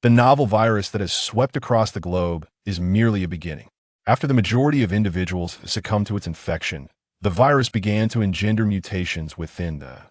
The novel virus that has swept across the globe is merely a beginning. After the majority of individuals succumbed to its infection, the virus began to engender mutations within the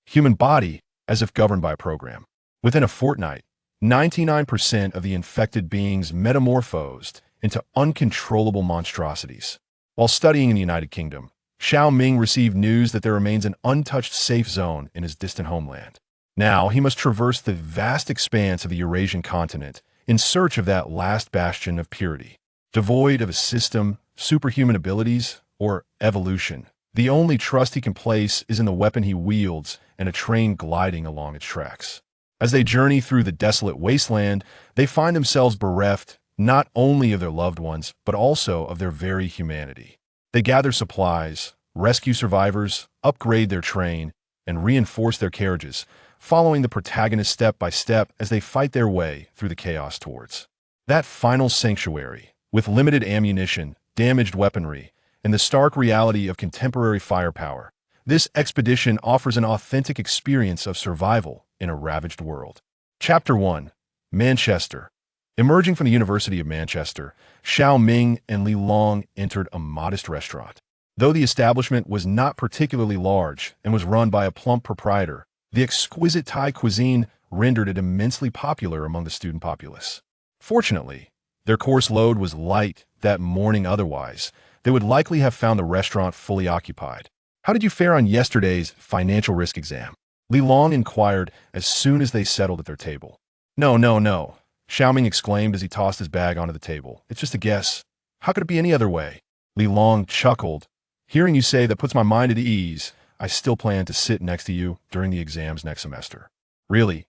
human body as if governed by a program. Within a fortnight, 99% of the infected beings metamorphosed into uncontrollable monstrosities. While studying in the United Kingdom, Shao Ming received news that there remains an untouched safe zone in his distant homeland. Now he must traverse the vast expanse of the Eurasian continent in search of that last bastion of purity. Devoid of a system, superhuman abilities, or evolution, the only trust he can place is in the weapon he wields and a train gliding along its tracks. As they journey through the desolate wasteland, they find themselves bereft not only of their loved ones, but also of their very humanity. They gather supplies, rescue survivors, upgrade their train, and reinforce their carriages, following the protagonist step by step as they fight their way through the chaos towards that final sanctuary. With limited ammunition, damaged weaponry, and the stark reality of contemporary firepower, this expedition offers an authentic experience of survival in a ravaged world. Chapter 1. Manchester. Emerging from the University of Manchester, Shao Ming and Li Long entered a modest restaurant. Though the establishment was not particularly large and was run by a plump proprietor, the exquisite Thai cuisine rendered it immensely popular among the student populace. Fortunately, their course load was light that morning, otherwise they would likely have found the restaurant fully occupied. "How did you fare on yesterday's financial risk exam?" Li Long inquired as soon as they settled at their table. No, Shao Ming exclaimed as he tossed his bag onto the table. "It's just a guess. How could it be any other way?" Li Long chuckled. "Hearing you say that puts my mind at ease. I still plan to sit next to you during the exams next semester." "Really?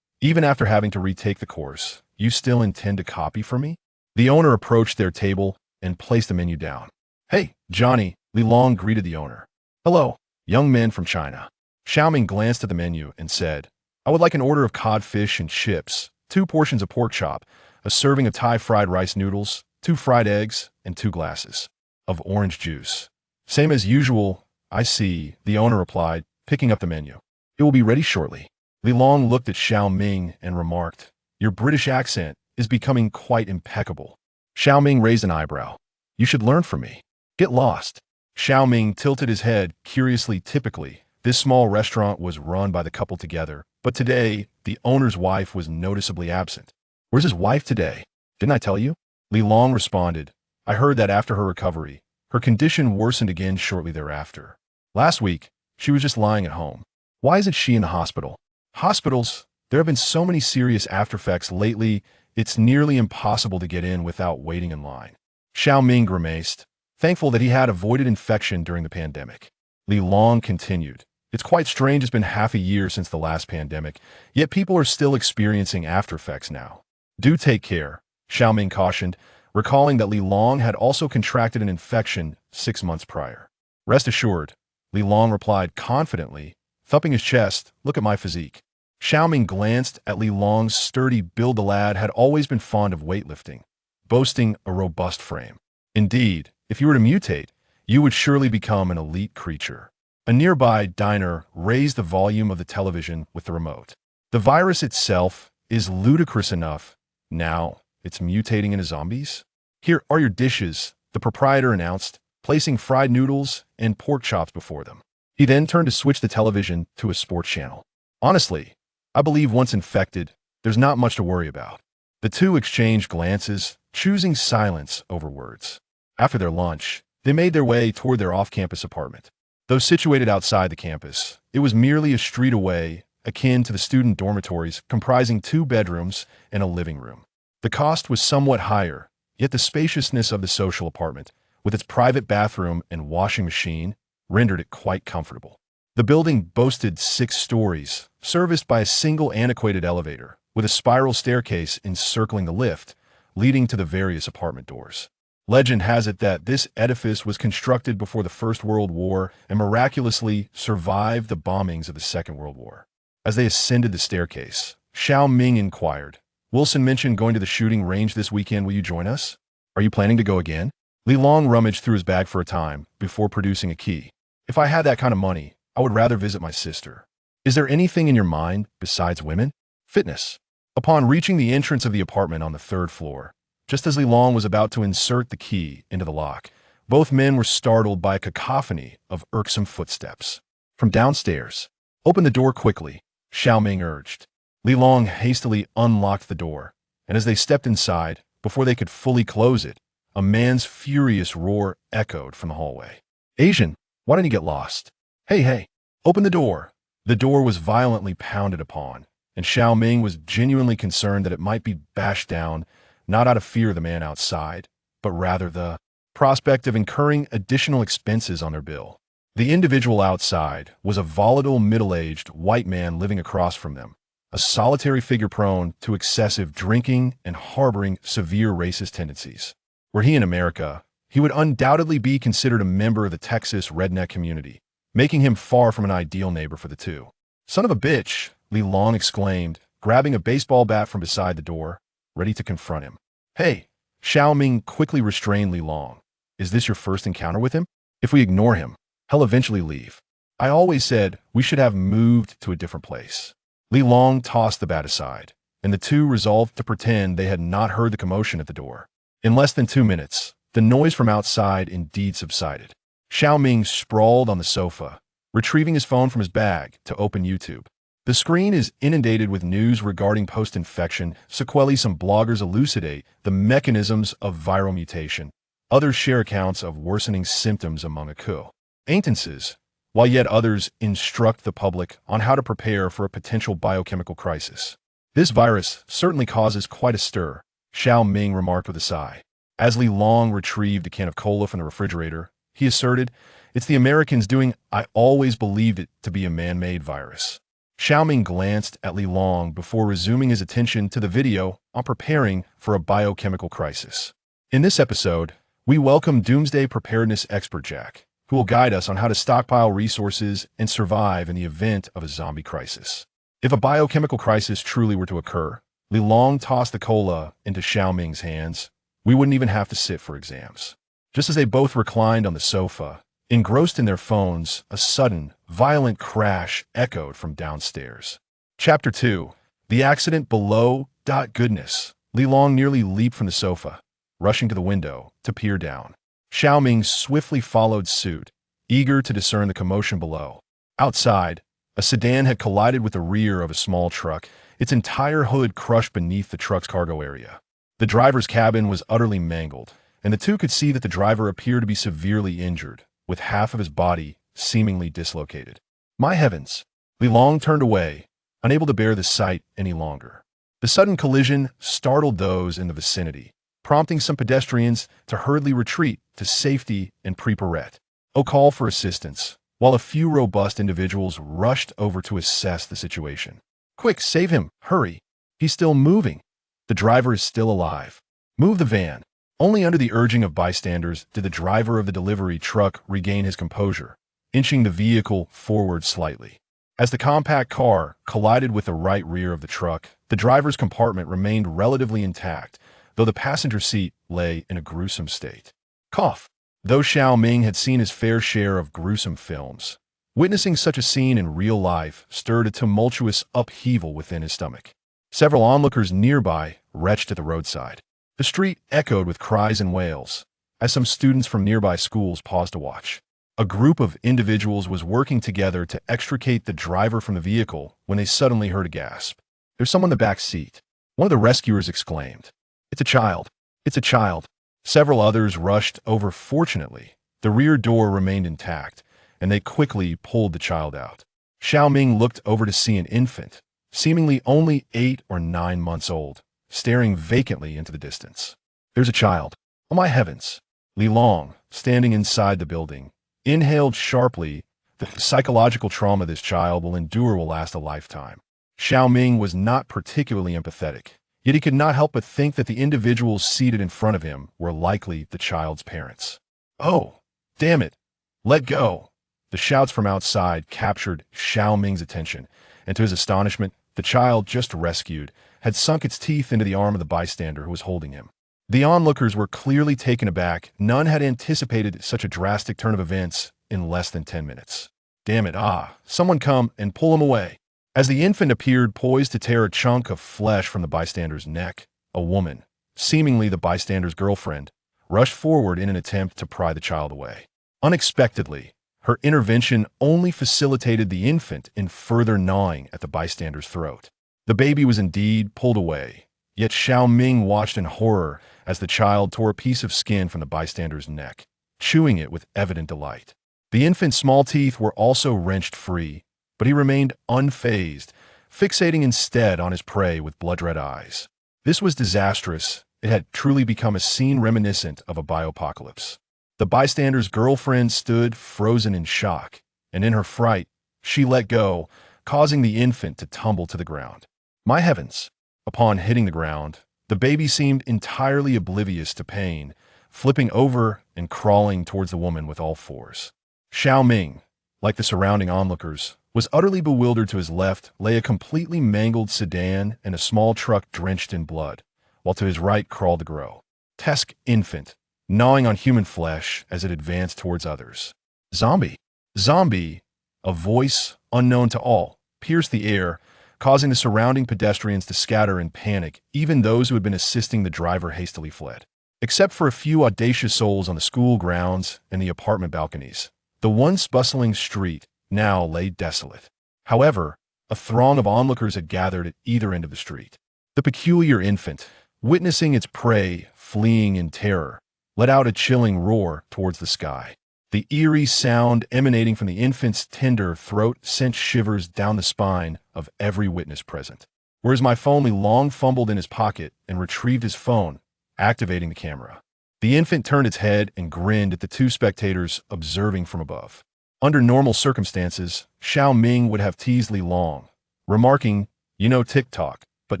Even after having to retake the course, you still intend to copy for me?" The owner approached their table and placed the menu down. "Hey, Johnny," Li Long greeted the owner. "Hello, young man from China." Shao Ming glanced at the menu and said, "I would like an order of codfish and chips, 2 portions of pork chop, a serving of Thai fried rice noodles, 2 fried eggs, and 2 glasses of orange juice." "Same as usual, I see," the owner replied, picking up the menu. "It will be ready shortly." Li Long looked at Shao Ming and remarked, "Your British accent is becoming quite impeccable." Shao Ming raised an eyebrow. "You should learn from me." "Get lost." Shao Ming tilted his head curiously. Typically, this small restaurant was run by the couple together, but today, the owner's wife was noticeably absent. "Where's his wife today? Didn't I tell you?" Li Long responded, "I heard that after her recovery, her condition worsened again shortly thereafter. Last week, she was just lying at home." "Why isn't she in the hospital?" "Hospitals? There have been so many serious aftereffects lately, it's nearly impossible to get in without waiting in line." Shao Ming grimaced, thankful that he had avoided infection during the pandemic. Li Long continued, "It's quite strange it's been half a year since the last pandemic, yet people are still experiencing aftereffects now." "Do take care," Shao Ming cautioned, recalling that Li Long had also contracted an infection 6 months prior. "Rest assured," Li Long replied confidently, thumping his chest, "Look at my physique." Shao Ming glanced at Li Long's sturdy build. The lad had always been fond of weightlifting, boasting a robust frame. Indeed, if you were to mutate, you would surely become an elite creature. A nearby diner raised the volume of the television with the remote. "The virus itself is ludicrous enough. Now, it's mutating into zombies?" "Here are your dishes," the proprietor announced, placing fried noodles and pork chops before them. He then turned to switch the television to a sports channel. "Honestly, I believe once infected, there's not much to worry about." The two exchanged glances, choosing silence over words. After their lunch, they made their way toward their off-campus apartment. Though situated outside the campus, it was merely a street away, akin to the student dormitories, comprising 2 bedrooms and a living room. The cost was somewhat higher, yet the spaciousness of the social apartment, with its private bathroom and washing machine, rendered it quite comfortable. The building boasted 6 stories, serviced by a single antiquated elevator, with a spiral staircase encircling the lift, leading to the various apartment doors. Legend has it that this edifice was constructed before the First World War and miraculously survived the bombings of the Second World War. As they ascended the staircase, Shao Ming inquired, "Wilson mentioned going to the shooting range this weekend. Will you join us? Are you planning to go again?" Li Long rummaged through his bag for a time before producing a key. "If I had that kind of money, I would rather visit my sister." "Is there anything in your mind besides women?" "Fitness." Upon reaching the entrance of the apartment on the third floor, just as Li Long was about to insert the key into the lock, both men were startled by a cacophony of irksome footsteps. From downstairs, "Open the door quickly," Shao Ming urged. Li Long hastily unlocked the door, and as they stepped inside, before they could fully close it, a man's furious roar echoed from the hallway. "Asian, why didn't you get lost? Hey, open the door!" The door was violently pounded upon, and Shao Ming was genuinely concerned that it might be bashed down, not out of fear of the man outside, but rather the prospect of incurring additional expenses on their bill. The individual outside was a volatile, middle-aged white man living across from them, a solitary figure prone to excessive drinking and harboring severe racist tendencies. Were he in America, he would undoubtedly be considered a member of the Texas redneck community, making him far from an ideal neighbor for the two. "Son of a bitch," Li Long exclaimed, grabbing a baseball bat from beside the door, ready to confront him. "Hey," Shao Ming quickly restrained Li Long. "Is this your first encounter with him? If we ignore him, he'll eventually leave. I always said we should have moved to a different place." Li Long tossed the bat aside, and the two resolved to pretend they had not heard the commotion at the door. In less than 2 minutes, the noise from outside indeed subsided. Shao Ming sprawled on the sofa, retrieving his phone from his bag to open YouTube. The screen is inundated with news regarding post-infection sequelae. Some bloggers elucidate the mechanisms of viral mutation. Others share accounts of worsening symptoms among acquaintances, while yet others instruct the public on how to prepare for a potential biochemical crisis. "This virus certainly causes quite a stir," Shao Ming remarked with a sigh. As Li Long retrieved a can of cola from the refrigerator, he asserted, "It's the Americans doing. I always believed it to be a man-made virus." Shao Ming glanced at Li Long before resuming his attention to the video on preparing for a biochemical crisis. In this episode, we welcome doomsday preparedness expert Jack, who will guide us on how to stockpile resources and survive in the event of a zombie crisis. If a biochemical crisis truly were to occur, Li Long tossed the cola into Shao Ming's hands. We wouldn't even have to sit for exams. Just as they both reclined on the sofa, engrossed in their phones, a sudden, violent crash echoed from downstairs. Chapter 2. The Accident Below. Goodness. Li Long nearly leaped from the sofa, rushing to the window to peer down. Shao Ming swiftly followed suit, eager to discern the commotion below. Outside, a sedan had collided with the rear of a small truck, its entire hood crushed beneath the truck's cargo area. The driver's cabin was utterly mangled, and the two could see that the driver appeared to be severely injured, with half of his body seemingly dislocated. My heavens! Li Long turned away, unable to bear the sight any longer. The sudden collision startled those in the vicinity, prompting some pedestrians to hurriedly retreat to safety and preparate a call for assistance, while a few robust individuals rushed over to assess the situation. "Quick, save him! Hurry! He's still moving! The driver is still alive! Move the van!" Only under the urging of bystanders did the driver of the delivery truck regain his composure, inching the vehicle forward slightly. As the compact car collided with the right rear of the truck, the driver's compartment remained relatively intact, though the passenger seat lay in a gruesome state. Cough. Though Shao Ming had seen his fair share of gruesome films, witnessing such a scene in real life stirred a tumultuous upheaval within his stomach. Several onlookers nearby retched at the roadside. The street echoed with cries and wails, as some students from nearby schools paused to watch. A group of individuals was working together to extricate the driver from the vehicle when they suddenly heard a gasp. "There's someone in the back seat," one of the rescuers exclaimed. "It's a child! It's a child!" Several others rushed over. Fortunately, the rear door remained intact, and they quickly pulled the child out. Shao Ming looked over to see an infant, seemingly only 8 or 9 months old, staring vacantly into the distance. "There's a child! Oh my heavens!" Li Long, standing inside the building, inhaled sharply. The psychological trauma this child will endure will last a lifetime. Shao Ming was not particularly empathetic, yet he could not help but think that the individuals seated in front of him were likely the child's parents. "Oh, damn it! Let go!" The shouts from outside captured Shao Ming's attention, and to his astonishment, the child just rescued had sunk its teeth into the arm of the bystander who was holding him. The onlookers were clearly taken aback. None had anticipated such a drastic turn of events in less than 10 minutes. "Damn it, someone come and pull him away!" As the infant appeared poised to tear a chunk of flesh from the bystander's neck, a woman, seemingly the bystander's girlfriend, rushed forward in an attempt to pry the child away. Unexpectedly, her intervention only facilitated the infant in further gnawing at the bystander's throat. The baby was indeed pulled away, yet Shao Ming watched in horror as the child tore a piece of skin from the bystander's neck, chewing it with evident delight. The infant's small teeth were also wrenched free, but he remained unfazed, fixating instead on his prey with blood-red eyes. This was disastrous. It had truly become a scene reminiscent of a bioapocalypse. The bystander's girlfriend stood frozen in shock, and in her fright, she let go, causing the infant to tumble to the ground. My heavens! Upon hitting the ground, the baby seemed entirely oblivious to pain, flipping over and crawling towards the woman with all fours. Shao Ming, like the surrounding onlookers, was utterly bewildered. To his left lay a completely mangled sedan and a small truck drenched in blood, while to his right crawled the grotesque infant, gnawing on human flesh as it advanced towards others. Zombie! Zombie! A voice, unknown to all, pierced the air, causing the surrounding pedestrians to scatter in panic. Even those who had been assisting the driver hastily fled. Except for a few audacious souls on the school grounds and the apartment balconies, the once bustling street now lay desolate. However, a throng of onlookers had gathered at either end of the street. The peculiar infant, witnessing its prey fleeing in terror, let out a chilling roar towards the sky. The eerie sound emanating from the infant's tender throat sent shivers down the spine of every witness present. Whereas my phone long fumbled in his pocket and retrieved his phone, activating the camera. The infant turned its head and grinned at the two spectators observing from above. Under normal circumstances, Shao Ming would have teased Li Long, remarking, "You know TikTok," but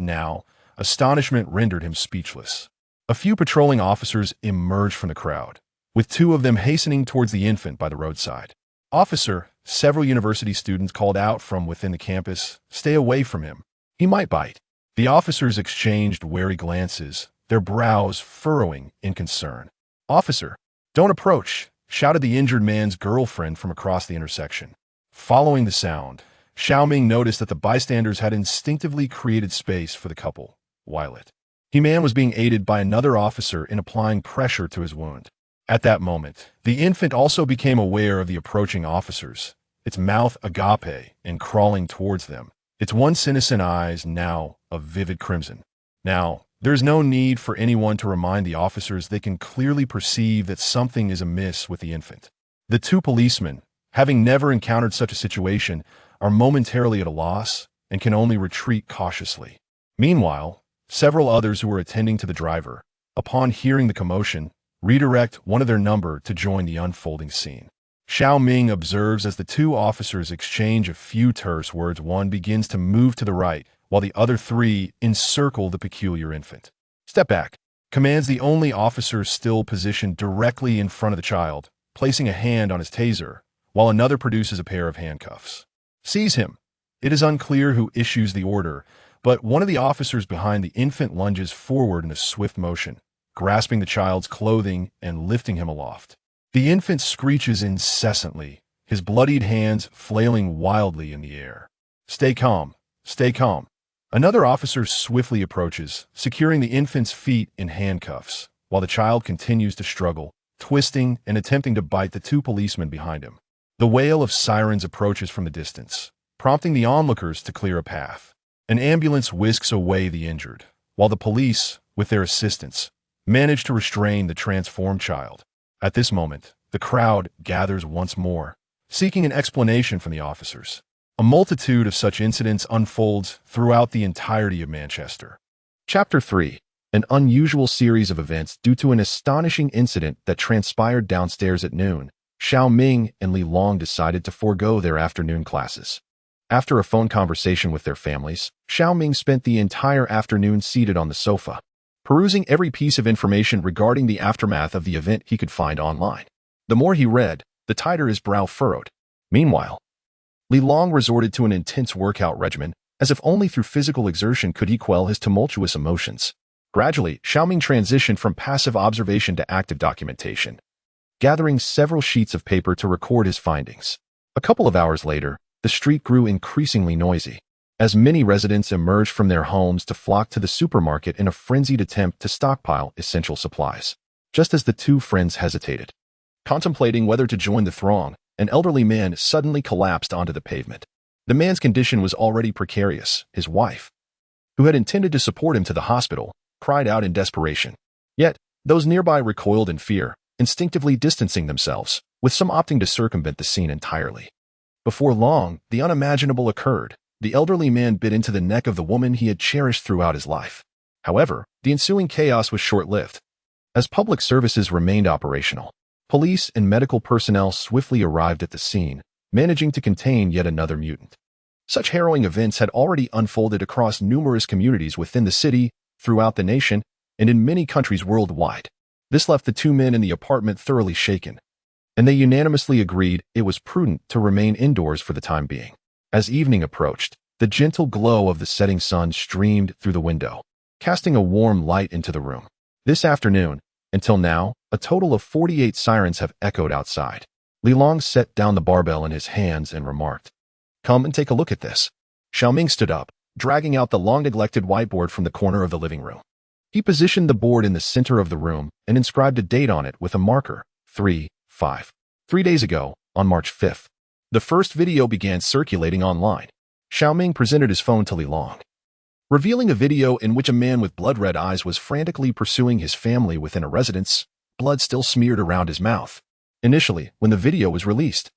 now, astonishment rendered him speechless. A few patrolling officers emerged from the crowd, with two of them hastening towards the infant by the roadside. "Officer," several university students called out from within the campus, "stay away from him. He might bite." The officers exchanged wary glances, their brows furrowing in concern. "Officer, don't approach," shouted the injured man's girlfriend from across the intersection. Following the sound, Shao Ming noticed that the bystanders had instinctively created space for the couple, while the man was being aided by another officer in applying pressure to his wound. At that moment, the infant also became aware of the approaching officers, its mouth agape and crawling towards them, its once innocent eyes now of vivid crimson. Now, there is no need for anyone to remind the officers. They can clearly perceive that something is amiss with the infant. The two policemen, having never encountered such a situation, are momentarily at a loss and can only retreat cautiously. Meanwhile, several others who were attending to the driver, upon hearing the commotion, redirect one of their number to join the unfolding scene. Shao Ming observes as the two officers exchange a few terse words. One begins to move to the right, while the other three encircle the peculiar infant. "Step back," commands the only officer still positioned directly in front of the child, placing a hand on his taser, while another produces a pair of handcuffs. "Seize him." It is unclear who issues the order, but one of the officers behind the infant lunges forward in a swift motion, grasping the child's clothing and lifting him aloft. The infant screeches incessantly, his bloodied hands flailing wildly in the air. "Stay calm, stay calm." Another officer swiftly approaches, securing the infant's feet in handcuffs, while the child continues to struggle, twisting and attempting to bite the two policemen behind him. The wail of sirens approaches from the distance, prompting the onlookers to clear a path. An ambulance whisks away the injured, while the police, with their assistance, manage to restrain the transformed child. At this moment, the crowd gathers once more, seeking an explanation from the officers. A multitude of such incidents unfolds throughout the entirety of Manchester. Chapter 3. An unusual series of events due to an astonishing incident that transpired downstairs at noon. Shao Ming and Li Long decided to forego their afternoon classes. After a phone conversation with their families, Shao Ming spent the entire afternoon seated on the sofa, perusing every piece of information regarding the aftermath of the event he could find online. The more he read, the tighter his brow furrowed. Meanwhile, Li Long resorted to an intense workout regimen, as if only through physical exertion could he quell his tumultuous emotions. Gradually, Shao Ming transitioned from passive observation to active documentation, gathering several sheets of paper to record his findings. A couple of hours later, the street grew increasingly noisy. as many residents emerged from their homes to flock to the supermarket in a frenzied attempt to stockpile essential supplies. Just as the two friends hesitated, contemplating whether to join the throng, an elderly man suddenly collapsed onto the pavement. The man's condition was already precarious. His wife, who had intended to support him to the hospital, cried out in desperation. Yet, those nearby recoiled in fear, instinctively distancing themselves, with some opting to circumvent the scene entirely. Before long, the unimaginable occurred. The elderly man bit into the neck of the woman he had cherished throughout his life. However, the ensuing chaos was short-lived. As public services remained operational, police and medical personnel swiftly arrived at the scene, managing to contain yet another mutant. Such harrowing events had already unfolded across numerous communities within the city, throughout the nation, and in many countries worldwide. This left the two men in the apartment thoroughly shaken, and they unanimously agreed it was prudent to remain indoors for the time being. As evening approached, the gentle glow of the setting sun streamed through the window, casting a warm light into the room. This afternoon, until now, a total of 48 sirens have echoed outside. Li Long set down the barbell in his hands and remarked, "Come and take a look at this." Shao Ming stood up, dragging out the long-neglected whiteboard from the corner of the living room. He positioned the board in the center of the room and inscribed a date on it with a marker, 3/5. 3 days ago, on March 5th. The first video began circulating online. Shao Ming presented his phone to Li Long, revealing a video in which a man with blood-red eyes was frantically pursuing his family within a residence, blood still smeared around his mouth. Initially, when the video was released,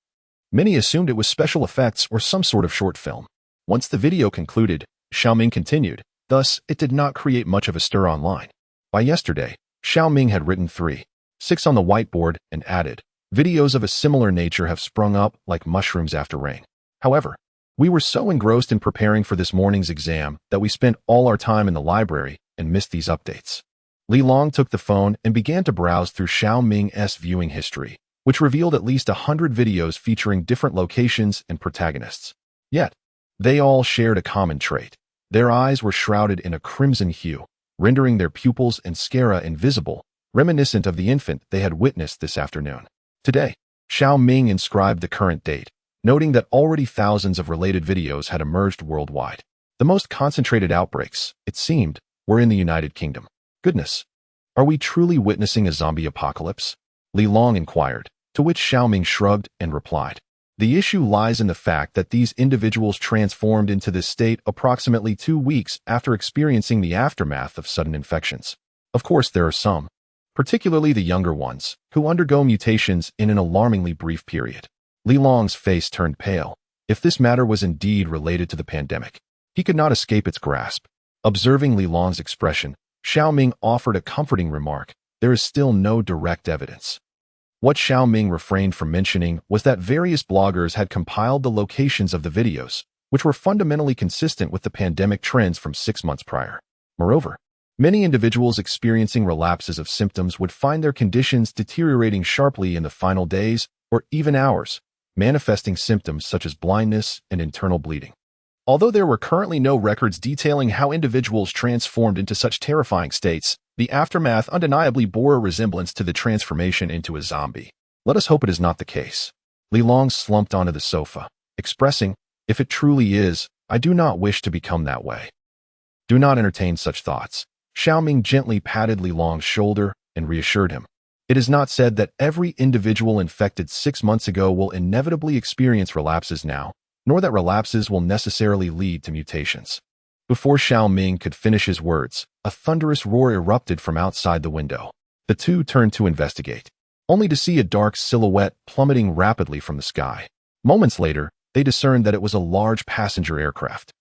many assumed it was special effects or some sort of short film. Once the video concluded, Shao Ming continued, thus it did not create much of a stir online. By yesterday, Shao Ming had written 3/6 on the whiteboard and added, "Videos of a similar nature have sprung up like mushrooms after rain. However, we were so engrossed in preparing for this morning's exam that we spent all our time in the library and missed these updates." Li Long took the phone and began to browse through Shao Ming's viewing history, which revealed at least 100 videos featuring different locations and protagonists. Yet, they all shared a common trait. Their eyes were shrouded in a crimson hue, rendering their pupils and sclera invisible, reminiscent of the infant they had witnessed this afternoon. Today, Shao Ming inscribed the current date, noting that already thousands of related videos had emerged worldwide. The most concentrated outbreaks, it seemed, were in the United Kingdom. Goodness, are we truly witnessing a zombie apocalypse? Li Long inquired, to which Shao Ming shrugged and replied, "The issue lies in the fact that these individuals transformed into this state approximately 2 weeks after experiencing the aftermath of sudden infections. Of course, there are some, particularly the younger ones, who undergo mutations in an alarmingly brief period." Li Long's face turned pale. If this matter was indeed related to the pandemic, he could not escape its grasp. Observing Li Long's expression, Shao Ming offered a comforting remark, "There is still no direct evidence." What Shao Ming refrained from mentioning was that various bloggers had compiled the locations of the videos, which were fundamentally consistent with the pandemic trends from 6 months prior. Moreover, many individuals experiencing relapses of symptoms would find their conditions deteriorating sharply in the final days or even hours, manifesting symptoms such as blindness and internal bleeding. Although there were currently no records detailing how individuals transformed into such terrifying states, the aftermath undeniably bore a resemblance to the transformation into a zombie. Let us hope it is not the case. Li Long slumped onto the sofa, expressing, "If it truly is, I do not wish to become that way." "Do not entertain such thoughts." Shao Ming gently patted Li Long's shoulder and reassured him. "It is not said that every individual infected 6 months ago will inevitably experience relapses now, nor that relapses will necessarily lead to mutations." Before Shao Ming could finish his words, a thunderous roar erupted from outside the window. The two turned to investigate, only to see a dark silhouette plummeting rapidly from the sky. Moments later, they discerned that it was a large passenger aircraft.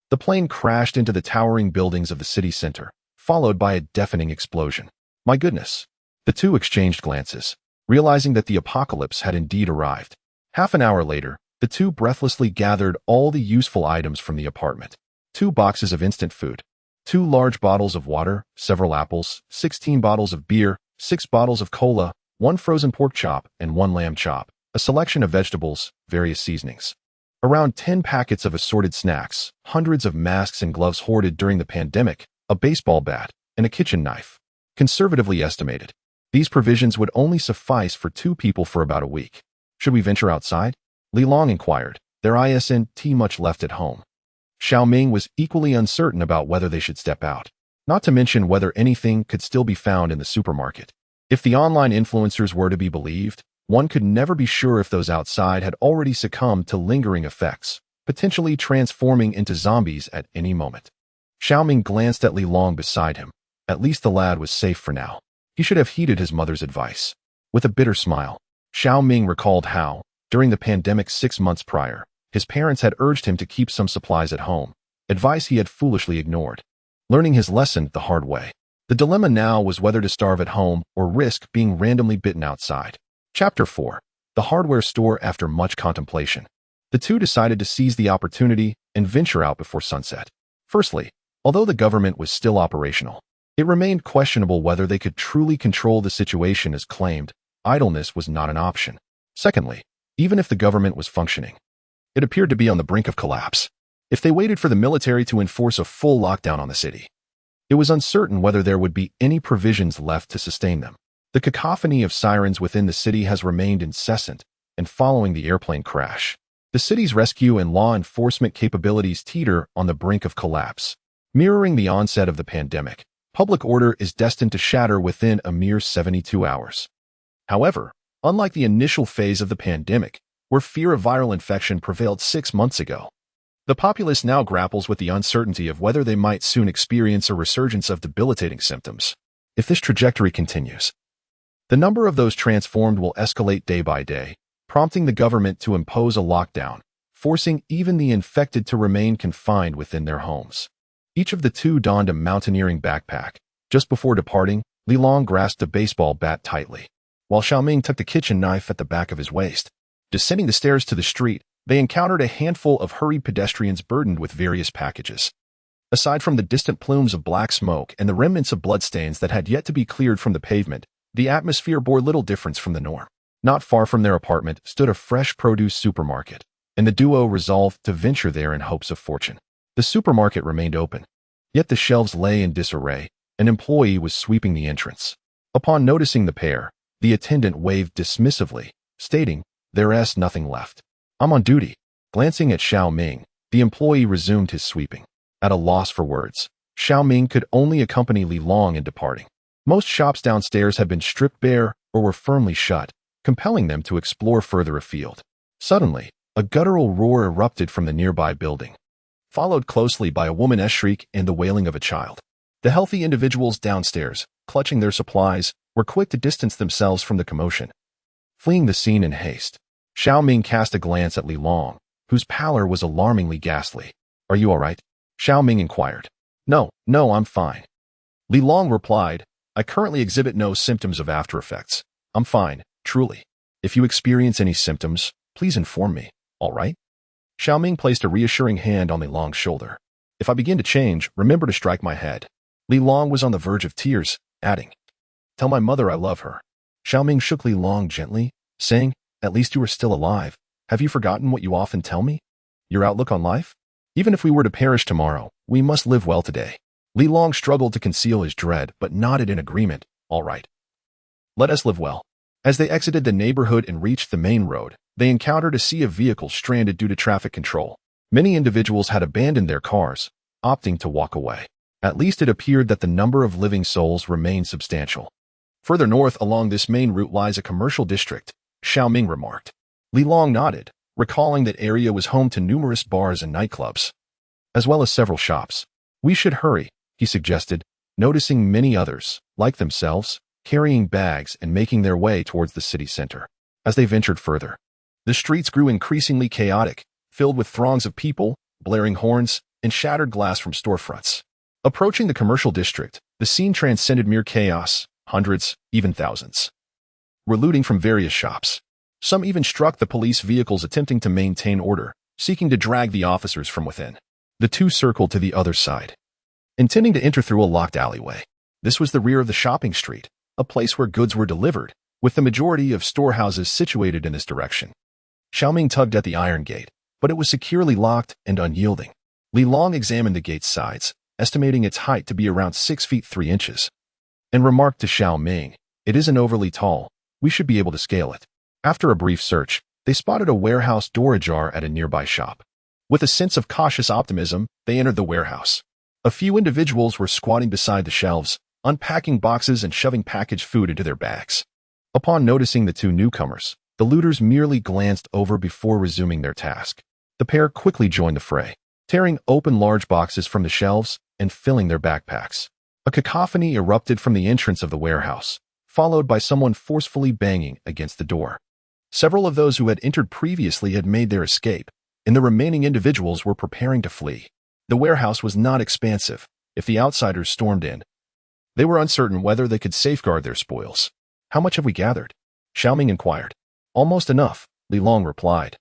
The plane crashed into the towering buildings of the city center, followed by a deafening explosion. "My goodness." The two exchanged glances, realizing that the apocalypse had indeed arrived. Half an hour later, the two breathlessly gathered all the useful items from the apartment. 2 boxes of instant food, 2 large bottles of water, several apples, 16 bottles of beer, 6 bottles of cola, 1 frozen pork chop, and 1 lamb chop, a selection of vegetables, various seasonings. Around 10 packets of assorted snacks, hundreds of masks and gloves hoarded during the pandemic, a baseball bat, and a kitchen knife. Conservatively estimated, these provisions would only suffice for 2 people for about a week. "Should we venture outside?" Li Long inquired. There isn't much left at home. Shao Ming was equally uncertain about whether they should step out, not to mention whether anything could still be found in the supermarket. If the online influencers were to be believed, one could never be sure if those outside had already succumbed to lingering effects, potentially transforming into zombies at any moment. Shao Ming glanced at Li Long beside him. At least the lad was safe for now. He should have heeded his mother's advice. With a bitter smile, Shao Ming recalled how, during the pandemic 6 months prior, his parents had urged him to keep some supplies at home, advice he had foolishly ignored. Learning his lesson the hard way. The dilemma now was whether to starve at home or risk being randomly bitten outside. Chapter 4. The hardware store. After much contemplation, the two decided to seize the opportunity and venture out before sunset. Firstly, although the government was still operational, it remained questionable whether they could truly control the situation as claimed. Idleness was not an option. Secondly, even if the government was functioning, it appeared to be on the brink of collapse. If they waited for the military to enforce a full lockdown on the city, it was uncertain whether there would be any provisions left to sustain them. The cacophony of sirens within the city has remained incessant, and following the airplane crash, the city's rescue and law enforcement capabilities teeter on the brink of collapse. Mirroring the onset of the pandemic, public order is destined to shatter within a mere 72 hours. However, unlike the initial phase of the pandemic, where fear of viral infection prevailed 6 months ago, the populace now grapples with the uncertainty of whether they might soon experience a resurgence of debilitating symptoms. If this trajectory continues, the number of those transformed will escalate day by day, prompting the government to impose a lockdown, forcing even the infected to remain confined within their homes. Each of the two donned a mountaineering backpack. Just before departing, Li Long grasped a baseball bat tightly, while Shao Ming tucked a kitchen knife at the back of his waist. Descending the stairs to the street, they encountered a handful of hurried pedestrians burdened with various packages. Aside from the distant plumes of black smoke and the remnants of bloodstains that had yet to be cleared from the pavement, the atmosphere bore little difference from the norm. Not far from their apartment stood a fresh produce supermarket, and the duo resolved to venture there in hopes of fortune. The supermarket remained open, yet the shelves lay in disarray. An employee was sweeping the entrance. Upon noticing the pair, the attendant waved dismissively, stating, "There's nothing left. I'm on duty." Glancing at Shao Ming, the employee resumed his sweeping. At a loss for words, Shao Ming could only accompany Li Long in departing. Most shops downstairs had been stripped bare or were firmly shut, compelling them to explore further afield. Suddenly, a guttural roar erupted from the nearby building, followed closely by a woman's shriek and the wailing of a child. The healthy individuals downstairs, clutching their supplies, were quick to distance themselves from the commotion, fleeing the scene in haste. Shao Ming cast a glance at Li Long, whose pallor was alarmingly ghastly. "Are you all right?" Shao Ming inquired. No, I'm fine." Li Long replied, "I currently exhibit no symptoms of after effects. I'm fine, truly. If you experience any symptoms, please inform me, all right?" Shao Ming placed a reassuring hand on Li Long's shoulder. "If I begin to change, remember to strike my head." Li Long was on the verge of tears, adding, "Tell my mother I love her." Shao Ming shook Li Long gently, saying, "At least you are still alive. Have you forgotten what you often tell me? Your outlook on life? Even if we were to perish tomorrow, we must live well today." Li Long struggled to conceal his dread, but nodded in agreement. "All right. Let us live well." As they exited the neighborhood and reached the main road, they encountered a sea of vehicles stranded due to traffic control. Many individuals had abandoned their cars, opting to walk away. At least it appeared that the number of living souls remained substantial. "Further north along this main route lies a commercial district," Shao Ming remarked. Li Long nodded, recalling that area was home to numerous bars and nightclubs, as well as several shops. "We should hurry," he suggested, noticing many others, like themselves, carrying bags and making their way towards the city center. As they ventured further, the streets grew increasingly chaotic, filled with throngs of people, blaring horns, and shattered glass from storefronts. Approaching the commercial district, the scene transcended mere chaos. Hundreds, even thousands, were looting from various shops. Some even struck the police vehicles attempting to maintain order, seeking to drag the officers from within. The two circled to the other side, intending to enter through a locked alleyway. This was the rear of the shopping street, a place where goods were delivered, with the majority of storehouses situated in this direction. Shao Ming tugged at the iron gate, but it was securely locked and unyielding. Li Long examined the gate's sides, estimating its height to be around 6 feet 3 inches, and remarked to Shao Ming, "It isn't overly tall. We should be able to scale it." After a brief search, they spotted a warehouse door ajar at a nearby shop. With a sense of cautious optimism, they entered the warehouse. A few individuals were squatting beside the shelves, unpacking boxes and shoving packaged food into their bags. Upon noticing the two newcomers, the looters merely glanced over before resuming their task. The pair quickly joined the fray, tearing open large boxes from the shelves and filling their backpacks. A cacophony erupted from the entrance of the warehouse, followed by someone forcefully banging against the door. Several of those who had entered previously had made their escape, and the remaining individuals were preparing to flee. The warehouse was not expansive. If the outsiders stormed in, they were uncertain whether they could safeguard their spoils. "How much have we gathered?" Shao Ming inquired. "Almost enough," Li Long replied,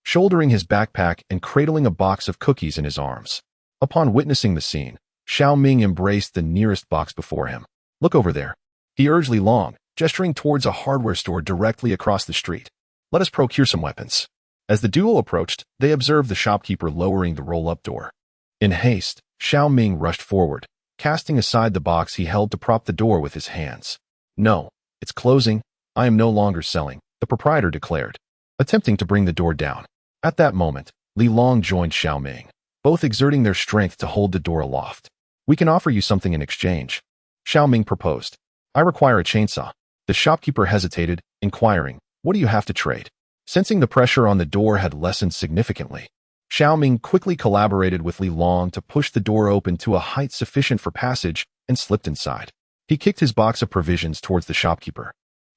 shouldering his backpack and cradling a box of cookies in his arms. Upon witnessing the scene, Shao Ming embraced the nearest box before him. "Look over there," he urged Li Long, gesturing towards a hardware store directly across the street. "Let us procure some weapons." As the duo approached, they observed the shopkeeper lowering the roll-up door. In haste, Shao Ming rushed forward, casting aside the box he held to prop the door with his hands. "No, it's closing. I am no longer selling," the proprietor declared, attempting to bring the door down. At that moment, Li Long joined Shao Ming, both exerting their strength to hold the door aloft. "We can offer you something in exchange," Shao Ming proposed. "I require a chainsaw." The shopkeeper hesitated, inquiring, "What do you have to trade?" Sensing the pressure on the door had lessened significantly, Shao Ming quickly collaborated with Li Long to push the door open to a height sufficient for passage and slipped inside. He kicked his box of provisions towards the shopkeeper,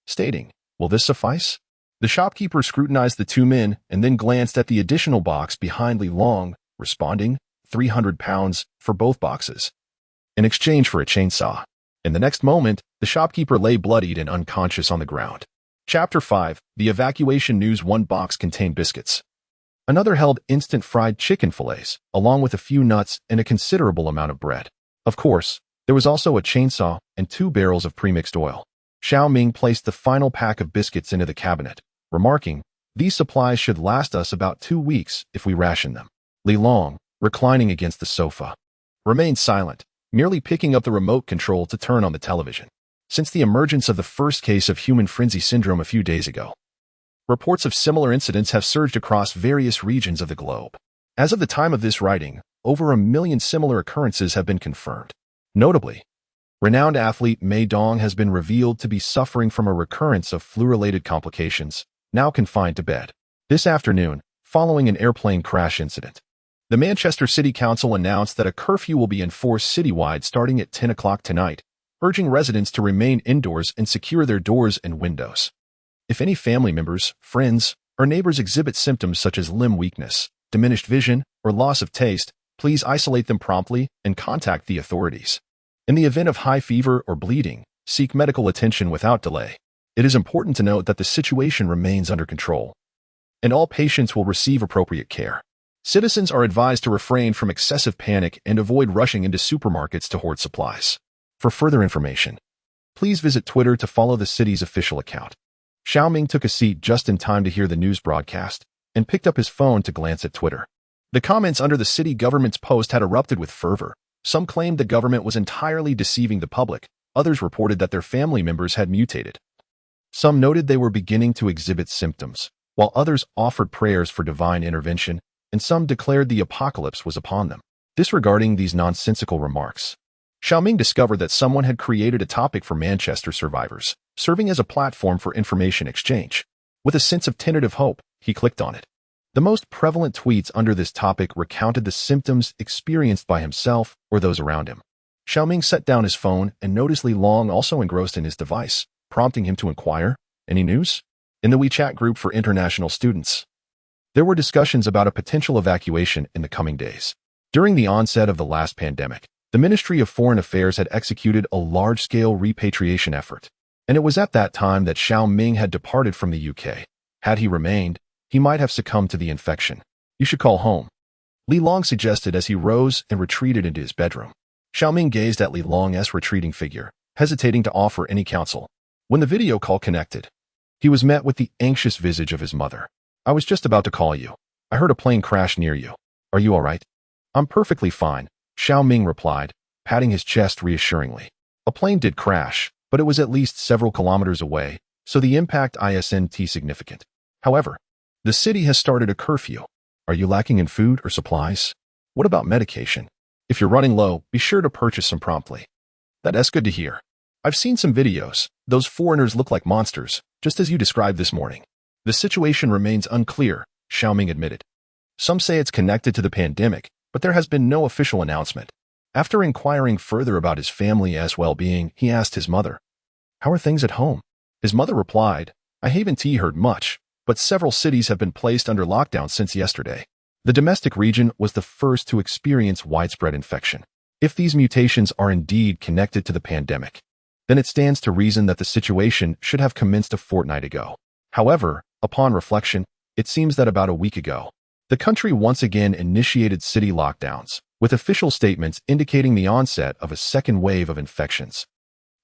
stating, "Will this suffice?" The shopkeeper scrutinized the two men and then glanced at the additional box behind Li Long, responding, £300 for both boxes, in exchange for a chainsaw. In the next moment, the shopkeeper lay bloodied and unconscious on the ground. Chapter 5. The evacuation news. One box contained biscuits. Another held instant fried chicken fillets, along with a few nuts and a considerable amount of bread. Of course, there was also a chainsaw and 2 barrels of premixed oil. Shao Ming placed the final pack of biscuits into the cabinet, remarking, "These supplies should last us about 2 weeks if we ration them." Li Long, reclining against the sofa, remained silent, merely picking up the remote control to turn on the television. Since the emergence of the first case of human frenzy syndrome a few days ago, reports of similar incidents have surged across various regions of the globe. As of the time of this writing, over 1 million similar occurrences have been confirmed. Notably, renowned athlete Mei Dong has been revealed to be suffering from a recurrence of flu-related complications, now confined to bed. This afternoon, following an airplane crash incident, the Manchester City Council announced that a curfew will be enforced citywide starting at 10 o'clock tonight, urging residents to remain indoors and secure their doors and windows. If any family members, friends, or neighbors exhibit symptoms such as limb weakness, diminished vision, or loss of taste, please isolate them promptly and contact the authorities. In the event of high fever or bleeding, seek medical attention without delay. It is important to note that the situation remains under control, and all patients will receive appropriate care. Citizens are advised to refrain from excessive panic and avoid rushing into supermarkets to hoard supplies. For further information, please visit Twitter to follow the city's official account. Shao Ming took a seat just in time to hear the news broadcast and picked up his phone to glance at Twitter. The comments under the city government's post had erupted with fervor. Some claimed the government was entirely deceiving the public. Others reported that their family members had mutated. Some noted they were beginning to exhibit symptoms, while others offered prayers for divine intervention, and some declared the apocalypse was upon them. Disregarding these nonsensical remarks, Shao Ming discovered that someone had created a topic for Manchester survivors, serving as a platform for information exchange. With a sense of tentative hope, he clicked on it. The most prevalent tweets under this topic recounted the symptoms experienced by himself or those around him. Shao Ming set down his phone and noticed Li Long also engrossed in his device, prompting him to inquire, "Any news?" In the WeChat group for international students, there were discussions about a potential evacuation in the coming days. During the onset of the last pandemic, the Ministry of Foreign Affairs had executed a large-scale repatriation effort, and it was at that time that Shao Ming had departed from the UK. Had he remained, he might have succumbed to the infection. "You should call home," Li Long suggested as he rose and retreated into his bedroom. Shao Ming gazed at Li Long's retreating figure, hesitating to offer any counsel. When the video call connected, he was met with the anxious visage of his mother. "I was just about to call you. I heard a plane crash near you. Are you all right?" "I'm perfectly fine," Shao Ming replied, patting his chest reassuringly. A plane did crash, but it was at least several kilometers away, so the impact isn't significant. However, the city has started a curfew. Are you lacking in food or supplies? What about medication? If you're running low, be sure to purchase some promptly. That's good to hear. I've seen some videos. Those foreigners look like monsters, just as you described this morning. The situation remains unclear, Shao Ming admitted. Some say it's connected to the pandemic, but there has been no official announcement. After inquiring further about his family's well-being, he asked his mother, "How are things at home?" His mother replied, "I haven't heard much, but several cities have been placed under lockdown since yesterday." The domestic region was the first to experience widespread infection. If these mutations are indeed connected to the pandemic, then it stands to reason that the situation should have commenced a fortnight ago. However, upon reflection, it seems that about a week ago, the country once again initiated city lockdowns, with official statements indicating the onset of a second wave of infections.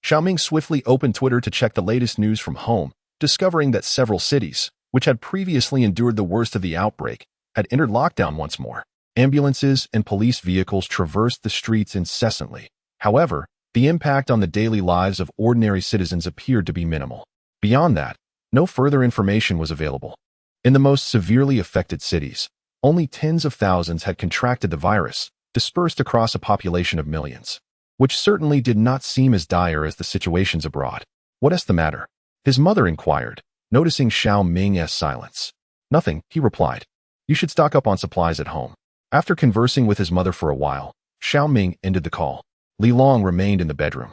Shao Ming swiftly opened Twitter to check the latest news from home, discovering that several cities, which had previously endured the worst of the outbreak, had entered lockdown once more. Ambulances and police vehicles traversed the streets incessantly. However, the impact on the daily lives of ordinary citizens appeared to be minimal. Beyond that, no further information was available. In the most severely affected cities, only tens of thousands had contracted the virus, dispersed across a population of millions, which certainly did not seem as dire as the situations abroad. "What is the matter?" his mother inquired, noticing Shao Ming's silence. "Nothing," he replied. "You should stock up on supplies at home." After conversing with his mother for a while, Shao Ming ended the call. Li Long remained in the bedroom.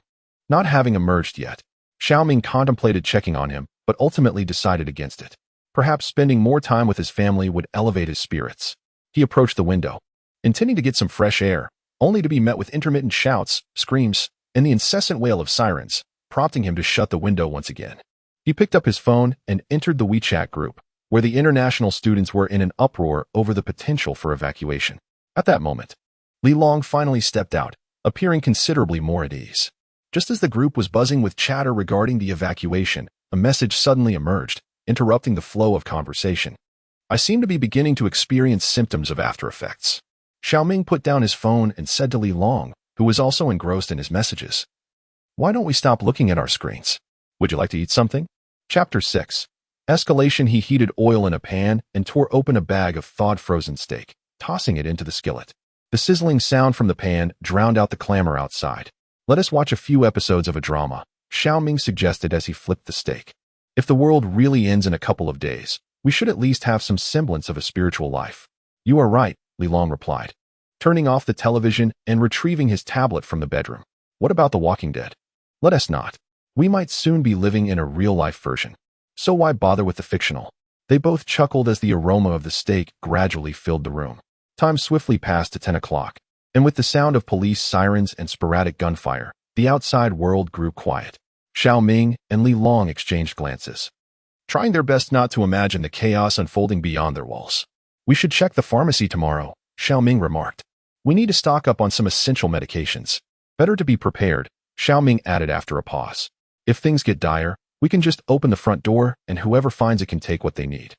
Not having emerged yet, Shao Ming contemplated checking on him, but ultimately decided against it. Perhaps spending more time with his family would elevate his spirits. He approached the window, intending to get some fresh air, only to be met with intermittent shouts, screams, and the incessant wail of sirens, prompting him to shut the window once again. He picked up his phone and entered the WeChat group, where the international students were in an uproar over the potential for evacuation. At that moment, Li Long finally stepped out, appearing considerably more at ease. Just as the group was buzzing with chatter regarding the evacuation, a message suddenly emerged, interrupting the flow of conversation. "I seem to be beginning to experience symptoms of after effects." Shao Ming put down his phone and said to Li Long, who was also engrossed in his messages, "Why don't we stop looking at our screens? Would you like to eat something?" Chapter 6. Escalation. He heated oil in a pan and tore open a bag of thawed frozen steak, tossing it into the skillet. The sizzling sound from the pan drowned out the clamor outside. "Let us watch a few episodes of a drama," Shao Ming suggested as he flipped the steak. "If the world really ends in a couple of days, we should at least have some semblance of a spiritual life." "You are right," Li Long replied, turning off the television and retrieving his tablet from the bedroom. "What about The Walking Dead?" "Let us not. We might soon be living in a real-life version. So why bother with the fictional?" They both chuckled as the aroma of the steak gradually filled the room. Time swiftly passed to 10 o'clock, and with the sound of police sirens and sporadic gunfire, the outside world grew quiet. Shao Ming and Li Long exchanged glances, trying their best not to imagine the chaos unfolding beyond their walls. "We should check the pharmacy tomorrow," Shao Ming remarked. "We need to stock up on some essential medications." "Better to be prepared," Shao Ming added after a pause. "If things get dire, we can just open the front door and whoever finds it can take what they need."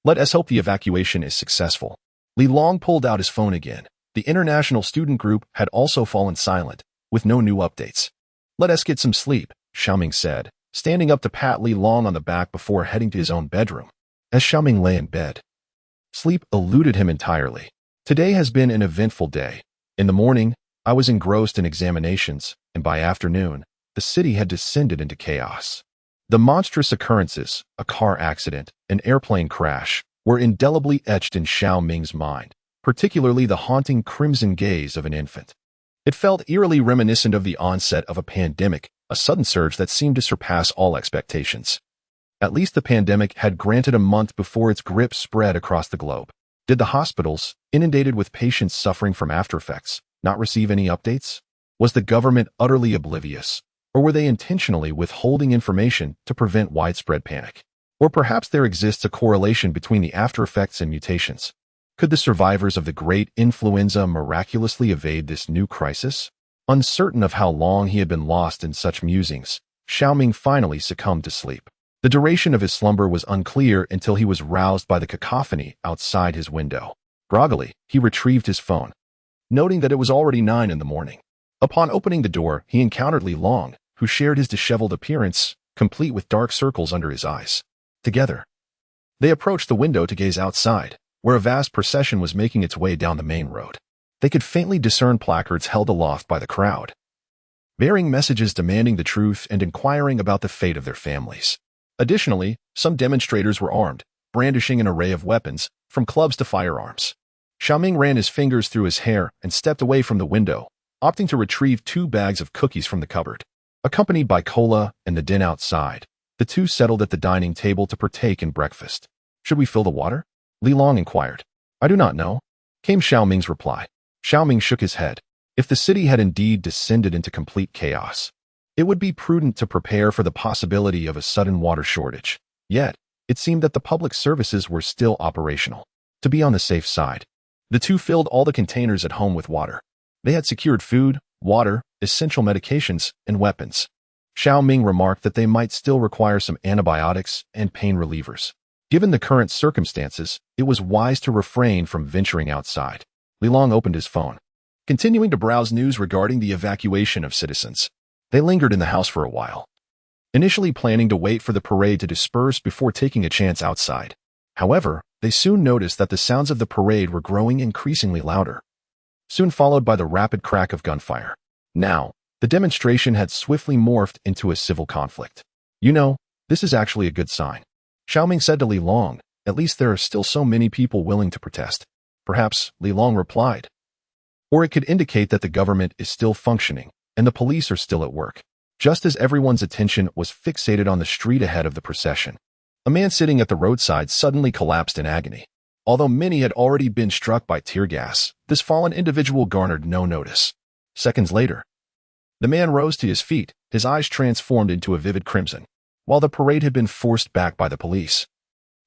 "Let us hope the evacuation is successful." Li Long pulled out his phone again. The international student group had also fallen silent, with no new updates. "Let us get some sleep," Shao Ming said, standing up to pat Li Long on the back before heading to his own bedroom. As Shao Ming lay in bed, sleep eluded him entirely. "Today has been an eventful day. In the morning, I was engrossed in examinations, and by afternoon, the city had descended into chaos. The monstrous occurrences, a car accident, an airplane crash, were indelibly etched in Shao Ming's mind, particularly the haunting crimson gaze of an infant. It felt eerily reminiscent of the onset of a pandemic, a sudden surge that seemed to surpass all expectations. At least the pandemic had granted a month before its grip spread across the globe. Did the hospitals, inundated with patients suffering from aftereffects, not receive any updates? Was the government utterly oblivious? Or were they intentionally withholding information to prevent widespread panic? Or perhaps there exists a correlation between the aftereffects and mutations. Could the survivors of the great influenza miraculously evade this new crisis? Uncertain of how long he had been lost in such musings, Shao Ming finally succumbed to sleep. The duration of his slumber was unclear until he was roused by the cacophony outside his window. Groggily, he retrieved his phone, noting that it was already 9 in the morning. Upon opening the door, he encountered Li Long, who shared his disheveled appearance, complete with dark circles under his eyes. Together, they approached the window to gaze outside, where a vast procession was making its way down the main road. They could faintly discern placards held aloft by the crowd, bearing messages demanding the truth and inquiring about the fate of their families. Additionally, some demonstrators were armed, brandishing an array of weapons, from clubs to firearms. Shao Ming ran his fingers through his hair and stepped away from the window, opting to retrieve 2 bags of cookies from the cupboard. Accompanied by cola and the din outside, the two settled at the dining table to partake in breakfast. "Should we fill the water?" Li Long inquired. "I do not know," came Shao Ming's reply. Shao Ming shook his head. If the city had indeed descended into complete chaos, it would be prudent to prepare for the possibility of a sudden water shortage. Yet, it seemed that the public services were still operational. To be on the safe side, the two filled all the containers at home with water. They had secured food, water, essential medications, and weapons. Shao Ming remarked that they might still require some antibiotics and pain relievers. Given the current circumstances, it was wise to refrain from venturing outside. Li Long opened his phone, continuing to browse news regarding the evacuation of citizens. They lingered in the house for a while, initially planning to wait for the parade to disperse before taking a chance outside. However, they soon noticed that the sounds of the parade were growing increasingly louder, soon followed by the rapid crack of gunfire. Now, the demonstration had swiftly morphed into a civil conflict. "You know, this is actually a good sign," Shao Ming said to Li Long. "At least there are still so many people willing to protest." "Perhaps," Li Long replied. "Or it could indicate that the government is still functioning and the police are still at work." Just as everyone's attention was fixated on the street ahead of the procession, a man sitting at the roadside suddenly collapsed in agony. Although many had already been struck by tear gas, this fallen individual garnered no notice. Seconds later, the man rose to his feet, his eyes transformed into a vivid crimson, while the parade had been forced back by the police.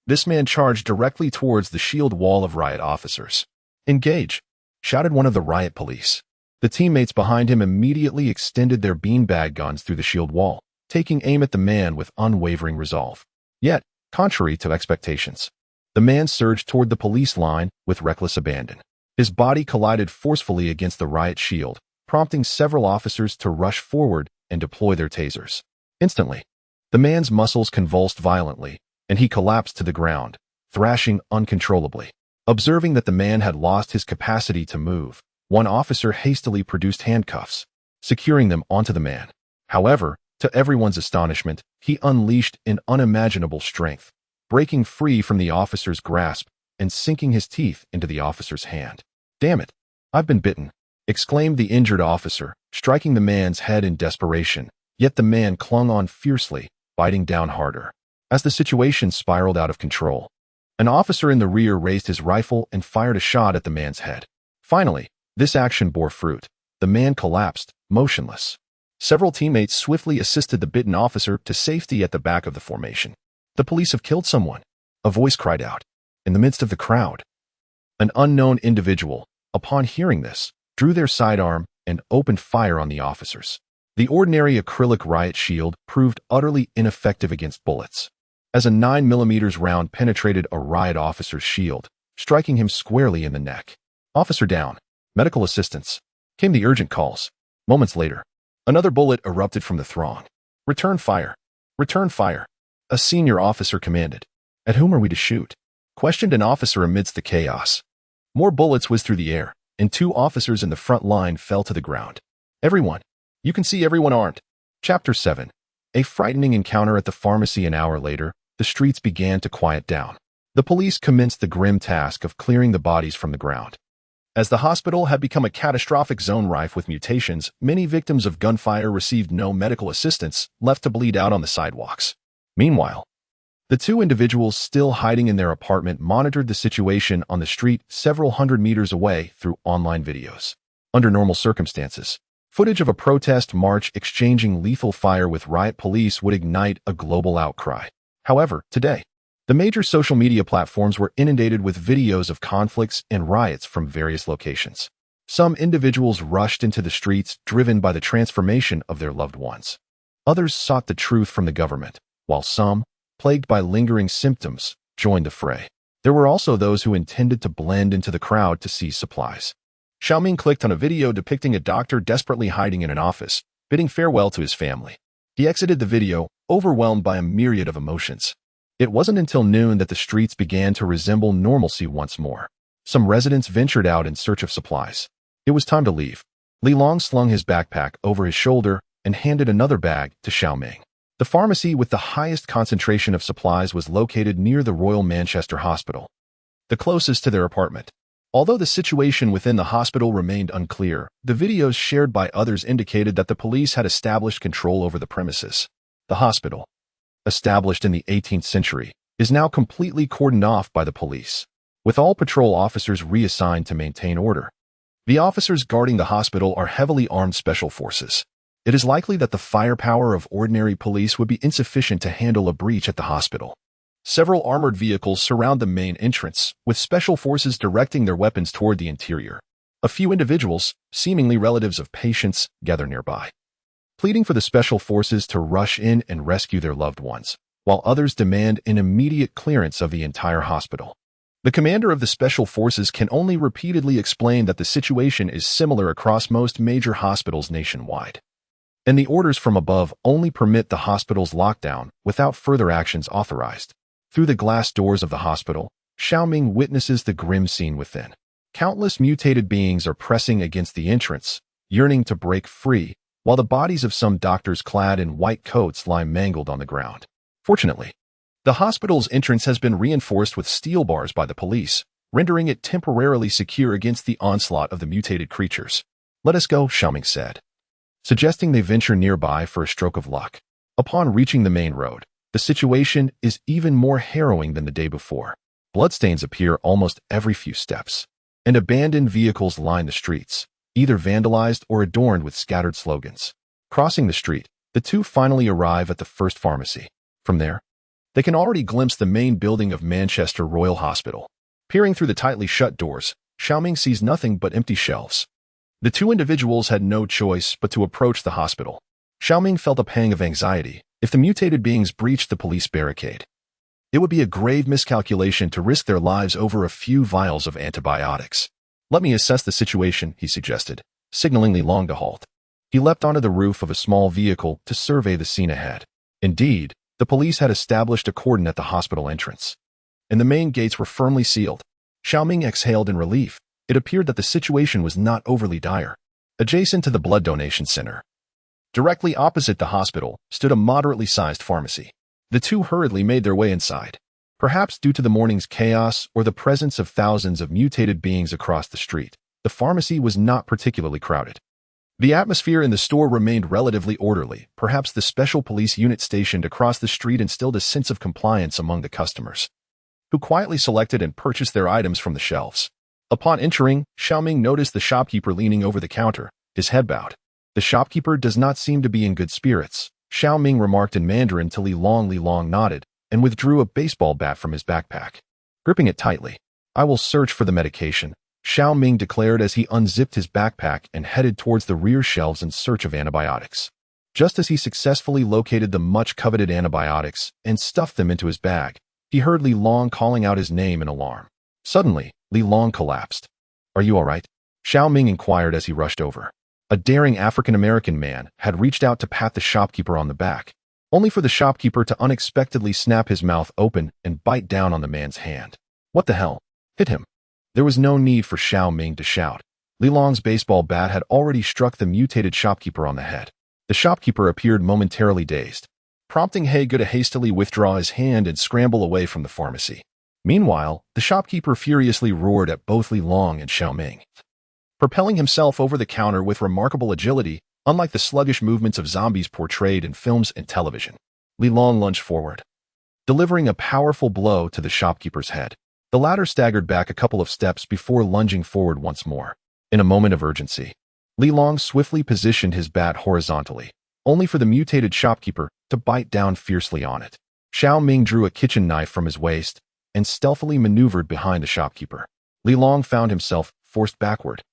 This man charged directly towards the shield wall of riot officers. "Engage!" shouted one of the riot police. The teammates behind him immediately extended their beanbag guns through the shield wall, taking aim at the man with unwavering resolve. Yet, contrary to expectations, the man surged toward the police line with reckless abandon. His body collided forcefully against the riot shield, prompting several officers to rush forward and deploy their tasers. Instantly, the man's muscles convulsed violently, and he collapsed to the ground, thrashing uncontrollably. Observing that the man had lost his capacity to move, one officer hastily produced handcuffs, securing them onto the man. However, to everyone's astonishment, he unleashed an unimaginable strength, breaking free from the officer's grasp and sinking his teeth into the officer's hand. "Damn it, I've been bitten," exclaimed the injured officer, striking the man's head in desperation. Yet the man clung on fiercely, biting down harder. As the situation spiraled out of control, an officer in the rear raised his rifle and fired a shot at the man's head. Finally, this action bore fruit. The man collapsed, motionless. Several teammates swiftly assisted the bitten officer to safety at the back of the formation. "The police have killed someone," a voice cried out. In the midst of the crowd, an unknown individual, upon hearing this, drew their sidearm and opened fire on the officers. The ordinary acrylic riot shield proved utterly ineffective against bullets, as a 9mm round penetrated a riot officer's shield, striking him squarely in the neck. "Officer down. Medical assistance," came the urgent calls. Moments later, another bullet erupted from the throng. "Return fire! Return fire!" a senior officer commanded. "At whom are we to shoot?" questioned an officer amidst the chaos. More bullets whizzed through the air, and 2 officers in the front line fell to the ground. "Everyone! You can see everyone armed." Chapter 7. A frightening encounter at the pharmacy. An hour later, the streets began to quiet down. The police commenced the grim task of clearing the bodies from the ground. As the hospital had become a catastrophic zone rife with mutations, many victims of gunfire received no medical assistance, left to bleed out on the sidewalks. Meanwhile, the 2 individuals still hiding in their apartment monitored the situation on the street several hundred meters away through online videos. Under normal circumstances, footage of a protest march exchanging lethal fire with riot police would ignite a global outcry. However, today, the major social media platforms were inundated with videos of conflicts and riots from various locations. Some individuals rushed into the streets driven by the transformation of their loved ones. Others sought the truth from the government, while some, plagued by lingering symptoms, joined the fray. There were also those who intended to blend into the crowd to seize supplies. Shao Ming clicked on a video depicting a doctor desperately hiding in an office, bidding farewell to his family. He exited the video, overwhelmed by a myriad of emotions. It wasn't until noon that the streets began to resemble normalcy once more. Some residents ventured out in search of supplies. It was time to leave. Li Long slung his backpack over his shoulder and handed another bag to Shao Ming. The pharmacy with the highest concentration of supplies was located near the Royal Manchester Hospital, the closest to their apartment. Although the situation within the hospital remained unclear, the videos shared by others indicated that the police had established control over the premises. The hospital, established in the 18th century, is now completely cordoned off by the police, with all patrol officers reassigned to maintain order. The officers guarding the hospital are heavily armed special forces. It is likely that the firepower of ordinary police would be insufficient to handle a breach at the hospital. Several armored vehicles surround the main entrance, with special forces directing their weapons toward the interior. A few individuals, seemingly relatives of patients, gather nearby, pleading for the special forces to rush in and rescue their loved ones, while others demand an immediate clearance of the entire hospital. The commander of the special forces can only repeatedly explain that the situation is similar across most major hospitals nationwide, and the orders from above only permit the hospital's lockdown without further actions authorized. Through the glass doors of the hospital, Shao Ming witnesses the grim scene within. Countless mutated beings are pressing against the entrance, yearning to break free, while the bodies of some doctors clad in white coats lie mangled on the ground. Fortunately, the hospital's entrance has been reinforced with steel bars by the police, rendering it temporarily secure against the onslaught of the mutated creatures. "Let us go," Shao Ming said, suggesting they venture nearby for a stroke of luck. Upon reaching the main road, the situation is even more harrowing than the day before. Bloodstains appear almost every few steps, and abandoned vehicles line the streets, either vandalized or adorned with scattered slogans. Crossing the street, the two finally arrive at the first pharmacy. From there, they can already glimpse the main building of Manchester Royal Hospital. Peering through the tightly shut doors, Shao Ming sees nothing but empty shelves. The two individuals had no choice but to approach the hospital. Shao Ming felt a pang of anxiety. If the mutated beings breached the police barricade, it would be a grave miscalculation to risk their lives over a few vials of antibiotics. "Let me assess the situation," he suggested, signaling Li Long to halt. He leapt onto the roof of a small vehicle to survey the scene ahead. Indeed, the police had established a cordon at the hospital entrance, and the main gates were firmly sealed. Shao Ming exhaled in relief. It appeared that the situation was not overly dire. Adjacent to the blood donation center, directly opposite the hospital, stood a moderately sized pharmacy. The two hurriedly made their way inside. Perhaps due to the morning's chaos or the presence of thousands of mutated beings across the street, the pharmacy was not particularly crowded. The atmosphere in the store remained relatively orderly. Perhaps the special police unit stationed across the street instilled a sense of compliance among the customers, who quietly selected and purchased their items from the shelves. Upon entering, Shao Ming noticed the shopkeeper leaning over the counter, his head bowed. "The shopkeeper does not seem to be in good spirits," Shao Ming remarked in Mandarin to Li Long. Li Long nodded and withdrew a baseball bat from his backpack, gripping it tightly. "I will search for the medication," Shao Ming declared as he unzipped his backpack and headed towards the rear shelves in search of antibiotics. Just as he successfully located the much-coveted antibiotics and stuffed them into his bag, he heard Li Long calling out his name in alarm. Suddenly, Li Long collapsed. "Are you all right?" Shao Ming inquired as he rushed over. A daring African-American man had reached out to pat the shopkeeper on the back, only for the shopkeeper to unexpectedly snap his mouth open and bite down on the man's hand. "What the hell? Hit him." There was no need for Shao Ming to shout. Li Long's baseball bat had already struck the mutated shopkeeper on the head. The shopkeeper appeared momentarily dazed, prompting Hago to hastily withdraw his hand and scramble away from the pharmacy. Meanwhile, the shopkeeper furiously roared at both Li Long and Shao Ming, propelling himself over the counter with remarkable agility, unlike the sluggish movements of zombies portrayed in films and television. Li Long lunged forward, delivering a powerful blow to the shopkeeper's head. The latter staggered back a couple of steps before lunging forward once more. In a moment of urgency, Li Long swiftly positioned his bat horizontally, only for the mutated shopkeeper to bite down fiercely on it. Shao Ming drew a kitchen knife from his waist and stealthily maneuvered behind the shopkeeper. Li Long found himself forced backward,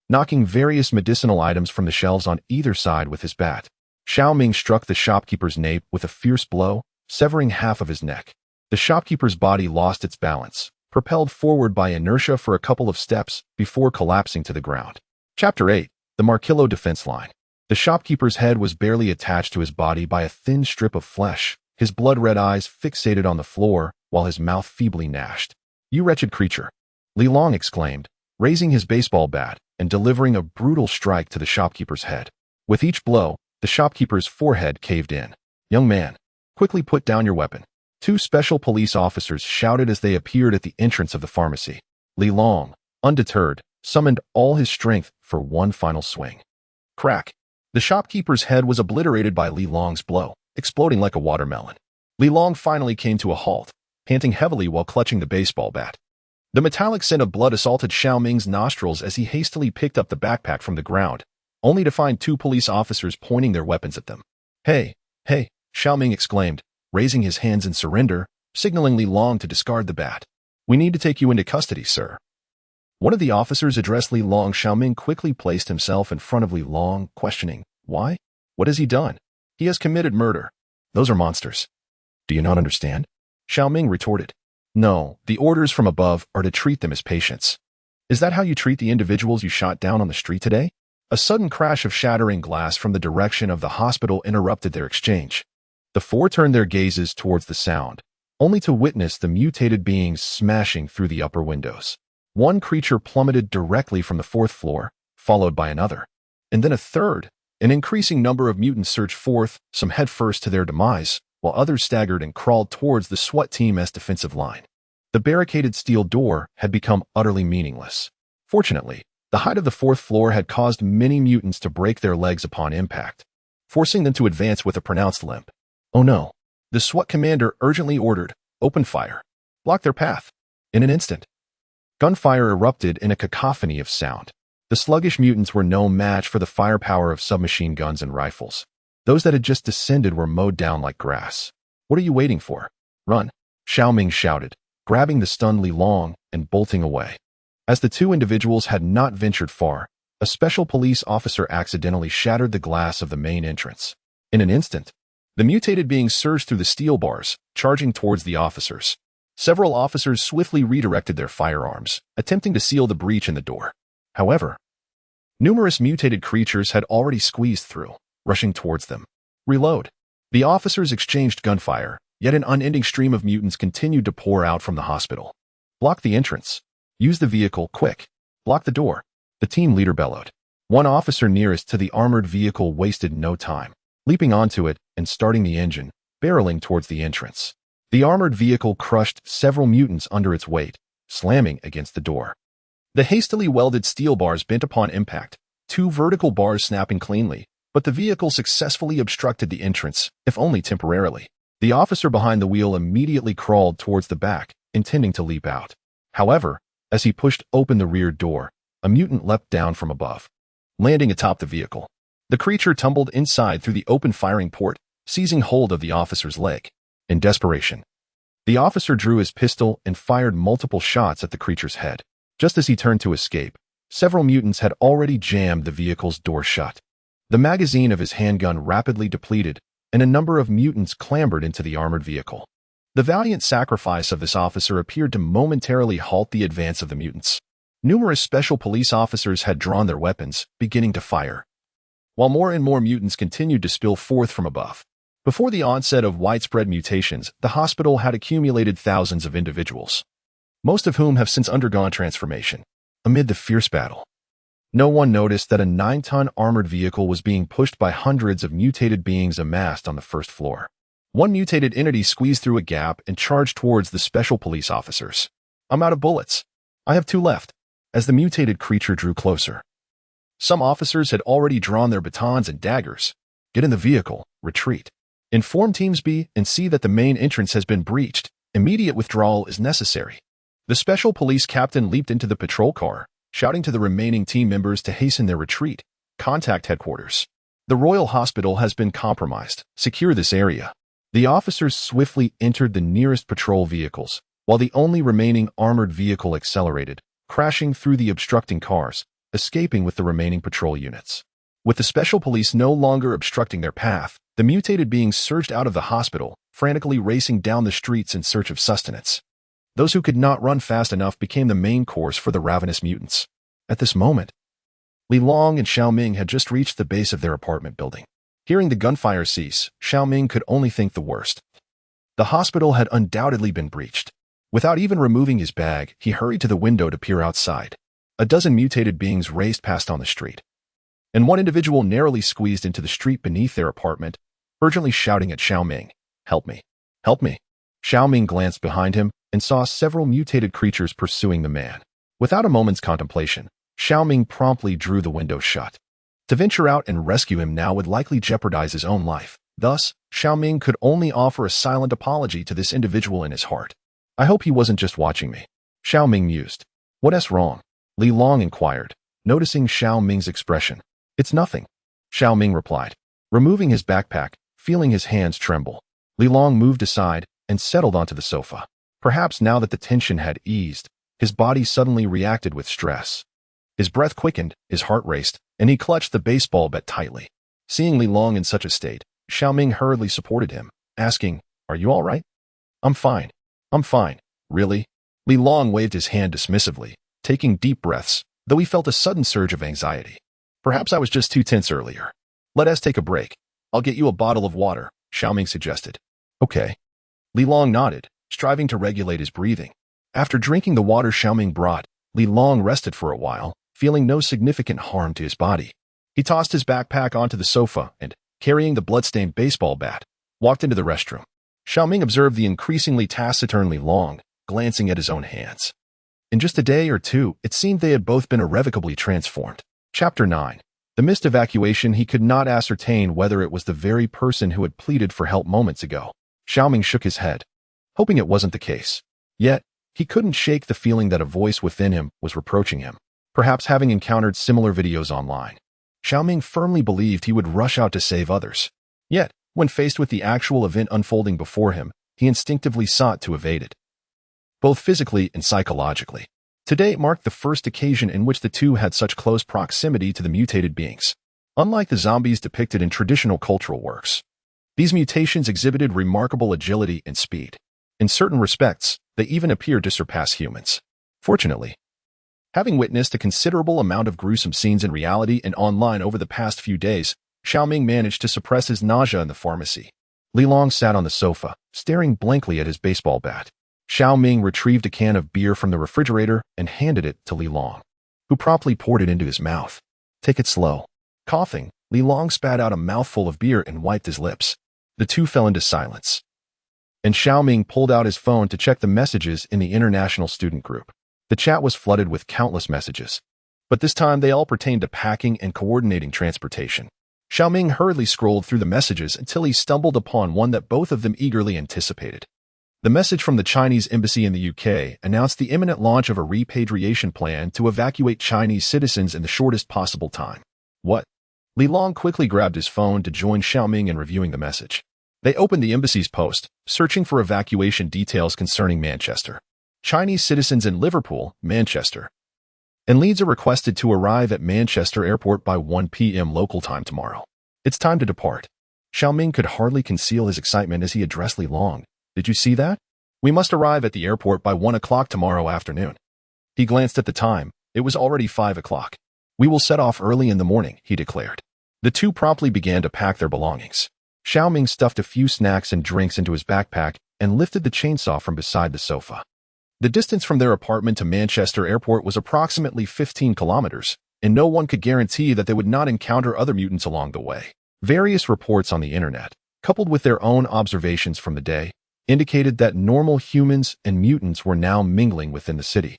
knocking various medicinal items from the shelves on either side with his bat. Shao Ming struck the shopkeeper's nape with a fierce blow, severing half of his neck. The shopkeeper's body lost its balance, propelled forward by inertia for a couple of steps before collapsing to the ground. Chapter 8. The Marquillo Defense Line. The shopkeeper's head was barely attached to his body by a thin strip of flesh. his blood-red eyes fixated on the floor while his mouth feebly gnashed. "You wretched creature!" Li Long exclaimed, raising his baseball bat and delivering a brutal strike to the shopkeeper's head. With each blow, the shopkeeper's forehead caved in. "Young man, quickly put down your weapon." Two special police officers shouted as they appeared at the entrance of the pharmacy. Li Long, undeterred, summoned all his strength for one final swing. Crack! The shopkeeper's head was obliterated by Li Long's blow, exploding like a watermelon. Li Long finally came to a halt, panting heavily while clutching the baseball bat. The metallic scent of blood assaulted Shao Ming's nostrils as he hastily picked up the backpack from the ground, only to find two police officers pointing their weapons at them. Hey, Shao Ming exclaimed, raising his hands in surrender, signaling Li Long to discard the bat. "We need to take you into custody, sir." One of the officers addressed Li Long. Shao Ming quickly placed himself in front of Li Long, questioning, "Why? What has he done?" "He has committed murder. Those are monsters." "Do you not understand?" Shao Ming retorted. "No, the orders from above are to treat them as patients." "Is that how you treat the individuals you shot down on the street today?" A sudden crash of shattering glass from the direction of the hospital interrupted their exchange. The four turned their gazes towards the sound, only to witness the mutated beings smashing through the upper windows. One creature plummeted directly from the fourth floor, followed by another, and then a third. An increasing number of mutants surged forth, some headfirst to their demise, while others staggered and crawled towards the SWAT team's defensive line. The barricaded steel door had become utterly meaningless. Fortunately, the height of the fourth floor had caused many mutants to break their legs upon impact, forcing them to advance with a pronounced limp. "Oh no!" The SWAT commander urgently ordered, "Open fire. Block their path." In an instant, gunfire erupted in a cacophony of sound. The sluggish mutants were no match for the firepower of submachine guns and rifles. Those that had just descended were mowed down like grass. "What are you waiting for? Run!" Shao Ming shouted, grabbing the stunned Li Long and bolting away. As the two individuals had not ventured far, a special police officer accidentally shattered the glass of the main entrance. In an instant, the mutated beings surged through the steel bars, charging towards the officers. Several officers swiftly redirected their firearms, attempting to seal the breach in the door. However, numerous mutated creatures had already squeezed through, rushing towards them. "Reload!" The officers exchanged gunfire, yet an unending stream of mutants continued to pour out from the hospital. "Block the entrance. Use the vehicle, quick. Block the door," the team leader bellowed. One officer nearest to the armored vehicle wasted no time, leaping onto it and starting the engine, barreling towards the entrance. The armored vehicle crushed several mutants under its weight, slamming against the door. The hastily welded steel bars bent upon impact, two vertical bars snapping cleanly, but the vehicle successfully obstructed the entrance, if only temporarily. The officer behind the wheel immediately crawled towards the back, intending to leap out. However, as he pushed open the rear door, a mutant leapt down from above, landing atop the vehicle. The creature tumbled inside through the open firing port, seizing hold of the officer's leg. In desperation, the officer drew his pistol and fired multiple shots at the creature's head. Just as he turned to escape, several mutants had already jammed the vehicle's door shut. The magazine of his handgun rapidly depleted, and a number of mutants clambered into the armored vehicle. The valiant sacrifice of this officer appeared to momentarily halt the advance of the mutants. Numerous special police officers had drawn their weapons, beginning to fire, while more and more mutants continued to spill forth from above. Before the onset of widespread mutations, the hospital had accumulated thousands of individuals, most of whom have since undergone transformation. Amid the fierce battle, no one noticed that a 9-ton armored vehicle was being pushed by hundreds of mutated beings amassed on the first floor. One mutated entity squeezed through a gap and charged towards the special police officers. "I'm out of bullets. I have 2 left." As the mutated creature drew closer, some officers had already drawn their batons and daggers. "Get in the vehicle. Retreat. Inform Teams B and C that the main entrance has been breached. Immediate withdrawal is necessary." The special police captain leaped into the patrol car, shouting to the remaining team members to hasten their retreat. "Contact headquarters. The Royal Hospital has been compromised. Secure this area." The officers swiftly entered the nearest patrol vehicles, while the only remaining armored vehicle accelerated, crashing through the obstructing cars, escaping with the remaining patrol units. With the special police no longer obstructing their path, the mutated beings surged out of the hospital, frantically racing down the streets in search of sustenance. Those who could not run fast enough became the main course for the ravenous mutants. At this moment, Li Long and Shao Ming had just reached the base of their apartment building. Hearing the gunfire cease, Shao Ming could only think the worst. The hospital had undoubtedly been breached. Without even removing his bag, he hurried to the window to peer outside. A dozen mutated beings raced past on the street, and one individual narrowly squeezed into the street beneath their apartment, urgently shouting at Shao Ming, "Help me! Help me!" Shao Ming glanced behind him and saw several mutated creatures pursuing the man. Without a moment's contemplation, Shao Ming promptly drew the window shut. To venture out and rescue him now would likely jeopardize his own life. Thus, Shao Ming could only offer a silent apology to this individual in his heart. "I hope he wasn't just watching me," Shao Ming mused. "What's wrong?" Li Long inquired, noticing Shao Ming's expression. "It's nothing," Shao Ming replied, removing his backpack, feeling his hands tremble. Li Long moved aside and settled onto the sofa. Perhaps now that the tension had eased, his body suddenly reacted with stress. His breath quickened, his heart raced, and he clutched the baseball bat tightly. Seeing Li Long in such a state, Shao Ming hurriedly supported him, asking, "Are you all right?" I'm fine. Really?" Li Long waved his hand dismissively, taking deep breaths, though he felt a sudden surge of anxiety. "Perhaps I was just too tense earlier. Let us take a break. I'll get you a bottle of water," Shao Ming suggested. "Okay." Li Long nodded, striving to regulate his breathing. After drinking the water Shao Ming brought, Li Long rested for a while, feeling no significant harm to his body. He tossed his backpack onto the sofa and, carrying the bloodstained baseball bat, walked into the restroom. Shao Ming observed the increasingly taciturn Li Long, glancing at his own hands. In just a day or two, it seemed they had both been irrevocably transformed. Chapter 9. The missed evacuation. He could not ascertain whether it was the very person who had pleaded for help moments ago. Shao Ming shook his head, hoping it wasn't the case. Yet, he couldn't shake the feeling that a voice within him was reproaching him, perhaps having encountered similar videos online. Shao Ming firmly believed he would rush out to save others. Yet, when faced with the actual event unfolding before him, he instinctively sought to evade it, both physically and psychologically. Today marked the first occasion in which the two had such close proximity to the mutated beings. Unlike the zombies depicted in traditional cultural works, these mutations exhibited remarkable agility and speed. In certain respects, they even appeared to surpass humans. Fortunately, having witnessed a considerable amount of gruesome scenes in reality and online over the past few days, Shao Ming managed to suppress his nausea in the pharmacy. Li Long sat on the sofa, staring blankly at his baseball bat. Shao Ming retrieved a can of beer from the refrigerator and handed it to Li Long, who promptly poured it into his mouth. "Take it slow." Coughing, Li Long spat out a mouthful of beer and wiped his lips. The two fell into silence, and Shao Ming pulled out his phone to check the messages in the international student group. The chat was flooded with countless messages, but this time they all pertained to packing and coordinating transportation. Shao Ming hurriedly scrolled through the messages until he stumbled upon one that both of them eagerly anticipated. The message from the Chinese embassy in the UK announced the imminent launch of a repatriation plan to evacuate Chinese citizens in the shortest possible time. What? Li Long quickly grabbed his phone to join Shao Ming in reviewing the message. They opened the embassy's post, searching for evacuation details concerning Manchester. Chinese citizens in Liverpool, Manchester, and Leeds are requested to arrive at Manchester Airport by 1 p.m. local time tomorrow. It's time to depart. Shao Ming could hardly conceal his excitement as he addressed Li Long. "Did you see that? We must arrive at the airport by 1 o'clock tomorrow afternoon." He glanced at the time. It was already 5 o'clock. "We will set off early in the morning," he declared. The two promptly began to pack their belongings. Shao Ming stuffed a few snacks and drinks into his backpack and lifted the chainsaw from beside the sofa. The distance from their apartment to Manchester Airport was approximately 15 kilometers, and no one could guarantee that they would not encounter other mutants along the way. Various reports on the internet, coupled with their own observations from the day, indicated that normal humans and mutants were now mingling within the city.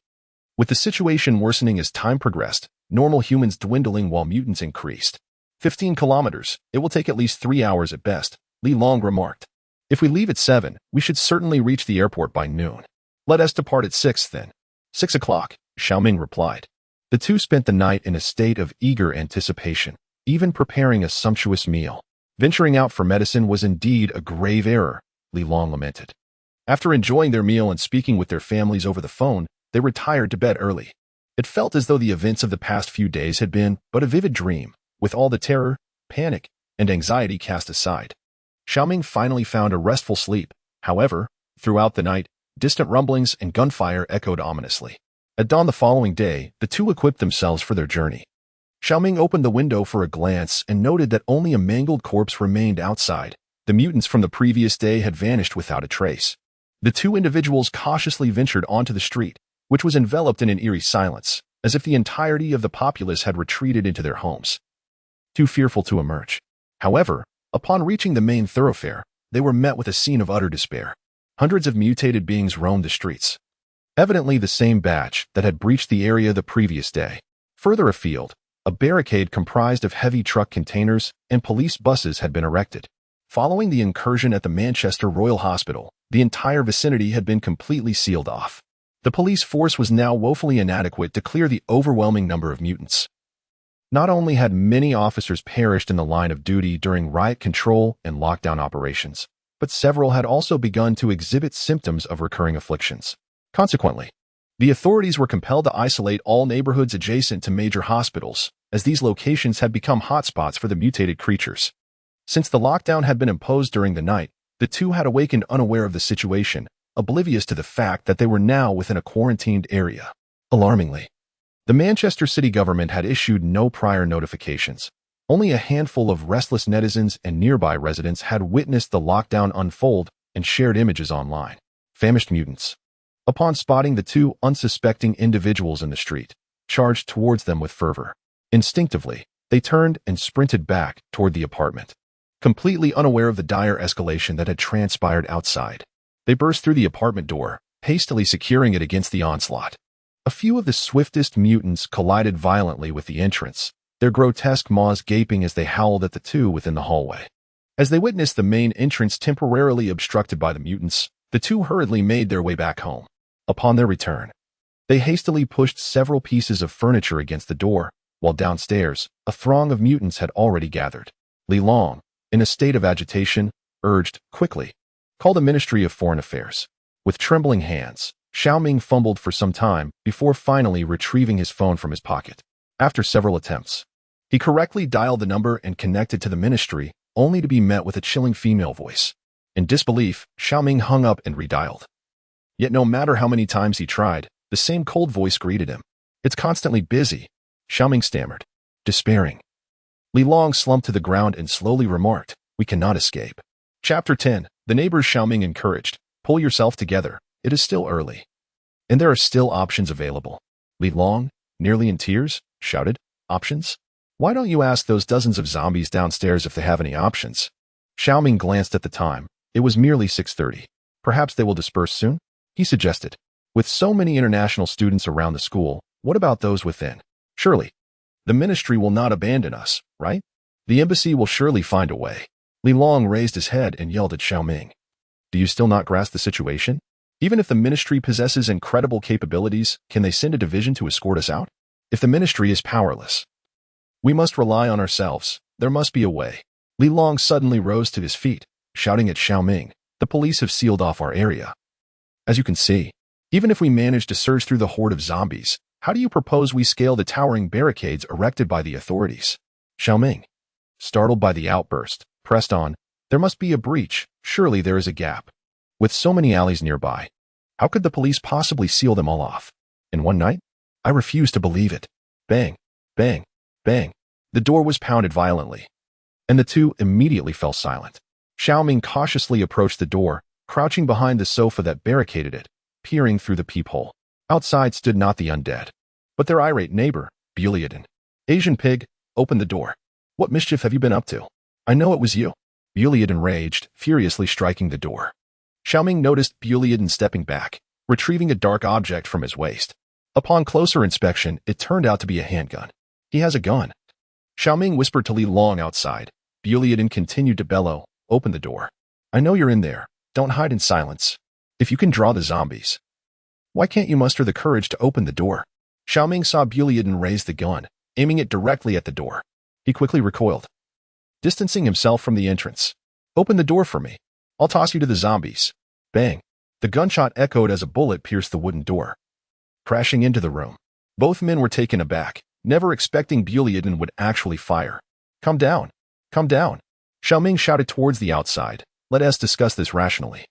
With the situation worsening as time progressed, normal humans dwindling while mutants increased. 15 kilometers, it will take at least 3 hours at best, Li Long remarked. "If we leave at 7, we should certainly reach the airport by noon. Let us depart at 6 then." 6 o'clock, Shao Ming replied. The two spent the night in a state of eager anticipation, even preparing a sumptuous meal. Venturing out for medicine was indeed a grave error, Li Long lamented. After enjoying their meal and speaking with their families over the phone, they retired to bed early. It felt as though the events of the past few days had been but a vivid dream, with all the terror, panic, and anxiety cast aside. Shao Ming finally found a restful sleep. However, throughout the night, distant rumblings and gunfire echoed ominously. At dawn the following day, the two equipped themselves for their journey. Shao Ming opened the window for a glance and noted that only a mangled corpse remained outside, The mutants from the previous day had vanished without a trace. The two individuals cautiously ventured onto the street, which was enveloped in an eerie silence, as if the entirety of the populace had retreated into their homes, too fearful to emerge. However, upon reaching the main thoroughfare, they were met with a scene of utter despair. Hundreds of mutated beings roamed the streets, evidently the same batch that had breached the area the previous day. Further afield, a barricade comprised of heavy truck containers and police buses had been erected. Following the incursion at the Manchester Royal Hospital, the entire vicinity had been completely sealed off. The police force was now woefully inadequate to clear the overwhelming number of mutants. Not only had many officers perished in the line of duty during riot control and lockdown operations, but several had also begun to exhibit symptoms of recurring afflictions. Consequently, the authorities were compelled to isolate all neighborhoods adjacent to major hospitals, as these locations had become hotspots for the mutated creatures. Since the lockdown had been imposed during the night, the two had awakened unaware of the situation, oblivious to the fact that they were now within a quarantined area. Alarmingly, the Manchester city government had issued no prior notifications. Only a handful of restless netizens and nearby residents had witnessed the lockdown unfold and shared images online. Famished mutants, upon spotting the two unsuspecting individuals in the street, charged towards them with fervor. Instinctively, they turned and sprinted back toward the apartment, completely unaware of the dire escalation that had transpired outside. They burst through the apartment door, hastily securing it against the onslaught. A few of the swiftest mutants collided violently with the entrance, their grotesque maws gaping as they howled at the two within the hallway. As they witnessed the main entrance temporarily obstructed by the mutants, the two hurriedly made their way back home. Upon their return, they hastily pushed several pieces of furniture against the door, while downstairs, a throng of mutants had already gathered. Li Long, in a state of agitation, urged, "Quickly, call the Ministry of Foreign Affairs." With trembling hands, Shao Ming fumbled for some time before finally retrieving his phone from his pocket. After several attempts, he correctly dialed the number and connected to the ministry, only to be met with a chilling female voice. In disbelief, Shao Ming hung up and redialed. Yet no matter how many times he tried, the same cold voice greeted him. "It's constantly busy," Shao Ming stammered, despairing. Li Long slumped to the ground and slowly remarked, "We cannot escape." Chapter 10. The neighbors. Shao Ming encouraged, "Pull yourself together. It is still early, and there are still options available." Li Long, nearly in tears, shouted, "Options? Why don't you ask those dozens of zombies downstairs if they have any options?" Shao Ming glanced at the time. It was merely 6:30. "Perhaps they will disperse soon?" he suggested. "With so many international students around the school, what about those within? Surely, the ministry will not abandon us, right? The embassy will surely find a way." Li Long raised his head and yelled at Shao Ming, "Do you still not grasp the situation? Even if the ministry possesses incredible capabilities, can they send a division to escort us out? If the ministry is powerless, we must rely on ourselves. There must be a way." Li Long suddenly rose to his feet, shouting at Shao Ming, "The police have sealed off our area. As you can see, even if we manage to surge through the horde of zombies, how do you propose we scale the towering barricades erected by the authorities?" Shao Ming, startled by the outburst, pressed on, "There must be a breach. Surely there is a gap. With so many alleys nearby, how could the police possibly seal them all off in one night? I refuse to believe it." Bang, bang, bang. The door was pounded violently, and the two immediately fell silent. Shao Ming cautiously approached the door, crouching behind the sofa that barricaded it, peering through the peephole. Outside stood not the undead, but their irate neighbor, Buliadin. "Asian pig, open the door. What mischief have you been up to? I know it was you." Buliadin raged, furiously striking the door. Shao Ming noticed Buliadin stepping back, retrieving a dark object from his waist. Upon closer inspection, it turned out to be a handgun. "He has a gun." Shao Ming whispered to Li Long outside. Buliadin continued to bellow, "Open the door. I know you're in there. Don't hide in silence. If you can draw the zombies, why can't you muster the courage to open the door?" Shao Ming saw Buliadin raise the gun, aiming it directly at the door. He quickly recoiled, distancing himself from the entrance. "Open the door for me. I'll toss you to the zombies." Bang. The gunshot echoed as a bullet pierced the wooden door, crashing into the room. Both men were taken aback, never expecting Buliadin would actually fire. Come down. Come down." Shao Ming shouted towards the outside. "Let us discuss this rationally."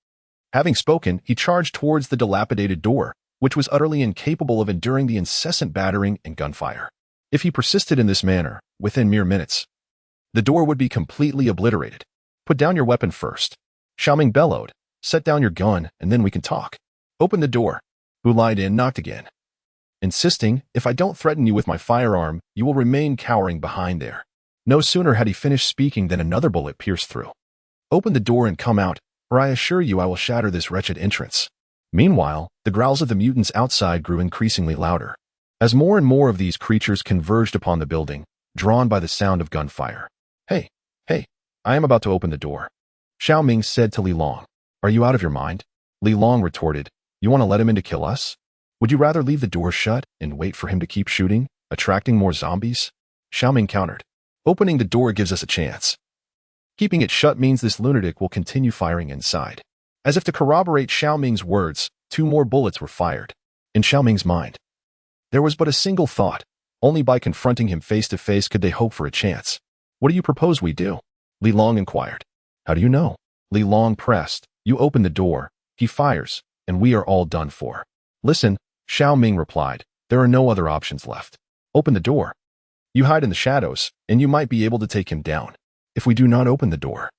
Having spoken, he charged towards the dilapidated door, which was utterly incapable of enduring the incessant battering and gunfire. If he persisted in this manner, within mere minutes, the door would be completely obliterated. Put down your weapon first. Shao Ming bellowed. Set down your gun, and then we can talk. Open the door. Hu lied in, knocked again, insisting, if I don't threaten you with my firearm, you will remain cowering behind there. No sooner had he finished speaking than another bullet pierced through. Open the door and come out, or I assure you I will shatter this wretched entrance. Meanwhile, the growls of the mutants outside grew increasingly louder, as more and more of these creatures converged upon the building, drawn by the sound of gunfire. Hey, I am about to open the door, Shao Ming said to Li Long. Are you out of your mind? Li Long retorted, you want to let him in to kill us? Would you rather leave the door shut and wait for him to keep shooting, attracting more zombies? Shao Ming countered. Opening the door gives us a chance. Keeping it shut means this lunatic will continue firing inside. As if to corroborate Shao Ming's words, 2 more bullets were fired. In Shao Ming's mind, there was but a single thought. Only by confronting him face to face could they hope for a chance. What do you propose we do? Li Long inquired. How do you know? Li Long pressed. You open the door, he fires, and we are all done for. Listen, Shao Ming replied. There are no other options left. Open the door. You hide in the shadows, and you might be able to take him down. If we do not open the door,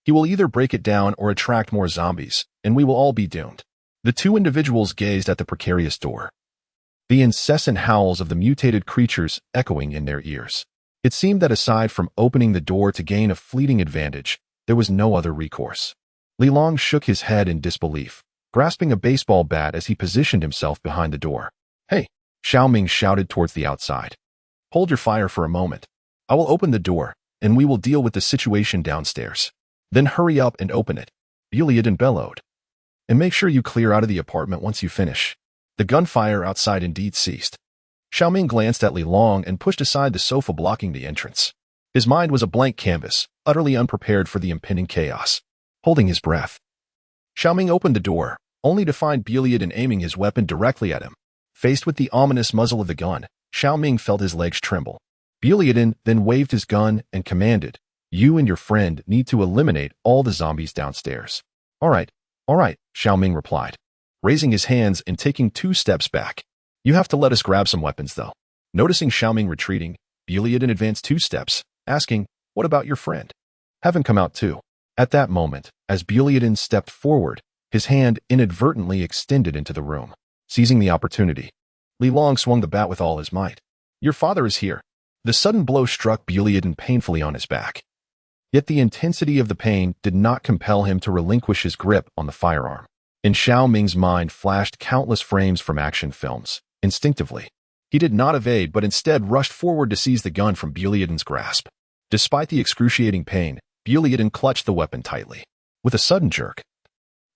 he will either break it down or attract more zombies, and we will all be doomed. The 2 individuals gazed at the precarious door, the incessant howls of the mutated creatures echoing in their ears. It seemed that aside from opening the door to gain a fleeting advantage, there was no other recourse. Li Long shook his head in disbelief, grasping a baseball bat as he positioned himself behind the door. Hey, Shao Ming shouted towards the outside. Hold your fire for a moment. I will open the door, and we will deal with the situation downstairs. Then hurry up and open it, Buliadin bellowed. And make sure you clear out of the apartment once you finish. The gunfire outside indeed ceased. Shao Ming glanced at Li Long and pushed aside the sofa blocking the entrance. His mind was a blank canvas, utterly unprepared for the impending chaos. Holding his breath, Shao Ming opened the door, only to find Buliadin aiming his weapon directly at him. Faced with the ominous muzzle of the gun, Shao Ming felt his legs tremble. Buliadin then waved his gun and commanded, you and your friend need to eliminate all the zombies downstairs. All right, Shao Ming replied, raising his hands and taking 2 steps back. You have to let us grab some weapons, though. Noticing Shao Ming retreating, Buliadin advanced 2 steps, asking, what about your friend? Have him come out too. At that moment, as Buliadin stepped forward, his hand inadvertently extended into the room. Seizing the opportunity, Li Long swung the bat with all his might. Your father is here. The sudden blow struck Buliadin painfully on his back. Yet the intensity of the pain did not compel him to relinquish his grip on the firearm. In Shao Ming's mind flashed countless frames from action films. Instinctively, he did not evade but instead rushed forward to seize the gun from Buliadin's grasp. Despite the excruciating pain, Buliadin clutched the weapon tightly. With a sudden jerk,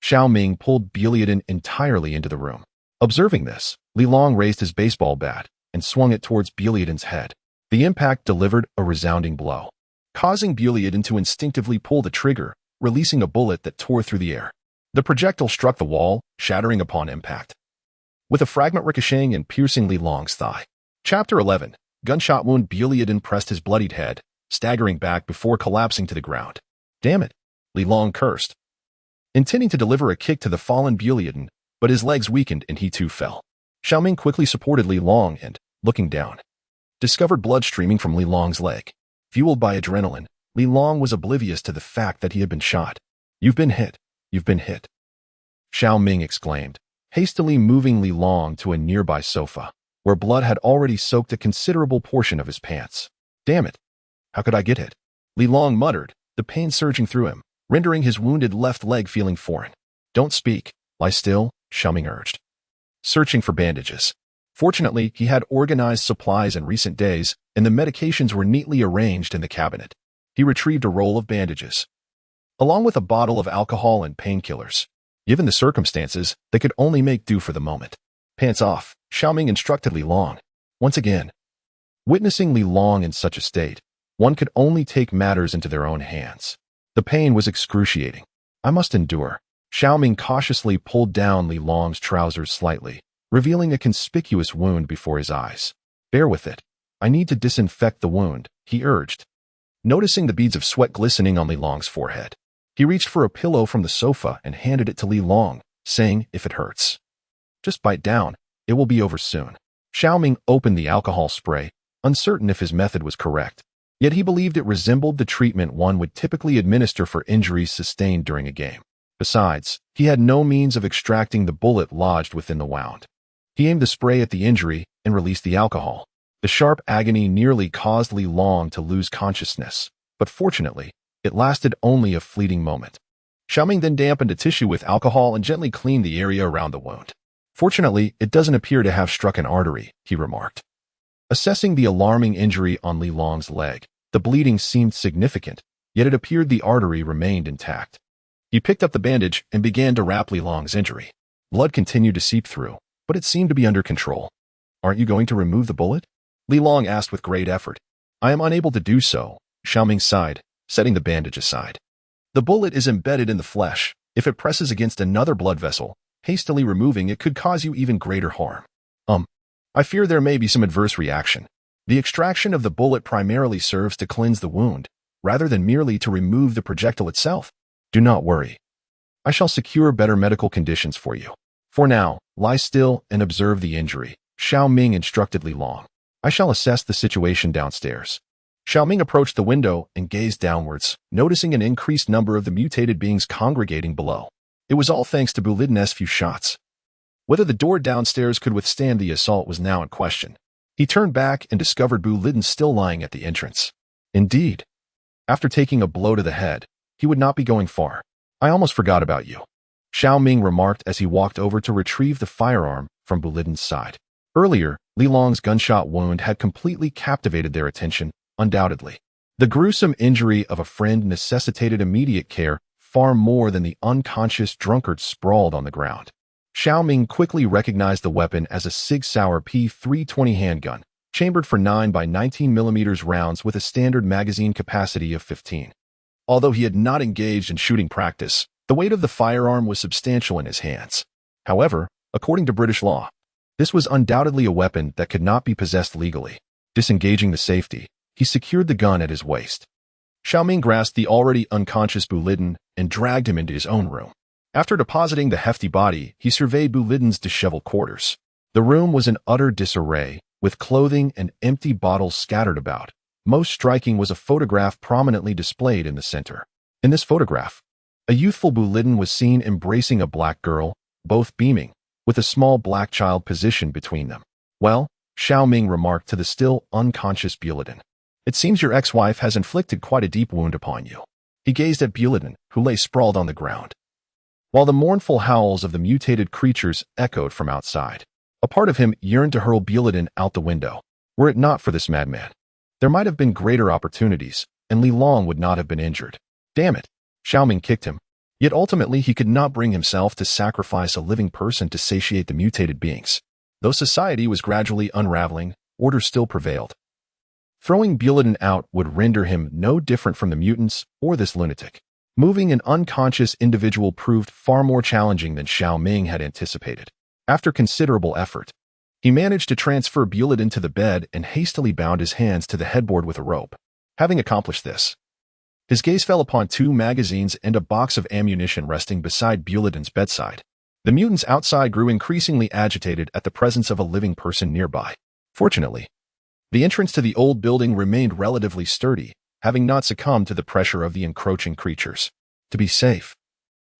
Shao Ming pulled Buliadin entirely into the room. Observing this, Li Long raised his baseball bat and swung it towards Buliadin's head. The impact delivered a resounding blow, causing Buliadin to instinctively pull the trigger, releasing a bullet that tore through the air. The projectile struck the wall, shattering upon impact, with a fragment ricocheting and piercing Li Long's thigh. Chapter 11. Gunshot wound. Buliadin pressed his bloodied head, staggering back before collapsing to the ground. Damn it, Li Long cursed, intending to deliver a kick to the fallen Buliadin, but his legs weakened and he too fell. Shao Ming quickly supported Li Long and, looking down, discovered blood streaming from Li Long's leg. Fueled by adrenaline, Li Long was oblivious to the fact that he had been shot. You've been hit. You've been hit, Shao Ming exclaimed, hastily moving Li Long to a nearby sofa, where blood had already soaked a considerable portion of his pants. Damn it. How could I get hit? Li Long muttered, the pain surging through him, rendering his wounded left leg feeling foreign. Don't speak. Lie still, Shao Ming urged, searching for bandages. Fortunately, he had organized supplies in recent days, and the medications were neatly arranged in the cabinet. He retrieved a roll of bandages, along with a bottle of alcohol and painkillers. Given the circumstances, they could only make do for the moment. Pants off, Shao Ming instructed Li Long. Once again, witnessing Li Long in such a state, one could only take matters into their own hands. The pain was excruciating. I must endure. Shao Ming cautiously pulled down Li Long's trousers slightly, revealing a conspicuous wound before his eyes. Bear with it. I need to disinfect the wound, he urged. Noticing the beads of sweat glistening on Li Long's forehead, he reached for a pillow from the sofa and handed it to Li Long, saying, if it hurts, just bite down, it will be over soon. Shao Ming opened the alcohol spray, uncertain if his method was correct. Yet he believed it resembled the treatment one would typically administer for injuries sustained during a game. Besides, he had no means of extracting the bullet lodged within the wound. He aimed the spray at the injury and released the alcohol. The sharp agony nearly caused Li Long to lose consciousness, but fortunately, it lasted only a fleeting moment. Shao Ming then dampened a tissue with alcohol and gently cleaned the area around the wound. Fortunately, it doesn't appear to have struck an artery, he remarked. Assessing the alarming injury on Li Long's leg, the bleeding seemed significant, yet it appeared the artery remained intact. He picked up the bandage and began to wrap Li Long's injury. Blood continued to seep through, but it seemed to be under control. Aren't you going to remove the bullet? Li Long asked with great effort. I am unable to do so, Shao Ming sighed, setting the bandage aside. The bullet is embedded in the flesh. If it presses against another blood vessel, hastily removing it could cause you even greater harm. I fear there may be some adverse reaction. The extraction of the bullet primarily serves to cleanse the wound, rather than merely to remove the projectile itself. Do not worry. I shall secure better medical conditions for you. For now, lie still and observe the injury, Shao Ming instructed Li Long. I shall assess the situation downstairs. Shao Ming approached the window and gazed downwards, noticing an increased number of the mutated beings congregating below. It was all thanks to Bulidin's few shots. Whether the door downstairs could withstand the assault was now in question. He turned back and discovered Bulidin still lying at the entrance. Indeed. After taking a blow to the head, he would not be going far. I almost forgot about you, Shao Ming remarked as he walked over to retrieve the firearm from Bulidin's side. Earlier, Li Long's gunshot wound had completely captivated their attention, undoubtedly. The gruesome injury of a friend necessitated immediate care far more than the unconscious drunkard sprawled on the ground. Shao Ming quickly recognized the weapon as a Sig Sauer P320 handgun, chambered for 9 by 19 mm rounds with a standard magazine capacity of 15. Although he had not engaged in shooting practice, the weight of the firearm was substantial in his hands. However, according to British law, this was undoubtedly a weapon that could not be possessed legally. Disengaging the safety, he secured the gun at his waist. Shao Ming grasped the already unconscious Bulidin and dragged him into his own room. After depositing the hefty body, he surveyed Bulidin's disheveled quarters. The room was in utter disarray, with clothing and empty bottles scattered about. Most striking was a photograph prominently displayed in the center. In this photograph, a youthful Bulidin was seen embracing a black girl, both beaming, with a small black child positioned between them. Well, Shao Ming remarked to the still unconscious Bulidin, it seems your ex-wife has inflicted quite a deep wound upon you. He gazed at Bulidin, who lay sprawled on the ground, while the mournful howls of the mutated creatures echoed from outside. A part of him yearned to hurl Bulidin out the window. Were it not for this madman, there might have been greater opportunities, and Li Long would not have been injured. Damn it! Shao Ming kicked him. Yet ultimately he could not bring himself to sacrifice a living person to satiate the mutated beings. Though society was gradually unraveling, order still prevailed. Throwing Bulidin out would render him no different from the mutants or this lunatic. Moving an unconscious individual proved far more challenging than Shao Ming had anticipated. After considerable effort, he managed to transfer Bulidin to the bed and hastily bound his hands to the headboard with a rope. Having accomplished this, his gaze fell upon 2 magazines and a box of ammunition resting beside Bulidin's bedside. The mutants outside grew increasingly agitated at the presence of a living person nearby. Fortunately, the entrance to the old building remained relatively sturdy, having not succumbed to the pressure of the encroaching creatures. To be safe,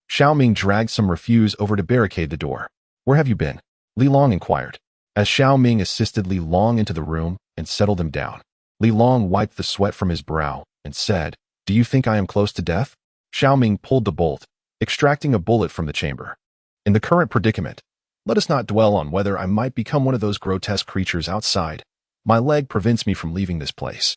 Shao Ming dragged some refuse over to barricade the door. Where have you been? Li Long inquired, as Shao Ming assisted Li Long into the room and settled him down. Li Long wiped the sweat from his brow and said, Do you think I am close to death? Shao Ming pulled the bolt, extracting a bullet from the chamber. In the current predicament, let us not dwell on whether I might become one of those grotesque creatures outside. My leg prevents me from leaving this place,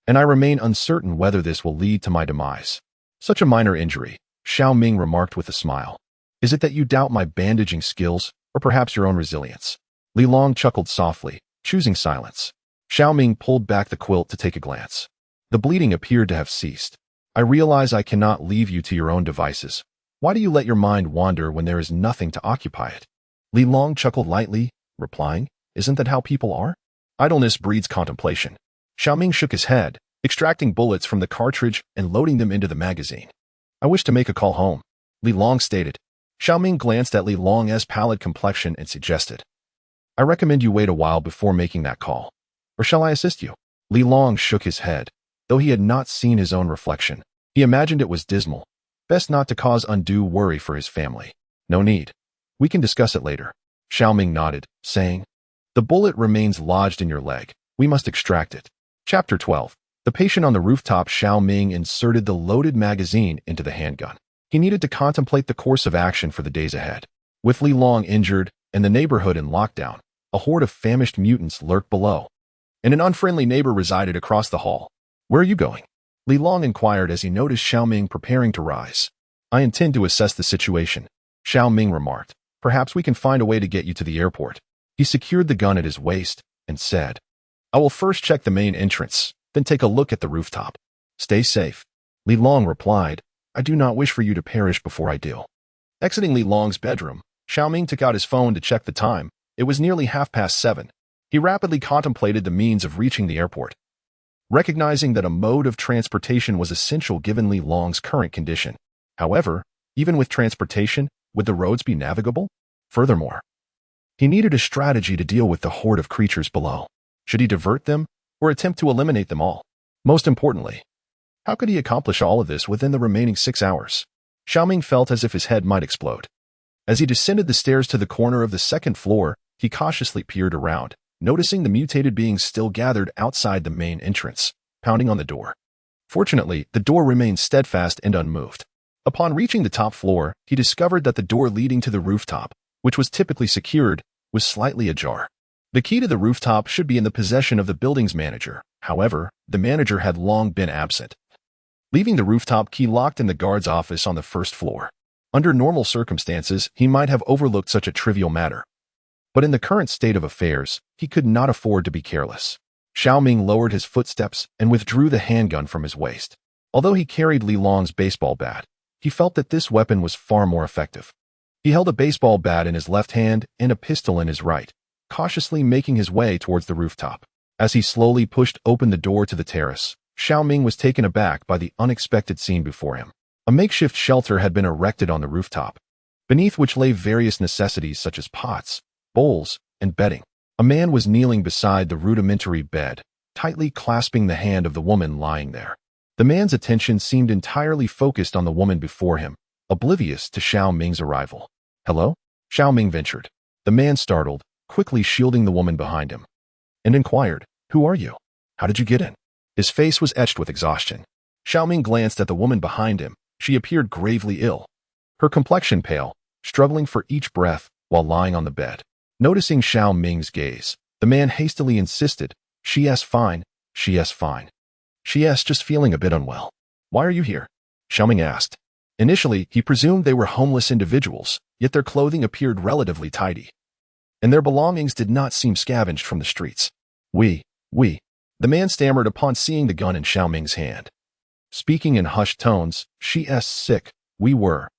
and I remain uncertain whether this will lead to my demise. Such a minor injury, Shao Ming remarked with a smile. Is it that you doubt my bandaging skills, or perhaps your own resilience? Li Long chuckled softly, choosing silence. Shao Ming pulled back the quilt to take a glance. The bleeding appeared to have ceased. I realize I cannot leave you to your own devices. Why do you let your mind wander when there is nothing to occupy it? Li Long chuckled lightly, replying, Isn't that how people are? Idleness breeds contemplation. Shao Ming shook his head, extracting bullets from the cartridge and loading them into the magazine. I wish to make a call home, Li Long stated. Shao Ming glanced at Li Long's pallid complexion and suggested, I recommend you wait a while before making that call. Or shall I assist you? Li Long shook his head. though he had not seen his own reflection. He imagined it was dismal. Best not to cause undue worry for his family. No need. We can discuss it later. Shao Ming nodded, saying, "The bullet remains lodged in your leg. We must extract it." Chapter 12. The patient on the rooftop. Shao Ming inserted the loaded magazine into the handgun. He needed to contemplate the course of action for the days ahead. With Li Long injured and the neighborhood in lockdown, a horde of famished mutants lurked below, and an unfriendly neighbor resided across the hall. "Where are you going?" Li Long inquired as he noticed Shao Ming preparing to rise. "I intend to assess the situation," Shao Ming remarked. "Perhaps we can find a way to get you to the airport." He secured the gun at his waist and said, "I will first check the main entrance, then take a look at the rooftop. Stay safe." Li Long replied, "I do not wish for you to perish before I do." Exiting Li Long's bedroom, Shao Ming took out his phone to check the time. It was nearly 7:30. He rapidly contemplated the means of reaching the airport, recognizing that a mode of transportation was essential given Li Long's current condition. However, even with transportation, would the roads be navigable? Furthermore, he needed a strategy to deal with the horde of creatures below. Should he divert them or attempt to eliminate them all? Most importantly, how could he accomplish all of this within the remaining 6 hours? Shao Ming felt as if his head might explode. As he descended the stairs to the corner of the second floor, he cautiously peered around, noticing the mutated beings still gathered outside the main entrance, pounding on the door. Fortunately, the door remained steadfast and unmoved. Upon reaching the top floor, he discovered that the door leading to the rooftop, which was typically secured, was slightly ajar. The key to the rooftop should be in the possession of the building's manager. However, the manager had long been absent, leaving the rooftop key locked in the guard's office on the first floor. Under normal circumstances, he might have overlooked such a trivial matter. But in the current state of affairs, he could not afford to be careless. Shao Ming lowered his footsteps and withdrew the handgun from his waist. Although he carried Li Long's baseball bat, he felt that this weapon was far more effective. He held a baseball bat in his left hand and a pistol in his right, cautiously making his way towards the rooftop. As he slowly pushed open the door to the terrace, Shao Ming was taken aback by the unexpected scene before him. A makeshift shelter had been erected on the rooftop, beneath which lay various necessities such as pots, bowls, and bedding. A man was kneeling beside the rudimentary bed, tightly clasping the hand of the woman lying there. The man's attention seemed entirely focused on the woman before him, oblivious to Shao Ming's arrival. "Hello?" Shao Ming ventured. The man startled, quickly shielding the woman behind him, and inquired, "Who are you? How did you get in?" His face was etched with exhaustion. Shao Ming glanced at the woman behind him. She appeared gravely ill, her complexion pale, struggling for each breath while lying on the bed. Noticing Shao Ming's gaze, the man hastily insisted, "She's fine, she's fine. She's just feeling a bit unwell." "Why are you here?" Shao Ming asked. Initially, he presumed they were homeless individuals, yet their clothing appeared relatively tidy, and their belongings did not seem scavenged from the streets. We, the man stammered upon seeing the gun in Shao Ming's hand. Speaking in hushed tones, "She's sick. We were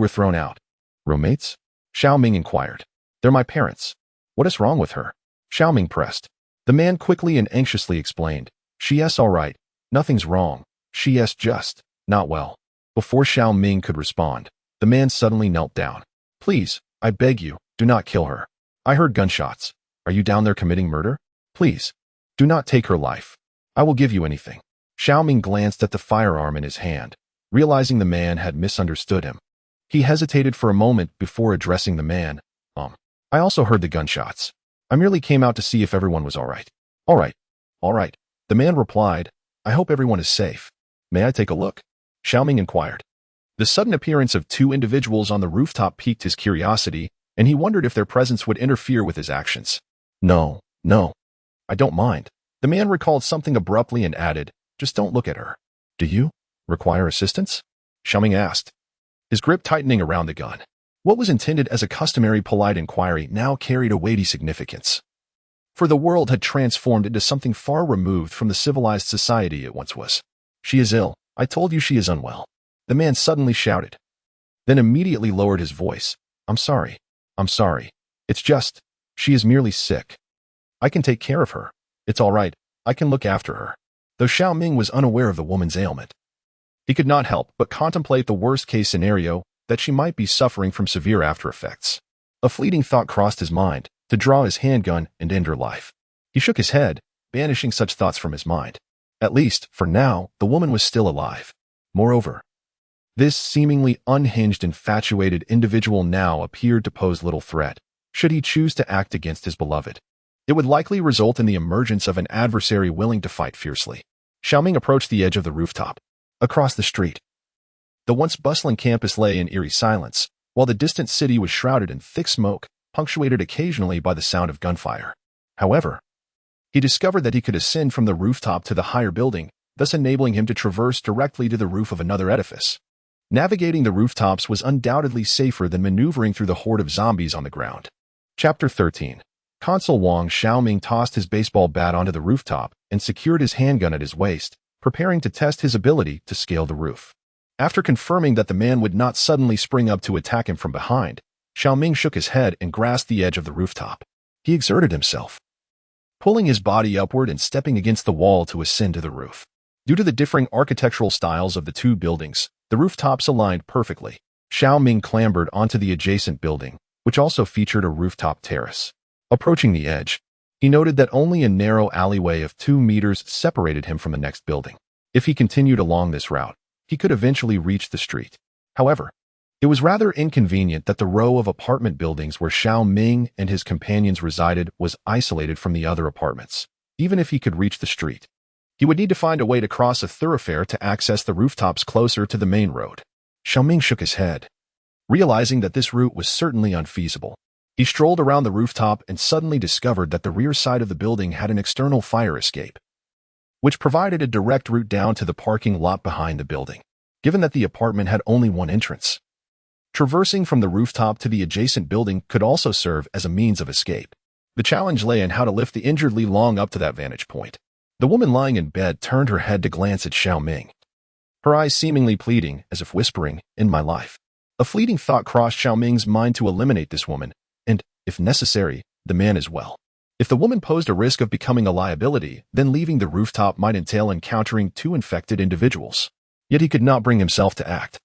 thrown out." "Roommates?" Shao Ming inquired. "They're my parents." "What is wrong with her?" Shao Ming pressed. The man quickly and anxiously explained, "She's all right. Nothing's wrong. She's just not well." Before Shao Ming could respond, the man suddenly knelt down. "Please, I beg you, do not kill her. I heard gunshots. Are you down there committing murder? Please, do not take her life. I will give you anything." Shao Ming glanced at the firearm in his hand, realizing the man had misunderstood him. He hesitated for a moment before addressing the man. I also heard the gunshots. I merely came out to see if everyone was all right." All right. The man replied, "I hope everyone is safe. May I take a look?" Shao Ming inquired. The sudden appearance of two individuals on the rooftop piqued his curiosity, and he wondered if their presence would interfere with his actions. No, I don't mind." The man recalled something abruptly and added, "Just don't look at her." "Do you require assistance?" Shao Ming asked, his grip tightening around the gun. What was intended as a customary polite inquiry now carried a weighty significance, for the world had transformed into something far removed from the civilized society it once was. "She is ill. I told you she is unwell," the man suddenly shouted, then immediately lowered his voice. I'm sorry. It's just, she is merely sick. I can take care of her. It's all right. I can look after her." Though Shao Ming was unaware of the woman's ailment, he could not help but contemplate the worst-case scenario, that she might be suffering from severe after-effects. A fleeting thought crossed his mind, to draw his handgun and end her life. He shook his head, banishing such thoughts from his mind. At least, for now, the woman was still alive. Moreover, this seemingly unhinged, infatuated individual now appeared to pose little threat, should he choose to act against his beloved. It would likely result in the emergence of an adversary willing to fight fiercely. Shao Ming approached the edge of the rooftop. Across the street, the once bustling campus lay in eerie silence, while the distant city was shrouded in thick smoke, punctuated occasionally by the sound of gunfire. However, he discovered that he could ascend from the rooftop to the higher building, thus enabling him to traverse directly to the roof of another edifice. Navigating the rooftops was undoubtedly safer than maneuvering through the horde of zombies on the ground. Chapter 13. Consul Wang. Shao Ming tossed his baseball bat onto the rooftop and secured his handgun at his waist, preparing to test his ability to scale the roof. After confirming that the man would not suddenly spring up to attack him from behind, Shao Ming shook his head and grasped the edge of the rooftop. He exerted himself, pulling his body upward and stepping against the wall to ascend to the roof. Due to the differing architectural styles of the two buildings, the rooftops aligned perfectly. Shao Ming clambered onto the adjacent building, which also featured a rooftop terrace. Approaching the edge, he noted that only a narrow alleyway of 2 meters separated him from the next building. If he continued along this route, he could eventually reach the street. However, it was rather inconvenient that the row of apartment buildings where Shao Ming and his companions resided was isolated from the other apartments. Even if he could reach the street, he would need to find a way to cross a thoroughfare to access the rooftops closer to the main road. Shao Ming shook his head, realizing that this route was certainly unfeasible. He strolled around the rooftop and suddenly discovered that the rear side of the building had an external fire escape, which provided a direct route down to the parking lot behind the building. Given that the apartment had only one entrance, traversing from the rooftop to the adjacent building could also serve as a means of escape. The challenge lay in how to lift the injured Li Long up to that vantage point. The woman lying in bed turned her head to glance at Shao Ming, her eyes seemingly pleading, as if whispering, "In my life." A fleeting thought crossed Shao Ming's mind to eliminate this woman, and, if necessary, the man as well. If the woman posed a risk of becoming a liability, then leaving the rooftop might entail encountering 2 infected individuals. Yet he could not bring himself to act.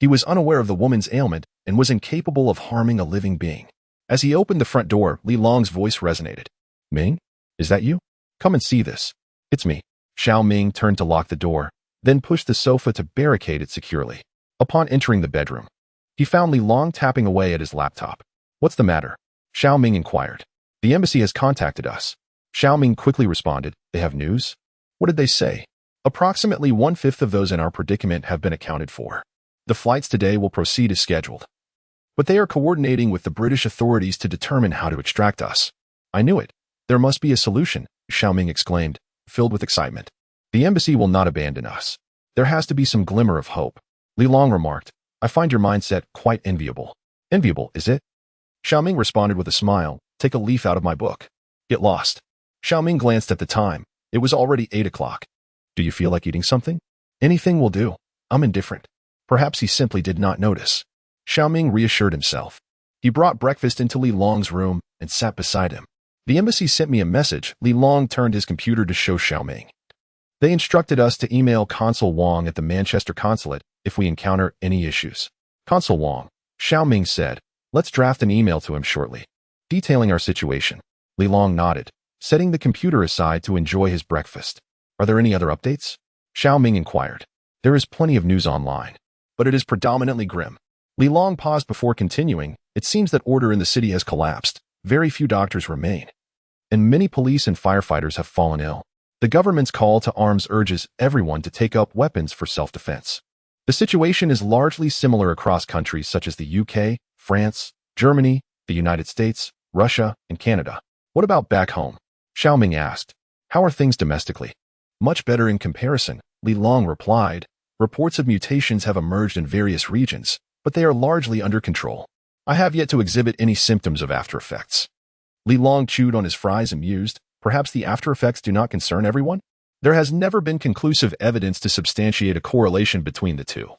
He was unaware of the woman's ailment and was incapable of harming a living being. As he opened the front door, Li Long's voice resonated. "Ming? Is that you? Come and see this." "It's me." Shao Ming turned to lock the door, then pushed the sofa to barricade it securely. Upon entering the bedroom, he found Li Long tapping away at his laptop. "What's the matter?" Shao Ming inquired. "The embassy has contacted us." Shao Ming quickly responded. "They have news?" "What did they say?" "Approximately 1/5 of those in our predicament have been accounted for. The flights today will proceed as scheduled. But they are coordinating with the British authorities to determine how to extract us." "I knew it. There must be a solution," Shao Ming exclaimed, filled with excitement. "The embassy will not abandon us. There has to be some glimmer of hope." Li Long remarked, "I find your mindset quite enviable." "Enviable, is it?" Shao Ming responded with a smile. "Take a leaf out of my book. Get lost." Shao Ming glanced at the time. It was already 8 o'clock. "Do you feel like eating something?" "Anything will do. I'm indifferent." Perhaps he simply did not notice. Shao Ming reassured himself. He brought breakfast into Li Long's room and sat beside him. "The embassy sent me a message." Li Long turned his computer to show Shao Ming. "They instructed us to email Consul Wang at the Manchester consulate if we encounter any issues." "Consul Wang," Shao Ming said. "Let's draft an email to him shortly, detailing our situation." Li Long nodded, setting the computer aside to enjoy his breakfast. "Are there any other updates?" Shao Ming inquired. "There is plenty of news online, but it is predominantly grim." Li Long paused before continuing. "It seems that order in the city has collapsed. Very few doctors remain, and many police and firefighters have fallen ill. The government's call to arms urges everyone to take up weapons for self-defense. The situation is largely similar across countries such as the UK, France, Germany, the United States, Russia, and Canada." "What about back home?" Shao Ming asked. "How are things domestically?" "Much better in comparison," Li Long replied. "Reports of mutations have emerged in various regions, but they are largely under control. I have yet to exhibit any symptoms of after effects." Li Long chewed on his fries and mused. Perhaps the after effects do not concern everyone? There has never been conclusive evidence to substantiate a correlation between the two.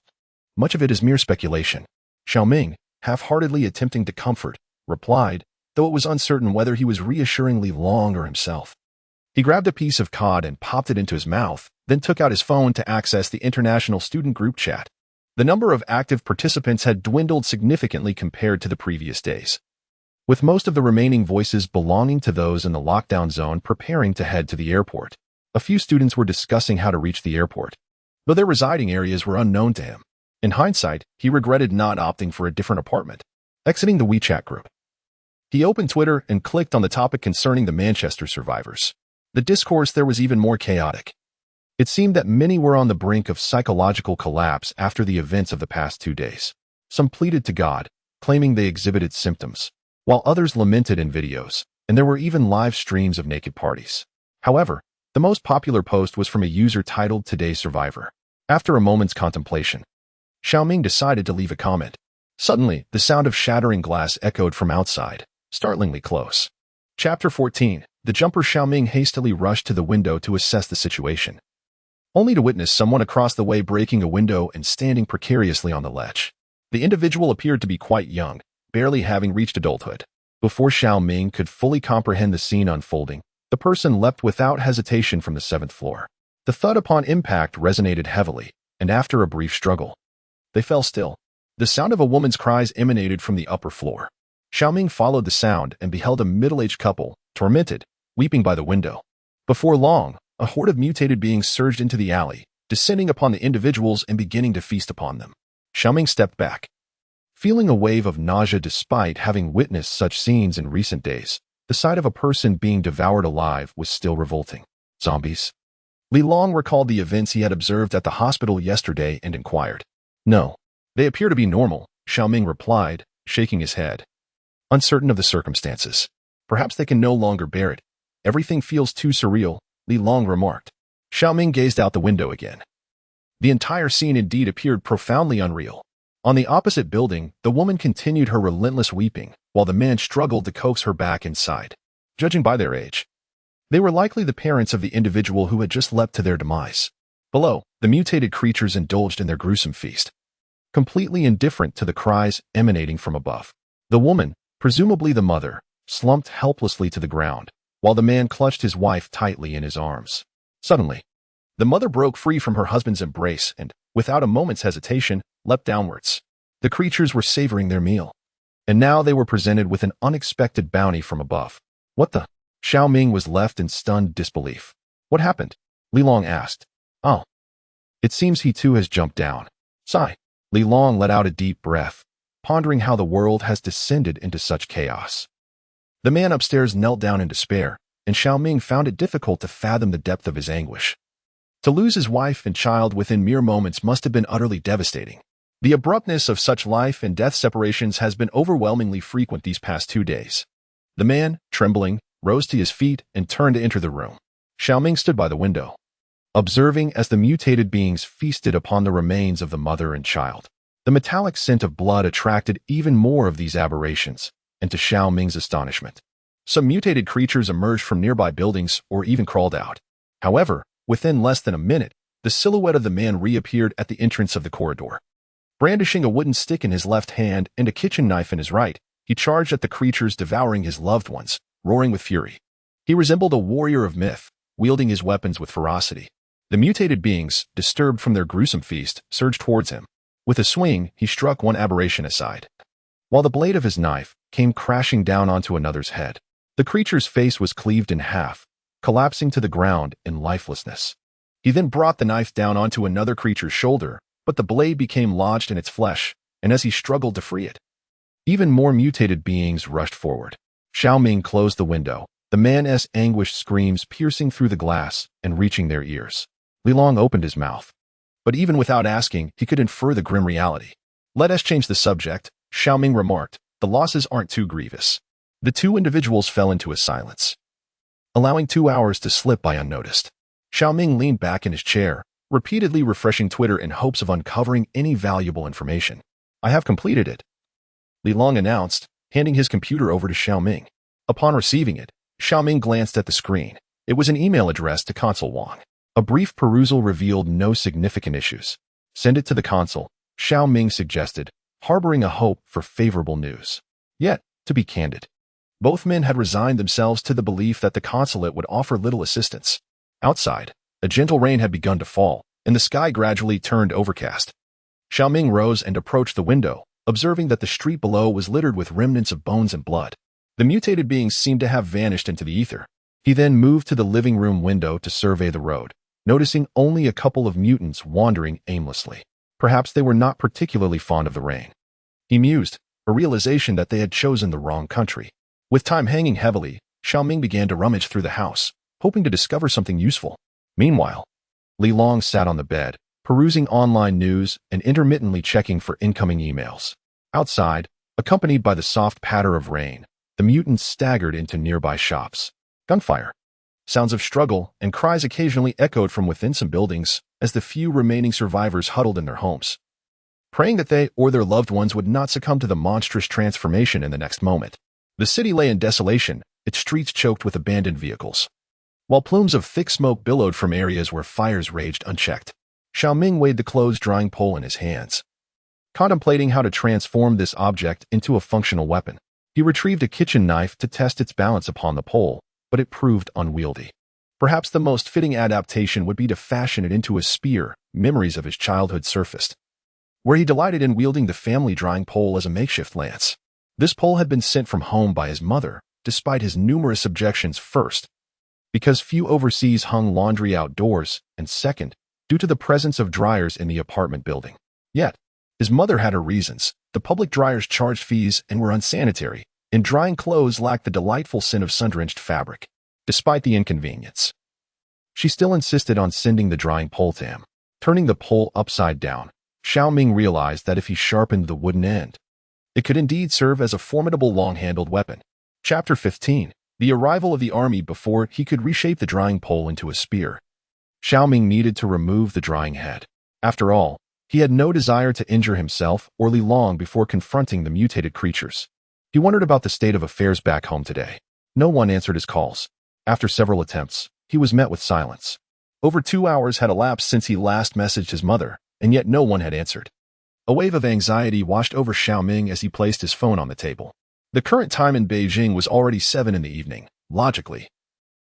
Much of it is mere speculation. Shao Ming, half-heartedly attempting to comfort, replied, though it was uncertain whether he was reassuring Li Long or himself. He grabbed a piece of cod and popped it into his mouth, then took out his phone to access the international student group chat. The number of active participants had dwindled significantly compared to the previous days, with most of the remaining voices belonging to those in the lockdown zone preparing to head to the airport. A few students were discussing how to reach the airport, though their residing areas were unknown to him. In hindsight, he regretted not opting for a different apartment. Exiting the WeChat group, he opened Twitter and clicked on the topic concerning the Manchester survivors. The discourse there was even more chaotic. It seemed that many were on the brink of psychological collapse after the events of the past 2 days. Some pleaded to God, claiming they exhibited symptoms, while others lamented in videos, and there were even live streams of naked parties. However, the most popular post was from a user titled Today's Survivor. After a moment's contemplation, Shao Ming decided to leave a comment. Suddenly, the sound of shattering glass echoed from outside, startlingly close. Chapter 14. The jumper. Shao Ming hastily rushed to the window to assess the situation, only to witness someone across the way breaking a window and standing precariously on the ledge. The individual appeared to be quite young, barely having reached adulthood. Before Shao Ming could fully comprehend the scene unfolding, the person leapt without hesitation from the 7th floor. The thud upon impact resonated heavily, and after a brief struggle, they fell still. The sound of a woman's cries emanated from the upper floor. Shao Ming followed the sound and beheld a middle-aged couple, tormented, weeping by the window. Before long, a horde of mutated beings surged into the alley, descending upon the individuals and beginning to feast upon them. Shao Ming stepped back, feeling a wave of nausea despite having witnessed such scenes in recent days. The sight of a person being devoured alive was still revolting. Zombies? Li Long recalled the events he had observed at the hospital yesterday and inquired. No, they appear to be normal, Shao Ming replied, shaking his head, uncertain of the circumstances. Perhaps they can no longer bear it. Everything feels too surreal, Li Long remarked. Shao Ming gazed out the window again. The entire scene indeed appeared profoundly unreal. On the opposite building, the woman continued her relentless weeping, while the man struggled to coax her back inside. Judging by their age, they were likely the parents of the individual who had just leapt to their demise. Below, the mutated creatures indulged in their gruesome feast, completely indifferent to the cries emanating from above. The woman, presumably the mother, slumped helplessly to the ground, while the man clutched his wife tightly in his arms. Suddenly, the mother broke free from her husband's embrace and, without a moment's hesitation, leapt downwards. The creatures were savoring their meal, and now they were presented with an unexpected bounty from above. What the? Shao Ming was left in stunned disbelief. What happened? Li Long asked. Oh. It seems he too has jumped down. Sigh. Li Long let out a deep breath, pondering how the world has descended into such chaos. The man upstairs knelt down in despair, and Shao Ming found it difficult to fathom the depth of his anguish. To lose his wife and child within mere moments must have been utterly devastating. The abruptness of such life and death separations has been overwhelmingly frequent these past 2 days. The man, trembling, rose to his feet and turned to enter the room. Shao Ming stood by the window, observing as the mutated beings feasted upon the remains of the mother and child. The metallic scent of blood attracted even more of these aberrations, and to Shao Ming's astonishment, some mutated creatures emerged from nearby buildings or even crawled out. However, within less than a minute, the silhouette of the man reappeared at the entrance of the corridor. Brandishing a wooden stick in his left hand and a kitchen knife in his right, he charged at the creatures devouring his loved ones, roaring with fury. He resembled a warrior of myth, wielding his weapons with ferocity. The mutated beings, disturbed from their gruesome feast, surged towards him. With a swing, he struck one aberration aside, while the blade of his knife came crashing down onto another's head. The creature's face was cleaved in half, collapsing to the ground in lifelessness. He then brought the knife down onto another creature's shoulder, but the blade became lodged in its flesh, and as he struggled to free it, even more mutated beings rushed forward. Shao Ming closed the window, the man's anguished screams piercing through the glass and reaching their ears. Li Long opened his mouth, but even without asking, he could infer the grim reality. Let us change the subject, Shao Ming remarked. The losses aren't too grievous. The two individuals fell into a silence, allowing 2 hours to slip by unnoticed. Shao Ming leaned back in his chair, repeatedly refreshing Twitter in hopes of uncovering any valuable information. I have completed it, Li Long announced, handing his computer over to Shao Ming. Upon receiving it, Shao Ming glanced at the screen. It was an email addressed to Consul Wang. A brief perusal revealed no significant issues. Send it to the consul, Shao Ming suggested, harboring a hope for favorable news. Yet, to be candid, both men had resigned themselves to the belief that the consulate would offer little assistance. Outside, a gentle rain had begun to fall, and the sky gradually turned overcast. Shao Ming rose and approached the window, observing that the street below was littered with remnants of bones and blood. The mutated beings seemed to have vanished into the ether. He then moved to the living room window to survey the road, noticing only a couple of mutants wandering aimlessly. Perhaps they were not particularly fond of the rain. He mused, a realization that they had chosen the wrong country. With time hanging heavily, Shao Ming began to rummage through the house, hoping to discover something useful. Meanwhile, Li Long sat on the bed, perusing online news and intermittently checking for incoming emails. Outside, accompanied by the soft patter of rain, the mutants staggered into nearby shops. Gunfire. Sounds of struggle and cries occasionally echoed from within some buildings as the few remaining survivors huddled in their homes, praying that they or their loved ones would not succumb to the monstrous transformation in the next moment. The city lay in desolation, its streets choked with abandoned vehicles, while plumes of thick smoke billowed from areas where fires raged unchecked. Shao Ming weighed the clothes-drying pole in his hands, contemplating how to transform this object into a functional weapon. He retrieved a kitchen knife to test its balance upon the pole, but it proved unwieldy. Perhaps the most fitting adaptation would be to fashion it into a spear. Memories of his childhood surfaced, where he delighted in wielding the family drying pole as a makeshift lance. This pole had been sent from home by his mother, despite his numerous objections. First, because few overseas hung laundry outdoors, and second, due to the presence of dryers in the apartment building. Yet, his mother had her reasons. The public dryers charged fees and were unsanitary, and drying clothes lacked the delightful scent of sun-drenched fabric. Despite the inconvenience, she still insisted on sending the drying pole to him. Turning the pole upside down, Shao Ming realized that if he sharpened the wooden end, it could indeed serve as a formidable long-handled weapon. Chapter 15. The arrival of the army. Before he could reshape the drying pole into a spear, Shao Ming needed to remove the drying head. After all, he had no desire to injure himself or Li Long before confronting the mutated creatures. He wondered about the state of affairs back home today. No one answered his calls. After several attempts, he was met with silence. Over 2 hours had elapsed since he last messaged his mother, and yet no one had answered. A wave of anxiety washed over Shao Ming as he placed his phone on the table. The current time in Beijing was already 7 in the evening. Logically,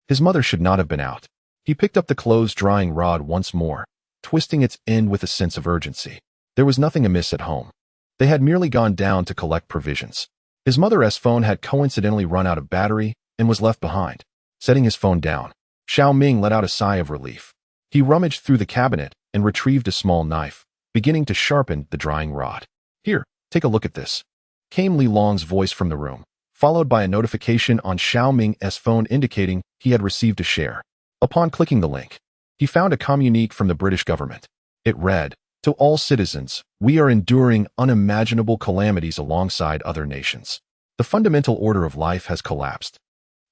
his mother should not have been out. He picked up the clothes-drying rod once more, twisting its end with a sense of urgency. There was nothing amiss at home. They had merely gone down to collect provisions. His mother's phone had coincidentally run out of battery and was left behind. Setting his phone down, Shao Ming let out a sigh of relief. He rummaged through the cabinet and retrieved a small knife, beginning to sharpen the drying rod. "Here, take a look at this," came Li Long's voice from the room, followed by a notification on Shao Ming's phone indicating he had received a share. Upon clicking the link, he found a communique from the British government. It read, "To all citizens, we are enduring unimaginable calamities alongside other nations. The fundamental order of life has collapsed,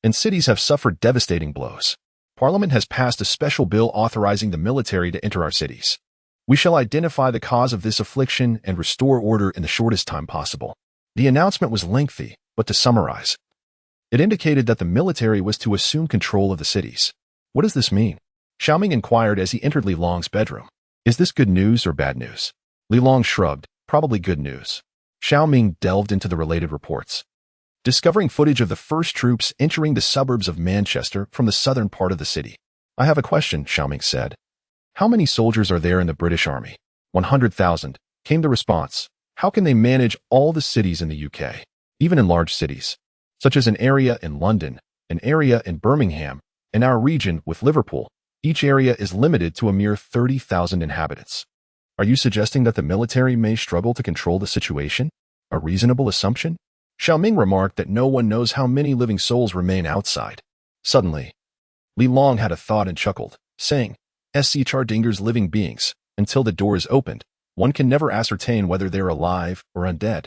and cities have suffered devastating blows. Parliament has passed a special bill authorizing the military to enter our cities. We shall identify the cause of this affliction and restore order in the shortest time possible." The announcement was lengthy, but to summarize, it indicated that the military was to assume control of the cities. What does this mean? Shao Ming inquired as he entered Li Long's bedroom. Is this good news or bad news? Li Long shrugged, probably good news. Shao Ming delved into the related reports, discovering footage of the first troops entering the suburbs of Manchester from the southern part of the city. "I have a question," Shao Ming said. "How many soldiers are there in the British Army?" 100,000, came the response. "How can they manage all the cities in the UK, even in large cities, such as an area in London, an area in Birmingham, and our region with Liverpool? Each area is limited to a mere 30,000 inhabitants. Are you suggesting that the military may struggle to control the situation? A reasonable assumption?" Shao Ming remarked that no one knows how many living souls remain outside. Suddenly, Li Long had a thought and chuckled, saying, "SC Chardinger's living beings. Until the door is opened, one can never ascertain whether they're alive or undead."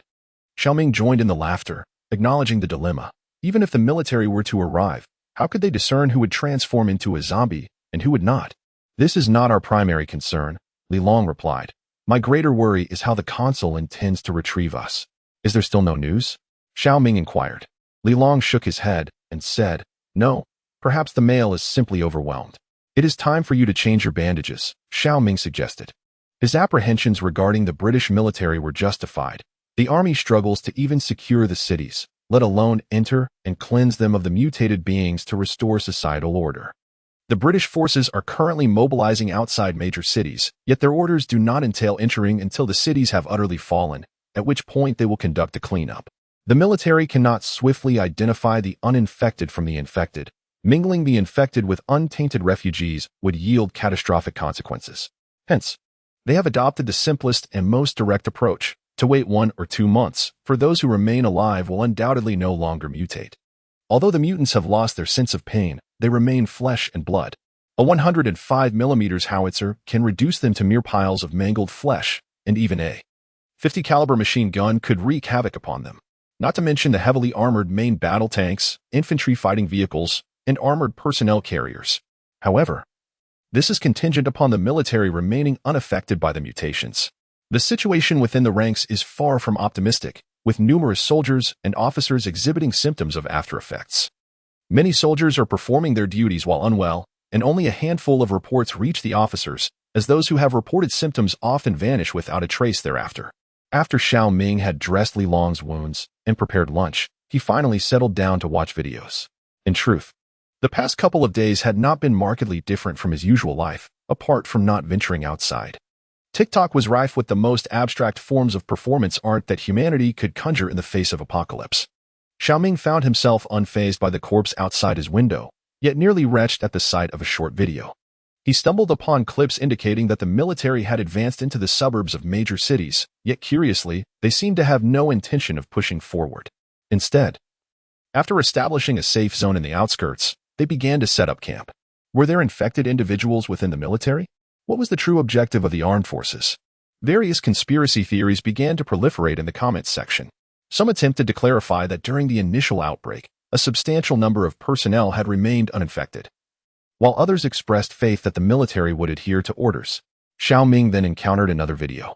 Shao Ming joined in the laughter, acknowledging the dilemma. Even if the military were to arrive, how could they discern who would transform into a zombie and who would not? "This is not our primary concern," Li Long replied. "My greater worry is how the consul intends to retrieve us." "Is there still no news?" Shao Ming inquired. Li Long shook his head and said, "No, perhaps the mail is simply overwhelmed." "It is time for you to change your bandages," Shao Ming suggested. His apprehensions regarding the British military were justified. The army struggles to even secure the cities, let alone enter and cleanse them of the mutated beings to restore societal order. The British forces are currently mobilizing outside major cities, yet their orders do not entail entering until the cities have utterly fallen, at which point they will conduct a cleanup. The military cannot swiftly identify the uninfected from the infected, Mingling the infected with untainted refugees would yield catastrophic consequences. Hence, they have adopted the simplest and most direct approach: to wait 1 or 2 months, for those who remain alive will undoubtedly no longer mutate. Although the mutants have lost their sense of pain, they remain flesh and blood. A 105mm howitzer can reduce them to mere piles of mangled flesh, and even a .50 caliber machine gun could wreak havoc upon them. Not to mention the heavily armored main battle tanks, infantry fighting vehicles, and armored personnel carriers. However, this is contingent upon the military remaining unaffected by the mutations. The situation within the ranks is far from optimistic, with numerous soldiers and officers exhibiting symptoms of after-effects. Many soldiers are performing their duties while unwell, and only a handful of reports reach the officers, as those who have reported symptoms often vanish without a trace thereafter. After Shao Ming had dressed Li Long's wounds and prepared lunch, he finally settled down to watch videos. In truth, the past couple of days had not been markedly different from his usual life, apart from not venturing outside. TikTok was rife with the most abstract forms of performance art that humanity could conjure in the face of apocalypse. Shao Ming found himself unfazed by the corpse outside his window, yet nearly retched at the sight of a short video. He stumbled upon clips indicating that the military had advanced into the suburbs of major cities, yet curiously, they seemed to have no intention of pushing forward. Instead, after establishing a safe zone in the outskirts, they began to set up camp. Were there infected individuals within the military? What was the true objective of the armed forces? Various conspiracy theories began to proliferate in the comments section. Some attempted to clarify that during the initial outbreak, a substantial number of personnel had remained uninfected, while others expressed faith that the military would adhere to orders. Shao Ming then encountered another video,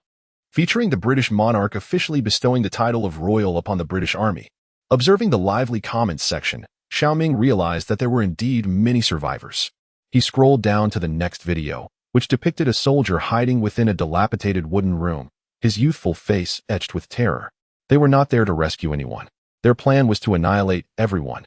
featuring the British monarch officially bestowing the title of Royal upon the British Army. Observing the lively comments section, Shao Ming realized that there were indeed many survivors. He scrolled down to the next video, which depicted a soldier hiding within a dilapidated wooden room, his youthful face etched with terror. They were not there to rescue anyone. Their plan was to annihilate everyone.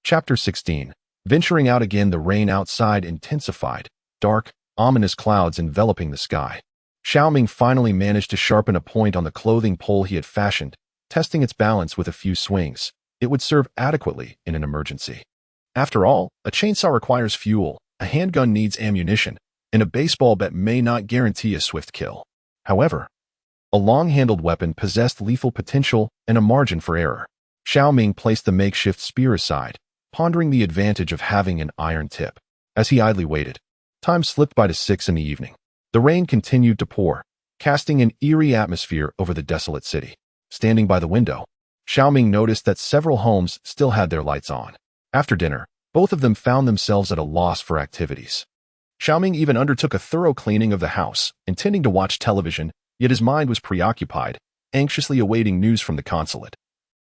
Chapter 16. Venturing out again, the rain outside intensified, dark, ominous clouds enveloping the sky. Shao Ming finally managed to sharpen a point on the clothing pole he had fashioned, testing its balance with a few swings. It would serve adequately in an emergency. After all, a chainsaw requires fuel, a handgun needs ammunition, and a baseball bat may not guarantee a swift kill. However, a long-handled weapon possessed lethal potential and a margin for error. Shao Ming placed the makeshift spear aside, pondering the advantage of having an iron tip. As he idly waited, time slipped by to 6 in the evening. The rain continued to pour, casting an eerie atmosphere over the desolate city. Standing by the window, Shao Ming noticed that several homes still had their lights on. After dinner, both of them found themselves at a loss for activities. Shao Ming even undertook a thorough cleaning of the house, intending to watch television, yet his mind was preoccupied, anxiously awaiting news from the consulate,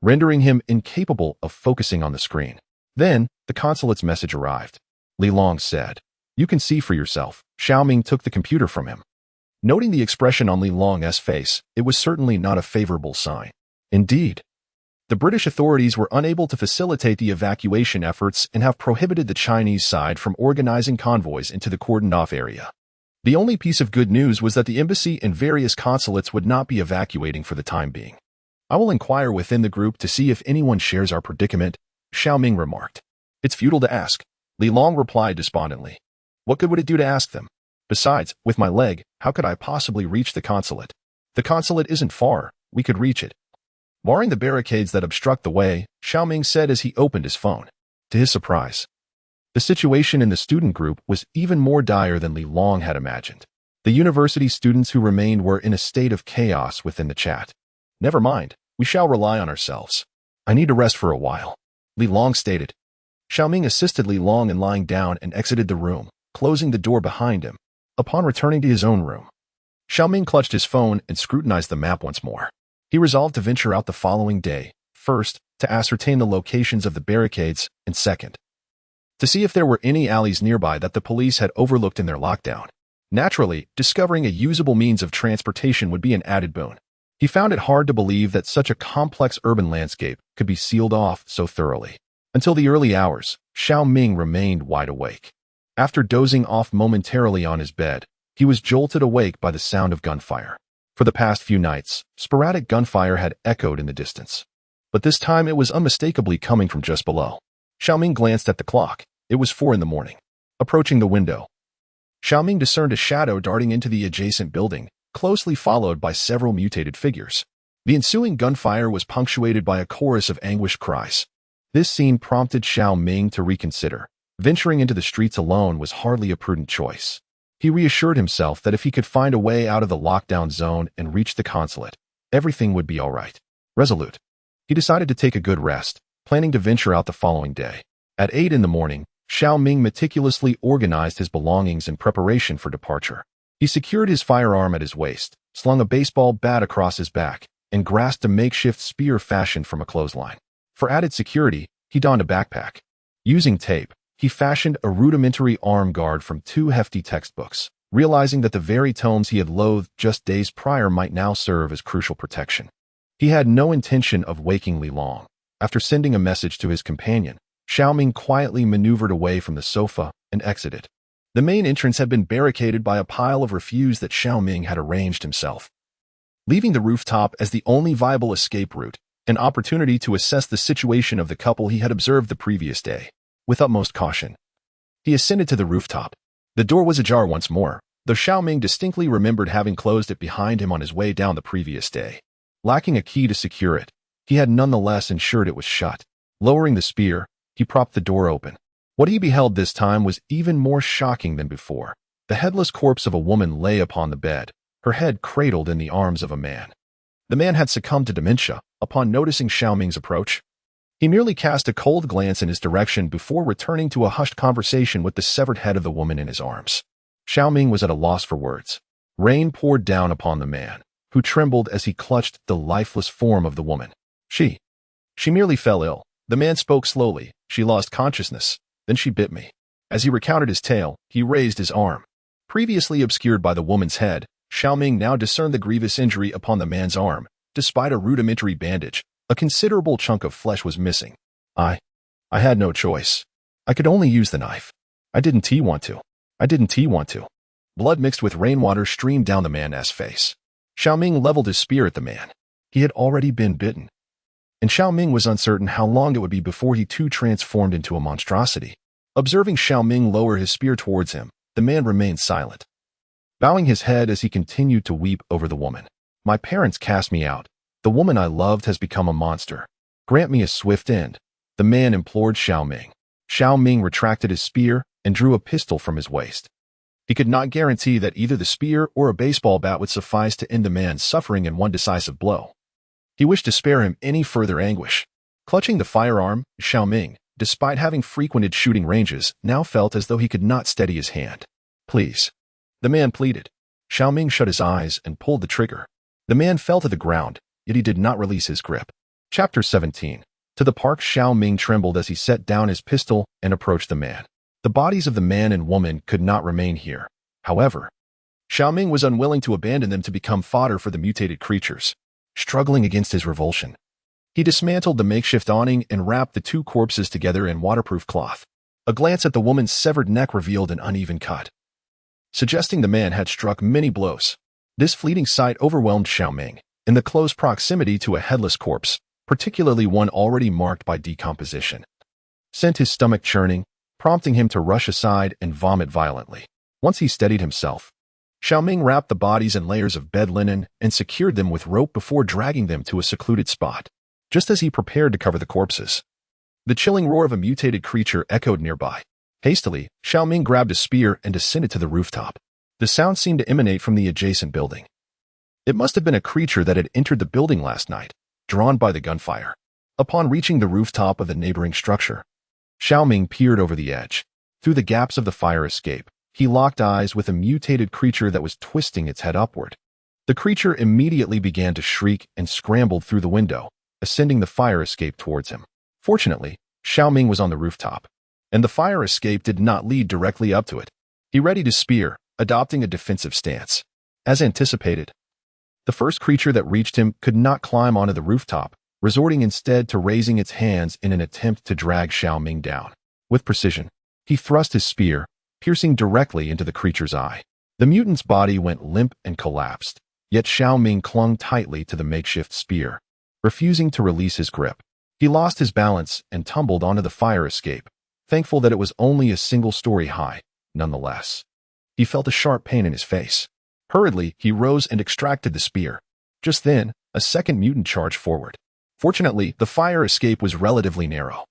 rendering him incapable of focusing on the screen. Then, the consulate's message arrived. Li Long said, "You can see for yourself." Shao Ming took the computer from him. Noting the expression on Li Long's face, it was certainly not a favorable sign. Indeed, the British authorities were unable to facilitate the evacuation efforts and have prohibited the Chinese side from organizing convoys into the cordoned-off area. The only piece of good news was that the embassy and various consulates would not be evacuating for the time being. "I will inquire within the group to see if anyone shares our predicament," Shao Ming remarked. "It's futile to ask," Li Long replied despondently. "What good would it do to ask them? Besides, with my leg, how could I possibly reach the consulate? The consulate isn't far, we could reach it." Barring the barricades that obstruct the way, Shao Ming said as he opened his phone. To his surprise, the situation in the student group was even more dire than Li Long had imagined. The university students who remained were in a state of chaos within the chat. "Never mind, we shall rely on ourselves. I need to rest for a while," Li Long stated. Shao Ming assisted Li Long in lying down and exited the room, closing the door behind him. Upon returning to his own room, Shao Ming clutched his phone and scrutinized the map once more. He resolved to venture out the following day, first, to ascertain the locations of the barricades, and second, to see if there were any alleys nearby that the police had overlooked in their lockdown. Naturally, discovering a usable means of transportation would be an added boon. He found it hard to believe that such a complex urban landscape could be sealed off so thoroughly. Until the early hours, Shao Ming remained wide awake. After dozing off momentarily on his bed, he was jolted awake by the sound of gunfire. For the past few nights, sporadic gunfire had echoed in the distance, but this time it was unmistakably coming from just below. Shao Ming glanced at the clock. It was 4 in the morning. Approaching the window, Shao Ming discerned a shadow darting into the adjacent building, closely followed by several mutated figures. The ensuing gunfire was punctuated by a chorus of anguished cries. This scene prompted Shao Ming to reconsider. Venturing into the streets alone was hardly a prudent choice. He reassured himself that if he could find a way out of the lockdown zone and reach the consulate, everything would be all right. Resolute, he decided to take a good rest, planning to venture out the following day. At 8 in the morning, Shao Ming meticulously organized his belongings in preparation for departure. He secured his firearm at his waist, slung a baseball bat across his back, and grasped a makeshift spear fashioned from a clothesline. For added security, he donned a backpack. Using tape, he fashioned a rudimentary arm guard from 2 hefty textbooks, realizing that the very tomes he had loathed just days prior might now serve as crucial protection. He had no intention of waking Li long. After sending a message to his companion, Shao Ming quietly maneuvered away from the sofa and exited. The main entrance had been barricaded by a pile of refuse that Shao Ming had arranged himself. Leaving the rooftop as the only viable escape route, an opportunity to assess the situation of the couple he had observed the previous day. With utmost caution, he ascended to the rooftop. The door was ajar once more, though Shao Ming distinctly remembered having closed it behind him on his way down the previous day. Lacking a key to secure it, he had nonetheless ensured it was shut. Lowering the spear, he propped the door open. What he beheld this time was even more shocking than before. The headless corpse of a woman lay upon the bed, her head cradled in the arms of a man. The man had succumbed to dementia upon noticing Shao Ming's approach. He merely cast a cold glance in his direction before returning to a hushed conversation with the severed head of the woman in his arms. Shao Ming was at a loss for words. Rain poured down upon the man, who trembled as he clutched the lifeless form of the woman. She merely fell ill. The man spoke slowly. She lost consciousness. Then she bit me. As he recounted his tale, he raised his arm. Previously obscured by the woman's head, Shao Ming now discerned the grievous injury upon the man's arm. Despite a rudimentary bandage, a considerable chunk of flesh was missing. I had no choice. I could only use the knife. I didn't want to. Blood mixed with rainwater streamed down the man's face. Shao Ming leveled his spear at the man. He had already been bitten. And Shao Ming was uncertain how long it would be before he too transformed into a monstrosity. Observing Shao Ming lower his spear towards him, the man remained silent, bowing his head as he continued to weep over the woman. My parents cast me out. The woman I loved has become a monster. Grant me a swift end, the man implored Shao Ming. Shao Ming retracted his spear and drew a pistol from his waist. He could not guarantee that either the spear or a baseball bat would suffice to end the man's suffering in one decisive blow. He wished to spare him any further anguish. Clutching the firearm, Shao Ming, despite having frequented shooting ranges, now felt as though he could not steady his hand. Please, the man pleaded. Shao Ming shut his eyes and pulled the trigger. The man fell to the ground, yet he did not release his grip. Chapter 17. To the park, Shao Ming trembled as he set down his pistol and approached the man. The bodies of the man and woman could not remain here. However, Shao Ming was unwilling to abandon them to become fodder for the mutated creatures. Struggling against his revulsion, he dismantled the makeshift awning and wrapped the 2 corpses together in waterproof cloth. A glance at the woman's severed neck revealed an uneven cut, suggesting the man had struck many blows. This fleeting sight overwhelmed Shao Ming. In the close proximity to a headless corpse, particularly one already marked by decomposition, sent his stomach churning, prompting him to rush aside and vomit violently. Once he steadied himself, Shao Ming wrapped the bodies in layers of bed linen and secured them with rope before dragging them to a secluded spot. Just as he prepared to cover the corpses, the chilling roar of a mutated creature echoed nearby. Hastily, Shao Ming grabbed a spear and descended to the rooftop. The sound seemed to emanate from the adjacent building. It must have been a creature that had entered the building last night, drawn by the gunfire. Upon reaching the rooftop of the neighboring structure, Shao Ming peered over the edge. Through the gaps of the fire escape, he locked eyes with a mutated creature that was twisting its head upward. The creature immediately began to shriek and scrambled through the window, ascending the fire escape towards him. Fortunately, Shao Ming was on the rooftop, and the fire escape did not lead directly up to it. He readied his spear, adopting a defensive stance. As anticipated, the first creature that reached him could not climb onto the rooftop, resorting instead to raising its hands in an attempt to drag Shao Ming down. With precision, he thrust his spear, piercing directly into the creature's eye. The mutant's body went limp and collapsed, yet Shao Ming clung tightly to the makeshift spear, refusing to release his grip. He lost his balance and tumbled onto the fire escape, thankful that it was only a single story high, nonetheless. He felt a sharp pain in his face. Hurriedly, he rose and extracted the spear. Just then, a second mutant charged forward. Fortunately, the fire escape was relatively narrow,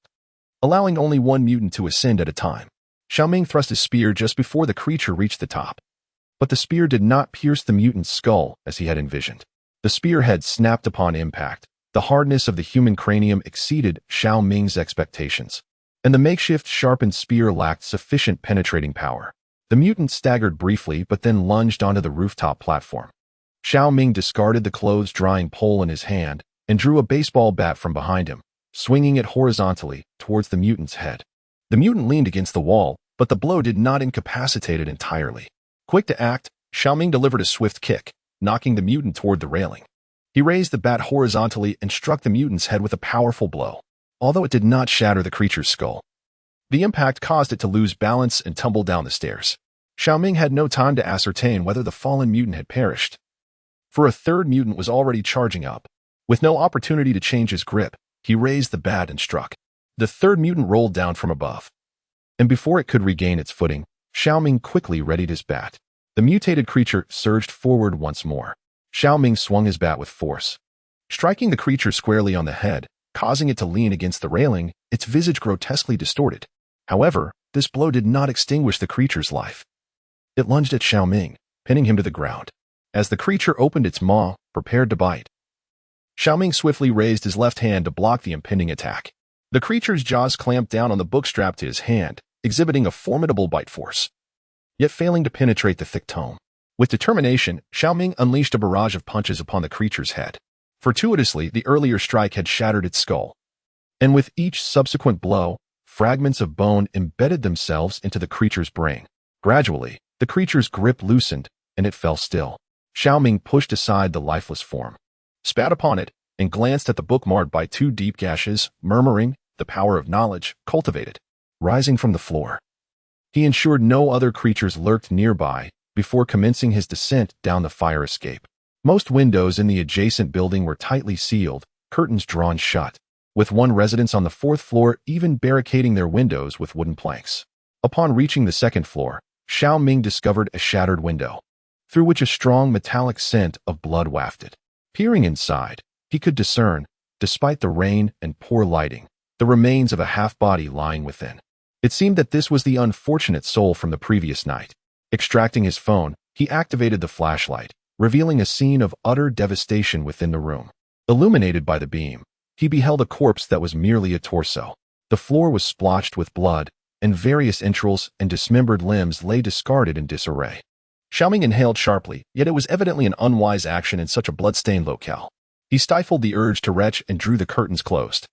allowing only one mutant to ascend at a time. Shao Ming thrust his spear just before the creature reached the top. But the spear did not pierce the mutant's skull as he had envisioned. The spearhead snapped upon impact. The hardness of the human cranium exceeded Shao Ming's expectations, and the makeshift sharpened spear lacked sufficient penetrating power. The mutant staggered briefly but then lunged onto the rooftop platform. Shao Ming discarded the clothes-drying pole in his hand and drew a baseball bat from behind him, swinging it horizontally towards the mutant's head. The mutant leaned against the wall, but the blow did not incapacitate it entirely. Quick to act, Shao Ming delivered a swift kick, knocking the mutant toward the railing. He raised the bat horizontally and struck the mutant's head with a powerful blow, although it did not shatter the creature's skull. The impact caused it to lose balance and tumble down the stairs. Shao Ming had no time to ascertain whether the fallen mutant had perished, for a third mutant was already charging up. With no opportunity to change his grip, he raised the bat and struck. The third mutant rolled down from above, and before it could regain its footing, Shao Ming quickly readied his bat. The mutated creature surged forward once more. Shao Ming swung his bat with force, striking the creature squarely on the head, causing it to lean against the railing, its visage grotesquely distorted. However, this blow did not extinguish the creature's life. It lunged at Shao Ming, pinning him to the ground. As the creature opened its maw, prepared to bite, Shao Ming swiftly raised his left hand to block the impending attack. The creature's jaws clamped down on the book strapped to his hand, exhibiting a formidable bite force, yet failing to penetrate the thick tome. With determination, Shao Ming unleashed a barrage of punches upon the creature's head. Fortuitously, the earlier strike had shattered its skull, and with each subsequent blow, fragments of bone embedded themselves into the creature's brain. Gradually, the creature's grip loosened, and it fell still. Shao Ming pushed aside the lifeless form, spat upon it, and glanced at the book marred by two deep gashes, murmuring, "The power of knowledge, cultivated." Rising from the floor, he ensured no other creatures lurked nearby before commencing his descent down the fire escape. Most windows in the adjacent building were tightly sealed, curtains drawn shut, with one residence on the fourth floor even barricading their windows with wooden planks. Upon reaching the second floor, Shao Ming discovered a shattered window, through which a strong metallic scent of blood wafted. Peering inside, he could discern, despite the rain and poor lighting, the remains of a half-body lying within. It seemed that this was the unfortunate soul from the previous night. Extracting his phone, he activated the flashlight, revealing a scene of utter devastation within the room. Illuminated by the beam, he beheld a corpse that was merely a torso. The floor was splotched with blood, and various entrails and dismembered limbs lay discarded in disarray. Shao Ming inhaled sharply, yet it was evidently an unwise action in such a blood-stained locale. He stifled the urge to retch and drew the curtains closed.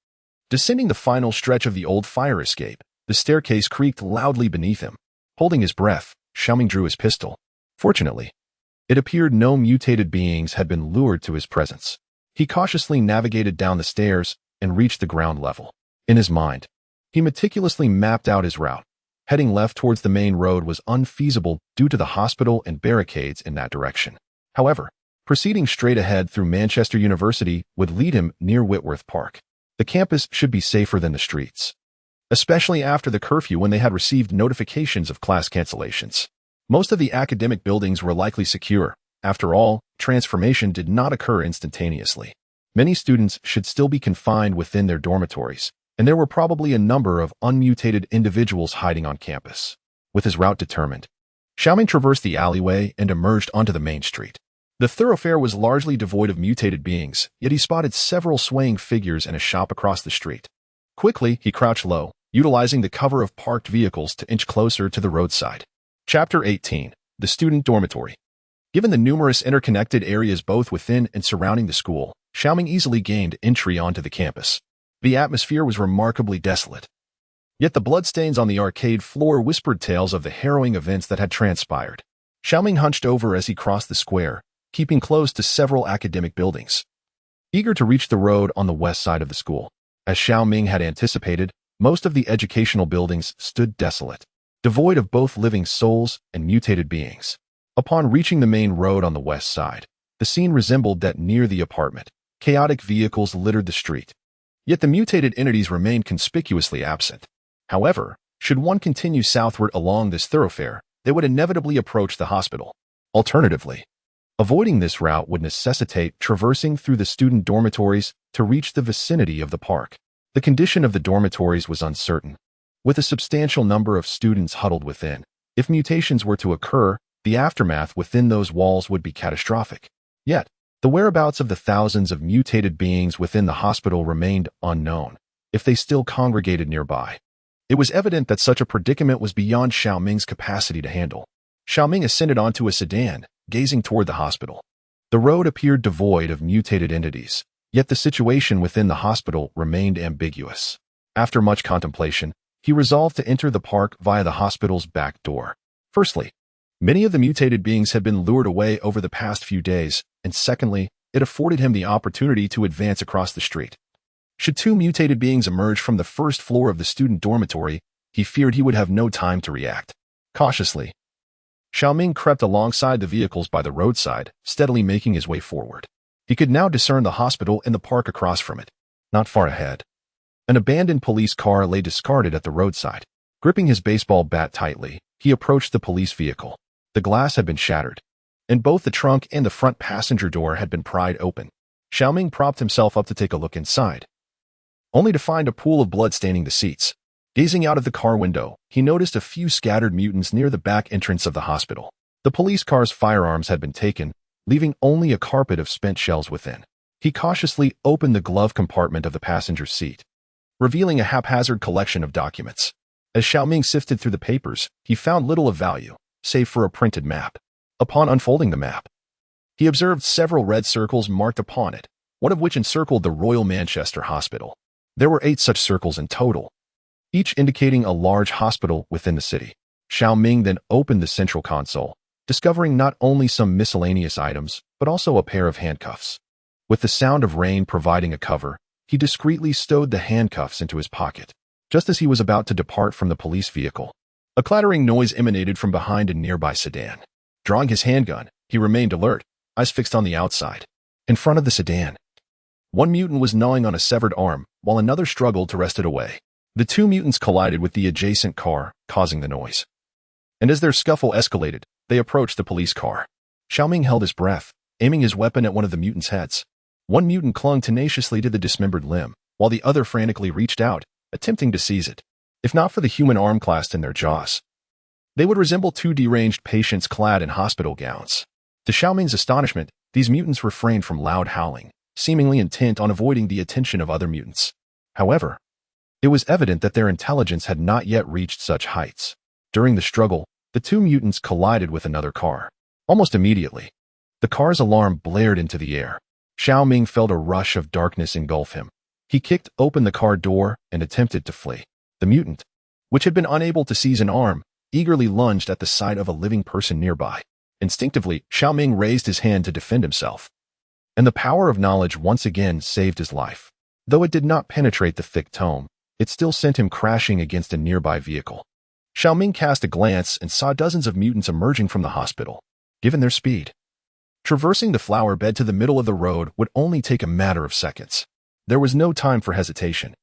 Descending the final stretch of the old fire escape, the staircase creaked loudly beneath him. Holding his breath, Shao Ming drew his pistol. Fortunately, it appeared no mutated beings had been lured to his presence. He cautiously navigated down the stairs and reached the ground level. In his mind, he meticulously mapped out his route. Heading left towards the main road was unfeasible due to the hospital and barricades in that direction. However, proceeding straight ahead through Manchester University would lead him near Whitworth Park. The campus should be safer than the streets, especially after the curfew when they had received notifications of class cancellations. Most of the academic buildings were likely secure. After all, transformation did not occur instantaneously. Many students should still be confined within their dormitories, and there were probably a number of unmutated individuals hiding on campus. With his route determined, Shao Ming traversed the alleyway and emerged onto the main street. The thoroughfare was largely devoid of mutated beings, yet he spotted several swaying figures in a shop across the street. Quickly, he crouched low, utilizing the cover of parked vehicles to inch closer to the roadside. Chapter 18. The Student Dormitory. Given the numerous interconnected areas both within and surrounding the school, Shao Ming easily gained entry onto the campus. The atmosphere was remarkably desolate. Yet the bloodstains on the arcade floor whispered tales of the harrowing events that had transpired. Shao Ming hunched over as he crossed the square, keeping close to several academic buildings, eager to reach the road on the west side of the school. As Shao Ming had anticipated, most of the educational buildings stood desolate, devoid of both living souls and mutated beings. Upon reaching the main road on the west side, the scene resembled that near the apartment. Chaotic vehicles littered the street, Yet the mutated entities remained conspicuously absent. However, should one continue southward along this thoroughfare, they would inevitably approach the hospital. Alternatively, avoiding this route would necessitate traversing through the student dormitories to reach the vicinity of the park. The condition of the dormitories was uncertain, with a substantial number of students huddled within. If mutations were to occur, the aftermath within those walls would be catastrophic. Yet, the whereabouts of the thousands of mutated beings within the hospital remained unknown, if they still congregated nearby. It was evident that such a predicament was beyond Shao Ming's capacity to handle. Shao Ming ascended onto a sedan, gazing toward the hospital. The road appeared devoid of mutated entities, yet the situation within the hospital remained ambiguous. After much contemplation, he resolved to enter the park via the hospital's back door. Firstly, many of the mutated beings had been lured away over the past few days, and secondly, it afforded him the opportunity to advance across the street. Should two mutated beings emerge from the first floor of the student dormitory, he feared he would have no time to react. Cautiously, Shao Ming crept alongside the vehicles by the roadside, steadily making his way forward. He could now discern the hospital and the park across from it. Not far ahead, an abandoned police car lay discarded at the roadside. Gripping his baseball bat tightly, he approached the police vehicle. The glass had been shattered, and both the trunk and the front passenger door had been pried open. Shao Ming propped himself up to take a look inside, only to find a pool of blood staining the seats. Gazing out of the car window, he noticed a few scattered mutants near the back entrance of the hospital. The police car's firearms had been taken, leaving only a carpet of spent shells within. He cautiously opened the glove compartment of the passenger seat, revealing a haphazard collection of documents. As Shao Ming sifted through the papers, he found little of value, save for a printed map. Upon unfolding the map, he observed several red circles marked upon it, one of which encircled the Royal Manchester Hospital. There were 8 such circles in total, each indicating a large hospital within the city. Shao Ming then opened the central console, discovering not only some miscellaneous items, but also a pair of handcuffs. With the sound of rain providing a cover, he discreetly stowed the handcuffs into his pocket. Just as he was about to depart from the police vehicle, a clattering noise emanated from behind a nearby sedan. Drawing his handgun, he remained alert, eyes fixed on the outside. In front of the sedan, one mutant was gnawing on a severed arm, while another struggled to wrest it away. The two mutants collided with the adjacent car, causing the noise. And as their scuffle escalated, they approached the police car. Shao Ming held his breath, aiming his weapon at one of the mutants' heads. One mutant clung tenaciously to the dismembered limb, while the other frantically reached out, attempting to seize it. If not for the human arm clasped in their jaws, they would resemble 2 deranged patients clad in hospital gowns. To Shao Ming's astonishment, these mutants refrained from loud howling, seemingly intent on avoiding the attention of other mutants. However, it was evident that their intelligence had not yet reached such heights. During the struggle, the 2 mutants collided with another car. Almost immediately, the car's alarm blared into the air. Shao Ming felt a rush of darkness engulf him. He kicked open the car door and attempted to flee. The mutant, which had been unable to seize an arm, eagerly lunged at the sight of a living person nearby. Instinctively, Shao Ming raised his hand to defend himself, and the power of knowledge once again saved his life. Though it did not penetrate the thick tome, it still sent him crashing against a nearby vehicle. Shao Ming cast a glance and saw dozens of mutants emerging from the hospital. Given their speed, traversing the flower bed to the middle of the road would only take a matter of seconds. There was no time for hesitation.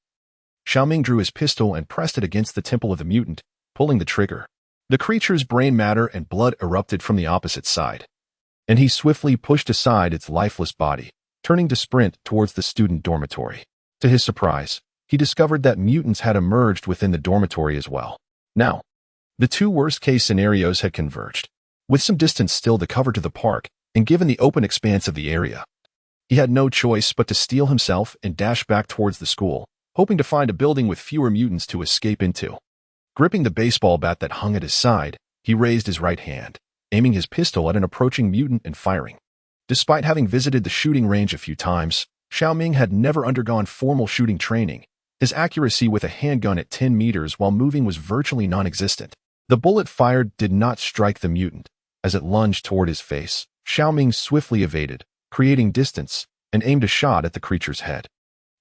Shao Ming drew his pistol and pressed it against the temple of the mutant, pulling the trigger. The creature's brain matter and blood erupted from the opposite side, and he swiftly pushed aside its lifeless body, turning to sprint towards the student dormitory. To his surprise, he discovered that mutants had emerged within the dormitory as well. Now, the 2 worst-case scenarios had converged. With some distance still to cover to the park, and given the open expanse of the area, he had no choice but to steel himself and dash back towards the school, hoping to find a building with fewer mutants to escape into. Gripping the baseball bat that hung at his side, he raised his right hand, aiming his pistol at an approaching mutant and firing. Despite having visited the shooting range a few times, Shao Ming had never undergone formal shooting training. His accuracy with a handgun at 10 meters while moving was virtually non-existent. The bullet fired did not strike the mutant. As it lunged toward his face, Shao Ming swiftly evaded, creating distance, and aimed a shot at the creature's head.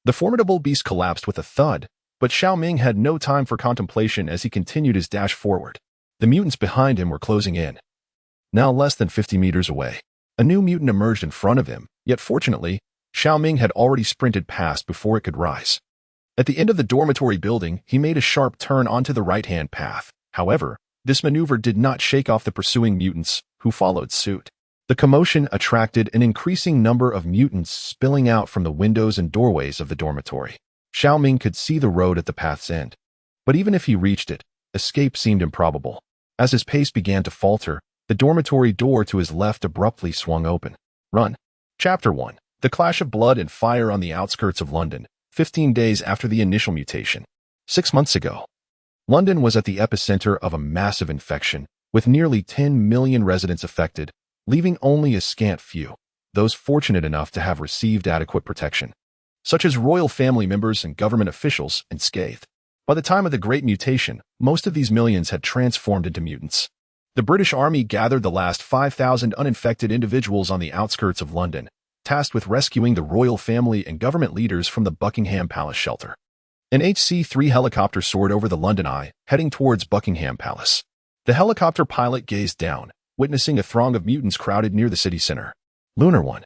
The formidable beast collapsed with a thud, but Shao Ming had no time for contemplation as he continued his dash forward. The mutants behind him were closing in. Now less than 50 meters away, a new mutant emerged in front of him, yet fortunately, Shao Ming had already sprinted past before it could rise. At the end of the dormitory building, he made a sharp turn onto the right-hand path. However, this maneuver did not shake off the pursuing mutants, who followed suit. The commotion attracted an increasing number of mutants spilling out from the windows and doorways of the dormitory. Shao Ming could see the road at the path's end. But even if he reached it, escape seemed improbable. As his pace began to falter, the dormitory door to his left abruptly swung open. Run. Chapter 1. The Clash of Blood and Fire on the Outskirts of London, 15 days after the initial mutation. 6 months ago, London was at the epicenter of a massive infection, with nearly 10 million residents affected, leaving only a scant few, those fortunate enough to have received adequate protection, such as royal family members and government officials, unscathed. By the time of the Great Mutation, most of these millions had transformed into mutants. The British Army gathered the last 5,000 uninfected individuals on the outskirts of London, tasked with rescuing the royal family and government leaders from the Buckingham Palace shelter. An HC-3 helicopter soared over the London Eye, heading towards Buckingham Palace. The helicopter pilot gazed down, witnessing a throng of mutants crowded near the city center. Lunar 1.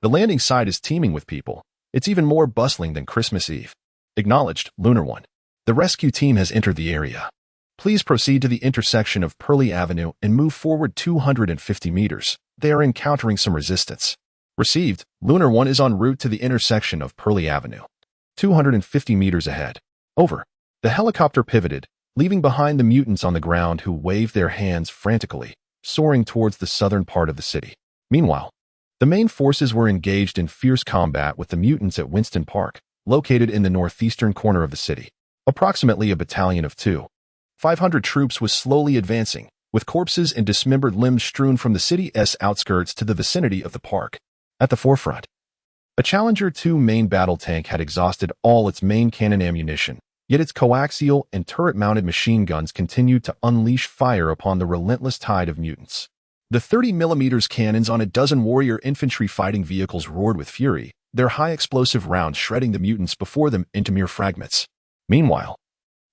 The landing site is teeming with people. It's even more bustling than Christmas Eve. Acknowledged, Lunar 1. The rescue team has entered the area. Please proceed to the intersection of Purley Avenue and move forward 250 meters. They are encountering some resistance. Received, Lunar 1 is en route to the intersection of Purley Avenue. 250 meters ahead. Over. The helicopter pivoted, leaving behind the mutants on the ground who waved their hands frantically, soaring towards the southern part of the city. Meanwhile, the main forces were engaged in fierce combat with the mutants at Winston Park, located in the northeastern corner of the city. Approximately a battalion of 500 troops was slowly advancing, with corpses and dismembered limbs strewn from the city's outskirts to the vicinity of the park. At the forefront, a Challenger 2 main battle tank had exhausted all its main cannon ammunition, yet its coaxial and turret-mounted machine guns continued to unleash fire upon the relentless tide of mutants. The 30mm cannons on a dozen warrior infantry fighting vehicles roared with fury, their high-explosive rounds shredding the mutants before them into mere fragments. Meanwhile,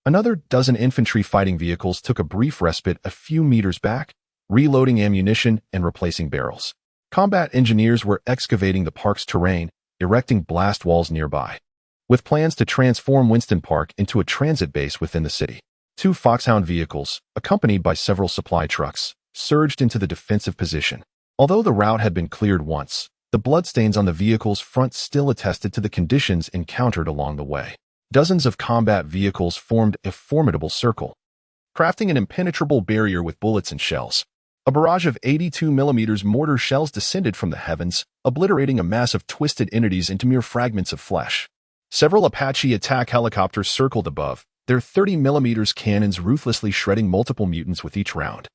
another dozen infantry fighting vehicles took a brief respite a few meters back, reloading ammunition and replacing barrels. Combat engineers were excavating the park's terrain, erecting blast walls nearby, with plans to transform Winston Park into a transit base within the city. 2 Foxhound vehicles, accompanied by several supply trucks, surged into the defensive position. Although the route had been cleared once, the bloodstains on the vehicle's front still attested to the conditions encountered along the way. Dozens of combat vehicles formed a formidable circle, crafting an impenetrable barrier with bullets and shells. A barrage of 82mm mortar shells descended from the heavens, obliterating a mass of twisted entities into mere fragments of flesh. Several Apache attack helicopters circled above, their 30mm cannons ruthlessly shredding multiple mutants with each round.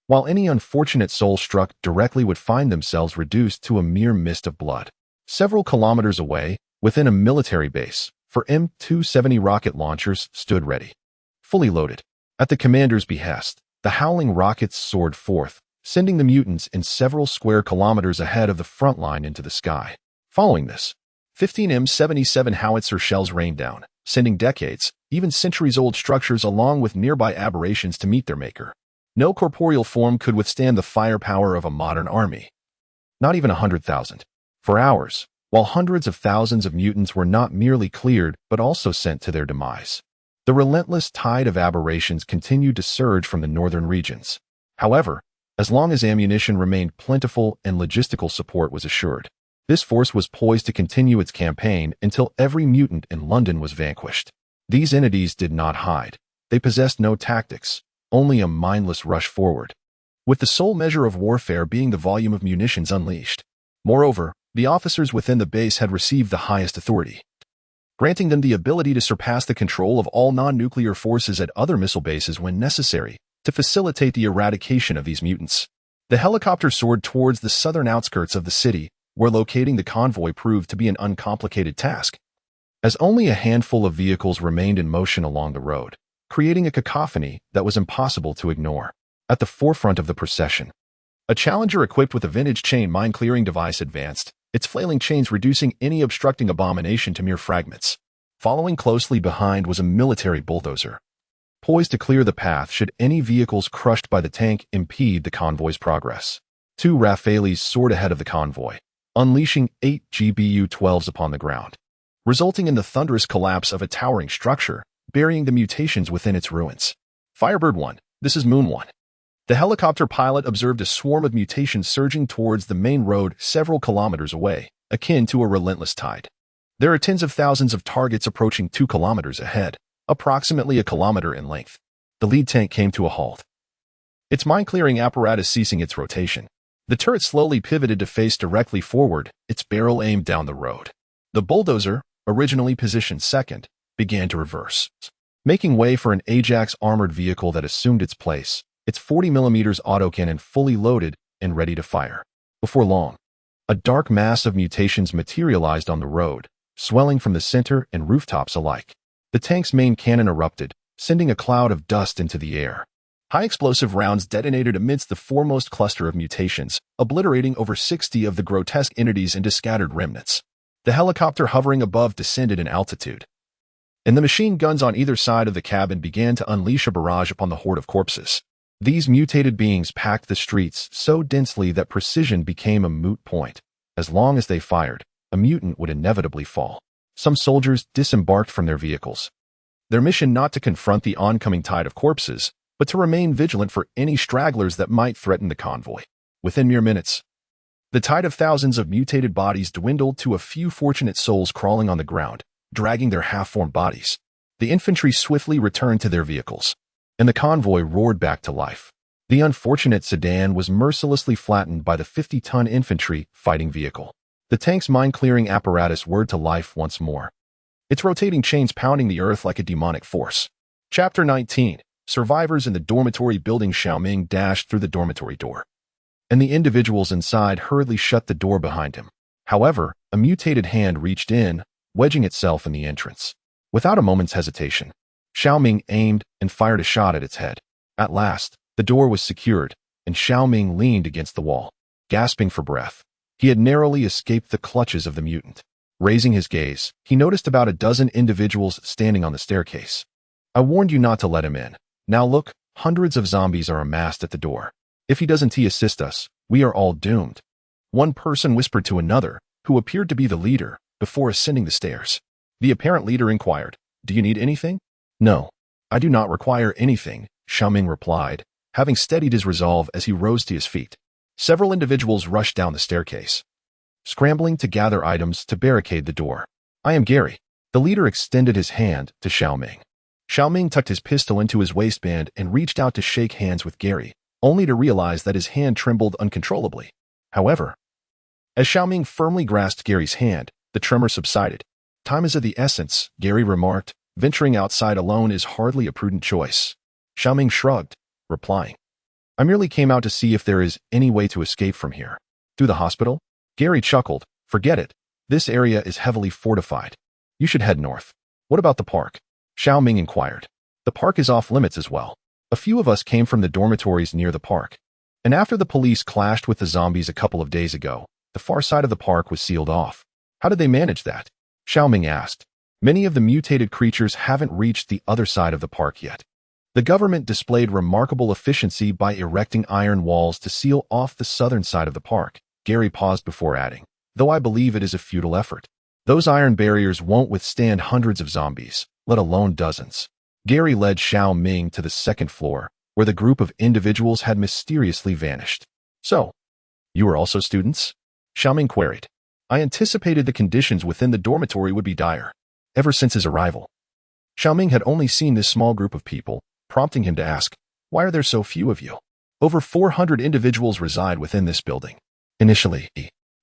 While any unfortunate soul struck directly would find themselves reduced to a mere mist of blood. Several kilometers away, within a military base, for M270 rocket launchers stood ready, fully loaded. At the commander's behest, the howling rockets soared forth, sending the mutants in several square kilometers ahead of the front line into the sky. Following this, 15 M77 howitzer shells rained down, sending decades, even centuries-old structures along with nearby aberrations to meet their maker. No corporeal form could withstand the firepower of a modern army. Not even 100,000. For hours, while hundreds of thousands of mutants were not merely cleared but also sent to their demise. The relentless tide of aberrations continued to surge from the northern regions. However, as long as ammunition remained plentiful and logistical support was assured, this force was poised to continue its campaign until every mutant in London was vanquished. These entities did not hide. They possessed no tactics, only a mindless rush forward, with the sole measure of warfare being the volume of munitions unleashed. Moreover, the officers within the base had received the highest authority, granting them the ability to surpass the control of all non-nuclear forces at other missile bases when necessary, to facilitate the eradication of these mutants. The helicopter soared towards the southern outskirts of the city, where locating the convoy proved to be an uncomplicated task, as only a handful of vehicles remained in motion along the road, creating a cacophony that was impossible to ignore. At the forefront of the procession, a Challenger equipped with a vintage chain mine-clearing device advanced, its flailing chains reducing any obstructing abomination to mere fragments. Following closely behind was a military bulldozer, poised to clear the path should any vehicles crushed by the tank impede the convoy's progress. 2 Rafales soared ahead of the convoy, unleashing 8 GBU-12s upon the ground. resulting in the thunderous collapse of a towering structure, burying the mutations within its ruins. Firebird 1, this is Moon 1. The helicopter pilot observed a swarm of mutations surging towards the main road several kilometers away, akin to a relentless tide. There are tens of thousands of targets approaching 2 kilometers ahead, approximately a kilometer in length. The lead tank came to a halt, its mine-clearing apparatus ceasing its rotation. The turret slowly pivoted to face directly forward, its barrel aimed down the road. The bulldozer, originally positioned second, began to reverse, making way for an Ajax armored vehicle that assumed its place, its 40mm autocannon fully loaded and ready to fire. Before long, a dark mass of mutations materialized on the road, swelling from the center and rooftops alike. The tank's main cannon erupted, sending a cloud of dust into the air. High explosive rounds detonated amidst the foremost cluster of mutations, obliterating over 60 of the grotesque entities into scattered remnants. The helicopter hovering above descended in altitude, and the machine guns on either side of the cabin began to unleash a barrage upon the horde of corpses. These mutated beings packed the streets so densely that precision became a moot point. As long as they fired, a mutant would inevitably fall. Some soldiers disembarked from their vehicles, their mission not to confront the oncoming tide of corpses, but to remain vigilant for any stragglers that might threaten the convoy. Within mere minutes, the tide of thousands of mutated bodies dwindled to a few fortunate souls crawling on the ground, dragging their half-formed bodies. The infantry swiftly returned to their vehicles, and the convoy roared back to life. The unfortunate sedan was mercilessly flattened by the 50-ton infantry fighting vehicle. The tank's mine-clearing apparatus whirred to life once more, its rotating chains pounding the earth like a demonic force. Chapter 19. Survivors in the dormitory building. Shao Ming dashed through the dormitory door, and the individuals inside hurriedly shut the door behind him. However, a mutated hand reached in, wedging itself in the entrance. Without a moment's hesitation, Shao Ming aimed and fired a shot at its head. At last, the door was secured, and Shao Ming leaned against the wall, gasping for breath. He had narrowly escaped the clutches of the mutant. Raising his gaze, he noticed about a dozen individuals standing on the staircase. I warned you not to let him in. Now look, hundreds of zombies are amassed at the door. If he doesn't assist us, we are all doomed. One person whispered to another, who appeared to be the leader, before ascending the stairs. The apparent leader inquired, "Do you need anything?" "No, I do not require anything," Shao Ming replied, having steadied his resolve as he rose to his feet. Several individuals rushed down the staircase, scrambling to gather items to barricade the door. "I am Gary." The leader extended his hand to Shao Ming. Shao Ming tucked his pistol into his waistband and reached out to shake hands with Gary, only to realize that his hand trembled uncontrollably. However, as Shao Ming firmly grasped Gary's hand, the tremor subsided. "Time is of the essence," Gary remarked. "Venturing outside alone is hardly a prudent choice." Shao Ming shrugged, replying, "I merely came out to see if there is any way to escape from here." "Through the hospital?" Gary chuckled. "Forget it. This area is heavily fortified. You should head north." "What about the park?" Shao Ming inquired. "The park is off limits as well. A few of us came from the dormitories near the park, and after the police clashed with the zombies a couple of days ago, the far side of the park was sealed off." "How did they manage that?" Shao Ming asked. "Many of the mutated creatures haven't reached the other side of the park yet. The government displayed remarkable efficiency by erecting iron walls to seal off the southern side of the park." Gary paused before adding, "Though I believe it is a futile effort. Those iron barriers won't withstand hundreds of zombies, let alone dozens." Gary led Shao Ming to the second floor, where the group of individuals had mysteriously vanished. "So, you are also students?" Shao Ming queried. "I anticipated the conditions within the dormitory would be dire." Ever since his arrival, Shao Ming had only seen this small group of people, prompting him to ask, "Why are there so few of you?" Over 400 individuals reside within this building. Initially,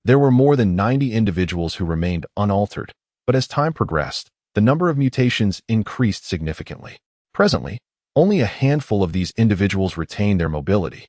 there were more than 90 individuals who remained unaltered, but as time progressed, the number of mutations increased significantly. Presently, only a handful of these individuals retain their mobility,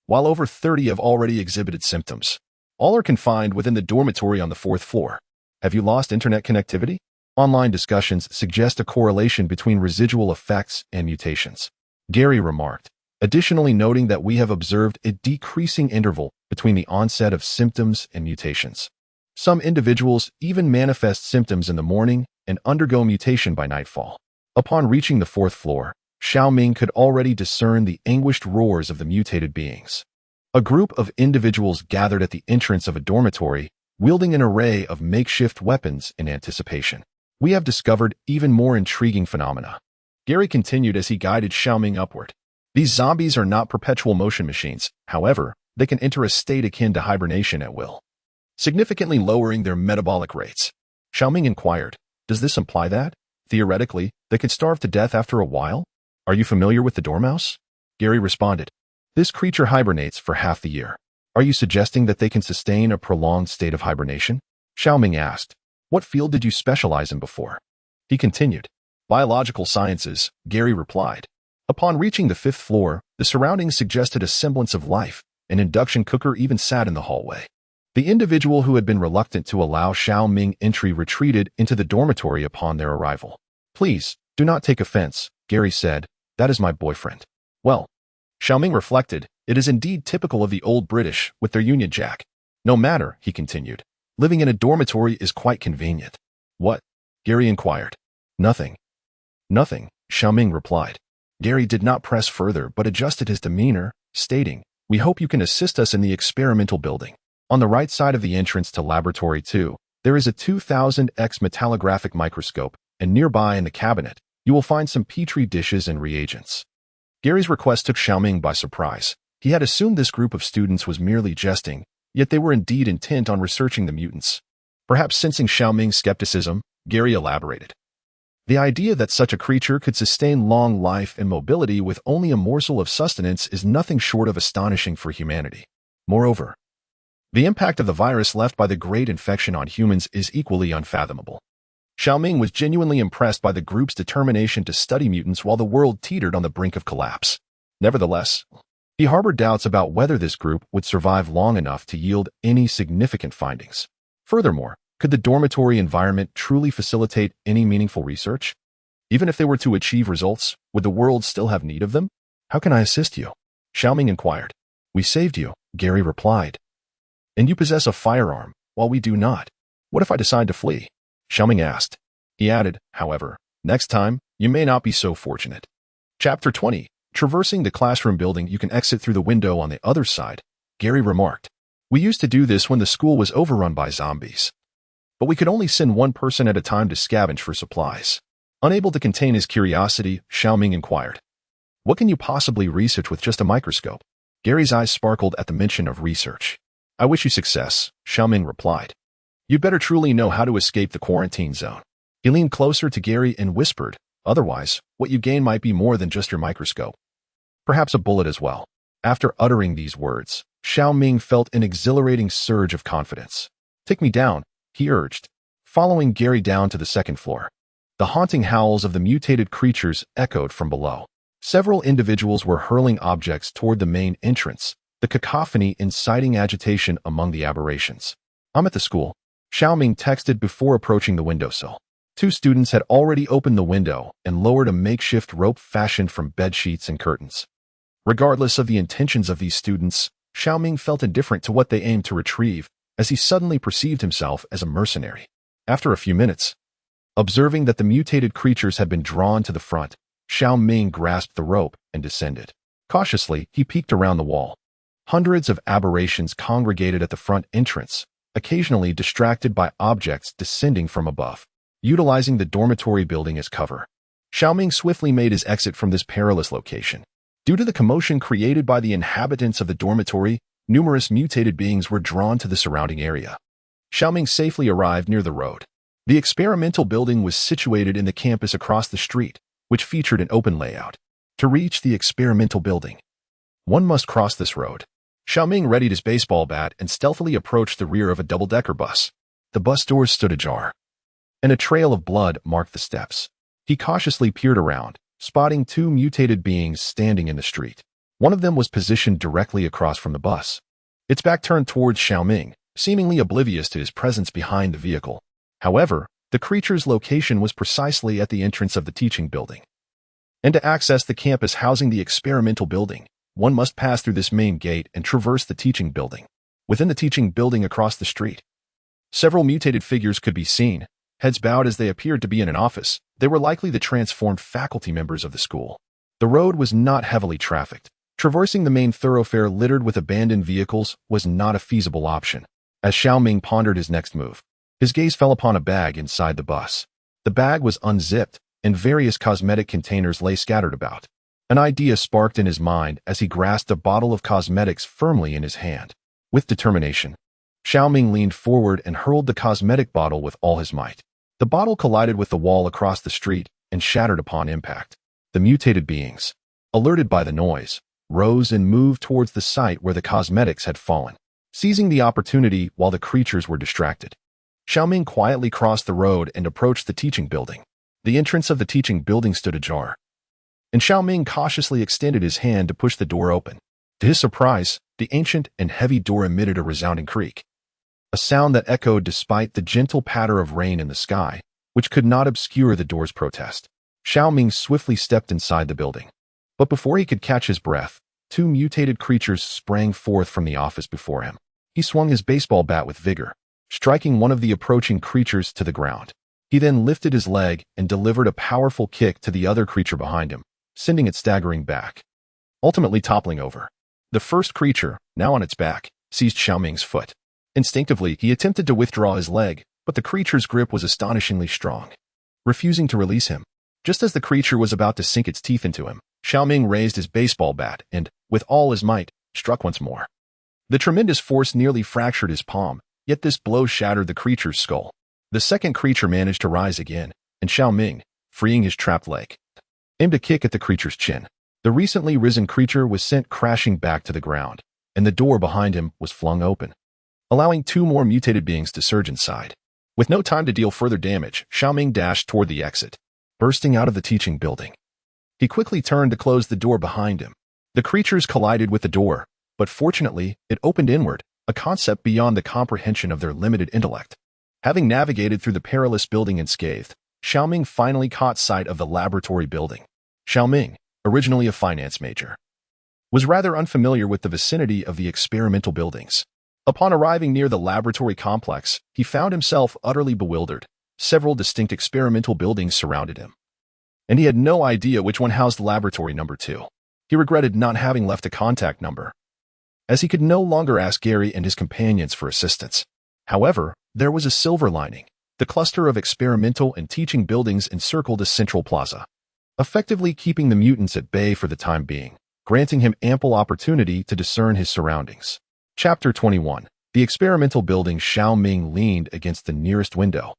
while over 30 have already exhibited symptoms. All are confined within the dormitory on the 4th floor. "Have you lost internet connectivity?" Online discussions suggest a correlation between residual effects and mutations, Gary remarked, additionally noting that we have observed a decreasing interval between the onset of symptoms and mutations. Some individuals even manifest symptoms in the morning and undergo mutation by nightfall. Upon reaching the 4th floor, Shao Ming could already discern the anguished roars of the mutated beings. A group of individuals gathered at the entrance of a dormitory, wielding an array of makeshift weapons in anticipation. We have discovered even more intriguing phenomena. Gary continued as he guided Shao Ming upward. These zombies are not perpetual motion machines. However, they can enter a state akin to hibernation at will, significantly lowering their metabolic rates. Shao Ming inquired, does this imply that, theoretically, they could starve to death after a while? Are you familiar with the dormouse? Gary responded, this creature hibernates for half the year. Are you suggesting that they can sustain a prolonged state of hibernation? Shao Ming asked, what field did you specialize in before? He continued, biological sciences, Gary replied. Upon reaching the 5th floor, the surroundings suggested a semblance of life. An induction cooker even sat in the hallway. The individual who had been reluctant to allow Shao Ming entry retreated into the dormitory upon their arrival. Please, do not take offense, Gary said. That is my boyfriend. Well, Shao Ming reflected, it is indeed typical of the old British with their Union Jack. No matter, he continued. Living in a dormitory is quite convenient. What? Gary inquired. Nothing. Nothing, Shao Ming replied. Gary did not press further but adjusted his demeanor, stating, we hope you can assist us in the experimental building. On the right side of the entrance to Laboratory 2, there is a 2000x metallographic microscope, and nearby in the cabinet, you will find some petri dishes and reagents. Gary's request took Shao Ming by surprise. He had assumed this group of students was merely jesting, yet they were indeed intent on researching the mutants. Perhaps sensing Shao Ming's skepticism, Gary elaborated. The idea that such a creature could sustain long life and mobility with only a morsel of sustenance is nothing short of astonishing for humanity. Moreover, the impact of the virus left by the great infection on humans is equally unfathomable. Shao Ming was genuinely impressed by the group's determination to study mutants while the world teetered on the brink of collapse. Nevertheless, he harbored doubts about whether this group would survive long enough to yield any significant findings. Furthermore, could the dormitory environment truly facilitate any meaningful research? Even if they were to achieve results, would the world still have need of them? How can I assist you? Shao Ming inquired. We saved you, Gary replied. And you possess a firearm, while we do not. What if I decide to flee? Shao Ming asked. He added, however, next time, you may not be so fortunate. Chapter 20. Traversing the classroom building, you can exit through the window on the other side, Gary remarked. We used to do this when the school was overrun by zombies. But we could only send one person at a time to scavenge for supplies. Unable to contain his curiosity, Shao Ming inquired. What can you possibly research with just a microscope? Gary's eyes sparkled at the mention of research. I wish you success, Shao Ming replied. You'd better truly know how to escape the quarantine zone. He leaned closer to Gary and whispered, otherwise, what you gain might be more than just your microscope. Perhaps a bullet as well. After uttering these words, Shao Ming felt an exhilarating surge of confidence. Take me down, he urged, following Gary down to the 2nd floor. The haunting howls of the mutated creatures echoed from below. Several individuals were hurling objects toward the main entrance, the cacophony inciting agitation among the aberrations. I'm at the school, Shao Ming texted before approaching the windowsill. 2 students had already opened the window and lowered a makeshift rope fashioned from bedsheets and curtains. Regardless of the intentions of these students, Shao Ming felt indifferent to what they aimed to retrieve, as he suddenly perceived himself as a mercenary. After a few minutes, observing that the mutated creatures had been drawn to the front, Shao Ming grasped the rope and descended. Cautiously, he peeked around the wall. Hundreds of aberrations congregated at the front entrance, occasionally distracted by objects descending from above. Utilizing the dormitory building as cover, Shao Ming swiftly made his exit from this perilous location. Due to the commotion created by the inhabitants of the dormitory, numerous mutated beings were drawn to the surrounding area. Shao Ming safely arrived near the road. The experimental building was situated in the campus across the street, which featured an open layout. To reach the experimental building, one must cross this road. Shao Ming readied his baseball bat and stealthily approached the rear of a double-decker bus. The bus doors stood ajar, and a trail of blood marked the steps. He cautiously peered around, spotting 2 mutated beings standing in the street. One of them was positioned directly across from the bus, its back turned towards Shao Ming, seemingly oblivious to his presence behind the vehicle. However, the creature's location was precisely at the entrance of the teaching building. And to access the campus housing the experimental building, one must pass through this main gate and traverse the teaching building. Within the teaching building across the street, several mutated figures could be seen, heads bowed as they appeared to be in an office. They were likely the transformed faculty members of the school. The road was not heavily trafficked. Traversing the main thoroughfare littered with abandoned vehicles was not a feasible option. As Shao Ming pondered his next move, his gaze fell upon a bag inside the bus. The bag was unzipped, and various cosmetic containers lay scattered about. An idea sparked in his mind as he grasped a bottle of cosmetics firmly in his hand. With determination, Shao Ming leaned forward and hurled the cosmetic bottle with all his might. The bottle collided with the wall across the street and shattered upon impact. The mutated beings, alerted by the noise, rose and moved towards the site where the cosmetics had fallen, seizing the opportunity while the creatures were distracted. Shao Ming quietly crossed the road and approached the teaching building. The entrance of the teaching building stood ajar, and Shao Ming cautiously extended his hand to push the door open. To his surprise, the ancient and heavy door emitted a resounding creak, a sound that echoed despite the gentle patter of rain in the sky, which could not obscure the door's protest. Shao Ming swiftly stepped inside the building. But before he could catch his breath, two mutated creatures sprang forth from the office before him. He swung his baseball bat with vigor, striking one of the approaching creatures to the ground. He then lifted his leg and delivered a powerful kick to the other creature behind him, sending it staggering back, ultimately toppling over. The first creature, now on its back, seized Shao Ming's foot. Instinctively, he attempted to withdraw his leg, but the creature's grip was astonishingly strong, refusing to release him. Just as the creature was about to sink its teeth into him, Shao Ming raised his baseball bat and, with all his might, struck once more. The tremendous force nearly fractured his palm, yet this blow shattered the creature's skull. The second creature managed to rise again, and Shao Ming, freeing his trapped leg, aimed a kick at the creature's chin. The recently risen creature was sent crashing back to the ground, and the door behind him was flung open, allowing two more mutated beings to surge inside. With no time to deal further damage, Shao Ming dashed toward the exit, bursting out of the teaching building. He quickly turned to close the door behind him. The creatures collided with the door, but fortunately, it opened inward, a concept beyond the comprehension of their limited intellect. Having navigated through the perilous building unscathed, Shao Ming finally caught sight of the laboratory building. Shao Ming, originally a finance major, was rather unfamiliar with the vicinity of the experimental buildings. Upon arriving near the laboratory complex, he found himself utterly bewildered. Several distinct experimental buildings surrounded him, and he had no idea which one housed laboratory number 2. He regretted not having left a contact number, as he could no longer ask Gary and his companions for assistance. However, there was a silver lining. The cluster of experimental and teaching buildings encircled a central plaza, effectively keeping the mutants at bay for the time being, granting him ample opportunity to discern his surroundings. Chapter 21. The experimental building. Shao Ming leaned against the nearest window,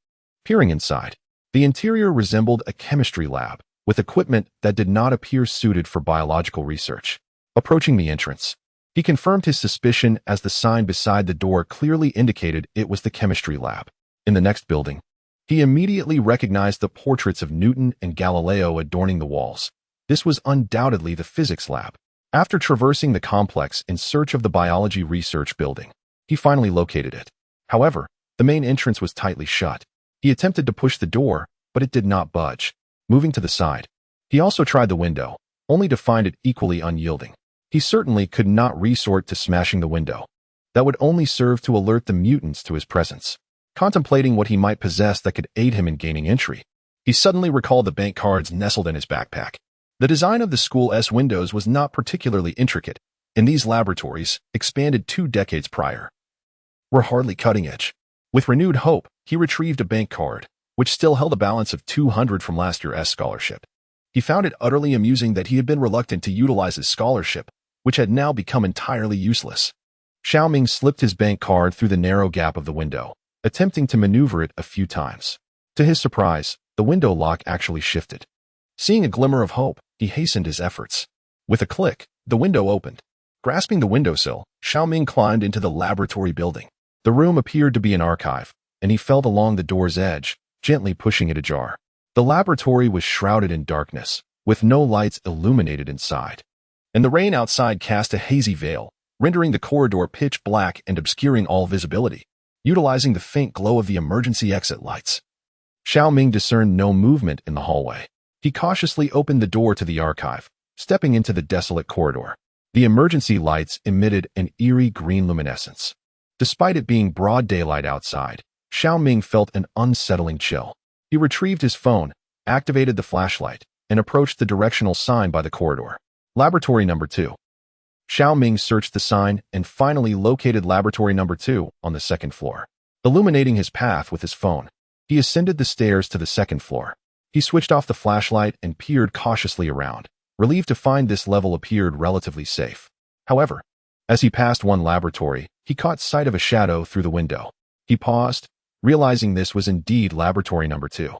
peering inside. The interior resembled a chemistry lab, with equipment that did not appear suited for biological research. Approaching the entrance, he confirmed his suspicion as the sign beside the door clearly indicated it was the chemistry lab. In the next building, he immediately recognized the portraits of Newton and Galileo adorning the walls. This was undoubtedly the physics lab. After traversing the complex in search of the biology research building, he finally located it. However, the main entrance was tightly shut. He attempted to push the door, but it did not budge. Moving to the side, he also tried the window, only to find it equally unyielding. He certainly could not resort to smashing the window. That would only serve to alert the mutants to his presence. Contemplating what he might possess that could aid him in gaining entry, he suddenly recalled the bank cards nestled in his backpack. The design of the school's windows was not particularly intricate, and these laboratories, expanded 2 decades prior, were hardly cutting edge. With renewed hope, he retrieved a bank card, which still held a balance of 200 from last year's scholarship. He found it utterly amusing that he had been reluctant to utilize his scholarship, which had now become entirely useless. Shao Ming slipped his bank card through the narrow gap of the window, attempting to maneuver it a few times. To his surprise, the window lock actually shifted. Seeing a glimmer of hope, he hastened his efforts. With a click, the window opened. Grasping the windowsill, Shao Ming climbed into the laboratory building. The room appeared to be an archive, and he felt along the door's edge, gently pushing it ajar. The laboratory was shrouded in darkness, with no lights illuminated inside, and the rain outside cast a hazy veil, rendering the corridor pitch black and obscuring all visibility. Utilizing the faint glow of the emergency exit lights, Shao Ming discerned no movement in the hallway. He cautiously opened the door to the archive, stepping into the desolate corridor. The emergency lights emitted an eerie green luminescence. Despite it being broad daylight outside, Shao Ming felt an unsettling chill. He retrieved his phone, activated the flashlight, and approached the directional sign by the corridor. Laboratory number 2. Shao Ming searched the sign and finally located laboratory number 2 on the second floor. Illuminating his path with his phone, He ascended the stairs to the second floor. He switched off the flashlight and peered cautiously around, relieved to find this level appeared relatively safe. However, as he passed one laboratory, he caught sight of a shadow through the window. He paused, realizing this was indeed laboratory number 2.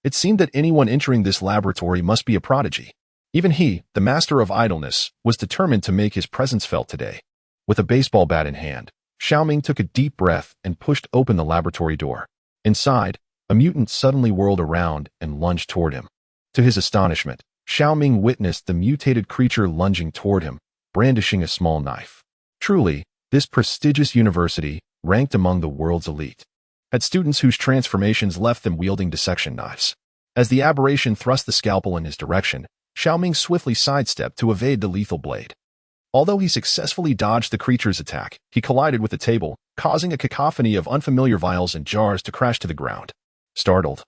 It seemed that anyone entering this laboratory must be a prodigy. Even he, the master of idleness, was determined to make his presence felt today. With a baseball bat in hand, Shao Ming took a deep breath and pushed open the laboratory door. Inside, a mutant suddenly whirled around and lunged toward him. To his astonishment, Shao Ming witnessed the mutated creature lunging toward him, brandishing a small knife. Truly, this prestigious university, ranked among the world's elite, had students whose transformations left them wielding dissection knives. As the aberration thrust the scalpel in his direction, Shao Ming swiftly sidestepped to evade the lethal blade. Although he successfully dodged the creature's attack, he collided with the table, causing a cacophony of unfamiliar vials and jars to crash to the ground. Startled,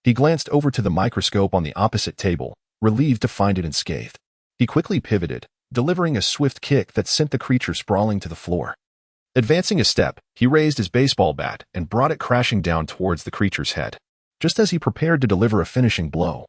he glanced over to the microscope on the opposite table, relieved to find it unscathed. He quickly pivoted, delivering a swift kick that sent the creature sprawling to the floor. Advancing a step, he raised his baseball bat and brought it crashing down towards the creature's head. Just as he prepared to deliver a finishing blow,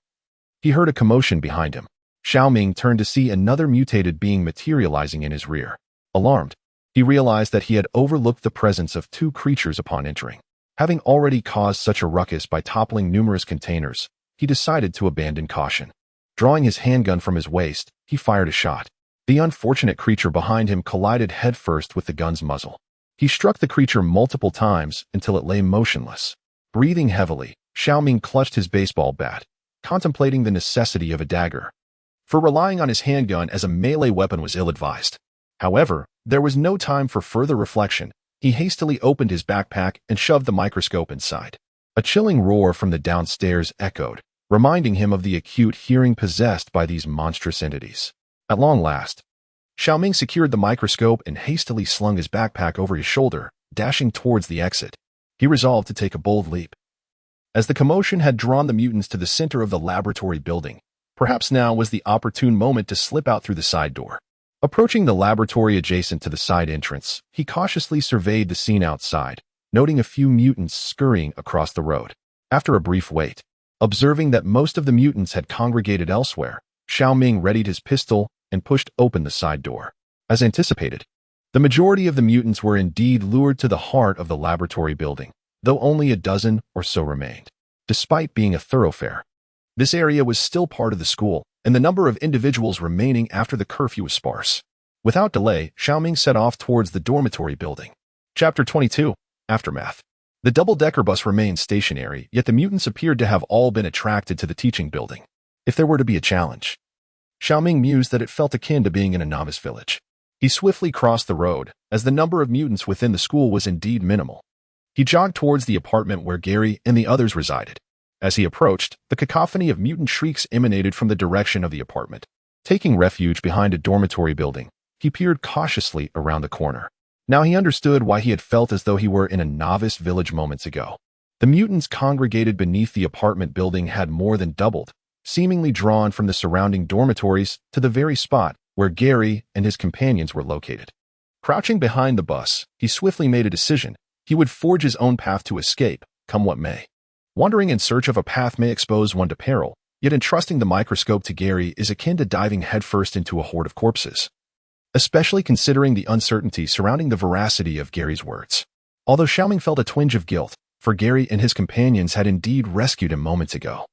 he heard a commotion behind him. Shao Ming turned to see another mutated being materializing in his rear. Alarmed, he realized that he had overlooked the presence of 2 creatures upon entering. Having already caused such a ruckus by toppling numerous containers, he decided to abandon caution. Drawing his handgun from his waist, he fired a shot. The unfortunate creature behind him collided headfirst with the gun's muzzle. He struck the creature multiple times until it lay motionless. Breathing heavily, Shao Ming clutched his baseball bat, contemplating the necessity of a dagger. For relying on his handgun as a melee weapon was ill-advised. However, there was no time for further reflection. He hastily opened his backpack and shoved the microscope inside. A chilling roar from the downstairs echoed, reminding him of the acute hearing possessed by these monstrous entities. At long last, Shao Ming secured the microscope and hastily slung his backpack over his shoulder, dashing towards the exit. He resolved to take a bold leap. As the commotion had drawn the mutants to the center of the laboratory building, perhaps now was the opportune moment to slip out through the side door. Approaching the laboratory adjacent to the side entrance, he cautiously surveyed the scene outside, noting a few mutants scurrying across the road. After a brief wait, observing that most of the mutants had congregated elsewhere, Shao Ming readied his pistol and pushed open the side door. As anticipated, the majority of the mutants were indeed lured to the heart of the laboratory building, though only a dozen or so remained. Despite being a thoroughfare, this area was still part of the school, and the number of individuals remaining after the curfew was sparse. Without delay, Shao Ming set off towards the dormitory building. Chapter 22. Aftermath. The double-decker bus remained stationary, yet the mutants appeared to have all been attracted to the teaching building. If there were to be a challenge, Shao Ming mused that it felt akin to being in a novice village. He swiftly crossed the road, as the number of mutants within the school was indeed minimal. He jogged towards the apartment where Gary and the others resided. As he approached, the cacophony of mutant shrieks emanated from the direction of the apartment. Taking refuge behind a dormitory building, he peered cautiously around the corner. Now he understood why he had felt as though he were in a novice village moments ago. The mutants congregated beneath the apartment building had more than doubled, seemingly drawn from the surrounding dormitories to the very spot where Gary and his companions were located. Crouching behind the bus, he swiftly made a decision. He would forge his own path to escape, come what may. Wandering in search of a path may expose one to peril, yet entrusting the microscope to Gary is akin to diving headfirst into a horde of corpses. Especially considering the uncertainty surrounding the veracity of Gary's words. Although Shao Ming felt a twinge of guilt, for Gary and his companions had indeed rescued him moments ago.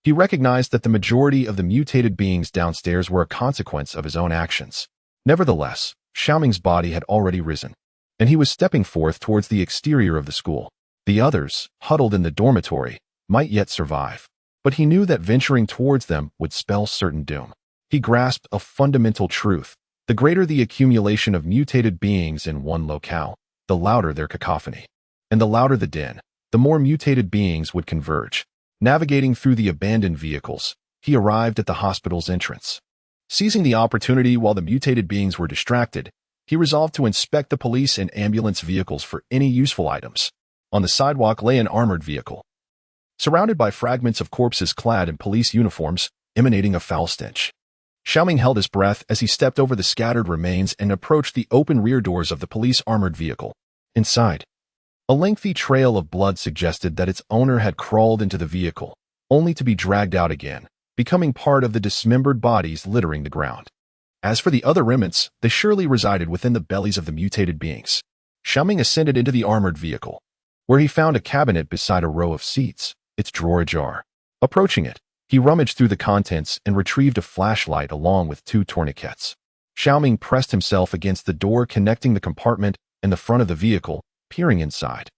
He recognized that the majority of the mutated beings downstairs were a consequence of his own actions. Nevertheless, Shao Ming's body had already risen, and he was stepping forth towards the exterior of the school. The others, huddled in the dormitory, might yet survive, but he knew that venturing towards them would spell certain doom. He grasped a fundamental truth. The greater the accumulation of mutated beings in one locale, the louder their cacophony. And the louder the din, the more mutated beings would converge. Navigating through the abandoned vehicles, he arrived at the hospital's entrance. Seizing the opportunity while the mutated beings were distracted, he resolved to inspect the police and ambulance vehicles for any useful items. On the sidewalk lay an armored vehicle, surrounded by fragments of corpses clad in police uniforms, emanating a foul stench. Shao Ming held his breath as he stepped over the scattered remains and approached the open rear doors of the police armored vehicle. Inside, A lengthy trail of blood suggested that its owner had crawled into the vehicle, only to be dragged out again, becoming part of the dismembered bodies littering the ground. As for the other remnants, they surely resided within the bellies of the mutated beings. Shao Ming ascended into the armored vehicle, where he found a cabinet beside a row of seats, its drawer ajar. Approaching it, he rummaged through the contents and retrieved a flashlight along with 2 tourniquets. Shao Ming pressed himself against the door connecting the compartment and the front of the vehicle, peering inside,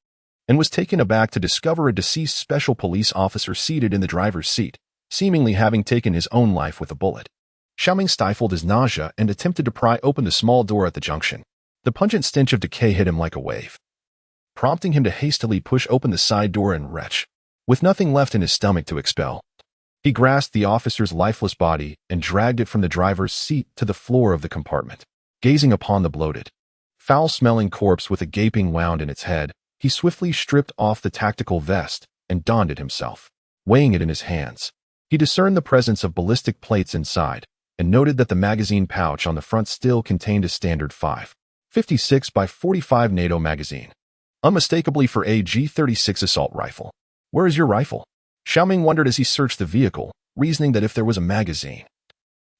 and was taken aback to discover a deceased special police officer seated in the driver's seat, seemingly having taken his own life with a bullet. Shao Ming stifled his nausea and attempted to pry open the small door at the junction. The pungent stench of decay hit him like a wave, prompting him to hastily push open the side door and retch, with nothing left in his stomach to expel. He grasped the officer's lifeless body and dragged it from the driver's seat to the floor of the compartment. Gazing upon the bloated, foul-smelling corpse with a gaping wound in its head, he swiftly stripped off the tactical vest and donned it himself. Weighing it in his hands, he discerned the presence of ballistic plates inside and noted that the magazine pouch on the front still contained a standard 5.56 by 45 NATO magazine, unmistakably for a G36 assault rifle. "Where is your rifle?" Shao Ming wondered as he searched the vehicle, reasoning that if there was a magazine,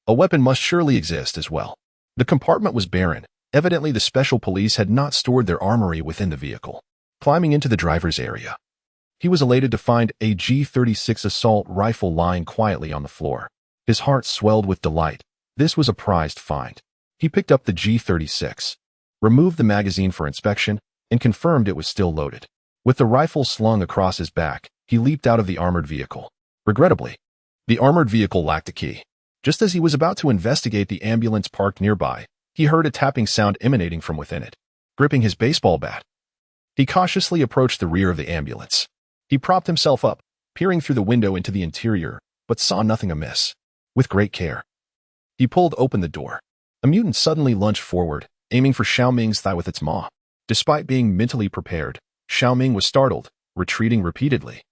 a weapon must surely exist as well. The compartment was barren. Evidently, the special police had not stored their armory within the vehicle. Climbing into the driver's area, he was elated to find a G36 assault rifle lying quietly on the floor. His heart swelled with delight. This was a prized find. He picked up the G36, removed the magazine for inspection, and confirmed it was still loaded. With the rifle slung across his back, he leaped out of the armored vehicle. Regrettably, the armored vehicle lacked a key. Just as he was about to investigate the ambulance parked nearby, he heard a tapping sound emanating from within it. Gripping his baseball bat, he cautiously approached the rear of the ambulance. He propped himself up, peering through the window into the interior, but saw nothing amiss. With great care, he pulled open the door. A mutant suddenly lunged forward, aiming for Shao Ming's thigh with its maw. Despite being mentally prepared, Shao Ming was startled, retreating repeatedly,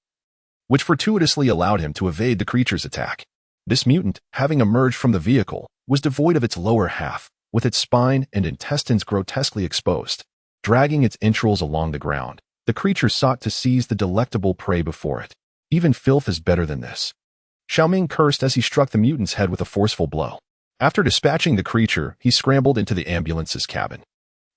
which fortuitously allowed him to evade the creature's attack. This mutant, having emerged from the vehicle, was devoid of its lower half, with its spine and intestines grotesquely exposed. Dragging its entrails along the ground, the creature sought to seize the delectable prey before it. Even filth is better than this. Shao Ming cursed as he struck the mutant's head with a forceful blow. After dispatching the creature, he scrambled into the ambulance's cabin.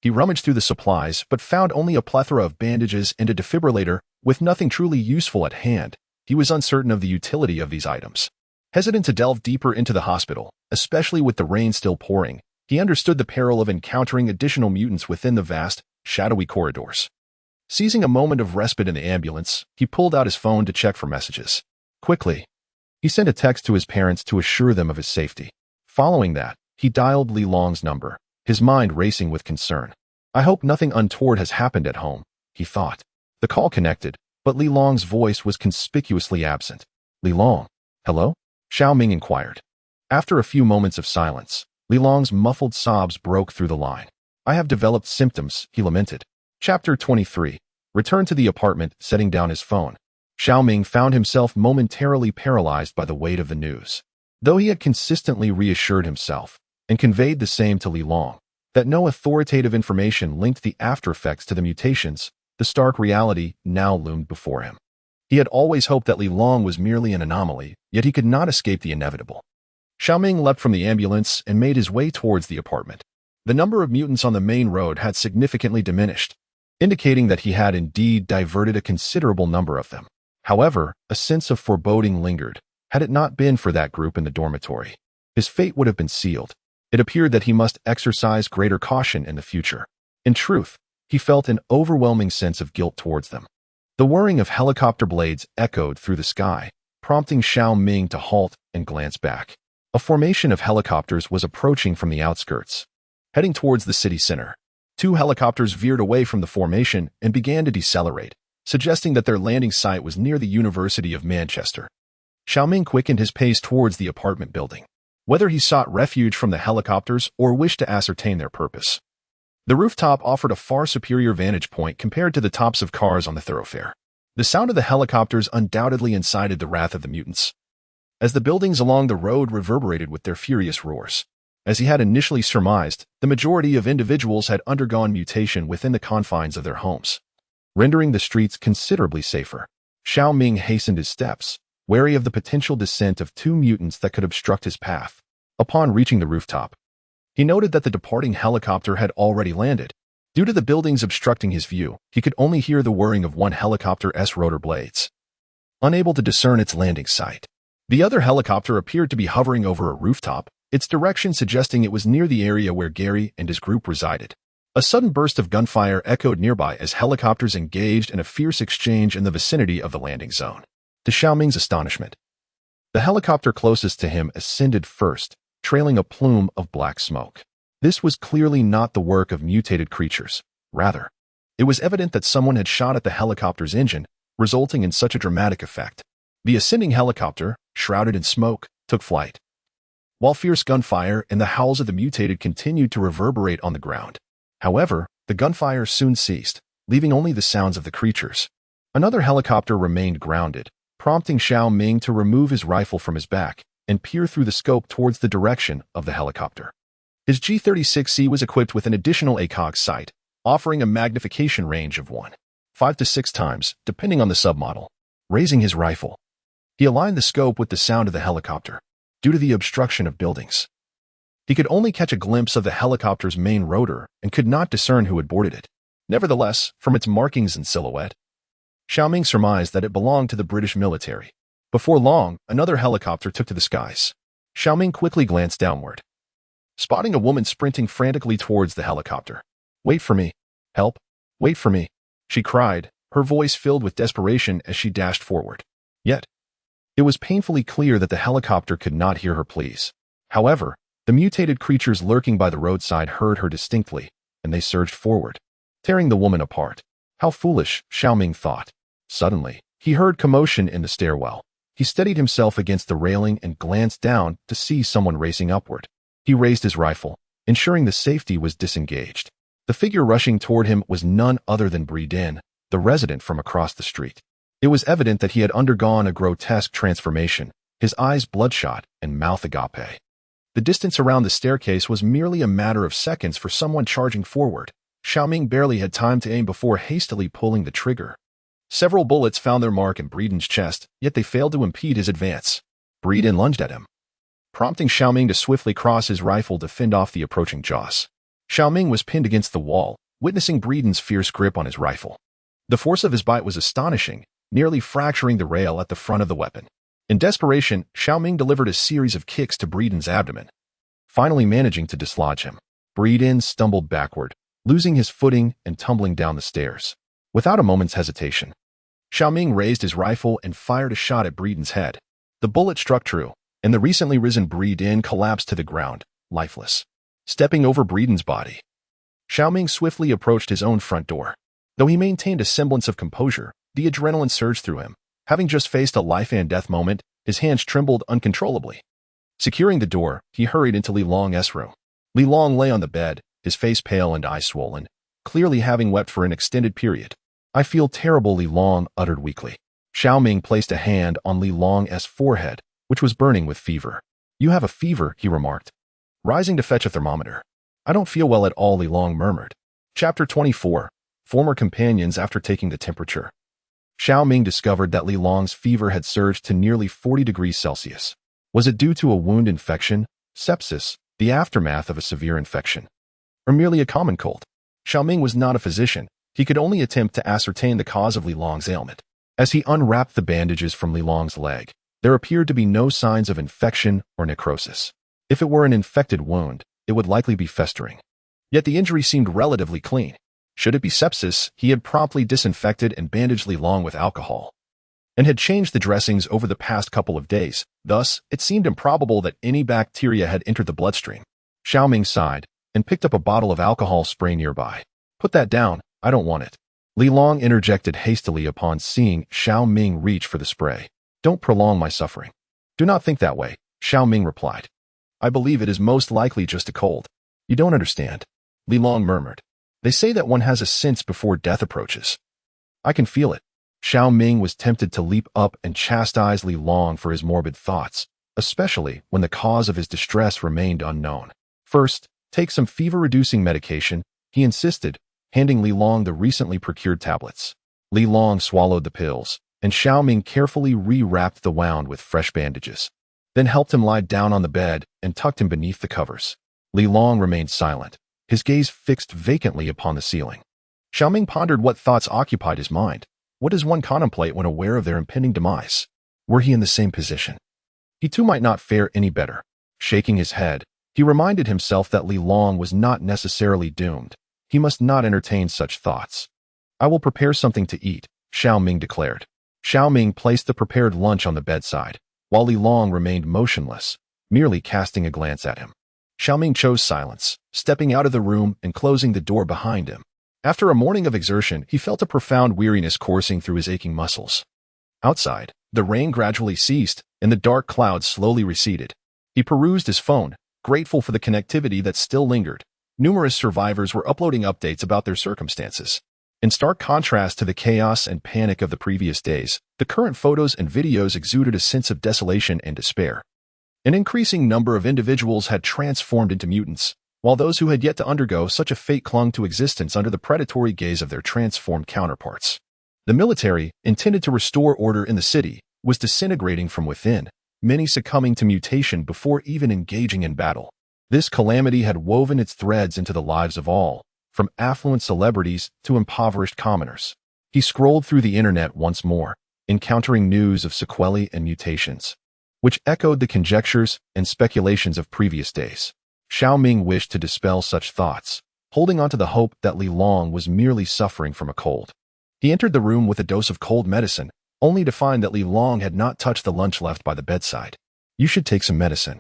He rummaged through the supplies, but found only a plethora of bandages and a defibrillator, with nothing truly useful at hand. He was uncertain of the utility of these items. Hesitant to delve deeper into the hospital, especially with the rain still pouring, he understood the peril of encountering additional mutants within the vast, shadowy corridors. Seizing a moment of respite in the ambulance, he pulled out his phone to check for messages. Quickly, he sent a text to his parents to assure them of his safety. Following that, he dialed Li Long's number, his mind racing with concern. "I hope nothing untoward has happened at home," he thought. The call connected, but Li Long's voice was conspicuously absent. "Li Long, hello?" Shao Ming inquired. After a few moments of silence, Li Long's muffled sobs broke through the line. "I have developed symptoms," he lamented. Chapter 23. Returned to the apartment, setting down his phone. Shao Ming found himself momentarily paralyzed by the weight of the news. Though he had consistently reassured himself, and conveyed the same to Li Long, that no authoritative information linked the aftereffects to the mutations, the stark reality now loomed before him. He had always hoped that Li Long was merely an anomaly, yet he could not escape the inevitable. Shao Ming leapt from the ambulance and made his way towards the apartment. The number of mutants on the main road had significantly diminished, indicating that he had indeed diverted a considerable number of them. However, a sense of foreboding lingered. Had it not been for that group in the dormitory, his fate would have been sealed. It appeared that he must exercise greater caution in the future. In truth, he felt an overwhelming sense of guilt towards them. The whirring of helicopter blades echoed through the sky, prompting Shao Ming to halt and glance back. A formation of helicopters was approaching from the outskirts, heading towards the city center. 2 helicopters veered away from the formation and began to decelerate, suggesting that their landing site was near the University of Manchester. Shao Ming quickened his pace towards the apartment building. Whether he sought refuge from the helicopters or wished to ascertain their purpose, the rooftop offered a far superior vantage point compared to the tops of cars on the thoroughfare. The sound of the helicopters undoubtedly incited the wrath of the mutants, as the buildings along the road reverberated with their furious roars. As he had initially surmised, the majority of individuals had undergone mutation within the confines of their homes. rendering the streets considerably safer. Shao Ming hastened his steps, wary of the potential descent of two mutants that could obstruct his path. Upon reaching the rooftop, he noted that the departing helicopter had already landed. Due to the buildings obstructing his view, he could only hear the whirring of one helicopter's rotor blades, unable to discern its landing site. The other helicopter appeared to be hovering over a rooftop, its direction suggesting it was near the area where Gary and his group resided. A sudden burst of gunfire echoed nearby as helicopters engaged in a fierce exchange in the vicinity of the landing zone. To Shao Ming's astonishment, the helicopter closest to him ascended first, trailing a plume of black smoke. This was clearly not the work of mutated creatures. Rather, it was evident that someone had shot at the helicopter's engine, resulting in such a dramatic effect. The ascending helicopter, shrouded in smoke, took flight, while fierce gunfire and the howls of the mutated continued to reverberate on the ground. However, the gunfire soon ceased, leaving only the sounds of the creatures. Another helicopter remained grounded, prompting Shao Ming to remove his rifle from his back and peer through the scope towards the direction of the helicopter. His G-36C was equipped with an additional ACOG sight, offering a magnification range of 1.5 to 6 times, depending on the submodel. Raising his rifle, he aligned the scope with the sound of the helicopter. Due to the obstruction of buildings, he could only catch a glimpse of the helicopter's main rotor and could not discern who had boarded it. Nevertheless, from its markings and silhouette, Shao Ming surmised that it belonged to the British military. Before long, another helicopter took to the skies. Shao Ming quickly glanced downward, spotting a woman sprinting frantically towards the helicopter. "Wait for me. Help. Wait for me," she cried, her voice filled with desperation as she dashed forward. Yet, it was painfully clear that the helicopter could not hear her pleas. However, the mutated creatures lurking by the roadside heard her distinctly, and they surged forward, tearing the woman apart. How foolish, Shao Ming thought. Suddenly, he heard commotion in the stairwell. He steadied himself against the railing and glanced down to see someone racing upward. He raised his rifle, ensuring the safety was disengaged. The figure rushing toward him was none other than Breeden, the resident from across the street. It was evident that he had undergone a grotesque transformation, his eyes bloodshot and mouth agape. The distance around the staircase was merely a matter of seconds for someone charging forward. Shao Ming barely had time to aim before hastily pulling the trigger. Several bullets found their mark in Breeden's chest, yet they failed to impede his advance. Breeden lunged at him, prompting Shao Ming to swiftly cross his rifle to fend off the approaching jaws. Shao Ming was pinned against the wall, witnessing Breeden's fierce grip on his rifle. The force of his bite was astonishing, nearly fracturing the rail at the front of the weapon. In desperation, Shao Ming delivered a series of kicks to Breeden's abdomen, finally managing to dislodge him. Breeden stumbled backward, losing his footing and tumbling down the stairs. Without a moment's hesitation, Shao Ming raised his rifle and fired a shot at Breeden's head. The bullet struck true, and the recently risen Breeden collapsed to the ground, lifeless. Stepping over Breeden's body, Shao Ming swiftly approached his own front door. Though he maintained a semblance of composure, the adrenaline surged through him. Having just faced a life-and-death moment, his hands trembled uncontrollably. Securing the door, he hurried into Li Long's room. Li Long lay on the bed, his face pale and eyes swollen, clearly having wept for an extended period. "I feel terrible," Li Long uttered weakly. Shao Ming placed a hand on Li Long's forehead, which was burning with fever. "You have a fever," he remarked, rising to fetch a thermometer. "I don't feel well at all," Li Long murmured. Chapter 24. Former companions after taking the temperature. Shao Ming discovered that Li Long's fever had surged to nearly 40 degrees Celsius. Was it due to a wound infection, sepsis, the aftermath of a severe infection, or merely a common cold? Shao Ming was not a physician. He could only attempt to ascertain the cause of Li Long's ailment. As he unwrapped the bandages from Li Long's leg, there appeared to be no signs of infection or necrosis. If it were an infected wound, it would likely be festering. Yet the injury seemed relatively clean. Should it be sepsis, he had promptly disinfected and bandaged Li Long with alcohol, and had changed the dressings over the past couple of days. Thus, it seemed improbable that any bacteria had entered the bloodstream. Shao Ming sighed and picked up a bottle of alcohol spray nearby. "Put that down, I don't want it," Li Long interjected hastily upon seeing Shao Ming reach for the spray. "Don't prolong my suffering." "Do not think that way," Shao Ming replied. "I believe it is most likely just a cold." "You don't understand," Li Long murmured. "They say that one has a sense before death approaches. I can feel it." Shao Ming was tempted to leap up and chastise Li Long for his morbid thoughts, especially when the cause of his distress remained unknown. "First, take some fever-reducing medication," he insisted, handing Li Long the recently procured tablets. Li Long swallowed the pills, and Shao Ming carefully re-wrapped the wound with fresh bandages, then helped him lie down on the bed and tucked him beneath the covers. Li Long remained silent, his gaze fixed vacantly upon the ceiling. Shao Ming pondered what thoughts occupied his mind. What does one contemplate when aware of their impending demise? Were he in the same position? He too might not fare any better. Shaking his head, he reminded himself that Li Long was not necessarily doomed. He must not entertain such thoughts. "I will prepare something to eat," Shao Ming declared. Shao Ming placed the prepared lunch on the bedside, while Li Long remained motionless, merely casting a glance at him. Shao Ming chose silence, stepping out of the room and closing the door behind him. After a morning of exertion, he felt a profound weariness coursing through his aching muscles. Outside, the rain gradually ceased, and the dark clouds slowly receded. He perused his phone, grateful for the connectivity that still lingered. Numerous survivors were uploading updates about their circumstances. In stark contrast to the chaos and panic of the previous days, the current photos and videos exuded a sense of desolation and despair. An increasing number of individuals had transformed into mutants, while those who had yet to undergo such a fate clung to existence under the predatory gaze of their transformed counterparts. The military, intended to restore order in the city, was disintegrating from within, many succumbing to mutation before even engaging in battle. This calamity had woven its threads into the lives of all, from affluent celebrities to impoverished commoners. He scrolled through the internet once more, encountering news of sequelae and mutations, which echoed the conjectures and speculations of previous days. Shao Ming wished to dispel such thoughts, holding on to the hope that Li Long was merely suffering from a cold. He entered the room with a dose of cold medicine, only to find that Li Long had not touched the lunch left by the bedside. "You should take some medicine,"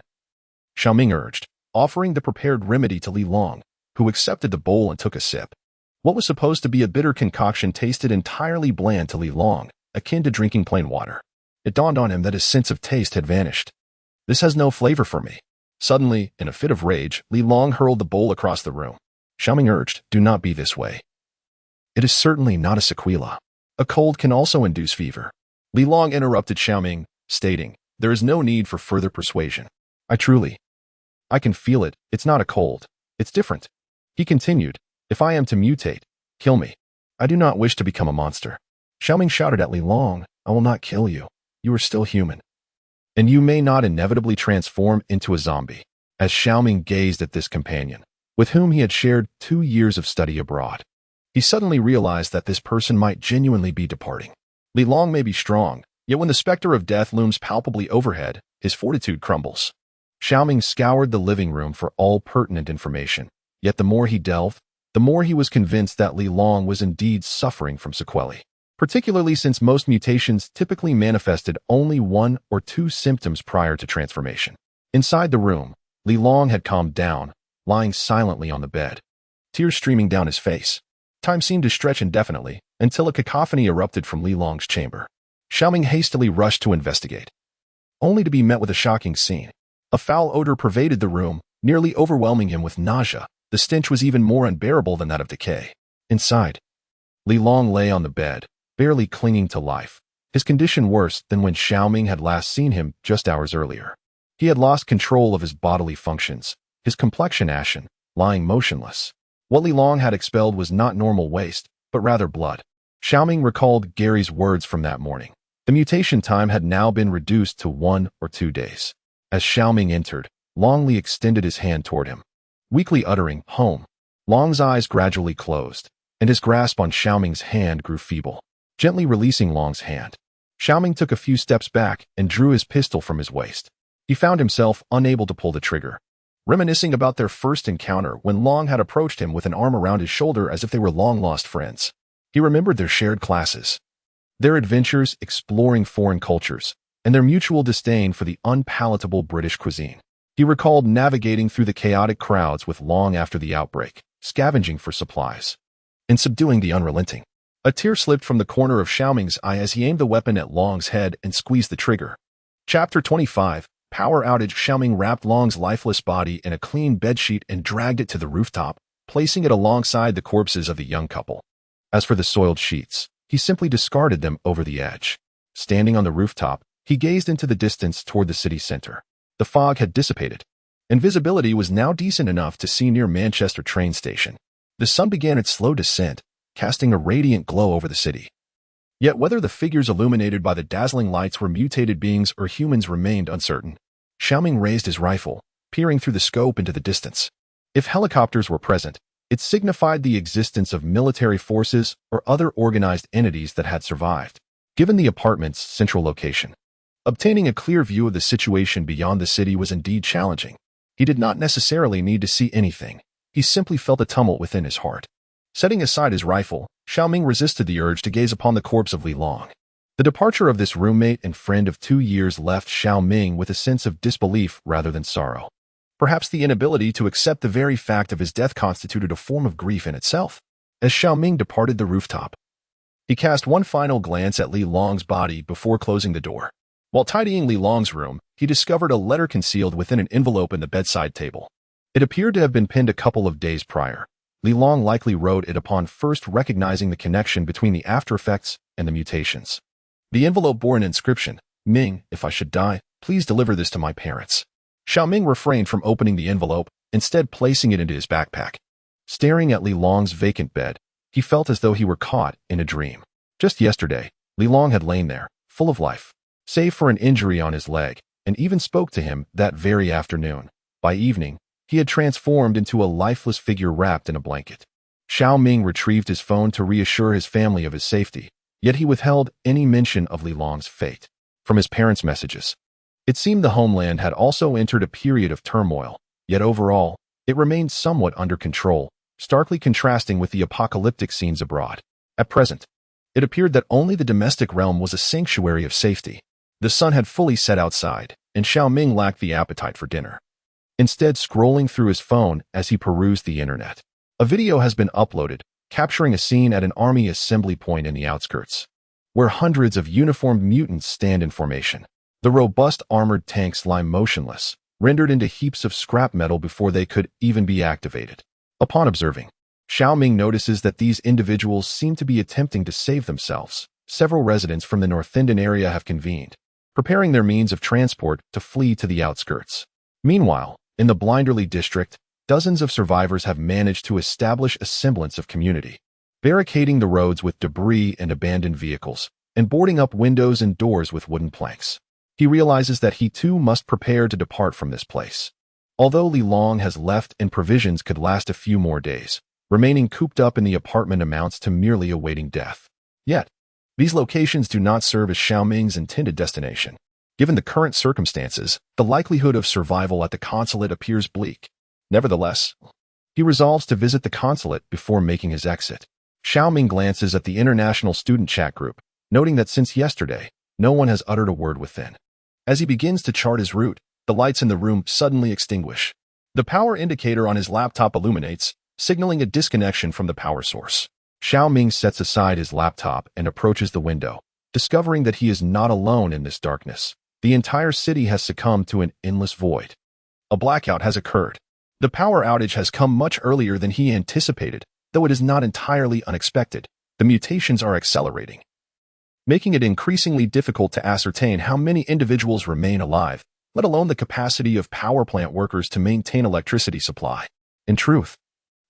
Shao Ming urged, offering the prepared remedy to Li Long, who accepted the bowl and took a sip. What was supposed to be a bitter concoction tasted entirely bland to Li Long, akin to drinking plain water. It dawned on him that his sense of taste had vanished. "This has no flavor for me." Suddenly, in a fit of rage, Li Long hurled the bowl across the room. Shao Ming urged, "Do not be this way. It is certainly not a sequela. A cold can also induce fever." Li Long interrupted Shao Ming, stating, "There is no need for further persuasion. I can feel it. It's not a cold. It's different." He continued, "If I am to mutate, kill me. I do not wish to become a monster." Shao Ming shouted at Li Long, "I will not kill you. You are still human. And you may not inevitably transform into a zombie." As Shao Ming gazed at this companion, with whom he had shared 2 years of study abroad, he suddenly realized that this person might genuinely be departing. Li Long may be strong, yet when the specter of death looms palpably overhead, his fortitude crumbles. Shao Ming scoured the living room for all pertinent information, yet the more he delved, the more he was convinced that Li Long was indeed suffering from sequelae, particularly since most mutations typically manifested only 1 or 2 symptoms prior to transformation. Inside the room, Li Long had calmed down, lying silently on the bed, tears streaming down his face. Time seemed to stretch indefinitely, until a cacophony erupted from Li Long's chamber. Shao Ming hastily rushed to investigate, only to be met with a shocking scene. A foul odor pervaded the room, nearly overwhelming him with nausea. The stench was even more unbearable than that of decay. Inside, Li Long lay on the bed, barely clinging to life, his condition worse than when Shao Ming had last seen him just hours earlier. He had lost control of his bodily functions, his complexion ashen, lying motionless. What Li Long had expelled was not normal waste, but rather blood. Shao Ming recalled Gary's words from that morning. The mutation time had now been reduced to 1 or 2 days. As Shao Ming entered, Long Li extended his hand toward him, weakly uttering, "Home." Long's eyes gradually closed, and his grasp on Shao Ming's hand grew feeble. Gently releasing Long's hand, Shao Ming took a few steps back and drew his pistol from his waist. He found himself unable to pull the trigger. Reminiscing about their first encounter when Long had approached him with an arm around his shoulder as if they were long-lost friends. He remembered their shared classes, their adventures exploring foreign cultures, and their mutual disdain for the unpalatable British cuisine. He recalled navigating through the chaotic crowds with Long after the outbreak, scavenging for supplies, and subduing the unrelenting. A tear slipped from the corner of Shao Ming's eye as he aimed the weapon at Long's head and squeezed the trigger. Chapter 25, Power Outage. Shao Ming wrapped Long's lifeless body in a clean bedsheet and dragged it to the rooftop, placing it alongside the corpses of the young couple. As for the soiled sheets, he simply discarded them over the edge. Standing on the rooftop, he gazed into the distance toward the city center. The fog had dissipated, and visibility was now decent enough to see near Manchester train station. The sun began its slow descent, casting a radiant glow over the city. Yet whether the figures illuminated by the dazzling lights were mutated beings or humans remained uncertain. Shao Ming raised his rifle, peering through the scope into the distance. If helicopters were present, it signified the existence of military forces or other organized entities that had survived. Given the apartment's central location, obtaining a clear view of the situation beyond the city was indeed challenging. He did not necessarily need to see anything. He simply felt a tumult within his heart. Setting aside his rifle, Shao Ming resisted the urge to gaze upon the corpse of Li Long. The departure of this roommate and friend of 2 years left Shao Ming with a sense of disbelief rather than sorrow. Perhaps the inability to accept the very fact of his death constituted a form of grief in itself. As Shao Ming departed the rooftop, he cast one final glance at Li Long's body before closing the door. While tidying Li Long's room, he discovered a letter concealed within an envelope in the bedside table. It appeared to have been pinned a couple of days prior. Li Long likely wrote it upon first recognizing the connection between the after effects and the mutations. The envelope bore an inscription, "Ming, if I should die, please deliver this to my parents." Shao Ming refrained from opening the envelope, instead placing it into his backpack. Staring at Li Long's vacant bed, he felt as though he were caught in a dream. Just yesterday, Li Long had lain there, full of life, save for an injury on his leg, and even spoke to him that very afternoon. By evening, he had transformed into a lifeless figure wrapped in a blanket. Shao Ming retrieved his phone to reassure his family of his safety, yet he withheld any mention of Li Long's fate. From his parents' messages, it seemed the homeland had also entered a period of turmoil, yet overall, it remained somewhat under control, starkly contrasting with the apocalyptic scenes abroad. At present, it appeared that only the domestic realm was a sanctuary of safety. The sun had fully set outside, and Shao Ming lacked the appetite for dinner. Instead, scrolling through his phone as he perused the internet, a video has been uploaded, capturing a scene at an army assembly point in the outskirts, where hundreds of uniformed mutants stand in formation. The robust armored tanks lie motionless, rendered into heaps of scrap metal before they could even be activated. Upon observing, Shao Ming notices that these individuals seem to be attempting to save themselves. Several residents from the North Indian area have convened, preparing their means of transport to flee to the outskirts. Meanwhile, in the Blinderly district, dozens of survivors have managed to establish a semblance of community, barricading the roads with debris and abandoned vehicles, and boarding up windows and doors with wooden planks. He realizes that he too must prepare to depart from this place. Although Li Long has left and provisions could last a few more days, remaining cooped up in the apartment amounts to merely awaiting death. Yet, these locations do not serve as Shao Ming's intended destination. Given the current circumstances, the likelihood of survival at the consulate appears bleak. Nevertheless, he resolves to visit the consulate before making his exit. Shao Ming glances at the international student chat group, noting that since yesterday, no one has uttered a word within. As he begins to chart his route, the lights in the room suddenly extinguish. The power indicator on his laptop illuminates, signaling a disconnection from the power source. Shao Ming sets aside his laptop and approaches the window, discovering that he is not alone in this darkness. The entire city has succumbed to an endless void. A blackout has occurred. The power outage has come much earlier than he anticipated, though it is not entirely unexpected. The mutations are accelerating, making it increasingly difficult to ascertain how many individuals remain alive, let alone the capacity of power plant workers to maintain electricity supply. In truth,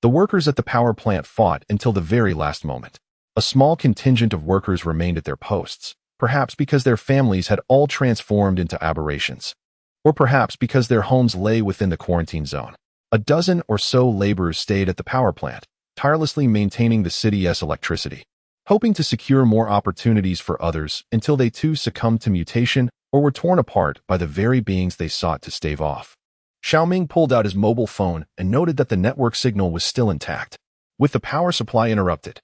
the workers at the power plant fought until the very last moment. A small contingent of workers remained at their posts, perhaps because their families had all transformed into aberrations, or perhaps because their homes lay within the quarantine zone. A dozen or so laborers stayed at the power plant, tirelessly maintaining the city's electricity, hoping to secure more opportunities for others until they too succumbed to mutation or were torn apart by the very beings they sought to stave off. Shao Ming pulled out his mobile phone and noted that the network signal was still intact, with the power supply interrupted.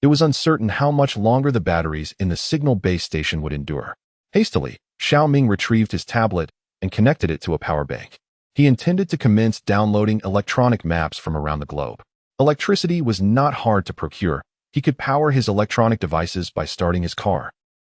It was uncertain how much longer the batteries in the signal base station would endure. Hastily, Shao Ming retrieved his tablet and connected it to a power bank. He intended to commence downloading electronic maps from around the globe. Electricity was not hard to procure. He could power his electronic devices by starting his car,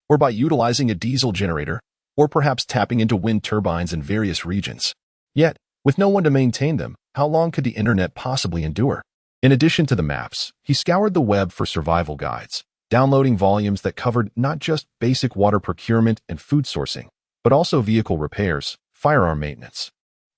or by utilizing a diesel generator, or perhaps tapping into wind turbines in various regions. Yet, with no one to maintain them, how long could the internet possibly endure? In addition to the maps, he scoured the web for survival guides, downloading volumes that covered not just basic water procurement and food sourcing, but also vehicle repairs, firearm maintenance,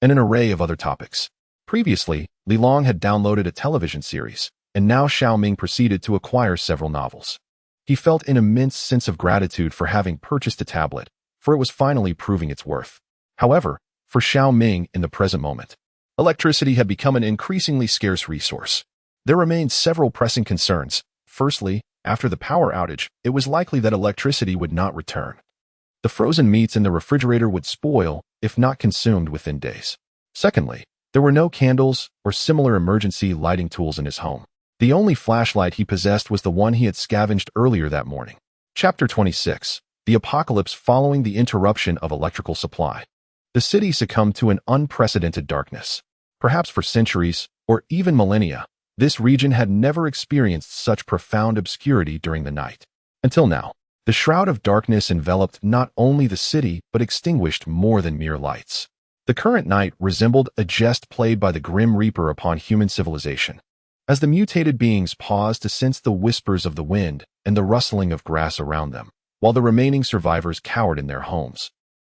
and an array of other topics. Previously, Li Long had downloaded a television series, and now Shao Ming proceeded to acquire several novels. He felt an immense sense of gratitude for having purchased a tablet, for it was finally proving its worth. However, for Shao Ming in the present moment, electricity had become an increasingly scarce resource. There remained several pressing concerns. Firstly, after the power outage, it was likely that electricity would not return. The frozen meats in the refrigerator would spoil, if not consumed within days. Secondly, there were no candles or similar emergency lighting tools in his home. The only flashlight he possessed was the one he had scavenged earlier that morning. Chapter 26. The apocalypse following the interruption of electrical supply. The city succumbed to an unprecedented darkness. Perhaps for centuries, or even millennia, this region had never experienced such profound obscurity during the night. Until now, the shroud of darkness enveloped not only the city but extinguished more than mere lights. The current night resembled a jest played by the Grim Reaper upon human civilization. As the mutated beings paused to sense the whispers of the wind and the rustling of grass around them, while the remaining survivors cowered in their homes,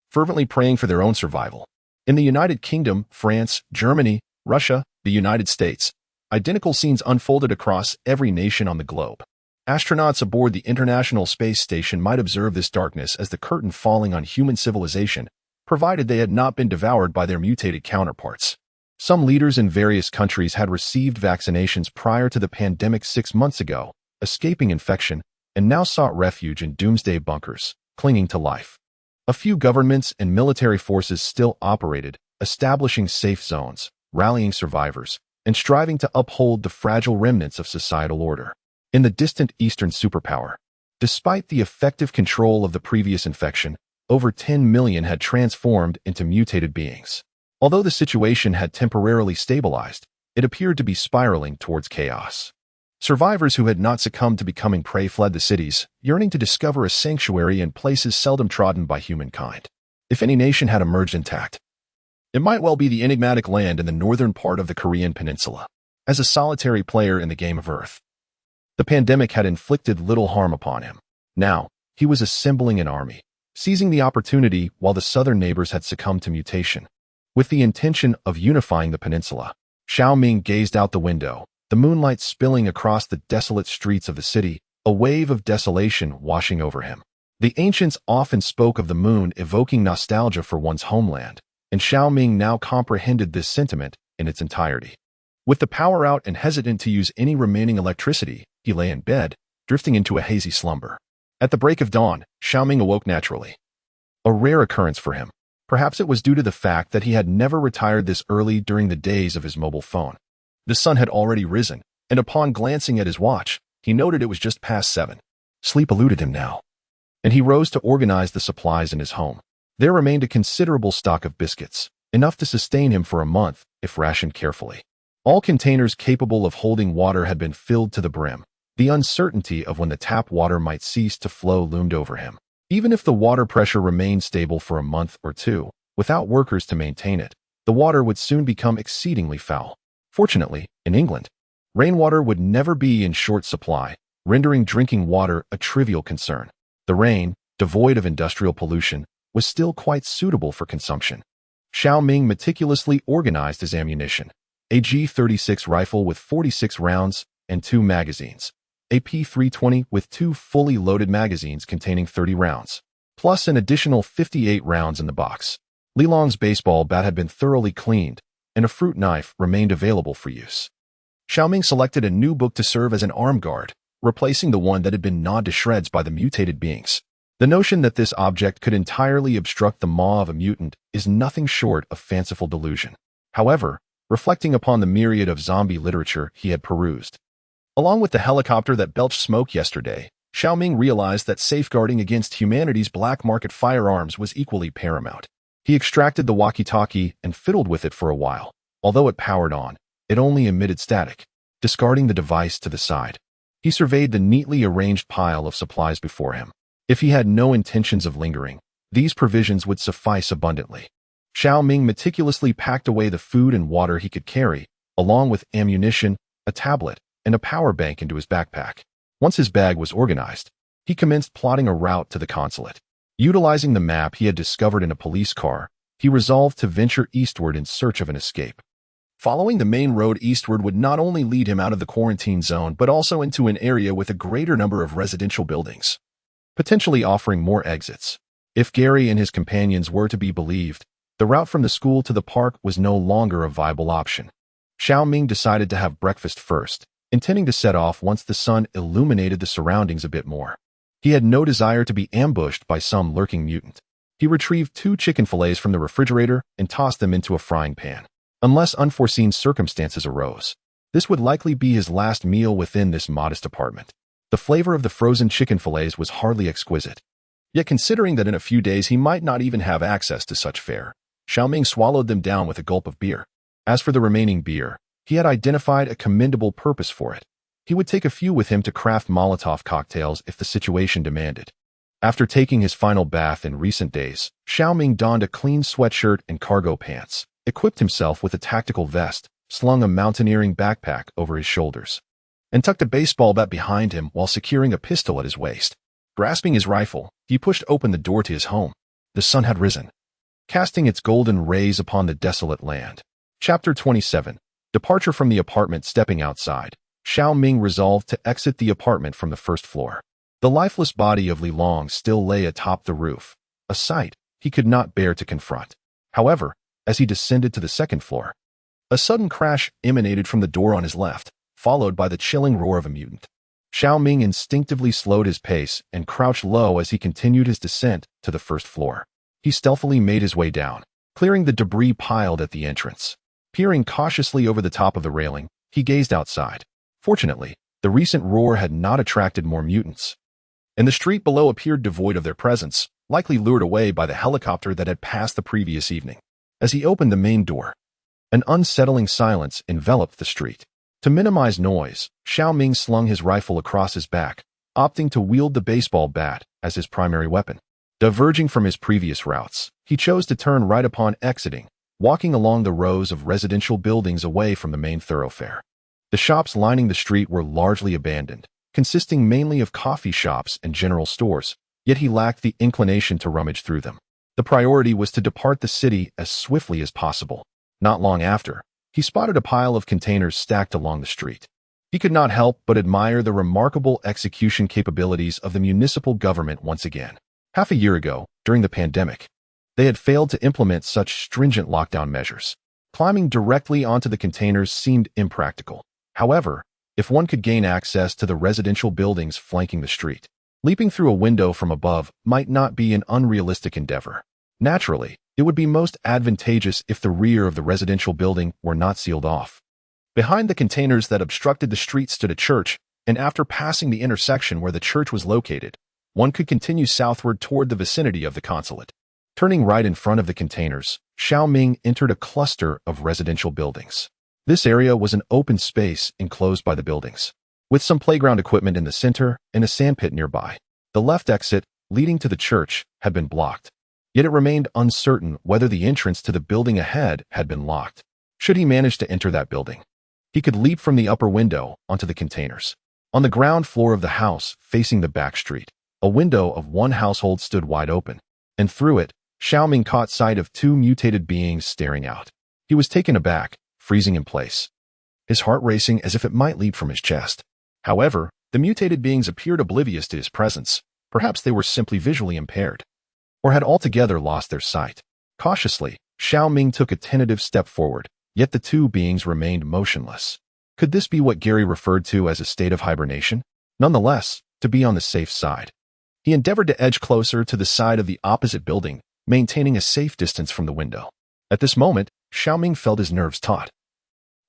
fervently praying for their own survival. In the United Kingdom, France, Germany, Russia, the United States, identical scenes unfolded across every nation on the globe. Astronauts aboard the International Space Station might observe this darkness as the curtain falling on human civilization, provided they had not been devoured by their mutated counterparts. Some leaders in various countries had received vaccinations prior to the pandemic 6 months ago, escaping infection, and now sought refuge in doomsday bunkers, clinging to life. A few governments and military forces still operated, establishing safe zones, rallying survivors, and striving to uphold the fragile remnants of societal order. In the distant Eastern superpower, despite the effective control of the previous infection, over 10 million had transformed into mutated beings. Although the situation had temporarily stabilized, it appeared to be spiraling towards chaos. Survivors who had not succumbed to becoming prey fled the cities, yearning to discover a sanctuary in places seldom trodden by humankind. If any nation had emerged intact, it might well be the enigmatic land in the northern part of the Korean peninsula. As a solitary player in the game of Earth, the pandemic had inflicted little harm upon him. Now, he was assembling an army, seizing the opportunity while the southern neighbors had succumbed to mutation. With the intention of unifying the peninsula, Shao Ming gazed out the window, the moonlight spilling across the desolate streets of the city, a wave of desolation washing over him. The ancients often spoke of the moon evoking nostalgia for one's homeland, and Shao Ming now comprehended this sentiment in its entirety. With the power out and hesitant to use any remaining electricity, he lay in bed, drifting into a hazy slumber. At the break of dawn, Shao Ming awoke naturally. A rare occurrence for him. Perhaps it was due to the fact that he had never retired this early during the days of his mobile phone. The sun had already risen, and upon glancing at his watch, he noted it was just past 7. Sleep eluded him now, and he rose to organize the supplies in his home. There remained a considerable stock of biscuits, enough to sustain him for a month if rationed carefully. All containers capable of holding water had been filled to the brim. The uncertainty of when the tap water might cease to flow loomed over him. Even if the water pressure remained stable for a month or two, without workers to maintain it, the water would soon become exceedingly foul. Fortunately, in England, rainwater would never be in short supply, rendering drinking water a trivial concern. The rain, devoid of industrial pollution, was still quite suitable for consumption. Shao Ming meticulously organized his ammunition. A G-36 rifle with 46 rounds and 2 magazines. A P-320 with 2 fully loaded magazines containing 30 rounds, plus an additional 58 rounds in the box. Li Long's baseball bat had been thoroughly cleaned, and a fruit knife remained available for use. Shao Ming selected a new book to serve as an arm guard, replacing the one that had been gnawed to shreds by the mutated beings. The notion that this object could entirely obstruct the maw of a mutant is nothing short of fanciful delusion. However, reflecting upon the myriad of zombie literature he had perused, along with the helicopter that belched smoke yesterday, Shao Ming realized that safeguarding against humanity's black market firearms was equally paramount. He extracted the walkie-talkie and fiddled with it for a while. Although it powered on, it only emitted static. Discarding the device to the side, he surveyed the neatly arranged pile of supplies before him. If he had no intentions of lingering, these provisions would suffice abundantly. Shao Ming meticulously packed away the food and water he could carry, along with ammunition, a tablet, and a power bank into his backpack. Once his bag was organized, he commenced plotting a route to the consulate. Utilizing the map he had discovered in a police car, he resolved to venture eastward in search of an escape. Following the main road eastward would not only lead him out of the quarantine zone, but also into an area with a greater number of residential buildings, potentially offering more exits. If Gary and his companions were to be believed, the route from the school to the park was no longer a viable option. Shao Ming decided to have breakfast first, intending to set off once the sun illuminated the surroundings a bit more. He had no desire to be ambushed by some lurking mutant. He retrieved 2 chicken fillets from the refrigerator and tossed them into a frying pan. Unless unforeseen circumstances arose, this would likely be his last meal within this modest apartment. The flavor of the frozen chicken fillets was hardly exquisite. Yet considering that in a few days he might not even have access to such fare, Shao Ming swallowed them down with a gulp of beer. As for the remaining beer, he had identified a commendable purpose for it. He would take a few with him to craft Molotov cocktails if the situation demanded. After taking his final bath in recent days, Shao Ming donned a clean sweatshirt and cargo pants, equipped himself with a tactical vest, slung a mountaineering backpack over his shoulders, and tucked a baseball bat behind him while securing a pistol at his waist. Grasping his rifle, he pushed open the door to his home. The sun had risen, casting its golden rays upon the desolate land. Chapter 27. Departure from the apartment. Stepping outside, Shao Ming resolved to exit the apartment from the first floor. The lifeless body of Li Long still lay atop the roof, a sight he could not bear to confront. However, as he descended to the second floor, a sudden crash emanated from the door on his left, followed by the chilling roar of a mutant. Shao Ming instinctively slowed his pace and crouched low as he continued his descent to the first floor. He stealthily made his way down, clearing the debris piled at the entrance. Peering cautiously over the top of the railing, he gazed outside. Fortunately, the recent roar had not attracted more mutants, and the street below appeared devoid of their presence, likely lured away by the helicopter that had passed the previous evening. As he opened the main door, an unsettling silence enveloped the street. To minimize noise, Shao Ming slung his rifle across his back, opting to wield the baseball bat as his primary weapon. Diverging from his previous routes, he chose to turn right upon exiting, walking along the rows of residential buildings away from the main thoroughfare. The shops lining the street were largely abandoned, consisting mainly of coffee shops and general stores, yet he lacked the inclination to rummage through them. The priority was to depart the city as swiftly as possible. Not long after, he spotted a pile of containers stacked along the street. He could not help but admire the remarkable execution capabilities of the municipal government once again. Half a year ago, during the pandemic, they had failed to implement such stringent lockdown measures. Climbing directly onto the containers seemed impractical. However, if one could gain access to the residential buildings flanking the street, leaping through a window from above might not be an unrealistic endeavor. Naturally, it would be most advantageous if the rear of the residential building were not sealed off. Behind the containers that obstructed the street stood a church, and after passing the intersection where the church was located, one could continue southward toward the vicinity of the consulate. Turning right in front of the containers, Shao Ming entered a cluster of residential buildings. This area was an open space enclosed by the buildings, with some playground equipment in the center and a sandpit nearby. The left exit, leading to the church, had been blocked. Yet it remained uncertain whether the entrance to the building ahead had been locked. Should he manage to enter that building, he could leap from the upper window onto the containers. On the ground floor of the house, facing the back street, a window of one household stood wide open, and through it, Shao Ming caught sight of 2 mutated beings staring out. He was taken aback, freezing in place, his heart racing as if it might leap from his chest. However, the mutated beings appeared oblivious to his presence. Perhaps they were simply visually impaired, or had altogether lost their sight. Cautiously, Shao Ming took a tentative step forward, yet the 2 beings remained motionless. Could this be what Gary referred to as a state of hibernation? Nonetheless, to be on the safe side, he endeavored to edge closer to the side of the opposite building, maintaining a safe distance from the window. At this moment, Shao Ming felt his nerves taut,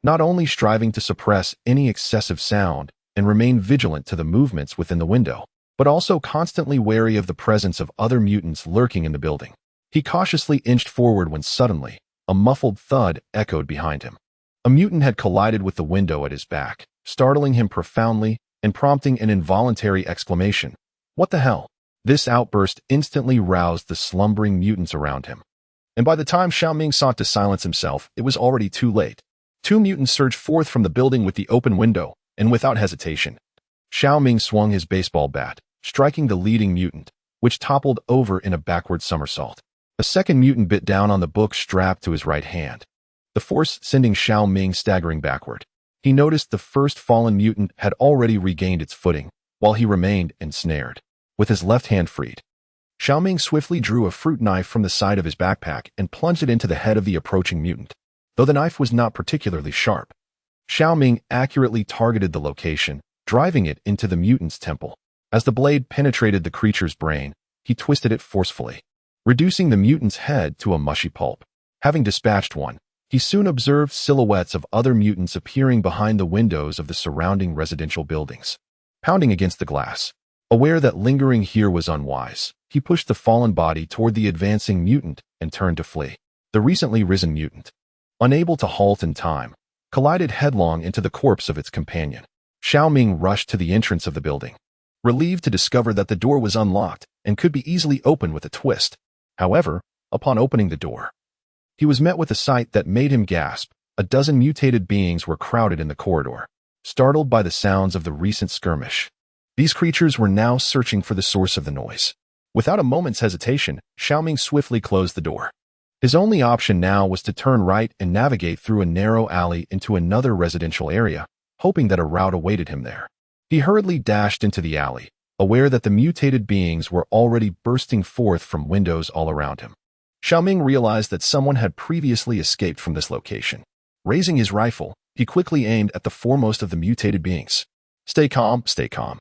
not only striving to suppress any excessive sound and remain vigilant to the movements within the window, but also constantly wary of the presence of other mutants lurking in the building. He cautiously inched forward when suddenly, a muffled thud echoed behind him. A mutant had collided with the window at his back, startling him profoundly and prompting an involuntary exclamation. What the hell? This outburst instantly roused the slumbering mutants around him. And by the time Shao Ming sought to silence himself, it was already too late. 2 mutants surged forth from the building with the open window, and without hesitation, Shao Ming swung his baseball bat, striking the leading mutant, which toppled over in a backward somersault. A second mutant bit down on the book strapped to his right hand, the force sending Shao Ming staggering backward. He noticed the first fallen mutant had already regained its footing, while he remained ensnared. With his left hand freed, Shao Ming swiftly drew a fruit knife from the side of his backpack and plunged it into the head of the approaching mutant. Though the knife was not particularly sharp, Shao Ming accurately targeted the location, driving it into the mutant's temple. As the blade penetrated the creature's brain, he twisted it forcefully, reducing the mutant's head to a mushy pulp. Having dispatched one, he soon observed silhouettes of other mutants appearing behind the windows of the surrounding residential buildings, pounding against the glass. Aware that lingering here was unwise, he pushed the fallen body toward the advancing mutant and turned to flee. The recently risen mutant, unable to halt in time, collided headlong into the corpse of its companion. Shao Ming rushed to the entrance of the building, relieved to discover that the door was unlocked and could be easily opened with a twist. However, upon opening the door, he was met with a sight that made him gasp. A dozen mutated beings were crowded in the corridor, startled by the sounds of the recent skirmish. These creatures were now searching for the source of the noise. Without a moment's hesitation, Shao Ming swiftly closed the door. His only option now was to turn right and navigate through a narrow alley into another residential area, hoping that a route awaited him there. He hurriedly dashed into the alley, aware that the mutated beings were already bursting forth from windows all around him. Shao Ming realized that someone had previously escaped from this location. Raising his rifle, he quickly aimed at the foremost of the mutated beings. Stay calm, stay calm,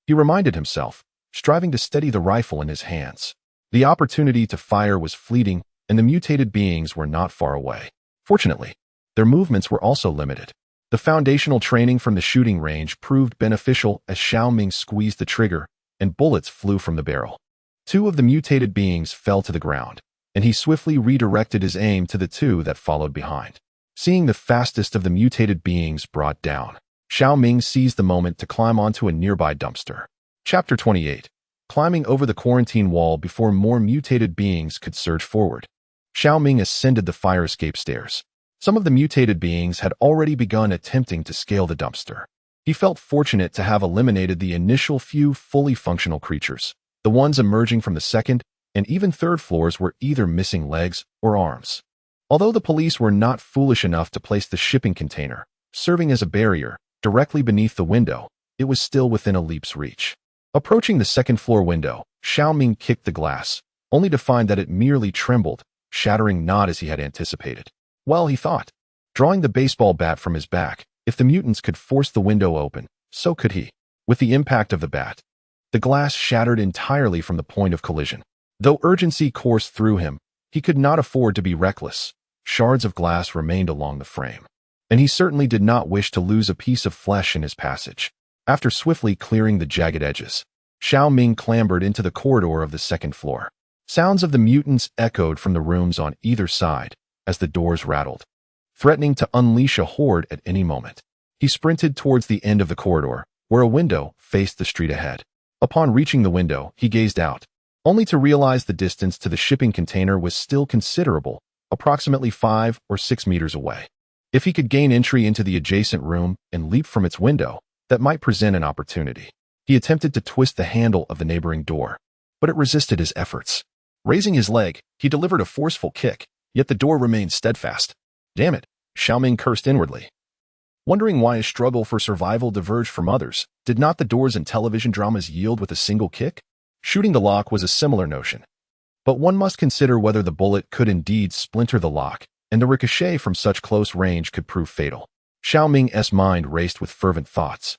he reminded himself, striving to steady the rifle in his hands. The opportunity to fire was fleeting, and the mutated beings were not far away. Fortunately, their movements were also limited. The foundational training from the shooting range proved beneficial as Shao Ming squeezed the trigger, and bullets flew from the barrel. Two of the mutated beings fell to the ground, and he swiftly redirected his aim to the two that followed behind. Seeing the fastest of the mutated beings brought down, Shao Ming seized the moment to climb onto a nearby dumpster. Chapter 28. Climbing over the quarantine wall before more mutated beings could surge forward. Shao Ming ascended the fire escape stairs. Some of the mutated beings had already begun attempting to scale the dumpster. He felt fortunate to have eliminated the initial few fully functional creatures. The ones emerging from the second and even third floors were either missing legs or arms. Although the police were not foolish enough to place the shipping container, serving as a barrier, directly beneath the window, it was still within a leap's reach. Approaching the second-floor window, Shao Ming kicked the glass, only to find that it merely trembled, shattering not as he had anticipated. Well, he thought, drawing the baseball bat from his back, if the mutants could force the window open, so could he. With the impact of the bat, the glass shattered entirely from the point of collision. Though urgency coursed through him, he could not afford to be reckless. Shards of glass remained along the frame, and he certainly did not wish to lose a piece of flesh in his passage. After swiftly clearing the jagged edges, Shao Ming clambered into the corridor of the second floor. Sounds of the mutants echoed from the rooms on either side as the doors rattled, threatening to unleash a horde at any moment. He sprinted towards the end of the corridor, where a window faced the street ahead. Upon reaching the window, he gazed out, only to realize the distance to the shipping container was still considerable, approximately 5 or 6 meters away. If he could gain entry into the adjacent room and leap from its window, that might present an opportunity. He attempted to twist the handle of the neighboring door, but it resisted his efforts. Raising his leg, he delivered a forceful kick, yet the door remained steadfast. Damn it, Shao Ming cursed inwardly. Wondering why his struggle for survival diverged from others, did not the doors in television dramas yield with a single kick? Shooting the lock was a similar notion. But one must consider whether the bullet could indeed splinter the lock, and the ricochet from such close range could prove fatal. Shao Ming's mind raced with fervent thoughts.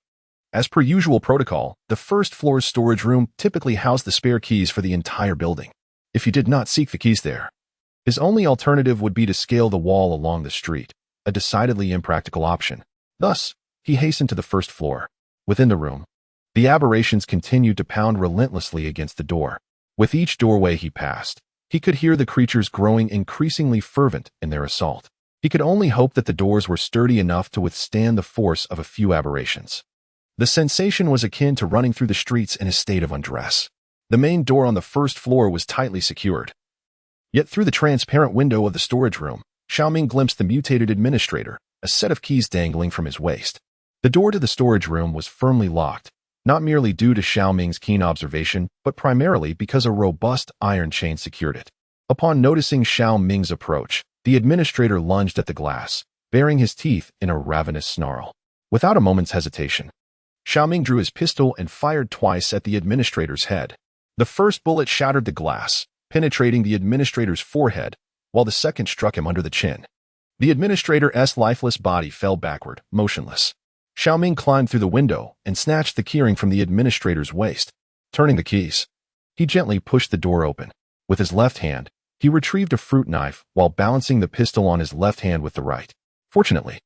As per usual protocol, the first floor's storage room typically housed the spare keys for the entire building. If he did not seek the keys there, his only alternative would be to scale the wall along the street, a decidedly impractical option. Thus, he hastened to the first floor. Within the room, the aberrations continued to pound relentlessly against the door. With each doorway he passed, he could hear the creatures growing increasingly fervent in their assault. He could only hope that the doors were sturdy enough to withstand the force of a few aberrations. The sensation was akin to running through the streets in a state of undress. The main door on the first floor was tightly secured. Yet through the transparent window of the storage room, Shao Ming glimpsed the mutated administrator, a set of keys dangling from his waist. The door to the storage room was firmly locked, not merely due to Shao Ming's keen observation, but primarily because a robust iron chain secured it. Upon noticing Shao Ming's approach, The administrator lunged at the glass, baring his teeth in a ravenous snarl. Without a moment's hesitation, Shao Ming drew his pistol and fired twice at the administrator's head. The first bullet shattered the glass, penetrating the administrator's forehead, while the second struck him under the chin. The administrator's lifeless body fell backward, motionless. Shao Ming climbed through the window and snatched the keyring from the administrator's waist. Turning the keys, he gently pushed the door open. With his left hand, he retrieved a fruit knife while balancing the pistol on his left hand with the right. Fortunately,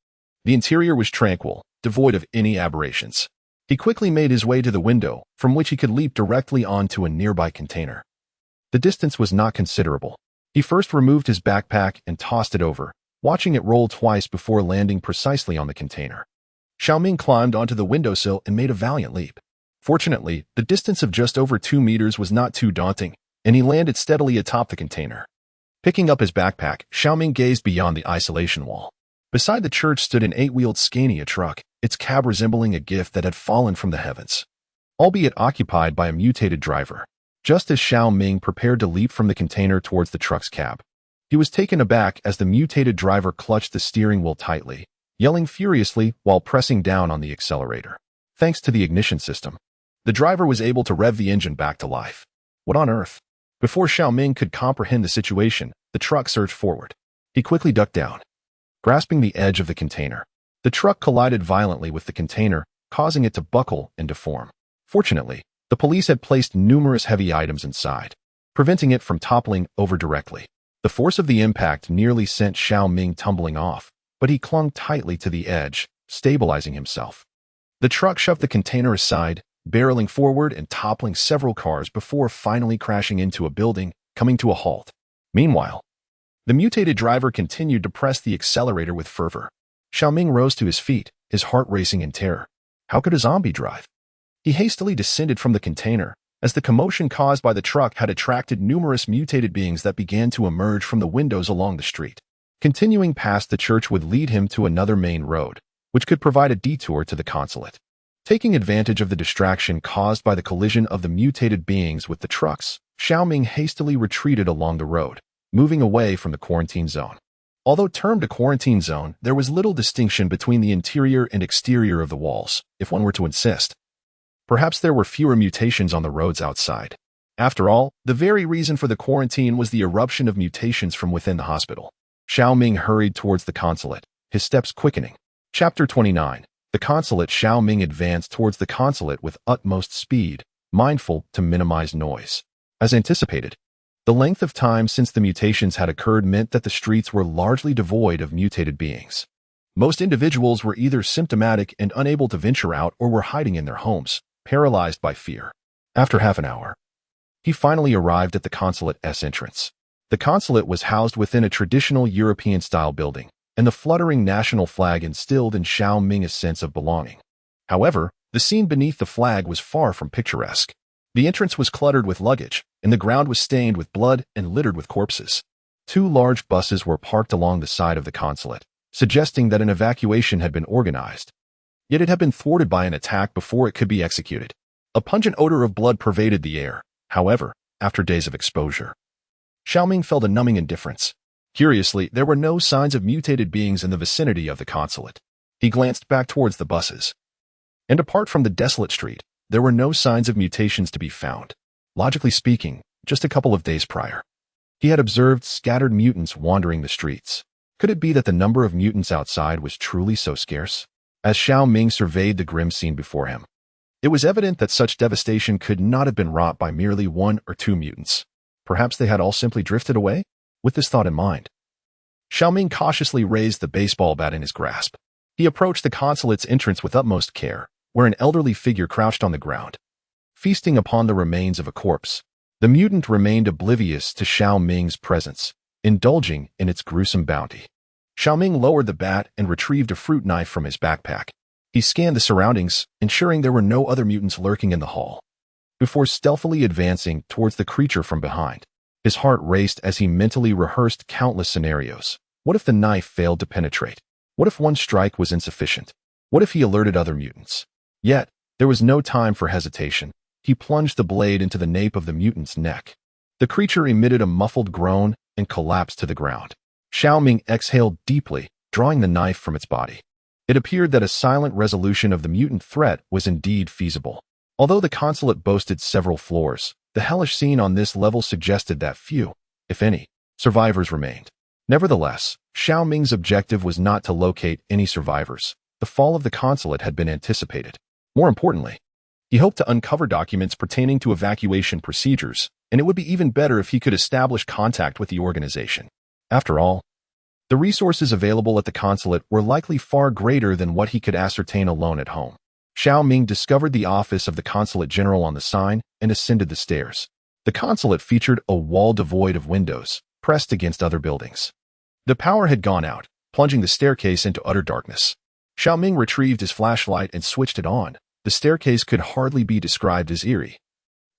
the interior was tranquil, devoid of any aberrations. He quickly made his way to the window, from which he could leap directly onto a nearby container. The distance was not considerable. He first removed his backpack and tossed it over, watching it roll twice before landing precisely on the container. Shao Ming climbed onto the windowsill and made a valiant leap. Fortunately, the distance of just over 2 meters was not too daunting, and he landed steadily atop the container. Picking up his backpack, Shao Ming gazed beyond the isolation wall. Beside the church stood an 8-wheeled Scania truck, its cab resembling a gift that had fallen from the heavens, albeit occupied by a mutated driver. Just as Shao Ming prepared to leap from the container towards the truck's cab, he was taken aback as the mutated driver clutched the steering wheel tightly, yelling furiously while pressing down on the accelerator. Thanks to the ignition system, the driver was able to rev the engine back to life. What on earth? Before Shao Ming could comprehend the situation, the truck surged forward. He quickly ducked down, grasping the edge of the container. The truck collided violently with the container, causing it to buckle and deform. Fortunately, the police had placed numerous heavy items inside, preventing it from toppling over directly. The force of the impact nearly sent Shao Ming tumbling off, but he clung tightly to the edge, stabilizing himself. The truck shoved the container aside, barreling forward and toppling several cars before finally crashing into a building, coming to a halt. Meanwhile, the mutated driver continued to press the accelerator with fervor. Shao Ming rose to his feet, his heart racing in terror. How could a zombie drive? He hastily descended from the container, as the commotion caused by the truck had attracted numerous mutated beings that began to emerge from the windows along the street. Continuing past the church would lead him to another main road, which could provide a detour to the consulate. Taking advantage of the distraction caused by the collision of the mutated beings with the trucks, Shao Ming hastily retreated along the road, moving away from the quarantine zone. Although termed a quarantine zone, there was little distinction between the interior and exterior of the walls, if one were to insist. Perhaps there were fewer mutations on the roads outside. After all, the very reason for the quarantine was the eruption of mutations from within the hospital. Shao Ming hurried towards the consulate, his steps quickening. Chapter 29. The consulate. Shao Ming advanced towards the consulate with utmost speed, mindful to minimize noise. As anticipated, the length of time since the mutations had occurred meant that the streets were largely devoid of mutated beings. Most individuals were either symptomatic and unable to venture out or were hiding in their homes, paralyzed by fear. After half an hour, he finally arrived at the consulate's entrance. The consulate was housed within a traditional European-style building, and the fluttering national flag instilled in Shao Ming a sense of belonging. However, the scene beneath the flag was far from picturesque. The entrance was cluttered with luggage, and the ground was stained with blood and littered with corpses. 2 large buses were parked along the side of the consulate, suggesting that an evacuation had been organized. Yet it had been thwarted by an attack before it could be executed. A pungent odor of blood pervaded the air, however, after days of exposure. Shao Ming felt a numbing indifference. Curiously, there were no signs of mutated beings in the vicinity of the consulate. He glanced back towards the buses. And apart from the desolate street, there were no signs of mutations to be found. Logically speaking, just a couple of days prior, he had observed scattered mutants wandering the streets. Could it be that the number of mutants outside was truly so scarce? As Shao Ming surveyed the grim scene before him, it was evident that such devastation could not have been wrought by merely 1 or 2 mutants. Perhaps they had all simply drifted away? With this thought in mind, Shao Ming cautiously raised the baseball bat in his grasp. He approached the consulate's entrance with utmost care, where an elderly figure crouched on the ground, feasting upon the remains of a corpse. The mutant remained oblivious to Shao Ming's presence, indulging in its gruesome bounty. Shao Ming lowered the bat and retrieved a fruit knife from his backpack. He scanned the surroundings, ensuring there were no other mutants lurking in the hall, before stealthily advancing towards the creature from behind. His heart raced as he mentally rehearsed countless scenarios. What if the knife failed to penetrate? What if one strike was insufficient? What if he alerted other mutants? Yet, there was no time for hesitation. He plunged the blade into the nape of the mutant's neck. The creature emitted a muffled groan and collapsed to the ground. Shao Ming exhaled deeply, drawing the knife from its body. It appeared that a silent resolution of the mutant threat was indeed feasible. Although the consulate boasted several floors, the hellish scene on this level suggested that few, if any, survivors remained. Nevertheless, Shao Ming's objective was not to locate any survivors. The fall of the consulate had been anticipated. More importantly, he hoped to uncover documents pertaining to evacuation procedures, and it would be even better if he could establish contact with the organization. After all, the resources available at the consulate were likely far greater than what he could ascertain alone at home. Shao Ming discovered the office of the consulate general on the sign and ascended the stairs. The consulate featured a wall devoid of windows, pressed against other buildings. The power had gone out, plunging the staircase into utter darkness. Shao Ming retrieved his flashlight and switched it on. The staircase could hardly be described as eerie,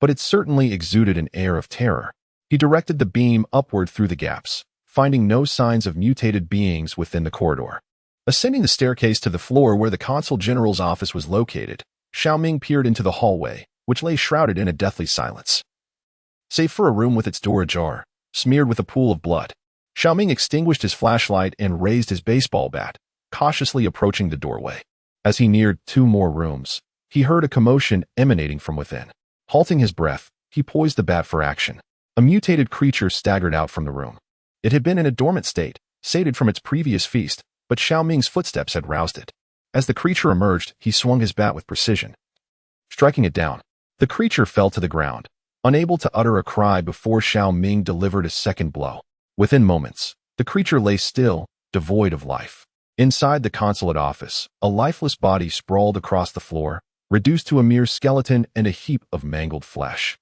but it certainly exuded an air of terror. He directed the beam upward through the gaps, finding no signs of mutated beings within the corridor. Ascending the staircase to the floor where the consul general's office was located, Shao Ming peered into the hallway, which lay shrouded in a deathly silence. Save for a room with its door ajar, smeared with a pool of blood, Shao Ming extinguished his flashlight and raised his baseball bat, cautiously approaching the doorway. As he neared 2 more rooms, he heard a commotion emanating from within. Halting his breath, he poised the bat for action. A mutated creature staggered out from the room. It had been in a dormant state, sated from its previous feast, but Shao Ming's footsteps had roused it. As the creature emerged, he swung his bat with precision, striking it down. The creature fell to the ground, unable to utter a cry before Shao Ming delivered a second blow. Within moments, the creature lay still, devoid of life. Inside the consulate office, a lifeless body sprawled across the floor, reduced to a mere skeleton and a heap of mangled flesh,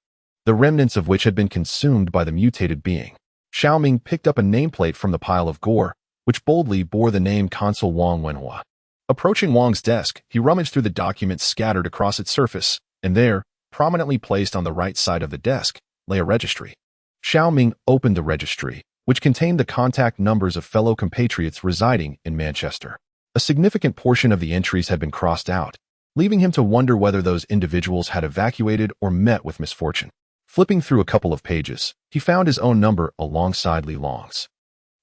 the remnants of which had been consumed by the mutated being. Shao Ming picked up a nameplate from the pile of gore, which boldly bore the name Consul Wang Wenhua. Approaching Wang's desk, he rummaged through the documents scattered across its surface, and there, prominently placed on the right side of the desk, lay a registry. Shao Ming opened the registry, which contained the contact numbers of fellow compatriots residing in Manchester. A significant portion of the entries had been crossed out, leaving him to wonder whether those individuals had evacuated or met with misfortune. Flipping through a couple of pages, he found his own number alongside Li Long's.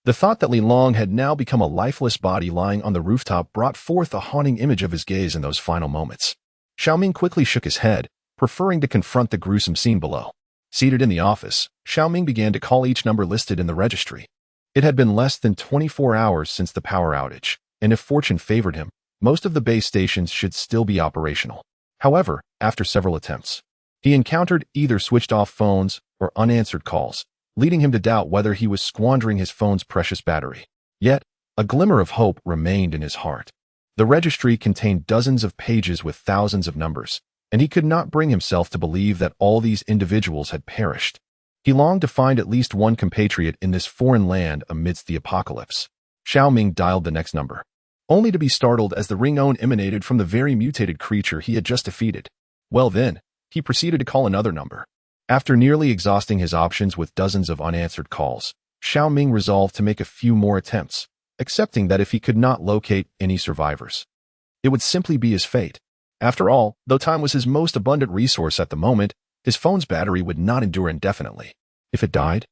The thought that Li Long had now become a lifeless body lying on the rooftop brought forth a haunting image of his gaze in those final moments. Shao Ming quickly shook his head, preferring to confront the gruesome scene below. Seated in the office, Shao Ming began to call each number listed in the registry. It had been less than 24 hours since the power outage, and if fortune favored him, most of the base stations should still be operational. However, after several attempts, he encountered either switched-off phones or unanswered calls, leading him to doubt whether he was squandering his phone's precious battery. Yet, a glimmer of hope remained in his heart. The registry contained dozens of pages with thousands of numbers, and he could not bring himself to believe that all these individuals had perished. He longed to find at least one compatriot in this foreign land amidst the apocalypse. Shao Ming dialed the next number, only to be startled as the ringtone emanated from the very mutated creature he had just defeated. Well then, he proceeded to call another number. After nearly exhausting his options with dozens of unanswered calls, Shao Ming resolved to make a few more attempts, accepting that if he could not locate any survivors, it would simply be his fate. After all, though time was his most abundant resource at the moment, his phone's battery would not endure indefinitely. If it died,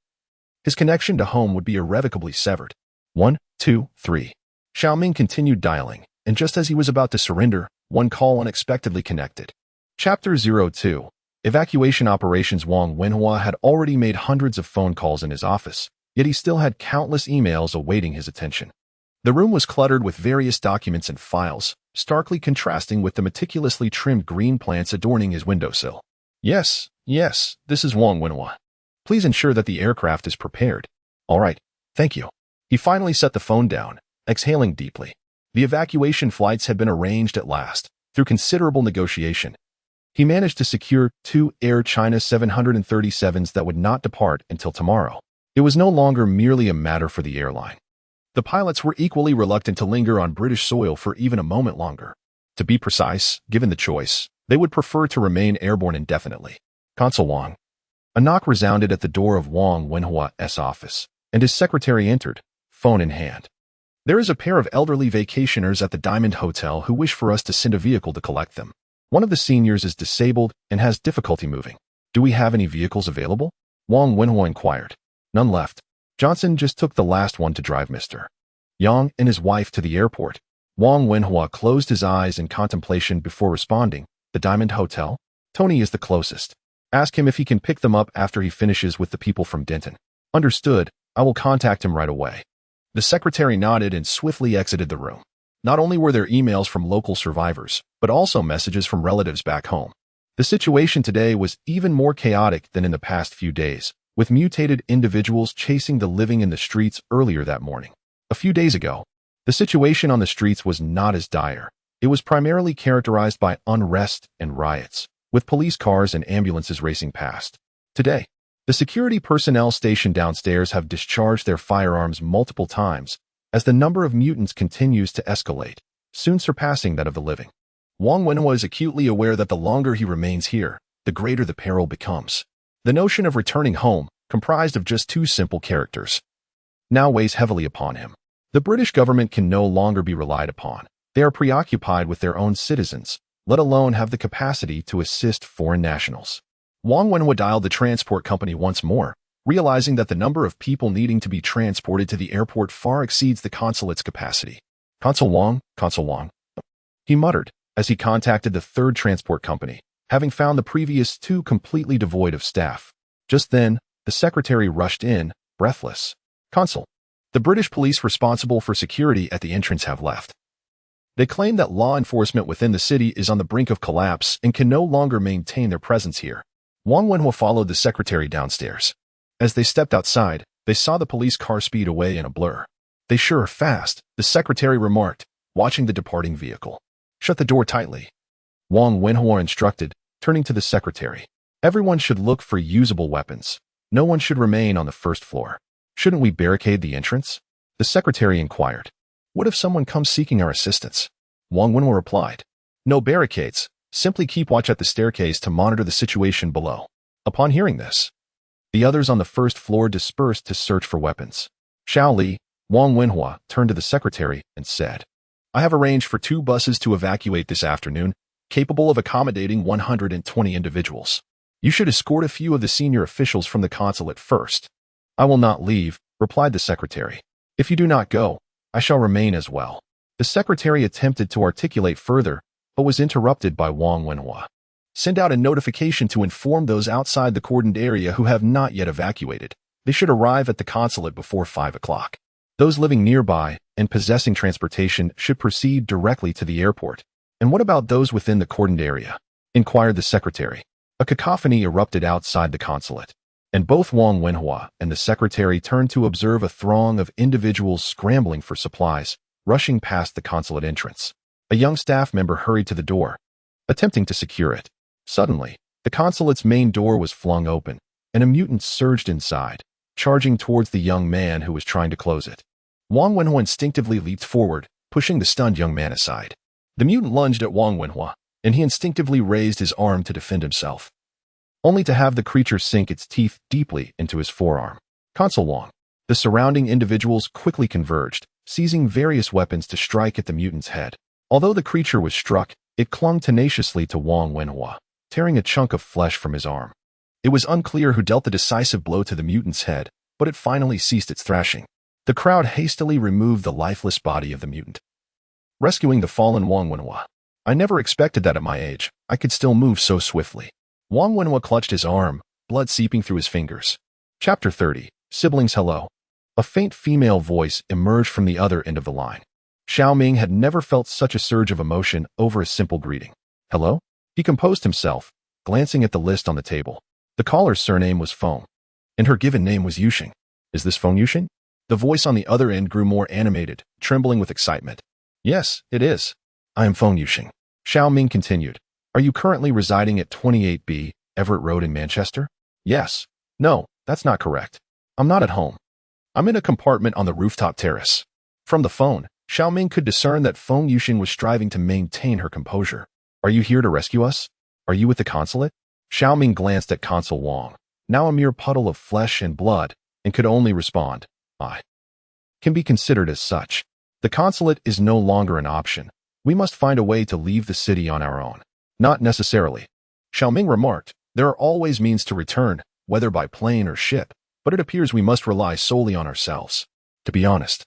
his connection to home would be irrevocably severed. 1, 2, 3. Shao Ming continued dialing, and just as he was about to surrender, one call unexpectedly connected. Chapter 02. Evacuation Operations. Wang Wenhua had already made hundreds of phone calls in his office, yet he still had countless emails awaiting his attention. The room was cluttered with various documents and files, starkly contrasting with the meticulously trimmed green plants adorning his windowsill. Yes, this is Wang Wenhua. Please ensure that the aircraft is prepared. All right, thank you. He finally set the phone down, exhaling deeply. The evacuation flights had been arranged at last. Through considerable negotiation, he managed to secure 2 Air China 737s that would not depart until tomorrow. It was no longer merely a matter for the airline. The pilots were equally reluctant to linger on British soil for even a moment longer. To be precise, given the choice, they would prefer to remain airborne indefinitely. Consul Wang. A knock resounded at the door of Wang Wenhua's office, and his secretary entered, phone in hand. There is a pair of elderly vacationers at the Diamond Hotel who wish for us to send a vehicle to collect them. One of the seniors is disabled and has difficulty moving. Do we have any vehicles available? Wang Wenhua inquired. None left. Johnson just took the last one to drive Mr. Yang and his wife to the airport. Wang Wenhua closed his eyes in contemplation before responding. The Diamond Hotel? Tony is the closest. Ask him if he can pick them up after he finishes with the people from Denton. Understood. I will contact him right away. The secretary nodded and swiftly exited the room. Not only were there emails from local survivors, but also messages from relatives back home. The situation today was even more chaotic than in the past few days, with mutated individuals chasing the living in the streets earlier that morning. A few days ago, the situation on the streets was not as dire. It was primarily characterized by unrest and riots, with police cars and ambulances racing past. Today, the security personnel stationed downstairs have discharged their firearms multiple times as the number of mutants continues to escalate, soon surpassing that of the living. Wang Wenhua is acutely aware that the longer he remains here, the greater the peril becomes. The notion of returning home, comprised of just two simple characters, now weighs heavily upon him. The British government can no longer be relied upon. They are preoccupied with their own citizens, let alone have the capacity to assist foreign nationals. Wang Wenhua dialed the transport company once more, realizing that the number of people needing to be transported to the airport far exceeds the consulate's capacity. Consul Wang, he muttered as he contacted the third transport company, having found the previous two completely devoid of staff. Just then, the secretary rushed in, breathless. Consul, the British police responsible for security at the entrance have left. They claim that law enforcement within the city is on the brink of collapse and can no longer maintain their presence here. Wang Wenhua followed the secretary downstairs. As they stepped outside, they saw the police car speed away in a blur. They sure are fast, the secretary remarked, watching the departing vehicle. Shut the door tightly, Wang Wenhua instructed, turning to the secretary. Everyone should look for usable weapons. No one should remain on the first floor. Shouldn't we barricade the entrance? The secretary inquired. What if someone comes seeking our assistance? Wang Wenhua replied. No barricades. Simply keep watch at the staircase to monitor the situation below. Upon hearing this, the others on the first floor dispersed to search for weapons. Shao Li, Wang Wenhua turned to the secretary and said, I have arranged for 2 buses to evacuate this afternoon, capable of accommodating 120 individuals. You should escort a few of the senior officials from the consulate first. I will not leave, replied the secretary. If you do not go, I shall remain as well. The secretary attempted to articulate further, but was interrupted by Wang Wenhua. Send out a notification to inform those outside the cordoned area who have not yet evacuated. They should arrive at the consulate before 5 o'clock. Those living nearby and possessing transportation should proceed directly to the airport. And what about those within the cordoned area? Inquired the secretary. A cacophony erupted outside the consulate, and both Wang Wenhua and the secretary turned to observe a throng of individuals scrambling for supplies, rushing past the consulate entrance. A young staff member hurried to the door, attempting to secure it. Suddenly, the consulate's main door was flung open, and a mutant surged inside, charging towards the young man who was trying to close it. Wang Wenhua instinctively leaped forward, pushing the stunned young man aside. The mutant lunged at Wang Wenhua, and he instinctively raised his arm to defend himself, only to have the creature sink its teeth deeply into his forearm. Consul Wang. The surrounding individuals quickly converged, seizing various weapons to strike at the mutant's head. Although the creature was struck, it clung tenaciously to Wang Wenhua, tearing a chunk of flesh from his arm. It was unclear who dealt the decisive blow to the mutant's head, but it finally ceased its thrashing. The crowd hastily removed the lifeless body of the mutant, rescuing the fallen Wang Wenhua. I never expected that at my age, I could still move so swiftly. Wang Wenhua clutched his arm, blood seeping through his fingers. Chapter 30. Siblings Hello. A faint female voice emerged from the other end of the line. Shao Ming had never felt such a surge of emotion over a simple greeting. Hello? He composed himself, glancing at the list on the table. The caller's surname was Feng, and her given name was Yuxing. Is this Feng Yuxing? The voice on the other end grew more animated, trembling with excitement. Yes, it is. I am Feng Yuxing. Shao Ming continued. Are you currently residing at 28B, Everett Road in Manchester? Yes. No, that's not correct. I'm not at home. I'm in a compartment on the rooftop terrace. From the phone, Shao Ming could discern that Feng Yuxing was striving to maintain her composure. Are you here to rescue us? Are you with the consulate? Shao Ming glanced at Consul Wang, now a mere puddle of flesh and blood, and could only respond, I can be considered as such. The consulate is no longer an option. We must find a way to leave the city on our own. Not necessarily. Shao Ming remarked, there are always means to return, whether by plane or ship, but it appears we must rely solely on ourselves. To be honest,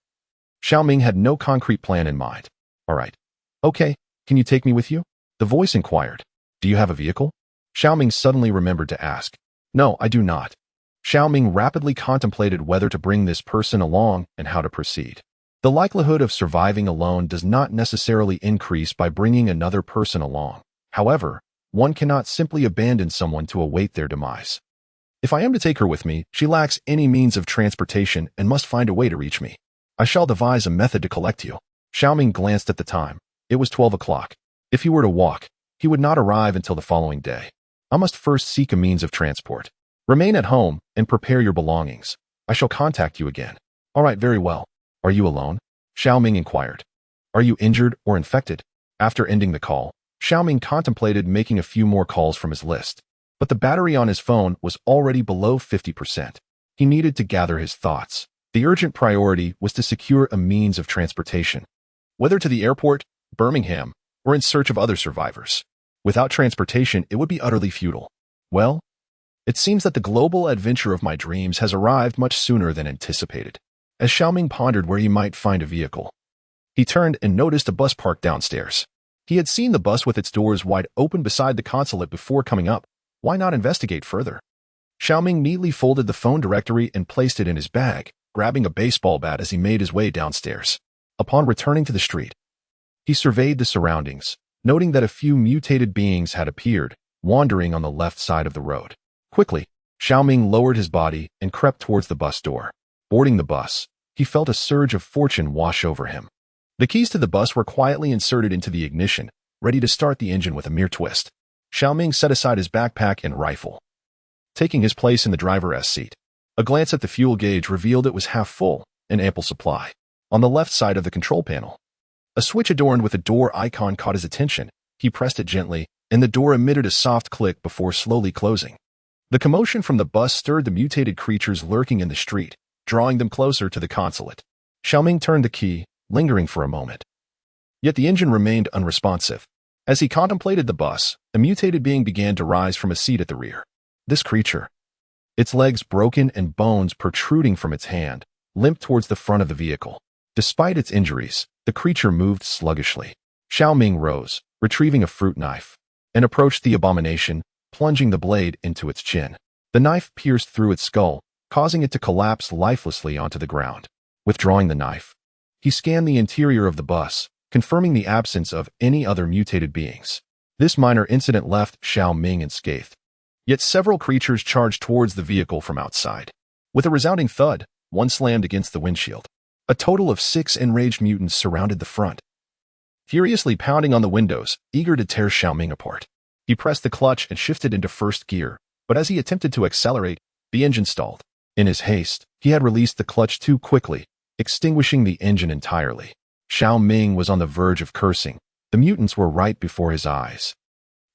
Shao Ming had no concrete plan in mind. All right. Okay, can you take me with you? The voice inquired. Do you have a vehicle? Shao Ming suddenly remembered to ask. No, I do not. Shao Ming rapidly contemplated whether to bring this person along and how to proceed. The likelihood of surviving alone does not necessarily increase by bringing another person along. However, one cannot simply abandon someone to await their demise. If I am to take her with me, she lacks any means of transportation and must find a way to reach me. I shall devise a method to collect you. Shao Ming glanced at the time. It was 12 o'clock. If he were to walk, he would not arrive until the following day. I must first seek a means of transport. Remain at home and prepare your belongings. I shall contact you again. All right, very well. Are you alone? Shao Ming inquired. Are you injured or infected? After ending the call, Shao Ming contemplated making a few more calls from his list. But the battery on his phone was already below 50%. He needed to gather his thoughts. The urgent priority was to secure a means of transportation. Whether to the airport, Birmingham, or in search of other survivors. Without transportation, it would be utterly futile. Well, it seems that the global adventure of my dreams has arrived much sooner than anticipated. As Shao Ming pondered where he might find a vehicle, he turned and noticed a bus parked downstairs. He had seen the bus with its doors wide open beside the consulate before coming up. Why not investigate further? Shao Ming neatly folded the phone directory and placed it in his bag, grabbing a baseball bat as he made his way downstairs. Upon returning to the street, he surveyed the surroundings, noting that a few mutated beings had appeared, wandering on the left side of the road. Quickly, Shao Ming lowered his body and crept towards the bus door. Boarding the bus, he felt a surge of fortune wash over him. The keys to the bus were quietly inserted into the ignition, ready to start the engine with a mere twist. Shao Ming set aside his backpack and rifle, taking his place in the driver's seat. A glance at the fuel gauge revealed it was half full, an ample supply. On the left side of the control panel, a switch adorned with a door icon caught his attention. He pressed it gently, and the door emitted a soft click before slowly closing. The commotion from the bus stirred the mutated creatures lurking in the street, drawing them closer to the consulate. Shao Ming turned the key, lingering for a moment. Yet the engine remained unresponsive. As he contemplated the bus, a mutated being began to rise from a seat at the rear. This creature, its legs broken and bones protruding from its hand, limped towards the front of the vehicle. Despite its injuries, the creature moved sluggishly. Shao Ming rose, retrieving a fruit knife, and approached the abomination, plunging the blade into its chin. The knife pierced through its skull, causing it to collapse lifelessly onto the ground. Withdrawing the knife, he scanned the interior of the bus, confirming the absence of any other mutated beings. This minor incident left Shao Ming unscathed. Yet several creatures charged towards the vehicle from outside. With a resounding thud, one slammed against the windshield. A total of 6 enraged mutants surrounded the front, furiously pounding on the windows, eager to tear Shao Ming apart. He pressed the clutch and shifted into first gear, but as he attempted to accelerate, the engine stalled. In his haste, he had released the clutch too quickly, extinguishing the engine entirely. Shao Ming was on the verge of cursing. The mutants were right before his eyes,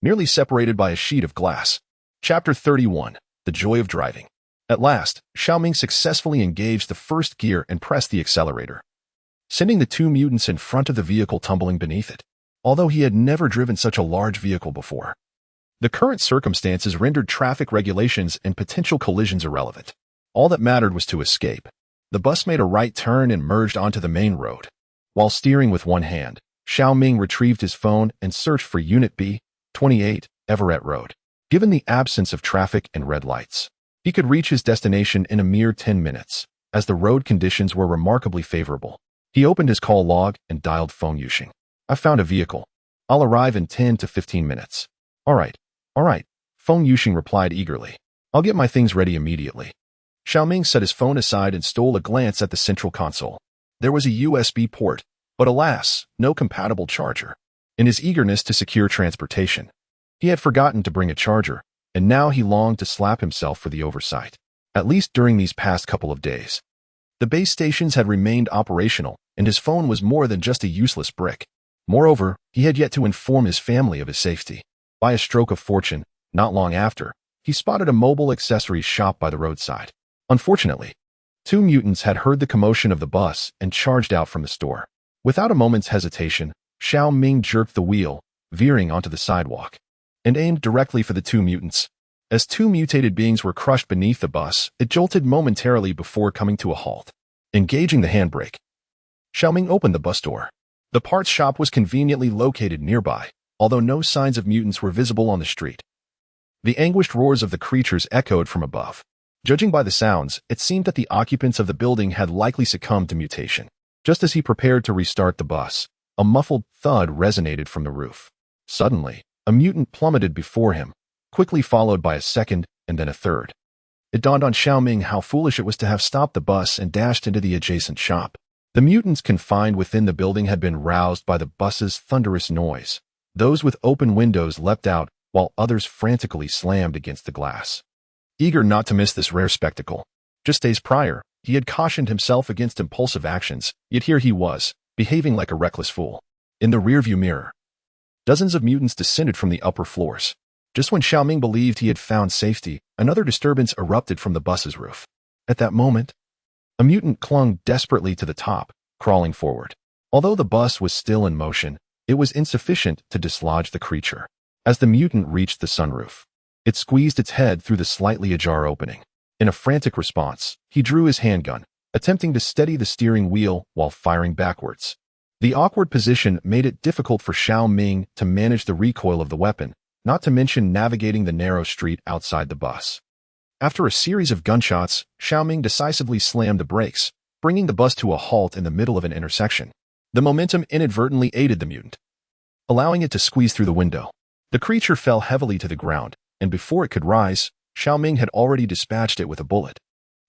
nearly separated by a sheet of glass. Chapter 31. The Joy of Driving. At last, Shao Ming successfully engaged the first gear and pressed the accelerator, sending the 2 mutants in front of the vehicle tumbling beneath it. Although he had never driven such a large vehicle before, the current circumstances rendered traffic regulations and potential collisions irrelevant. All that mattered was to escape. The bus made a right turn and merged onto the main road. While steering with one hand, Shao Ming retrieved his phone and searched for Unit B, 28, Everett Road. Given the absence of traffic and red lights, he could reach his destination in a mere 10 minutes, as the road conditions were remarkably favorable. He opened his call log and dialed phone Yushing. I found a vehicle. I'll arrive in 10 to 15 minutes. All right. Phone Yushing replied eagerly. I'll get my things ready immediately. Shao Ming set his phone aside and stole a glance at the central console. There was a USB port, but alas, no compatible charger. In his eagerness to secure transportation, he had forgotten to bring a charger, and now he longed to slap himself for the oversight. At least during these past couple of days, the base stations had remained operational, and his phone was more than just a useless brick. Moreover, he had yet to inform his family of his safety. By a stroke of fortune, not long after, he spotted a mobile accessories shop by the roadside. Unfortunately, 2 mutants had heard the commotion of the bus and charged out from the store. Without a moment's hesitation, Shao Ming jerked the wheel, veering onto the sidewalk, and aimed directly for the 2 mutants. As two mutated beings were crushed beneath the bus, it jolted momentarily before coming to a halt. Engaging the handbrake, Shao Ming opened the bus door. The parts shop was conveniently located nearby, although no signs of mutants were visible on the street. The anguished roars of the creatures echoed from above. Judging by the sounds, it seemed that the occupants of the building had likely succumbed to mutation. Just as he prepared to restart the bus, a muffled thud resonated from the roof. Suddenly, a mutant plummeted before him, quickly followed by a second and then a third. It dawned on Shao Ming how foolish it was to have stopped the bus and dashed into the adjacent shop. The mutants confined within the building had been roused by the bus's thunderous noise. Those with open windows leapt out, while others frantically slammed against the glass. Eager not to miss this rare spectacle, just days prior, he had cautioned himself against impulsive actions, yet here he was, behaving like a reckless fool. In the rearview mirror, dozens of mutants descended from the upper floors. Just when Shao Ming believed he had found safety, another disturbance erupted from the bus's roof. At that moment, a mutant clung desperately to the top, crawling forward. Although the bus was still in motion, it was insufficient to dislodge the creature. As the mutant reached the sunroof, it squeezed its head through the slightly ajar opening. In a frantic response, he drew his handgun, attempting to steady the steering wheel while firing backwards. The awkward position made it difficult for Shao Ming to manage the recoil of the weapon, not to mention navigating the narrow street outside the bus. After a series of gunshots, Shao Ming decisively slammed the brakes, bringing the bus to a halt in the middle of an intersection. The momentum inadvertently aided the mutant, allowing it to squeeze through the window. The creature fell heavily to the ground, and before it could rise, Shao Ming had already dispatched it with a bullet.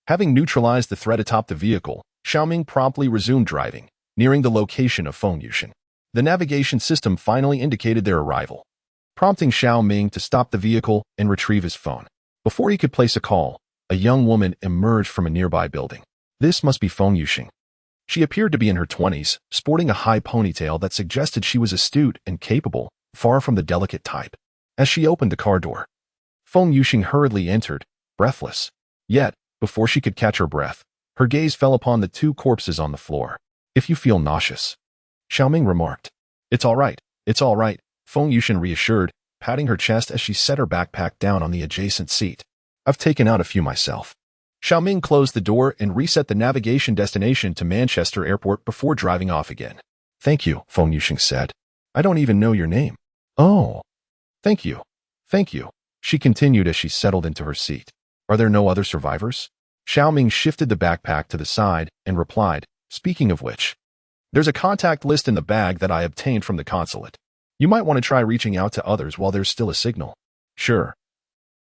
Having neutralized the threat atop the vehicle, Shao Ming promptly resumed driving, nearing the location of Feng Yuxian. The navigation system finally indicated their arrival, prompting Shao Ming to stop the vehicle and retrieve his phone. Before he could place a call, a young woman emerged from a nearby building. This must be Feng Yuxian. She appeared to be in her 20s, sporting a high ponytail that suggested she was astute and capable, far from the delicate type. As she opened the car door, Feng Yuxian hurriedly entered, breathless. Yet, before she could catch her breath, her gaze fell upon the two corpses on the floor. "If you feel nauseous," Shao Ming remarked. It's all right, Feng Yuxian reassured, patting her chest as she set her backpack down on the adjacent seat. "I've taken out a few myself." Shao Ming closed the door and reset the navigation destination to Manchester Airport before driving off again. "Thank you," Feng Yuxian said. "I don't even know your name." "Oh, thank you," she continued as she settled into her seat. "Are there no other survivors?" Shao Ming shifted the backpack to the side and replied, "Speaking of which, there's a contact list in the bag that I obtained from the consulate. You might want to try reaching out to others while there's still a signal." "Sure,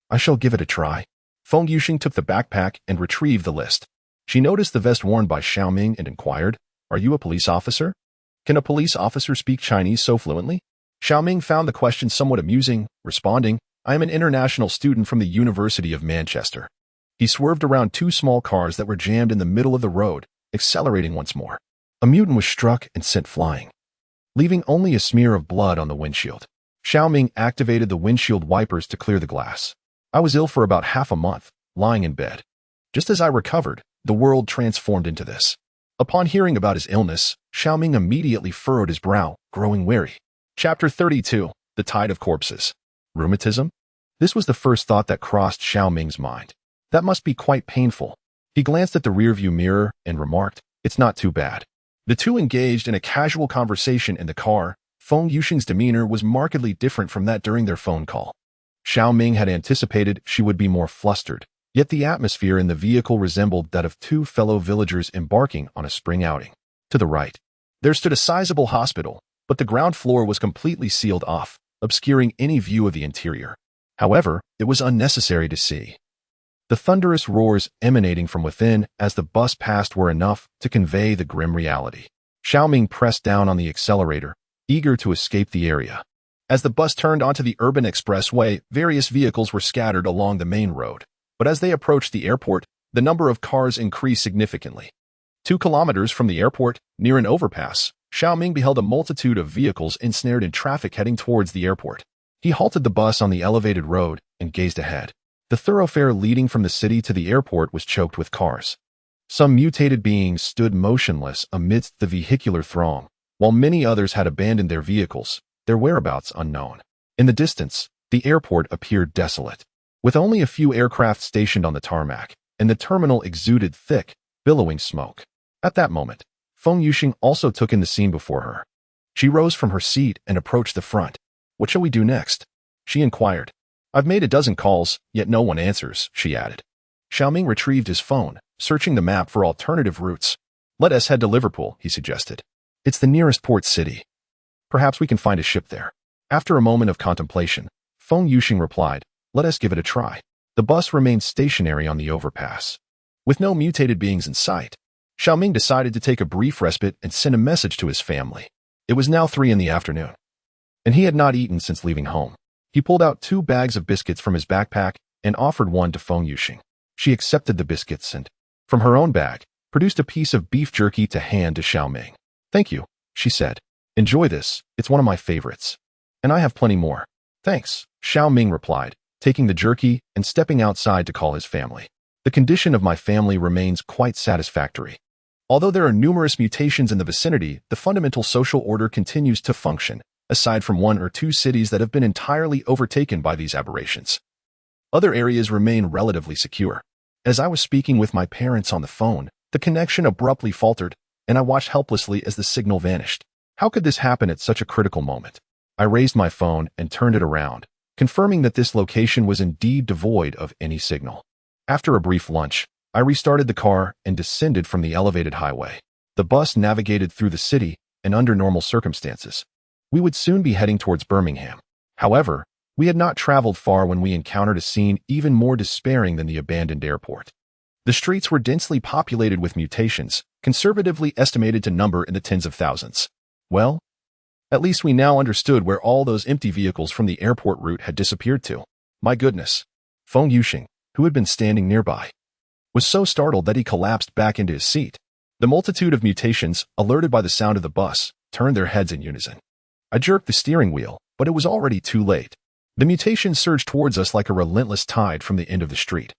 I shall give it a try." Feng Yuxian took the backpack and retrieved the list. She noticed the vest worn by Shao Ming and inquired, "Are you a police officer? Can a police officer speak Chinese so fluently?" Shao Ming found the question somewhat amusing, responding, "I am an international student from the University of Manchester." He swerved around two small cars that were jammed in the middle of the road, accelerating once more. A mutant was struck and sent flying, leaving only a smear of blood on the windshield. Shao Ming activated the windshield wipers to clear the glass. "I was ill for about half a month, lying in bed. Just as I recovered, the world transformed into this." Upon hearing about his illness, Shao Ming immediately furrowed his brow, growing wary. Chapter 32. The Tide of Corpses. Rheumatism? This was the first thought that crossed Shao Ming's mind. That must be quite painful. He glanced at the rearview mirror and remarked, "It's not too bad." The two engaged in a casual conversation in the car. Feng Yuxian's demeanor was markedly different from that during their phone call. Shao Ming had anticipated she would be more flustered, yet the atmosphere in the vehicle resembled that of two fellow villagers embarking on a spring outing. To the right, there stood a sizable hospital, but the ground floor was completely sealed off, obscuring any view of the interior. However, it was unnecessary to see. The thunderous roars emanating from within as the bus passed were enough to convey the grim reality. Shao Ming pressed down on the accelerator, eager to escape the area. As the bus turned onto the urban expressway, various vehicles were scattered along the main road. But as they approached the airport, the number of cars increased significantly. 2 kilometers from the airport, near an overpass, Shao Ming beheld a multitude of vehicles ensnared in traffic heading towards the airport. He halted the bus on the elevated road and gazed ahead. The thoroughfare leading from the city to the airport was choked with cars. Some mutated beings stood motionless amidst the vehicular throng, while many others had abandoned their vehicles, their whereabouts unknown. In the distance, the airport appeared desolate. with only a few aircraft stationed on the tarmac, and the terminal exuded thick, billowing smoke. At that moment, Feng Yuxing also took in the scene before her. She rose from her seat and approached the front. "What shall we do next?" she inquired. "I've made a dozen calls, yet no one answers," she added. Shao Ming retrieved his phone, searching the map for alternative routes. "Let us head to Liverpool," he suggested. "It's the nearest port city. Perhaps we can find a ship there." After a moment of contemplation, Feng Yuxing replied, "Let us give it a try." The bus remained stationary on the overpass. With no mutated beings in sight, Shao Ming decided to take a brief respite and send a message to his family. It was now 3 in the afternoon, and he had not eaten since leaving home. He pulled out 2 bags of biscuits from his backpack and offered one to Feng Yuxing. She accepted the biscuits and, from her own bag, produced a piece of beef jerky to hand to Shao Ming. "Thank you," she said. "Enjoy this, it's one of my favorites. And I have plenty more." "Thanks," Shao Ming replied, taking the jerky and stepping outside to call his family. "The condition of my family remains quite satisfactory. Although there are numerous mutations in the vicinity, the fundamental social order continues to function, aside from 1 or 2 cities that have been entirely overtaken by these aberrations. Other areas remain relatively secure." As I was speaking with my parents on the phone, the connection abruptly faltered, and I watched helplessly as the signal vanished. How could this happen at such a critical moment? I raised my phone and turned it around, confirming that this location was indeed devoid of any signal. After a brief lunch, I restarted the car and descended from the elevated highway. The bus navigated through the city, and under normal circumstances, we would soon be heading towards Birmingham. However, we had not traveled far when we encountered a scene even more despairing than the abandoned airport. The streets were densely populated with mutations, conservatively estimated to number in the tens of thousands. Well, at least we now understood where all those empty vehicles from the airport route had disappeared to. My goodness. Feng Yuxing, who had been standing nearby, was so startled that he collapsed back into his seat. The multitude of mutations, alerted by the sound of the bus, turned their heads in unison. I jerked the steering wheel, but it was already too late. The mutations surged towards us like a relentless tide from the end of the street,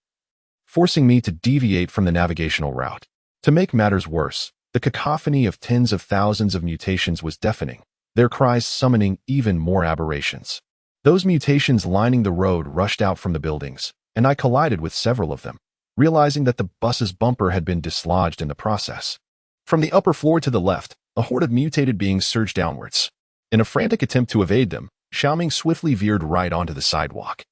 forcing me to deviate from the navigational route. To make matters worse, the cacophony of tens of thousands of mutations was deafening, their cries summoning even more aberrations. Those mutations lining the road rushed out from the buildings, and I collided with several of them, realizing that the bus's bumper had been dislodged in the process. From the upper floor to the left, a horde of mutated beings surged downwards. In a frantic attempt to evade them, Shao Ming swiftly veered right onto the sidewalk.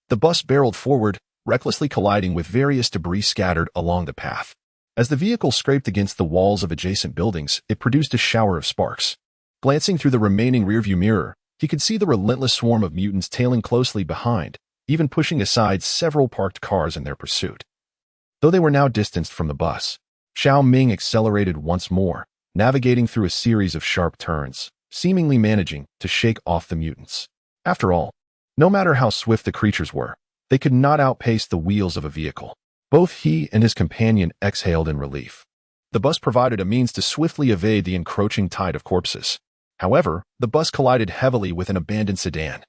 The bus barreled forward, recklessly colliding with various debris scattered along the path. As the vehicle scraped against the walls of adjacent buildings, it produced a shower of sparks. Glancing through the remaining rearview mirror, he could see the relentless swarm of mutants tailing closely behind, even pushing aside several parked cars in their pursuit. Though they were now distanced from the bus, Shao Ming accelerated once more, navigating through a series of sharp turns, seemingly managing to shake off the mutants. After all, no matter how swift the creatures were, they could not outpace the wheels of a vehicle. Both he and his companion exhaled in relief. The bus provided a means to swiftly evade the encroaching tide of corpses. However, the bus collided heavily with an abandoned sedan,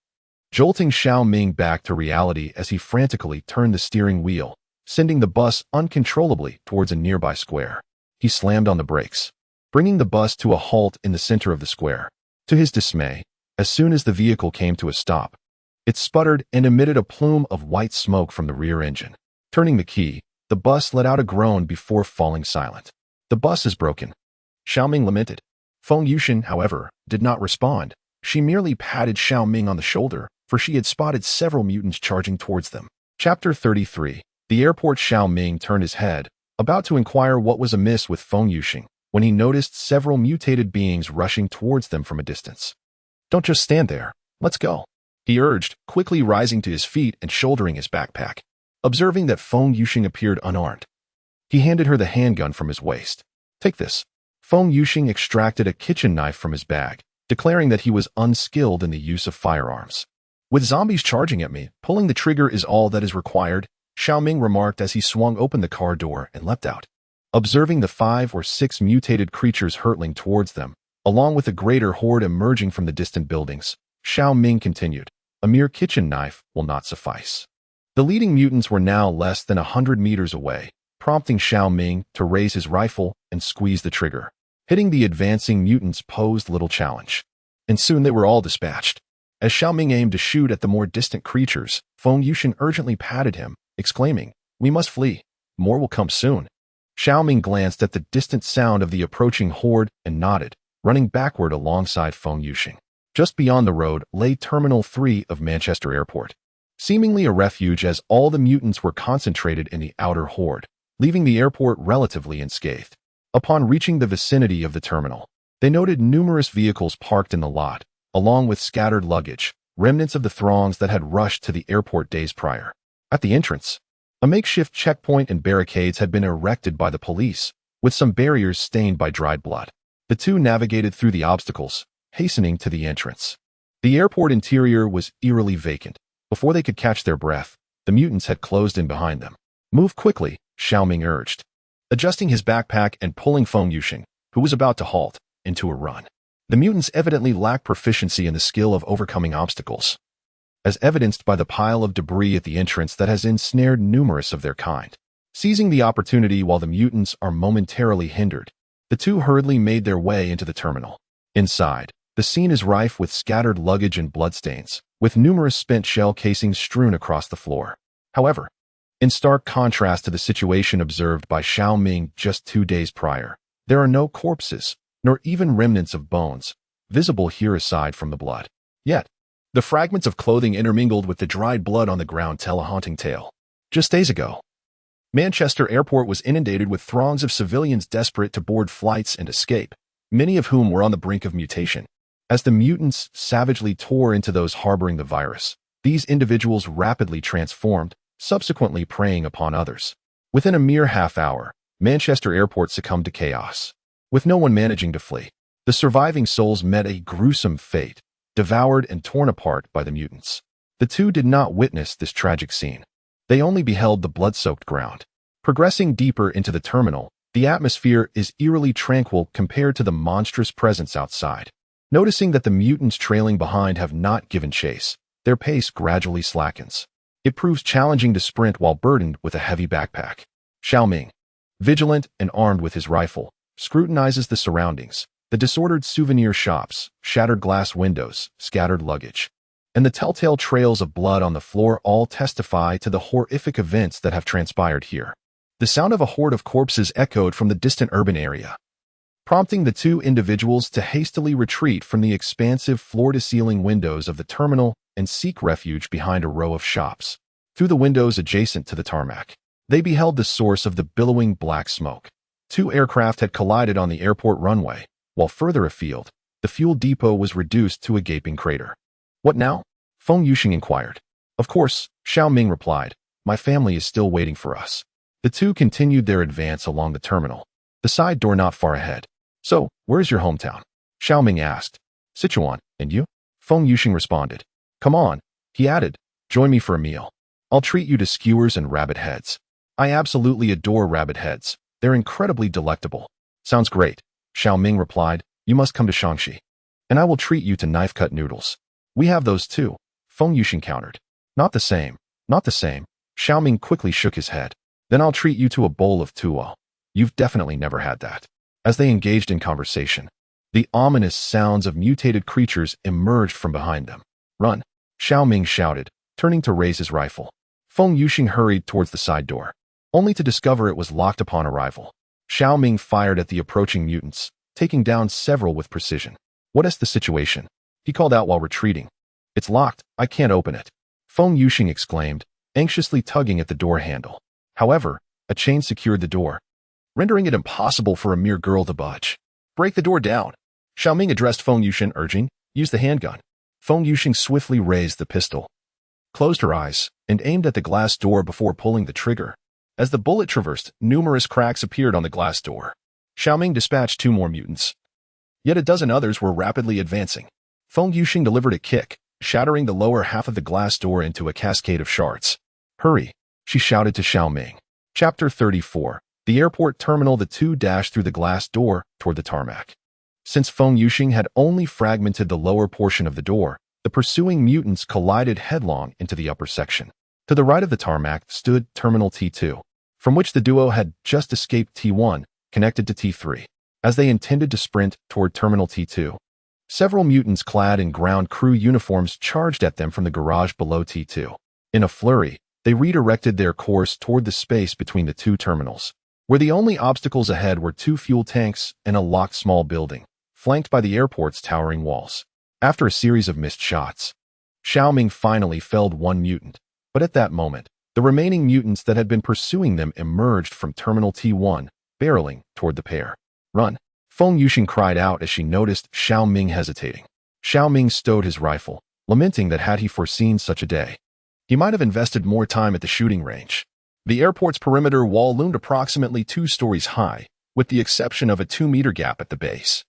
jolting Shao Ming back to reality as he frantically turned the steering wheel, sending the bus uncontrollably towards a nearby square. He slammed on the brakes, bringing the bus to a halt in the center of the square. To his dismay, as soon as the vehicle came to a stop, it sputtered and emitted a plume of white smoke from the rear engine. Turning the key, the bus let out a groan before falling silent. "The bus is broken," Shao Ming lamented. Feng Yuxing, however, did not respond. She merely patted Shao Ming on the shoulder, for she had spotted several mutants charging towards them. Chapter 33. The airport. Shao Ming turned his head, about to inquire what was amiss with Feng Yuxing, when he noticed several mutated beings rushing towards them from a distance. "Don't just stand there. Let's go," he urged, quickly rising to his feet and shouldering his backpack. Observing that Feng Yuxing appeared unarmed, he handed her the handgun from his waist. "Take this." Feng Yuxing extracted a kitchen knife from his bag, declaring that he was unskilled in the use of firearms. "With zombies charging at me, pulling the trigger is all that is required," Shao Ming remarked as he swung open the car door and leapt out. Observing the 5 or 6 mutated creatures hurtling towards them, along with a greater horde emerging from the distant buildings, Shao Ming continued, "A mere kitchen knife will not suffice." The leading mutants were now less than 100 meters away, prompting Shao Ming to raise his rifle and squeeze the trigger. Hitting the advancing mutants posed little challenge, and soon they were all dispatched. As Shao Ming aimed to shoot at the more distant creatures, Feng Yuxian urgently patted him, exclaiming, "We must flee. More will come soon." Shao Ming glanced at the distant sound of the approaching horde and nodded, running backward alongside Feng Yuxian. Just beyond the road lay Terminal 3 of Manchester Airport, seemingly a refuge as all the mutants were concentrated in the outer horde, leaving the airport relatively unscathed. Upon reaching the vicinity of the terminal, they noted numerous vehicles parked in the lot, along with scattered luggage, remnants of the throngs that had rushed to the airport days prior. At the entrance, a makeshift checkpoint and barricades had been erected by the police, with some barriers stained by dried blood. The two navigated through the obstacles, hastening to the entrance. The airport interior was eerily vacant. Before they could catch their breath, the mutants had closed in behind them. "Move quickly," Shao Ming urged, adjusting his backpack and pulling Feng Yuxian, who was about to halt, into a run. The mutants evidently lacked proficiency in the skill of overcoming obstacles, as evidenced by the pile of debris at the entrance that has ensnared numerous of their kind. Seizing the opportunity while the mutants are momentarily hindered, the two hurriedly made their way into the terminal. Inside, the scene is rife with scattered luggage and bloodstains, with numerous spent shell casings strewn across the floor. However, in stark contrast to the situation observed by Shao Ming just 2 days prior, there are no corpses, nor even remnants of bones, visible here aside from the blood. Yet, the fragments of clothing intermingled with the dried blood on the ground tell a haunting tale. Just days ago, Manchester Airport was inundated with throngs of civilians desperate to board flights and escape, many of whom were on the brink of mutation. As the mutants savagely tore into those harboring the virus, these individuals rapidly transformed, subsequently preying upon others. Within a mere half hour, Manchester Airport succumbed to chaos. With no one managing to flee, the surviving souls met a gruesome fate, devoured and torn apart by the mutants. The two did not witness this tragic scene. They only beheld the blood-soaked ground. Progressing deeper into the terminal, the atmosphere is eerily tranquil compared to the monstrous presence outside. Noticing that the mutants trailing behind have not given chase, their pace gradually slackens. It proves challenging to sprint while burdened with a heavy backpack. Shao Ming, vigilant and armed with his rifle, scrutinizes the surroundings, the disordered souvenir shops, shattered glass windows, scattered luggage, and the telltale trails of blood on the floor all testify to the horrific events that have transpired here. The sound of a horde of corpses echoed from the distant urban area, prompting the two individuals to hastily retreat from the expansive floor-to-ceiling windows of the terminal and seek refuge behind a row of shops. Through the windows adjacent to the tarmac, they beheld the source of the billowing black smoke. 2 aircraft had collided on the airport runway, while further afield, the fuel depot was reduced to a gaping crater. "What now?" Feng Yuxian inquired. "Of course," Shao Ming replied. "My family is still waiting for us." The two continued their advance along the terminal, the side door not far ahead. "So, where's your hometown?" Shao Ming asked. "Sichuan, and you?" Feng Yuxian responded. "Come on," he added. "Join me for a meal. I'll treat you to skewers and rabbit heads. I absolutely adore rabbit heads. They're incredibly delectable." "Sounds great," Shao Ming replied. "You must come to Shangxi, and I will treat you to knife-cut noodles." "We have those too," Feng Yuxian countered. "Not the same, not the same." Shao Ming quickly shook his head. "Then I'll treat you to a bowl of tuo. You've definitely never had that." As they engaged in conversation, the ominous sounds of mutated creatures emerged from behind them. "Run!" Shao Ming shouted, turning to raise his rifle. Feng Yuxian hurried towards the side door, only to discover it was locked upon arrival. Shao Ming fired at the approaching mutants, taking down several with precision. "What is the situation?" he called out while retreating. "It's locked. I can't open it," Feng Yuxian exclaimed, anxiously tugging at the door handle. However, a chain secured the door, rendering it impossible for a mere girl to budge. "Break the door down," Shao Ming addressed Feng Yuxian, urging. "Use the handgun." Feng Yuxian swiftly raised the pistol, closed her eyes, and aimed at the glass door before pulling the trigger. As the bullet traversed, numerous cracks appeared on the glass door. Shao Ming dispatched 2 more mutants. Yet a dozen others were rapidly advancing. Feng Yuxian delivered a kick, shattering the lower half of the glass door into a cascade of shards. "Hurry," she shouted to Shao Ming. Chapter 34. The airport terminal. The two dashed through the glass door toward the tarmac. Since Feng Yuxian had only fragmented the lower portion of the door, the pursuing mutants collided headlong into the upper section. To the right of the tarmac stood Terminal T2, from which the duo had just escaped T1, connected to T3. As they intended to sprint toward Terminal T2, Several mutants clad in ground crew uniforms charged at them from the garage below T2. In a flurry, they redirected their course toward the space between the two terminals, where the only obstacles ahead were two fuel tanks and a locked small building, flanked by the airport's towering walls. After a series of missed shots, Shao Ming finally felled one mutant, but at that moment, the remaining mutants that had been pursuing them emerged from Terminal T1, barreling toward the pair. "Run!" Feng Yuxing cried out as she noticed Shao Ming hesitating. Shao Ming stowed his rifle, lamenting that had he foreseen such a day, he might have invested more time at the shooting range. The airport's perimeter wall loomed approximately 2 stories high, with the exception of a 2-meter gap at the base.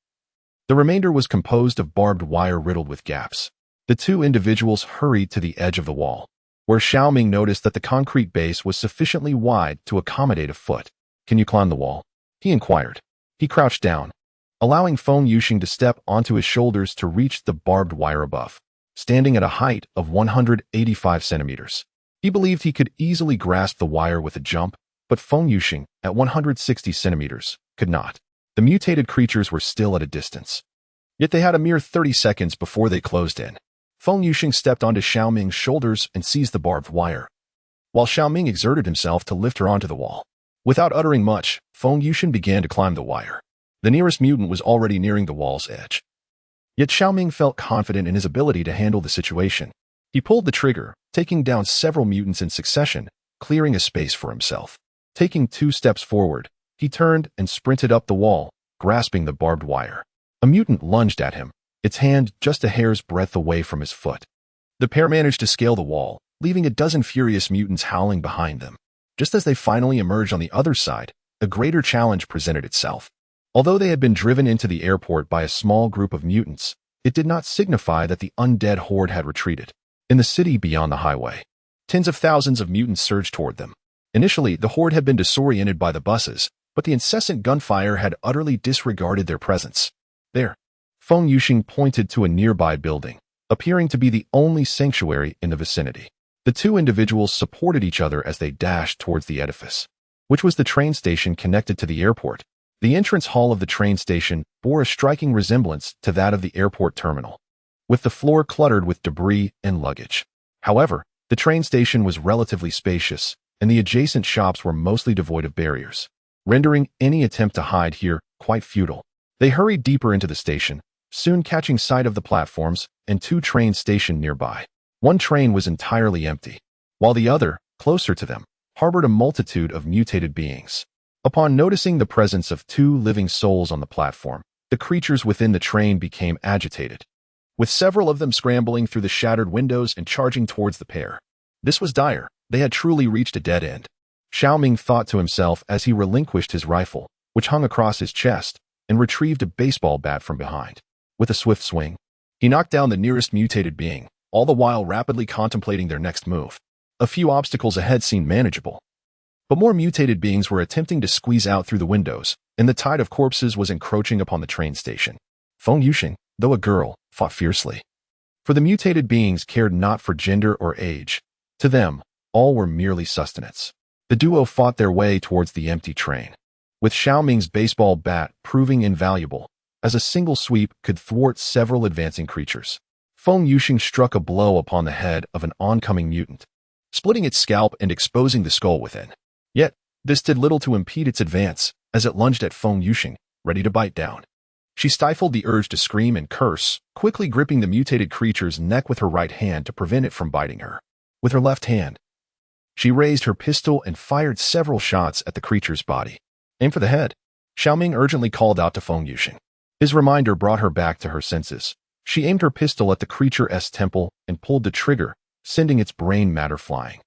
The remainder was composed of barbed wire riddled with gaps. The two individuals hurried to the edge of the wall, where Shao Ming noticed that the concrete base was sufficiently wide to accommodate a foot. "Can you climb the wall?" he inquired. He crouched down, allowing Feng Yuxing to step onto his shoulders to reach the barbed wire above. Standing at a height of 185 centimeters, he believed he could easily grasp the wire with a jump, but Feng Yuxing, at 160 centimeters, could not. The mutated creatures were still at a distance, yet they had a mere 30 seconds before they closed in. Feng Yuxing stepped onto Shao Ming's shoulders and seized the barbed wire, while Shao Ming exerted himself to lift her onto the wall. Without uttering much, Feng Yuxing began to climb the wire. The nearest mutant was already nearing the wall's edge. Yet Shao Ming felt confident in his ability to handle the situation. He pulled the trigger, taking down several mutants in succession, clearing a space for himself. Taking 2 steps forward, he turned and sprinted up the wall, grasping the barbed wire. A mutant lunged at him, its hand just a hair's breadth away from his foot. The pair managed to scale the wall, leaving a dozen furious mutants howling behind them. Just as they finally emerged on the other side, a greater challenge presented itself. Although they had been driven into the airport by a small group of mutants, it did not signify that the undead horde had retreated. In the city beyond the highway, tens of thousands of mutants surged toward them. Initially, the horde had been disoriented by the buses, but the incessant gunfire had utterly disregarded their presence. There, Feng Yuxing pointed to a nearby building, appearing to be the only sanctuary in the vicinity. The two individuals supported each other as they dashed towards the edifice, which was the train station connected to the airport. The entrance hall of the train station bore a striking resemblance to that of the airport terminal, with the floor cluttered with debris and luggage. However, the train station was relatively spacious, and the adjacent shops were mostly devoid of barriers, rendering any attempt to hide here quite futile. They hurried deeper into the station, soon catching sight of the platforms and 2 trains stationed nearby. One train was entirely empty, while the other, closer to them, harbored a multitude of mutated beings. Upon noticing the presence of 2 living souls on the platform, the creatures within the train became agitated, with several of them scrambling through the shattered windows and charging towards the pair. This was dire. They had truly reached a dead end. Shao Ming thought to himself as he relinquished his rifle, which hung across his chest, and retrieved a baseball bat from behind. With a swift swing, he knocked down the nearest mutated being, all the while rapidly contemplating their next move. A few obstacles ahead seemed manageable, but more mutated beings were attempting to squeeze out through the windows, and the tide of corpses was encroaching upon the train station. Feng Yuxing, though a girl, fought fiercely. For the mutated beings cared not for gender or age. To them, all were merely sustenance. The duo fought their way towards the empty train, with Shao Ming's baseball bat proving invaluable, as a single sweep could thwart several advancing creatures. Feng Yuxing struck a blow upon the head of an oncoming mutant, splitting its scalp and exposing the skull within. Yet, this did little to impede its advance, as it lunged at Feng Yuxing, ready to bite down. She stifled the urge to scream and curse, quickly gripping the mutated creature's neck with her right hand to prevent it from biting her. With her left hand, she raised her pistol and fired several shots at the creature's body. "Aim for the head," Shao Ming urgently called out to Feng Yuxing. His reminder brought her back to her senses. She aimed her pistol at the creature's temple and pulled the trigger, sending its brain matter flying.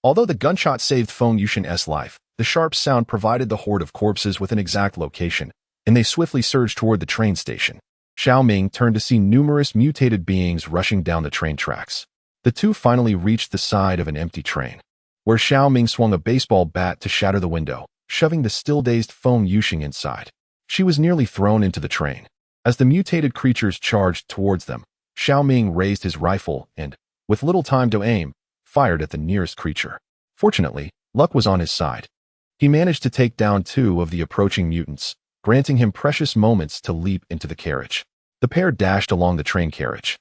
Although the gunshot saved Feng Yuxing's life, the sharp sound provided the horde of corpses with an exact location, and they swiftly surged toward the train station. Shao Ming turned to see numerous mutated beings rushing down the train tracks. The two finally reached the side of an empty train, where Shao Ming swung a baseball bat to shatter the window, shoving the still-dazed Feng Yuxing inside. She was nearly thrown into the train. As the mutated creatures charged towards them, Shao Ming raised his rifle and, with little time to aim, fired at the nearest creature. Fortunately, luck was on his side. He managed to take down 2 of the approaching mutants, granting him precious moments to leap into the carriage. The pair dashed along the train carriage,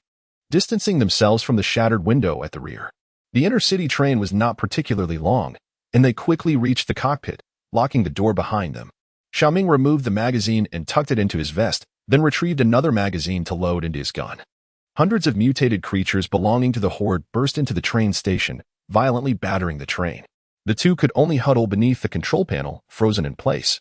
distancing themselves from the shattered window at the rear. The inner-city train was not particularly long, and they quickly reached the cockpit, locking the door behind them. Shao Ming removed the magazine and tucked it into his vest, then retrieved another magazine to load into his gun. Hundreds of mutated creatures belonging to the Horde burst into the train station, violently battering the train. The two could only huddle beneath the control panel, frozen in place,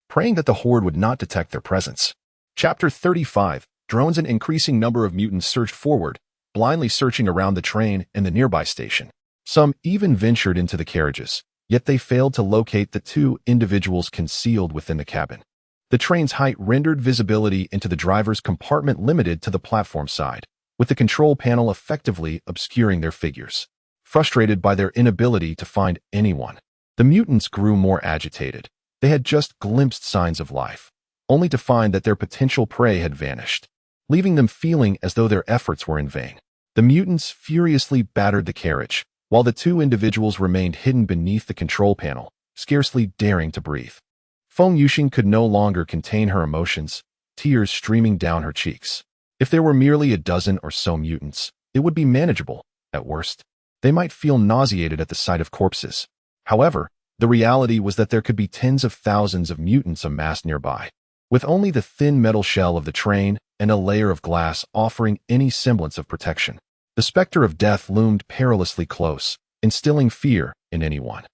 praying that the Horde would not detect their presence. Chapter 35. Drones. An increasing number of mutants surged forward, blindly searching around the train and the nearby station. Some even ventured into the carriages, yet they failed to locate the two individuals concealed within the cabin. The train's height rendered visibility into the driver's compartment limited to the platform side, with the control panel effectively obscuring their figures. Frustrated by their inability to find anyone, the mutants grew more agitated. They had just glimpsed signs of life, only to find that their potential prey had vanished, leaving them feeling as though their efforts were in vain. The mutants furiously battered the carriage, while the two individuals remained hidden beneath the control panel, scarcely daring to breathe. Feng Yuxing could no longer contain her emotions, tears streaming down her cheeks. If there were merely a dozen or so mutants, it would be manageable. At worst, they might feel nauseated at the sight of corpses. However, the reality was that there could be tens of thousands of mutants amassed nearby, with only the thin metal shell of the train and a layer of glass offering any semblance of protection. The specter of death loomed perilously close, instilling fear in anyone.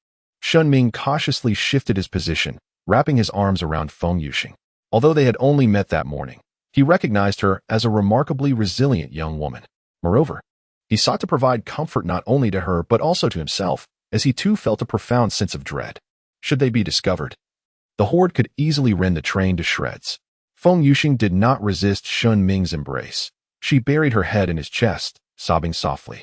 Shao Ming cautiously shifted his position, wrapping his arms around Feng Yuxing. Although they had only met that morning, he recognized her as a remarkably resilient young woman. Moreover, he sought to provide comfort not only to her but also to himself, as he too felt a profound sense of dread. Should they be discovered, the Horde could easily rend the train to shreds. Feng Yuxing did not resist Shao Ming's embrace. She buried her head in his chest, sobbing softly.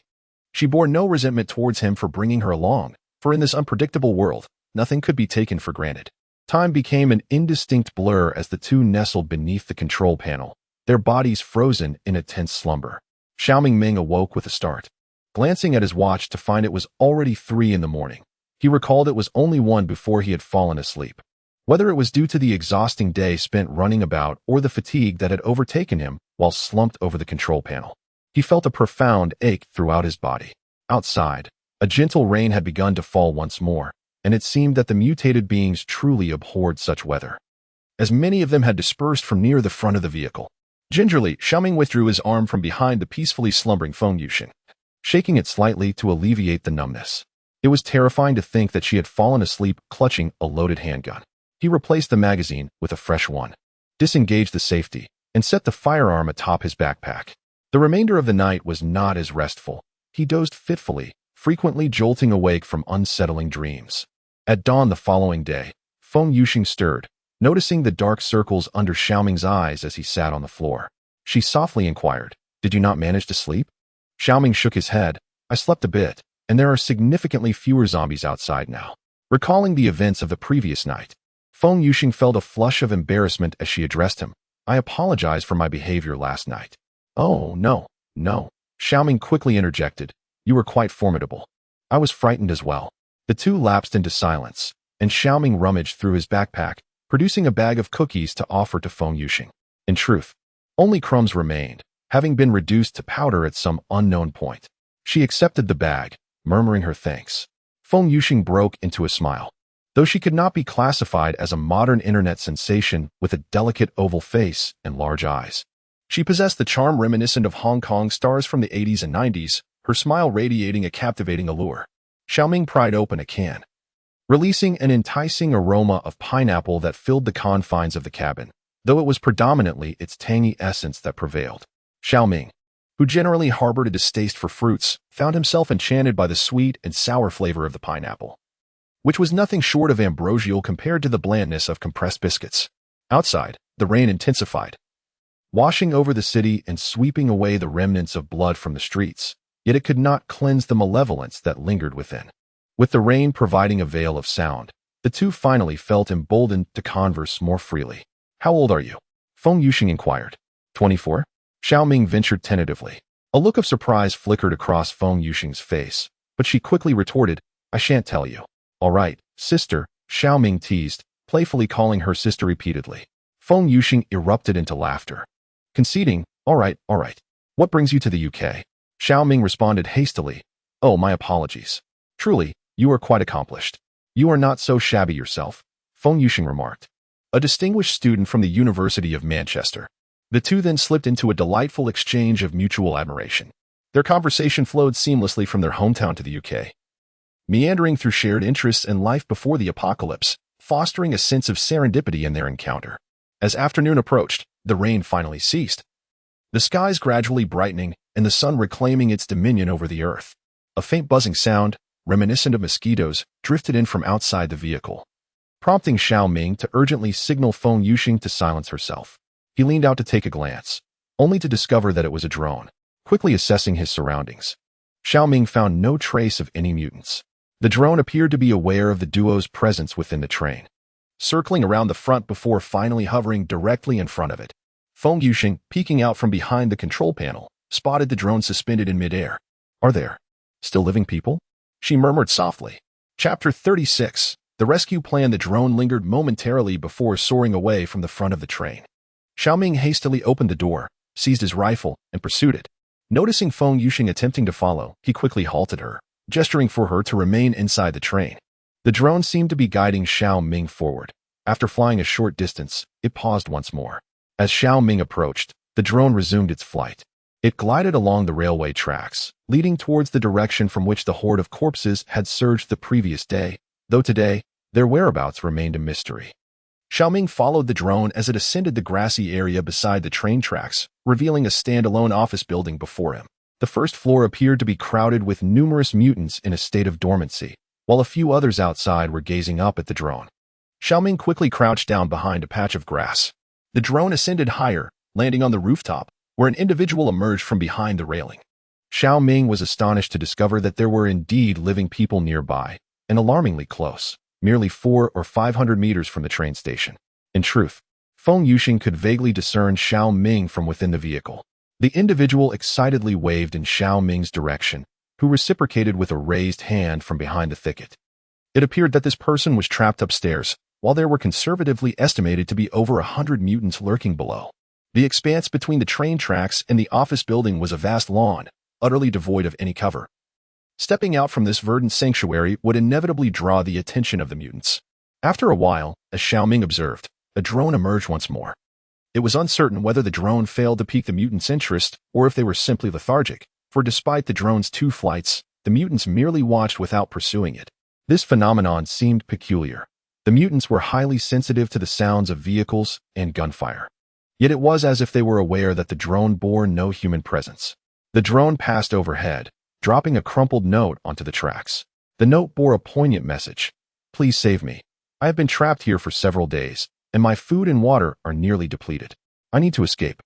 She bore no resentment towards him for bringing her along, for in this unpredictable world, nothing could be taken for granted. Time became an indistinct blur as the two nestled beneath the control panel, their bodies frozen in a tense slumber. Shao Ming awoke with a start, glancing at his watch to find it was already 3 in the morning. He recalled it was only 1 before he had fallen asleep. Whether it was due to the exhausting day spent running about or the fatigue that had overtaken him while slumped over the control panel, he felt a profound ache throughout his body. Outside, a gentle rain had begun to fall once more, and it seemed that the mutated beings truly abhorred such weather, as many of them had dispersed from near the front of the vehicle. Gingerly, Shao Ming withdrew his arm from behind the peacefully slumbering Feng Yuxing, shaking it slightly to alleviate the numbness. It was terrifying to think that she had fallen asleep clutching a loaded handgun. He replaced the magazine with a fresh one, disengaged the safety, and set the firearm atop his backpack. The remainder of the night was not as restful. He dozed fitfully, frequently jolting awake from unsettling dreams. At dawn the following day, Feng Yuxing stirred, noticing the dark circles under Shao Ming's eyes as he sat on the floor. She softly inquired, "Did you not manage to sleep?" Shao Ming shook his head. "I slept a bit, and there are significantly fewer zombies outside now." Recalling the events of the previous night, Feng Yuxing felt a flush of embarrassment as she addressed him. "I apologize for my behavior last night." "Oh, no. Shao Ming quickly interjected. "You were quite formidable. I was frightened as well." The two lapsed into silence, and Shao Ming rummaged through his backpack, producing a bag of cookies to offer to Feng Yuxing. In truth, only crumbs remained, having been reduced to powder at some unknown point. She accepted the bag, murmuring her thanks. Feng Yuxing broke into a smile. Though she could not be classified as a modern internet sensation with a delicate oval face and large eyes, she possessed the charm reminiscent of Hong Kong stars from the 80s and 90s, her smile radiating a captivating allure. Shao Ming pried open a can, releasing an enticing aroma of pineapple that filled the confines of the cabin, though it was predominantly its tangy essence that prevailed. Shao Ming, who generally harbored a distaste for fruits, found himself enchanted by the sweet and sour flavor of the pineapple, which was nothing short of ambrosial compared to the blandness of compressed biscuits. Outside, the rain intensified, washing over the city and sweeping away the remnants of blood from the streets, yet it could not cleanse the malevolence that lingered within. With the rain providing a veil of sound, the two finally felt emboldened to converse more freely. "How old are you?" Feng Yuxing inquired. 24? Shao Ming ventured tentatively. A look of surprise flickered across Feng Yuxing's face, but she quickly retorted, "I shan't tell you." "All right, sister," Shao Ming teased, playfully calling her sister repeatedly. Feng Yuxing erupted into laughter. Conceding, all right. What brings you to the UK? Shao Ming responded hastily. Oh, my apologies. Truly, you are quite accomplished. You are not so shabby yourself, Feng Yuxing remarked. A distinguished student from the University of Manchester. The two then slipped into a delightful exchange of mutual admiration. Their conversation flowed seamlessly from their hometown to the UK, meandering through shared interests and life before the apocalypse, fostering a sense of serendipity in their encounter. As afternoon approached, the rain finally ceased, the skies gradually brightening and the sun reclaiming its dominion over the earth. A faint buzzing sound, reminiscent of mosquitoes, drifted in from outside the vehicle, prompting Shao Ming to urgently signal Feng Yuxing to silence herself. He leaned out to take a glance, only to discover that it was a drone. Quickly assessing his surroundings, Shao Ming found no trace of any mutants. The drone appeared to be aware of the duo's presence within the train, circling around the front before finally hovering directly in front of it. Feng Yuxing, peeking out from behind the control panel, spotted the drone suspended in midair. Are there still living people? She murmured softly. Chapter 36. The rescue plan. The drone lingered momentarily before soaring away from the front of the train. Shao Ming hastily opened the door, seized his rifle, and pursued it. Noticing Feng Yuxing attempting to follow, he quickly halted her, gesturing for her to remain inside the train. The drone seemed to be guiding Shao Ming forward. After flying a short distance, it paused once more. As Shao Ming approached, the drone resumed its flight. It glided along the railway tracks, leading towards the direction from which the horde of corpses had surged the previous day, though today, their whereabouts remained a mystery. Shao Ming followed the drone as it ascended the grassy area beside the train tracks, revealing a standalone office building before him. The first floor appeared to be crowded with numerous mutants in a state of dormancy, while a few others outside were gazing up at the drone. Shao Ming quickly crouched down behind a patch of grass. The drone ascended higher, landing on the rooftop, where an individual emerged from behind the railing. Shao Ming was astonished to discover that there were indeed living people nearby, and alarmingly close, merely 400 or 500 meters from the train station. In truth, Feng Yuxing could vaguely discern Shao Ming from within the vehicle. The individual excitedly waved in Shao Ming's direction, who reciprocated with a raised hand from behind the thicket. It appeared that this person was trapped upstairs, while there were conservatively estimated to be over 100 mutants lurking below. The expanse between the train tracks and the office building was a vast lawn, utterly devoid of any cover. Stepping out from this verdant sanctuary would inevitably draw the attention of the mutants. After a while, as Shao Ming observed, a drone emerged once more. It was uncertain whether the drone failed to pique the mutants' interest or if they were simply lethargic, for despite the drone's 2 flights, the mutants merely watched without pursuing it. This phenomenon seemed peculiar. The mutants were highly sensitive to the sounds of vehicles and gunfire. Yet it was as if they were aware that the drone bore no human presence. The drone passed overhead, dropping a crumpled note onto the tracks. The note bore a poignant message. Please save me. I have been trapped here for several days, and my food and water are nearly depleted. I need to escape.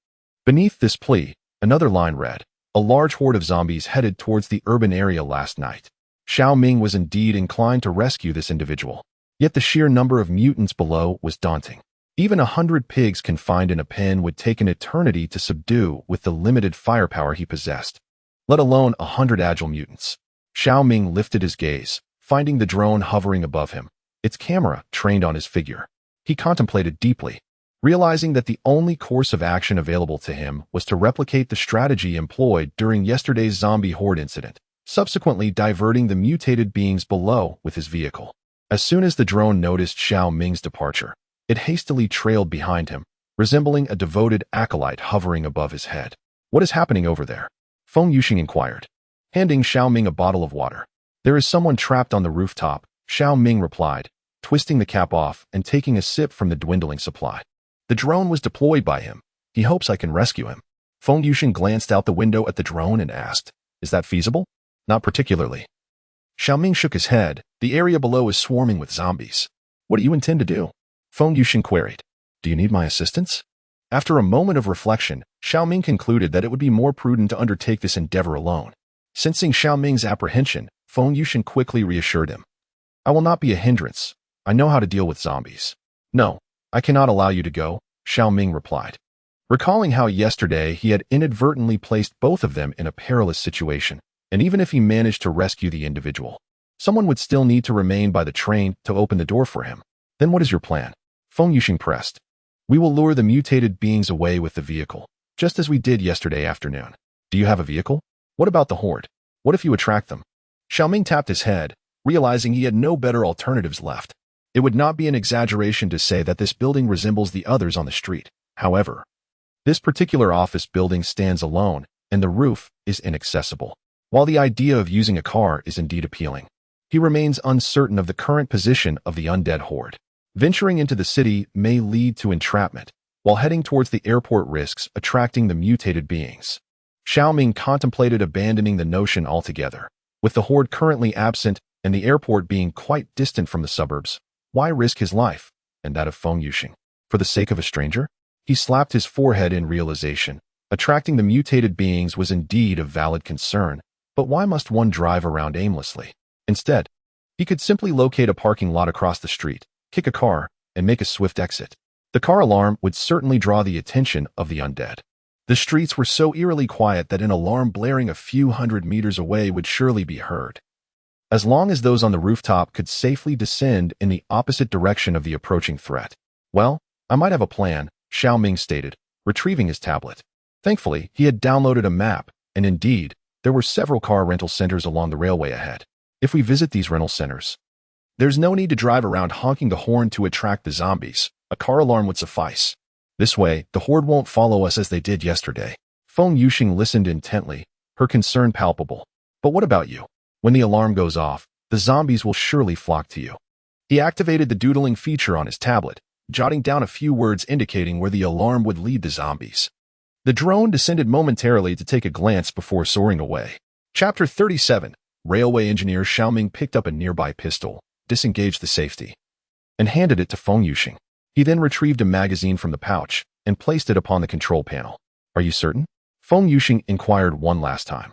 Beneath this plea, another line read, a large horde of zombies headed towards the urban area last night. Shao Ming was indeed inclined to rescue this individual. Yet the sheer number of mutants below was daunting. Even 100 pigs confined in a pen would take an eternity to subdue with the limited firepower he possessed, let alone 100 agile mutants. Shao Ming lifted his gaze, finding the drone hovering above him, its camera trained on his figure. He contemplated deeply, realizing that the only course of action available to him was to replicate the strategy employed during yesterday's zombie horde incident, subsequently diverting the mutated beings below with his vehicle. As soon as the drone noticed Shao Ming's departure, it hastily trailed behind him, resembling a devoted acolyte hovering above his head. What is happening over there? Feng Yuxing inquired, handing Shao Ming a bottle of water. There is someone trapped on the rooftop, Shao Ming replied, twisting the cap off and taking a sip from the dwindling supply. The drone was deployed by him. He hopes I can rescue him. Feng Yuxing glanced out the window at the drone and asked, is that feasible? Not particularly. Shao Ming shook his head. The area below is swarming with zombies. What do you intend to do? Feng Yuxing queried. Do you need my assistance? After a moment of reflection, Shao Ming concluded that it would be more prudent to undertake this endeavor alone. Sensing Shao Ming's apprehension, Feng Yuxing quickly reassured him. I will not be a hindrance. I know how to deal with zombies. No, I cannot allow you to go, Shao Ming replied. Recalling how yesterday he had inadvertently placed both of them in a perilous situation, and even if he managed to rescue the individual, someone would still need to remain by the train to open the door for him. Then what is your plan? Feng Yuxing pressed. We will lure the mutated beings away with the vehicle. just as we did yesterday afternoon. Do you have a vehicle? What about the horde? What if you attract them? Shao Ming tapped his head, realizing he had no better alternatives left. It would not be an exaggeration to say that this building resembles the others on the street. However, this particular office building stands alone, and the roof is inaccessible. While the idea of using a car is indeed appealing, he remains uncertain of the current position of the undead horde. Venturing into the city may lead to entrapment, while heading towards the airport risks attracting the mutated beings. Shao Ming contemplated abandoning the notion altogether. With the horde currently absent and the airport being quite distant from the suburbs, why risk his life and that of Feng Yuxing for the sake of a stranger? He slapped his forehead in realization. Attracting the mutated beings was indeed a valid concern, but why must one drive around aimlessly? Instead, he could simply locate a parking lot across the street, kick a car, and make a swift exit. The car alarm would certainly draw the attention of the undead. The streets were so eerily quiet that an alarm blaring a few hundred meters away would surely be heard. As long as those on the rooftop could safely descend in the opposite direction of the approaching threat. Well, I might have a plan, Shao Ming stated, retrieving his tablet. Thankfully, he had downloaded a map, and indeed, there were several car rental centers along the railway ahead. If we visit these rental centers, there's no need to drive around honking the horn to attract the zombies. A car alarm would suffice. This way, the horde won't follow us as they did yesterday. Feng Yuxing listened intently, her concern palpable. But what about you? When the alarm goes off, the zombies will surely flock to you. He activated the doodling feature on his tablet, jotting down a few words indicating where the alarm would lead the zombies. The drone descended momentarily to take a glance before soaring away. Chapter 37. Railway engineer Shao Ming picked up a nearby pistol, disengaged the safety, and handed it to Feng Yuxing. He then retrieved a magazine from the pouch and placed it upon the control panel. Are you certain? Feng Yuxing inquired one last time.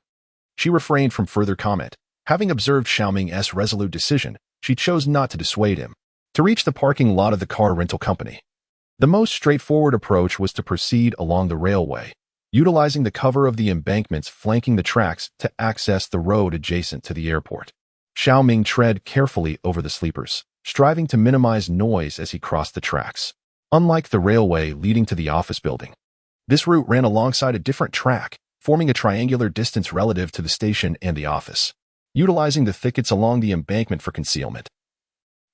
She refrained from further comment. Having observed Shao Ming's resolute decision, she chose not to dissuade him. To reach the parking lot of the car rental company, the most straightforward approach was to proceed along the railway, utilizing the cover of the embankments flanking the tracks to access the road adjacent to the airport. Shao Ming tread carefully over the sleepers, striving to minimize noise as he crossed the tracks. Unlike the railway leading to the office building, this route ran alongside a different track, forming a triangular distance relative to the station and the office. Utilizing the thickets along the embankment for concealment,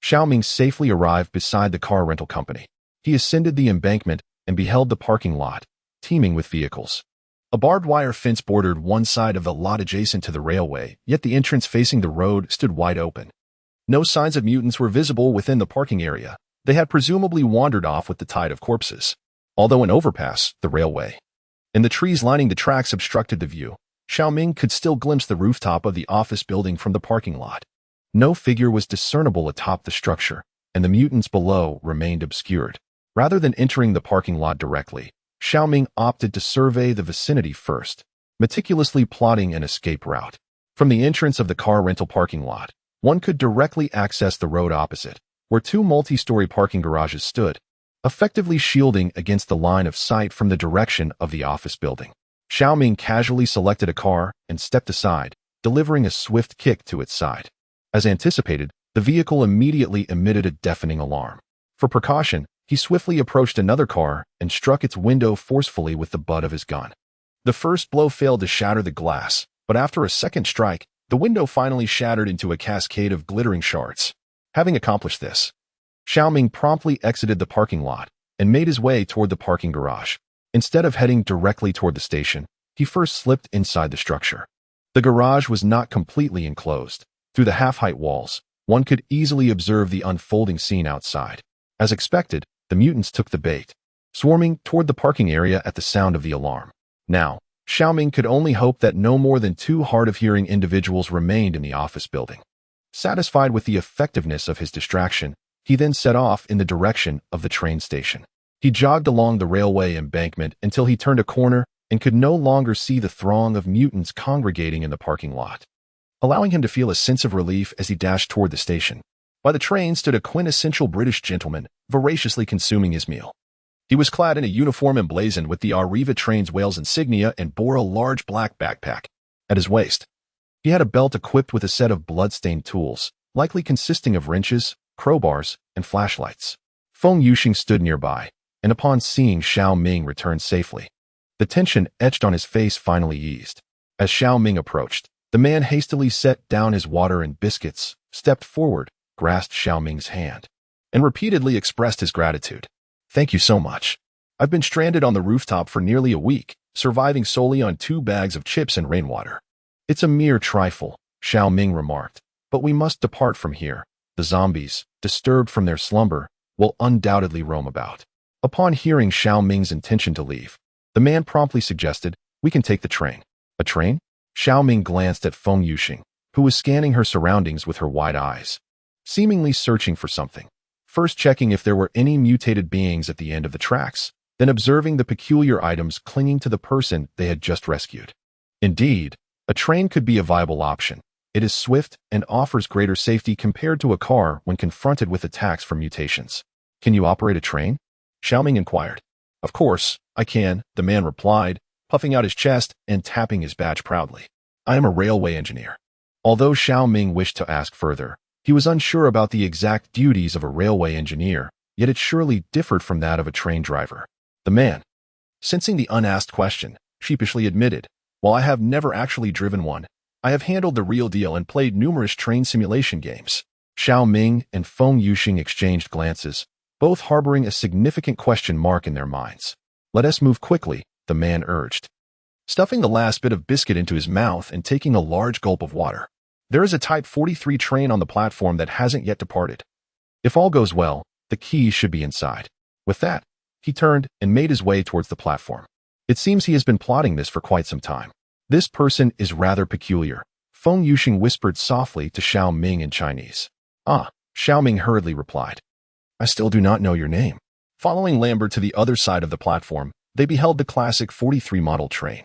Shao Ming safely arrived beside the car rental company. He ascended the embankment and beheld the parking lot, teeming with vehicles. A barbed wire fence bordered one side of the lot adjacent to the railway, yet the entrance facing the road stood wide open. No signs of mutants were visible within the parking area. They had presumably wandered off with the tide of corpses. Although an overpass, the railway, and the trees lining the tracks obstructed the view, Shao Ming could still glimpse the rooftop of the office building from the parking lot. No figure was discernible atop the structure, and the mutants below remained obscured. Rather than entering the parking lot directly, Shao Ming opted to survey the vicinity first, meticulously plotting an escape route. From the entrance of the car rental parking lot, one could directly access the road opposite, where two multi-story parking garages stood, effectively shielding against the line of sight from the direction of the office building. Shao Ming casually selected a car and stepped aside, delivering a swift kick to its side. As anticipated, the vehicle immediately emitted a deafening alarm. For precaution, he swiftly approached another car and struck its window forcefully with the butt of his gun. The first blow failed to shatter the glass, but after a second strike, the window finally shattered into a cascade of glittering shards. Having accomplished this, Shao Ming promptly exited the parking lot and made his way toward the parking garage. Instead of heading directly toward the station, he first slipped inside the structure. The garage was not completely enclosed. Through the half-height walls, one could easily observe the unfolding scene outside. As expected, the mutants took the bait, swarming toward the parking area at the sound of the alarm. Now, Shao Ming could only hope that no more than two hard-of-hearing individuals remained in the office building. Satisfied with the effectiveness of his distraction, he then set off in the direction of the train station. He jogged along the railway embankment until he turned a corner and could no longer see the throng of mutants congregating in the parking lot, allowing him to feel a sense of relief as he dashed toward the station. By the train stood a quintessential British gentleman, voraciously consuming his meal. He was clad in a uniform emblazoned with the Arriva train's Wales insignia and bore a large black backpack. At his waist, he had a belt equipped with a set of blood-stained tools, likely consisting of wrenches, crowbars, and flashlights. Feng Yuxing stood nearby, and upon seeing Shao Ming return safely, The tension etched on his face finally eased. As Shao Ming approached, the man hastily set down his water and biscuits, stepped forward, grasped Shao Ming's hand, and repeatedly expressed his gratitude. "Thank you so much. I've been stranded on the rooftop for nearly a week, surviving solely on 2 bags of chips and rainwater." "It's a mere trifle," Shao Ming remarked, "but we must depart from here. The zombies, disturbed from their slumber, will undoubtedly roam about." Upon hearing Shao Ming's intention to leave, the man promptly suggested, "We can take the train." "A train?" Shao Ming glanced at Feng Yuxing, who was scanning her surroundings with her wide eyes, seemingly searching for something. First checking if there were any mutated beings at the end of the tracks, then observing the peculiar items clinging to the person they had just rescued. Indeed, a train could be a viable option. It is swift and offers greater safety compared to a car when confronted with attacks from mutations. "Can you operate a train?" Shao Ming inquired. "Of course, I can," the man replied, puffing out his chest and tapping his badge proudly. "I am a railway engineer." Although Shao Ming wished to ask further, he was unsure about the exact duties of a railway engineer, yet it surely differed from that of a train driver. The man, sensing the unasked question, sheepishly admitted, "While I have never actually driven one, I have handled the real deal and played numerous train simulation games." Shao Ming and Feng Yuxing exchanged glances, both harboring a significant question mark in their minds. "Let us move quickly," the man urged, stuffing the last bit of biscuit into his mouth and taking a large gulp of water. "There is a Type 43 train on the platform that hasn't yet departed. If all goes well, the keys should be inside." With that, he turned and made his way towards the platform. It seems he has been plotting this for quite some time. "This person is rather peculiar," Feng Yuxing whispered softly to Shao Ming in Chinese. "Ah," Shao Ming hurriedly replied. "I still do not know your name." Following Lambert to the other side of the platform, they beheld the classic 43 model train,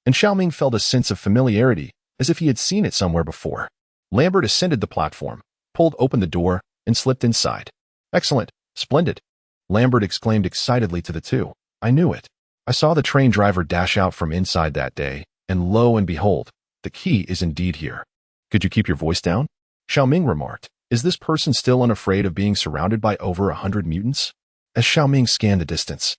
and Shao Ming felt a sense of familiarity, as if he had seen it somewhere before. Lambert ascended the platform, pulled open the door, and slipped inside. "Excellent, splendid," Lambert exclaimed excitedly to the two. "I knew it. I saw the train driver dash out from inside that day, and lo and behold, the key is indeed here." "Could you keep your voice down?" Shao Ming remarked. "Is this person still unafraid of being surrounded by over 100 mutants?" As Shao Ming scanned the distance,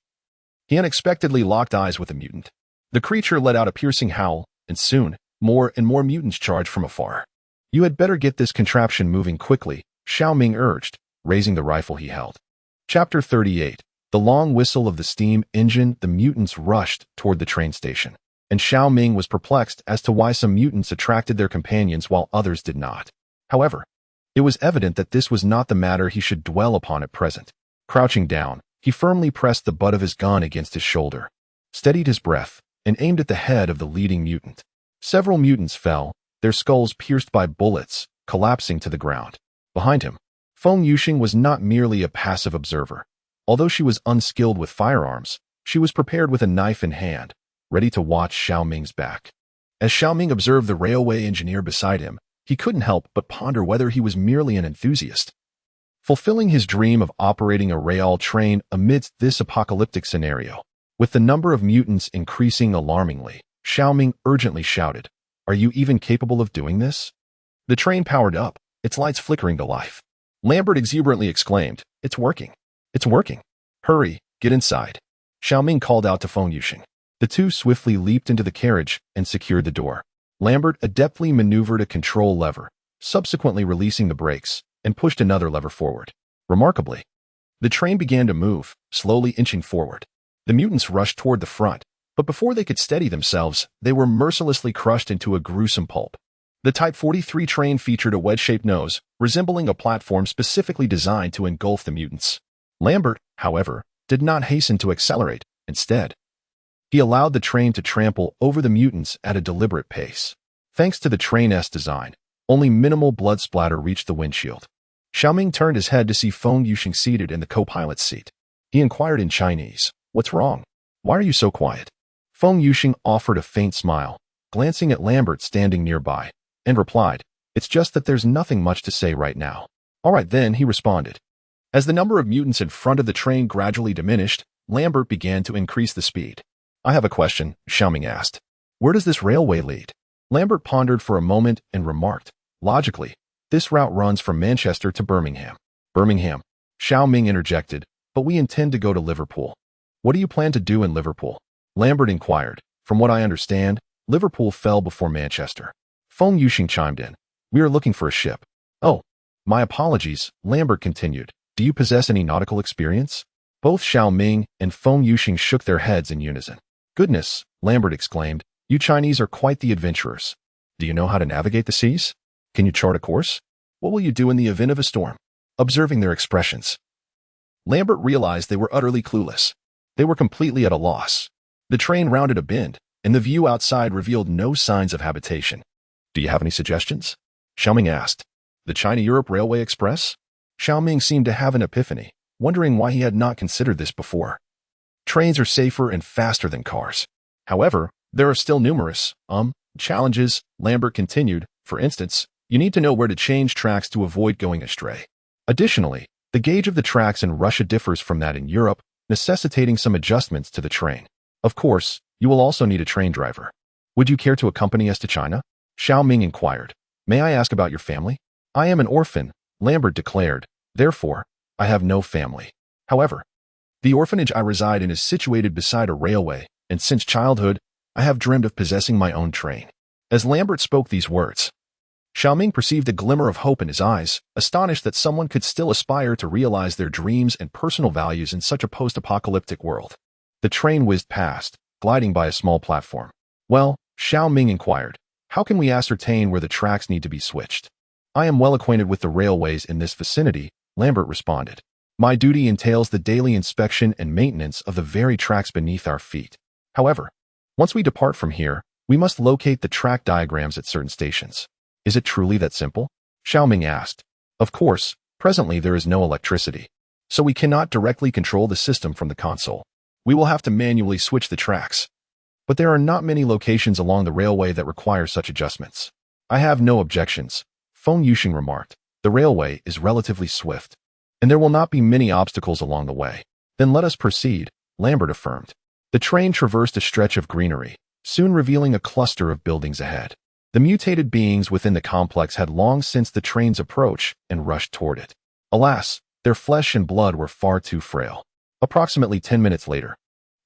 he unexpectedly locked eyes with a mutant. The creature let out a piercing howl, and soon, more and more mutants charged from afar. "You had better get this contraption moving quickly," Shao Ming urged, raising the rifle he held. Chapter 38. The long whistle of the steam engine. The mutants rushed toward the train station, and Shao Ming was perplexed as to why some mutants attracted their companions while others did not. However, it was evident that this was not the matter he should dwell upon at present. Crouching down, he firmly pressed the butt of his gun against his shoulder, steadied his breath, and aimed at the head of the leading mutant. Several mutants fell, their skulls pierced by bullets, collapsing to the ground. Behind him, Feng Yuxing was not merely a passive observer. Although she was unskilled with firearms, she was prepared with a knife in hand, ready to watch Shao Ming's back. As Shao Ming observed the railway engineer beside him, he couldn't help but ponder whether he was merely an enthusiast, fulfilling his dream of operating a rail train amidst this apocalyptic scenario. With the number of mutants increasing alarmingly, Shao Ming urgently shouted, "Are you even capable of doing this?" The train powered up, its lights flickering to life. Lambert exuberantly exclaimed, "It's working. It's working. Hurry, get inside." Shao Ming called out to Feng Yuxing. The two swiftly leaped into the carriage and secured the door. Lambert adeptly maneuvered a control lever, subsequently releasing the brakes, and pushed another lever forward. Remarkably, the train began to move, slowly inching forward. The mutants rushed toward the front, but before they could steady themselves, they were mercilessly crushed into a gruesome pulp. The Type 43 train featured a wedge-shaped nose, resembling a platform specifically designed to engulf the mutants. Lambert, however, did not hasten to accelerate. Instead, he allowed the train to trample over the mutants at a deliberate pace. Thanks to the train's design, only minimal blood splatter reached the windshield. Shao Ming turned his head to see Feng Yuxing seated in the co-pilot's seat. He inquired in Chinese, "What's wrong? Why are you so quiet?" Feng Yuxing offered a faint smile, glancing at Lambert standing nearby, and replied, "It's just that there's nothing much to say right now." "All right then," he responded. As the number of mutants in front of the train gradually diminished, Lambert began to increase the speed. "I have a question," Shao Ming asked. "Where does this railway lead?" Lambert pondered for a moment and remarked, "Logically, this route runs from Manchester to Birmingham." "Birmingham," Shao Ming interjected, "but we intend to go to Liverpool." "What do you plan to do in Liverpool?" Lambert inquired. From what I understand, Liverpool fell before Manchester. Feng Yuxing chimed in. We are looking for a ship. Oh, my apologies, Lambert continued. Do you possess any nautical experience? Both Shao Ming and Feng Yuxing shook their heads in unison. Goodness, Lambert exclaimed. You Chinese are quite the adventurers. Do you know how to navigate the seas? Can you chart a course? What will you do in the event of a storm? Observing their expressions, Lambert realized they were utterly clueless. They were completely at a loss. The train rounded a bend, and the view outside revealed no signs of habitation. Do you have any suggestions? Shao Ming asked. The China-Europe Railway Express? Shao Ming seemed to have an epiphany, wondering why he had not considered this before. Trains are safer and faster than cars. However, there are still numerous, challenges, Lambert continued. For instance, you need to know where to change tracks to avoid going astray. Additionally, the gauge of the tracks in Russia differs from that in Europe, necessitating some adjustments to the train. Of course, you will also need a train driver. Would you care to accompany us to China? Shao Ming inquired. May I ask about your family? I am an orphan, Lambert declared. Therefore, I have no family. However, the orphanage I reside in is situated beside a railway, and since childhood, I have dreamed of possessing my own train. As Lambert spoke these words, Shao Ming perceived a glimmer of hope in his eyes, astonished that someone could still aspire to realize their dreams and personal values in such a post-apocalyptic world. The train whizzed past, gliding by a small platform. Well, Shao Ming inquired, how can we ascertain where the tracks need to be switched? I am well acquainted with the railways in this vicinity, Lambert responded. My duty entails the daily inspection and maintenance of the very tracks beneath our feet. However, once we depart from here, we must locate the track diagrams at certain stations. Is it truly that simple? Shao Ming asked. Of course, presently there is no electricity, so we cannot directly control the system from the console. We will have to manually switch the tracks. But there are not many locations along the railway that require such adjustments. I have no objections, Feng Yuxing remarked. The railway is relatively swift, and there will not be many obstacles along the way. Then let us proceed, Lambert affirmed. The train traversed a stretch of greenery, soon revealing a cluster of buildings ahead. The mutated beings within the complex had long sensed the train's approach and rushed toward it. Alas, their flesh and blood were far too frail. Approximately 10 minutes later,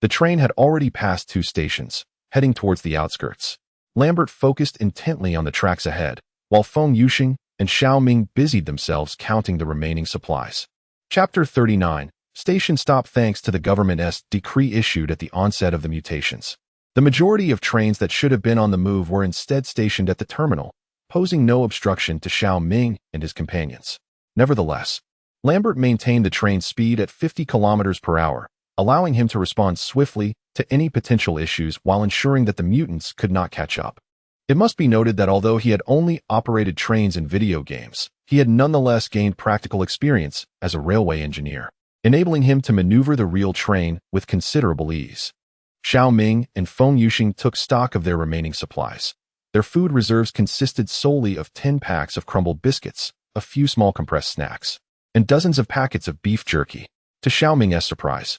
the train had already passed 2 stations, heading towards the outskirts. Lambert focused intently on the tracks ahead, while Feng Yuxing and Shao Ming busied themselves counting the remaining supplies. Chapter 39. Station Stop. Thanks to the government's decree issued at the onset of the mutations, the majority of trains that should have been on the move were instead stationed at the terminal, posing no obstruction to Shao Ming and his companions. Nevertheless, Lambert maintained the train's speed at 50 kilometers per hour, allowing him to respond swiftly to any potential issues while ensuring that the mutants could not catch up. It must be noted that although he had only operated trains in video games, he had nonetheless gained practical experience as a railway engineer, enabling him to maneuver the real train with considerable ease. Shao Ming and Feng Yuxing took stock of their remaining supplies. Their food reserves consisted solely of 10 packs of crumbled biscuits, a few small compressed snacks, and dozens of packets of beef jerky. To Shao Ming's surprise,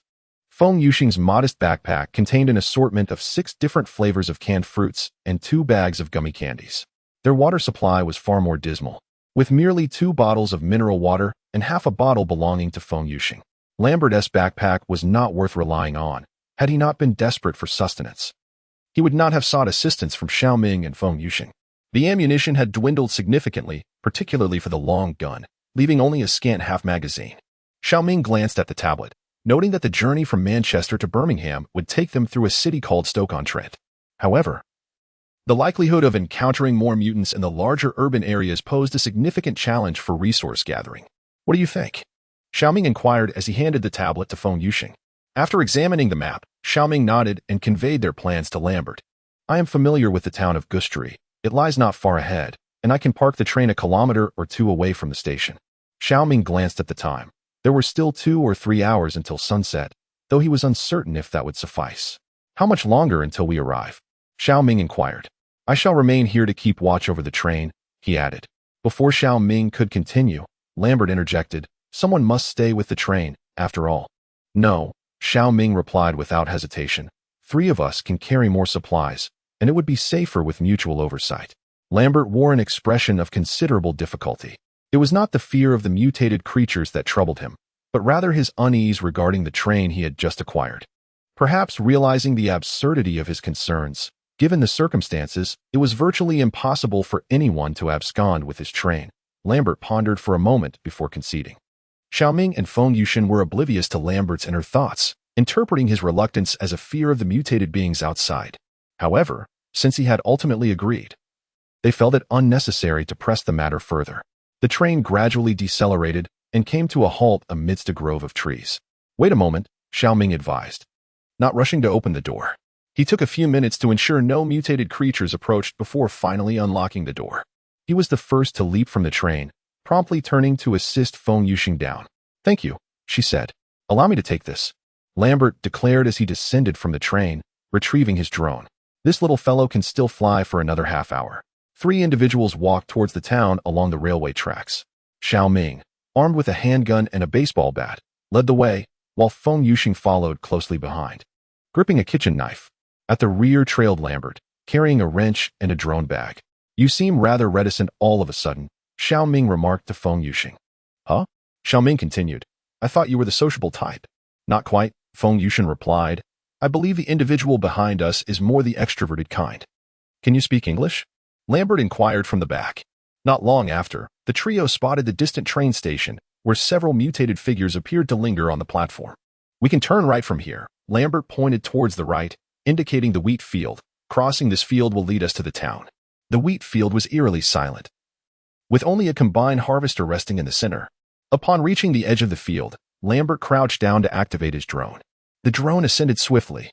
Feng Yuxing's modest backpack contained an assortment of 6 different flavors of canned fruits and 2 bags of gummy candies. Their water supply was far more dismal, with merely 2 bottles of mineral water and half a bottle belonging to Feng Yuxing. Lambert's backpack was not worth relying on, had he not been desperate for sustenance. He would not have sought assistance from Shao Ming and Feng Yuxing. The ammunition had dwindled significantly, particularly for the long gun, leaving only a scant half magazine. Shao Ming glanced at the tablet, noting that the journey from Manchester to Birmingham would take them through a city called Stoke-on-Trent. However, the likelihood of encountering more mutants in the larger urban areas posed a significant challenge for resource gathering. What do you think? Shao Ming inquired as he handed the tablet to Feng Yuxing. After examining the map, Shao Ming nodded and conveyed their plans to Lambert. I am familiar with the town of Gustry. It lies not far ahead, and I can park the train a kilometer or 2 away from the station. Shao Ming glanced at the time. There were still 2 or 3 hours until sunset, though he was uncertain if that would suffice. How much longer until we arrive? Shao Ming inquired. I shall remain here to keep watch over the train, he added. Before Shao Ming could continue, Lambert interjected, someone must stay with the train, after all. No, Shao Ming replied without hesitation. 3 of us can carry more supplies, and it would be safer with mutual oversight. Lambert wore an expression of considerable difficulty. It was not the fear of the mutated creatures that troubled him, but rather his unease regarding the train he had just acquired. Perhaps realizing the absurdity of his concerns, given the circumstances, it was virtually impossible for anyone to abscond with his train. Lambert pondered for a moment before conceding. Shao Ming and Feng Yushin were oblivious to Lambert's inner thoughts, interpreting his reluctance as a fear of the mutated beings outside. However, since he had ultimately agreed, they felt it unnecessary to press the matter further. The train gradually decelerated and came to a halt amidst a grove of trees. "Wait a moment," Shao Ming advised, not rushing to open the door. He took a few minutes to ensure no mutated creatures approached before finally unlocking the door. He was the first to leap from the train, promptly turning to assist Feng Yushin down. "Thank you," she said. "Allow me to take this," Lambert declared as he descended from the train, retrieving his drone. "This little fellow can still fly for another half hour." 3 individuals walked towards the town along the railway tracks. Shao Ming, armed with a handgun and a baseball bat, led the way, while Feng Yushin followed closely behind, gripping a kitchen knife. At the rear trailed Lambert, carrying a wrench and a drone bag. "You seem rather reticent all of a sudden," Shao Ming remarked to Feng Yushin. "Huh?" Shao Ming continued. "I thought you were the sociable type." "Not quite," Feng Yushin replied. "I believe the individual behind us is more the extroverted kind." "Can you speak English?" Lambert inquired from the back. Not long after, the trio spotted the distant train station, where several mutated figures appeared to linger on the platform. "We can turn right from here." Lambert pointed towards the right, indicating the wheat field. "Crossing this field will lead us to the town." The wheat field was eerily silent, with only a combined harvester resting in the center. Upon reaching the edge of the field, Lambert crouched down to activate his drone. The drone ascended swiftly,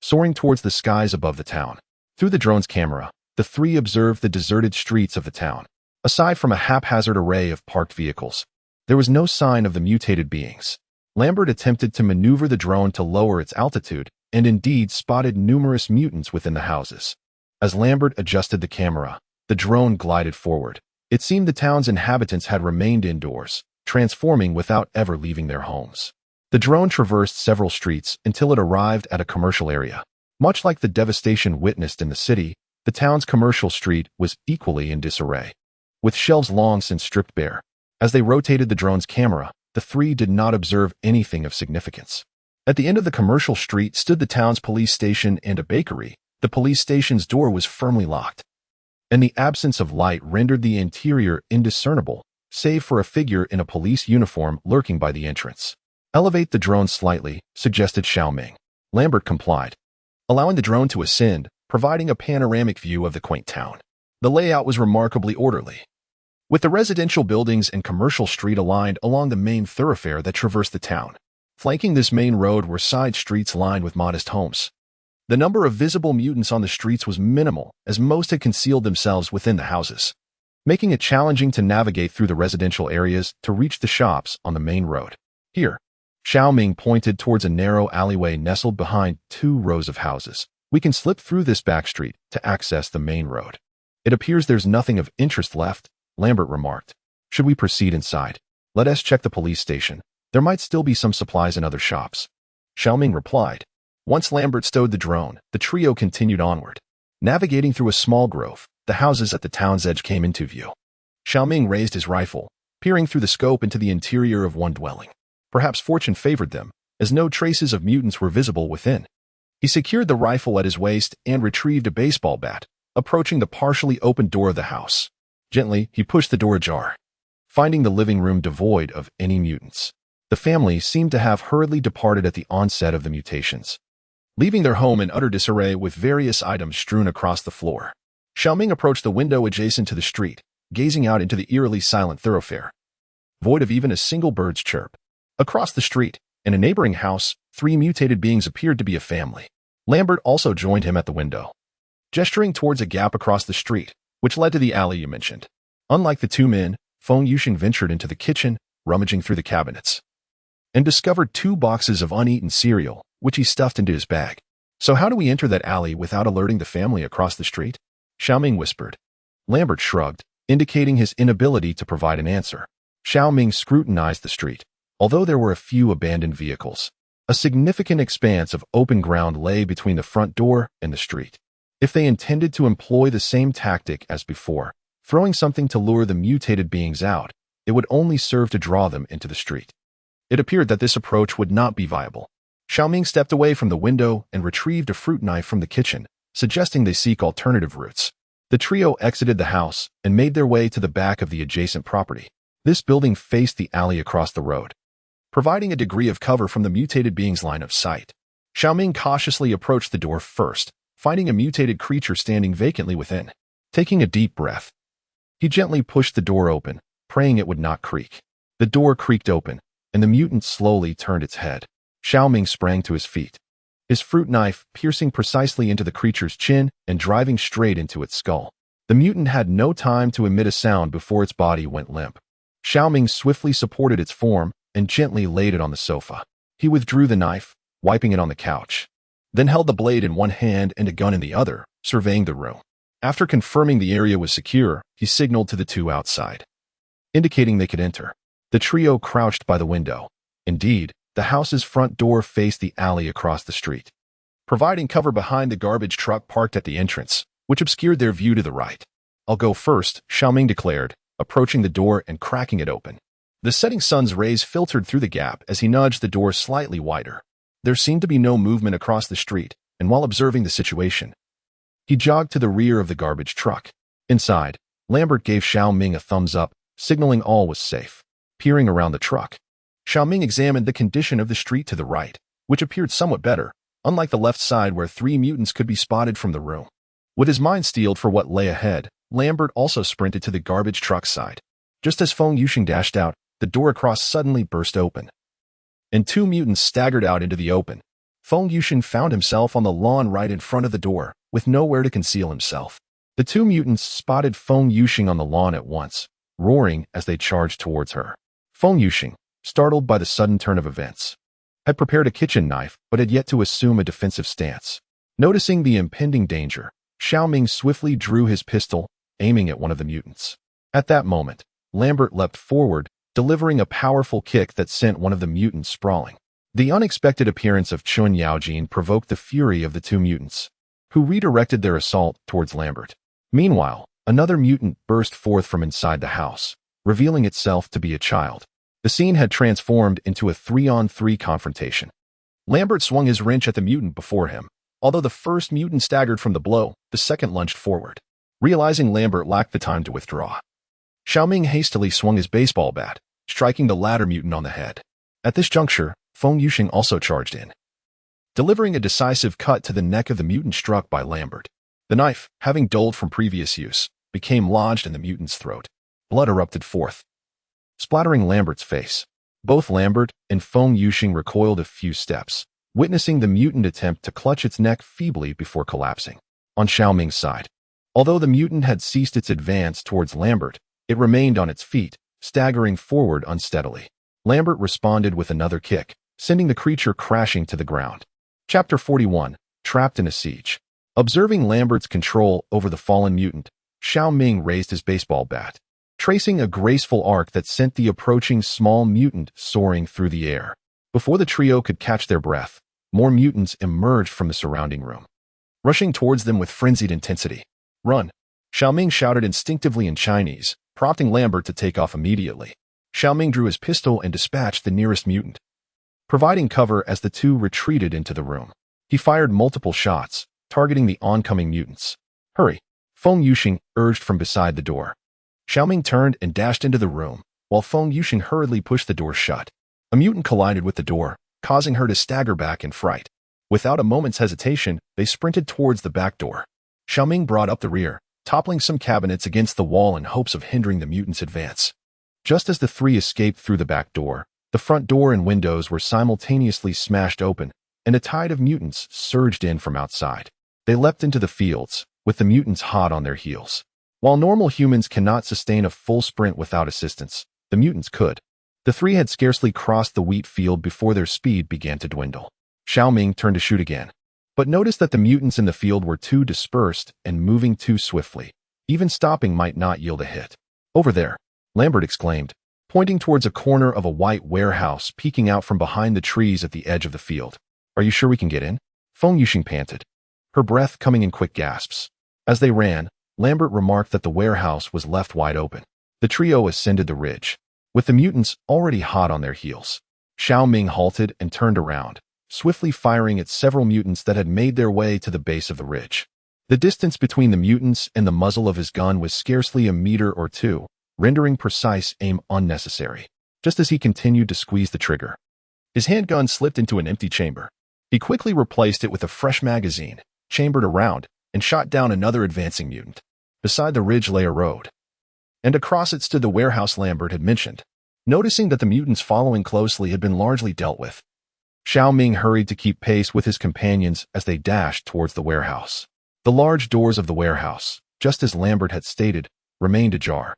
soaring towards the skies above the town. Through the drone's camera, the 3 observed the deserted streets of the town. Aside from a haphazard array of parked vehicles, there was no sign of the mutated beings. Lambert attempted to maneuver the drone to lower its altitude, and indeed spotted numerous mutants within the houses. As Lambert adjusted the camera, the drone glided forward. It seemed the town's inhabitants had remained indoors, transforming without ever leaving their homes. The drone traversed several streets until it arrived at a commercial area. Much like the devastation witnessed in the city, the town's commercial street was equally in disarray, with shelves long since stripped bare. As they rotated the drone's camera, the 3 did not observe anything of significance. At the end of the commercial street stood the town's police station and a bakery. The police station's door was firmly locked, and the absence of light rendered the interior indiscernible, save for a figure in a police uniform lurking by the entrance. "Elevate the drone slightly," suggested Shao Ming. Lambert complied, allowing the drone to ascend, providing a panoramic view of the quaint town. The layout was remarkably orderly, with the residential buildings and commercial street aligned along the main thoroughfare that traversed the town. Flanking this main road were side streets lined with modest homes. The number of visible mutants on the streets was minimal, as most had concealed themselves within the houses, making it challenging to navigate through the residential areas to reach the shops on the main road. "Here," Shao Ming pointed towards a narrow alleyway nestled behind 2 rows of houses. "We can slip through this back street to access the main road." "It appears there's nothing of interest left," Lambert remarked. "Should we proceed inside? Let us check the police station. There might still be some supplies in other shops." Shao Ming replied. Once Lambert stowed the drone, the trio continued onward. Navigating through a small grove, the houses at the town's edge came into view. Shao Ming raised his rifle, peering through the scope into the interior of one dwelling. Perhaps fortune favored them, as no traces of mutants were visible within. He secured the rifle at his waist and retrieved a baseball bat, approaching the partially open door of the house. Gently, he pushed the door ajar, finding the living room devoid of any mutants. The family seemed to have hurriedly departed at the onset of the mutations, leaving their home in utter disarray with various items strewn across the floor. Shao Ming approached the window adjacent to the street, gazing out into the eerily silent thoroughfare, void of even a single bird's chirp. Across the street, in a neighboring house, 3 mutated beings appeared to be a family. Lambert also joined him at the window, gesturing towards a gap across the street, which led to the alley you mentioned. Unlike the 2 men, Feng Yushin ventured into the kitchen, rummaging through the cabinets, and discovered 2 boxes of uneaten cereal, which he stuffed into his bag. "So how do we enter that alley without alerting the family across the street?" Shao Ming whispered. Lambert shrugged, indicating his inability to provide an answer. Shao Ming scrutinized the street. Although there were a few abandoned vehicles, a significant expanse of open ground lay between the front door and the street. If they intended to employ the same tactic as before, throwing something to lure the mutated beings out, it would only serve to draw them into the street. It appeared that this approach would not be viable. Shao Ming stepped away from the window and retrieved a fruit knife from the kitchen, suggesting they seek alternative routes. The trio exited the house and made their way to the back of the adjacent property. This building faced the alley across the road, providing a degree of cover from the mutated being's line of sight. Shao Ming cautiously approached the door first, finding a mutated creature standing vacantly within. Taking a deep breath, he gently pushed the door open, praying it would not creak. The door creaked open, and the mutant slowly turned its head. Shao Ming sprang to his feet, his fruit knife piercing precisely into the creature's chin and driving straight into its skull. The mutant had no time to emit a sound before its body went limp. Shao Ming swiftly supported its form and gently laid it on the sofa. He withdrew the knife, wiping it on the couch, then held the blade in one hand and a gun in the other, surveying the room. After confirming the area was secure, he signaled to the two outside, indicating they could enter. The trio crouched by the window. Indeed, the house's front door faced the alley across the street, providing cover behind the garbage truck parked at the entrance, which obscured their view to the right. "I'll go first," Shao Ming declared, approaching the door and cracking it open. The setting sun's rays filtered through the gap as he nudged the door slightly wider. There seemed to be no movement across the street, and while observing the situation, he jogged to the rear of the garbage truck. Inside, Lambert gave Shao Ming a thumbs up, signaling all was safe. Peering around the truck, Shao Ming examined the condition of the street to the right, which appeared somewhat better, unlike the left side where 3 mutants could be spotted from the room. With his mind steeled for what lay ahead, Lambert also sprinted to the garbage truck side. Just as Feng Yuxing dashed out, the door across suddenly burst open, and 2 mutants staggered out into the open. Feng Yuxing found himself on the lawn right in front of the door, with nowhere to conceal himself. The 2 mutants spotted Feng Yuxing on the lawn at once, roaring as they charged towards her. Feng Yuxing, startled by the sudden turn of events, had prepared a kitchen knife but had yet to assume a defensive stance. Noticing the impending danger, Shao Ming swiftly drew his pistol, aiming at one of the mutants. At that moment, Lambert leapt forward, delivering a powerful kick that sent one of the mutants sprawling. The unexpected appearance of Chun Yaojin provoked the fury of the 2 mutants, who redirected their assault towards Lambert. Meanwhile, another mutant burst forth from inside the house, revealing itself to be a child. The scene had transformed into a 3-on-3 confrontation. Lambert swung his wrench at the mutant before him. Although the first mutant staggered from the blow, the second lunged forward. Realizing Lambert lacked the time to withdraw, Shao Ming hastily swung his baseball bat, striking the latter mutant on the head. At this juncture, Feng Yuxing also charged in, delivering a decisive cut to the neck of the mutant struck by Lambert. The knife, having dulled from previous use, became lodged in the mutant's throat. Blood erupted forth, splattering Lambert's face. Both Lambert and Feng Yuxing recoiled a few steps, witnessing the mutant attempt to clutch its neck feebly before collapsing. On Shao Ming's side, although the mutant had ceased its advance towards Lambert, it remained on its feet, staggering forward unsteadily. Lambert responded with another kick, sending the creature crashing to the ground. Chapter 41, Trapped in a Siege. Observing Lambert's control over the fallen mutant, Shao Ming raised his baseball bat, tracing a graceful arc that sent the approaching small mutant soaring through the air. Before the trio could catch their breath, more mutants emerged from the surrounding room, rushing towards them with frenzied intensity. "Run!" Shao Ming shouted instinctively in Chinese, prompting Lambert to take off immediately. Shao Ming drew his pistol and dispatched the nearest mutant, providing cover as the two retreated into the room. He fired multiple shots, targeting the oncoming mutants. "Hurry!" Feng Yuxing urged from beside the door. Shao Ming turned and dashed into the room, while Feng Yuxing hurriedly pushed the door shut. A mutant collided with the door, causing her to stagger back in fright. Without a moment's hesitation, they sprinted towards the back door. Shao Ming brought up the rear, toppling some cabinets against the wall in hopes of hindering the mutants' advance. Just as the 3 escaped through the back door, the front door and windows were simultaneously smashed open, and a tide of mutants surged in from outside. They leapt into the fields, with the mutants hot on their heels. While normal humans cannot sustain a full sprint without assistance, the mutants could. The 3 had scarcely crossed the wheat field before their speed began to dwindle. Shao Ming turned to shoot again, but noticed that the mutants in the field were too dispersed and moving too swiftly. Even stopping might not yield a hit. "Over there," Lambert exclaimed, pointing towards a corner of a white warehouse peeking out from behind the trees at the edge of the field. "Are you sure we can get in?" Feng Yuxing panted, her breath coming in quick gasps. As they ran, Lambert remarked that the warehouse was left wide open. The trio ascended the ridge, with the mutants already hot on their heels. Shao Ming halted and turned around, swiftly firing at several mutants that had made their way to the base of the ridge. The distance between the mutants and the muzzle of his gun was scarcely a meter or two, rendering precise aim unnecessary. Just as he continued to squeeze the trigger, his handgun slipped into an empty chamber. He quickly replaced it with a fresh magazine, chambered around, and shot down another advancing mutant. Beside the ridge lay a road, and across it stood the warehouse Lambert had mentioned. Noticing that the mutants following closely had been largely dealt with, Shao Ming hurried to keep pace with his companions as they dashed towards the warehouse. The large doors of the warehouse, just as Lambert had stated, remained ajar.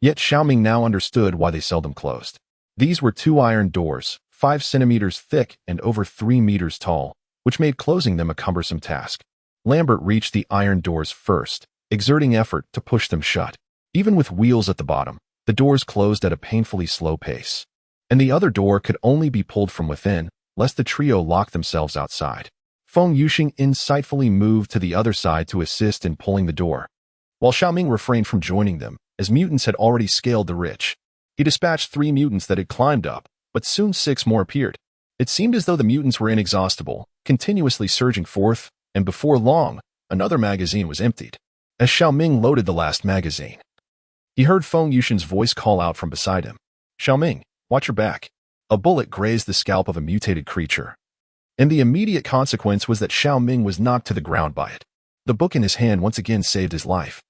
Yet Shao Ming now understood why they seldom closed. These were two iron doors, 5 centimeters thick and over 3 meters tall, which made closing them a cumbersome task. Lambert reached the iron doors first, exerting effort to push them shut. Even with wheels at the bottom, the doors closed at a painfully slow pace. And the other door could only be pulled from within, lest the trio lock themselves outside. Feng Yuxing insightfully moved to the other side to assist in pulling the door, while Shao Ming refrained from joining them, as mutants had already scaled the ridge. He dispatched 3 mutants that had climbed up, but soon 6 more appeared. It seemed as though the mutants were inexhaustible, continuously surging forth, and before long, another magazine was emptied. As Shao Ming loaded the last magazine, he heard Feng Yuxing's voice call out from beside him. "Shao Ming, watch your back." A bullet grazed the scalp of a mutated creature, and the immediate consequence was that Shao Ming was knocked to the ground by it. The book in his hand once again saved his life,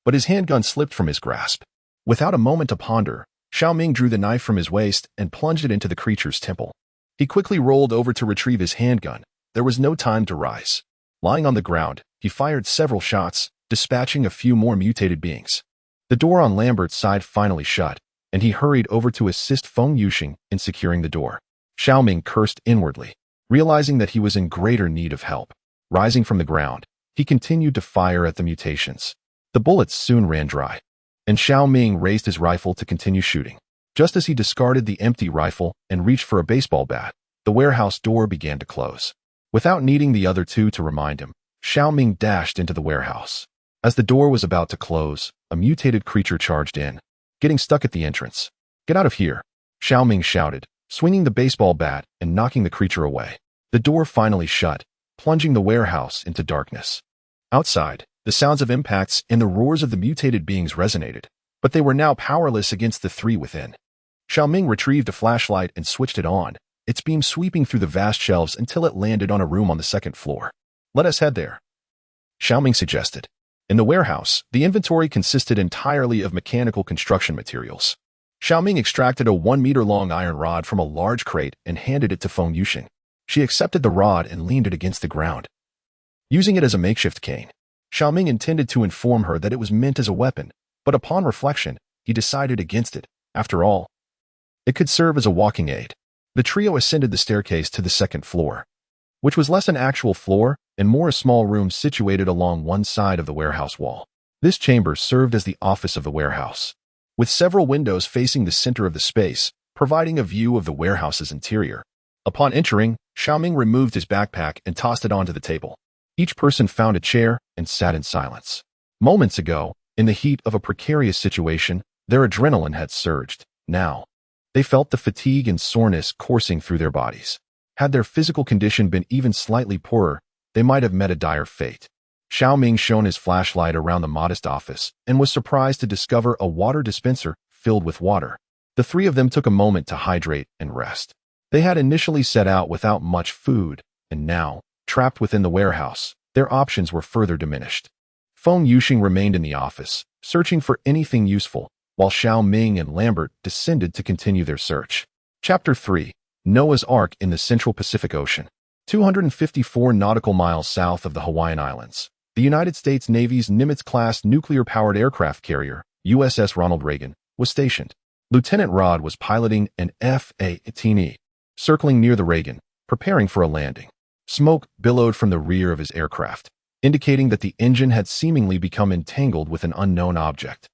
but his handgun slipped from his grasp. Without a moment to ponder, Shao Ming drew the knife from his waist and plunged it into the creature's temple. He quickly rolled over to retrieve his handgun. There was no time to rise. Lying on the ground, he fired several shots, dispatching a few more mutated beings. The door on Lambert's side finally shut, and he hurried over to assist Feng Yuxing in securing the door. Shao Ming cursed inwardly, realizing that he was in greater need of help. Rising from the ground, he continued to fire at the mutations. The bullets soon ran dry, and Shao Ming raised his rifle to continue shooting. Just as he discarded the empty rifle and reached for a baseball bat, the warehouse door began to close. Without needing the other two to remind him, Shao Ming dashed into the warehouse. As the door was about to close, a mutated creature charged in, getting stuck at the entrance. "Get out of here," Shao Ming shouted, swinging the baseball bat and knocking the creature away. The door finally shut, plunging the warehouse into darkness. Outside, the sounds of impacts and the roars of the mutated beings resonated, but they were now powerless against the 3 within. Shao Ming retrieved a flashlight and switched it on, its beam sweeping through the vast shelves until it landed on a room on the 2nd floor. "Let us head there," Shao Ming suggested. In the warehouse, the inventory consisted entirely of mechanical construction materials. Shao Ming extracted a 1-meter-long iron rod from a large crate and handed it to Feng Yuxing. She accepted the rod and leaned it against the ground, using it as a makeshift cane. Shao Ming intended to inform her that it was meant as a weapon, but upon reflection, he decided against it. After all, it could serve as a walking aid. The trio ascended the staircase to the 2nd floor, which was less an actual floor and more a small room situated along one side of the warehouse wall. This chamber served as the office of the warehouse, with several windows facing the center of the space, providing a view of the warehouse's interior. Upon entering, Shao Ming removed his backpack and tossed it onto the table. Each person found a chair and sat in silence. Moments ago, in the heat of a precarious situation, their adrenaline had surged. Now, they felt the fatigue and soreness coursing through their bodies. Had their physical condition been even slightly poorer, they might have met a dire fate. Shao Ming shone his flashlight around the modest office and was surprised to discover a water dispenser filled with water. The 3 of them took a moment to hydrate and rest. They had initially set out without much food, and now, trapped within the warehouse, their options were further diminished. Feng Yuxing remained in the office, searching for anything useful, while Shao Ming and Lambert descended to continue their search. Chapter 3. Noah's Ark in the Central Pacific Ocean. 254 nautical miles south of the Hawaiian Islands, the United States Navy's Nimitz-class nuclear-powered aircraft carrier, USS Ronald Reagan, was stationed. Lieutenant Rod was piloting an F-18E, circling near the Reagan, preparing for a landing. Smoke billowed from the rear of his aircraft, indicating that the engine had seemingly become entangled with an unknown object.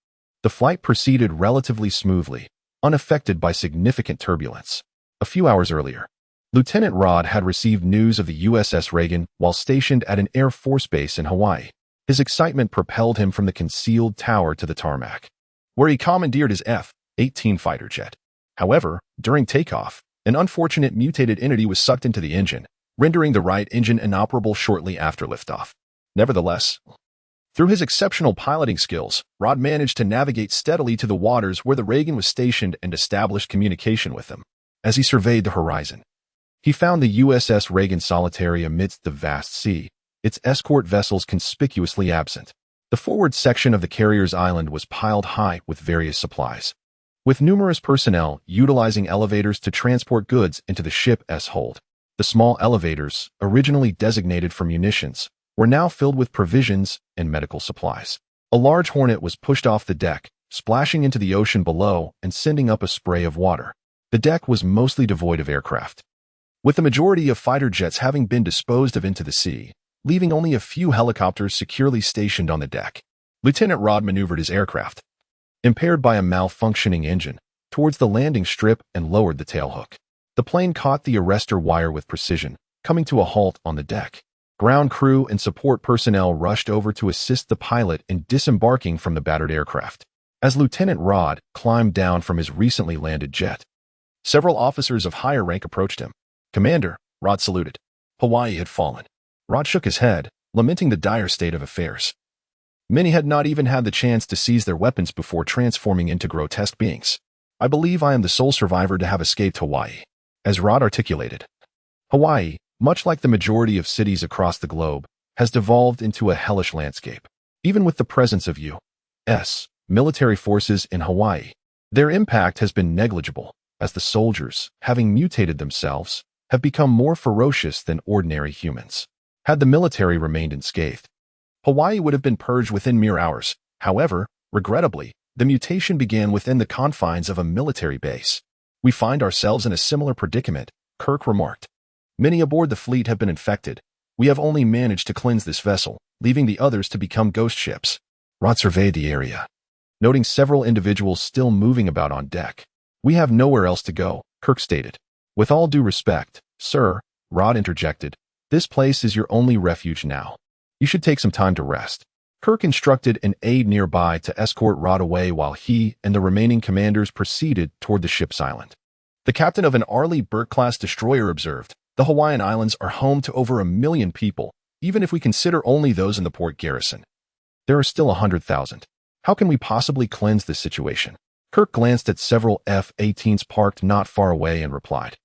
The flight proceeded relatively smoothly, unaffected by significant turbulence. A few hours earlier, Lieutenant Rod had received news of the USS Reagan while stationed at an Air Force base in Hawaii. His excitement propelled him from the concealed tower to the tarmac, where he commandeered his F-18 fighter jet. However, during takeoff, An unfortunate mutated entity was sucked into the engine, rendering the right engine inoperable shortly after liftoff. Nevertheless, through his exceptional piloting skills, Rod managed to navigate steadily to the waters where the Reagan was stationed and established communication with them. As he surveyed the horizon, he found the USS Reagan solitary amidst the vast sea, its escort vessels conspicuously absent. The forward section of the carrier's island was piled high with various supplies, with numerous personnel utilizing elevators to transport goods into the ship's hold. The small elevators, originally designated for munitions, were now filled with provisions and medical supplies. A large Hornet was pushed off the deck, splashing into the ocean below and sending up a spray of water. The deck was mostly devoid of aircraft, with the majority of fighter jets having been disposed of into the sea, leaving only a few helicopters securely stationed on the deck. Lieutenant Rod maneuvered his aircraft, impaired by a malfunctioning engine, towards the landing strip and lowered the tailhook. The plane caught the arrestor wire with precision, coming to a halt on the deck. Ground crew and support personnel rushed over to assist the pilot in disembarking from the battered aircraft. As Lieutenant Rod climbed down from his recently landed jet, several officers of higher rank approached him. "Commander," Rod saluted. Hawaii had fallen. Rod shook his head, lamenting the dire state of affairs. Many had not even had the chance to seize their weapons before transforming into grotesque beings. "I believe I am the sole survivor to have escaped Hawaii." As Rod articulated, Hawaii, much like the majority of cities across the globe, has devolved into a hellish landscape. Even with the presence of U.S. military forces in Hawaii, their impact has been negligible, as the soldiers, having mutated themselves, have become more ferocious than ordinary humans. Had the military remained unscathed, Hawaii would have been purged within mere hours. However, regrettably, the mutation began within the confines of a military base. "We find ourselves in a similar predicament," Kirk remarked. "Many aboard the fleet have been infected. We have only managed to cleanse this vessel, leaving the others to become ghost ships." Rod surveyed the area, noting several individuals still moving about on deck. "We have nowhere else to go," Kirk stated. "With all due respect, sir," Rod interjected, "this place is your only refuge now. You should take some time to rest." Kirk instructed an aide nearby to escort Rod away while he and the remaining commanders proceeded toward the ship's island. The captain of an Arleigh Burke-class destroyer observed, "The Hawaiian Islands are home to over 1 million people, even if we consider only those in the port garrison. There are still 100,000. How can we possibly cleanse this situation?" Kirk glanced at several F-18s parked not far away and replied,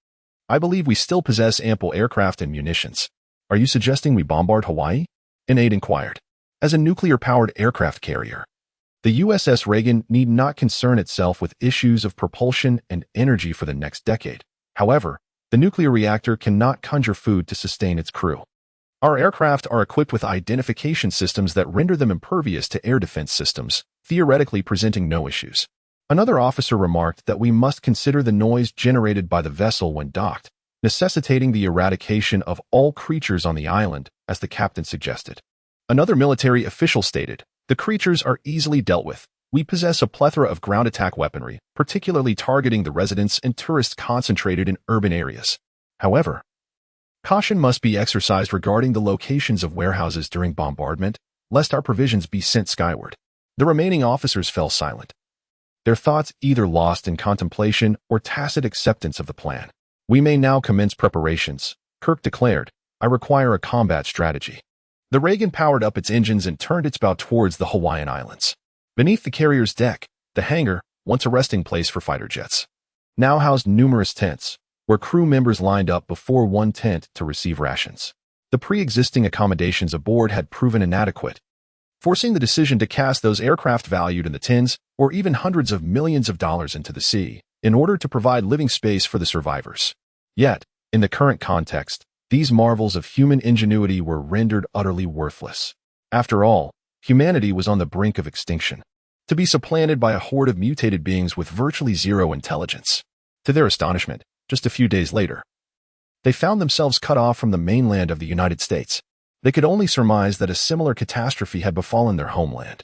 "I believe we still possess ample aircraft and munitions." "Are you suggesting we bombard Hawaii?" an aide inquired. "As a nuclear-powered aircraft carrier, the USS Reagan need not concern itself with issues of propulsion and energy for the next decade. However, the nuclear reactor cannot conjure food to sustain its crew. Our aircraft are equipped with identification systems that render them impervious to air defense systems, theoretically presenting no issues." Another officer remarked that we must consider the noise generated by the vessel when docked, necessitating the eradication of all creatures on the island, as the captain suggested. Another military official stated, "The creatures are easily dealt with. We possess a plethora of ground attack weaponry, particularly targeting the residents and tourists concentrated in urban areas. However, caution must be exercised regarding the locations of warehouses during bombardment, lest our provisions be sent skyward." The remaining officers fell silent, their thoughts either lost in contemplation or tacit acceptance of the plan. "We may now commence preparations," Kirk declared. "I require a combat strategy." The Reagan powered up its engines and turned its bow towards the Hawaiian Islands. Beneath the carrier's deck, the hangar, once a resting place for fighter jets, now housed numerous tents, where crew members lined up before one tent to receive rations. The pre-existing accommodations aboard had proven inadequate, forcing the decision to cast those aircraft valued in the tens or even hundreds of millions of dollars into the sea in order to provide living space for the survivors. Yet, in the current context, these marvels of human ingenuity were rendered utterly worthless. After all, humanity was on the brink of extinction, to be supplanted by a horde of mutated beings with virtually zero intelligence. To their astonishment, just a few days later, they found themselves cut off from the mainland of the United States. They could only surmise that a similar catastrophe had befallen their homeland,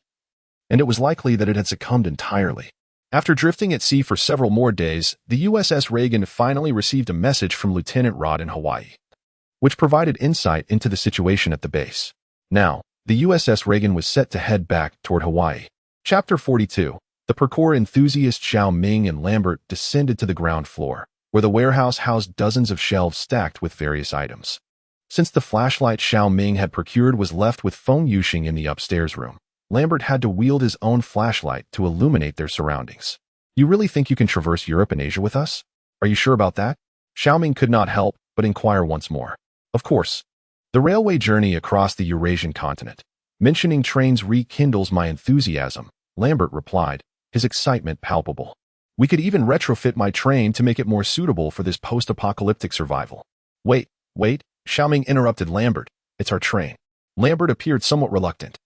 and it was likely that it had succumbed entirely. After drifting at sea for several more days, the USS Reagan finally received a message from Lieutenant Rod in Hawaii, which provided insight into the situation at the base. Now, the USS Reagan was set to head back toward Hawaii. Chapter 42. The parkour enthusiast Shao Ming and Lambert descended to the ground floor, where the warehouse housed dozens of shelves stacked with various items. Since the flashlight Shao Ming had procured was left with Feng Yuxing in the upstairs room, Lambert had to wield his own flashlight to illuminate their surroundings. You really think you can traverse Europe and Asia with us? Are you sure about that? Shao Ming could not help but inquire once more. Of course. The railway journey across the Eurasian continent. Mentioning trains rekindles my enthusiasm, Lambert replied, his excitement palpable. We could even retrofit my train to make it more suitable for this post-apocalyptic survival. Wait, Shao Ming interrupted Lambert. It's our train. Lambert appeared somewhat reluctant,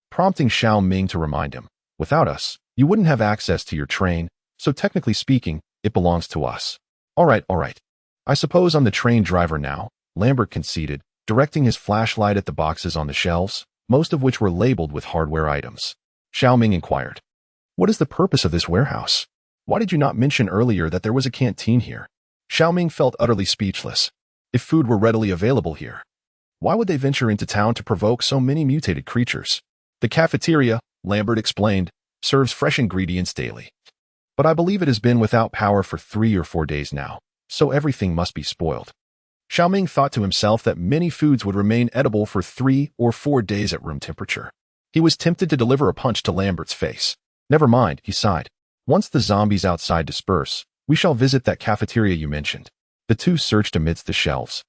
prompting Shao Ming to remind him. Without us, you wouldn't have access to your train, so technically speaking, it belongs to us. All right. I suppose I'm the train driver now, Lambert conceded, directing his flashlight at the boxes on the shelves, most of which were labeled with hardware items. Shao Ming inquired, what is the purpose of this warehouse? Why did you not mention earlier that there was a canteen here? Shao Ming felt utterly speechless. If food were readily available here, why would they venture into town to provoke so many mutated creatures? The cafeteria, Lambert explained, serves fresh ingredients daily. But I believe it has been without power for 3 or 4 days now, so everything must be spoiled. Shao Ming thought to himself that many foods would remain edible for 3 or 4 days at room temperature. He was tempted to deliver a punch to Lambert's face. Never mind, he sighed. Once the zombies outside disperse, we shall visit that cafeteria you mentioned. The two searched amidst the shelves,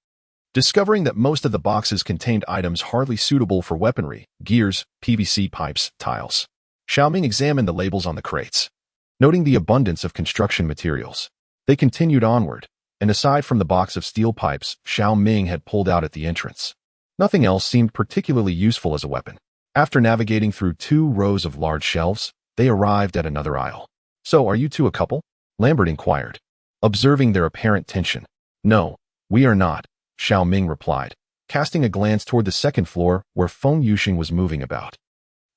discovering that most of the boxes contained items hardly suitable for weaponry, gears, PVC pipes, tiles. Shao Ming examined the labels on the crates, noting the abundance of construction materials. They continued onward, and aside from the box of steel pipes Shao Ming had pulled out at the entrance, nothing else seemed particularly useful as a weapon. After navigating through 2 rows of large shelves, they arrived at another aisle. So, are you two a couple? Lambert inquired, observing their apparent tension. No, we are not, Shao Ming replied, casting a glance toward the second floor where Feng Yuxing was moving about.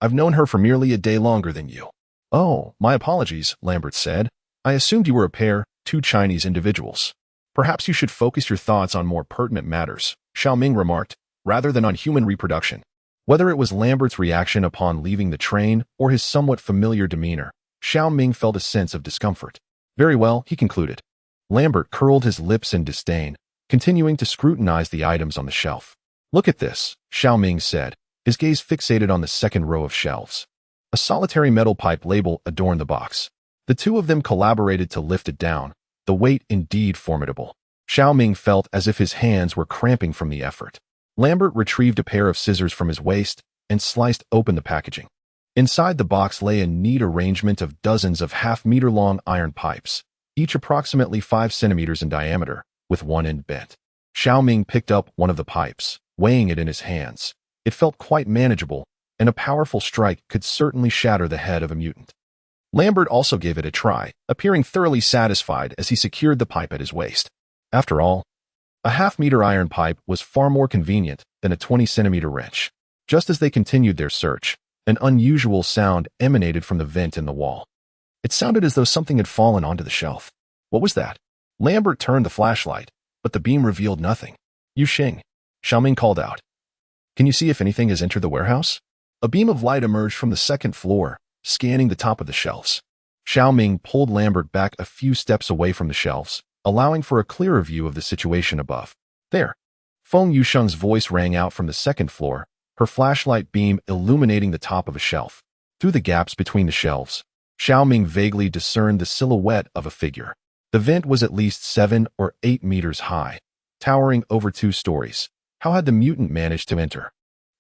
I've known her for merely a day longer than you. Oh, my apologies, Lambert said. I assumed you were a pair, 2 Chinese individuals. Perhaps you should focus your thoughts on more pertinent matters, Shao Ming remarked, rather than on human reproduction. Whether it was Lambert's reaction upon leaving the train or his somewhat familiar demeanor, Shao Ming felt a sense of discomfort. Very well, he concluded. Lambert curled his lips in disdain, continuing to scrutinize the items on the shelf. Look at this, Shao Ming said, his gaze fixated on the second row of shelves. A solitary metal pipe label adorned the box. The two of them collaborated to lift it down, the weight indeed formidable. Shao Ming felt as if his hands were cramping from the effort. Lambert retrieved a pair of scissors from his waist and sliced open the packaging. Inside the box lay a neat arrangement of dozens of half-meter-long iron pipes, each approximately 5 centimeters in diameter, with one end bent. Shao Ming picked up one of the pipes, weighing it in his hands. It felt quite manageable, and a powerful strike could certainly shatter the head of a mutant. Lambert also gave it a try, appearing thoroughly satisfied as he secured the pipe at his waist. After all, a half-meter iron pipe was far more convenient than a 20-centimeter wrench. Just as they continued their search, an unusual sound emanated from the vent in the wall. It sounded as though something had fallen onto the shelf. What was that? Lambert turned the flashlight, but the beam revealed nothing. Yuxing, Shao Ming called out. Can you see if anything has entered the warehouse? A beam of light emerged from the second floor, scanning the top of the shelves. Shao Ming pulled Lambert back a few steps away from the shelves, allowing for a clearer view of the situation above. There. Feng Yuxing's voice rang out from the second floor, her flashlight beam illuminating the top of a shelf. Through the gaps between the shelves, Shao Ming vaguely discerned the silhouette of a figure. The vent was at least 7 or 8 meters high, towering over 2 stories. How had the mutant managed to enter?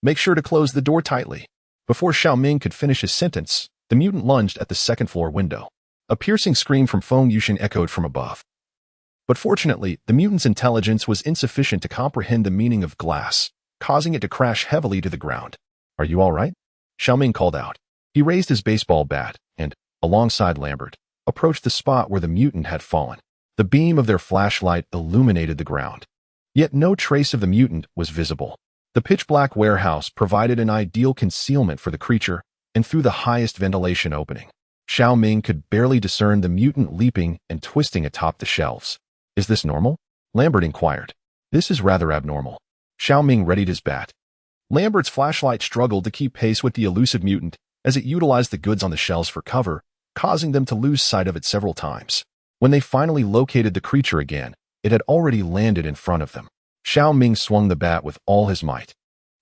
Make sure to close the door tightly. Before Shao Ming could finish his sentence, the mutant lunged at the second-floor window. A piercing scream from Feng Yuxing echoed from above. But fortunately, the mutant's intelligence was insufficient to comprehend the meaning of glass, causing it to crash heavily to the ground. Are you all right? Shao Ming called out. He raised his baseball bat and, alongside Lambert, approached the spot where the mutant had fallen. The beam of their flashlight illuminated the ground. Yet no trace of the mutant was visible. The pitch-black warehouse provided an ideal concealment for the creature, and through the highest ventilation opening, Shao Ming could barely discern the mutant leaping and twisting atop the shelves. Is this normal? Lambert inquired. This is rather abnormal. Shao Ming readied his bat. Lambert's flashlight struggled to keep pace with the elusive mutant as it utilized the goods on the shelves for cover, causing them to lose sight of it several times. When they finally located the creature again, it had already landed in front of them. Shao Ming swung the bat with all his might.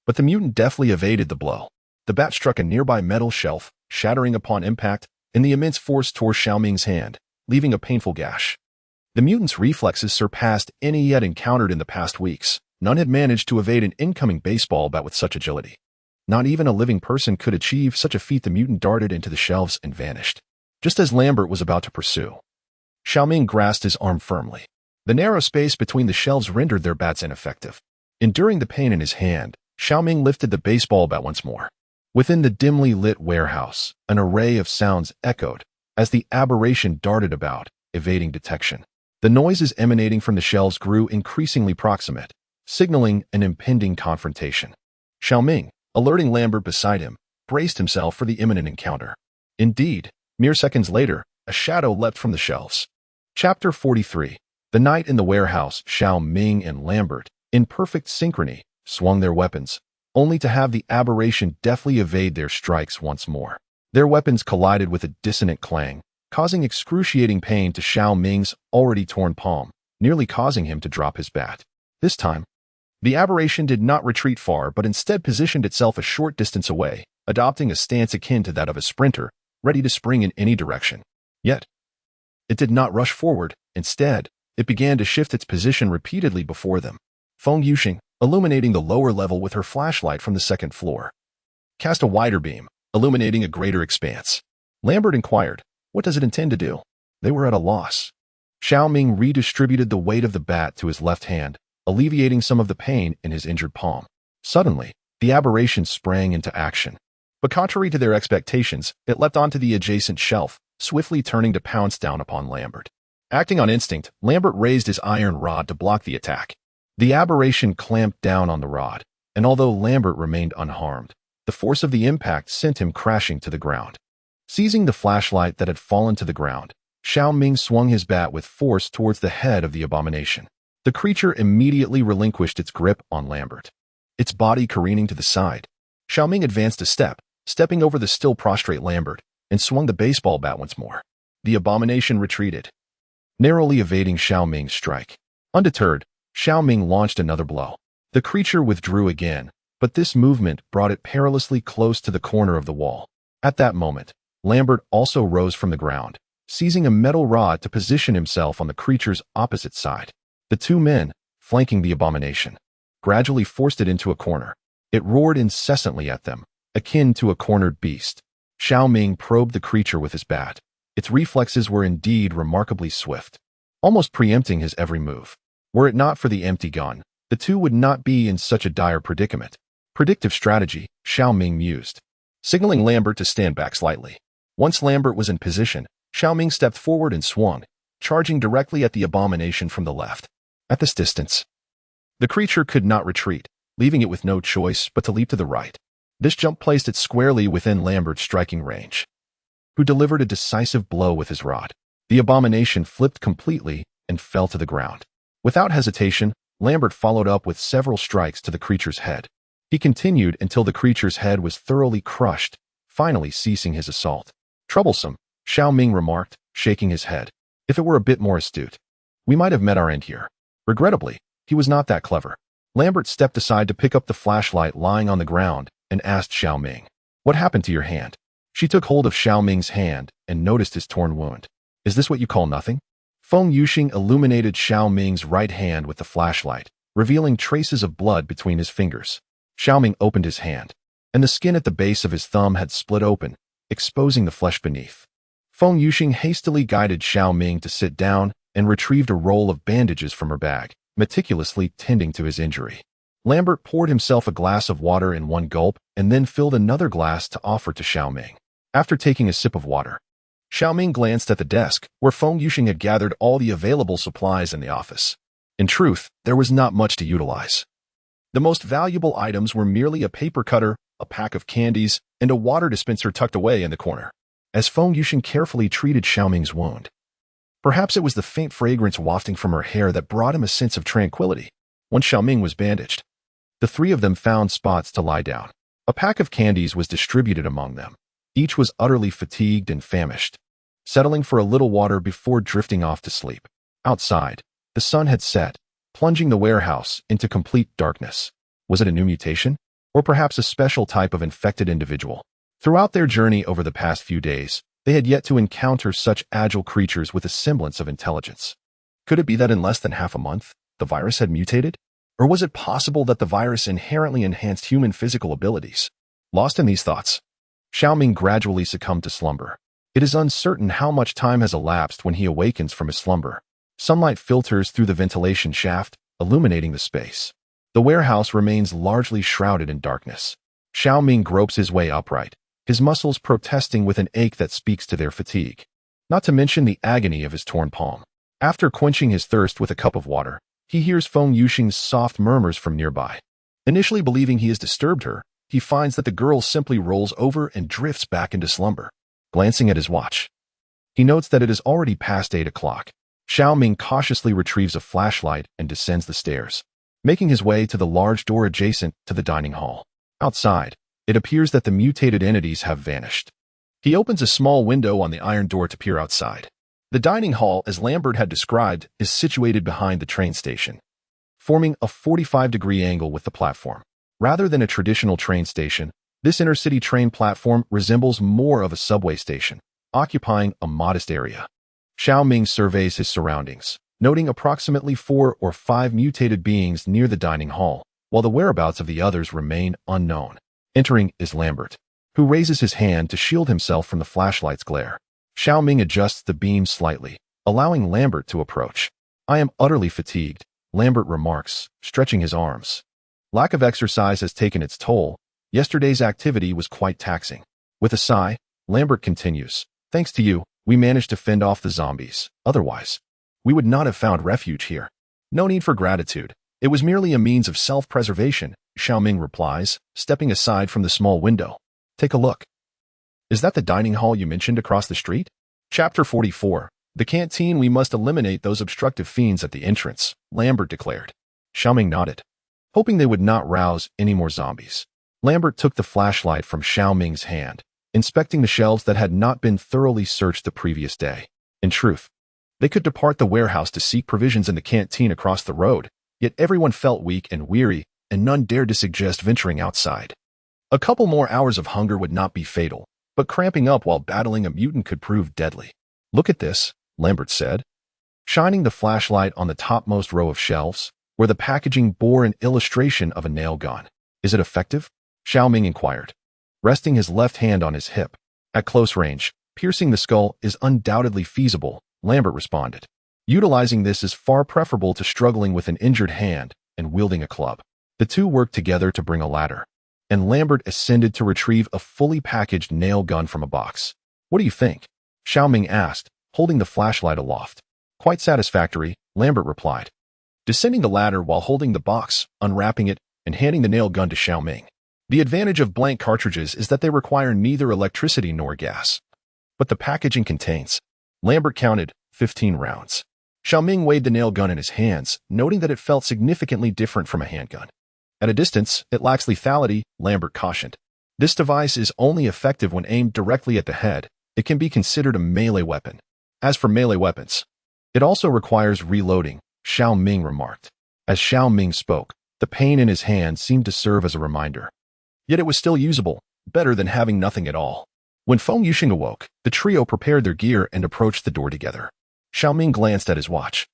But the mutant deftly evaded the blow. The bat struck a nearby metal shelf, shattering upon impact, and the immense force tore Shao Ming's hand, leaving a painful gash. The mutant's reflexes surpassed any he had encountered in the past weeks. None had managed to evade an incoming baseball bat with such agility. Not even a living person could achieve such a feat. The mutant darted into the shelves and vanished. Just as Lambert was about to pursue, Shao Ming grasped his arm firmly. The narrow space between the shelves rendered their bats ineffective. Enduring the pain in his hand, Shao Ming lifted the baseball bat once more. Within the dimly lit warehouse, an array of sounds echoed as the aberration darted about, evading detection. The noises emanating from the shelves grew increasingly proximate, signaling an impending confrontation. Shao Ming, alerting Lambert beside him, braced himself for the imminent encounter. Indeed, mere seconds later, a shadow leapt from the shelves. Chapter 43. The night in the warehouse. Shao Ming and Lambert, in perfect synchrony, swung their weapons, only to have the aberration deftly evade their strikes once more. Their weapons collided with a dissonant clang, causing excruciating pain to Shao Ming's already torn palm, nearly causing him to drop his bat. This time, the aberration did not retreat far but instead positioned itself a short distance away, adopting a stance akin to that of a sprinter, ready to spring in any direction. Yet, it did not rush forward. Instead, it began to shift its position repeatedly before them. Feng Yuxing, illuminating the lower level with her flashlight from the second floor, cast a wider beam, illuminating a greater expanse. Lambert inquired, "What does it intend to do?" They were at a loss. Shao Ming redistributed the weight of the bat to his left hand, alleviating some of the pain in his injured palm. Suddenly, the aberration sprang into action. But contrary to their expectations, it leapt onto the adjacent shelf, swiftly turning to pounce down upon Lambert. Acting on instinct, Lambert raised his iron rod to block the attack. The aberration clamped down on the rod, and although Lambert remained unharmed, the force of the impact sent him crashing to the ground. Seizing the flashlight that had fallen to the ground, Shao Ming swung his bat with force towards the head of the abomination. The creature immediately relinquished its grip on Lambert, its body careening to the side. Shao Ming advanced a step, stepping over the still prostrate Lambert, and swung the baseball bat once more. The abomination retreated, narrowly evading Shao Ming's strike. Undeterred, Shao Ming launched another blow. The creature withdrew again, but this movement brought it perilously close to the corner of the wall. At that moment, Lambert also rose from the ground, seizing a metal rod to position himself on the creature's opposite side. The two men, flanking the abomination, gradually forced it into a corner. It roared incessantly at them, akin to a cornered beast. Shao Ming probed the creature with his bat. Its reflexes were indeed remarkably swift, almost preempting his every move. Were it not for the empty gun, the two would not be in such a dire predicament. Predictive strategy, Shao Ming mused, signaling Lambert to stand back slightly. Once Lambert was in position, Shao Ming stepped forward and swung, charging directly at the abomination from the left. At this distance, the creature could not retreat, leaving it with no choice but to leap to the right. This jump placed it squarely within Lambert's striking range, who delivered a decisive blow with his rod. The abomination flipped completely and fell to the ground. Without hesitation, Lambert followed up with several strikes to the creature's head. He continued until the creature's head was thoroughly crushed, finally ceasing his assault. "Troublesome," Shao Ming remarked, shaking his head. "If it were a bit more astute, we might have met our end here." Regrettably, he was not that clever. Lambert stepped aside to pick up the flashlight lying on the ground and asked Shao Ming, "What happened to your hand?" She took hold of Shao Ming's hand and noticed his torn wound. "Is this what you call nothing?" Feng Yuxing illuminated Shao Ming's right hand with the flashlight, revealing traces of blood between his fingers. Shao Ming opened his hand, and the skin at the base of his thumb had split open, exposing the flesh beneath. Feng Yuxing hastily guided Shao Ming to sit down and retrieved a roll of bandages from her bag, meticulously tending to his injury. Lambert poured himself a glass of water in one gulp and then filled another glass to offer to Shao Ming. After taking a sip of water, Shao Ming glanced at the desk where Feng Yuxing had gathered all the available supplies in the office. In truth, there was not much to utilize. The most valuable items were merely a paper cutter, a pack of candies, and a water dispenser tucked away in the corner. As Feng Yuxing carefully treated Shao Ming's wound, perhaps it was the faint fragrance wafting from her hair that brought him a sense of tranquility. Once Shao Ming was bandaged, the three of them found spots to lie down. A pack of candies was distributed among them. Each was utterly fatigued and famished. settling for a little water before drifting off to sleep. Outside, the sun had set, plunging the warehouse into complete darkness. Was it a new mutation? Or perhaps a special type of infected individual? Throughout their journey over the past few days, they had yet to encounter such agile creatures with a semblance of intelligence. Could it be that in less than half a month, the virus had mutated? Or was it possible that the virus inherently enhanced human physical abilities? Lost in these thoughts, Shao Ming gradually succumbed to slumber. It is uncertain how much time has elapsed when he awakens from his slumber. Sunlight filters through the ventilation shaft, illuminating the space. The warehouse remains largely shrouded in darkness. Shao Ming gropes his way upright, his muscles protesting with an ache that speaks to their fatigue. Not to mention the agony of his torn palm. After quenching his thirst with a cup of water, he hears Feng Yuxing's soft murmurs from nearby. Initially believing he has disturbed her, he finds that the girl simply rolls over and drifts back into slumber. Glancing at his watch, he notes that it is already past 8 o'clock. Shao Ming cautiously retrieves a flashlight and descends the stairs, making his way to the large door adjacent to the dining hall. Outside, it appears that the mutated entities have vanished. He opens a small window on the iron door to peer outside. The dining hall, as Lambert had described, is situated behind the train station, forming a 45-degree angle with the platform. Rather than a traditional train station, this inner-city train platform resembles more of a subway station, occupying a modest area. Shao Ming surveys his surroundings, noting approximately 4 or 5 mutated beings near the dining hall, while the whereabouts of the others remain unknown. Entering is Lambert, who raises his hand to shield himself from the flashlight's glare. Shao Ming adjusts the beam slightly, allowing Lambert to approach. "I am utterly fatigued," Lambert remarks, stretching his arms. Lack of exercise has taken its toll. Yesterday's activity was quite taxing. With a sigh, Lambert continues, "Thanks to you, we managed to fend off the zombies. Otherwise, we would not have found refuge here." "No need for gratitude. It was merely a means of self-preservation," Shao Ming replies, stepping aside from the small window. "Take a look. Is that the dining hall you mentioned across the street?" Chapter 44. "The canteen. We must eliminate those obstructive fiends at the entrance," Lambert declared. Shao Ming nodded, hoping they would not rouse any more zombies. Lambert took the flashlight from Shao Ming's hand, inspecting the shelves that had not been thoroughly searched the previous day. In truth, they could depart the warehouse to seek provisions in the canteen across the road, yet everyone felt weak and weary, and none dared to suggest venturing outside. A couple more hours of hunger would not be fatal, but cramping up while battling a mutant could prove deadly. "Look at this," Lambert said, shining the flashlight on the topmost row of shelves, where the packaging bore an illustration of a nail gun. "Is it effective?" Shao Ming inquired, resting his left hand on his hip. "At close range, piercing the skull is undoubtedly feasible," Lambert responded. "Utilizing this is far preferable to struggling with an injured hand and wielding a club." The two worked together to bring a ladder, and Lambert ascended to retrieve a fully packaged nail gun from a box. "What do you think?" Shao Ming asked, holding the flashlight aloft. "Quite satisfactory," Lambert replied, descending the ladder while holding the box, unwrapping it, and handing the nail gun to Shao Ming. The advantage of blank cartridges is that they require neither electricity nor gas. But the packaging contains, Lambert counted, 15 rounds. Shao Ming weighed the nail gun in his hands, noting that it felt significantly different from a handgun. "At a distance, it lacks lethality," Lambert cautioned. "This device is only effective when aimed directly at the head. It can be considered a melee weapon." "As for melee weapons, it also requires reloading," Shao Ming remarked. As Shao Ming spoke, the pain in his hand seemed to serve as a reminder. Yet it was still usable, better than having nothing at all. When Feng Yuxing awoke, the trio prepared their gear and approached the door together. Shao Ming glanced at his watch.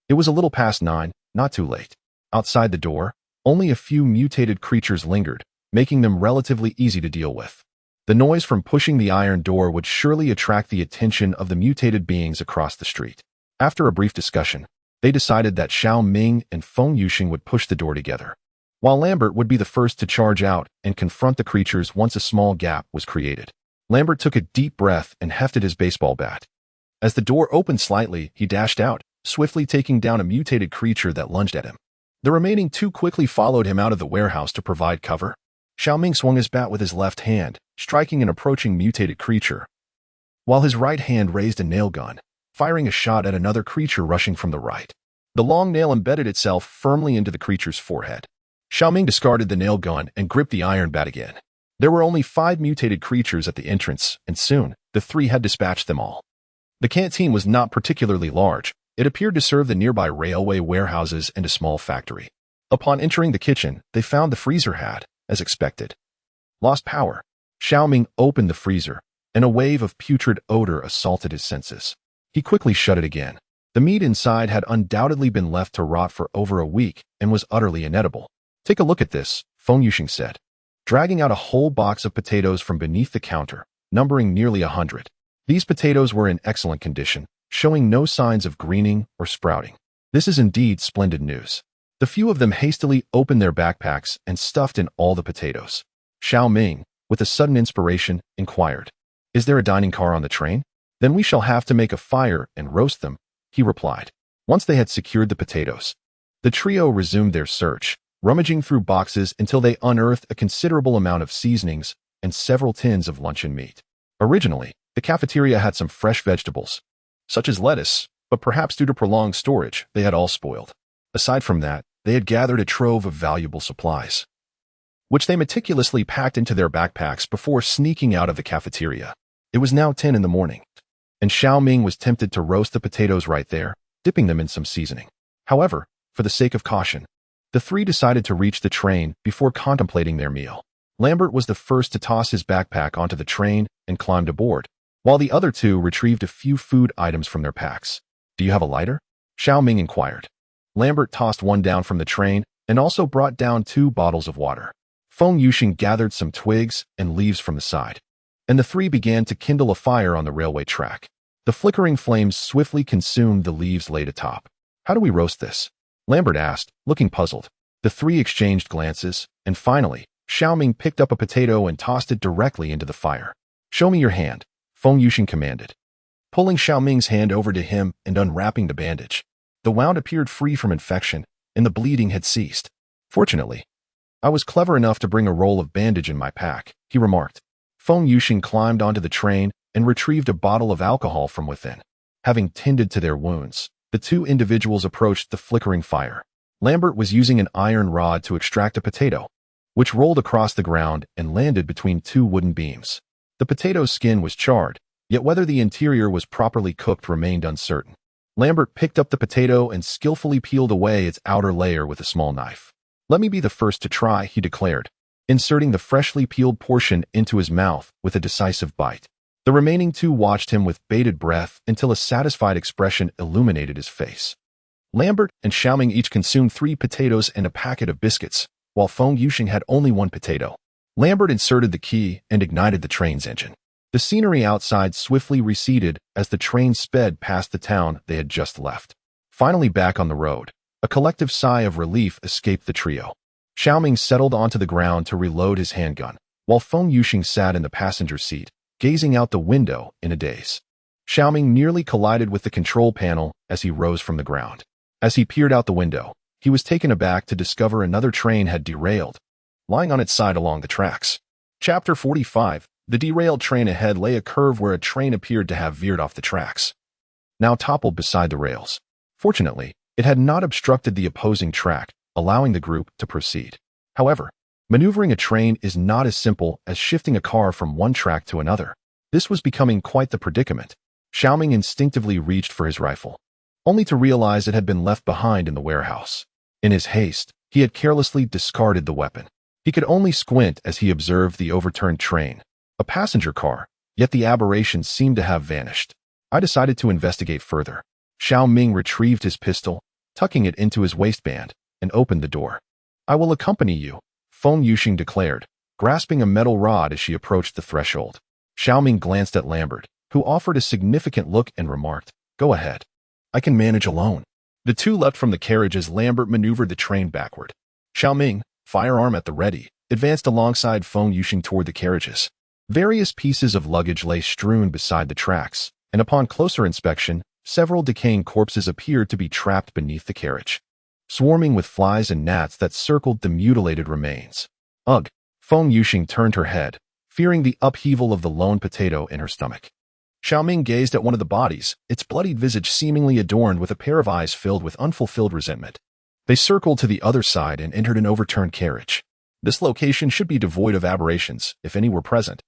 It was a little past 9, not too late. Outside the door, only a few mutated creatures lingered, making them relatively easy to deal with. The noise from pushing the iron door would surely attract the attention of the mutated beings across the street. After a brief discussion, they decided that Shao Ming and Feng Yuxing would push the door together, while Lambert would be the first to charge out and confront the creatures once a small gap was created. Lambert took a deep breath and hefted his baseball bat. As the door opened slightly, he dashed out, swiftly taking down a mutated creature that lunged at him. The remaining two quickly followed him out of the warehouse to provide cover. Shao Ming swung his bat with his left hand, striking an approaching mutated creature, while his right hand raised a nail gun, firing a shot at another creature rushing from the right. The long nail embedded itself firmly into the creature's forehead. Shao Ming discarded the nail gun and gripped the iron bat again. There were only 5 mutated creatures at the entrance, and soon, the three had dispatched them all. The canteen was not particularly large. It appeared to serve the nearby railway warehouses and a small factory. Upon entering the kitchen, they found the freezer had, as expected, lost power. Shao Ming opened the freezer, and a wave of putrid odor assaulted his senses. He quickly shut it again. The meat inside had undoubtedly been left to rot for over a week and was utterly inedible. "Take a look at this," Feng Yuxing said, dragging out a whole box of potatoes from beneath the counter, numbering nearly 100. These potatoes were in excellent condition, showing no signs of greening or sprouting. "This is indeed splendid news." The few of them hastily opened their backpacks and stuffed in all the potatoes. Shao Ming, with a sudden inspiration, inquired, "Is there a dining car on the train? Then we shall have to make a fire and roast them," he replied. Once they had secured the potatoes, the trio resumed their search, rummaging through boxes until they unearthed a considerable amount of seasonings and several tins of luncheon meat. Originally, the cafeteria had some fresh vegetables, such as lettuce, but perhaps due to prolonged storage, they had all spoiled. Aside from that, they had gathered a trove of valuable supplies, which they meticulously packed into their backpacks before sneaking out of the cafeteria. It was now 10 in the morning, and Shao Ming was tempted to roast the potatoes right there, dipping them in some seasoning. However, for the sake of caution, the three decided to reach the train before contemplating their meal. Lambert was the first to toss his backpack onto the train and climbed aboard, while the other two retrieved a few food items from their packs. "Do you have a lighter?" Shao Ming inquired. Lambert tossed one down from the train and also brought down 2 bottles of water. Feng Yuxing gathered some twigs and leaves from the side, and the three began to kindle a fire on the railway track. The flickering flames swiftly consumed the leaves laid atop. "How do we roast this?" Lambert asked, looking puzzled. The three exchanged glances, and finally, Shao Ming picked up a potato and tossed it directly into the fire. "Show me your hand," Feng Yuxing commanded, pulling Shao Ming's hand over to him and unwrapping the bandage. The wound appeared free from infection, and the bleeding had ceased. "Fortunately, I was clever enough to bring a roll of bandage in my pack," he remarked. Feng Yuxing climbed onto the train and retrieved a bottle of alcohol from within. Having tended to their wounds, the two individuals approached the flickering fire. Lambert was using an iron rod to extract a potato, which rolled across the ground and landed between 2 wooden beams. The potato's skin was charred, yet whether the interior was properly cooked remained uncertain. Lambert picked up the potato and skillfully peeled away its outer layer with a small knife. "Let me be the first to try," he declared, inserting the freshly peeled portion into his mouth with a decisive bite. The remaining 2 watched him with bated breath until a satisfied expression illuminated his face. Lambert and Shao Ming each consumed 3 potatoes and a packet of biscuits, while Feng Yuxing had only 1 potato. Lambert inserted the key and ignited the train's engine. The scenery outside swiftly receded as the train sped past the town they had just left. Finally back on the road, a collective sigh of relief escaped the trio. Shao Ming settled onto the ground to reload his handgun, while Feng Yuxing sat in the passenger seat, gazing out the window in a daze. Shao Ming nearly collided with the control panel as he rose from the ground. As he peered out the window, he was taken aback to discover another train had derailed, lying on its side along the tracks. Chapter 45. The derailed train ahead lay a curve where a train appeared to have veered off the tracks, now toppled beside the rails. Fortunately, it had not obstructed the opposing track, allowing the group to proceed. However, maneuvering a train is not as simple as shifting a car from one track to another. This was becoming quite the predicament. Shao Ming instinctively reached for his rifle, only to realize it had been left behind in the warehouse. In his haste, he had carelessly discarded the weapon. He could only squint as he observed the overturned train, a passenger car, yet the aberration seemed to have vanished. I decided to investigate further. Shao Ming retrieved his pistol, tucking it into his waistband, and opened the door. "I will accompany you," Feng Yuxing declared, grasping a metal rod as she approached the threshold. Shao Ming glanced at Lambert, who offered a significant look and remarked, "Go ahead. I can manage alone." The two leapt from the carriage as Lambert maneuvered the train backward. Shao Ming, firearm at the ready, advanced alongside Feng Yuxing toward the carriages. Various pieces of luggage lay strewn beside the tracks, and upon closer inspection, several decaying corpses appeared to be trapped beneath the carriage, swarming with flies and gnats that circled the mutilated remains. "Ugh!" Feng Yuxing turned her head, fearing the upheaval of the lone potato in her stomach. Shao Ming gazed at one of the bodies, its bloodied visage seemingly adorned with a pair of eyes filled with unfulfilled resentment. They circled to the other side and entered an overturned carriage. This location should be devoid of aberrations, if any were present.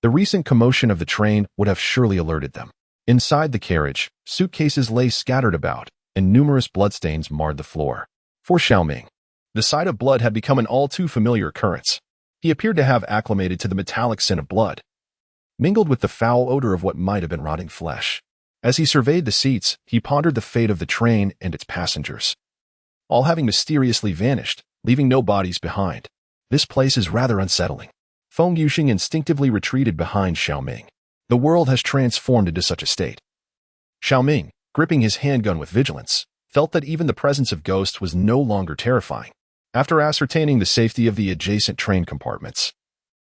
The recent commotion of the train would have surely alerted them. Inside the carriage, suitcases lay scattered about, and numerous bloodstains marred the floor. For Shao Ming, the sight of blood had become an all-too-familiar occurrence. He appeared to have acclimated to the metallic scent of blood, mingled with the foul odor of what might have been rotting flesh. As he surveyed the seats, he pondered the fate of the train and its passengers, all having mysteriously vanished, leaving no bodies behind. This place is rather unsettling. Feng Yuxing instinctively retreated behind Shao Ming. The world has transformed into such a state. Shao Ming, gripping his handgun with vigilance, felt that even the presence of ghosts was no longer terrifying. After ascertaining the safety of the adjacent train compartments,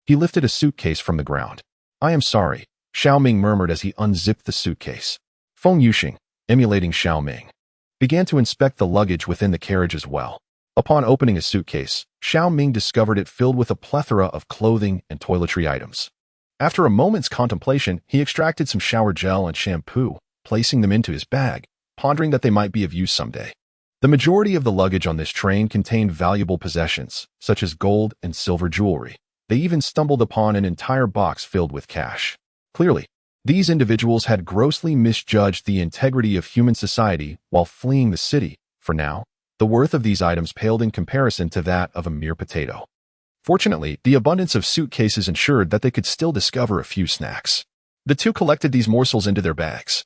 he lifted a suitcase from the ground. "I am sorry," Shao Ming murmured as he unzipped the suitcase. Feng Yuxing, emulating Shao Ming, began to inspect the luggage within the carriage as well. Upon opening a suitcase, Shao Ming discovered it filled with a plethora of clothing and toiletry items. After a moment's contemplation, he extracted some shower gel and shampoo, placing them into his bag, pondering that they might be of use someday. The majority of the luggage on this train contained valuable possessions, such as gold and silver jewelry. They even stumbled upon an entire box filled with cash. Clearly, these individuals had grossly misjudged the integrity of human society while fleeing the city. For now, the worth of these items paled in comparison to that of a mere potato. Fortunately, the abundance of suitcases ensured that they could still discover a few snacks. The two collected these morsels into their bags,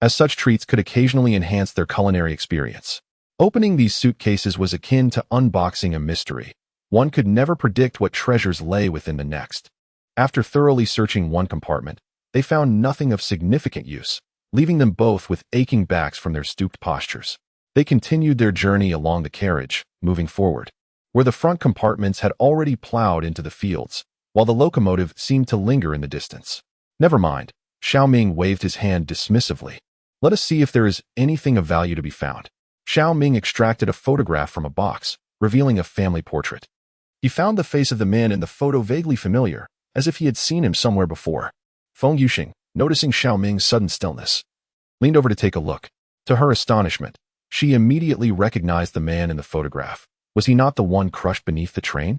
as such treats could occasionally enhance their culinary experience. Opening these suitcases was akin to unboxing a mystery. One could never predict what treasures lay within the next. After thoroughly searching one compartment, they found nothing of significant use, leaving them both with aching backs from their stooped postures. They continued their journey along the carriage, moving forward, where the front compartments had already plowed into the fields, while the locomotive seemed to linger in the distance. "Never mind," Shao Ming waved his hand dismissively. "Let us see if there is anything of value to be found." Shao Ming extracted a photograph from a box, revealing a family portrait. He found the face of the man in the photo vaguely familiar, as if he had seen him somewhere before. Feng Yuxing, noticing Shao Ming's sudden stillness, leaned over to take a look. To her astonishment, she immediately recognized the man in the photograph. Was he not the one crushed beneath the train?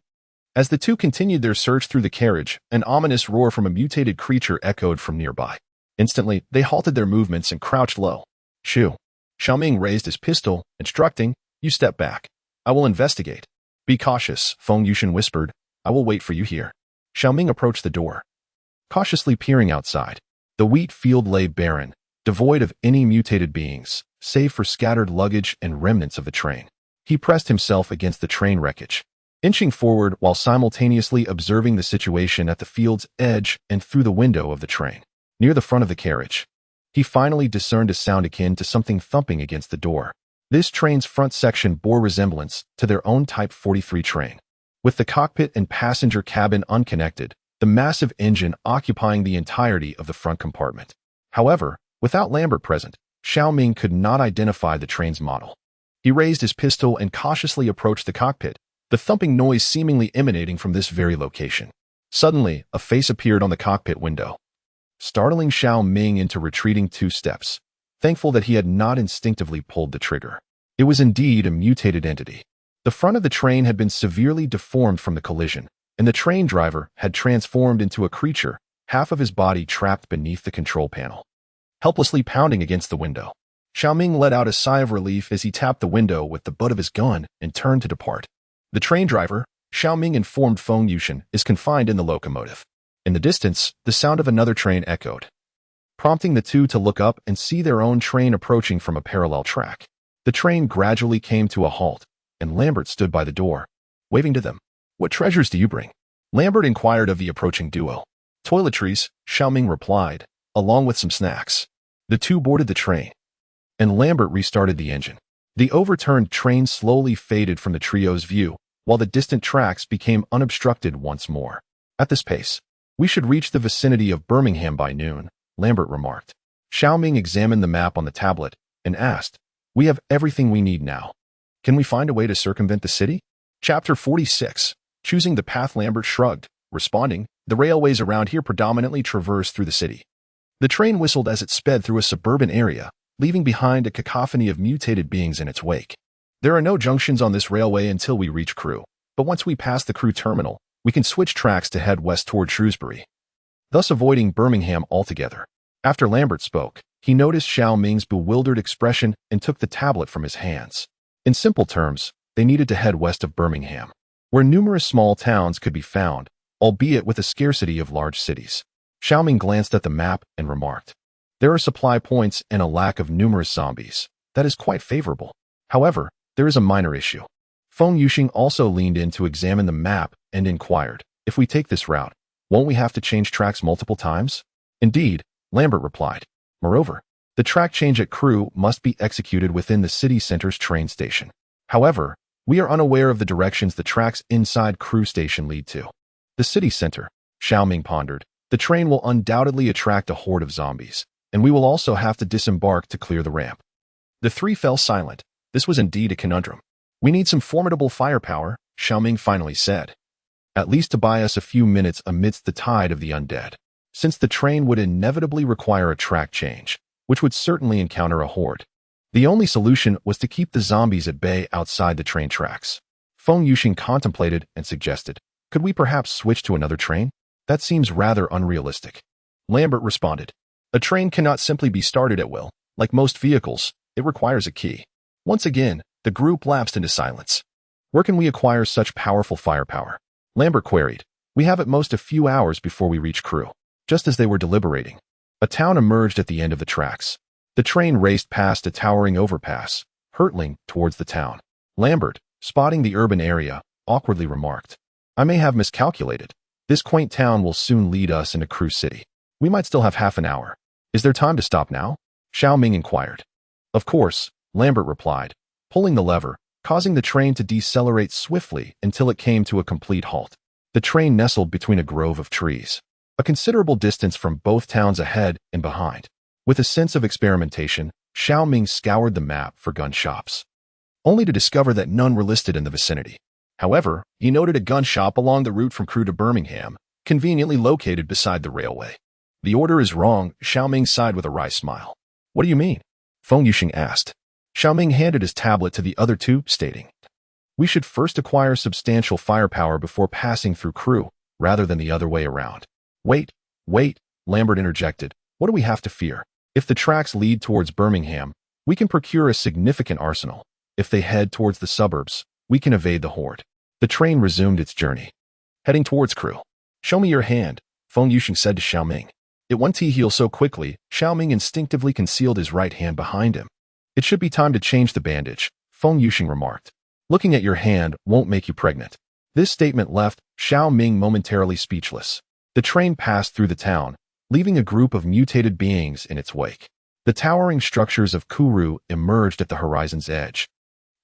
As the two continued their search through the carriage, an ominous roar from a mutated creature echoed from nearby. Instantly, they halted their movements and crouched low. "Shoo." Shao Ming raised his pistol, instructing, "You step back. I will investigate." "Be cautious," Feng Yuxing whispered. "I will wait for you here." Shao Ming approached the door, cautiously peering outside. The wheat field lay barren, devoid of any mutated beings, save for scattered luggage and remnants of the train. He pressed himself against the train wreckage, inching forward while simultaneously observing the situation at the field's edge and through the window of the train. Near the front of the carriage, he finally discerned a sound akin to something thumping against the door. This train's front section bore resemblance to their own Type 43 train, with the cockpit and passenger cabin unconnected, the massive engine occupying the entirety of the front compartment. However, without Lambert present, Shao Ming could not identify the train's model. He raised his pistol and cautiously approached the cockpit, the thumping noise seemingly emanating from this very location. Suddenly, a face appeared on the cockpit window, startling Shao Ming into retreating 2 steps, thankful that he had not instinctively pulled the trigger. It was indeed a mutated entity. The front of the train had been severely deformed from the collision, and the train driver had transformed into a creature, half of his body trapped beneath the control panel, helplessly pounding against the window. Shao Ming let out a sigh of relief as he tapped the window with the butt of his gun and turned to depart. The train driver, Shao Ming informed Feng Yuxing, is confined in the locomotive. In the distance, the sound of another train echoed, prompting the two to look up and see their own train approaching from a parallel track. The train gradually came to a halt, and Lambert stood by the door, waving to them. "What treasures do you bring?" Lambert inquired of the approaching duo. "Toiletries," Shao Ming replied, "along with some snacks." The two boarded the train, and Lambert restarted the engine. The overturned train slowly faded from the trio's view, while the distant tracks became unobstructed once more. "At this pace, we should reach the vicinity of Birmingham by noon," Lambert remarked. Shao Ming examined the map on the tablet and asked, "We have everything we need now. Can we find a way to circumvent the city?" Chapter 46. Choosing the path. Lambert shrugged, responding, "The railways around here predominantly traverse through the city." The train whistled as it sped through a suburban area, leaving behind a cacophony of mutated beings in its wake. "There are no junctions on this railway until we reach Crewe, but once we pass the Crewe terminal, we can switch tracks to head west toward Shrewsbury, thus avoiding Birmingham altogether." After Lambert spoke, He noticed Shao Ming's bewildered expression and took the tablet from his hands. In simple terms, they needed to head west of Birmingham, where numerous small towns could be found, albeit with a scarcity of large cities. Shao Ming glanced at the map and remarked, "There are supply points and a lack of numerous zombies. That is quite favorable. However, there is a minor issue." Feng Yuxing also leaned in to examine the map and inquired, "If we take this route, won't we have to change tracks multiple times?" "Indeed," Lambert replied. "Moreover, the track change at Crewe must be executed within the city center's train station. However, we are unaware of the directions the tracks inside Crewe station lead to." "The city center," Shao Ming pondered. "The train will undoubtedly attract a horde of zombies, and we will also have to disembark to clear the ramp." The three fell silent. This was indeed a conundrum. "We need some formidable firepower," Shao Ming finally said. "At least to buy us a few minutes amidst the tide of the undead, since the train would inevitably require a track change, which would certainly encounter a horde. The only solution was to keep the zombies at bay outside the train tracks." Feng Yuxing contemplated and suggested, "Could we perhaps switch to another train? That seems rather unrealistic." Lambert responded, "A train cannot simply be started at will. Like most vehicles, it requires a key." Once again, the group lapsed into silence. "Where can we acquire such powerful firepower?" Lambert queried. "We have at most a few hours before we reach Crewe." Just as they were deliberating, a town emerged at the end of the tracks. The train raced past a towering overpass, hurtling towards the town. Lambert, spotting the urban area, awkwardly remarked, "I may have miscalculated. This quaint town will soon lead us into Crewe City. We might still have half an hour. Is there time to stop now?" Shao Ming inquired. "Of course," Lambert replied, pulling the lever, causing the train to decelerate swiftly until it came to a complete halt. The train nestled between a grove of trees, a considerable distance from both towns ahead and behind. With a sense of experimentation, Shao Ming scoured the map for gun shops, only to discover that none were listed in the vicinity. However, he noted a gun shop along the route from Crewe to Birmingham, conveniently located beside the railway. "The order is wrong," Shao Ming sighed with a wry smile. "What do you mean?" Feng Yuxing asked. Shao Ming handed his tablet to the other two, stating, "We should first acquire substantial firepower before passing through Crewe, rather than the other way around." Wait, Lambert interjected. "What do we have to fear? If the tracks lead towards Birmingham, we can procure a significant arsenal. If they head towards the suburbs, we can evade the horde." The train resumed its journey, heading towards Crewe. "Show me your hand," Feng Yuxing said to Shao Ming. It went to heal so quickly, Shao Ming instinctively concealed his right hand behind him. "It should be time to change the bandage," Feng Yuxing remarked. "Looking at your hand won't make you pregnant." This statement left Shao Ming momentarily speechless. The train passed through the town, leaving a group of mutated beings in its wake. The towering structures of Crewe emerged at the horizon's edge,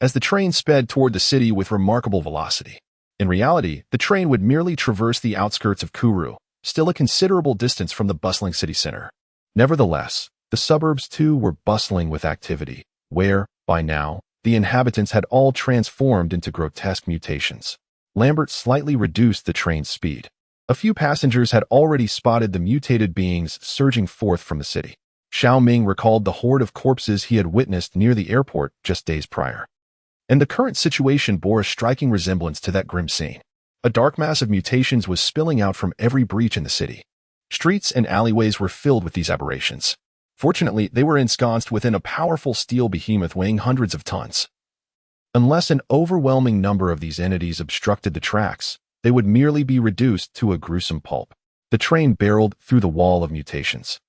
as the train sped toward the city with remarkable velocity. In reality, the train would merely traverse the outskirts of Crewe, still a considerable distance from the bustling city center. Nevertheless, the suburbs too were bustling with activity, where, by now, the inhabitants had all transformed into grotesque mutations. Lambert slightly reduced the train's speed. A few passengers had already spotted the mutated beings surging forth from the city. Shao Ming recalled the horde of corpses he had witnessed near the airport just days prior. And the current situation bore a striking resemblance to that grim scene. A dark mass of mutations was spilling out from every breach in the city. Streets and alleyways were filled with these aberrations. Fortunately, they were ensconced within a powerful steel behemoth weighing hundreds of tons. Unless an overwhelming number of these entities obstructed the tracks, they would merely be reduced to a gruesome pulp. The train barreled through the wall of mutations,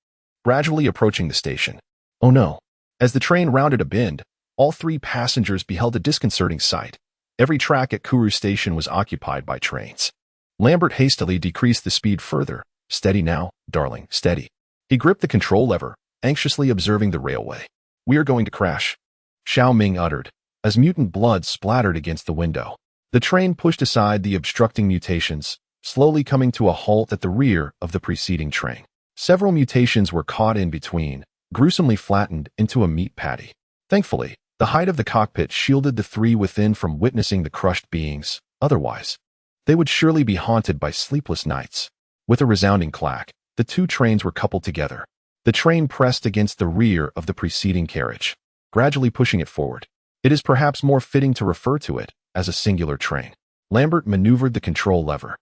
gradually approaching the station. Oh no! As the train rounded a bend, all three passengers beheld a disconcerting sight. Every track at Crewe station was occupied by trains. Lambert hastily decreased the speed further. "Steady now, darling, steady." He gripped the control lever, anxiously observing the railway. "We are going to crash," Shao Ming uttered, as mutant blood splattered against the window. The train pushed aside the obstructing mutations, slowly coming to a halt at the rear of the preceding train. Several mutations were caught in between, gruesomely flattened into a meat patty. Thankfully, the height of the cockpit shielded the three within from witnessing the crushed beings. Otherwise, they would surely be haunted by sleepless nights. With a resounding clack, the two trains were coupled together. The train pressed against the rear of the preceding carriage, gradually pushing it forward. It is perhaps more fitting to refer to it as a singular train. Lambert maneuvered the control lever,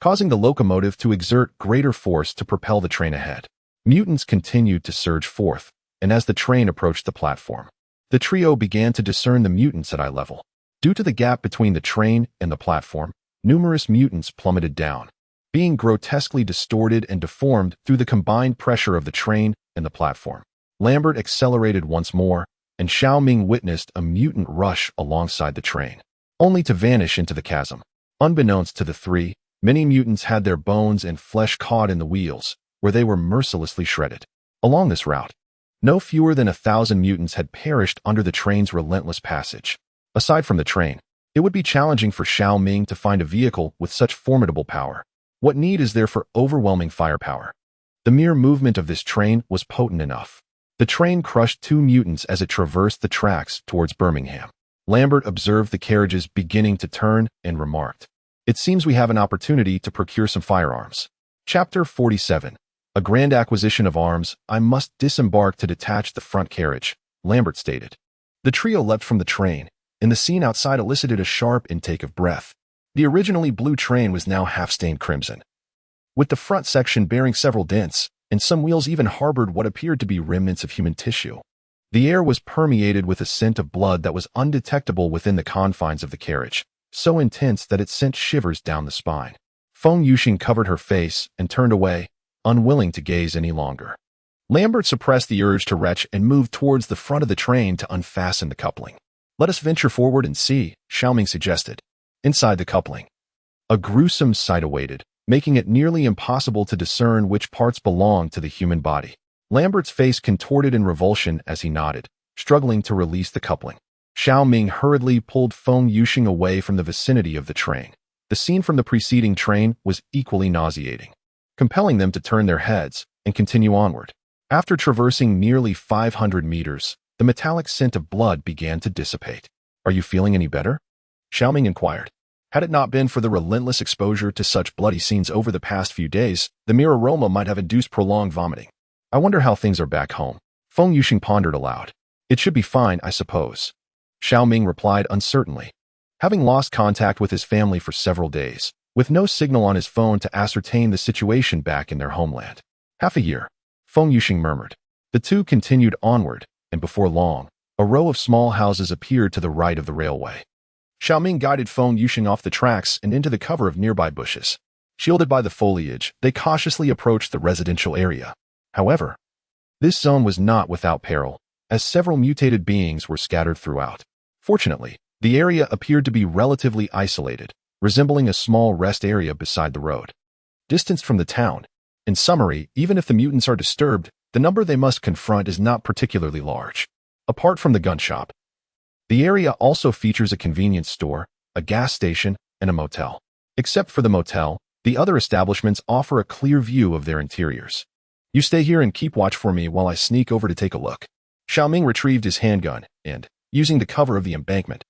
causing the locomotive to exert greater force to propel the train ahead. Mutants continued to surge forth, and as the train approached the platform, the trio began to discern the mutants at eye level. Due to the gap between the train and the platform, numerous mutants plummeted down, being grotesquely distorted and deformed through the combined pressure of the train and the platform. Lambert accelerated once more, and Shao Ming witnessed a mutant rush alongside the train, only to vanish into the chasm. Unbeknownst to the three, many mutants had their bones and flesh caught in the wheels, where they were mercilessly shredded. Along this route, no fewer than 1,000 mutants had perished under the train's relentless passage. Aside from the train, it would be challenging for Shao Ming to find a vehicle with such formidable power. What need is there for overwhelming firepower? The mere movement of this train was potent enough. The train crushed 2 mutants as it traversed the tracks towards Birmingham. Lambert observed the carriages beginning to turn and remarked, "It seems we have an opportunity to procure some firearms." Chapter 47. A grand acquisition of arms. "I must disembark to detach the front carriage," Lambert stated. The trio leapt from the train, and the scene outside elicited a sharp intake of breath. The originally blue train was now half-stained crimson, with the front section bearing several dents, and some wheels even harbored what appeared to be remnants of human tissue. The air was permeated with a scent of blood that was undetectable within the confines of the carriage, so intense that it sent shivers down the spine. Feng Yuxing covered her face and turned away, unwilling to gaze any longer. Lambert suppressed the urge to retch and moved towards the front of the train to unfasten the coupling. "Let us venture forward and see," Shao Ming suggested. Inside the coupling, a gruesome sight awaited, making it nearly impossible to discern which parts belonged to the human body. Lambert's face contorted in revulsion as he nodded, struggling to release the coupling. Shao Ming hurriedly pulled Feng Yuxing away from the vicinity of the train. The scene from the preceding train was equally nauseating, compelling them to turn their heads and continue onward. After traversing nearly 500 meters, the metallic scent of blood began to dissipate. "Are you feeling any better?" Shao Ming inquired. Had it not been for the relentless exposure to such bloody scenes over the past few days, the mere aroma might have induced prolonged vomiting. "I wonder how things are back home." Feng Yuxing pondered aloud. "It should be fine, I suppose," Shao Ming replied uncertainly. Having lost contact with his family for several days, with no signal on his phone to ascertain the situation back in their homeland. "Half a year," Feng Yuxing murmured. The two continued onward, and before long, a row of small houses appeared to the right of the railway. Shao Ming guided Feng Yuxing off the tracks and into the cover of nearby bushes. Shielded by the foliage, they cautiously approached the residential area. However, this zone was not without peril, as several mutated beings were scattered throughout. Fortunately, the area appeared to be relatively isolated, resembling a small rest area beside the road, distanced from the town. In summary, even if the mutants are disturbed, the number they must confront is not particularly large. Apart from the gun shop, the area also features a convenience store, a gas station, and a motel. Except for the motel, the other establishments offer a clear view of their interiors. "You stay here and keep watch for me while I sneak over to take a look." Shao Ming retrieved his handgun and, using the cover of the embankment,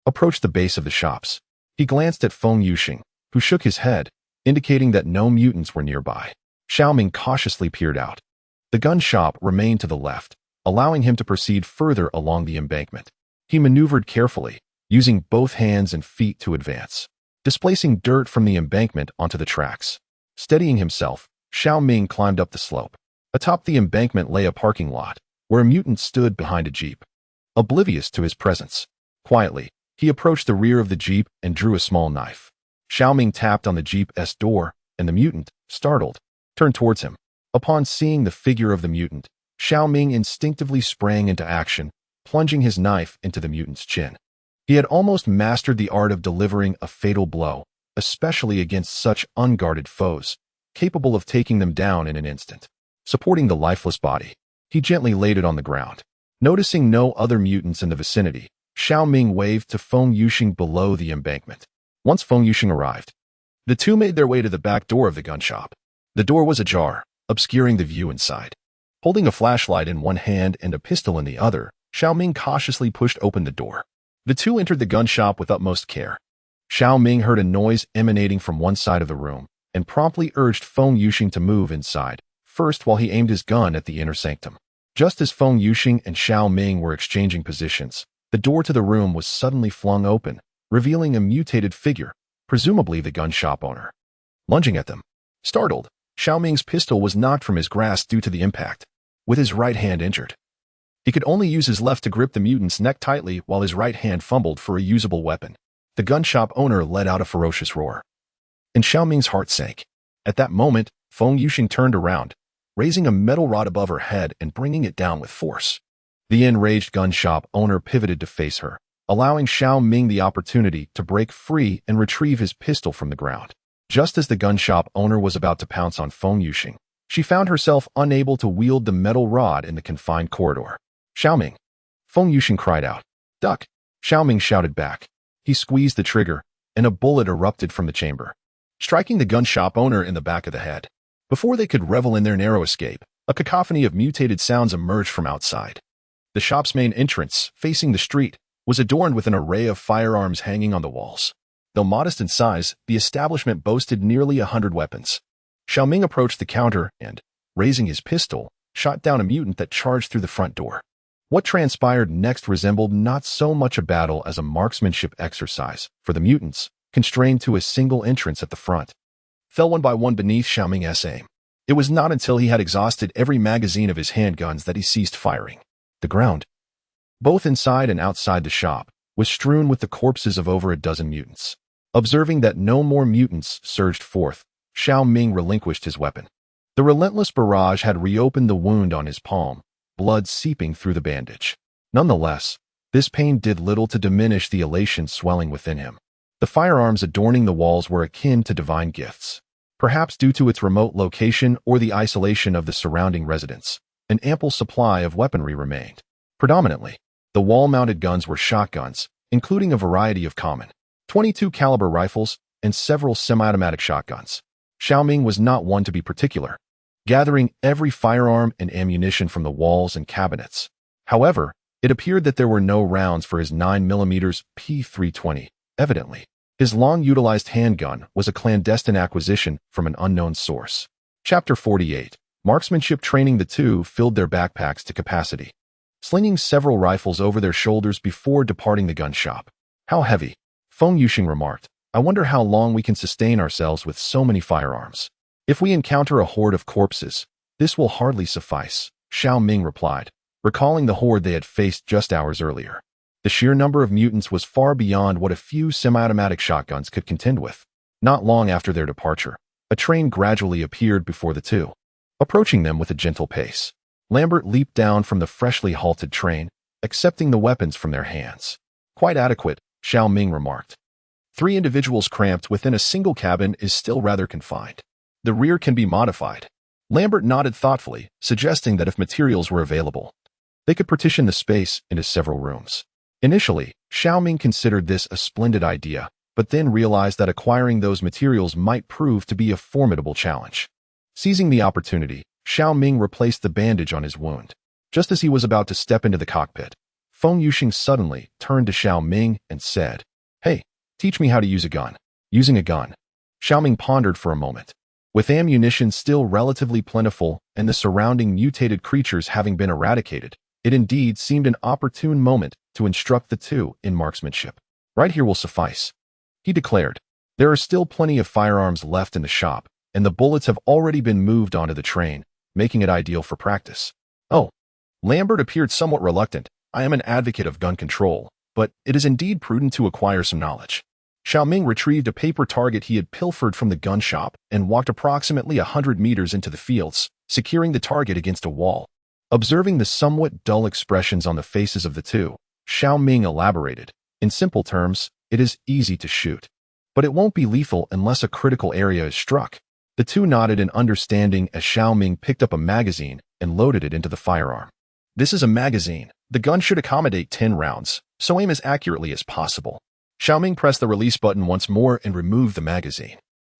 approached the base of the shops. He glanced at Feng Yuxing, who shook his head, indicating that no mutants were nearby. Shao Ming cautiously peered out. The gun shop remained to the left, allowing him to proceed further along the embankment. He maneuvered carefully, using both hands and feet to advance, displacing dirt from the embankment onto the tracks. Steadying himself, Shao Ming climbed up the slope. Atop the embankment lay a parking lot, where a mutant stood behind a jeep, oblivious to his presence. Quietly, he approached the rear of the jeep and drew a small knife. Shao Ming tapped on the jeep's door, and the mutant, startled, turned towards him. Upon seeing the figure of the mutant, Shao Ming instinctively sprang into action, plunging his knife into the mutant's chin. He had almost mastered the art of delivering a fatal blow, especially against such unguarded foes, capable of taking them down in an instant. Supporting the lifeless body, he gently laid it on the ground. Noticing no other mutants in the vicinity, Shao Ming waved to Feng Yuxing below the embankment. Once Feng Yuxing arrived, the two made their way to the back door of the gun shop. The door was ajar, obscuring the view inside. Holding a flashlight in one hand and a pistol in the other, Shao Ming cautiously pushed open the door. The two entered the gun shop with utmost care. Shao Ming heard a noise emanating from one side of the room, and promptly urged Feng Yuxing to move inside, first while he aimed his gun at the inner sanctum. Just as Feng Yuxing and Shao Ming were exchanging positions, the door to the room was suddenly flung open, revealing a mutated figure, presumably the gun shop owner. Lunging at them. Startled, Shao Ming's pistol was knocked from his grasp due to the impact. With his right hand injured, He could only use his left to grip the mutant's neck tightly while his right hand fumbled for a usable weapon. The gun shop owner let out a ferocious roar, and Shao Ming's heart sank. At that moment, Feng Yuxing turned around, raising a metal rod above her head and bringing it down with force. The enraged gun shop owner pivoted to face her, allowing Shao Ming the opportunity to break free and retrieve his pistol from the ground. Just as the gun shop owner was about to pounce on Feng Yuxing, she found herself unable to wield the metal rod in the confined corridor. Shao Ming! Feng Yuxing cried out. Duck! Shao Ming shouted back. He squeezed the trigger, and a bullet erupted from the chamber, striking the gun shop owner in the back of the head. Before they could revel in their narrow escape, a cacophony of mutated sounds emerged from outside. The shop's main entrance, facing the street, was adorned with an array of firearms hanging on the walls. Though modest in size, the establishment boasted nearly 100 weapons. Shao Ming approached the counter and, raising his pistol, shot down a mutant that charged through the front door. What transpired next resembled not so much a battle as a marksmanship exercise for the mutants, constrained to a single entrance at the front. Fell one by one beneath Shao Ming's aim. It was not until he had exhausted every magazine of his handguns that he ceased firing. The ground, both inside and outside the shop, was strewn with the corpses of over a dozen mutants. Observing that no more mutants surged forth, Shao Ming relinquished his weapon. The relentless barrage had reopened the wound on his palm, blood seeping through the bandage. Nonetheless, this pain did little to diminish the elation swelling within him. The firearms adorning the walls were akin to divine gifts. Perhaps due to its remote location or the isolation of the surrounding residents, an ample supply of weaponry remained. Predominantly, the wall-mounted guns were shotguns, including a variety of common .22 caliber rifles and several semi-automatic shotguns. Shao Ming was not one to be particular, gathering every firearm and ammunition from the walls and cabinets. However, it appeared that there were no rounds for his 9mm P320. Evidently, his long-utilized handgun was a clandestine acquisition from an unknown source. Chapter 48. Marksmanship training. The two filled their backpacks to capacity, slinging several rifles over their shoulders before departing the gun shop. How heavy, Feng Yuxing remarked. I wonder how long we can sustain ourselves with so many firearms. If we encounter a horde of corpses, this will hardly suffice, Shao Ming replied, recalling the horde they had faced just hours earlier. The sheer number of mutants was far beyond what a few semi-automatic shotguns could contend with. Not long after their departure, a train gradually appeared before the two, approaching them with a gentle pace. Lambert leaped down from the freshly halted train, accepting the weapons from their hands. Quite adequate, Shao Ming remarked. 3 individuals cramped within a single cabin is still rather confined. The rear can be modified. Lambert nodded thoughtfully, suggesting that if materials were available, they could partition the space into several rooms. Initially, Shao Ming considered this a splendid idea, but then realized that acquiring those materials might prove to be a formidable challenge. Seizing the opportunity, Shao Ming replaced the bandage on his wound. Just as he was about to step into the cockpit, Feng Yuxing suddenly turned to Shao Ming and said, "Hey, teach me how to use a gun." Using a gun. Shao Ming pondered for a moment. With ammunition still relatively plentiful and the surrounding mutated creatures having been eradicated, it indeed seemed an opportune moment to instruct the two in marksmanship. Right here will suffice, he declared. There are still plenty of firearms left in the shop, and the bullets have already been moved onto the train, making it ideal for practice. Oh, Lambert appeared somewhat reluctant. I am an advocate of gun control, but it is indeed prudent to acquire some knowledge. Shao Ming retrieved a paper target he had pilfered from the gun shop and walked approximately 100 meters into the fields, securing the target against a wall. Observing the somewhat dull expressions on the faces of the two, Shao Ming elaborated. In simple terms, it is easy to shoot, but it won't be lethal unless a critical area is struck. The two nodded in understanding as Shao Ming picked up a magazine and loaded it into the firearm. This is a magazine. The gun should accommodate 10 rounds, so aim as accurately as possible. Shao Ming pressed the release button once more and removed the magazine.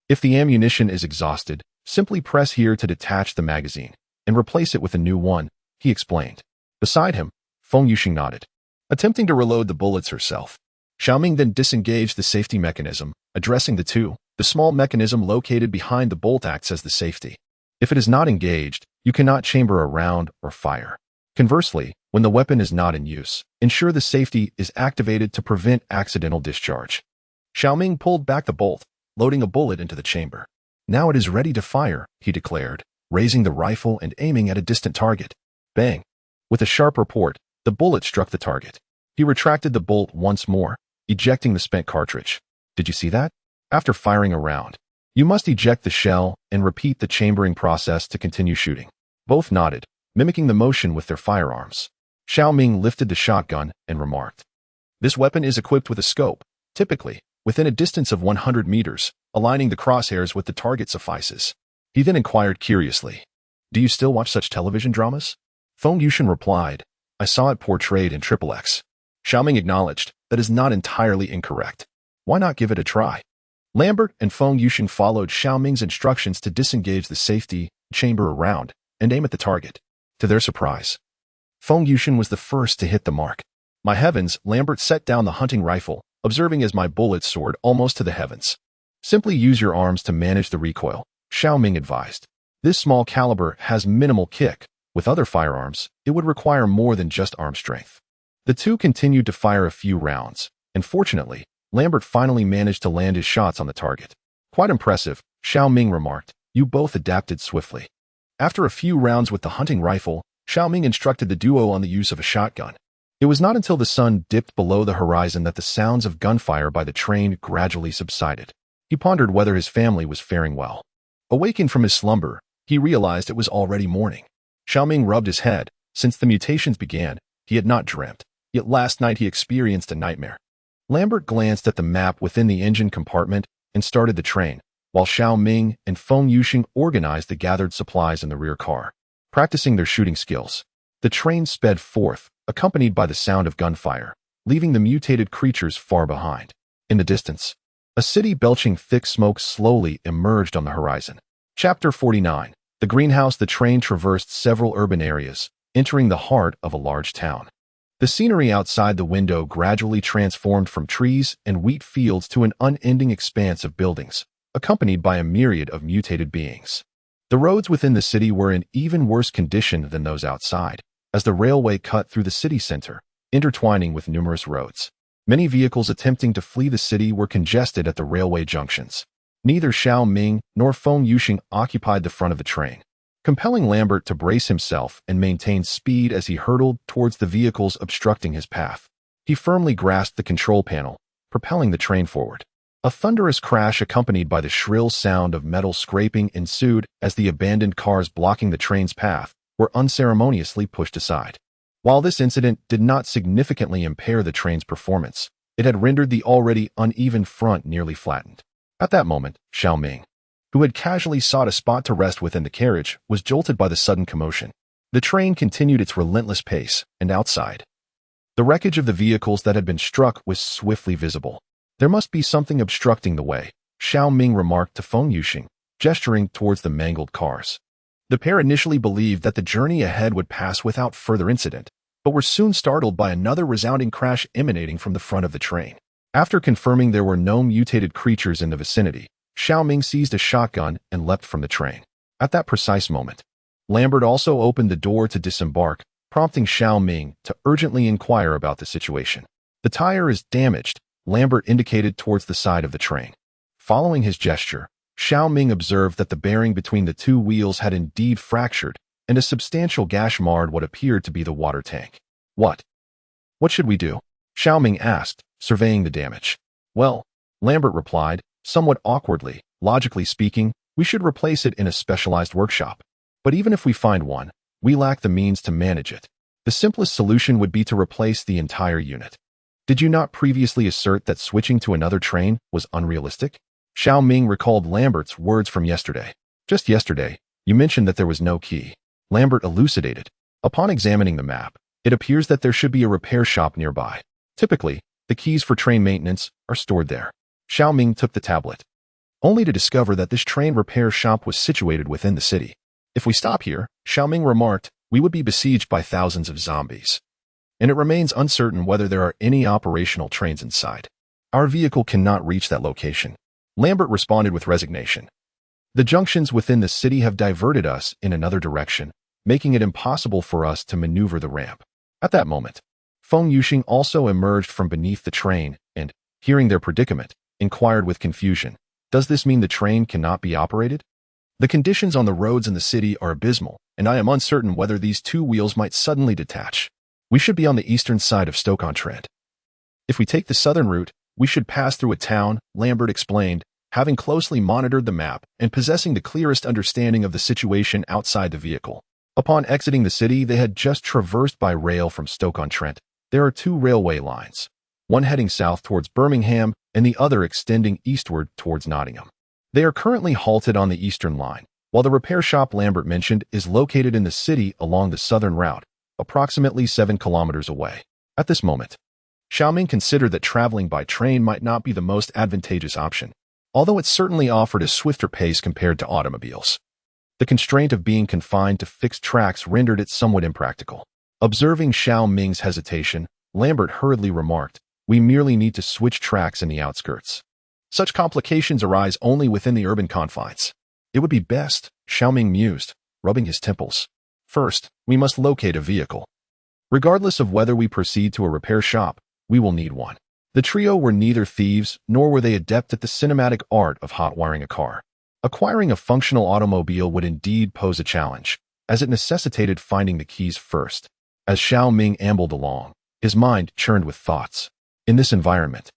If the ammunition is exhausted, simply press here to detach the magazine and replace it with a new one, he explained. Beside him, Feng Yuxing nodded, attempting to reload the bullets herself. Shao Ming then disengaged the safety mechanism, addressing the two. The small mechanism located behind the bolt acts as the safety. If it is not engaged, you cannot chamber a round or fire. Conversely, when the weapon is not in use, ensure the safety is activated to prevent accidental discharge. Shao Ming pulled back the bolt, loading a bullet into the chamber. Now it is ready to fire, he declared, raising the rifle and aiming at a distant target. Bang! With a sharp report, the bullet struck the target. He retracted the bolt once more, ejecting the spent cartridge. Did you see that? After firing a round, you must eject the shell and repeat the chambering process to continue shooting. Both nodded, mimicking the motion with their firearms. Shao Ming lifted the shotgun and remarked, "This weapon is equipped with a scope. Typically, within a distance of 100 meters, aligning the crosshairs with the target suffices." He then inquired curiously, "Do you still watch such television dramas?" Feng Yushin replied, "I saw it portrayed in XXX. Shao Ming acknowledged, "That is not entirely incorrect. Why not give it a try?" Lambert and Feng Yushin followed Shao Ming's instructions to disengage the safety chamber around and aim at the target. To their surprise, Feng Yushin was the first to hit the mark. "My heavens," Lambert set down the hunting rifle, observing as my bullets soared almost to the heavens. "Simply use your arms to manage the recoil," Shao Ming advised. "This small caliber has minimal kick. With other firearms, it would require more than just arm strength." The two continued to fire a few rounds, and fortunately, Lambert finally managed to land his shots on the target. "Quite impressive," Shao Ming remarked. "You both adapted swiftly." After a few rounds with the hunting rifle, Shao Ming instructed the duo on the use of a shotgun. It was not until the sun dipped below the horizon that the sounds of gunfire by the train gradually subsided. He pondered whether his family was faring well. Awakened from his slumber, he realized it was already morning. Shao Ming rubbed his head. Since the mutations began, he had not dreamt, yet last night he experienced a nightmare. Lambert glanced at the map within the engine compartment and started the train, while Shao Ming and Feng Yushin organized the gathered supplies in the rear car. Practicing their shooting skills, the train sped forth, accompanied by the sound of gunfire, leaving the mutated creatures far behind. In the distance, a city belching thick smoke slowly emerged on the horizon. Chapter 49. The greenhouse. The train traversed several urban areas, entering the heart of a large town. The scenery outside the window gradually transformed from trees and wheat fields to an unending expanse of buildings, accompanied by a myriad of mutated beings. The roads within the city were in even worse condition than those outside, as the railway cut through the city center, intertwining with numerous roads. Many vehicles attempting to flee the city were congested at the railway junctions. Neither Shao Ming nor Feng Yushin occupied the front of the train, compelling Lambert to brace himself and maintain speed as he hurtled towards the vehicles obstructing his path. He firmly grasped the control panel, propelling the train forward. A thunderous crash accompanied by the shrill sound of metal scraping ensued as the abandoned cars blocking the train's path were unceremoniously pushed aside. While this incident did not significantly impair the train's performance, it had rendered the already uneven front nearly flattened. At that moment, Shao Ming, who had casually sought a spot to rest within the carriage, was jolted by the sudden commotion. The train continued its relentless pace, and outside, the wreckage of the vehicles that had been struck was swiftly visible. "There must be something obstructing the way," Shao Ming remarked to Feng Yushin, gesturing towards the mangled cars. The pair initially believed that the journey ahead would pass without further incident, but were soon startled by another resounding crash emanating from the front of the train. After confirming there were no mutated creatures in the vicinity, Shao Ming seized a shotgun and leapt from the train. At that precise moment, Lambert also opened the door to disembark, prompting Shao Ming to urgently inquire about the situation. "The tire is damaged," Lambert indicated towards the side of the train. Following his gesture, Shao Ming observed that the bearing between the two wheels had indeed fractured, and a substantial gash marred what appeared to be the water tank. What should we do?" Shao Ming asked, surveying the damage. "Well," Lambert replied, somewhat awkwardly, "logically speaking, we should replace it in a specialized workshop. But even if we find one, we lack the means to manage it. The simplest solution would be to replace the entire unit. Did you not previously assert that switching to another train was unrealistic?" Shao Ming recalled Lambert's words from yesterday. "Just yesterday, you mentioned that there was no key," Lambert elucidated. "Upon examining the map, it appears that there should be a repair shop nearby. Typically, the keys for train maintenance are stored there." Shao Ming took the tablet, only to discover that this train repair shop was situated within the city. "If we stop here," Shao Ming remarked, "we would be besieged by thousands of zombies. And it remains uncertain whether there are any operational trains inside. Our vehicle cannot reach that location." Lambert responded with resignation. "The junctions within the city have diverted us in another direction, making it impossible for us to maneuver the ramp." At that moment, Feng Yushin also emerged from beneath the train and, hearing their predicament, inquired with confusion, "Does this mean the train cannot be operated?" The conditions on the roads in the city are abysmal, and I am uncertain whether these two wheels might suddenly detach. We should be on the eastern side of Stoke-on-Trent. If we take the southern route, we should pass through a town, Lambert explained, having closely monitored the map and possessing the clearest understanding of the situation outside the vehicle. Upon exiting the city, they had just traversed by rail from Stoke-on-Trent. There are two railway lines, one heading south towards Birmingham and the other extending eastward towards Nottingham. They are currently halted on the eastern line, while the repair shop Lambert mentioned is located in the city along the southern route, approximately 7 kilometers away. At this moment, Shao Ming considered that traveling by train might not be the most advantageous option, although it certainly offered a swifter pace compared to automobiles. The constraint of being confined to fixed tracks rendered it somewhat impractical. Observing Shao Ming's hesitation, Lambert hurriedly remarked, "We merely need to switch tracks in the outskirts. Such complications arise only within the urban confines." "It would be best," Shao Ming mused, rubbing his temples. "First, we must locate a vehicle. Regardless of whether we proceed to a repair shop, we will need one." The trio were neither thieves nor were they adept at the cinematic art of hot-wiring a car. Acquiring a functional automobile would indeed pose a challenge, as it necessitated finding the keys first. As Shao Ming ambled along, his mind churned with thoughts. In this environment,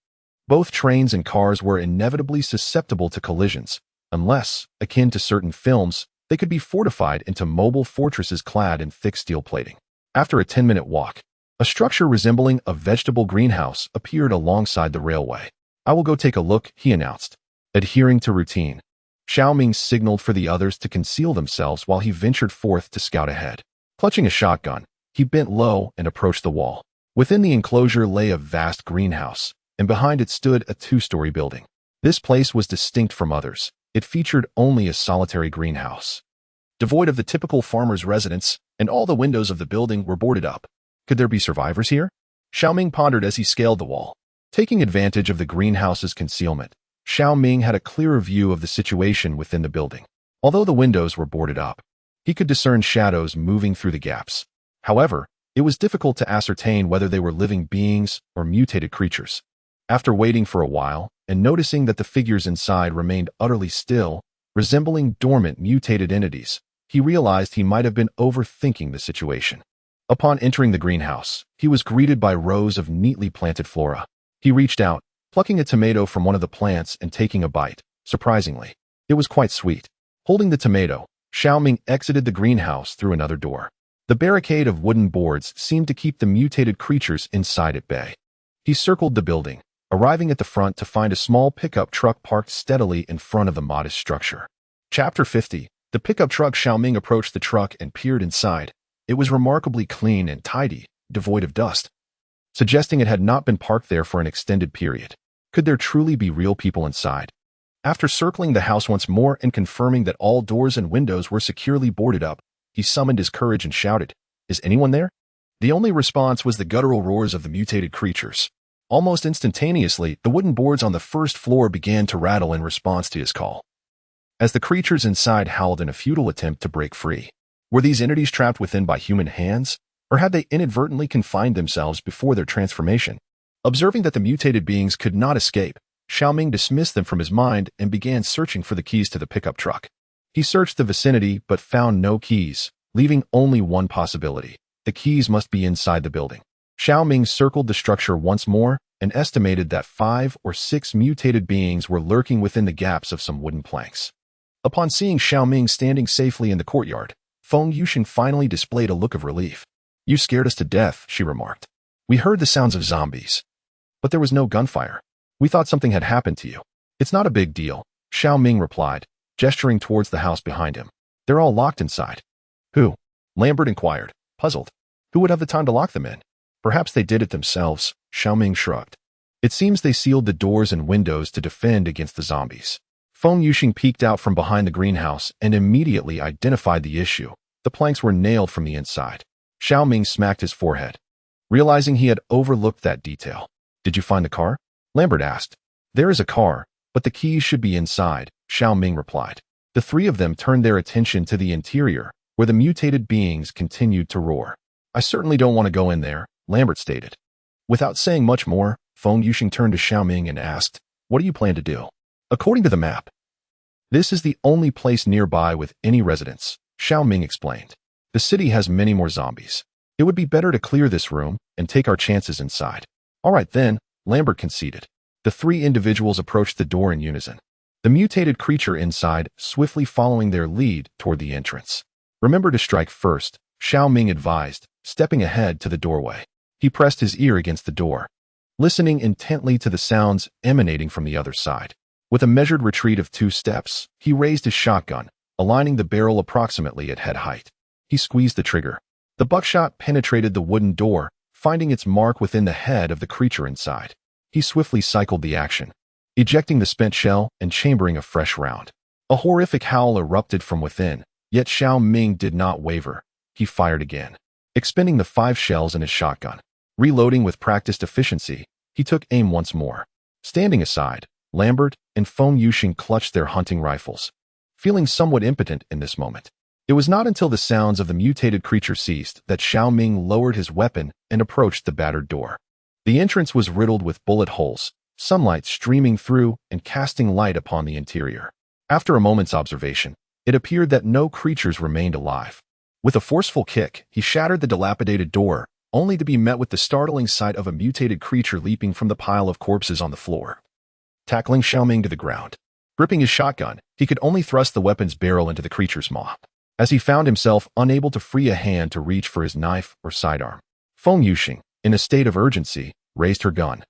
both trains and cars were inevitably susceptible to collisions, unless, akin to certain films, they could be fortified into mobile fortresses clad in thick steel plating. After a 10-minute walk, a structure resembling a vegetable greenhouse appeared alongside the railway. "I will go take a look," he announced. Adhering to routine, Shao Ming signaled for the others to conceal themselves while he ventured forth to scout ahead. Clutching a shotgun, he bent low and approached the wall. Within the enclosure lay a vast greenhouse, and behind it stood a 2-story building. This place was distinct from others. It featured only a solitary greenhouse, devoid of the typical farmer's residence, and all the windows of the building were boarded up. Could there be survivors here? Shao Ming pondered as he scaled the wall. Taking advantage of the greenhouse's concealment, Shao Ming had a clearer view of the situation within the building. Although the windows were boarded up, he could discern shadows moving through the gaps. However, it was difficult to ascertain whether they were living beings or mutated creatures. After waiting for a while, and noticing that the figures inside remained utterly still, resembling dormant mutated entities, he realized he might have been overthinking the situation. Upon entering the greenhouse, he was greeted by rows of neatly planted flora. He reached out, plucking a tomato from one of the plants and taking a bite. Surprisingly, it was quite sweet. Holding the tomato, Shao Ming exited the greenhouse through another door. The barricade of wooden boards seemed to keep the mutated creatures inside at bay. He circled the building, arriving at the front to find a small pickup truck parked steadily in front of the modest structure. Chapter 50. The pickup truck. Shao Ming approached the truck and peered inside. It was remarkably clean and tidy, devoid of dust, suggesting it had not been parked there for an extended period. Could there truly be real people inside? After circling the house once more and confirming that all doors and windows were securely boarded up, he summoned his courage and shouted, "Is anyone there?" The only response was the guttural roars of the mutated creatures. Almost instantaneously, the wooden boards on the first floor began to rattle in response to his call, as the creatures inside howled in a futile attempt to break free. Were these entities trapped within by human hands, or had they inadvertently confined themselves before their transformation? Observing that the mutated beings could not escape, Shao Ming dismissed them from his mind and began searching for the keys to the pickup truck. He searched the vicinity but found no keys, leaving only one possibility. The keys must be inside the building. Shao Ming circled the structure once more and estimated that 5 or 6 mutated beings were lurking within the gaps of some wooden planks. Upon seeing Shao Ming standing safely in the courtyard, Feng Yuxing finally displayed a look of relief. "You scared us to death," she remarked. "We heard the sounds of zombies, but there was no gunfire. We thought something had happened to you." "It's not a big deal," Shao Ming replied, gesturing towards the house behind him. "They're all locked inside." "Who?" Lambert inquired, puzzled. "Who would have the time to lock them in?" "Perhaps they did it themselves," Shao Ming shrugged. "It seems they sealed the doors and windows to defend against the zombies." Feng Yuxing peeked out from behind the greenhouse and immediately identified the issue. The planks were nailed from the inside. Shao Ming smacked his forehead, realizing he had overlooked that detail. "Did you find the car?" Lambert asked. "There is a car, but the keys should be inside," Shao Ming replied. The three of them turned their attention to the interior, where the mutated beings continued to roar. "I certainly don't want to go in there," Lambert stated. Without saying much more, Feng Yuxing turned to Shao Ming and asked, "What do you plan to do?" "According to the map, This is the only place nearby with any residents, Shao Ming explained. The city has many more zombies. It would be better to clear this room and take our chances inside. All right then, Lambert conceded. The three individuals approached the door in unison. The mutated creature inside swiftly following their lead toward the entrance. Remember to strike first, Shao Ming advised, stepping ahead to the doorway. He pressed his ear against the door, listening intently to the sounds emanating from the other side. With a measured retreat of 2 steps, he raised his shotgun, aligning the barrel approximately at head height. He squeezed the trigger. The buckshot penetrated the wooden door, finding its mark within the head of the creature inside. He swiftly cycled the action, ejecting the spent shell and chambering a fresh round. A horrific howl erupted from within, yet Shao Ming did not waver. He fired again, expending the 5 shells in his shotgun. Reloading with practiced efficiency, he took aim once more. Standing aside, Lambert and Feng Yuxing clutched their hunting rifles, feeling somewhat impotent in this moment. It was not until the sounds of the mutated creature ceased that Shao Ming lowered his weapon and approached the battered door. The entrance was riddled with bullet holes, sunlight streaming through and casting light upon the interior. After a moment's observation, it appeared that no creatures remained alive. With a forceful kick, he shattered the dilapidated door, only to be met with the startling sight of a mutated creature leaping from the pile of corpses on the floor, tackling Shao Ming to the ground. Gripping his shotgun, he could only thrust the weapon's barrel into the creature's maw, as he found himself unable to free a hand to reach for his knife or sidearm. Feng Yuxing, in a state of urgency, raised her gun.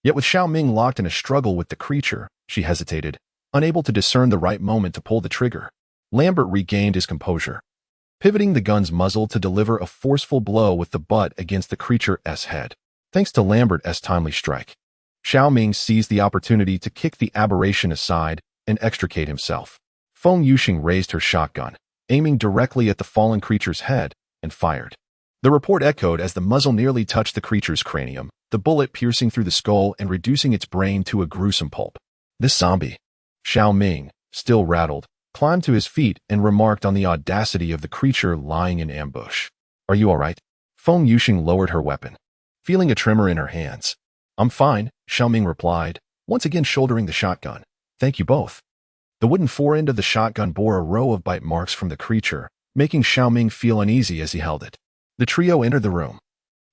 Yet with Shao Ming locked in a struggle with the creature, she hesitated, unable to discern the right moment to pull the trigger. Lambert regained his composure, pivoting the gun's muzzle to deliver a forceful blow with the butt against the creature's head. Thanks to Lambert's timely strike, Shao Ming seized the opportunity to kick the aberration aside and extricate himself. Feng Yuxing raised her shotgun, aiming directly at the fallen creature's head, and fired. The report echoed as the muzzle nearly touched the creature's cranium, the bullet piercing through the skull and reducing its brain to a gruesome pulp. This zombie. Shao Ming, still rattled, climbed to his feet and remarked on the audacity of the creature lying in ambush. Are you all right? Feng Yuxing lowered her weapon, feeling a tremor in her hands. I'm fine, Shao Ming replied, once again shouldering the shotgun. Thank you both. The wooden forend of the shotgun bore a row of bite marks from the creature, making Shao Ming feel uneasy as he held it. The trio entered the room,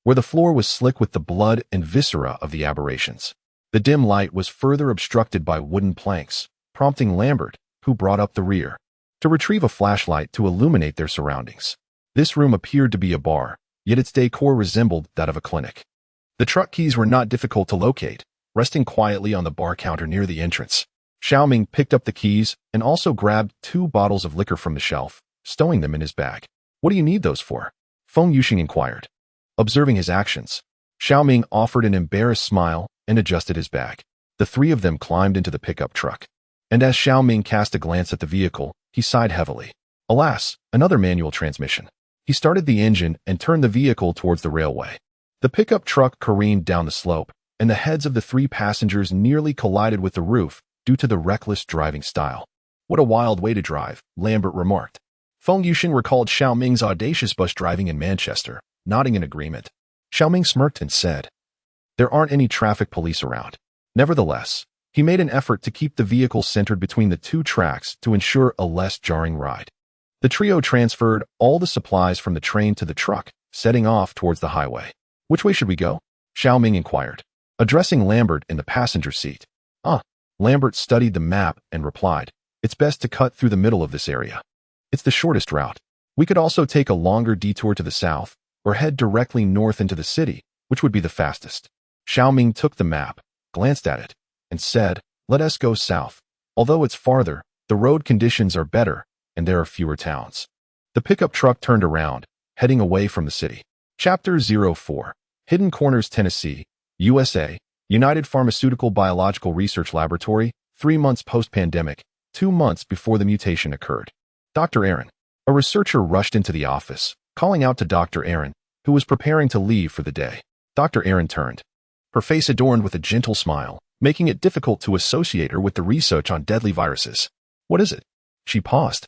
where the floor was slick with the blood and viscera of the aberrations. The dim light was further obstructed by wooden planks, prompting Lambert, who brought up the rear, to retrieve a flashlight to illuminate their surroundings. This room appeared to be a bar, yet its decor resembled that of a clinic. The truck keys were not difficult to locate, resting quietly on the bar counter near the entrance. Shao Ming picked up the keys and also grabbed 2 bottles of liquor from the shelf, stowing them in his bag. What do you need those for? Feng Yuxing inquired. Observing his actions, Shao Ming offered an embarrassed smile and adjusted his bag. The 3 of them climbed into the pickup truck, and as Shao Ming cast a glance at the vehicle, he sighed heavily. Alas, another manual transmission. He started the engine and turned the vehicle towards the railway. The pickup truck careened down the slope, and the heads of the 3 passengers nearly collided with the roof due to the reckless driving style. What a wild way to drive, Lambert remarked. Feng Yuxing recalled Shao Ming's audacious bus driving in Manchester, nodding in agreement. Shao Ming smirked and said, there aren't any traffic police around. Nevertheless, he made an effort to keep the vehicle centered between the 2 tracks to ensure a less jarring ride. The trio transferred all the supplies from the train to the truck, setting off towards the highway. Which way should we go? Shao Ming inquired, addressing Lambert in the passenger seat. Lambert studied the map and replied, it's best to cut through the middle of this area. It's the shortest route. We could also take a longer detour to the south, or head directly north into the city, which would be the fastest. Shao Ming took the map, glanced at it, and said, let us go south. Although it's farther, the road conditions are better, and there are fewer towns. The pickup truck turned around, heading away from the city. Chapter 04. Hidden Corners, Tennessee, USA, United Pharmaceutical Biological Research Laboratory, 3 months post-pandemic, 2 months before the mutation occurred. Dr. Aaron. A researcher rushed into the office, calling out to Dr. Aaron, who was preparing to leave for the day. Dr. Aaron turned, her face adorned with a gentle smile, making it difficult to associate her with the research on deadly viruses. What is it? She paused,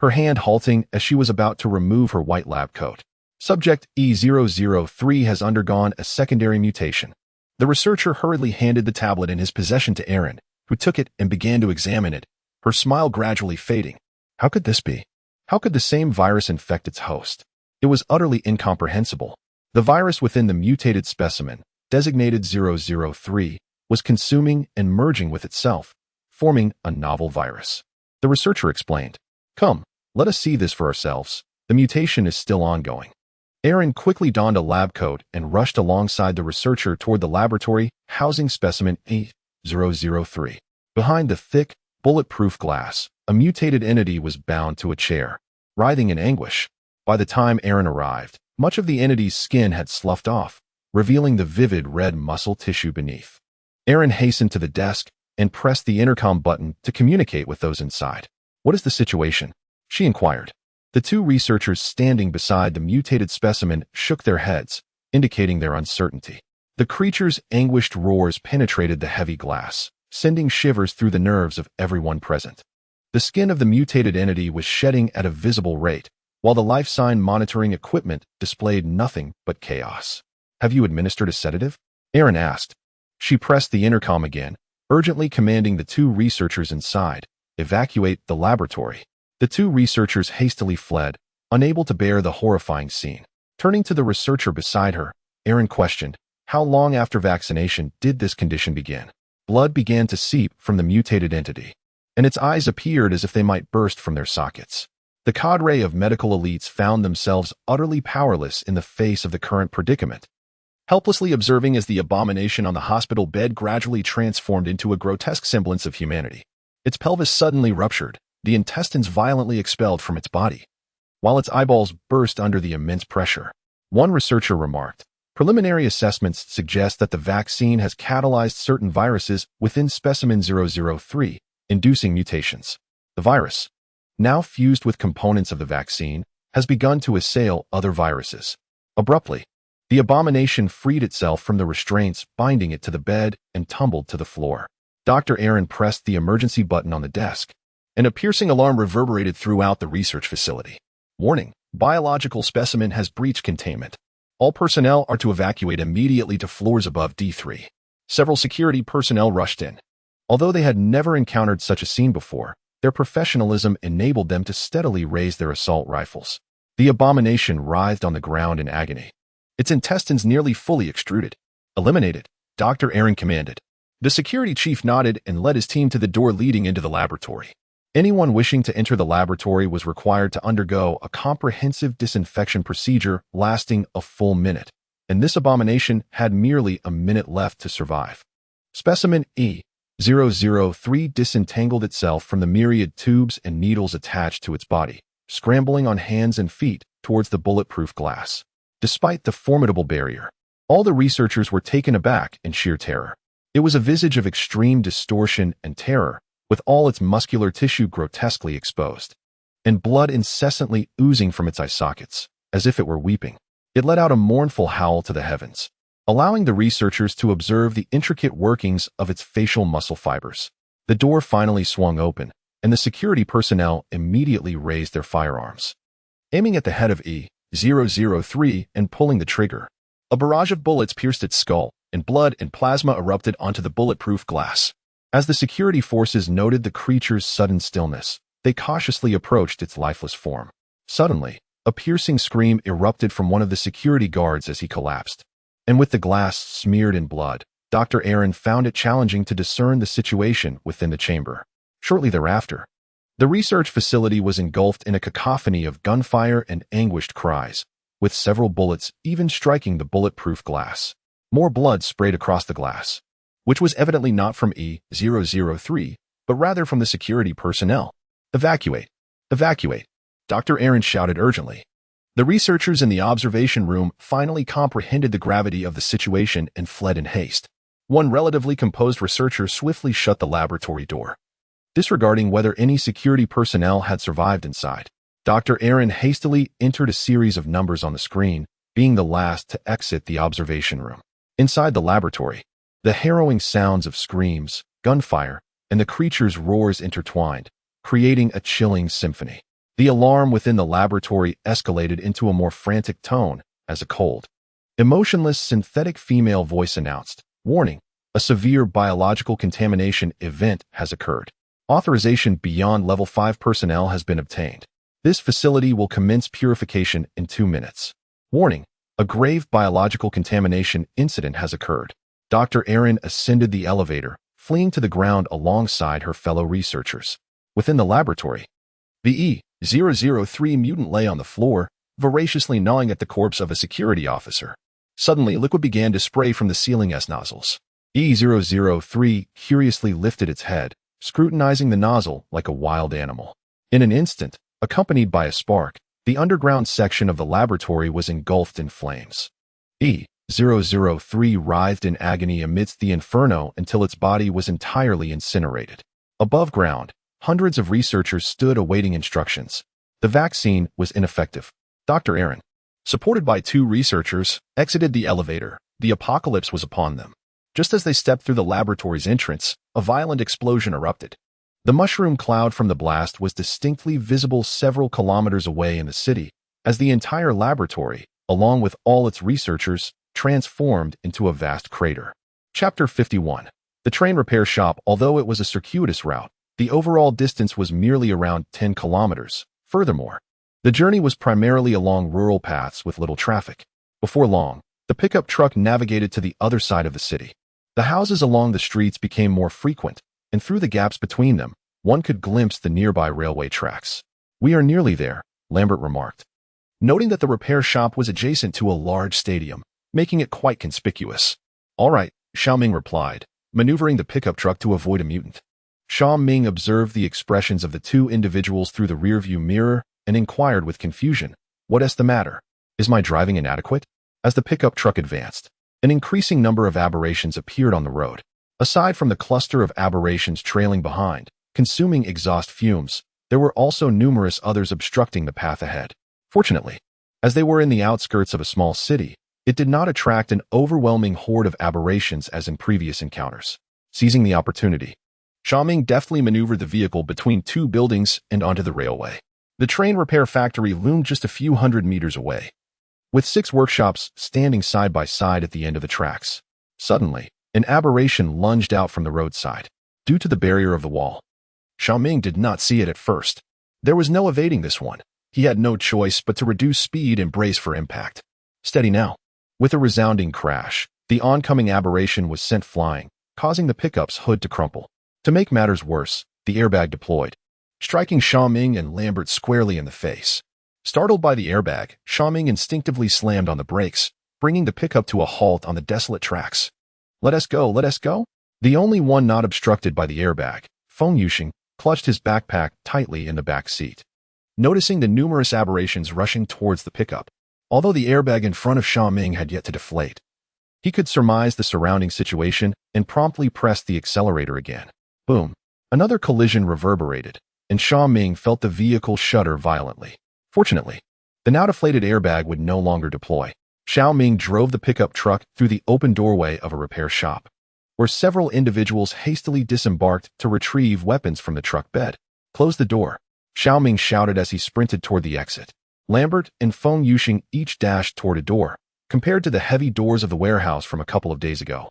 her hand halting as she was about to remove her white lab coat. Subject E003 has undergone a secondary mutation. The researcher hurriedly handed the tablet in his possession to Aaron, who took it and began to examine it, her smile gradually fading. How could this be? How could the same virus infect its host? It was utterly incomprehensible. The virus within the mutated specimen, designated 003, was consuming and merging with itself, forming a novel virus. The researcher explained, "Come, let us see this for ourselves. The mutation is still ongoing." Aaron quickly donned a lab coat and rushed alongside the researcher toward the laboratory housing specimen E003. Behind the thick, bulletproof glass, a mutated entity was bound to a chair, writhing in anguish. By the time Aaron arrived, much of the entity's skin had sloughed off, revealing the vivid red muscle tissue beneath. Aaron hastened to the desk and pressed the intercom button to communicate with those inside. "What is the situation?" she inquired. The two researchers standing beside the mutated specimen shook their heads, indicating their uncertainty. The creature's anguished roars penetrated the heavy glass, sending shivers through the nerves of everyone present. The skin of the mutated entity was shedding at a visible rate, while the life sign monitoring equipment displayed nothing but chaos. "Have you administered a sedative?" Aaron asked. She pressed the intercom again, urgently commanding the two researchers inside, "Evacuate the laboratory." The two researchers hastily fled, unable to bear the horrifying scene. Turning to the researcher beside her, Aaron questioned, "How long after vaccination did this condition begin?" Blood began to seep from the mutated entity, and its eyes appeared as if they might burst from their sockets. The cadre of medical elites found themselves utterly powerless in the face of the current predicament, helplessly observing as the abomination on the hospital bed gradually transformed into a grotesque semblance of humanity. Its pelvis suddenly ruptured, the intestines violently expelled from its body, while its eyeballs burst under the immense pressure. One researcher remarked, "Preliminary assessments suggest that the vaccine has catalyzed certain viruses within specimen 003, inducing mutations. The virus, now fused with components of the vaccine, has begun to assail other viruses." Abruptly, the abomination freed itself from the restraints binding it to the bed and tumbled to the floor. Dr. Aaron pressed the emergency button on the desk, and a piercing alarm reverberated throughout the research facility. "Warning, biological specimen has breached containment. All personnel are to evacuate immediately to floors above D3. Several security personnel rushed in. Although they had never encountered such a scene before, their professionalism enabled them to steadily raise their assault rifles. The abomination writhed on the ground in agony, its intestines nearly fully extruded. "Eliminate it," Dr. Aaron commanded. The security chief nodded and led his team to the door leading into the laboratory. Anyone wishing to enter the laboratory was required to undergo a comprehensive disinfection procedure lasting a full minute, and this abomination had merely a minute left to survive. Specimen E003 disentangled itself from the myriad tubes and needles attached to its body, scrambling on hands and feet towards the bulletproof glass. Despite the formidable barrier, all the researchers were taken aback in sheer terror. It was a visage of extreme distortion and terror, with all its muscular tissue grotesquely exposed, and blood incessantly oozing from its eye sockets, as if it were weeping. It let out a mournful howl to the heavens, allowing the researchers to observe the intricate workings of its facial muscle fibers. The door finally swung open, and the security personnel immediately raised their firearms, aiming at the head of E003 and pulling the trigger. A barrage of bullets pierced its skull, and blood and plasma erupted onto the bulletproof glass. As the security forces noted the creature's sudden stillness, they cautiously approached its lifeless form. Suddenly, a piercing scream erupted from one of the security guards as he collapsed, and with the glass smeared in blood, Dr. Aaron found it challenging to discern the situation within the chamber. Shortly thereafter, the research facility was engulfed in a cacophony of gunfire and anguished cries, with several bullets even striking the bulletproof glass. More blood sprayed across the glass, which was evidently not from E003, but rather from the security personnel. "Evacuate! Evacuate!" Dr. Aaron shouted urgently. The researchers in the observation room finally comprehended the gravity of the situation and fled in haste. One relatively composed researcher swiftly shut the laboratory door, disregarding whether any security personnel had survived inside. Dr. Aaron hastily entered a series of numbers on the screen, being the last to exit the observation room. Inside the laboratory, the harrowing sounds of screams, gunfire, and the creature's roars intertwined, creating a chilling symphony. The alarm within the laboratory escalated into a more frantic tone as a cold, emotionless synthetic female voice announced, "Warning, a severe biological contamination event has occurred." Authorization beyond level 5 personnel has been obtained. This facility will commence purification in 2 minutes. Warning: a grave biological contamination incident has occurred. Dr. Aaron ascended the elevator, fleeing to the ground alongside her fellow researchers. Within the laboratory, the E-003 mutant lay on the floor, voraciously gnawing at the corpse of a security officer. Suddenly, liquid began to spray from the ceiling S nozzles. E-003 curiously lifted its head, scrutinizing the nozzle like a wild animal. In an instant, accompanied by a spark, the underground section of the laboratory was engulfed in flames. E-003 writhed in agony amidst the inferno until its body was entirely incinerated. Above ground, hundreds of researchers stood awaiting instructions. The vaccine was ineffective. Dr. Aaron, supported by 2 researchers, exited the elevator. The apocalypse was upon them. Just as they stepped through the laboratory's entrance, a violent explosion erupted. The mushroom cloud from the blast was distinctly visible several kilometers away in the city, as the entire laboratory, along with all its researchers, transformed into a vast crater. Chapter 51. The train repair shop. Although it was a circuitous route, the overall distance was merely around 10 kilometers. Furthermore, the journey was primarily along rural paths with little traffic. Before long, the pickup truck navigated to the other side of the city. The houses along the streets became more frequent, and through the gaps between them, one could glimpse the nearby railway tracks. "We are nearly there," Lambert remarked, noting that the repair shop was adjacent to a large stadium, making it quite conspicuous. "All right," Shao Ming replied, maneuvering the pickup truck to avoid a mutant. Shao Ming observed the expressions of the 2 individuals through the rearview mirror and inquired with confusion, "What is the matter? Is my driving inadequate?" As the pickup truck advanced, an increasing number of aberrations appeared on the road. Aside from the cluster of aberrations trailing behind, consuming exhaust fumes, there were also numerous others obstructing the path ahead. Fortunately, as they were in the outskirts of a small city, it did not attract an overwhelming horde of aberrations as in previous encounters. Seizing the opportunity, Shao Ming deftly maneuvered the vehicle between 2 buildings and onto the railway. The train repair factory loomed just a few hundred meters away, with 6 workshops standing side by side at the end of the tracks. Suddenly, an aberration lunged out from the roadside. Due to the barrier of the wall, Shao Ming did not see it at first. There was no evading this one. He had no choice but to reduce speed and brace for impact. Steady now. With a resounding crash, the oncoming aberration was sent flying, causing the pickup's hood to crumple. To make matters worse, the airbag deployed, striking Shao Ming and Lambert squarely in the face. Startled by the airbag, Shao Ming instinctively slammed on the brakes, bringing the pickup to a halt on the desolate tracks. "Let us go, let us go." The only one not obstructed by the airbag, Feng Yuxing, clutched his backpack tightly in the back seat. Noticing the numerous aberrations rushing towards the pickup, although the airbag in front of Shao Ming had yet to deflate, he could surmise the surrounding situation and promptly pressed the accelerator again. Boom. Another collision reverberated, and Shao Ming felt the vehicle shudder violently. Fortunately, the now deflated airbag would no longer deploy. Shao Ming drove the pickup truck through the open doorway of a repair shop, where several individuals hastily disembarked to retrieve weapons from the truck bed. "Close the door," Shao Ming shouted as he sprinted toward the exit. Lambert and Feng Yuxing each dashed toward a door, compared to the heavy doors of the warehouse from a couple of days ago.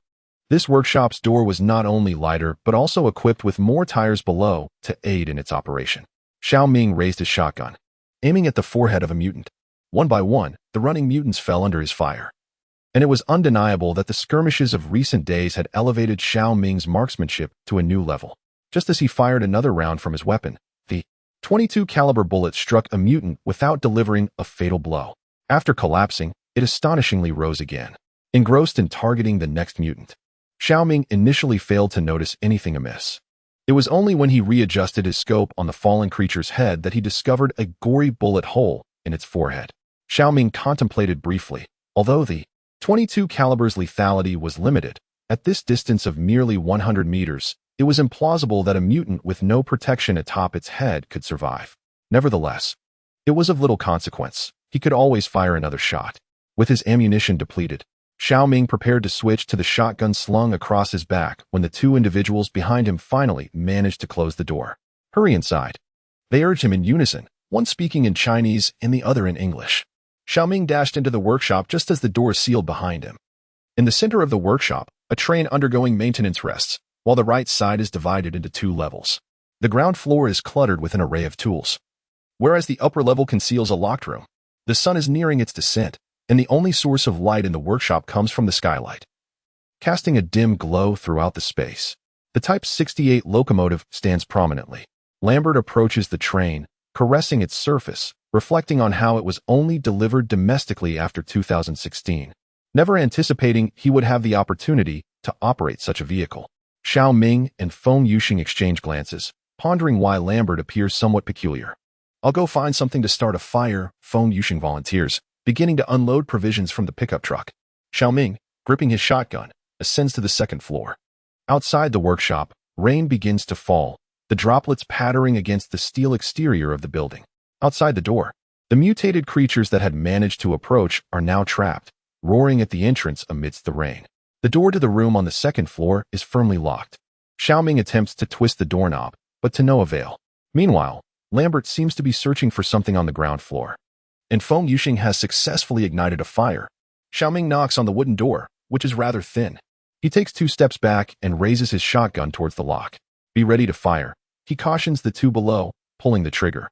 This workshop's door was not only lighter but also equipped with more tires below to aid in its operation. Shao Ming raised his shotgun, aiming at the forehead of a mutant. One by one, the running mutants fell under his fire, and it was undeniable that the skirmishes of recent days had elevated Shao Ming's marksmanship to a new level. Just as he fired another round from his weapon, the .22 caliber bullet struck a mutant without delivering a fatal blow. After collapsing, it astonishingly rose again, engrossed in targeting the next mutant. Shao Ming initially failed to notice anything amiss. It was only when he readjusted his scope on the fallen creature's head that he discovered a gory bullet hole in its forehead. Shao Ming contemplated briefly. Although the .22 caliber's lethality was limited, at this distance of merely 100 meters, it was implausible that a mutant with no protection atop its head could survive. Nevertheless, it was of little consequence. He could always fire another shot. With his ammunition depleted, Shao Ming prepared to switch to the shotgun slung across his back when the 2 individuals behind him finally managed to close the door. "Hurry inside," they urged him in unison, one speaking in Chinese and the other in English. Shao Ming dashed into the workshop just as the door sealed behind him. In the center of the workshop, a train undergoing maintenance rests, while the right side is divided into 2 levels. The ground floor is cluttered with an array of tools, whereas the upper level conceals a locked room. The sun is nearing its descent, and the only source of light in the workshop comes from the skylight, casting a dim glow throughout the space. The Type 68 locomotive stands prominently. Lambert approaches the train, caressing its surface, reflecting on how it was only delivered domestically after 2016, never anticipating he would have the opportunity to operate such a vehicle. Shao Ming and Feng Yuxing exchange glances, pondering why Lambert appears somewhat peculiar. I'll go find something to start a fire, Feng Yuxing volunteers, beginning to unload provisions from the pickup truck. Shao Ming, gripping his shotgun, ascends to the second floor. Outside the workshop, rain begins to fall, the droplets pattering against the steel exterior of the building. Outside the door, the mutated creatures that had managed to approach are now trapped, roaring at the entrance amidst the rain. The door to the room on the second floor is firmly locked. Shao Ming attempts to twist the doorknob, but to no avail. Meanwhile, Lambert seems to be searching for something on the ground floor, and Feng Yuxing has successfully ignited a fire. Shao Ming knocks on the wooden door, which is rather thin. He takes 2 steps back and raises his shotgun towards the lock. Be ready to fire, he cautions the 2 below, pulling the trigger.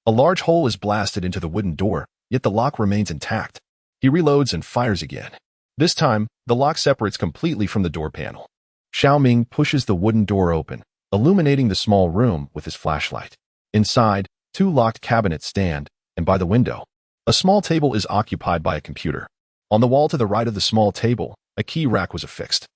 A large hole is blasted into the wooden door, yet the lock remains intact. He reloads and fires again. This time, the lock separates completely from the door panel. Shao Ming pushes the wooden door open, illuminating the small room with his flashlight. Inside, 2 locked cabinets stand, and by the window, a small table is occupied by a computer. On the wall to the right of the small table, a key rack was affixed,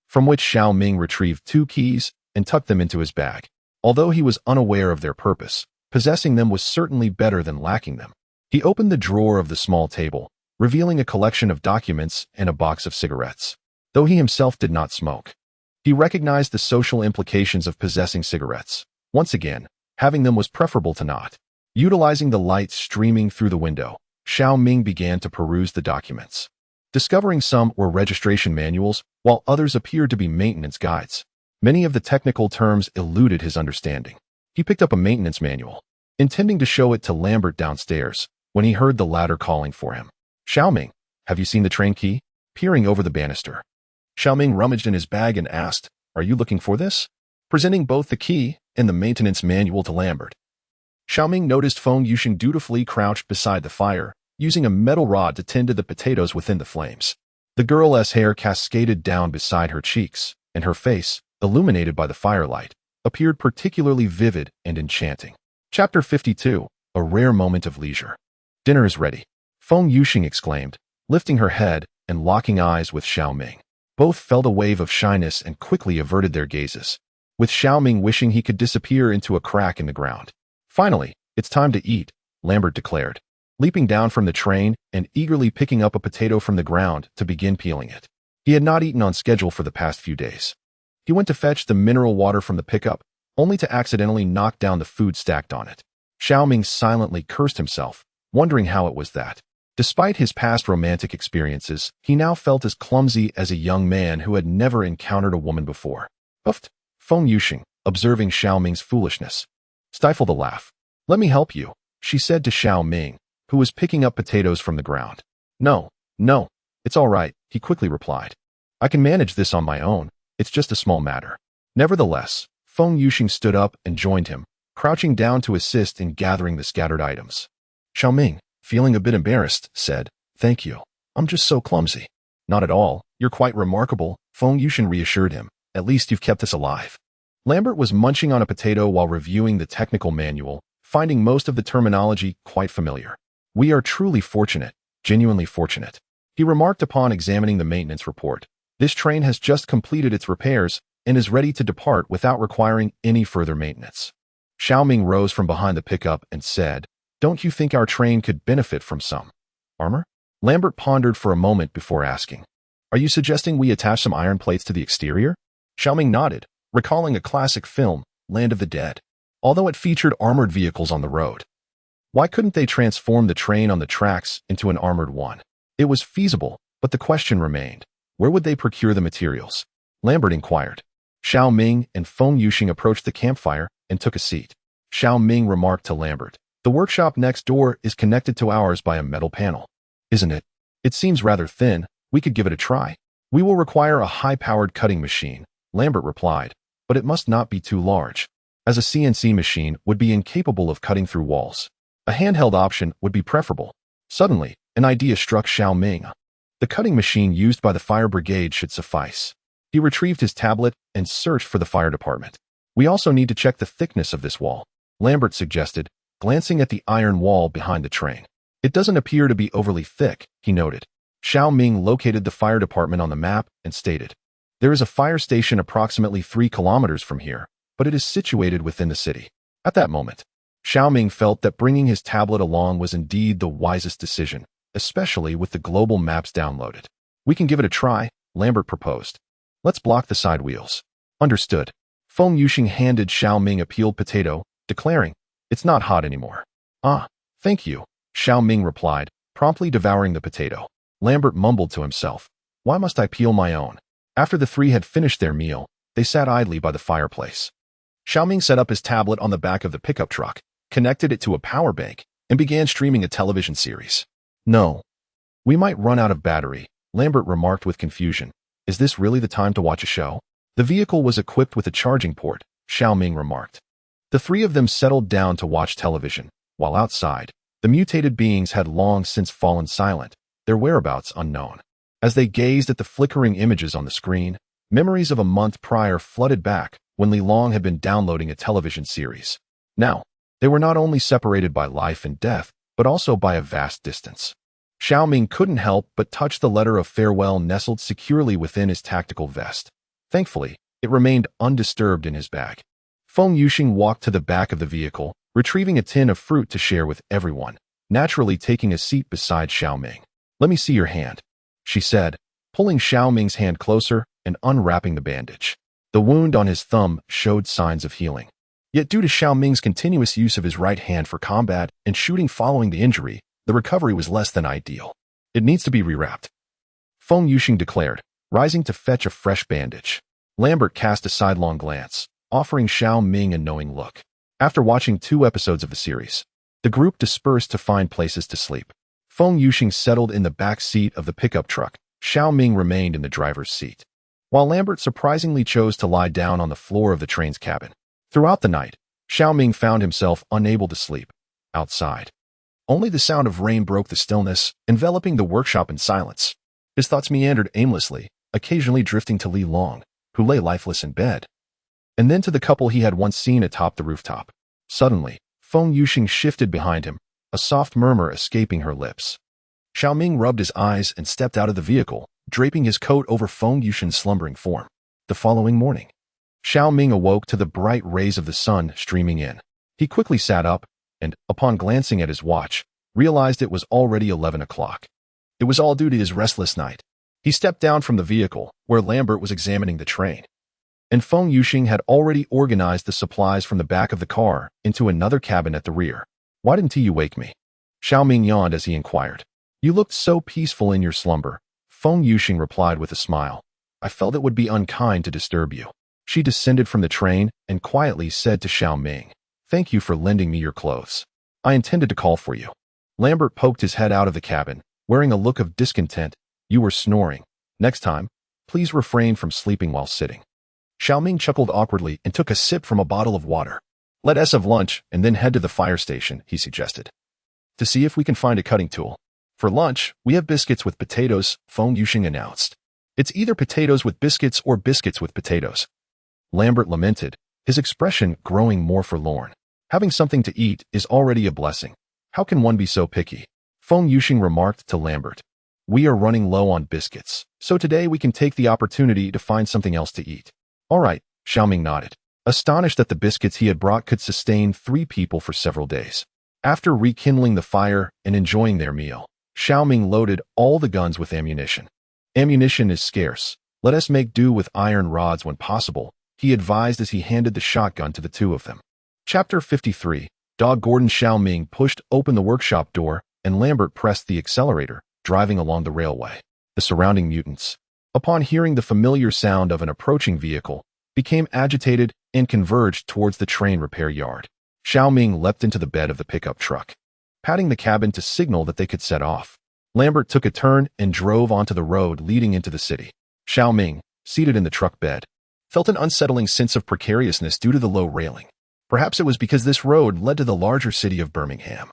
from which Shao Ming retrieved 2 keys and tucked them into his bag. Although he was unaware of their purpose, possessing them was certainly better than lacking them. He opened the drawer of the small table, revealing a collection of documents and a box of cigarettes. Though he himself did not smoke, he recognized the social implications of possessing cigarettes. Once again, having them was preferable to not. Utilizing the light streaming through the window, Shao Ming began to peruse the documents. Discovering some were registration manuals, while others appeared to be maintenance guides. Many of the technical terms eluded his understanding. He picked up a maintenance manual, intending to show it to Lambert downstairs, when he heard the latter calling for him. Shao Ming, have you seen the train key? Peering over the banister, Shao Ming rummaged in his bag and asked, Are you looking for this? Presenting both the key and the maintenance manual to Lambert, Shao Ming noticed Feng Yuxing dutifully crouched beside the fire, using a metal rod to tend to the potatoes within the flames. The girl's hair cascaded down beside her cheeks, and her face, illuminated by the firelight, appeared particularly vivid and enchanting. Chapter 52, A Rare Moment of Leisure. Dinner is ready, Feng Yuxing exclaimed, lifting her head and locking eyes with Shao Ming. Both felt a wave of shyness and quickly averted their gazes, with Shao Ming wishing he could disappear into a crack in the ground. Finally, it's time to eat, Lambert declared, leaping down from the train and eagerly picking up a potato from the ground to begin peeling it. He had not eaten on schedule for the past few days. He went to fetch the mineral water from the pickup, only to accidentally knock down the food stacked on it. Shao Ming silently cursed himself, wondering how it was that, despite his past romantic experiences, he now felt as clumsy as a young man who had never encountered a woman before. Huffed, Feng Yuxing, observing Shao Ming's foolishness, stifled a laugh. Let me help you, she said to Shao Ming, who was picking up potatoes from the ground. No, it's all right, he quickly replied. I can manage this on my own, it's just a small matter. Nevertheless, Feng Yuxing stood up and joined him, crouching down to assist in gathering the scattered items. Shao Ming, feeling a bit embarrassed, said, Thank you. I'm just so clumsy. Not at all, you're quite remarkable, Feng Yuxing reassured him. At least you've kept us alive. Lambert was munching on a potato while reviewing the technical manual, finding most of the terminology quite familiar. We are truly fortunate, genuinely fortunate, he remarked upon examining the maintenance report. This train has just completed its repairs and is ready to depart without requiring any further maintenance. Shao Ming rose from behind the pickup and said, Don't you think our train could benefit from some armor? Lambert pondered for a moment before asking, Are you suggesting we attach some iron plates to the exterior? Shao Ming nodded, recalling a classic film, Land of the Dead. Although it featured armored vehicles on the road, why couldn't they transform the train on the tracks into an armored one? It was feasible, but the question remained, where would they procure the materials? Lambert inquired. Shao Ming and Feng Yuxing approached the campfire and took a seat. Shao Ming remarked to Lambert, The workshop next door is connected to ours by a metal panel. Isn't it? It seems rather thin, we could give it a try. We will require a high-powered cutting machine, Lambert replied, but it must not be too large. as a CNC machine would be incapable of cutting through walls. A handheld option would be preferable. Suddenly, an idea struck Shao Ming. The cutting machine used by the fire brigade should suffice. He retrieved his tablet and searched for the fire department. We also need to check the thickness of this wall, Lambert suggested, glancing at the iron wall behind the train. It doesn't appear to be overly thick, he noted. Shao Ming located the fire department on the map and stated, "There is a fire station approximately 3 kilometers from here, but it is situated within the city." At that moment, Shao Ming felt that bringing his tablet along was indeed the wisest decision, especially with the global maps downloaded. "We can give it a try," Lambert proposed. "Let's block the side wheels." "Understood." Feng Yuxing handed Shao Ming a peeled potato, declaring, "It's not hot anymore." "Ah, thank you," Shao Ming replied, promptly devouring the potato. Lambert mumbled to himself, "Why must I peel my own?" After the three had finished their meal, they sat idly by the fireplace. Shao Ming set up his tablet on the back of the pickup truck, connected it to a power bank, and began streaming a television series. "No. We might run out of battery," Lambert remarked with confusion. "Is this really the time to watch a show?" "The vehicle was equipped with a charging port," Shao Ming remarked. The three of them settled down to watch television, while outside, the mutated beings had long since fallen silent, their whereabouts unknown. As they gazed at the flickering images on the screen, memories of a month prior flooded back when Li Long had been downloading a television series. Now, they were not only separated by life and death, but also by a vast distance. Shao Ming couldn't help but touch the letter of farewell nestled securely within his tactical vest. Thankfully, it remained undisturbed in his bag. Feng Yuxing walked to the back of the vehicle, retrieving a tin of fruit to share with everyone, naturally taking a seat beside Shao Ming. "Let me see your hand," she said, pulling Shao Ming's hand closer and unwrapping the bandage. The wound on his thumb showed signs of healing. Yet due to Shao Ming's continuous use of his right hand for combat and shooting following the injury, the recovery was less than ideal. "It needs to be rewrapped," Feng Yuxing declared, rising to fetch a fresh bandage. Lambert cast a sidelong glance, offering Shao Ming a knowing look. After watching 2 episodes of the series, the group dispersed to find places to sleep. Feng Yuxing settled in the back seat of the pickup truck. Shao Ming remained in the driver's seat, while Lambert surprisingly chose to lie down on the floor of the train's cabin. Throughout the night, Shao Ming found himself unable to sleep. Outside, only the sound of rain broke the stillness, enveloping the workshop in silence. His thoughts meandered aimlessly, occasionally drifting to Li Long, who lay lifeless in bed, and then to the couple he had once seen atop the rooftop. Suddenly, Feng Yuxing shifted behind him, a soft murmur escaping her lips. Shao Ming rubbed his eyes and stepped out of the vehicle, draping his coat over Feng Yuxing's slumbering form. The following morning, Shao Ming awoke to the bright rays of the sun streaming in. He quickly sat up and, upon glancing at his watch, realized it was already 11 o'clock. It was all due to his restless night. He stepped down from the vehicle, where Lambert was examining the train, and Feng Yuxing had already organized the supplies from the back of the car into another cabin at the rear. "Why didn't you wake me?" Shao Ming yawned as he inquired. "You looked so peaceful in your slumber," Feng Yuxing replied with a smile. "I felt it would be unkind to disturb you." She descended from the train and quietly said to Shao Ming, "Thank you for lending me your clothes. I intended to call for you." Lambert poked his head out of the cabin, wearing a look of discontent. "You were snoring. Next time, please refrain from sleeping while sitting." Shao Ming chuckled awkwardly and took a sip from a bottle of water. "Let us have lunch and then head to the fire station," he suggested, "to see if we can find a cutting tool." "For lunch, we have biscuits with potatoes," Feng Yuxing announced. "It's either potatoes with biscuits or biscuits with potatoes," Lambert lamented, his expression growing more forlorn. "Having something to eat is already a blessing. How can one be so picky?" Feng Yuxing remarked to Lambert. "We are running low on biscuits, so today we can take the opportunity to find something else to eat." "All right," Shao Ming nodded, astonished that the biscuits he had brought could sustain 3 people for several days. After rekindling the fire and enjoying their meal, Shao Ming loaded all the guns with ammunition. "Ammunition is scarce. Let us make do with iron rods when possible," he advised as he handed the shotgun to the 2 of them. Chapter 53. Dog Gordon. Shao Ming pushed open the workshop door, and Lambert pressed the accelerator, driving along the railway. The surrounding mutants, upon hearing the familiar sound of an approaching vehicle, became agitated and converged towards the train repair yard. Shao Ming leapt into the bed of the pickup truck, patting the cabin to signal that they could set off. Lambert took a turn and drove onto the road leading into the city. Shao Ming, seated in the truck bed, felt an unsettling sense of precariousness due to the low railing. Perhaps it was because this road led to the larger city of Birmingham.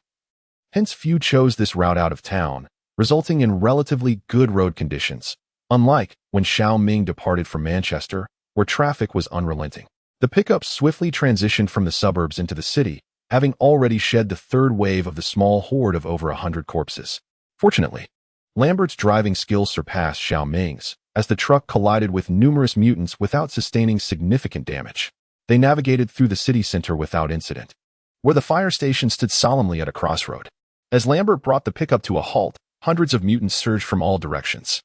Hence few chose this route out of town, resulting in relatively good road conditions, unlike when Shao Ming departed from Manchester, where traffic was unrelenting. The pickup swiftly transitioned from the suburbs into the city, having already shed the third wave of the small horde of over 100 corpses. Fortunately, Lambert's driving skills surpassed Shao Ming's, as the truck collided with numerous mutants without sustaining significant damage. They navigated through the city center without incident, where the fire station stood solemnly at a crossroad. As Lambert brought the pickup to a halt, hundreds of mutants surged from all directions.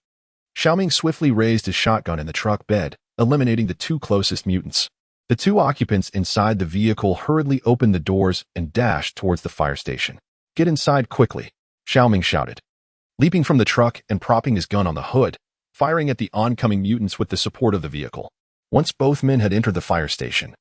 Shao Ming swiftly raised his shotgun in the truck bed, eliminating the two closest mutants. The two occupants inside the vehicle hurriedly opened the doors and dashed towards the fire station. "Get inside quickly," Shao Ming shouted, leaping from the truck and propping his gun on the hood, firing at the oncoming mutants with the support of the vehicle. Once both men had entered the fire station,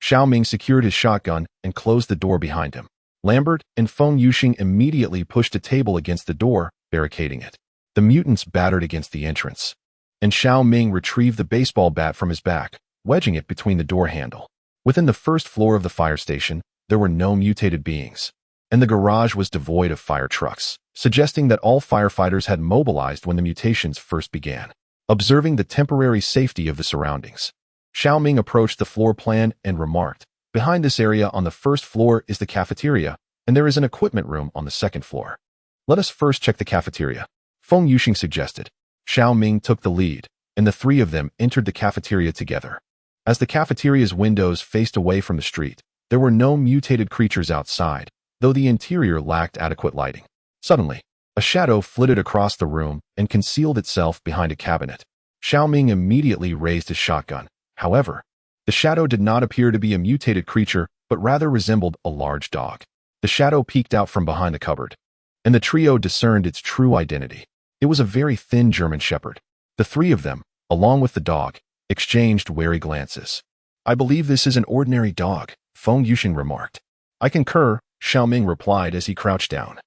Shao Ming secured his shotgun and closed the door behind him. Lambert and Feng Yuxing immediately pushed a table against the door, barricading it. The mutants battered against the entrance, and Shao Ming retrieved the baseball bat from his back, wedging it between the door handle. Within the first floor of the fire station, there were no mutated beings, and the garage was devoid of fire trucks, suggesting that all firefighters had mobilized when the mutations first began. Observing the temporary safety of the surroundings, Shao Ming approached the floor plan and remarked, "Behind this area on the first floor is the cafeteria, and there is an equipment room on the second floor. Let us first check the cafeteria," Feng Yuxing suggested. Shao Ming took the lead, and the three of them entered the cafeteria together. As the cafeteria's windows faced away from the street, there were no mutated creatures outside, though the interior lacked adequate lighting. Suddenly, a shadow flitted across the room and concealed itself behind a cabinet. Shao Ming immediately raised his shotgun. However, the shadow did not appear to be a mutated creature, but rather resembled a large dog. The shadow peeked out from behind the cupboard, and the trio discerned its true identity. It was a very thin German shepherd. The three of them, along with the dog, exchanged wary glances. "I believe this is an ordinary dog," Feng Yuxing remarked. "I concur," Shao Ming replied as he crouched down,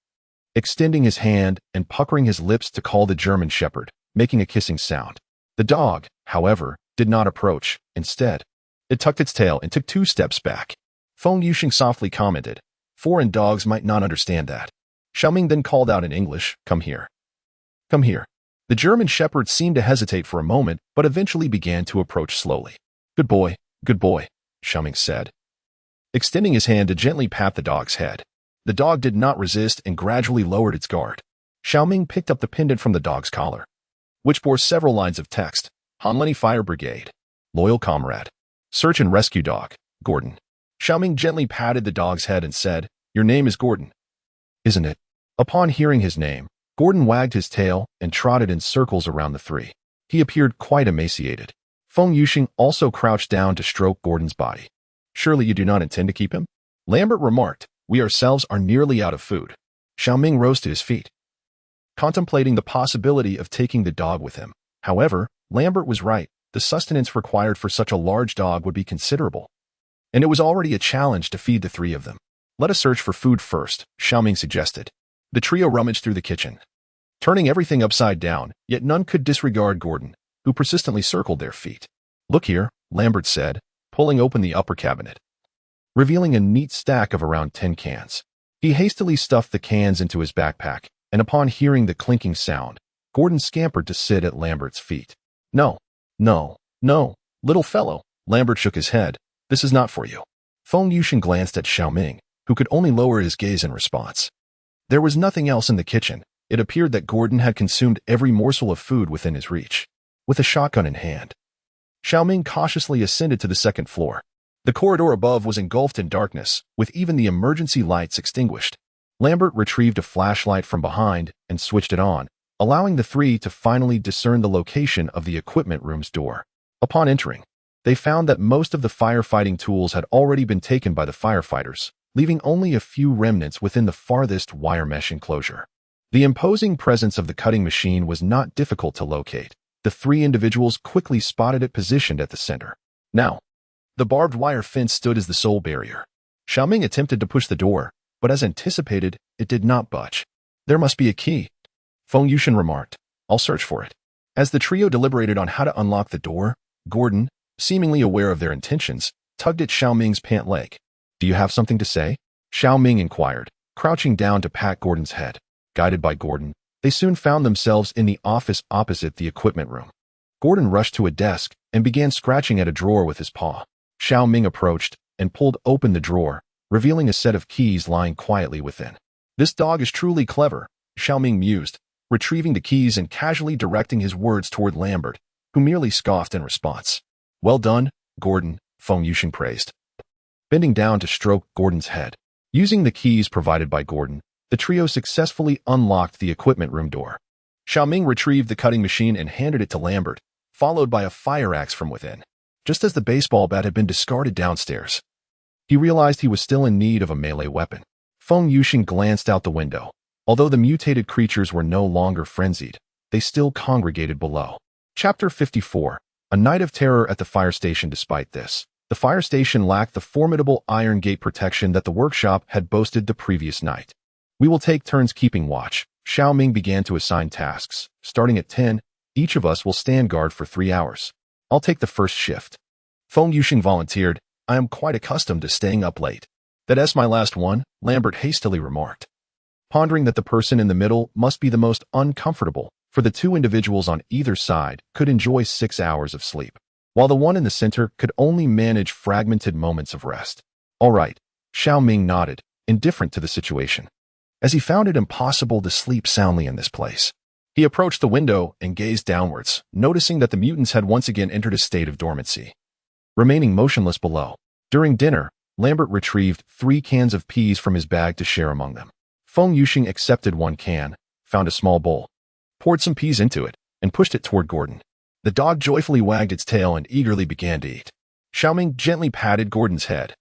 extending his hand and puckering his lips to call the German shepherd, making a kissing sound. The dog, however, did not approach. Instead, it tucked its tail and took 2 steps back. Feng Yuxing softly commented, "Foreign dogs might not understand that." Shao Ming then called out in English, "Come here. Come here." The German shepherd seemed to hesitate for a moment, but eventually began to approach slowly. Good boy, Shao Ming said, extending his hand to gently pat the dog's head. The dog did not resist and gradually lowered its guard. Shao Ming picked up the pendant from the dog's collar, which bore several lines of text: Homeland Fire Brigade, Loyal Comrade, Search and Rescue Dog, Gordon. Shao Ming gently patted the dog's head and said, "Your name is Gordon, isn't it?" Upon hearing his name, Gordon wagged his tail and trotted in circles around the three. He appeared quite emaciated. Feng Yuxing also crouched down to stroke Gordon's body. "Surely you do not intend to keep him?" Lambert remarked, "We ourselves are nearly out of food." Shao Ming rose to his feet, contemplating the possibility of taking the dog with him. However, Lambert was right. The sustenance required for such a large dog would be considerable, and it was already a challenge to feed the three of them. "Let us search for food first," Shao Ming suggested. The trio rummaged through the kitchen, turning everything upside down, yet none could disregard Gordon, who persistently circled their feet. "Look here," Lambert said, pulling open the upper cabinet, revealing a neat stack of around 10 cans. He hastily stuffed the cans into his backpack, and upon hearing the clinking sound, Gordon scampered to sit at Lambert's feet. No, little fellow," Lambert shook his head. "This is not for you." Feng Yuxing glanced at Shao Ming, who could only lower his gaze in response. There was nothing else in the kitchen. It appeared that Gordon had consumed every morsel of food within his reach. With a shotgun in hand, Shao Ming cautiously ascended to the second floor. The corridor above was engulfed in darkness, with even the emergency lights extinguished. Lambert retrieved a flashlight from behind and switched it on, allowing the three to finally discern the location of the equipment room's door. Upon entering, they found that most of the firefighting tools had already been taken by the firefighters, leaving only a few remnants within the farthest wire mesh enclosure. The imposing presence of the cutting machine was not difficult to locate. The three individuals quickly spotted it positioned at the center. Now, the barbed wire fence stood as the sole barrier. Shao Ming attempted to push the door, but as anticipated, it did not budge. "There must be a key," Feng Yuxing remarked. "I'll search for it." As the trio deliberated on how to unlock the door, Gordon, seemingly aware of their intentions, tugged at Shao Ming's pant leg. Do you have something to say? Shao Ming inquired, crouching down to pat Gordon's head. Guided by Gordon, they soon found themselves in the office opposite the equipment room. Gordon rushed to a desk and began scratching at a drawer with his paw. Shao Ming approached and pulled open the drawer, revealing a set of keys lying quietly within. This dog is truly clever, Shao Ming mused, retrieving the keys and casually directing his words toward Lambert, who merely scoffed in response. Well done, Gordon, Feng Yuxing praised. Bending down to stroke Gordon's head. Using the keys provided by Gordon, the trio successfully unlocked the equipment room door. Shao Ming retrieved the cutting machine and handed it to Lambert, followed by a fire axe from within. Just as the baseball bat had been discarded downstairs, he realized he was still in need of a melee weapon. Feng Yuxing glanced out the window. Although the mutated creatures were no longer frenzied, they still congregated below. Chapter 54. A Night of Terror at the Fire Station. Despite this, the fire station lacked the formidable iron gate protection that the workshop had boasted the previous night. We will take turns keeping watch. Shao Ming began to assign tasks. Starting at 10, each of us will stand guard for 3 hours. I'll take the first shift. Feng Yuxing volunteered. I am quite accustomed to staying up late. That's my last one, Lambert hastily remarked, pondering that the person in the middle must be the most uncomfortable, for the two individuals on either side could enjoy 6 hours of sleep, while the one in the center could only manage fragmented moments of rest. All right, Shao Ming nodded, indifferent to the situation, as he found it impossible to sleep soundly in this place. He approached the window and gazed downwards, noticing that the mutants had once again entered a state of dormancy, remaining motionless below. During dinner, Lambert retrieved 3 cans of peas from his bag to share among them. Feng Yuxing accepted 1 can, found a small bowl, poured some peas into it, and pushed it toward Gordon. The dog joyfully wagged its tail and eagerly began to eat. Shao Ming gently patted Gordon's head,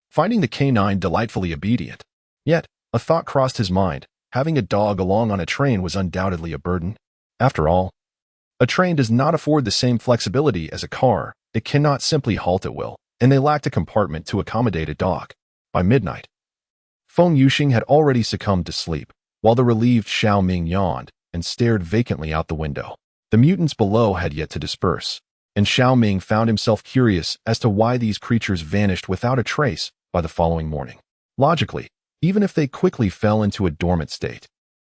finding the canine delightfully obedient. Yet, a thought crossed his mind. Having a dog along on a train was undoubtedly a burden. After all, a train does not afford the same flexibility as a car. It cannot simply halt at will, and they lacked a compartment to accommodate a dog. By midnight, Feng Yuxing had already succumbed to sleep, while the relieved Shao Ming yawned and stared vacantly out the window. The mutants below had yet to disperse, and Shao Ming found himself curious as to why these creatures vanished without a trace by the following morning. Logically, even if they quickly fell into a dormant state,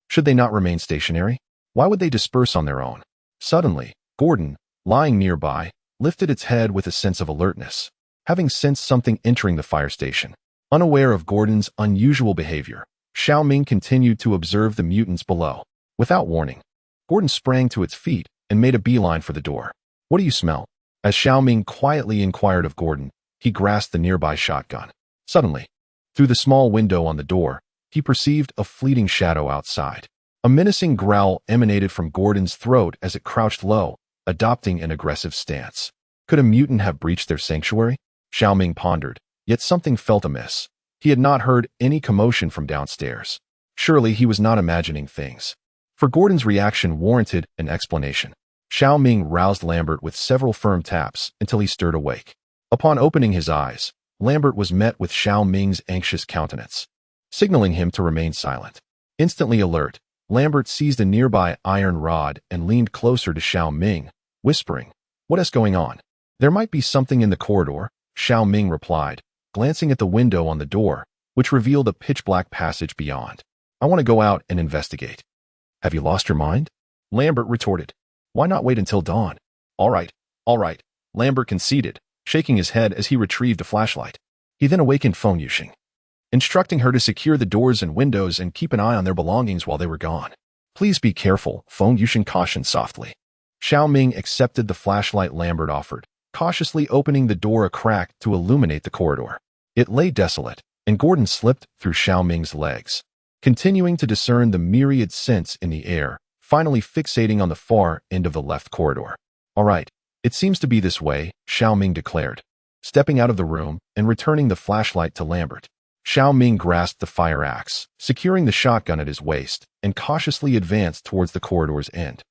should they not remain stationary? Why would they disperse on their own? Suddenly, Gordon, lying nearby, lifted its head with a sense of alertness, having sensed something entering the fire station. Unaware of Gordon's unusual behavior, Shao Ming continued to observe the mutants below. Without warning, Gordon sprang to its feet and made a beeline for the door. What do you smell? As Shao Ming quietly inquired of Gordon, he grasped the nearby shotgun. Suddenly, through the small window on the door, he perceived a fleeting shadow outside. A menacing growl emanated from Gordon's throat as it crouched low, adopting an aggressive stance. Could a mutant have breached their sanctuary? Shao Ming pondered, yet something felt amiss. He had not heard any commotion from downstairs. Surely he was not imagining things, for Gordon's reaction warranted an explanation. Shao Ming roused Lambert with several firm taps until he stirred awake. Upon opening his eyes, Lambert was met with Shao Ming's anxious countenance, signaling him to remain silent. Instantly alert, Lambert seized a nearby iron rod and leaned closer to Shao Ming, whispering, "What is going on?" "There might be something in the corridor," Shao Ming replied, glancing at the window on the door, which revealed a pitch-black passage beyond. "I want to go out and investigate." "Have you lost your mind?" Lambert retorted. "Why not wait until dawn?" All right, Lambert conceded, shaking his head as he retrieved a flashlight. He then awakened Feng Yuxing, instructing her to secure the doors and windows and keep an eye on their belongings while they were gone. "Please be careful," Feng Yuxing cautioned softly. Shao Ming accepted the flashlight Lambert offered, cautiously opening the door a crack to illuminate the corridor. It lay desolate, and Gordon slipped through Shao Ming's legs, continuing to discern the myriad scents in the air, finally fixating on the far end of the left corridor. "All right, it seems to be this way," Shao Ming declared, stepping out of the room and returning the flashlight to Lambert. Shao Ming grasped the fire axe, securing the shotgun at his waist, and cautiously advanced towards the corridor's end.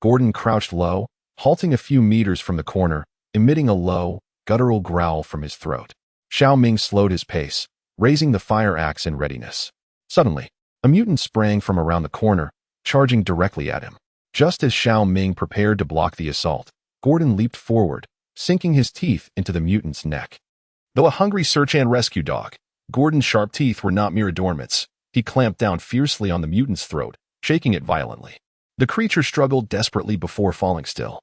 Gordon crouched low, halting a few meters from the corner, emitting a low, guttural growl from his throat. Shao Ming slowed his pace, raising the fire axe in readiness. Suddenly, a mutant sprang from around the corner, charging directly at him. Just as Shao Ming prepared to block the assault, Gordon leaped forward, sinking his teeth into the mutant's neck. Though a hungry search and rescue dog, Gordon's sharp teeth were not mere adornments. He clamped down fiercely on the mutant's throat, shaking it violently. The creature struggled desperately before falling still.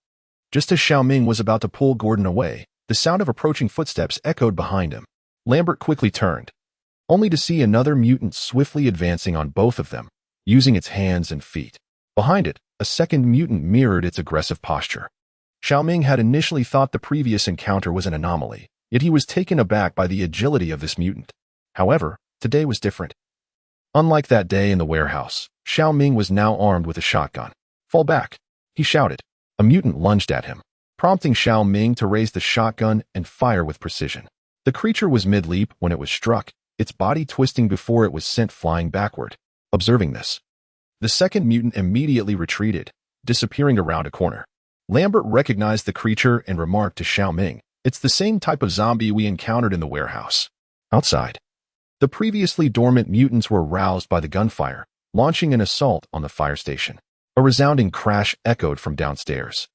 Just as Shao Ming was about to pull Gordon away, the sound of approaching footsteps echoed behind him. Lambert quickly turned, only to see another mutant swiftly advancing on both of them, using its hands and feet. Behind it, a second mutant mirrored its aggressive posture. Shao Ming had initially thought the previous encounter was an anomaly, yet he was taken aback by the agility of this mutant. However, today was different. Unlike that day in the warehouse, Shao Ming was now armed with a shotgun. "Fall back," he shouted. A mutant lunged at him, prompting Shao Ming to raise the shotgun and fire with precision. The creature was mid-leap when it was struck, its body twisting before it was sent flying backward. Observing this, the second mutant immediately retreated, disappearing around a corner. Lambert recognized the creature and remarked to Shao Ming, "It's the same type of zombie we encountered in the warehouse." Outside, the previously dormant mutants were roused by the gunfire, launching an assault on the fire station. A resounding crash echoed from downstairs,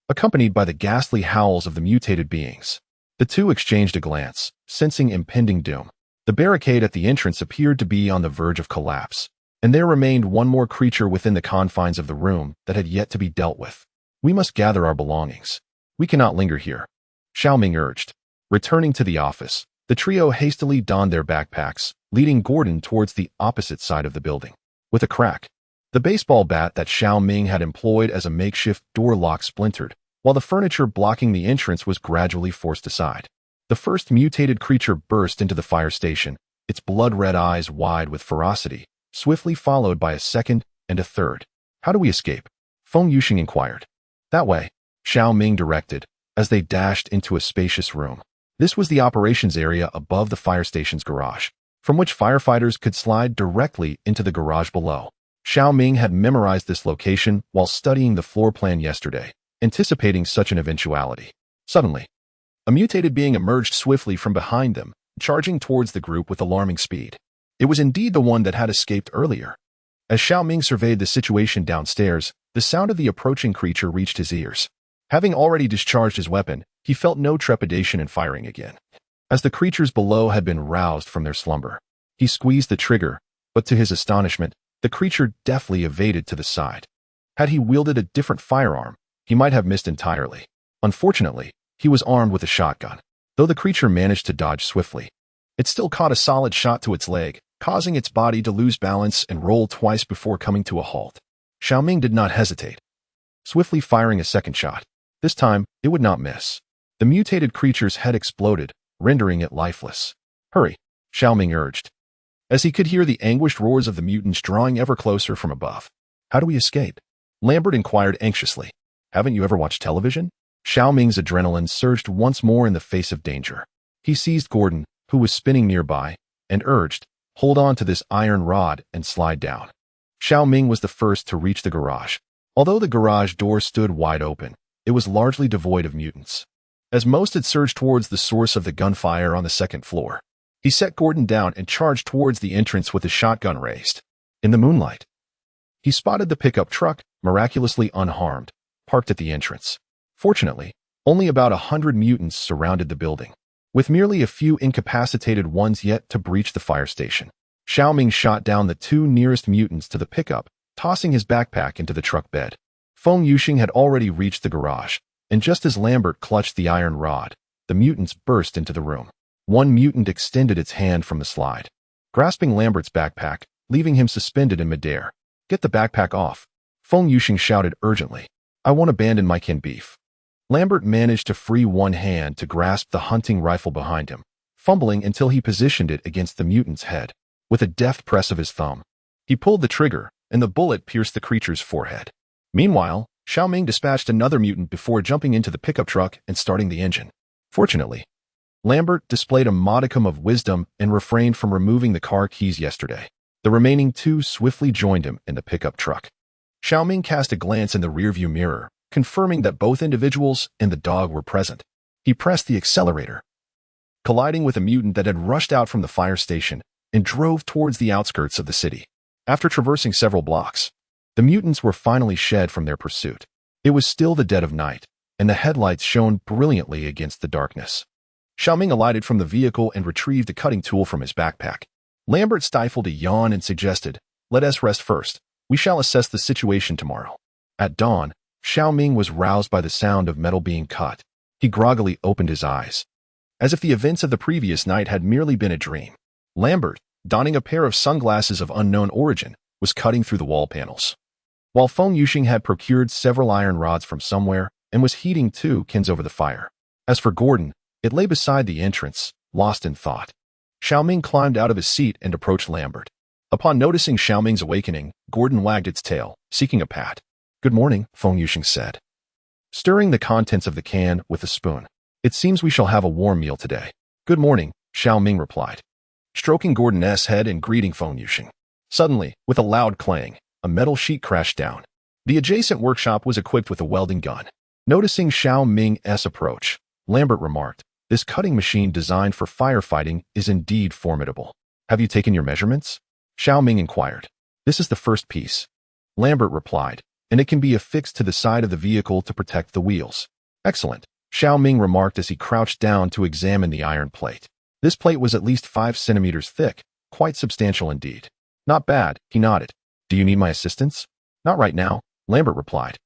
accompanied by the ghastly howls of the mutated beings. The two exchanged a glance, sensing impending doom. The barricade at the entrance appeared to be on the verge of collapse, and there remained one more creature within the confines of the room that had yet to be dealt with. "We must gather our belongings. We cannot linger here," Shao Ming urged. Returning to the office, the trio hastily donned their backpacks, leading Gordon towards the opposite side of the building. With a crack, the baseball bat that Shao Ming had employed as a makeshift door lock splintered, while the furniture blocking the entrance was gradually forced aside. The first mutated creature burst into the fire station, its blood-red eyes wide with ferocity, swiftly followed by a second and a third. "How do we escape?" Feng Yuxing inquired. "That way," Shao Ming directed, as they dashed into a spacious room. This was the operations area above the fire station's garage, from which firefighters could slide directly into the garage below. Shao Ming had memorized this location while studying the floor plan yesterday, anticipating such an eventuality. Suddenly, a mutated being emerged swiftly from behind them, charging towards the group with alarming speed. It was indeed the one that had escaped earlier. As Shao Ming surveyed the situation downstairs, the sound of the approaching creature reached his ears. Having already discharged his weapon, he felt no trepidation in firing again. As the creatures below had been roused from their slumber, he squeezed the trigger, but to his astonishment, the creature deftly evaded to the side. Had he wielded a different firearm, he might have missed entirely. Unfortunately, he was armed with a shotgun. Though the creature managed to dodge swiftly, it still caught a solid shot to its leg, causing its body to lose balance and roll twice before coming to a halt. Shao Ming did not hesitate, swiftly firing a second shot. This time, it would not miss. The mutated creature's head exploded, rendering it lifeless. "Hurry," Shao Ming urged, as he could hear the anguished roars of the mutants drawing ever closer from above. "How do we escape?" Lambert inquired anxiously. "Haven't you ever watched television?" Shao Ming's adrenaline surged once more in the face of danger. He seized Gordon, who was spinning nearby, and urged, "Hold on to this iron rod and slide down." Shao Ming was the first to reach the garage. Although the garage door stood wide open, it was largely devoid of mutants, as most had surged towards the source of the gunfire on the second floor. He set Gordon down and charged towards the entrance with his shotgun raised. In the moonlight, he spotted the pickup truck, miraculously unharmed, parked at the entrance. Fortunately, only about 100 mutants surrounded the building, with merely a few incapacitated ones yet to breach the fire station. Shao Ming shot down the two nearest mutants to the pickup, tossing his backpack into the truck bed. Feng Yuxing had already reached the garage, and just as Lambert clutched the iron rod, the mutants burst into the room. One mutant extended its hand from the slide, grasping Lambert's backpack, leaving him suspended in midair. "Get the backpack off," Feng Yuxing shouted urgently. "I won't abandon my kin beef." Lambert managed to free one hand to grasp the hunting rifle behind him, fumbling until he positioned it against the mutant's head. With a deft press of his thumb, he pulled the trigger, and the bullet pierced the creature's forehead. Meanwhile, Shao Ming dispatched another mutant before jumping into the pickup truck and starting the engine. Fortunately, Lambert displayed a modicum of wisdom and refrained from removing the car keys yesterday. The remaining two swiftly joined him in the pickup truck. Shao Ming cast a glance in the rearview mirror, confirming that both individuals and the dog were present. He pressed the accelerator, colliding with a mutant that had rushed out from the fire station, and drove towards the outskirts of the city. After traversing several blocks, the mutants were finally shed from their pursuit. It was still the dead of night, and the headlights shone brilliantly against the darkness. Shao Ming alighted from the vehicle and retrieved a cutting tool from his backpack. Lambert stifled a yawn and suggested, "Let us rest first. We shall assess the situation tomorrow." At dawn, Shao Ming was roused by the sound of metal being cut. He groggily opened his eyes, as if the events of the previous night had merely been a dream. Lambert, donning a pair of sunglasses of unknown origin, was cutting through the wall panels, while Feng Yuxing had procured several iron rods from somewhere and was heating 2 cans over the fire. As for Gordon, it lay beside the entrance, lost in thought. Shao Ming climbed out of his seat and approached Lambert. Upon noticing Shao Ming's awakening, Gordon wagged its tail, seeking a pat. "Good morning," Feng Yuxing said, stirring the contents of the can with a spoon. "It seems we shall have a warm meal today." "Good morning," Shao Ming replied, stroking Gordon's head and greeting Feng Yuxing. Suddenly, with a loud clang, a metal sheet crashed down. The adjacent workshop was equipped with a welding gun. Noticing Shao Ming's approach, Lambert remarked, "This cutting machine designed for firefighting is indeed formidable. Have you taken your measurements?" Shao Ming inquired. "This is the first piece," Lambert replied, "and it can be affixed to the side of the vehicle to protect the wheels." "Excellent," Shao Ming remarked as he crouched down to examine the iron plate. This plate was at least 5 centimeters thick, quite substantial indeed. "Not bad," he nodded. "Do you need my assistance?" "Not right now," Lambert replied,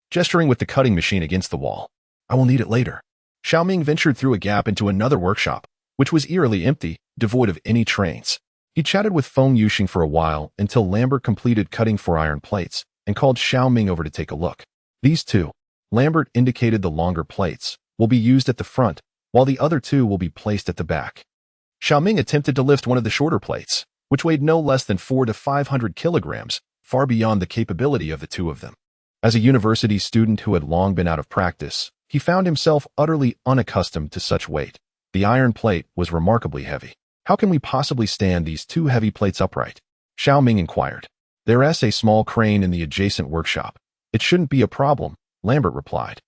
gesturing with the cutting machine against the wall. "I will need it later." Shao Ming ventured through a gap into another workshop, which was eerily empty, devoid of any trains. He chatted with Feng Yuxing for a while until Lambert completed cutting 4 iron plates and called Shao Ming over to take a look. "These 2," Lambert indicated the longer plates, "will be used at the front, while the other 2 will be placed at the back." Shao Ming attempted to lift one of the shorter plates, which weighed no less than 400 to 500 kilograms, far beyond the capability of the 2 of them. As a university student who had long been out of practice, he found himself utterly unaccustomed to such weight. The iron plate was remarkably heavy. "How can we possibly stand these 2 heavy plates upright?" Shao Ming inquired. "There's a small crane in the adjacent workshop. It shouldn't be a problem," Lambert replied,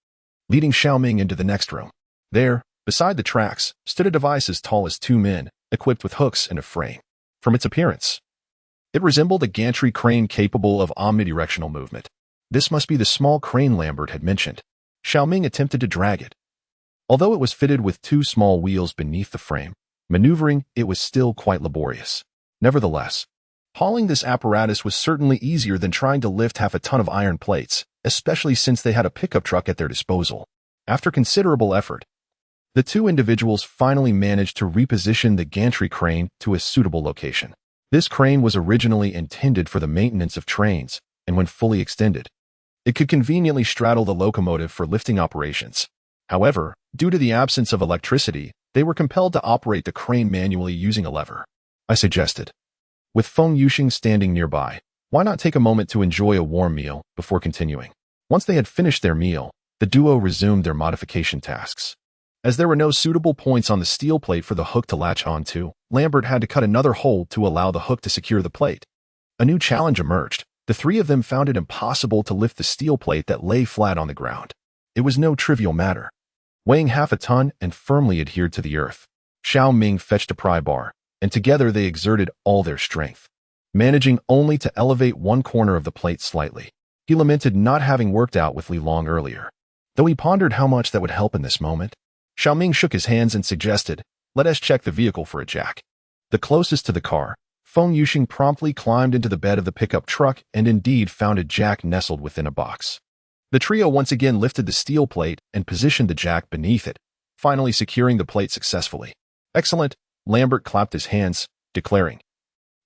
leading Shao Ming into the next room. There, beside the tracks, stood a device as tall as 2 men, equipped with hooks and a frame. From its appearance, it resembled a gantry crane capable of omnidirectional movement. This must be the small crane Lambert had mentioned. Shao Ming attempted to drag it. Although it was fitted with 2 small wheels beneath the frame, maneuvering it was still quite laborious. Nevertheless, hauling this apparatus was certainly easier than trying to lift half a ton of iron plates, especially since they had a pickup truck at their disposal. After considerable effort, the 2 individuals finally managed to reposition the gantry crane to a suitable location. This crane was originally intended for the maintenance of trains, and when fully extended, it could conveniently straddle the locomotive for lifting operations. However, due to the absence of electricity, they were compelled to operate the crane manually using a lever. I suggested, with Feng Yuxing standing nearby, "Why not take a moment to enjoy a warm meal before continuing?" Once they had finished their meal, the duo resumed their modification tasks. As there were no suitable points on the steel plate for the hook to latch onto, Lambert had to cut another hole to allow the hook to secure the plate. A new challenge emerged. The 3 of them found it impossible to lift the steel plate that lay flat on the ground. It was no trivial matter. Weighing half a ton and firmly adhered to the earth, Shao Ming fetched a pry bar, and together they exerted all their strength, managing only to elevate one corner of the plate slightly. He lamented not having worked out with Li Long earlier, though he pondered how much that would help in this moment. Shao Ming shook his hands and suggested, "Let us check the vehicle for a jack." The closest to the car, Feng Yuxing promptly climbed into the bed of the pickup truck and indeed found a jack nestled within a box. The trio once again lifted the steel plate and positioned the jack beneath it, finally securing the plate successfully. "Excellent," Lambert clapped his hands, declaring,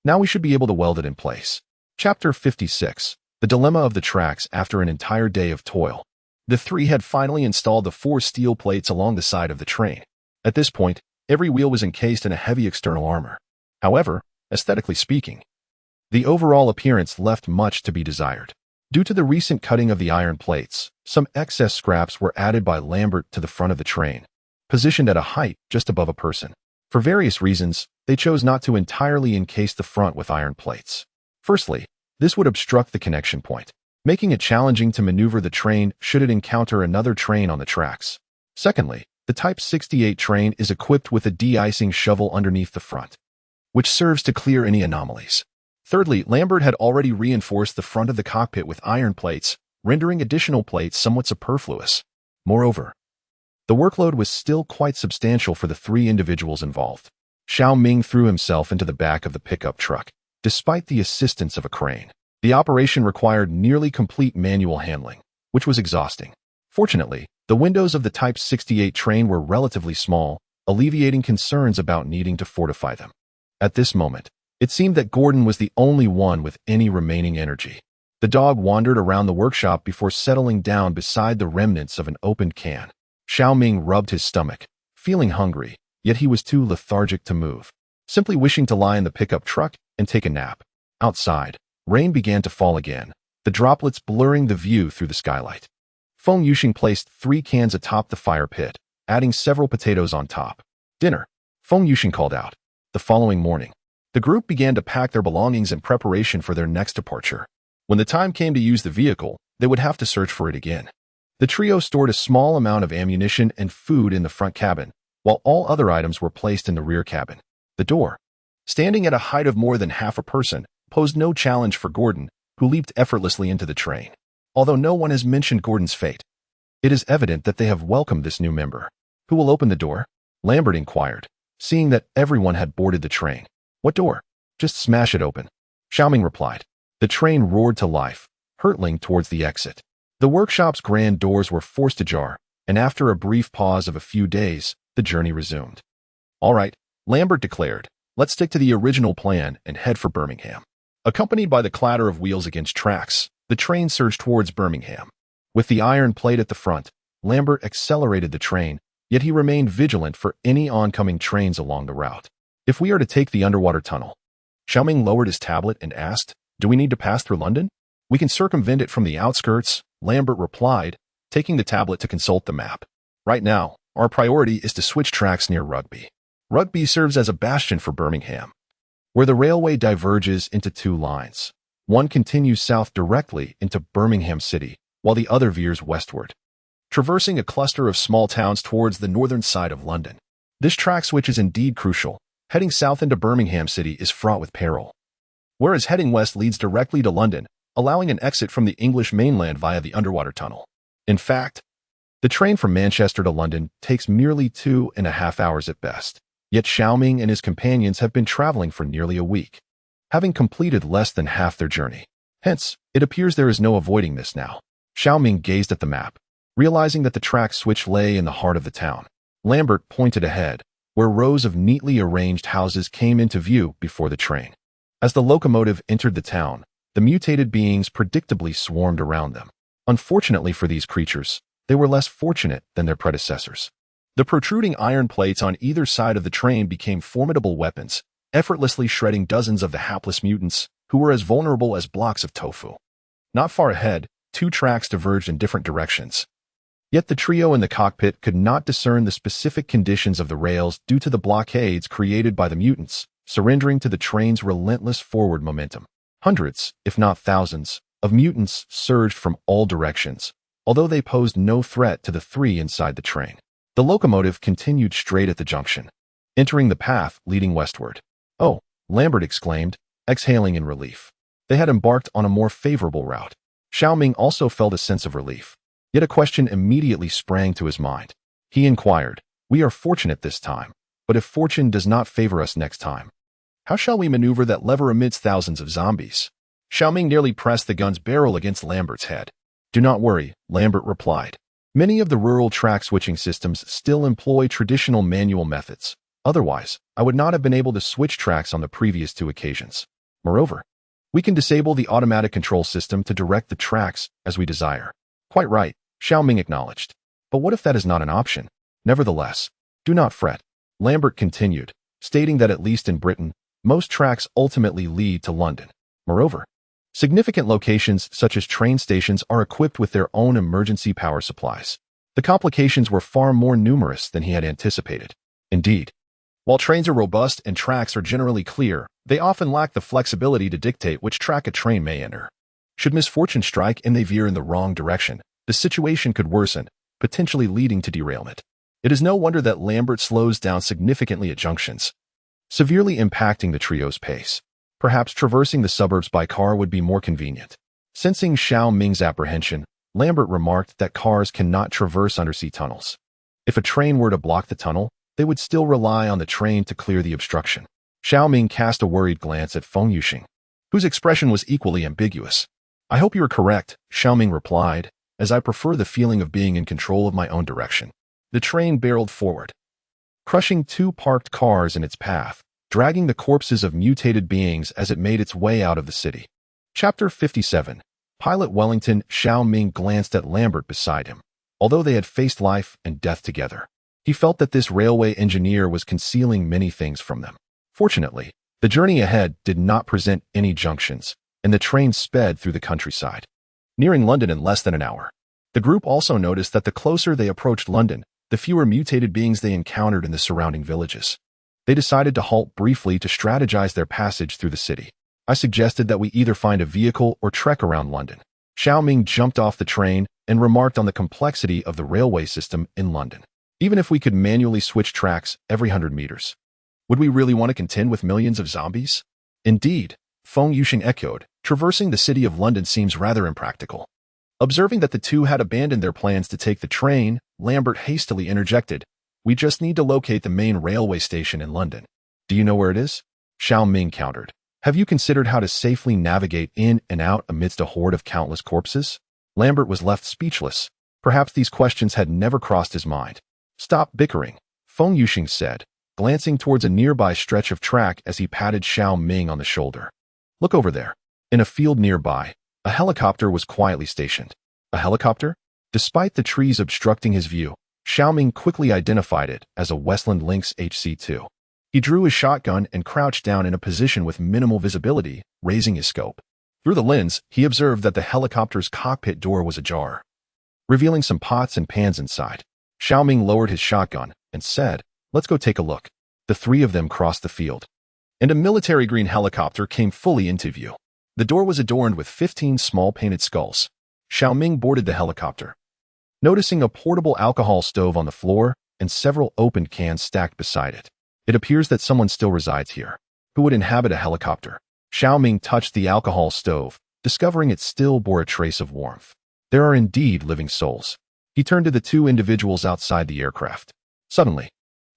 "Now we should be able to weld it in place." Chapter 56. The Dilemma of the Tracks. After an entire day of toil, the 3 had finally installed the 4 steel plates along the side of the train. At this point, every wheel was encased in a heavy external armor. However, aesthetically speaking, the overall appearance left much to be desired. Due to the recent cutting of the iron plates, some excess scraps were added by Lambert to the front of the train, positioned at a height just above a person. For various reasons, they chose not to entirely encase the front with iron plates. Firstly, this would obstruct the connection point, making it challenging to maneuver the train should it encounter another train on the tracks. Secondly, the Type 68 train is equipped with a de-icing shovel underneath the front, which serves to clear any anomalies. Thirdly, Lambert had already reinforced the front of the cockpit with iron plates, rendering additional plates somewhat superfluous. Moreover, The workload was still quite substantial for the three individuals involved. Shao Ming threw himself into the back of the pickup truck, despite the assistance of a crane. The operation required nearly complete manual handling, which was exhausting. Fortunately, the windows of the Type 68 train were relatively small, alleviating concerns about needing to fortify them. At this moment, it seemed that Gordon was the only one with any remaining energy. The dog wandered around the workshop before settling down beside the remnants of an opened can. Shao Ming rubbed his stomach, feeling hungry, yet he was too lethargic to move, simply wishing to lie in the pickup truck and take a nap. Outside, rain began to fall again, the droplets blurring the view through the skylight. Feng Yuxing placed 3 cans atop the fire pit, adding several potatoes on top. Dinner, Feng Yuxing called out. The following morning, the group began to pack their belongings in preparation for their next departure. When the time came to use the vehicle, they would have to search for it again. The trio stored a small amount of ammunition and food in the front cabin, while all other items were placed in the rear cabin. The door, standing at a height of more than half a person, posed no challenge for Gordon, who leaped effortlessly into the train. Although no one has mentioned Gordon's fate, it is evident that they have welcomed this new member. Who will open the door? Lambert inquired, seeing that everyone had boarded the train. What door? Just smash it open. Shao Ming replied. The train roared to life, hurtling towards the exit. The workshop's grand doors were forced ajar, and after a brief pause of a few days, the journey resumed. All right, Lambert declared, let's stick to the original plan and head for Birmingham. Accompanied by the clatter of wheels against tracks, the train surged towards Birmingham. With the iron plate at the front, Lambert accelerated the train, yet he remained vigilant for any oncoming trains along the route. If we are to take the underwater tunnel, Shao Ming lowered his tablet and asked, do we need to pass through London? We can circumvent it from the outskirts, Lambert replied, taking the tablet to consult the map. Right now, our priority is to switch tracks near Rugby. Rugby serves as a bastion for Birmingham, where the railway diverges into 2 lines. One continues south directly into Birmingham City, while the other veers westward, traversing a cluster of small towns towards the northern side of London. This track switch is indeed crucial. Heading south into Birmingham City is fraught with peril, whereas heading west leads directly to London, allowing an exit from the English mainland via the underwater tunnel. In fact, the train from Manchester to London takes merely 2.5 hours at best. Yet Shao Ming and his companions have been traveling for nearly a week, having completed less than half their journey. Hence, it appears there is no avoiding this now. Shao Ming gazed at the map, realizing that the track switch lay in the heart of the town. Lambert pointed ahead, where rows of neatly arranged houses came into view before the train. As the locomotive entered the town, the mutated beings predictably swarmed around them. Unfortunately for these creatures, they were less fortunate than their predecessors. The protruding iron plates on either side of the train became formidable weapons, effortlessly shredding dozens of the hapless mutants who were as vulnerable as blocks of tofu. Not far ahead, 2 tracks diverged in different directions. Yet the trio in the cockpit could not discern the specific conditions of the rails due to the blockades created by the mutants, surrendering to the train's relentless forward momentum. Hundreds, if not thousands, of mutants surged from all directions, although they posed no threat to the 3 inside the train. The locomotive continued straight at the junction, entering the path leading westward. Oh, Lambert exclaimed, exhaling in relief. They had embarked on a more favorable route. Shao Ming also felt a sense of relief. Yet a question immediately sprang to his mind. He inquired, we are fortunate this time, but if fortune does not favor us next time, how shall we maneuver that lever amidst thousands of zombies? Shao Ming nearly pressed the gun's barrel against Lambert's head. Do not worry, Lambert replied. Many of the rural track switching systems still employ traditional manual methods. Otherwise, I would not have been able to switch tracks on the previous 2 occasions. Moreover, we can disable the automatic control system to direct the tracks as we desire. Quite right, Shao Ming acknowledged. But what if that is not an option? Nevertheless, do not fret, Lambert continued, stating that at least in Britain, most tracks ultimately lead to London. Moreover, significant locations such as train stations are equipped with their own emergency power supplies. The complications were far more numerous than he had anticipated. Indeed, while trains are robust and tracks are generally clear, they often lack the flexibility to dictate which track a train may enter. Should misfortune strike and they veer in the wrong direction, the situation could worsen, potentially leading to derailment. It is no wonder that Lambert slows down significantly at junctions, severely impacting the trio's pace. Perhaps traversing the suburbs by car would be more convenient. Sensing Shao Ming's apprehension, Lambert remarked that cars cannot traverse undersea tunnels. If a train were to block the tunnel, they would still rely on the train to clear the obstruction. Shao Ming cast a worried glance at Feng Yuxing, whose expression was equally ambiguous. I hope you are correct, Shao Ming replied, as I prefer the feeling of being in control of my own direction. The train barreled forward, crushing 2 parked cars in its path, dragging the corpses of mutated beings as it made its way out of the city. Chapter 57. Pilot Wellington. Shao Ming glanced at Lambert beside him. Although they had faced life and death together, he felt that this railway engineer was concealing many things from them. Fortunately, the journey ahead did not present any junctions, and the train sped through the countryside, nearing London in less than an hour. The group also noticed that the closer they approached London, the fewer mutated beings they encountered in the surrounding villages. They decided to halt briefly to strategize their passage through the city. I suggested that we either find a vehicle or trek around London. Shao Ming jumped off the train and remarked on the complexity of the railway system in London. Even if we could manually switch tracks every 100 meters, would we really want to contend with millions of zombies? Indeed, Feng Yuxing echoed, traversing the city of London seems rather impractical. Observing that the two had abandoned their plans to take the train, Lambert hastily interjected, we just need to locate the main railway station in London. Do you know where it is? Shao Ming countered. Have you considered how to safely navigate in and out amidst a horde of countless corpses? Lambert was left speechless. Perhaps these questions had never crossed his mind. Stop bickering, Feng Yuxing said, glancing towards a nearby stretch of track as he patted Shao Ming on the shoulder. Look over there. In a field nearby, a helicopter was quietly stationed. A helicopter? Despite the trees obstructing his view, Shao Ming quickly identified it as a Westland Lynx HC-2. He drew his shotgun and crouched down in a position with minimal visibility, raising his scope. Through the lens, he observed that the helicopter's cockpit door was ajar, revealing some pots and pans inside. Shao Ming lowered his shotgun and said, let's go take a look. The 3 of them crossed the field, and a military green helicopter came fully into view. The door was adorned with 15 small painted skulls. Shao Ming boarded the helicopter, noticing a portable alcohol stove on the floor and several opened cans stacked beside it. It appears that someone still resides here. Who would inhabit a helicopter? Shao Ming touched the alcohol stove, discovering it still bore a trace of warmth. There are indeed living souls. He turned to the 2 individuals outside the aircraft. Suddenly,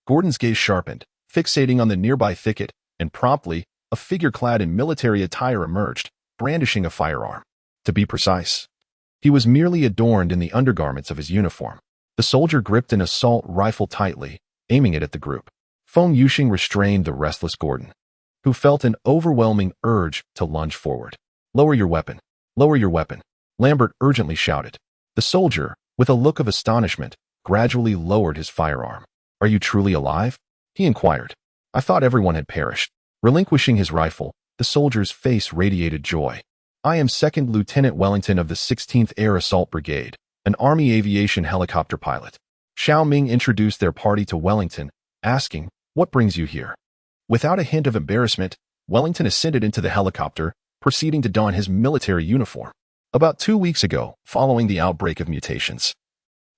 Gordon's gaze sharpened, fixating on the nearby thicket, and promptly, a figure clad in military attire emerged, brandishing a firearm. To be precise, he was merely adorned in the undergarments of his uniform. The soldier gripped an assault rifle tightly, aiming it at the group. Feng Yuxing restrained the restless Gordon, who felt an overwhelming urge to lunge forward. Lower your weapon. Lower your weapon. Lambert urgently shouted. The soldier, with a look of astonishment, gradually lowered his firearm. Are you truly alive? He inquired. I thought everyone had perished. Relinquishing his rifle, the soldier's face radiated joy. I am 2nd Lieutenant Wellington of the 16th Air Assault Brigade, an Army aviation helicopter pilot. Shao Ming introduced their party to Wellington, asking, what brings you here? Without a hint of embarrassment, Wellington ascended into the helicopter, proceeding to don his military uniform. About 2 weeks ago, following the outbreak of mutations,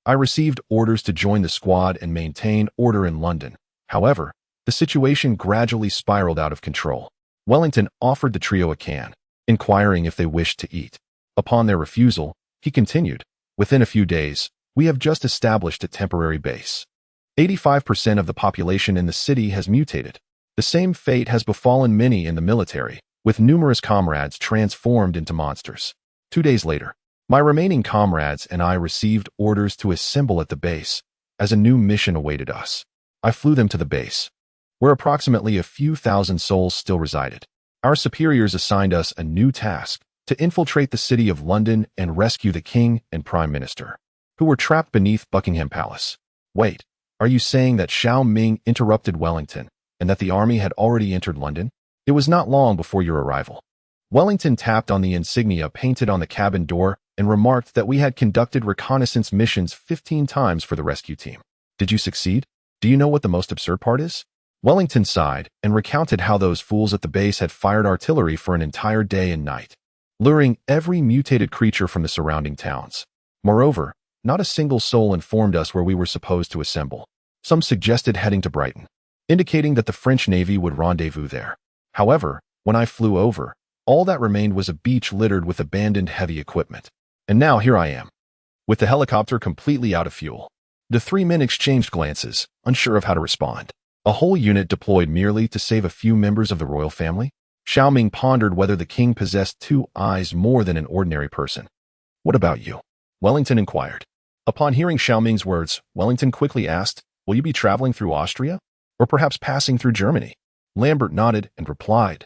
I received orders to join the squad and maintain order in London. However, the situation gradually spiraled out of control. Wellington offered the trio a can, inquiring if they wished to eat. Upon their refusal, he continued, within a few days, we have just established a temporary base. 85% of the population in the city has mutated. The same fate has befallen many in the military, with numerous comrades transformed into monsters. 2 days later, my remaining comrades and I received orders to assemble at the base, as a new mission awaited us. I flew them to the base, where approximately a few thousand souls still resided. Our superiors assigned us a new task, to infiltrate the city of London and rescue the king and prime minister, who were trapped beneath Buckingham Palace. Wait, are you saying that Shao Ming interrupted Wellington, and that the army had already entered London? It was not long before your arrival. Wellington tapped on the insignia painted on the cabin door and remarked that we had conducted reconnaissance missions 15 times for the rescue team. Did you succeed? Do you know what the most absurd part is? Wellington sighed and recounted how those fools at the base had fired artillery for an entire day and night, luring every mutated creature from the surrounding towns. Moreover, not a single soul informed us where we were supposed to assemble. Some suggested heading to Brighton, indicating that the French Navy would rendezvous there. However, when I flew over, all that remained was a beach littered with abandoned heavy equipment. And now here I am, with the helicopter completely out of fuel. The three men exchanged glances, unsure of how to respond. A whole unit deployed merely to save a few members of the royal family? Shao Ming pondered whether the king possessed two eyes more than an ordinary person. What about you? Wellington inquired. Upon hearing Shao Ming's words, Wellington quickly asked, will you be traveling through Austria? Or perhaps passing through Germany? Lambert nodded and replied,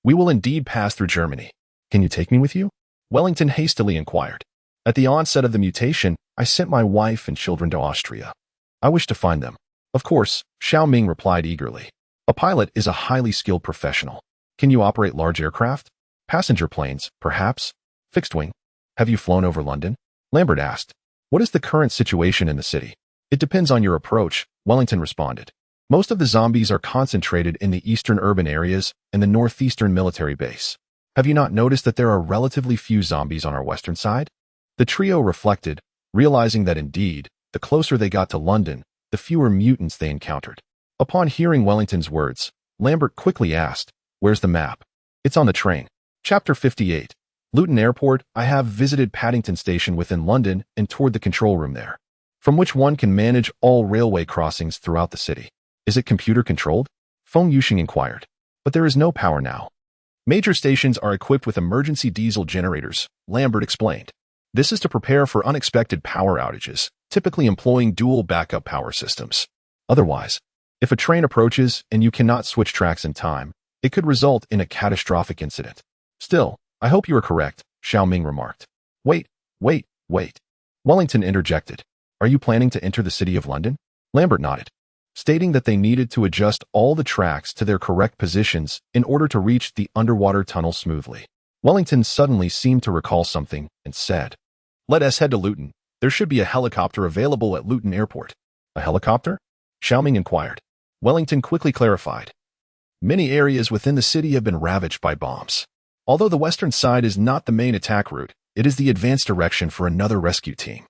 we will indeed pass through Germany. Can you take me with you? Wellington hastily inquired. At the onset of the mutation, I sent my wife and children to Austria. I wish to find them. Of course, Shao Ming replied eagerly. A pilot is a highly skilled professional. Can you operate large aircraft? Passenger planes, perhaps? Fixed wing? Have you flown over London? Lambert asked. What is the current situation in the city? It depends on your approach, Wellington responded. Most of the zombies are concentrated in the eastern urban areas and the northeastern military base. Have you not noticed that there are relatively few zombies on our western side? The trio reflected, realizing that indeed, the closer they got to London, the fewer mutants they encountered. Upon hearing Wellington's words, Lambert quickly asked, where's the map? It's on the train. Chapter 58. Luton Airport. I have visited Paddington Station within London and toured the control room there, from which one can manage all railway crossings throughout the city. Is it computer-controlled? Feng Yuxing inquired. But there is no power now. Major stations are equipped with emergency diesel generators, Lambert explained. This is to prepare for unexpected power outages, typically employing dual backup power systems. Otherwise, if a train approaches and you cannot switch tracks in time, it could result in a catastrophic incident. Still, I hope you are correct, Shao Ming remarked. Wait. Wellington interjected. Are you planning to enter the city of London? Lambert nodded, stating that they needed to adjust all the tracks to their correct positions in order to reach the underwater tunnel smoothly. Wellington suddenly seemed to recall something and said, let us head to Luton. There should be a helicopter available at Luton Airport. A helicopter? Shao Ming inquired. Wellington quickly clarified. Many areas within the city have been ravaged by bombs. Although the western side is not the main attack route, it is the advanced direction for another rescue team.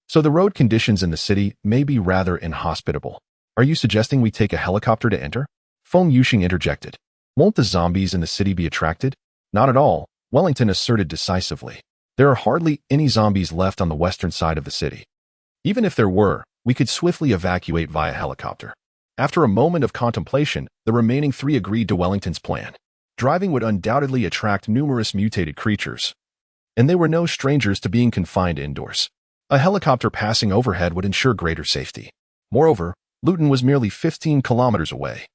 So the road conditions in the city may be rather inhospitable. Are you suggesting we take a helicopter to enter? Feng Yuxing interjected. Won't the zombies in the city be attracted? Not at all, Wellington asserted decisively. There are hardly any zombies left on the western side of the city. Even if there were, we could swiftly evacuate via helicopter. After a moment of contemplation, the remaining three agreed to Wellington's plan. Driving would undoubtedly attract numerous mutated creatures, and they were no strangers to being confined indoors. A helicopter passing overhead would ensure greater safety. Moreover, Luton was merely 15 kilometers away,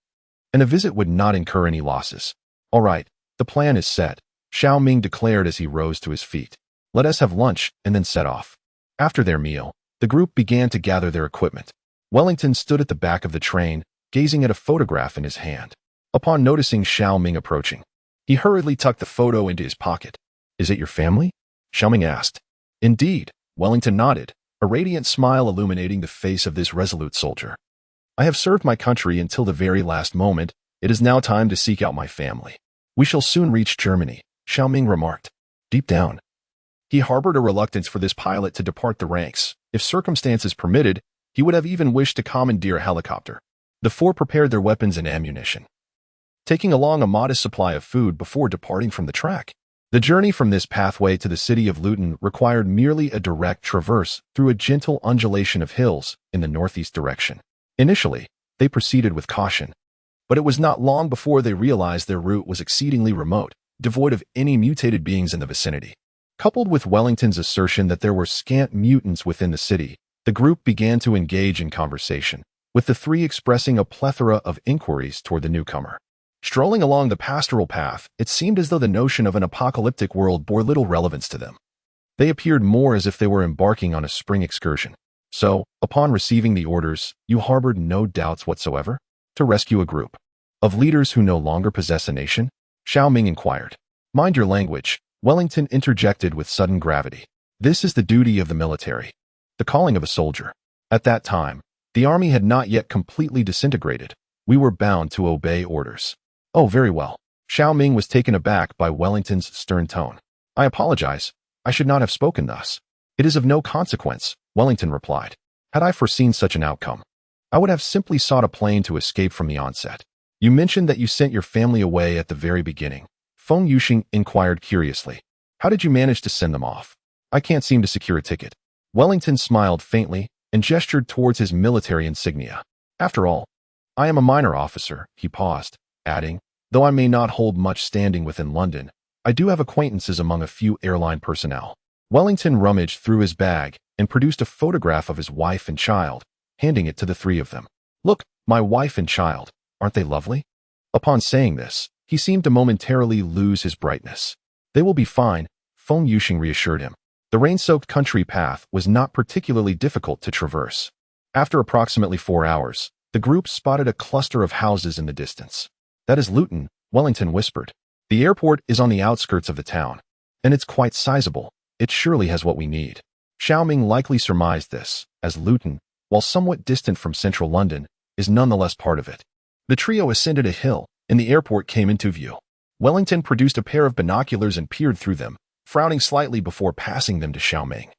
and a visit would not incur any losses. All right, the plan is set, Shao Ming declared as he rose to his feet. Let us have lunch and then set off. After their meal, the group began to gather their equipment. Wellington stood at the back of the train, gazing at a photograph in his hand. Upon noticing Shao Ming approaching, he hurriedly tucked the photo into his pocket. Is it your family? Shao Ming asked. Indeed, Wellington nodded, a radiant smile illuminating the face of this resolute soldier. I have served my country until the very last moment. It is now time to seek out my family. We shall soon reach Germany, Shao Ming remarked. Deep down, he harbored a reluctance for this pilot to depart the ranks. If circumstances permitted, he would have even wished to commandeer a helicopter. The four prepared their weapons and ammunition, taking along a modest supply of food before departing from the track. The journey from this pathway to the city of Luton required merely a direct traverse through a gentle undulation of hills in the northeast direction. Initially, they proceeded with caution, but it was not long before they realized their route was exceedingly remote, devoid of any mutated beings in the vicinity. Coupled with Wellington's assertion that there were scant mutants within the city, the group began to engage in conversation, with the three expressing a plethora of inquiries toward the newcomer. Strolling along the pastoral path, it seemed as though the notion of an apocalyptic world bore little relevance to them. They appeared more as if they were embarking on a spring excursion. So, upon receiving the orders, you harbored no doubts whatsoever? To rescue a group of leaders who no longer possess a nation? Shao Ming inquired. Mind your language, Wellington interjected with sudden gravity. This is the duty of the military, the calling of a soldier. At that time, the army had not yet completely disintegrated. We were bound to obey orders. Oh, very well. Shao Ming was taken aback by Wellington's stern tone. I apologize. I should not have spoken thus. It is of no consequence, Wellington replied. Had I foreseen such an outcome, I would have simply sought a plane to escape from the onset. You mentioned that you sent your family away at the very beginning. Feng Yuxing inquired curiously. How did you manage to send them off? I can't seem to secure a ticket. Wellington smiled faintly and gestured towards his military insignia. After all, I am a minor officer, he paused, adding, though I may not hold much standing within London, I do have acquaintances among a few airline personnel. Wellington rummaged through his bag and produced a photograph of his wife and child, handing it to the three of them. Look, my wife and child, aren't they lovely? Upon saying this, he seemed to momentarily lose his brightness. They will be fine, Feng Yuxing reassured him. The rain-soaked country path was not particularly difficult to traverse. After approximately 4 hours, the group spotted a cluster of houses in the distance. That is Luton, Wellington whispered. The airport is on the outskirts of the town, and it's quite sizable. It surely has what we need. Shao Ming likely surmised this, as Luton, while somewhat distant from central London, is nonetheless part of it. The trio ascended a hill, and the airport came into view. Wellington produced a pair of binoculars and peered through them, frowning slightly before passing them to Shao Ming.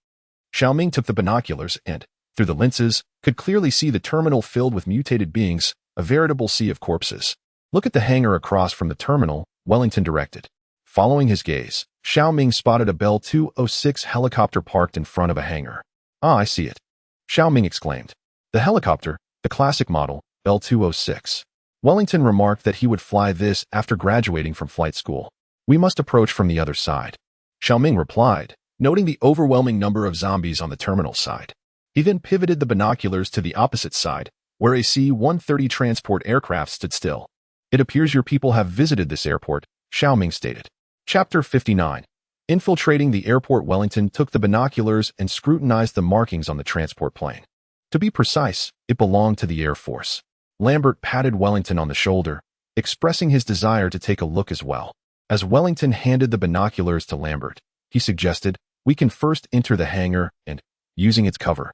Shao Ming took the binoculars and, through the lenses, could clearly see the terminal filled with mutated beings, a veritable sea of corpses. Look at the hangar across from the terminal, Wellington directed. Following his gaze, Shao Ming spotted a Bell 206 helicopter parked in front of a hangar. Ah, I see it. Shao Ming exclaimed. The helicopter, the classic model, Bell 206. Wellington remarked that he would fly this after graduating from flight school. We must approach from the other side. Shao Ming replied, noting the overwhelming number of zombies on the terminal side. He then pivoted the binoculars to the opposite side, where a C-130 transport aircraft stood still. It appears your people have visited this airport, Shao Ming stated. Chapter 59. Infiltrating the airport. Wellington took the binoculars and scrutinized the markings on the transport plane. To be precise, it belonged to the Air Force. Lambert patted Wellington on the shoulder, expressing his desire to take a look as well. As Wellington handed the binoculars to Lambert, he suggested, we can first enter the hangar and, using its cover,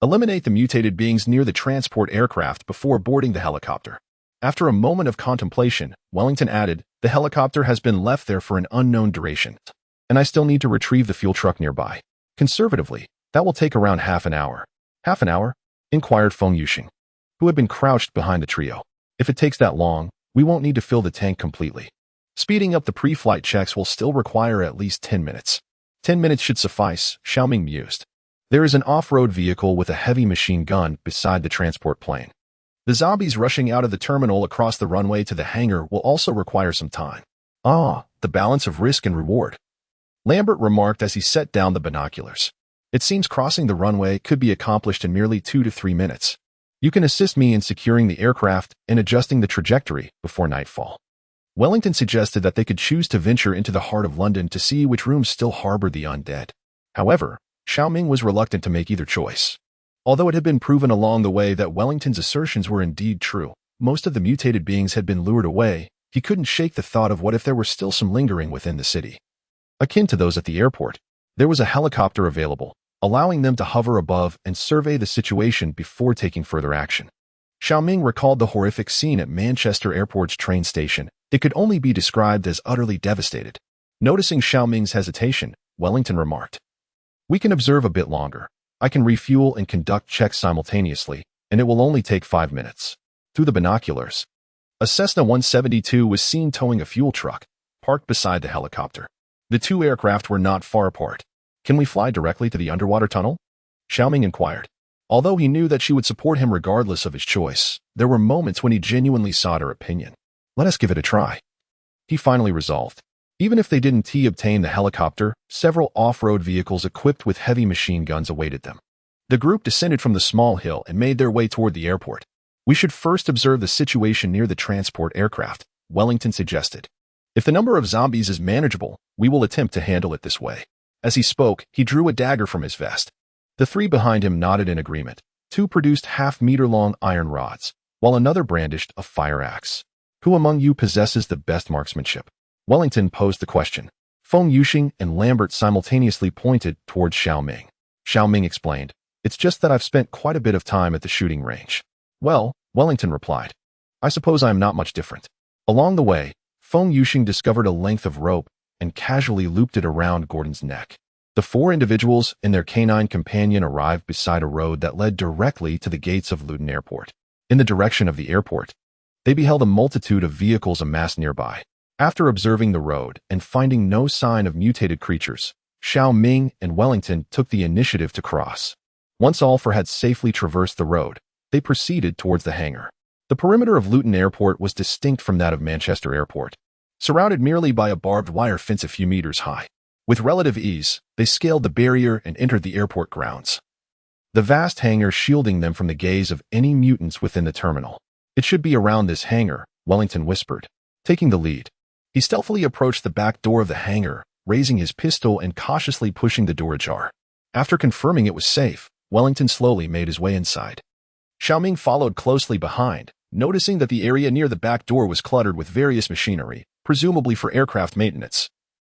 eliminate the mutated beings near the transport aircraft before boarding the helicopter. After a moment of contemplation, Wellington added, the helicopter has been left there for an unknown duration, and I still need to retrieve the fuel truck nearby. Conservatively, that will take around half an hour. Half an hour? Inquired Feng Yuxing, who had been crouched behind the trio. If it takes that long, we won't need to fill the tank completely. Speeding up the pre-flight checks will still require at least 10 minutes. 10 minutes should suffice, Shao Ming mused. There is an off-road vehicle with a heavy machine gun beside the transport plane. The zombies rushing out of the terminal across the runway to the hangar will also require some time. Ah, the balance of risk and reward, Lambert remarked as he set down the binoculars. It seems crossing the runway could be accomplished in merely 2 to 3 minutes. You can assist me in securing the aircraft and adjusting the trajectory before nightfall. Wellington suggested that they could choose to venture into the heart of London to see which rooms still harbored the undead. However, Shao Ming was reluctant to make either choice. Although it had been proven along the way that Wellington's assertions were indeed true, most of the mutated beings had been lured away, he couldn't shake the thought of what if there were still some lingering within the city. Akin to those at the airport, there was a helicopter available, allowing them to hover above and survey the situation before taking further action. Shao Ming recalled the horrific scene at Manchester Airport's train station. It could only be described as utterly devastated. Noticing Shao Ming's hesitation, Wellington remarked, we can observe a bit longer. I can refuel and conduct checks simultaneously, and it will only take 5 minutes. Through the binoculars, a Cessna 172 was seen towing a fuel truck, parked beside the helicopter. The two aircraft were not far apart. Can we fly directly to the underwater tunnel? Shao Ming inquired. Although he knew that she would support him regardless of his choice, there were moments when he genuinely sought her opinion. Let us give it a try. He finally resolved. Even if they didn't obtain the helicopter, several off-road vehicles equipped with heavy machine guns awaited them. The group descended from the small hill and made their way toward the airport. We should first observe the situation near the transport aircraft, Wellington suggested. If the number of zombies is manageable, we will attempt to handle it this way. As he spoke, he drew a dagger from his vest. The three behind him nodded in agreement. 2 produced half-meter-long iron rods, while another brandished a fire axe. Who among you possesses the best marksmanship? Wellington posed the question. Feng Yuxing and Lambert simultaneously pointed towards Shao Ming. Shao Ming explained, it's just that I've spent quite a bit of time at the shooting range. Well, Wellington replied, I suppose I am not much different. Along the way, Feng Yuxing discovered a length of rope and casually looped it around Gordon's neck. The 4 individuals and their canine companion arrived beside a road that led directly to the gates of Luton Airport. In the direction of the airport, they beheld a multitude of vehicles amassed nearby. After observing the road and finding no sign of mutated creatures, Shao Ming and Wellington took the initiative to cross. Once all four had safely traversed the road, they proceeded towards the hangar. The perimeter of Luton Airport was distinct from that of Manchester Airport, surrounded merely by a barbed wire fence a few meters high. With relative ease, they scaled the barrier and entered the airport grounds, the vast hangar shielding them from the gaze of any mutants within the terminal. "It should be around this hangar," Wellington whispered, taking the lead. He stealthily approached the back door of the hangar, raising his pistol and cautiously pushing the door ajar. After confirming it was safe, Wellington slowly made his way inside. Shao Ming followed closely behind, noticing that the area near the back door was cluttered with various machinery, presumably for aircraft maintenance,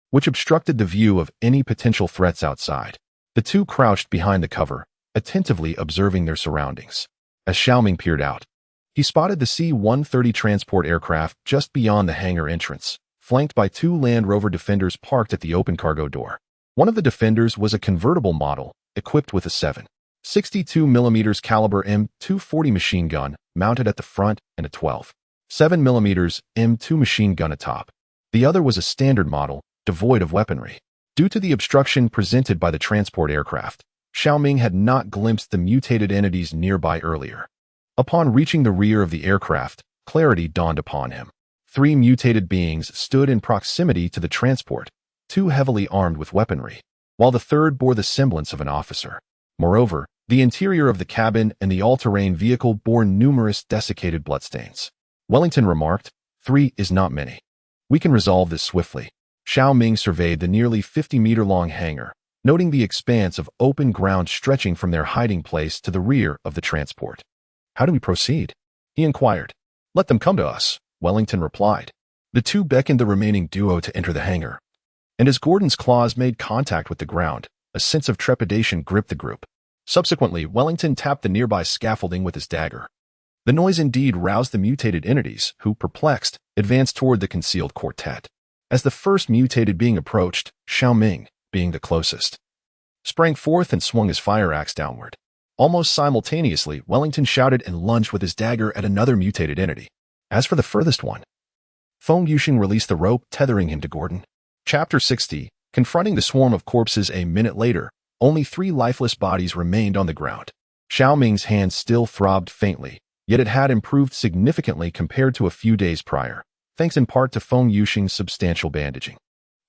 which obstructed the view of any potential threats outside. The two crouched behind the cover, attentively observing their surroundings. As Shao Ming peered out, he spotted the C-130 transport aircraft just beyond the hangar entrance, flanked by two Land Rover Defenders parked at the open cargo door. One of the Defenders was a convertible model, equipped with a 7.62mm caliber M240 machine gun mounted at the front and a 12.7mm M2 machine gun atop. The other was a standard model, devoid of weaponry. Due to the obstruction presented by the transport aircraft, Shao Ming had not glimpsed the mutated entities nearby earlier. Upon reaching the rear of the aircraft, clarity dawned upon him. 3 mutated beings stood in proximity to the transport, 2 heavily armed with weaponry, while the third bore the semblance of an officer. Moreover, the interior of the cabin and the all-terrain vehicle bore numerous desiccated bloodstains. Wellington remarked, 3 is not many. We can resolve this swiftly. Shao Ming surveyed the nearly 50-meter-long hangar, noting the expanse of open ground stretching from their hiding place to the rear of the transport. "How do we proceed?" he inquired. "Let them come to us," Wellington replied. The two beckoned the remaining duo to enter the hangar, and as Gordon's claws made contact with the ground, a sense of trepidation gripped the group. Subsequently, Wellington tapped the nearby scaffolding with his dagger. The noise indeed roused the mutated entities, who, perplexed, advanced toward the concealed quartet. As the first mutated being approached, Shao Ming, being the closest, sprang forth and swung his fire axe downward. Almost simultaneously, Wellington shouted and lunged with his dagger at another mutated entity. As for the furthest one, Feng Yuxing released the rope, tethering him to Gordon. Chapter 60. Confronting the swarm of corpses. A minute later, only 3 lifeless bodies remained on the ground. Shao Ming's hand still throbbed faintly, yet it had improved significantly compared to a few days prior, thanks in part to Feng Yuxing's substantial bandaging.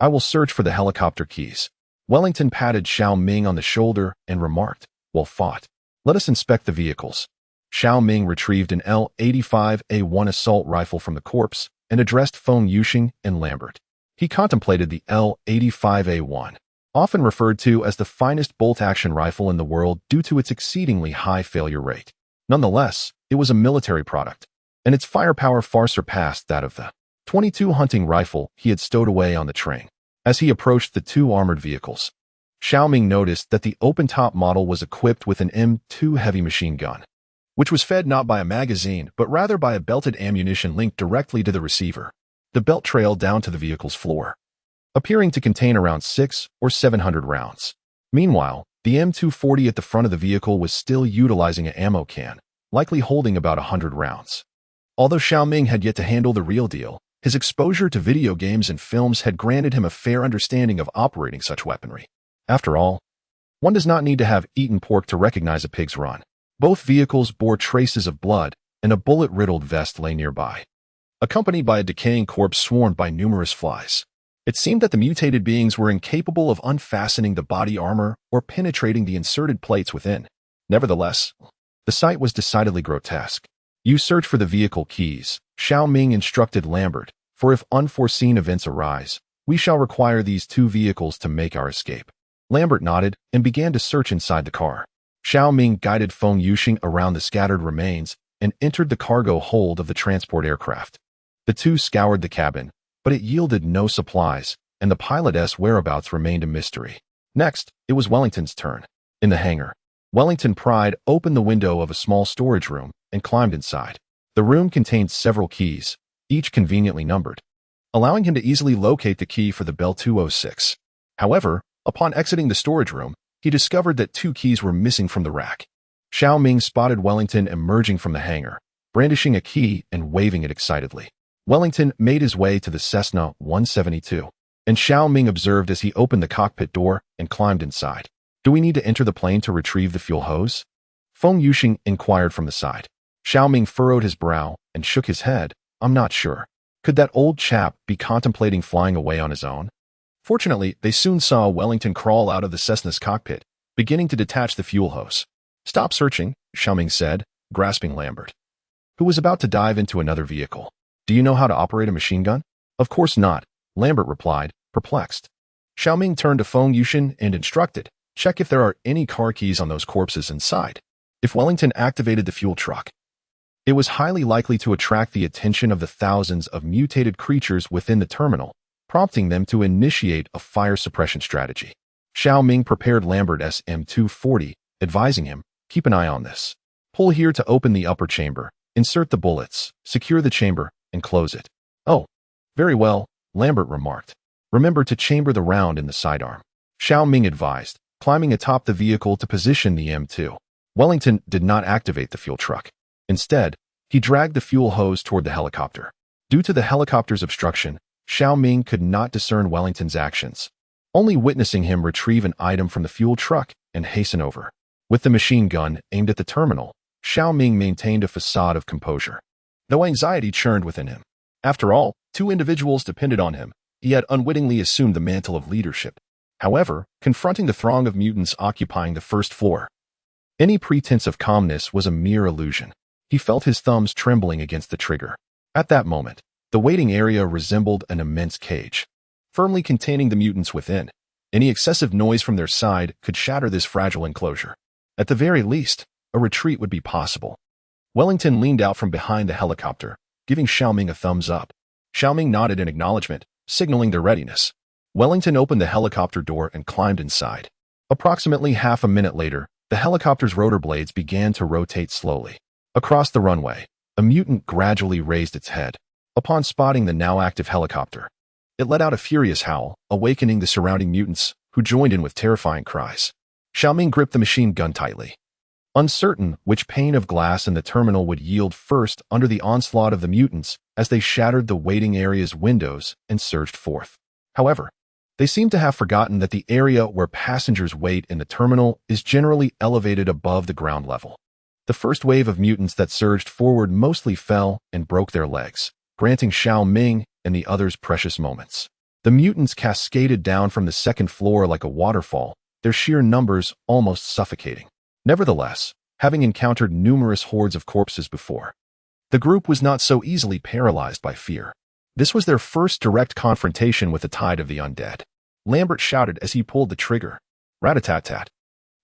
"I will search for the helicopter keys." Wellington patted Shao Ming on the shoulder and remarked, "Well fought. Let us inspect the vehicles." Shao Ming retrieved an L-85A1 assault rifle from the corpse and addressed Feng Yuxing and Lambert. He contemplated the L-85A1, often referred to as the finest bolt-action rifle in the world due to its exceedingly high failure rate. Nonetheless, it was a military product, and its firepower far surpassed that of the .22 hunting rifle he had stowed away on the train. As he approached the 2 armored vehicles, Shao Ming noticed that the open-top model was equipped with an M2 heavy machine gun, which was fed not by a magazine but rather by a belted ammunition linked directly to the receiver. The belt trailed down to the vehicle's floor, appearing to contain around 600 or 700 rounds. Meanwhile, the M240 at the front of the vehicle was still utilizing an ammo can, likely holding about 100 rounds. Although Shao Ming had yet to handle the real deal, his exposure to video games and films had granted him a fair understanding of operating such weaponry. After all, one does not need to have eaten pork to recognize a pig's run. Both vehicles bore traces of blood, and a bullet-riddled vest lay nearby, accompanied by a decaying corpse swarmed by numerous flies. It seemed that the mutated beings were incapable of unfastening the body armor or penetrating the inserted plates within. Nevertheless, the sight was decidedly grotesque. "You search for the vehicle keys," Shao Ming instructed Lambert, "for if unforeseen events arise, we shall require these 2 vehicles to make our escape." Lambert nodded and began to search inside the car. Shao Ming guided Feng Yuxing around the scattered remains and entered the cargo hold of the transport aircraft. The 2 scoured the cabin, but it yielded no supplies, and the pilot's whereabouts remained a mystery. Next, it was Wellington's turn. In the hangar, Wellington pried open the window of a small storage room and climbed inside. The room contained several keys, each conveniently numbered, allowing him to easily locate the key for the Bell 206. However, upon exiting the storage room, he discovered that 2 keys were missing from the rack. Shao Ming spotted Wellington emerging from the hangar, brandishing a key and waving it excitedly. Wellington made his way to the Cessna 172, and Shao Ming observed as he opened the cockpit door and climbed inside. Do we need to enter the plane to retrieve the fuel hose? Feng Yuxing inquired from the side. Shao Ming furrowed his brow and shook his head. I'm not sure. Could that old chap be contemplating flying away on his own? Fortunately, they soon saw Wellington crawl out of the Cessna's cockpit, beginning to detach the fuel hose. Stop searching, Shao Ming said, grasping Lambert, who was about to dive into another vehicle. Do you know how to operate a machine gun? Of course not, Lambert replied, perplexed. Shao Ming turned to Feng Yuxing and instructed, check if there are any car keys on those corpses inside. If Wellington activated the fuel truck, it was highly likely to attract the attention of the thousands of mutated creatures within the terminal, prompting them to initiate a fire suppression strategy. Shao Ming prepared Lambert's M240, advising him, keep an eye on this. Pull here to open the upper chamber, insert the bullets, secure the chamber, and close it. Oh, very well, Lambert remarked. Remember to chamber the round in the sidearm. Shao Ming advised, climbing atop the vehicle to position the M2. Wellington did not activate the fuel truck. Instead, he dragged the fuel hose toward the helicopter. Due to the helicopter's obstruction, Shao Ming could not discern Wellington's actions, only witnessing him retrieve an item from the fuel truck and hasten over. With the machine gun aimed at the terminal, Shao Ming maintained a facade of composure, though anxiety churned within him. After all, two individuals depended on him. He had unwittingly assumed the mantle of leadership. However, confronting the throng of mutants occupying the first floor, any pretense of calmness was a mere illusion. He felt his thumbs trembling against the trigger. At that moment, the waiting area resembled an immense cage, firmly containing the mutants within. Any excessive noise from their side could shatter this fragile enclosure. At the very least, a retreat would be possible. Wellington leaned out from behind the helicopter, giving Shao Ming a thumbs up. Shao Ming nodded in acknowledgement, signaling their readiness. Wellington opened the helicopter door and climbed inside. Approximately half a minute later, the helicopter's rotor blades began to rotate slowly. Across the runway, a mutant gradually raised its head. Upon spotting the now active helicopter, it let out a furious howl, awakening the surrounding mutants, who joined in with terrifying cries. Shao Ming gripped the machine gun tightly, uncertain which pane of glass in the terminal would yield first under the onslaught of the mutants as they shattered the waiting area's windows and surged forth. However, they seemed to have forgotten that the area where passengers wait in the terminal is generally elevated above the ground level. The first wave of mutants that surged forward mostly fell and broke their legs, granting Shao Ming and the others precious moments. The mutants cascaded down from the second floor like a waterfall, their sheer numbers almost suffocating. Nevertheless, having encountered numerous hordes of corpses before, the group was not so easily paralyzed by fear. This was their first direct confrontation with the tide of the undead. Lambert shouted as he pulled the trigger. Rat-a-tat-tat.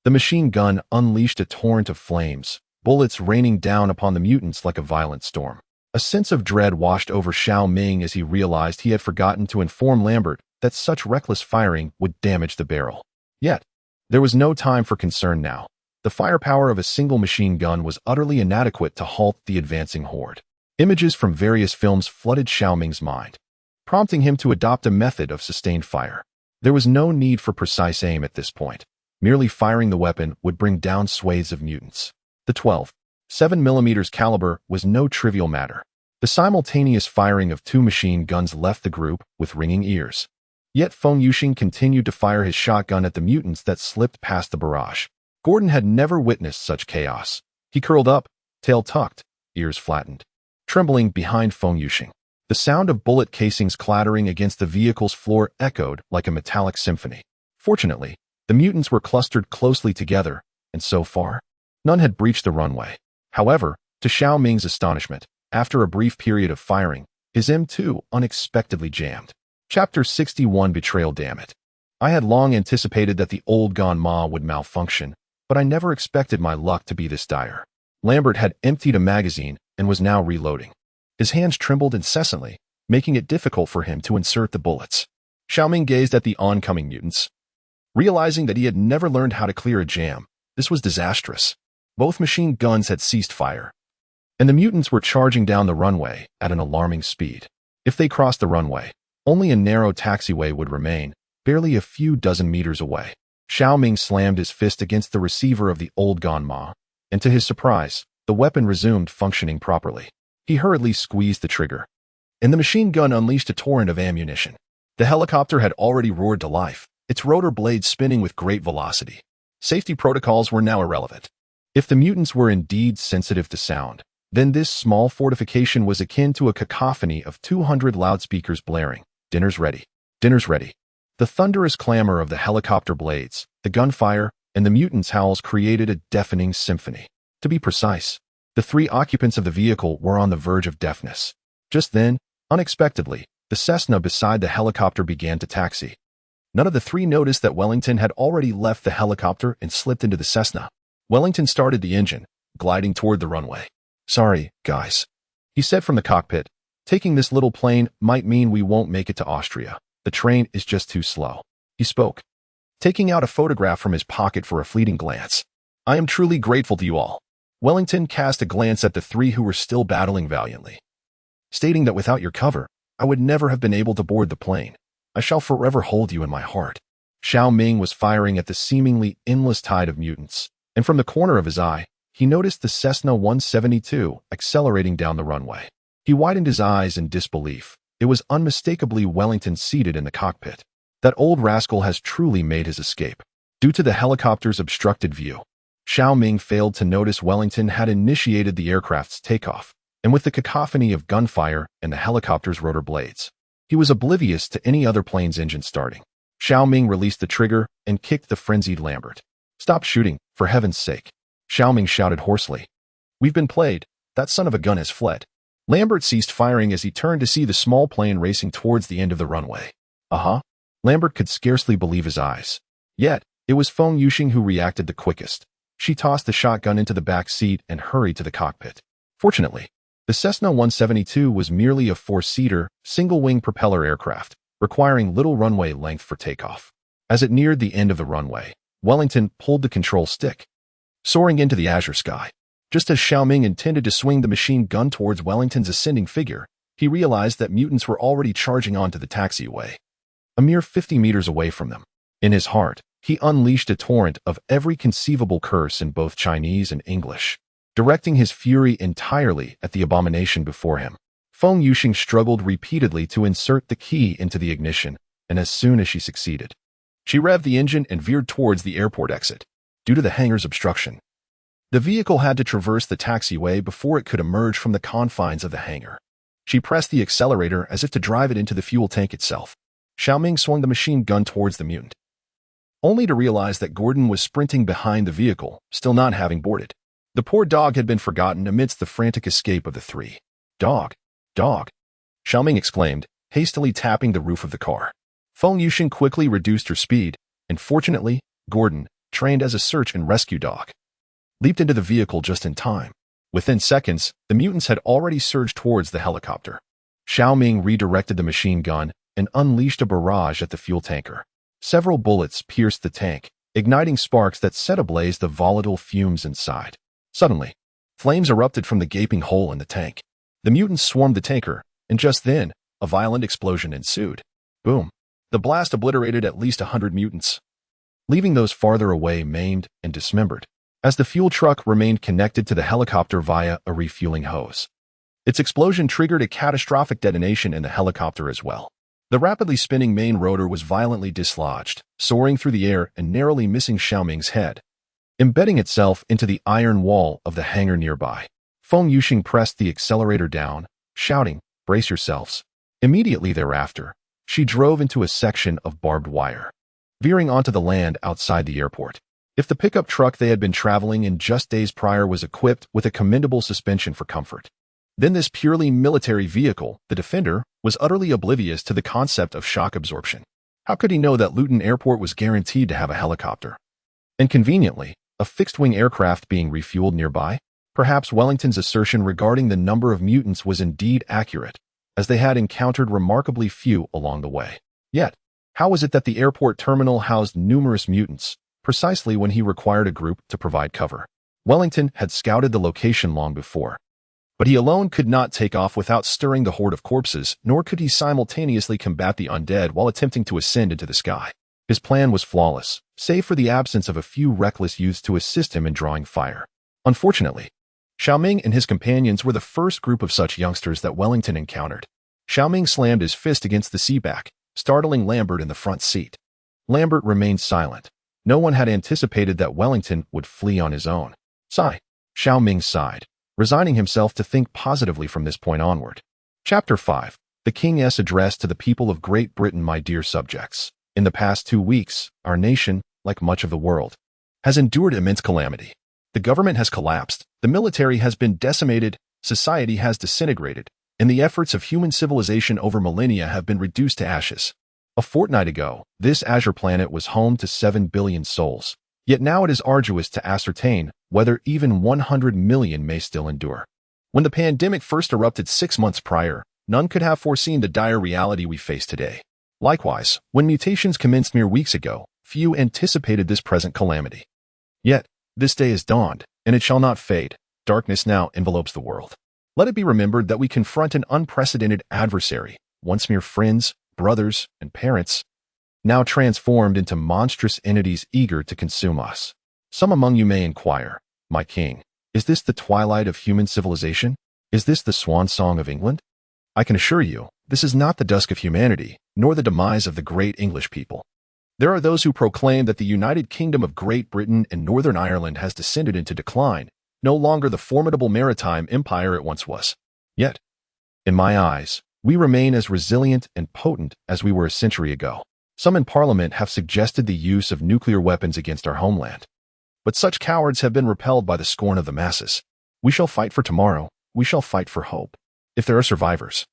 The machine gun unleashed a torrent of flames, bullets raining down upon the mutants like a violent storm. A sense of dread washed over Shao Ming as he realized he had forgotten to inform Lambert that such reckless firing would damage the barrel. Yet, there was no time for concern now. The firepower of a single machine gun was utterly inadequate to halt the advancing horde. Images from various films flooded Shao Ming's mind, prompting him to adopt a method of sustained fire. There was no need for precise aim at this point. Merely firing the weapon would bring down swathes of mutants. The 12.7mm caliber was no trivial matter. The simultaneous firing of two machine guns left the group with ringing ears. Yet Feng Yuxing continued to fire his shotgun at the mutants that slipped past the barrage. Gordon had never witnessed such chaos. He curled up, tail tucked, ears flattened, trembling behind Feng Yuxing. The sound of bullet casings clattering against the vehicle's floor echoed like a metallic symphony. Fortunately, the mutants were clustered closely together, and so far, none had breached the runway. However, to Shao Ming's astonishment, after a brief period of firing, his M2 unexpectedly jammed. Chapter 61 Betrayal. Damn it. I had long anticipated that the old Gone Ma would malfunction, but I never expected my luck to be this dire. Lambert had emptied a magazine and was now reloading. His hands trembled incessantly, making it difficult for him to insert the bullets. Shao Ming gazed at the oncoming mutants, realizing that he had never learned how to clear a jam. This was disastrous. Both machine guns had ceased fire, and the mutants were charging down the runway at an alarming speed. If they crossed the runway, only a narrow taxiway would remain, barely a few dozen meters away. Shao Ming slammed his fist against the receiver of the old Gone Ma, and to his surprise, the weapon resumed functioning properly. He hurriedly squeezed the trigger, and the machine gun unleashed a torrent of ammunition. The helicopter had already roared to life, its rotor blades spinning with great velocity. Safety protocols were now irrelevant. If the mutants were indeed sensitive to sound, then this small fortification was akin to a cacophony of 200 loudspeakers blaring, "Dinner's ready. Dinner's ready." The thunderous clamor of the helicopter blades, the gunfire, and the mutants' howls created a deafening symphony. To be precise, the three occupants of the vehicle were on the verge of deafness. Just then, unexpectedly, the Cessna beside the helicopter began to taxi. None of the three noticed that Wellington had already left the helicopter and slipped into the Cessna. Wellington started the engine, gliding toward the runway. "Sorry, guys," he said from the cockpit. "Taking this little plane might mean we won't make it to Austria. The train is just too slow." He spoke, taking out a photograph from his pocket for a fleeting glance. "I am truly grateful to you all." Wellington cast a glance at the three who were still battling valiantly, stating that without your cover, I would never have been able to board the plane. I shall forever hold you in my heart. Shao Ming was firing at the seemingly endless tide of mutants, and from the corner of his eye, he noticed the Cessna 172 accelerating down the runway. He widened his eyes in disbelief. It was unmistakably Wellington seated in the cockpit. That old rascal has truly made his escape. Due to the helicopter's obstructed view, Shao Ming failed to notice Wellington had initiated the aircraft's takeoff, and with the cacophony of gunfire and the helicopter's rotor blades, he was oblivious to any other plane's engine starting. Shao Ming released the trigger and kicked the frenzied Lambert. "Stop shooting, for heaven's sake!" Shao Ming shouted hoarsely. "We've been played. That son of a gun has fled." Lambert ceased firing as he turned to see the small plane racing towards the end of the runway. Lambert could scarcely believe his eyes. Yet, it was Feng Yuxing who reacted the quickest. She tossed the shotgun into the back seat and hurried to the cockpit. Fortunately, the Cessna 172 was merely a four-seater, single-wing propeller aircraft, requiring little runway length for takeoff. As it neared the end of the runway, Wellington pulled the control stick, soaring into the azure sky. Just as Shao Ming intended to swing the machine gun towards Wellington's ascending figure, he realized that mutants were already charging onto the taxiway, a mere 50 meters away from them. In his heart, he unleashed a torrent of every conceivable curse in both Chinese and English, directing his fury entirely at the abomination before him. Feng Yuxing struggled repeatedly to insert the key into the ignition, and as soon as she succeeded, she revved the engine and veered towards the airport exit. Due to the hangar's obstruction, the vehicle had to traverse the taxiway before it could emerge from the confines of the hangar. She pressed the accelerator as if to drive it into the fuel tank itself. Shao Ming swung the machine gun towards the mutant, only to realize that Gordon was sprinting behind the vehicle, still not having boarded. The poor dog had been forgotten amidst the frantic escape of the three. "Dog! Dog!" Shao Ming exclaimed, hastily tapping the roof of the car. Feng Yuxing quickly reduced her speed, and fortunately, Gordon, trained as a search and rescue dog, leaped into the vehicle just in time. Within seconds, the mutants had already surged towards the helicopter. Shao Ming redirected the machine gun and unleashed a barrage at the fuel tanker. Several bullets pierced the tank, igniting sparks that set ablaze the volatile fumes inside. Suddenly, flames erupted from the gaping hole in the tank. The mutants swarmed the tanker, and just then, a violent explosion ensued. Boom! The blast obliterated at least 100 mutants, leaving those farther away maimed and dismembered, as the fuel truck remained connected to the helicopter via a refueling hose. Its explosion triggered a catastrophic detonation in the helicopter as well. The rapidly spinning main rotor was violently dislodged, soaring through the air and narrowly missing Shao Ming's head, embedding itself into the iron wall of the hangar nearby. Feng Yuxing pressed the accelerator down, shouting, "Brace yourselves." Immediately thereafter, she drove into a section of barbed wire, veering onto the land outside the airport. If the pickup truck they had been traveling in just days prior was equipped with a commendable suspension for comfort, then this purely military vehicle, the Defender, was utterly oblivious to the concept of shock absorption. How could he know that Luton Airport was guaranteed to have a helicopter? And conveniently, a fixed-wing aircraft being refueled nearby? Perhaps Wellington's assertion regarding the number of mutants was indeed accurate, as they had encountered remarkably few along the way. Yet, how was it that the airport terminal housed numerous mutants, precisely when he required a group to provide cover? Wellington had scouted the location long before, but he alone could not take off without stirring the horde of corpses, nor could he simultaneously combat the undead while attempting to ascend into the sky. His plan was flawless, save for the absence of a few reckless youths to assist him in drawing fire. Unfortunately, Shao Ming and his companions were the first group of such youngsters that Wellington encountered. Shao Ming slammed his fist against the seatback, startling Lambert in the front seat. Lambert remained silent, No one had anticipated that Wellington would flee on his own. Sigh. Shao Ming sighed, resigning himself to think positively from this point onward. Chapter 5. The King's Address to the People of Great Britain. My dear subjects, in the past 2 weeks, our nation, like much of the world, has endured immense calamity. The government has collapsed, the military has been decimated, society has disintegrated, and the efforts of human civilization over millennia have been reduced to ashes. A fortnight ago, this azure planet was home to 7 billion souls. Yet now it is arduous to ascertain whether even 100 million may still endure. When the pandemic first erupted 6 months prior, none could have foreseen the dire reality we face today. Likewise, when mutations commenced mere weeks ago, few anticipated this present calamity. Yet, this day has dawned, and it shall not fade. Darkness now envelopes the world. Let it be remembered that we confront an unprecedented adversary, once mere friends, brothers, and parents, now transformed into monstrous entities eager to consume us. Some among you may inquire, my king, is this the twilight of human civilization? Is this the swan song of England? I can assure you, this is not the dusk of humanity, nor the demise of the great English people. There are those who proclaim that the United Kingdom of Great Britain and Northern Ireland has descended into decline, no longer the formidable maritime empire it once was. Yet, in my eyes, we remain as resilient and potent as we were a century ago. Some in Parliament have suggested the use of nuclear weapons against our homeland. But such cowards have been repelled by the scorn of the masses. We shall fight for tomorrow. We shall fight for hope. If there are survivors,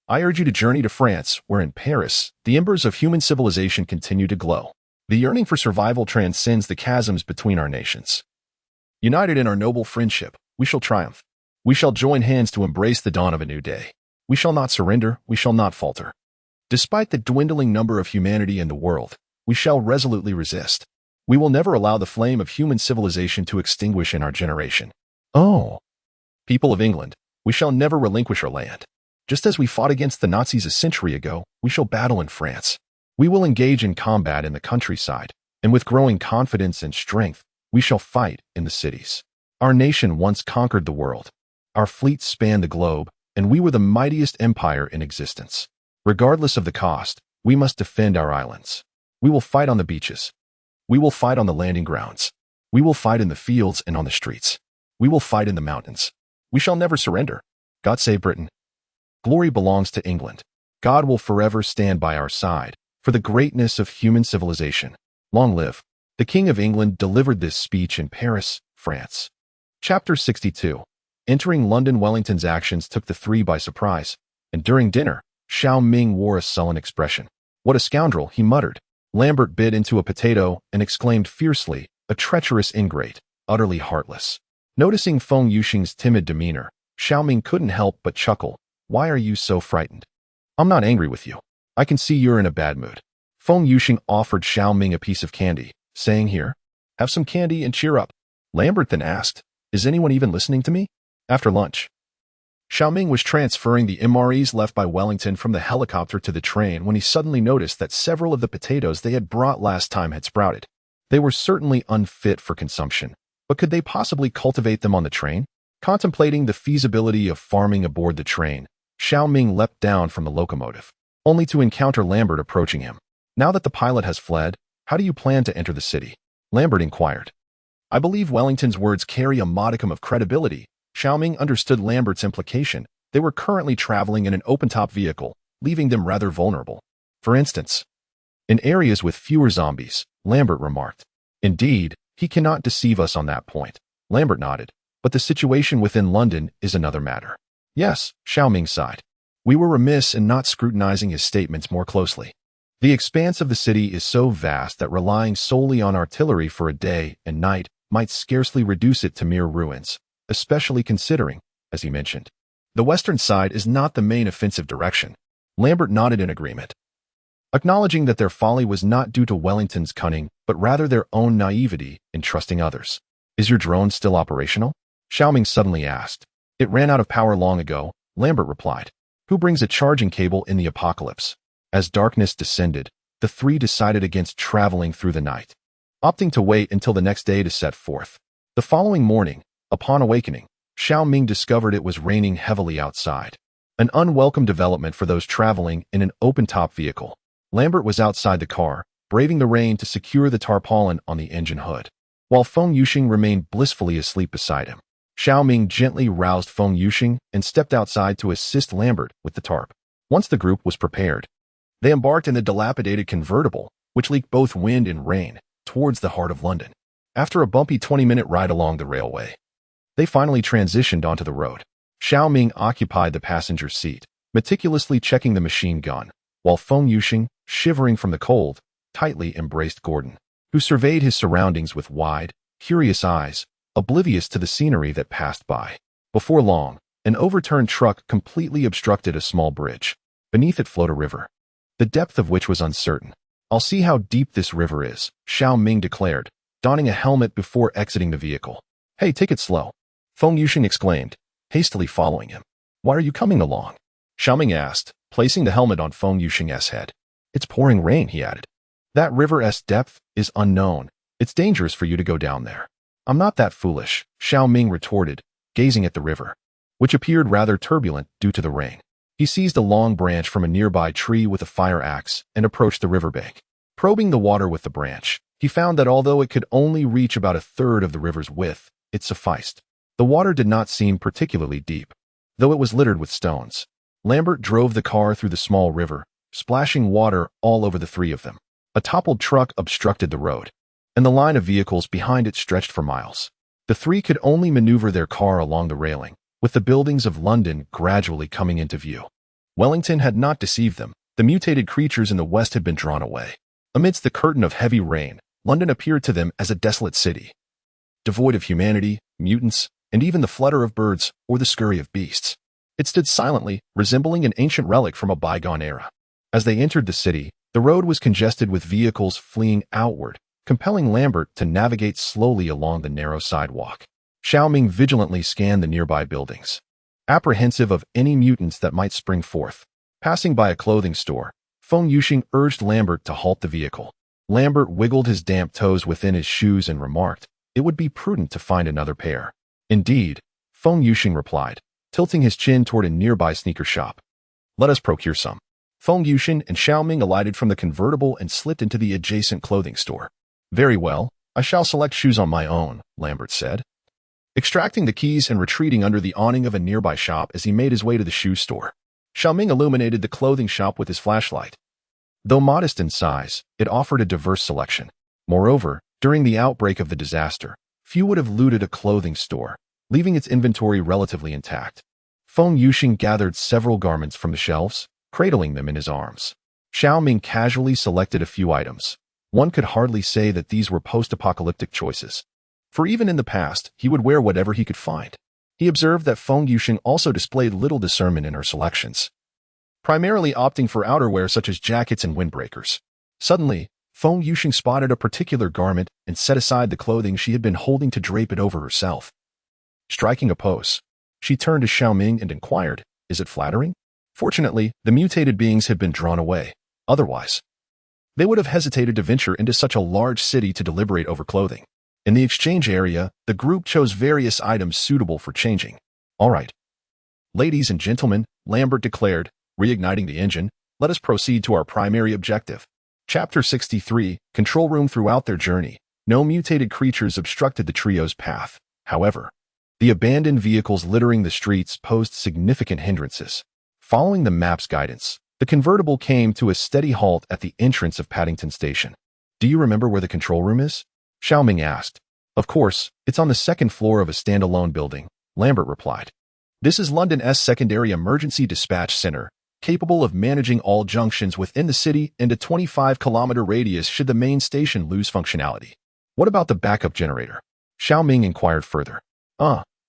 I urge you to journey to France, where in Paris, the embers of human civilization continue to glow. The yearning for survival transcends the chasms between our nations. United in our noble friendship, we shall triumph. We shall join hands to embrace the dawn of a new day. We shall not surrender, we shall not falter. Despite the dwindling number of humanity in the world, we shall resolutely resist. We will never allow the flame of human civilization to extinguish in our generation. Oh, people of England, we shall never relinquish our land. Just as we fought against the Nazis a century ago, we shall battle in France. We will engage in combat in the countryside, and with growing confidence and strength, we shall fight in the cities. Our nation once conquered the world. Our fleets spanned the globe, and we were the mightiest empire in existence. Regardless of the cost, we must defend our islands. We will fight on the beaches. We will fight on the landing grounds. We will fight in the fields and on the streets. We will fight in the mountains. We shall never surrender. God save Britain. Glory belongs to England. God will forever stand by our side for the greatness of human civilization. Long live. The King of England delivered this speech in Paris, France. Chapter 62. Entering London, Wellington's actions took the three by surprise, and during dinner, Shao Ming wore a sullen expression. What a scoundrel, he muttered. Lambert bit into a potato and exclaimed fiercely, a treacherous ingrate, utterly heartless. Noticing Feng Yuxing's timid demeanor, Shao Ming couldn't help but chuckle. Why are you so frightened? I'm not angry with you. I can see you're in a bad mood. Feng Yuxing offered Shao Ming a piece of candy, saying, here, have some candy and cheer up. Lambert then asked, is anyone even listening to me? After lunch, Shao Ming was transferring the MREs left by Wellington from the helicopter to the train when he suddenly noticed that several of the potatoes they had brought last time had sprouted. They were certainly unfit for consumption, but could they possibly cultivate them on the train? Contemplating the feasibility of farming aboard the train, Shao Ming leapt down from the locomotive, only to encounter Lambert approaching him. Now that the pilot has fled, how do you plan to enter the city? Lambert inquired. I believe Wellington's words carry a modicum of credibility. Shao Ming understood Lambert's implication. They were currently traveling in an open-top vehicle, leaving them rather vulnerable. For instance, in areas with fewer zombies, Lambert remarked. Indeed, he cannot deceive us on that point. Lambert nodded. But the situation within London is another matter. Yes, Shao Ming sighed. We were remiss in not scrutinizing his statements more closely. The expanse of the city is so vast that relying solely on artillery for a day and night might scarcely reduce it to mere ruins, especially considering, as he mentioned, the western side is not the main offensive direction. Lambert nodded in agreement, acknowledging that their folly was not due to Wellington's cunning, but rather their own naivety in trusting others. Is your drone still operational? Shao Ming suddenly asked. It ran out of power long ago, Lambert replied. Who brings a charging cable in the apocalypse? As darkness descended, the three decided against traveling through the night, opting to wait until the next day to set forth. The following morning, upon awakening, Shao Ming discovered it was raining heavily outside, an unwelcome development for those traveling in an open-top vehicle. Lambert was outside the car, braving the rain to secure the tarpaulin on the engine hood, while Feng Yuxing remained blissfully asleep beside him. Shao Ming gently roused Feng Yuxing and stepped outside to assist Lambert with the tarp. Once the group was prepared, they embarked in the dilapidated convertible, which leaked both wind and rain, towards the heart of London. After a bumpy 20-minute ride along the railway, they finally transitioned onto the road. Shao Ming occupied the passenger seat, meticulously checking the machine gun, while Feng Yuxing, shivering from the cold, tightly embraced Gordon, who surveyed his surroundings with wide, curious eyes, oblivious to the scenery that passed by. Before long, an overturned truck completely obstructed a small bridge. Beneath it flowed a river, the depth of which was uncertain. "I'll see how deep this river is," Shao Ming declared, donning a helmet before exiting the vehicle. "Hey, take it slow," Feng Yuxing exclaimed, hastily following him. "Why are you coming along?" Shao Ming asked, placing the helmet on Feng Yuxing's head. "It's pouring rain," he added. "That river's depth is unknown. It's dangerous for you to go down there." "I'm not that foolish," Shao Ming retorted, gazing at the river, which appeared rather turbulent due to the rain. He seized a long branch from a nearby tree with a fire axe and approached the riverbank. Probing the water with the branch, he found that although it could only reach about a third of the river's width, it sufficed. The water did not seem particularly deep, though it was littered with stones. Lambert drove the car through the small river, splashing water all over the three of them. A toppled truck obstructed the road, and the line of vehicles behind it stretched for miles. The three could only maneuver their car along the railing, with the buildings of London gradually coming into view. Wellington had not deceived them. The mutated creatures in the west had been drawn away. Amidst the curtain of heavy rain, London appeared to them as a desolate city, devoid of humanity, mutants, and even the flutter of birds or the scurry of beasts. It stood silently, resembling an ancient relic from a bygone era. As they entered the city, the road was congested with vehicles fleeing outward, compelling Lambert to navigate slowly along the narrow sidewalk. Shao Ming vigilantly scanned the nearby buildings, apprehensive of any mutants that might spring forth. Passing by a clothing store, Feng Yuxing urged Lambert to halt the vehicle. Lambert wiggled his damp toes within his shoes and remarked, "It would be prudent to find another pair." "Indeed," Feng Yuxing replied, tilting his chin toward a nearby sneaker shop. "Let us procure some." Feng Yuxing and Shao Ming alighted from the convertible and slipped into the adjacent clothing store. "Very well, I shall select shoes on my own," Lambert said, extracting the keys and retreating under the awning of a nearby shop as he made his way to the shoe store. Shao Ming illuminated the clothing shop with his flashlight. Though modest in size, it offered a diverse selection. Moreover, during the outbreak of the disaster, few would have looted a clothing store, leaving its inventory relatively intact. Feng Yuxing gathered several garments from the shelves, cradling them in his arms. Shao Ming casually selected a few items. One could hardly say that these were post-apocalyptic choices, for even in the past, he would wear whatever he could find. He observed that Feng Yuxing also displayed little discernment in her selections, primarily opting for outerwear such as jackets and windbreakers. Suddenly, Feng Yuxing spotted a particular garment and set aside the clothing she had been holding to drape it over herself. Striking a pose, she turned to Shao Ming and inquired, "Is it flattering?" Fortunately, the mutated beings had been drawn away. Otherwise, they would have hesitated to venture into such a large city to deliberate over clothing. In the exchange area, the group chose various items suitable for changing. "All right, ladies and gentlemen," Lambert declared, reigniting the engine, "let us proceed to our primary objective." Chapter 63, Control Room. Throughout their journey, no mutated creatures obstructed the trio's path. However, the abandoned vehicles littering the streets posed significant hindrances. Following the map's guidance, the convertible came to a steady halt at the entrance of Paddington Station. "Do you remember where the control room is?" Shao Ming asked. "Of course, it's on the second floor of a standalone building," Lambert replied. "This is London's secondary emergency dispatch center, capable of managing all junctions within the city and a 25-kilometer radius should the main station lose functionality." "What about the backup generator?" Shao Ming inquired further.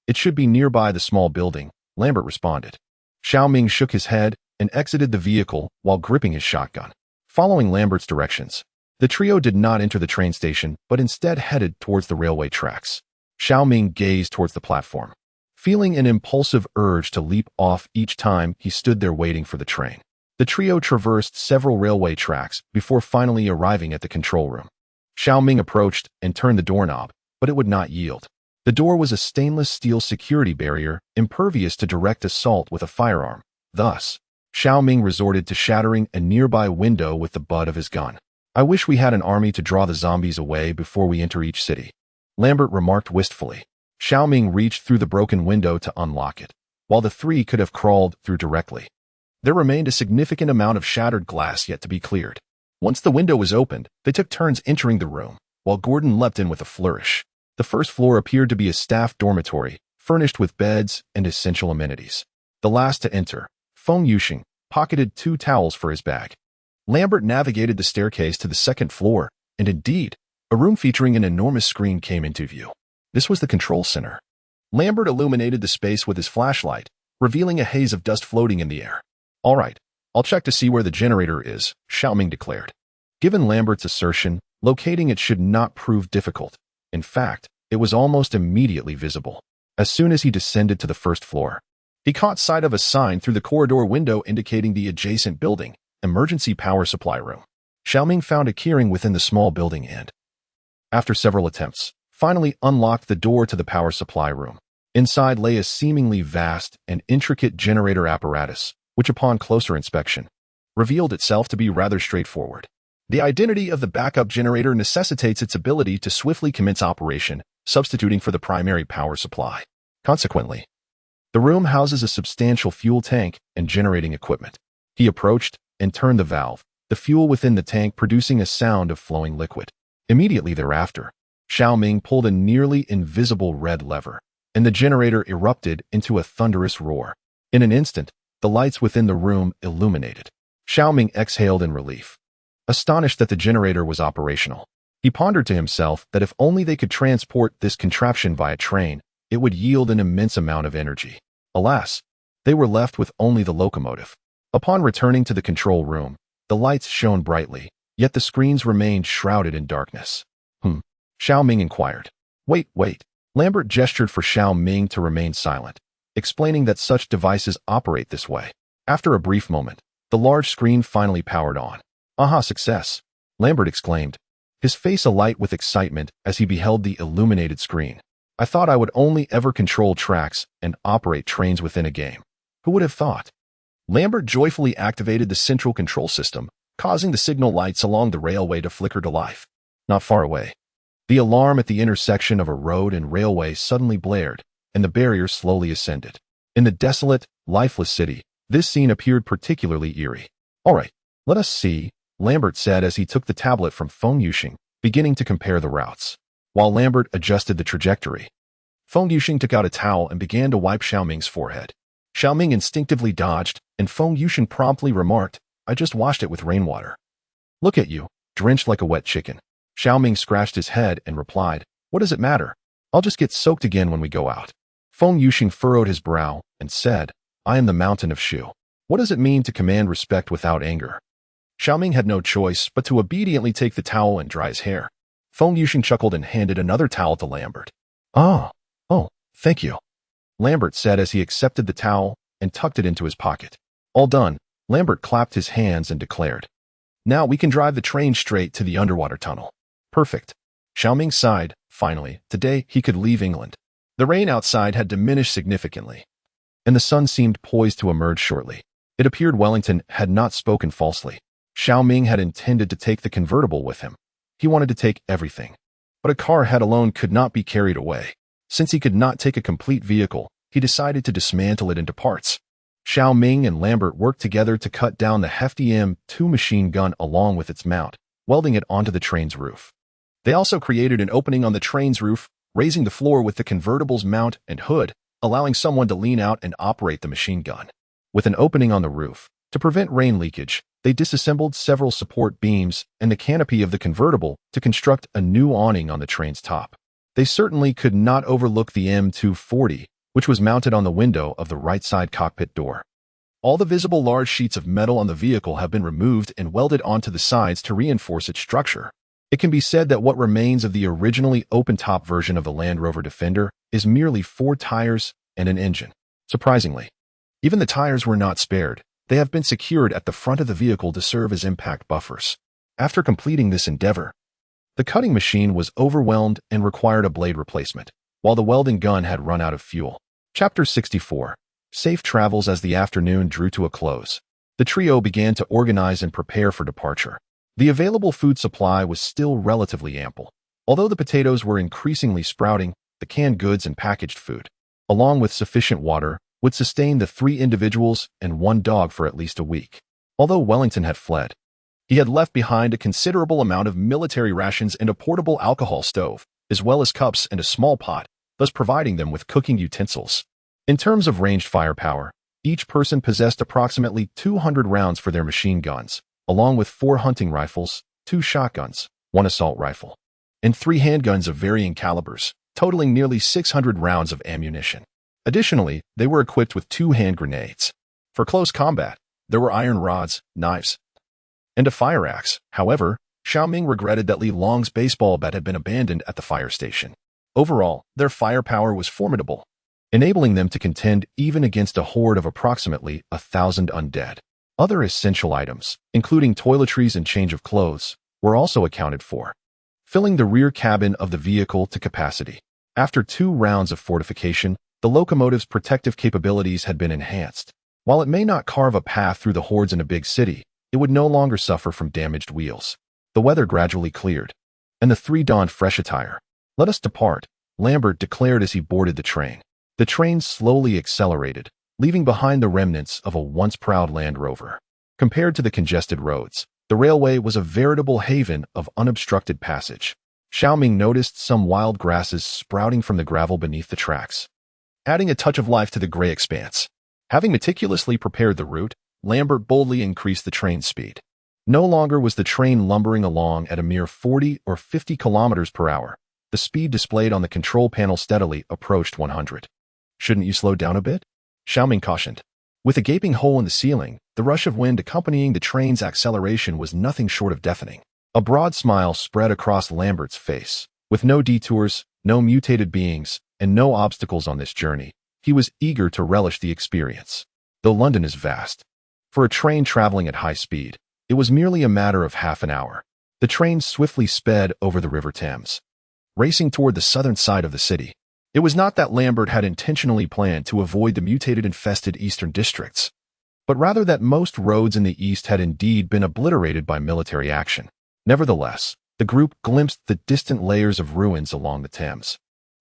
It should be nearby the small building," Lambert responded. Shao Ming shook his head and exited the vehicle while gripping his shotgun. Following Lambert's directions, the trio did not enter the train station, but instead headed towards the railway tracks. Shao Ming gazed towards the platform, feeling an impulsive urge to leap off each time he stood there waiting for the train. The trio traversed several railway tracks before finally arriving at the control room. Shao Ming approached and turned the doorknob, but it would not yield. The door was a stainless steel security barrier, impervious to direct assault with a firearm. Thus, Shao Ming resorted to shattering a nearby window with the butt of his gun. I wish we had an army to draw the zombies away before we enter each city, Lambert remarked wistfully. Shao Ming reached through the broken window to unlock it, while the three could have crawled through directly. There remained a significant amount of shattered glass yet to be cleared. Once the window was opened, they took turns entering the room, while Gordon leapt in with a flourish. The first floor appeared to be a staff dormitory, furnished with beds and essential amenities. The last to enter, Feng Yuxing, pocketed 2 towels for his bag. Lambert navigated the staircase to the second floor, and indeed, a room featuring an enormous screen came into view. This was the control center. Lambert illuminated the space with his flashlight, revealing a haze of dust floating in the air. All right, I'll check to see where the generator is, Shao Ming declared. Given Lambert's assertion, locating it should not prove difficult. In fact, it was almost immediately visible. As soon as he descended to the first floor, he caught sight of a sign through the corridor window indicating the adjacent building, emergency power supply room. Shao Ming found a keyring within the small building and, after several attempts, finally unlocked the door to the power supply room. Inside lay a seemingly vast and intricate generator apparatus, which upon closer inspection, revealed itself to be rather straightforward. The identity of the backup generator necessitates its ability to swiftly commence operation, substituting for the primary power supply. Consequently, the room houses a substantial fuel tank and generating equipment. He approached and turned the valve, the fuel within the tank producing a sound of flowing liquid. Immediately thereafter, Shao Ming pulled a nearly invisible red lever, and the generator erupted into a thunderous roar. In an instant, the lights within the room illuminated. Shao Ming exhaled in relief. Astonished that the generator was operational, he pondered to himself that if only they could transport this contraption via train, it would yield an immense amount of energy. Alas, they were left with only the locomotive. Upon returning to the control room, the lights shone brightly, yet the screens remained shrouded in darkness. Shao Ming inquired. Wait. Lambert gestured for Shao Ming to remain silent, explaining that such devices operate this way. After a brief moment, the large screen finally powered on. Aha, success! Lambert exclaimed, his face alight with excitement as he beheld the illuminated screen. I thought I would only ever control tracks and operate trains within a game. Who would have thought? Lambert joyfully activated the central control system, causing the signal lights along the railway to flicker to life. Not far away, the alarm at the intersection of a road and railway suddenly blared, and the barrier slowly ascended. In the desolate, lifeless city, this scene appeared particularly eerie. All right, let us see, Lambert said as he took the tablet from Feng Yuxing, beginning to compare the routes. While Lambert adjusted the trajectory, Feng Yuxing took out a towel and began to wipe Shao Ming's forehead. Shao Ming instinctively dodged, and Feng Yuxing promptly remarked, I just washed it with rainwater. Look at you, drenched like a wet chicken. Shao Ming scratched his head and replied, what does it matter? I'll just get soaked again when we go out. Feng Yuxing furrowed his brow and said, I am the mountain of Shu. What does it mean to command respect without anger? Shao Ming had no choice but to obediently take the towel and dry his hair. Feng Yuxing chuckled and handed another towel to Lambert. Oh, thank you, Lambert said as he accepted the towel and tucked it into his pocket. All done, Lambert clapped his hands and declared. Now we can drive the train straight to the underwater tunnel. Perfect. Shao Ming sighed. Finally, today he could leave England. The rain outside had diminished significantly, and the sun seemed poised to emerge shortly. It appeared Wellington had not spoken falsely. Shao Ming had intended to take the convertible with him. He wanted to take everything. But a car head alone could not be carried away. Since he could not take a complete vehicle, he decided to dismantle it into parts. Shao Ming and Lambert worked together to cut down the hefty M2 machine gun along with its mount, welding it onto the train's roof. They also created an opening on the train's roof, raising the floor with the convertible's mount and hood, allowing someone to lean out and operate the machine gun. With an opening on the roof, to prevent rain leakage, they disassembled several support beams and the canopy of the convertible to construct a new awning on the train's top. They certainly could not overlook the M240, which was mounted on the window of the right side cockpit door. All the visible large sheets of metal on the vehicle have been removed and welded onto the sides to reinforce its structure. It can be said that what remains of the originally open-top version of the Land Rover Defender is merely 4 tires and an engine. Surprisingly, even the tires were not spared. They have been secured at the front of the vehicle to serve as impact buffers. After completing this endeavor, the cutting machine was overwhelmed and required a blade replacement, while the welding gun had run out of fuel. Chapter 64. Safe travels. As the afternoon drew to a close, the trio began to organize and prepare for departure. The available food supply was still relatively ample. Although the potatoes were increasingly sprouting, the canned goods and packaged food, along with sufficient water, would sustain the 3 individuals and 1 dog for at least a week. Although Wellington had fled, he had left behind a considerable amount of military rations and a portable alcohol stove, as well as cups and a small pot, thus providing them with cooking utensils. In terms of ranged firepower, each person possessed approximately 200 rounds for their machine guns, along with 4 hunting rifles, 2 shotguns, 1 assault rifle, and 3 handguns of varying calibers, totaling nearly 600 rounds of ammunition. Additionally, they were equipped with 2 hand grenades. For close combat, there were iron rods, knives, and a fire axe. However, Shao Ming regretted that Li Long's baseball bat had been abandoned at the fire station. Overall, their firepower was formidable, enabling them to contend even against a horde of approximately 1,000 undead. Other essential items, including toiletries and change of clothes, were also accounted for, filling the rear cabin of the vehicle to capacity. After 2 rounds of fortification, the locomotive's protective capabilities had been enhanced. While it may not carve a path through the hordes in a big city, it would no longer suffer from damaged wheels. The weather gradually cleared, and the 3 donned fresh attire. "Let us depart," Lambert declared as he boarded the train. The train slowly accelerated, leaving behind the remnants of a once proud Land Rover. Compared to the congested roads, the railway was a veritable haven of unobstructed passage. Shao Ming noticed some wild grasses sprouting from the gravel beneath the tracks, adding a touch of life to the gray expanse. Having meticulously prepared the route, Lambert boldly increased the train's speed. No longer was the train lumbering along at a mere 40 or 50 kilometers per hour. The speed displayed on the control panel steadily approached 100. "Shouldn't you slow down a bit?" Shao Ming cautioned. With a gaping hole in the ceiling, the rush of wind accompanying the train's acceleration was nothing short of deafening. A broad smile spread across Lambert's face. With no detours, no mutated beings, and no obstacles on this journey, he was eager to relish the experience. Though London is vast, for a train traveling at high speed, it was merely a matter of half an hour. The train swiftly sped over the River Thames, racing toward the southern side of the city. It was not that Lambert had intentionally planned to avoid the mutated-infested eastern districts, but rather that most roads in the east had indeed been obliterated by military action. Nevertheless, the group glimpsed the distant layers of ruins along the Thames.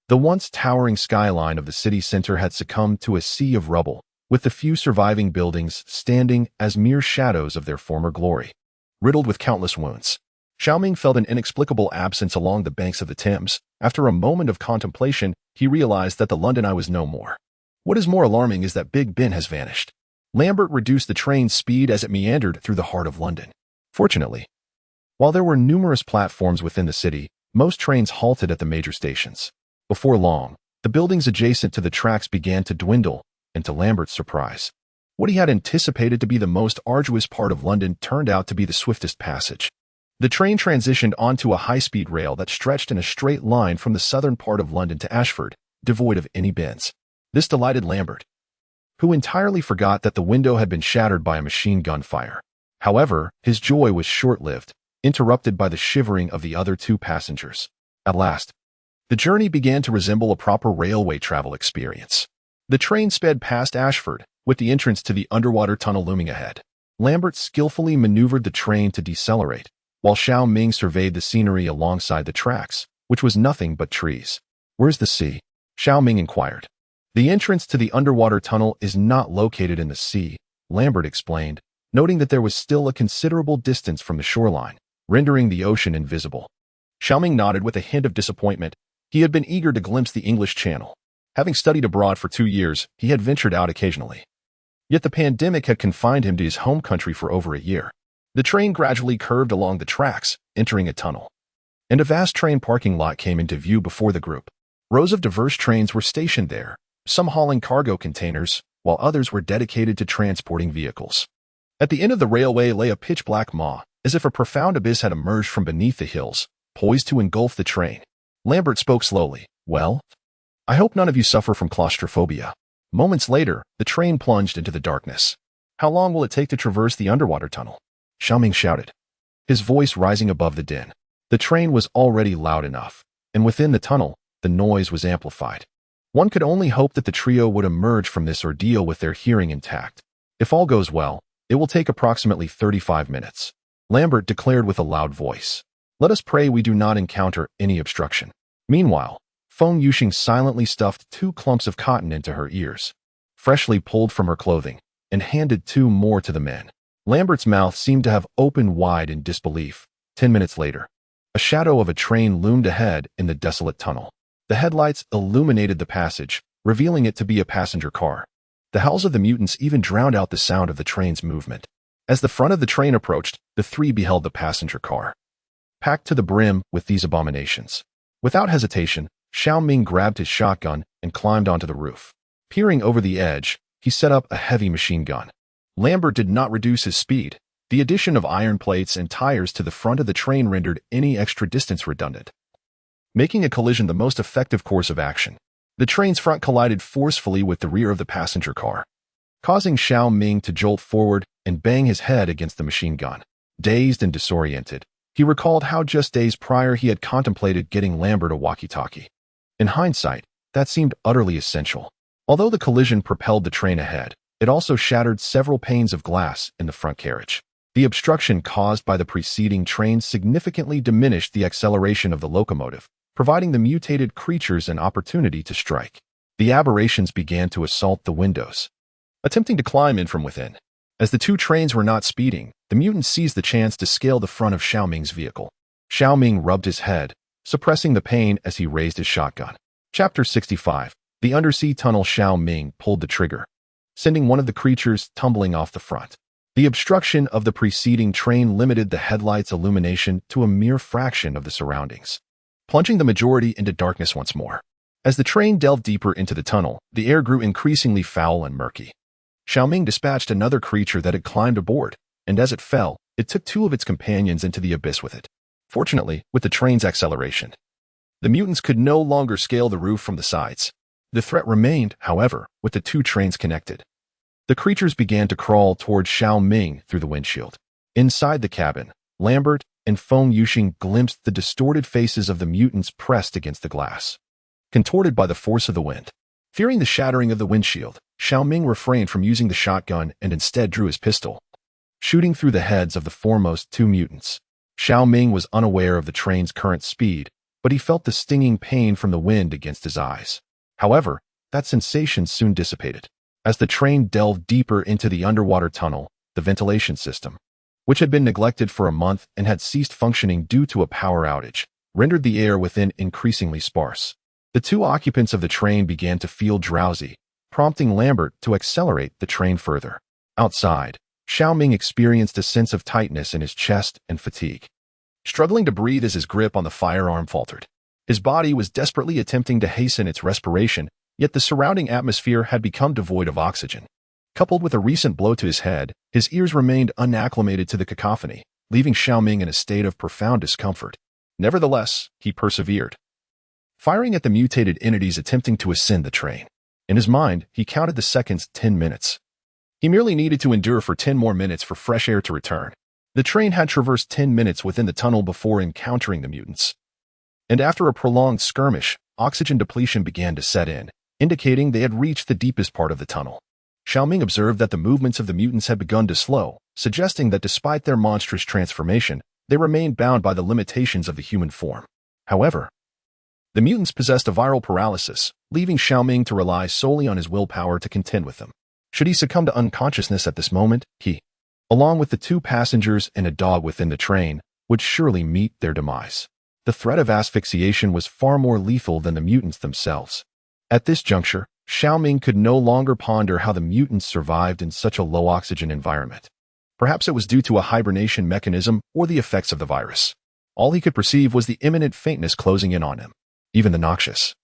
The once towering skyline of the city center had succumbed to a sea of rubble, with the few surviving buildings standing as mere shadows of their former glory, riddled with countless wounds. Shao Ming felt an inexplicable absence along the banks of the Thames. After a moment of contemplation, he realized that the London Eye was no more. What is more alarming is that Big Ben has vanished. Lambert reduced the train's speed as it meandered through the heart of London. Fortunately, while there were numerous platforms within the city, most trains halted at the major stations. Before long, the buildings adjacent to the tracks began to dwindle, and to Lambert's surprise, what he had anticipated to be the most arduous part of London turned out to be the swiftest passage. The train transitioned onto a high-speed rail that stretched in a straight line from the southern part of London to Ashford, devoid of any bends. This delighted Lambert, who entirely forgot that the window had been shattered by a machine gun fire. However, his joy was short-lived, interrupted by the shivering of the other 2 passengers. At last, the journey began to resemble a proper railway travel experience. The train sped past Ashford, with the entrance to the underwater tunnel looming ahead. Lambert skillfully maneuvered the train to decelerate, while Shao Ming surveyed the scenery alongside the tracks, which was nothing but trees. "Where's the sea?" Shao Ming inquired. "The entrance to the underwater tunnel is not located in the sea," Lambert explained, noting that there was still a considerable distance from the shoreline, rendering the ocean invisible. Shao Ming nodded with a hint of disappointment. He had been eager to glimpse the English Channel. Having studied abroad for 2 years, he had ventured out occasionally. Yet the pandemic had confined him to his home country for over a year. The train gradually curved along the tracks, entering a tunnel, and a vast train parking lot came into view before the group. Rows of diverse trains were stationed there, some hauling cargo containers, while others were dedicated to transporting vehicles. At the end of the railway lay a pitch-black maw, as if a profound abyss had emerged from beneath the hills, poised to engulf the train. Lambert spoke slowly. "Well, I hope none of you suffer from claustrophobia." Moments later, the train plunged into the darkness. "How long will it take to traverse the underwater tunnel?" Shao Ming shouted, his voice rising above the din. The train was already loud enough, and within the tunnel, the noise was amplified. One could only hope that the trio would emerge from this ordeal with their hearing intact. If all goes well, it will take approximately 35 minutes. Lambert declared with a loud voice. Let us pray we do not encounter any obstruction. Meanwhile, Feng Yuxing silently stuffed 2 clumps of cotton into her ears, freshly pulled from her clothing, and handed 2 more to the men. Lambert's mouth seemed to have opened wide in disbelief. 10 minutes later, a shadow of a train loomed ahead in the desolate tunnel. The headlights illuminated the passage, revealing it to be a passenger car. The howls of the mutants even drowned out the sound of the train's movement. As the front of the train approached, the 3 beheld the passenger car, packed to the brim with these abominations. Without hesitation, Shao Ming grabbed his shotgun and climbed onto the roof. Peering over the edge, he set up a heavy machine gun. Lambert did not reduce his speed. The addition of iron plates and tires to the front of the train rendered any extra distance redundant, making a collision the most effective course of action. The train's front collided forcefully with the rear of the passenger car, causing Shao Ming to jolt forward and bang his head against the machine gun. Dazed and disoriented, he recalled how just days prior he had contemplated getting Lambert a walkie-talkie. In hindsight, that seemed utterly essential. Although the collision propelled the train ahead, it also shattered several panes of glass in the front carriage. The obstruction caused by the preceding train significantly diminished the acceleration of the locomotive, providing the mutated creatures an opportunity to strike. The aberrations began to assault the windows, attempting to climb in from within. As the 2 trains were not speeding, the mutants seized the chance to scale the front of Shao Ming's vehicle. Shao Ming rubbed his head, suppressing the pain as he raised his shotgun. Chapter 65. The undersea tunnel. Shao Ming pulled the trigger, sending one of the creatures tumbling off the front. The obstruction of the preceding train limited the headlights' illumination to a mere fraction of the surroundings, plunging the majority into darkness once more. As the train delved deeper into the tunnel, the air grew increasingly foul and murky. Shao Ming dispatched another creature that had climbed aboard, and as it fell, it took 2 of its companions into the abyss with it. Fortunately, with the train's acceleration, the mutants could no longer scale the roof from the sides. The threat remained, however, with the 2 trains connected. The creatures began to crawl towards Shao Ming through the windshield. Inside the cabin, Lambert and Feng Yuxing glimpsed the distorted faces of the mutants pressed against the glass, contorted by the force of the wind. Fearing the shattering of the windshield, Shao Ming refrained from using the shotgun and instead drew his pistol, shooting through the heads of the foremost 2 mutants. Shao Ming was unaware of the train's current speed, but he felt the stinging pain from the wind against his eyes. However, that sensation soon dissipated. As the train delved deeper into the underwater tunnel, the ventilation system, which had been neglected for a month and had ceased functioning due to a power outage, rendered the air within increasingly sparse. The 2 occupants of the train began to feel drowsy, prompting Lambert to accelerate the train further. Outside, Shao Ming experienced a sense of tightness in his chest and fatigue, struggling to breathe as his grip on the firearm faltered. His body was desperately attempting to hasten its respiration, yet the surrounding atmosphere had become devoid of oxygen. Coupled with a recent blow to his head, his ears remained unacclimated to the cacophony, leaving Shao Ming in a state of profound discomfort. Nevertheless, he persevered, firing at the mutated entities attempting to ascend the train. In his mind, he counted the seconds. 10 minutes. He merely needed to endure for 10 more minutes for fresh air to return. The train had traversed 10 minutes within the tunnel before encountering the mutants, and after a prolonged skirmish, oxygen depletion began to set in, indicating they had reached the deepest part of the tunnel. Shao Ming observed that the movements of the mutants had begun to slow, suggesting that despite their monstrous transformation, they remained bound by the limitations of the human form. However, the mutants possessed a viral paralysis, leaving Shao Ming to rely solely on his willpower to contend with them. Should he succumb to unconsciousness at this moment, he, along with the 2 passengers and a dog within the train, would surely meet their demise. The threat of asphyxiation was far more lethal than the mutants themselves. At this juncture, Shao Ming could no longer ponder how the mutants survived in such a low-oxygen environment. Perhaps it was due to a hibernation mechanism or the effects of the virus. All he could perceive was the imminent faintness closing in on him. Even the noxious,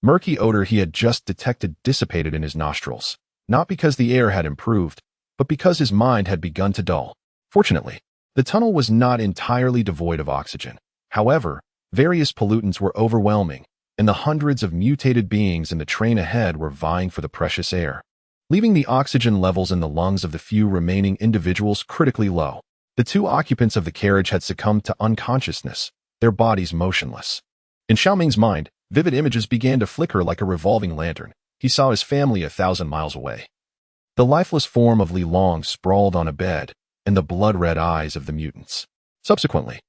murky odor he had just detected dissipated in his nostrils, not because the air had improved, but because his mind had begun to dull. Fortunately, the tunnel was not entirely devoid of oxygen. However, various pollutants were overwhelming, and the hundreds of mutated beings in the train ahead were vying for the precious air, leaving the oxygen levels in the lungs of the few remaining individuals critically low. The 2 occupants of the carriage had succumbed to unconsciousness, their bodies motionless. In Shao Ming's mind, vivid images began to flicker like a revolving lantern. He saw his family 1,000 miles away. The lifeless form of Li Long sprawled on a bed, and the blood-red eyes of the mutants. Subsequently,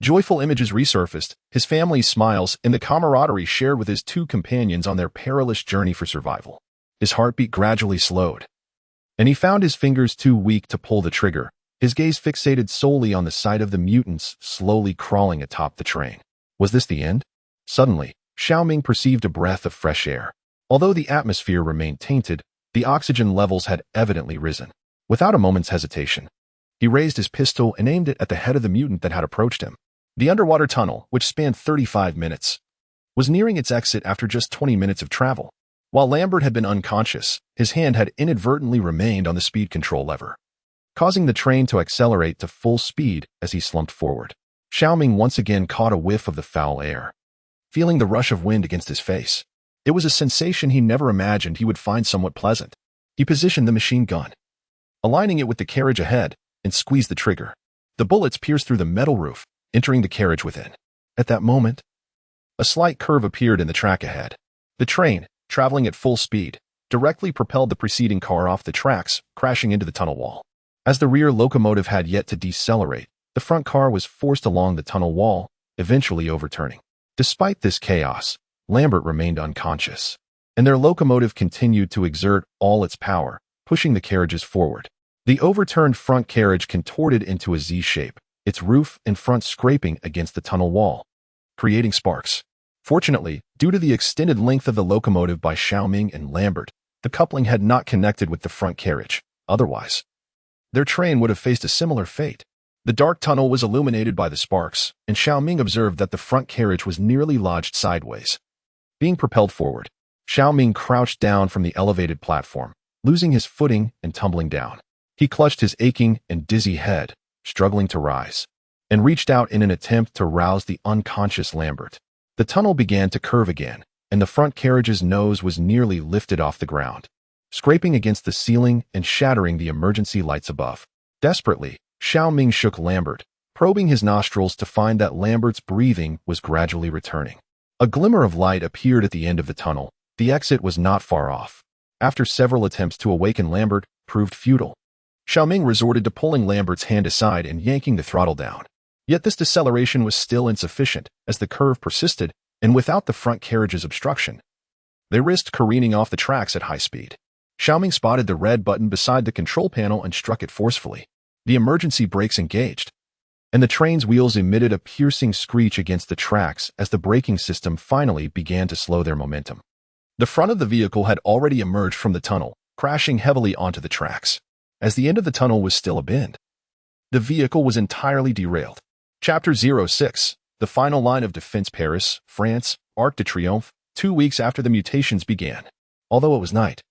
joyful images resurfaced, his family's smiles, and the camaraderie shared with his two companions on their perilous journey for survival. His heartbeat gradually slowed, and he found his fingers too weak to pull the trigger, his gaze fixated solely on the sight of the mutants slowly crawling atop the train. Was this the end? Suddenly, Shao Ming perceived a breath of fresh air. Although the atmosphere remained tainted, the oxygen levels had evidently risen. Without a moment's hesitation, he raised his pistol and aimed it at the head of the mutant that had approached him. The underwater tunnel, which spanned 35 minutes, was nearing its exit after just 20 minutes of travel. While Lambert had been unconscious, his hand had inadvertently remained on the speed control lever, causing the train to accelerate to full speed as he slumped forward. Shao Ming once again caught a whiff of the foul air, feeling the rush of wind against his face. It was a sensation he never imagined he would find somewhat pleasant. He positioned the machine gun, aligning it with the carriage ahead, and squeezed the trigger. The bullets pierced through the metal roof, entering the carriage within. At that moment, a slight curve appeared in the track ahead. The train, traveling at full speed, directly propelled the preceding car off the tracks, crashing into the tunnel wall. As the rear locomotive had yet to decelerate, the front car was forced along the tunnel wall, eventually overturning. Despite this chaos, Lambert remained unconscious, and their locomotive continued to exert all its power, pushing the carriages forward. The overturned front carriage contorted into a Z shape, its roof and front scraping against the tunnel wall, creating sparks. Fortunately, due to the extended length of the locomotive by Shao Ming and Lambert, the coupling had not connected with the front carriage. Otherwise, their train would have faced a similar fate. The dark tunnel was illuminated by the sparks, and Shao Ming observed that the front carriage was nearly lodged sideways. Being propelled forward, Shao Ming crouched down from the elevated platform, losing his footing and tumbling down. He clutched his aching and dizzy head, struggling to rise, and reached out in an attempt to rouse the unconscious Lambert. The tunnel began to curve again, and the front carriage's nose was nearly lifted off the ground, scraping against the ceiling and shattering the emergency lights above. Desperately, Shao Ming shook Lambert, probing his nostrils to find that Lambert's breathing was gradually returning. A glimmer of light appeared at the end of the tunnel. The exit was not far off. After several attempts to awaken Lambert proved futile, Shao Ming resorted to pulling Lambert's hand aside and yanking the throttle down. Yet this deceleration was still insufficient, as the curve persisted, and without the front carriage's obstruction, they risked careening off the tracks at high speed. Shao Ming spotted the red button beside the control panel and struck it forcefully. The emergency brakes engaged, and the train's wheels emitted a piercing screech against the tracks as the braking system finally began to slow their momentum. The front of the vehicle had already emerged from the tunnel, crashing heavily onto the tracks. As the end of the tunnel was still a bend, the vehicle was entirely derailed. Chapter 06, the final line of defense. Paris, France, Arc de Triomphe, 2 weeks after the mutations began. Although it was night,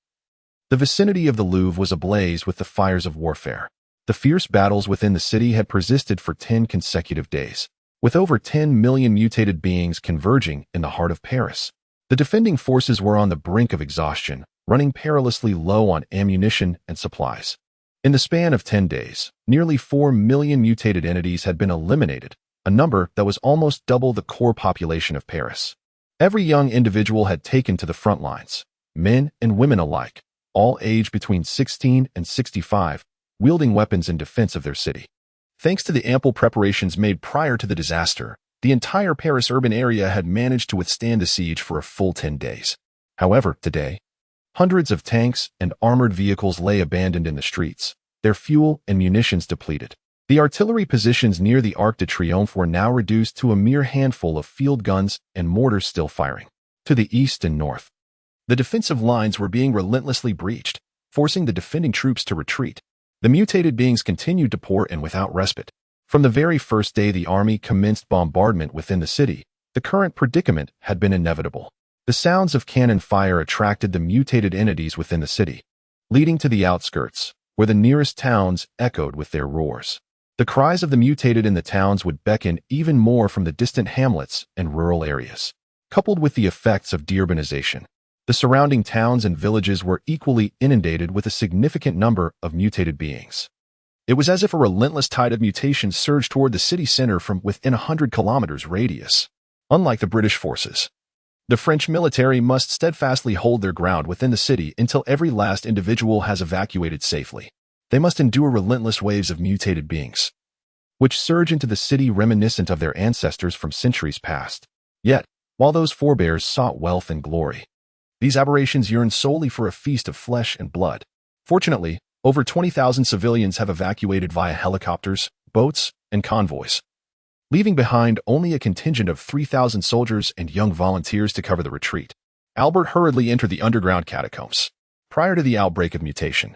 the vicinity of the Louvre was ablaze with the fires of warfare. The fierce battles within the city had persisted for 10 consecutive days, with over 10 million mutated beings converging in the heart of Paris. The defending forces were on the brink of exhaustion, running perilously low on ammunition and supplies. In the span of 10 days, nearly 4 million mutated entities had been eliminated, a number that was almost double the core population of Paris. Every young individual had taken to the front lines, men and women alike, all aged between 16 and 65, wielding weapons in defense of their city. Thanks to the ample preparations made prior to the disaster, the entire Paris urban area had managed to withstand the siege for a full 10 days. However, today, hundreds of tanks and armored vehicles lay abandoned in the streets, their fuel and munitions depleted. The artillery positions near the Arc de Triomphe were now reduced to a mere handful of field guns and mortars still firing. To the east and north, the defensive lines were being relentlessly breached, forcing the defending troops to retreat. The mutated beings continued to pour in without respite. From the very first day the army commenced bombardment within the city, the current predicament had been inevitable. The sounds of cannon fire attracted the mutated entities within the city, leading to the outskirts, where the nearest towns echoed with their roars. The cries of the mutated in the towns would beckon even more from the distant hamlets and rural areas. Coupled with the effects of deurbanization, the surrounding towns and villages were equally inundated with a significant number of mutated beings. It was as if a relentless tide of mutations surged toward the city center from within 100 kilometers radius. Unlike the British forces, the French military must steadfastly hold their ground within the city until every last individual has evacuated safely. They must endure relentless waves of mutated beings, which surge into the city reminiscent of their ancestors from centuries past. Yet, while those forebears sought wealth and glory, these aberrations yearn solely for a feast of flesh and blood. Fortunately, over 20,000 civilians have evacuated via helicopters, boats, and convoys, leaving behind only a contingent of 3,000 soldiers and young volunteers to cover the retreat. Albert hurriedly entered the underground catacombs. Prior to the outbreak of mutation,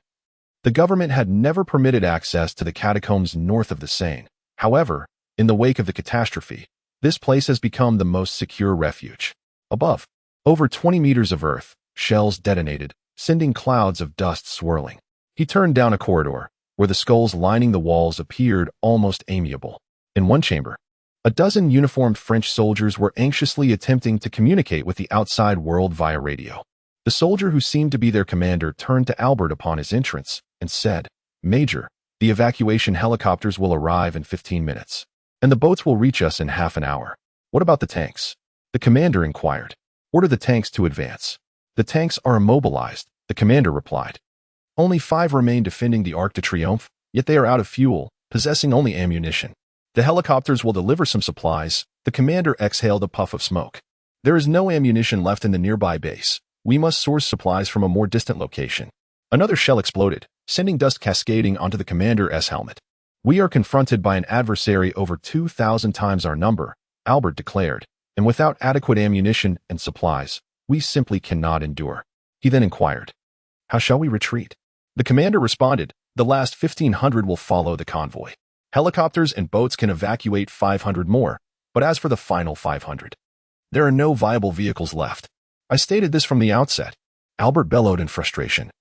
the government had never permitted access to the catacombs north of the Seine. However, in the wake of the catastrophe, this place has become the most secure refuge. Above, over 20 meters of earth, shells detonated, sending clouds of dust swirling. He turned down a corridor, where the skulls lining the walls appeared almost amiable. In one chamber, a dozen uniformed French soldiers were anxiously attempting to communicate with the outside world via radio. The soldier who seemed to be their commander turned to Albert upon his entrance and said, "Major, the evacuation helicopters will arrive in 15 minutes, and the boats will reach us in half an hour. What about the tanks?" The commander inquired. "Order the tanks to advance." "The tanks are immobilized," the commander replied. "Only 5 remain defending the Arc de Triomphe, yet they are out of fuel, possessing only ammunition. The helicopters will deliver some supplies." The commander exhaled a puff of smoke. "There is no ammunition left in the nearby base. We must source supplies from a more distant location." Another shell exploded, sending dust cascading onto the commander's helmet. "We are confronted by an adversary over 2,000 times our number," Albert declared, "and without adequate ammunition and supplies, we simply cannot endure." He then inquired, "How shall we retreat?" The commander responded, "The last 1,500 will follow the convoy. Helicopters and boats can evacuate 500 more, but as for the final 500, there are no viable vehicles left. I stated this from the outset." Albert bellowed in frustration.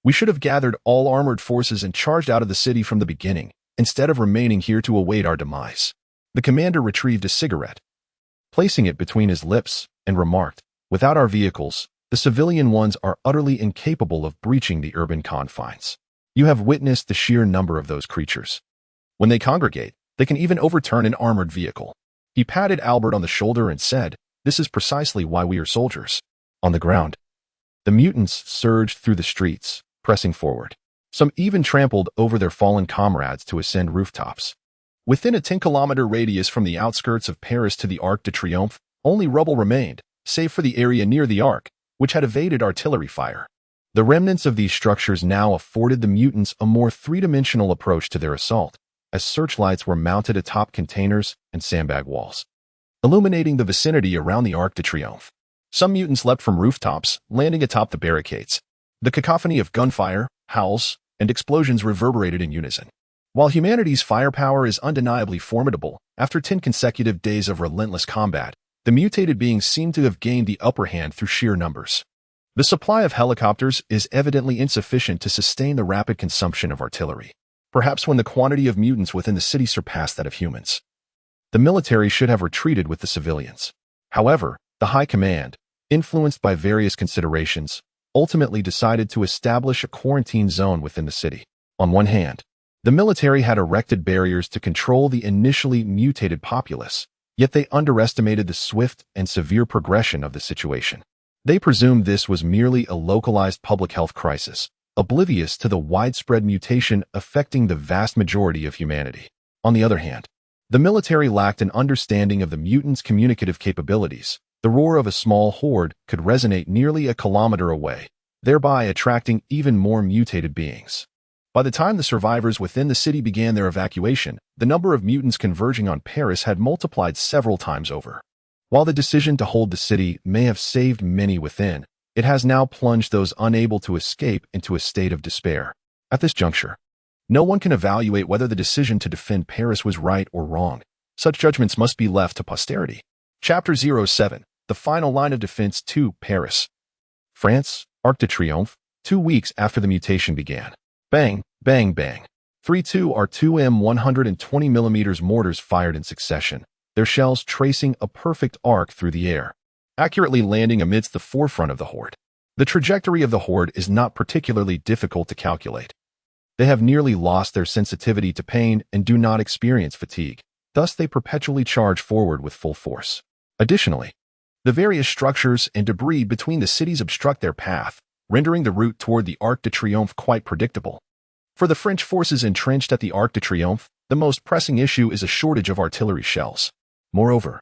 "We should have gathered all armored forces and charged out of the city from the beginning, instead of remaining here to await our demise." The commander retrieved a cigarette, placing it between his lips, and remarked, "Without our vehicles, the civilian ones are utterly incapable of breaching the urban confines. You have witnessed the sheer number of those creatures. When they congregate, they can even overturn an armored vehicle." He patted Albert on the shoulder and said, "This is precisely why we are soldiers." On the ground, the mutants surged through the streets, pressing forward. Some even trampled over their fallen comrades to ascend rooftops. Within a 10-kilometer radius from the outskirts of Paris to the Arc de Triomphe, only rubble remained, save for the area near the Arc, which had evaded artillery fire. The remnants of these structures now afforded the mutants a more three-dimensional approach to their assault, as searchlights were mounted atop containers and sandbag walls, illuminating the vicinity around the Arc de Triomphe. Some mutants leapt from rooftops, landing atop the barricades. The cacophony of gunfire, howls, and explosions reverberated in unison. While humanity's firepower is undeniably formidable, after 10 consecutive days of relentless combat, the mutated beings seem to have gained the upper hand through sheer numbers. The supply of helicopters is evidently insufficient to sustain the rapid consumption of artillery. Perhaps when the quantity of mutants within the city surpassed that of humans, the military should have retreated with the civilians. However, the High Command, influenced by various considerations, ultimately decided to establish a quarantine zone within the city. On one hand, the military had erected barriers to control the initially mutated populace, yet they underestimated the swift and severe progression of the situation. They presumed this was merely a localized public health crisis, oblivious to the widespread mutation affecting the vast majority of humanity. On the other hand, the military lacked an understanding of the mutants' communicative capabilities. The roar of a small horde could resonate nearly a kilometer away, thereby attracting even more mutated beings. By the time the survivors within the city began their evacuation, the number of mutants converging on Paris had multiplied several times over. While the decision to hold the city may have saved many within, it has now plunged those unable to escape into a state of despair. At this juncture, no one can evaluate whether the decision to defend Paris was right or wrong. Such judgments must be left to posterity. Chapter 07. The final line of defense to Paris. France, Arc de Triomphe, 2 weeks after the mutation began. Bang, bang, bang. 3-2 are 2M 120mm mortars fired in succession, their shells tracing a perfect arc through the air, accurately landing amidst the forefront of the horde. The trajectory of the horde is not particularly difficult to calculate. They have nearly lost their sensitivity to pain and do not experience fatigue. Thus, they perpetually charge forward with full force. Additionally, the various structures and debris between the cities obstruct their path, rendering the route toward the Arc de Triomphe quite predictable. For the French forces entrenched at the Arc de Triomphe, the most pressing issue is a shortage of artillery shells. Moreover,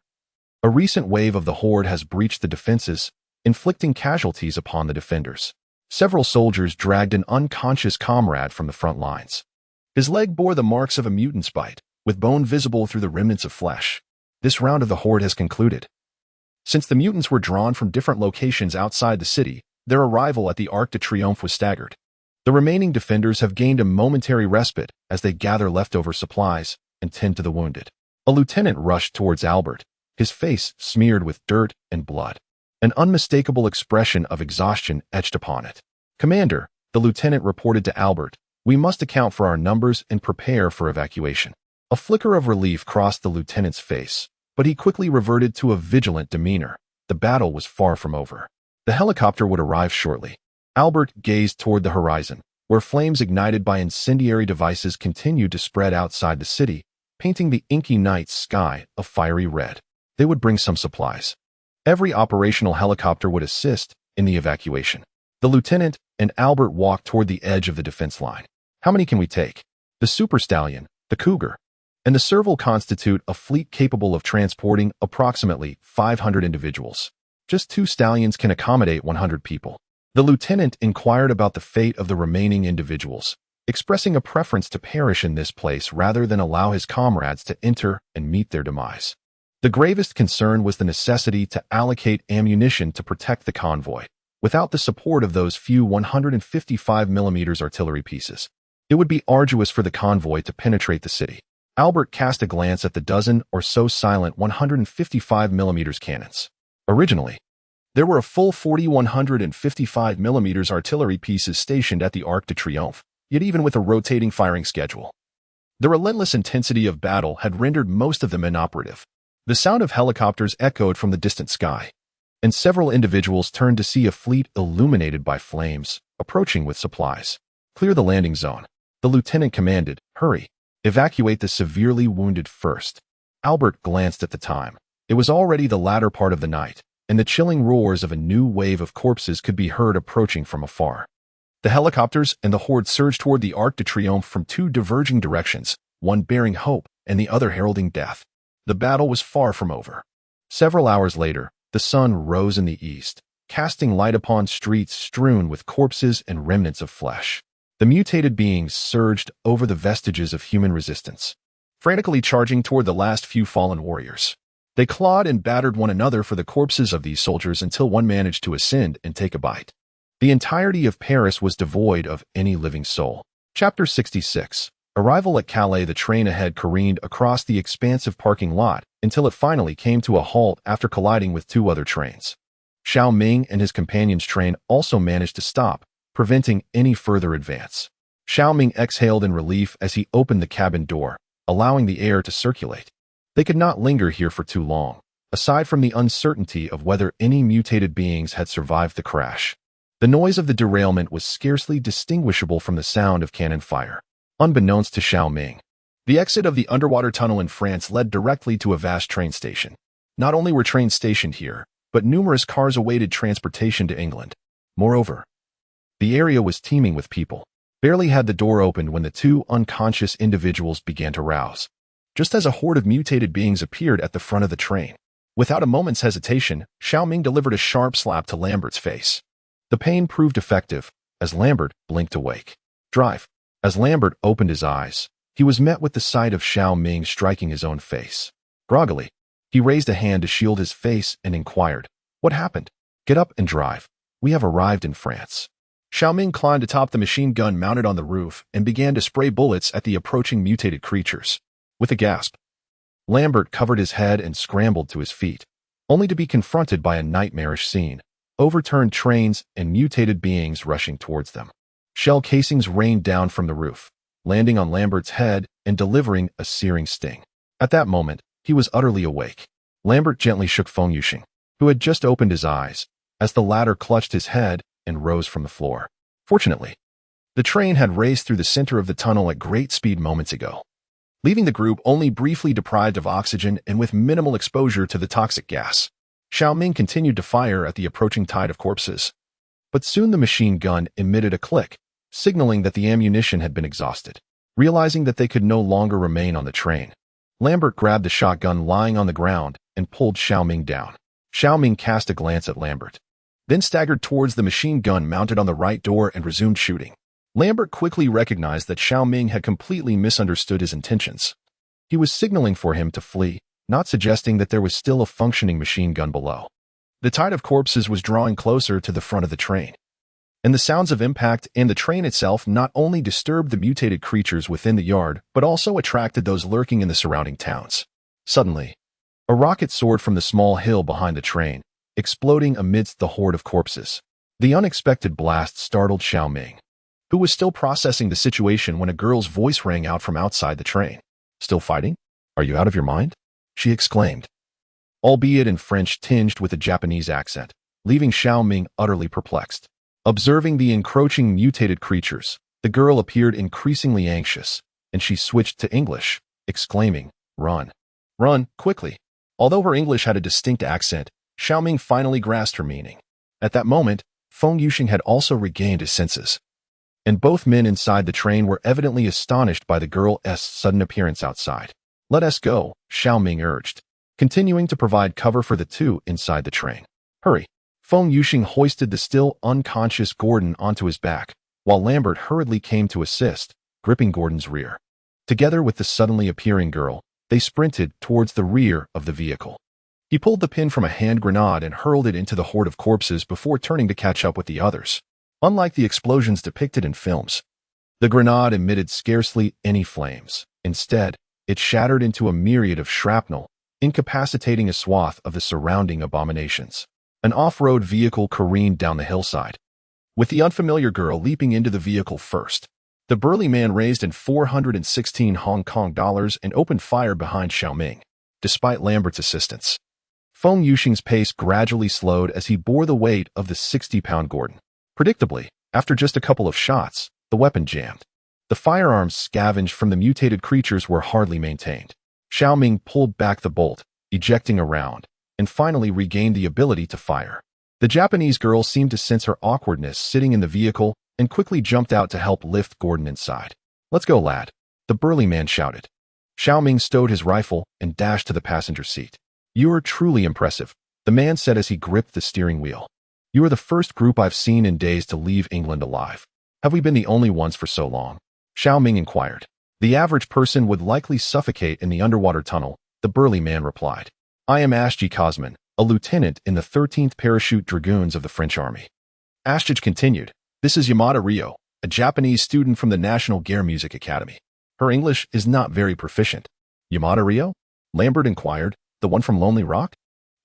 a recent wave of the horde has breached the defenses, inflicting casualties upon the defenders. Several soldiers dragged an unconscious comrade from the front lines. His leg bore the marks of a mutant's bite, with bone visible through the remnants of flesh. This round of the horde has concluded. Since the mutants were drawn from different locations outside the city, their arrival at the Arc de Triomphe was staggered. The remaining defenders have gained a momentary respite as they gather leftover supplies and tend to the wounded. A lieutenant rushed towards Albert, his face smeared with dirt and blood. An unmistakable expression of exhaustion etched upon it. "Commander," the lieutenant reported to Albert, "we must account for our numbers and prepare for evacuation." A flicker of relief crossed the lieutenant's face, but he quickly reverted to a vigilant demeanor. The battle was far from over. The helicopter would arrive shortly. Albert gazed toward the horizon, where flames ignited by incendiary devices continued to spread outside the city, painting the inky night sky a fiery red. They would bring some supplies. Every operational helicopter would assist in the evacuation. The lieutenant and Albert walked toward the edge of the defense line. "How many can we take?" The Super Stallion, the Cougar, and the Serval constitute a fleet capable of transporting approximately 500 individuals. "Just 2 stallions can accommodate 100 people. The lieutenant inquired about the fate of the remaining individuals, expressing a preference to perish in this place rather than allow his comrades to enter and meet their demise. The gravest concern was the necessity to allocate ammunition to protect the convoy. Without the support of those few 155mm artillery pieces, it would be arduous for the convoy to penetrate the city. Albert cast a glance at the dozen or so silent 155mm cannons. Originally, there were a full 40 155mm artillery pieces stationed at the Arc de Triomphe, yet even with a rotating firing schedule, the relentless intensity of battle had rendered most of them inoperative. The sound of helicopters echoed from the distant sky, and several individuals turned to see a fleet illuminated by flames, approaching with supplies. "Clear the landing zone," the lieutenant commanded. "Hurry. Evacuate the severely wounded first." Albert glanced at the time. It was already the latter part of the night, and the chilling roars of a new wave of corpses could be heard approaching from afar. The helicopters and the horde surged toward the Arc de Triomphe from 2 diverging directions, one bearing hope and the other heralding death. The battle was far from over. Several hours later, the sun rose in the east, casting light upon streets strewn with corpses and remnants of flesh. The mutated beings surged over the vestiges of human resistance, frantically charging toward the last few fallen warriors. They clawed and battered one another for the corpses of these soldiers until one managed to ascend and take a bite. The entirety of Paris was devoid of any living soul. Chapter 66. Arrival at Calais. The train ahead careened across the expansive parking lot until it finally came to a halt after colliding with 2 other trains. Shao Ming and his companion's train also managed to stop, preventing any further advance. Shao Ming exhaled in relief as he opened the cabin door, allowing the air to circulate. They could not linger here for too long, aside from the uncertainty of whether any mutated beings had survived the crash. The noise of the derailment was scarcely distinguishable from the sound of cannon fire. Unbeknownst to Shao Ming, the exit of the underwater tunnel in France led directly to a vast train station. Not only were trains stationed here, but numerous cars awaited transportation to England. Moreover, the area was teeming with people. Barely had the door opened when the 2 unconscious individuals began to rouse, just as a horde of mutated beings appeared at the front of the train. Without a moment's hesitation, Shao Ming delivered a sharp slap to Lambert's face. The pain proved effective, as Lambert blinked awake. "Drive." As Lambert opened his eyes, he was met with the sight of Shao Ming striking his own face. Groggily, he raised a hand to shield his face and inquired, "What happened?" "Get up and drive. We have arrived in France." Shao Ming climbed atop the machine gun mounted on the roof and began to spray bullets at the approaching mutated creatures. With a gasp, Lambert covered his head and scrambled to his feet, only to be confronted by a nightmarish scene: overturned trains and mutated beings rushing towards them. Shell casings rained down from the roof, landing on Lambert's head and delivering a searing sting. At that moment, he was utterly awake. Lambert gently shook Feng Yuxing, who had just opened his eyes, as the latter clutched his head and rose from the floor. Fortunately, the train had raced through the center of the tunnel at great speed moments ago, leaving the group only briefly deprived of oxygen and with minimal exposure to the toxic gas. Shao Ming continued to fire at the approaching tide of corpses, but soon the machine gun emitted a click, signaling that the ammunition had been exhausted. Realizing that they could no longer remain on the train, Lambert grabbed the shotgun lying on the ground and pulled Shao Ming down. Shao Ming cast a glance at Lambert, then staggered towards the machine gun mounted on the right door and resumed shooting. Lambert quickly recognized that Shao Ming had completely misunderstood his intentions. He was signaling for him to flee, not suggesting that there was still a functioning machine gun below. The tide of corpses was drawing closer to the front of the train, and the sounds of impact and the train itself not only disturbed the mutated creatures within the yard, but also attracted those lurking in the surrounding towns. Suddenly, a rocket soared from the small hill behind the train, exploding amidst the horde of corpses. The unexpected blast startled Shao Ming, who was still processing the situation when a girl's voice rang out from outside the train. "Still fighting? Are you out of your mind?" she exclaimed, albeit in French tinged with a Japanese accent, leaving Shao Ming utterly perplexed. Observing the encroaching mutated creatures, the girl appeared increasingly anxious, and she switched to English, exclaiming, "Run! Run, quickly!" Although her English had a distinct accent, Shao Ming finally grasped her meaning. At that moment, Feng Yuxing had also regained his senses, and both men inside the train were evidently astonished by the girl's sudden appearance outside. "Let us go," Shao Ming urged, continuing to provide cover for the two inside the train. "Hurry." Feng Yuxing hoisted the still unconscious Gordon onto his back, while Lambert hurriedly came to assist, gripping Gordon's rear. Together with the suddenly appearing girl, they sprinted towards the rear of the vehicle. He pulled the pin from a hand grenade and hurled it into the horde of corpses before turning to catch up with the others. Unlike the explosions depicted in films, the grenade emitted scarcely any flames. Instead, it shattered into a myriad of shrapnel, incapacitating a swath of the surrounding abominations. An off-road vehicle careened down the hillside, with the unfamiliar girl leaping into the vehicle first. The burly man raised in 416 Hong Kong dollars and opened fire behind Shao Ming, despite Lambert's assistance. Feng Yuxing's pace gradually slowed as he bore the weight of the 60-pound Gordon. Predictably, after just a couple of shots, the weapon jammed. The firearms scavenged from the mutated creatures were hardly maintained. Shao Ming pulled back the bolt, ejecting a round, and finally regained the ability to fire. The Japanese girl seemed to sense her awkwardness sitting in the vehicle and quickly jumped out to help lift Gordon inside. "Let's go, lad," the burly man shouted. Shao Ming stowed his rifle and dashed to the passenger seat. "You are truly impressive," the man said as he gripped the steering wheel. "You are the first group I've seen in days to leave England alive. Have we been the only ones for so long?" Shao Ming inquired. "The average person would likely suffocate in the underwater tunnel," the burly man replied. "I am Ashji Kosman, a lieutenant in the 13th Parachute Dragoons of the French Army." Ashji continued, "This is Yamada Ryo, a Japanese student from the National Gare Music Academy. Her English is not very proficient." "Yamada Ryo?" Lambert inquired, "the one from Lonely Rock?"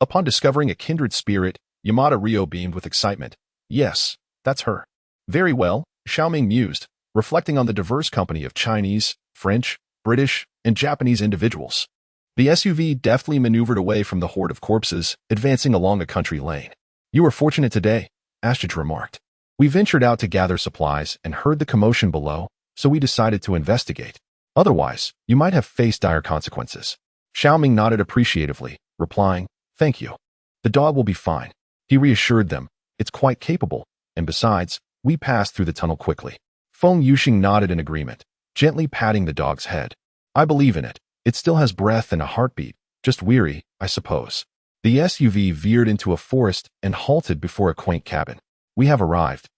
Upon discovering a kindred spirit, Yamada Ryo beamed with excitement. "Yes, that's her." "Very well," Shao Ming mused, reflecting on the diverse company of Chinese, French, British, and Japanese individuals. The SUV deftly maneuvered away from the horde of corpses, advancing along a country lane. "You were fortunate today," Ashij remarked. "We ventured out to gather supplies and heard the commotion below, so we decided to investigate. Otherwise, you might have faced dire consequences." Shao Ming nodded appreciatively, replying, "Thank you. The dog will be fine." He reassured them, "It's quite capable, and besides, we passed through the tunnel quickly." Feng Yuxing nodded in agreement, gently patting the dog's head. "I believe in it. It still has breath and a heartbeat, just weary, I suppose." The SUV veered into a forest and halted before a quaint cabin. "We have arrived,"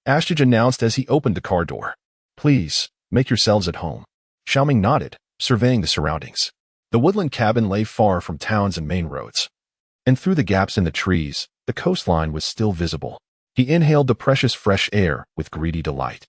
Ashij announced as he opened the car door. "Please, make yourselves at home." Shao Ming nodded, surveying the surroundings. The woodland cabin lay far from towns and main roads, and through the gaps in the trees, the coastline was still visible. He inhaled the precious fresh air with greedy delight.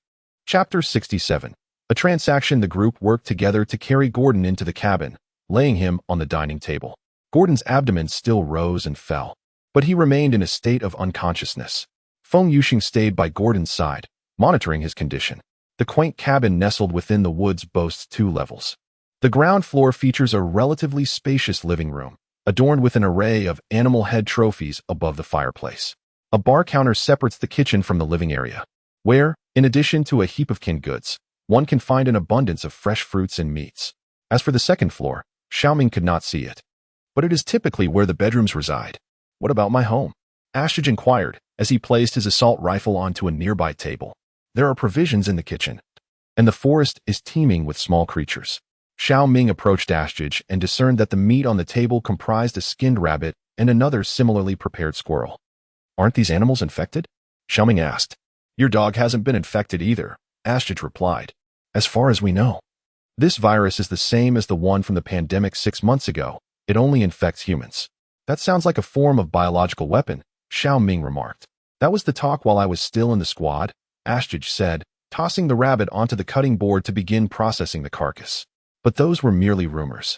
Chapter 67. A transaction. The group worked together to carry Gordon into the cabin, laying him on the dining table. Gordon's abdomen still rose and fell, but he remained in a state of unconsciousness. Feng Yuxing stayed by Gordon's side, monitoring his condition. The quaint cabin nestled within the woods boasts 2 levels. The ground floor features a relatively spacious living room, adorned with an array of animal head trophies above the fireplace. A bar counter separates the kitchen from the living area, where, in addition to a heap of canned goods, one can find an abundance of fresh fruits and meats. As for the second floor, Shao Ming could not see it, but it is typically where the bedrooms reside. "What about my home?" Ashij inquired as he placed his assault rifle onto a nearby table. There are provisions in the kitchen, and the forest is teeming with small creatures. Shao Ming approached Ashtij and discerned that the meat on the table comprised a skinned rabbit and another similarly prepared squirrel. Aren't these animals infected? Shao Ming asked. Your dog hasn't been infected either, Ashtij replied. As far as we know. This virus is the same as the one from the pandemic 6 months ago. It only infects humans. That sounds like a form of biological weapon, Shao Ming remarked. That was the talk while I was still in the squad, Ashtij said, tossing the rabbit onto the cutting board to begin processing the carcass. But those were merely rumors.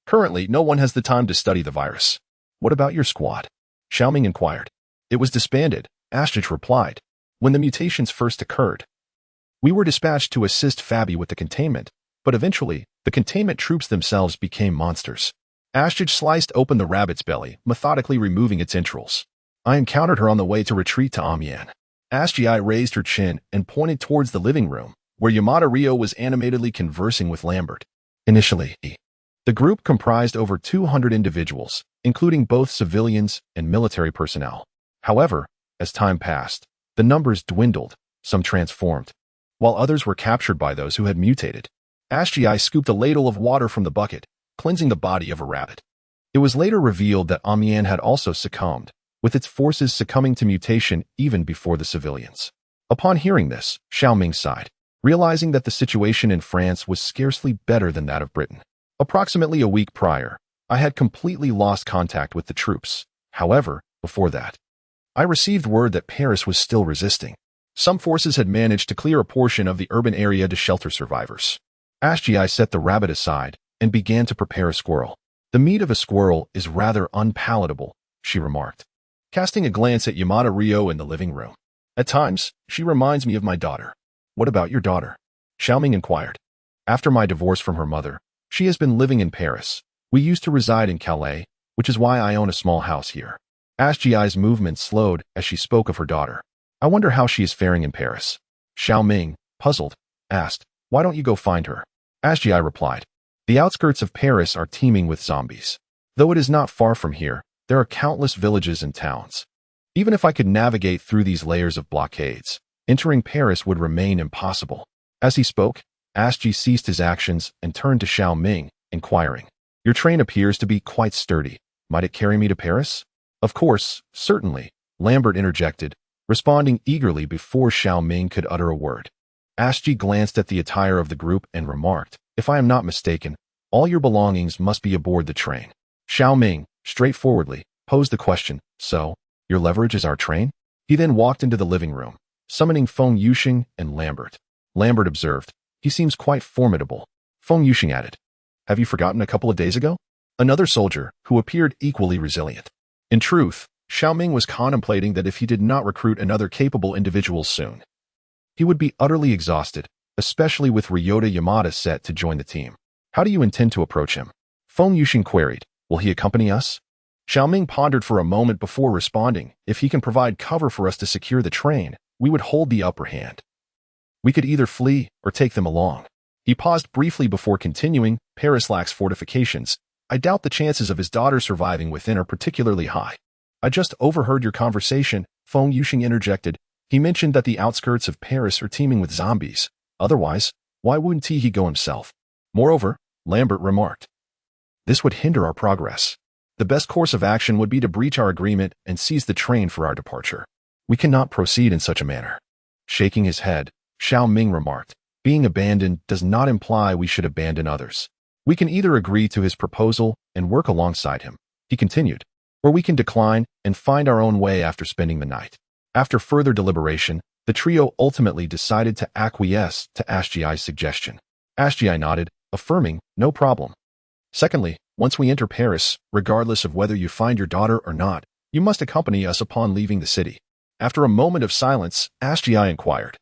Currently, no one has the time to study the virus. What about your squad? Shao Ming inquired. It was disbanded, Ashtij replied, when the mutations first occurred. We were dispatched to assist Fabi with the containment, but eventually, the containment troops themselves became monsters. Ashtij sliced open the rabbit's belly, methodically removing its entrails. I encountered her on the way to retreat to Amiens. Ashtij raised her chin and pointed towards the living room, where Yamada Rio was animatedly conversing with Lambert. Initially, the group comprised over 200 individuals, including both civilians and military personnel. However, as time passed, the numbers dwindled, some transformed, while others were captured by those who had mutated. Ashtij scooped a ladle of water from the bucket, cleansing the body of a rabbit. It was later revealed that Amiens had also succumbed, with its forces succumbing to mutation even before the civilians. Upon hearing this, Shao Ming sighed, realizing that the situation in France was scarcely better than that of Britain. Approximately a week prior, I had completely lost contact with the troops. However, before that, I received word that Paris was still resisting. Some forces had managed to clear a portion of the urban area to shelter survivors. Ashtij set the rabbit aside and began to prepare a squirrel. The meat of a squirrel is rather unpalatable, she remarked, casting a glance at Yamada Rio in the living room. At times, she reminds me of my daughter. What about your daughter? Shao Ming inquired. After my divorce from her mother, she has been living in Paris. We used to reside in Calais, which is why I own a small house here. Ashtij's movement slowed as she spoke of her daughter. I wonder how she is faring in Paris. Shao Ming, puzzled, asked, why don't you go find her? Ashtij replied, the outskirts of Paris are teeming with zombies. Though it is not far from here, there are countless villages and towns. Even if I could navigate through these layers of blockades, entering Paris would remain impossible. As he spoke, Ashtij ceased his actions and turned to Shao Ming, inquiring, your train appears to be quite sturdy. Might it carry me to Paris? Of course, certainly, Lambert interjected, responding eagerly before Shao Ming could utter a word. Ashtij glanced at the attire of the group and remarked, if I am not mistaken, all your belongings must be aboard the train. Shao Ming, straightforwardly, posed the question, so, your leverage is our train? He then walked into the living room, summoning Feng Yuxing and Lambert. Lambert observed, he seems quite formidable. Feng Yuxing added, have you forgotten a couple of days ago? Another soldier, who appeared equally resilient. In truth, Shao Ming was contemplating that if he did not recruit another capable individual soon, he would be utterly exhausted, especially with Ryota Yamada set to join the team. How do you intend to approach him? Feng Yuxing queried, will he accompany us? Shao Ming pondered for a moment before responding, if he can provide cover for us to secure the train, we would hold the upper hand. We could either flee or take them along. He paused briefly before continuing, Paris lacks fortifications. I doubt the chances of his daughter surviving within are particularly high. I just overheard your conversation, Feng Yuxing interjected. He mentioned that the outskirts of Paris are teeming with zombies. Otherwise, why wouldn't he go himself? Moreover, Lambert remarked, this would hinder our progress. The best course of action would be to breach our agreement and seize the train for our departure. We cannot proceed in such a manner. Shaking his head, Shao Ming remarked, being abandoned does not imply we should abandon others. We can either agree to his proposal and work alongside him, he continued, or we can decline and find our own way after spending the night. After further deliberation, the trio ultimately decided to acquiesce to Ashtij's suggestion. Ashtij nodded, affirming, no problem. Secondly, once we enter Paris, regardless of whether you find your daughter or not, you must accompany us upon leaving the city. After a moment of silence, Ashtij inquired,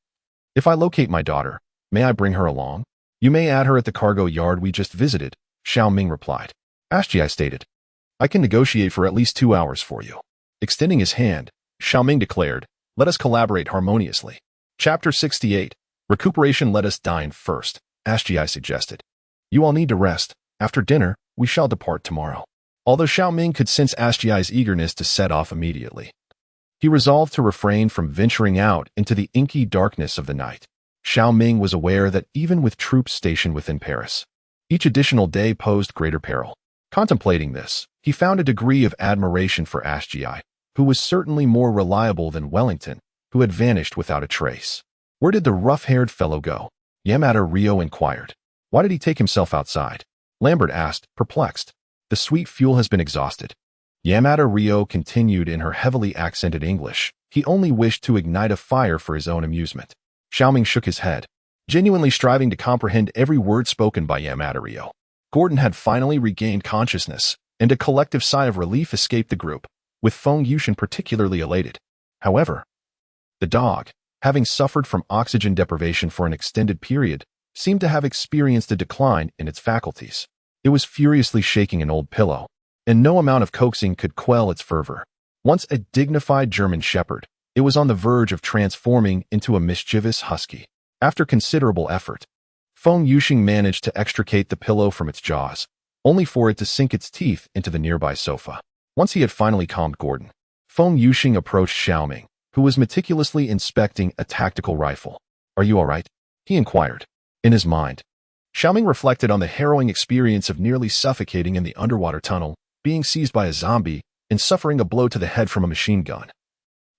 if I locate my daughter, may I bring her along? You may add her at the cargo yard we just visited, Shao Ming replied. Ashtij stated, I can negotiate for at least 2 hours for you. Extending his hand, Shao Ming declared, let us collaborate harmoniously. Chapter 68, Recuperation. Let us dine first, Ashtij suggested. You all need to rest. After dinner, we shall depart tomorrow. Although Shao Ming could sense Ashtij's eagerness to set off immediately, He resolved to refrain from venturing out into the inky darkness of the night. Shao Ming was aware that even with troops stationed within Paris, each additional day posed greater peril. Contemplating this, he found a degree of admiration for Ashgi, who was certainly more reliable than Wellington, who had vanished without a trace. Where did the rough-haired fellow go? Yamada Rio inquired. Why did he take himself outside? Lambert asked, perplexed. The sweet fuel has been exhausted. Yamada Rio continued in her heavily accented English. He only wished to ignite a fire for his own amusement. Shao Ming shook his head, genuinely striving to comprehend every word spoken by Yamada Rio. Gordon had finally regained consciousness, and a collective sigh of relief escaped the group, with Feng Yushin particularly elated. However, the dog, having suffered from oxygen deprivation for an extended period, seemed to have experienced a decline in its faculties. It was furiously shaking an old pillow, and no amount of coaxing could quell its fervor. Once a dignified German shepherd, it was on the verge of transforming into a mischievous husky. After considerable effort, Feng Yushin managed to extricate the pillow from its jaws, only for it to sink its teeth into the nearby sofa. Once he had finally calmed Gordon, Feng Yushin approached Shao Ming, who was meticulously inspecting a tactical rifle. Are you all right? He inquired. In his mind, Shao Ming reflected on the harrowing experience of nearly suffocating in the underwater tunnel, being seized by a zombie, and suffering a blow to the head from a machine gun.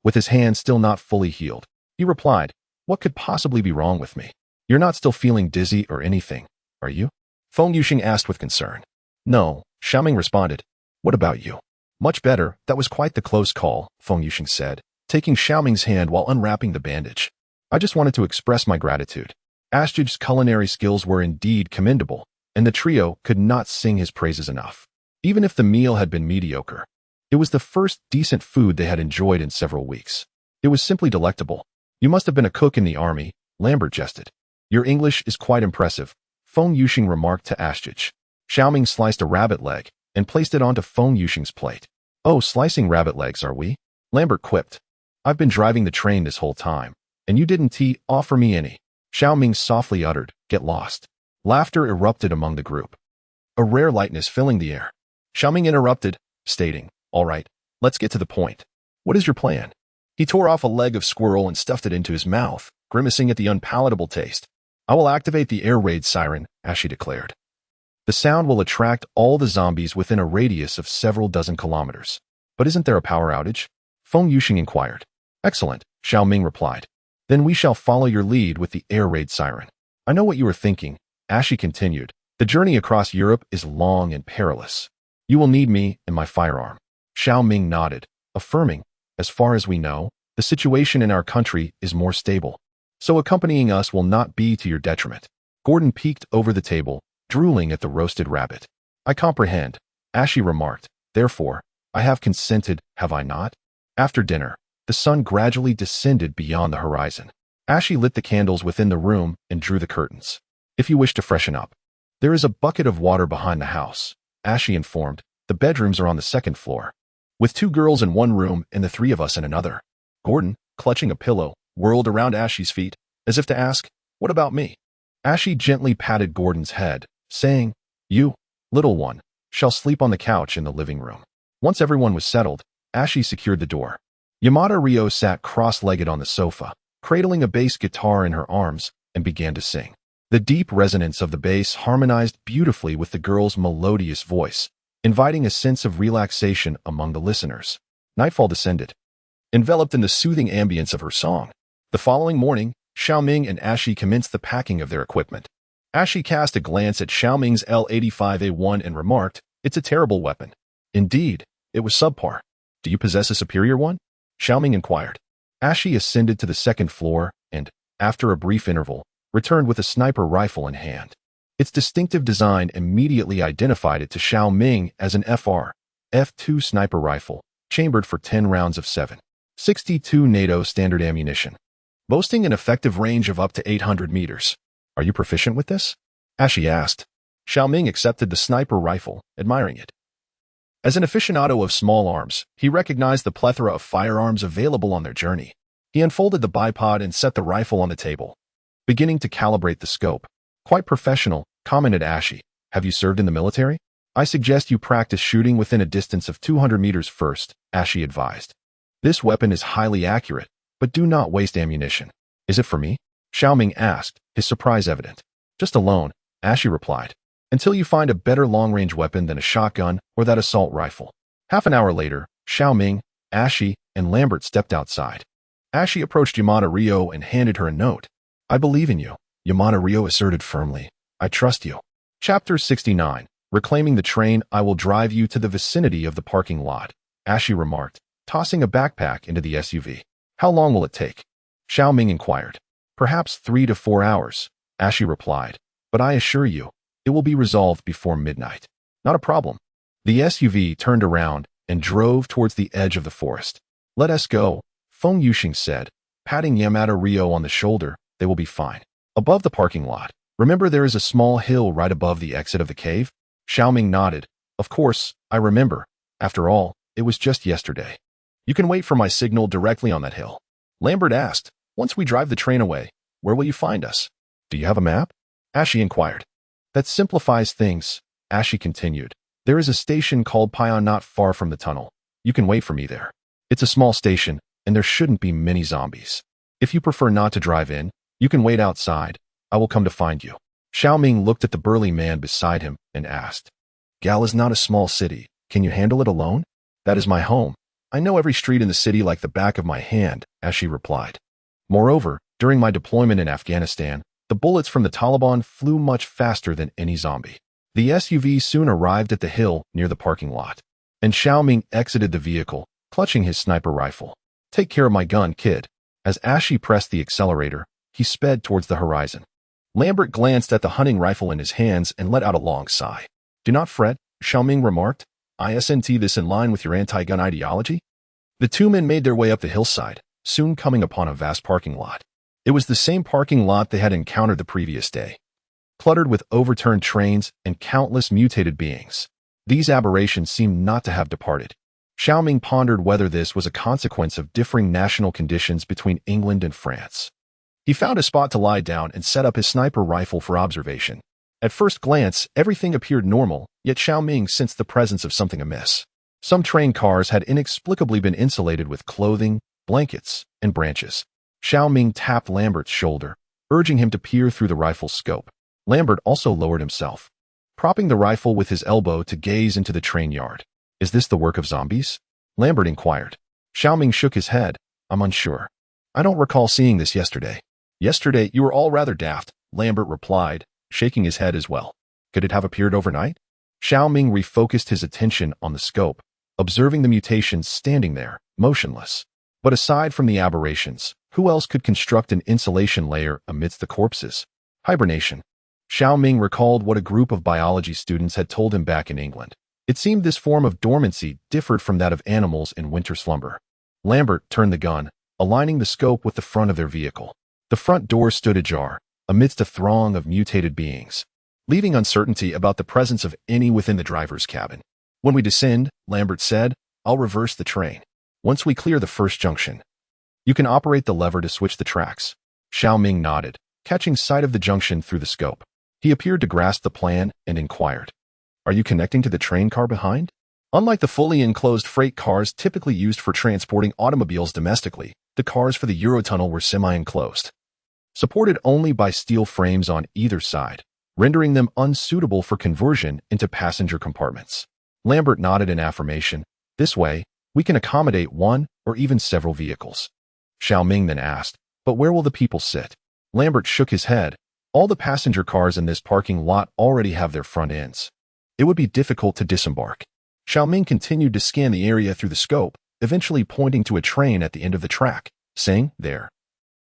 With his hand still not fully healed, he replied, what could possibly be wrong with me? You're not still feeling dizzy or anything, are you? Feng Yushin asked with concern. No, Shao Ming responded. What about you? Much better, that was quite the close call, Feng Yushin said, taking Shao Ming's hand while unwrapping the bandage. I just wanted to express my gratitude. Ashgi's culinary skills were indeed commendable, and the trio could not sing his praises enough. Even if the meal had been mediocre, it was the first decent food they had enjoyed in several weeks. It was simply delectable. You must have been a cook in the army, Lambert jested. Your English is quite impressive, Feng Yushin remarked to Ashgi. Shao Ming sliced a rabbit leg and placed it onto Feng Yushin's plate. Oh, slicing rabbit legs, are we? Lambert quipped. I've been driving the train this whole time, and you didn't offer me any. Shao Ming softly uttered, get lost. Laughter erupted among the group, a rare lightness filling the air. Shao Ming interrupted, stating, all right, let's get to the point. What is your plan? He tore off a leg of squirrel and stuffed it into his mouth, grimacing at the unpalatable taste. I will activate the air raid siren, Ashgi declared. The sound will attract all the zombies within a radius of several dozen kilometers. But isn't there a power outage? Feng Yushin inquired. Excellent, Shao Ming replied. Then we shall follow your lead with the air raid siren. I know what you are thinking, Ashgi continued. The journey across Europe is long and perilous. You will need me and my firearm. Shao Ming nodded, affirming, as far as we know, the situation in our country is more stable. So accompanying us will not be to your detriment. Gordon peeked over the table, drooling at the roasted rabbit. I comprehend, Ashgi remarked. Therefore, I have consented, have I not? After dinner, the sun gradually descended beyond the horizon. Ashgi lit the candles within the room and drew the curtains. If you wish to freshen up, there is a bucket of water behind the house, Ashgi informed. The bedrooms are on the second floor, with 2 girls in one room and the 3 of us in another. Gordon, clutching a pillow, whirled around Ashgi's feet, as if to ask, what about me? Ashgi gently patted Gordon's head, saying, you, little one, shall sleep on the couch in the living room. Once everyone was settled, Ashgi secured the door. Yamada Rio sat cross-legged on the sofa, cradling a bass guitar in her arms, and began to sing. The deep resonance of the bass harmonized beautifully with the girl's melodious voice, inviting a sense of relaxation among the listeners. Nightfall descended, enveloped in the soothing ambience of her song. The following morning, Shao Ming and Ashgi commenced the packing of their equipment. Ashgi cast a glance at Shao Ming's L-85A1 and remarked, it's a terrible weapon. Indeed, it was subpar. Do you possess a superior one? Shao Ming inquired. Ashgi ascended to the second floor and, after a brief interval, returned with a sniper rifle in hand. Its distinctive design immediately identified it to Shao Ming as an F2 sniper rifle, chambered for 10 rounds of 7.62 NATO standard ammunition, boasting an effective range of up to 800 meters. Are you proficient with this? Ashgi asked. Shao Ming accepted the sniper rifle, admiring it. As an aficionado of small arms, he recognized the plethora of firearms available on their journey. He unfolded the bipod and set the rifle on the table, beginning to calibrate the scope. Quite professional, commented Ashgi. Have you served in the military? I suggest you practice shooting within a distance of 200 meters first, Ashgi advised. This weapon is highly accurate, but do not waste ammunition. Is it for me? Shao Ming asked, his surprise evident. Just alone, Ashi replied. Until you find a better long-range weapon than a shotgun or that assault rifle. Half an hour later, Shao Ming, Ashi, and Lambert stepped outside. Ashi approached Yamada Ryo and handed her a note. I believe in you, Yamada Ryo asserted firmly. I trust you. Chapter 69. Reclaiming the train, I will drive you to the vicinity of the parking lot, Ashi remarked, tossing a backpack into the SUV. How long will it take? Shao Ming inquired. Perhaps 3 to 4 hours, Ashi replied, but I assure you, it will be resolved before midnight. Not a problem. The SUV turned around and drove towards the edge of the forest. Let us go, Feng Yuxing said, patting Yamada Ryo on the shoulder. They will be fine. Above the parking lot, remember there is a small hill right above the exit of the cave? Shao Ming nodded. Of course, I remember. After all, it was just yesterday. You can wait for my signal directly on that hill. Lambert asked, once we drive the train away, where will you find us? Do you have a map? Ashi inquired. That simplifies things, Ashi continued. There is a station called Pion not far from the tunnel. You can wait for me there. It's a small station, and there shouldn't be many zombies. If you prefer not to drive in, you can wait outside. I will come to find you. Shao Ming looked at the burly man beside him and asked, Gal is not a small city. Can you handle it alone? That is my home. I know every street in the city like the back of my hand, Ashi replied. Moreover, during my deployment in Afghanistan, the bullets from the Taliban flew much faster than any zombie. The SUV soon arrived at the hill near the parking lot, and Shao Ming exited the vehicle, clutching his sniper rifle. Take care of my gun, kid. As Ashi pressed the accelerator, he sped towards the horizon. Lambert glanced at the hunting rifle in his hands and let out a long sigh. Do not fret, Shao Ming remarked. Isn't this in line with your anti-gun ideology? The two men made their way up the hillside, soon coming upon a vast parking lot. It was the same parking lot they had encountered the previous day, cluttered with overturned trains and countless mutated beings. These aberrations seemed not to have departed. Shao Ming pondered whether this was a consequence of differing national conditions between England and France. He found a spot to lie down and set up his sniper rifle for observation. At first glance, everything appeared normal, yet Shao Ming sensed the presence of something amiss. Some train cars had inexplicably been insulated with clothing, blankets, and branches. Shao Ming tapped Lambert's shoulder, urging him to peer through the rifle's scope. Lambert also lowered himself, propping the rifle with his elbow to gaze into the train yard. Is this the work of zombies? Lambert inquired. Shao Ming shook his head. I'm unsure. I don't recall seeing this yesterday. Yesterday, you were all rather daft, Lambert replied, shaking his head as well. Could it have appeared overnight? Shao Ming refocused his attention on the scope, observing the mutations standing there, motionless. But aside from the aberrations, who else could construct an insulation layer amidst the corpses? Hibernation. Shao Ming recalled what a group of biology students had told him back in England. It seemed this form of dormancy differed from that of animals in winter slumber. Lambert turned the gun, aligning the scope with the front of their vehicle. The front door stood ajar, amidst a throng of mutated beings, leaving uncertainty about the presence of any within the driver's cabin. When we descend, Lambert said, I'll reverse the train. Once we clear the first junction, you can operate the lever to switch the tracks. Shao Ming nodded, catching sight of the junction through the scope. He appeared to grasp the plan and inquired, Are you connecting to the train car behind? Unlike the fully enclosed freight cars typically used for transporting automobiles domestically, the cars for the Eurotunnel were semi-enclosed, supported only by steel frames on either side, rendering them unsuitable for conversion into passenger compartments. Lambert nodded in affirmation. This way, we can accommodate one or even several vehicles. Shao Ming then asked, But where will the people sit? Lambert shook his head. All the passenger cars in this parking lot already have their front ends. It would be difficult to disembark. Shao Ming continued to scan the area through the scope, eventually pointing to a train at the end of the track, saying, There.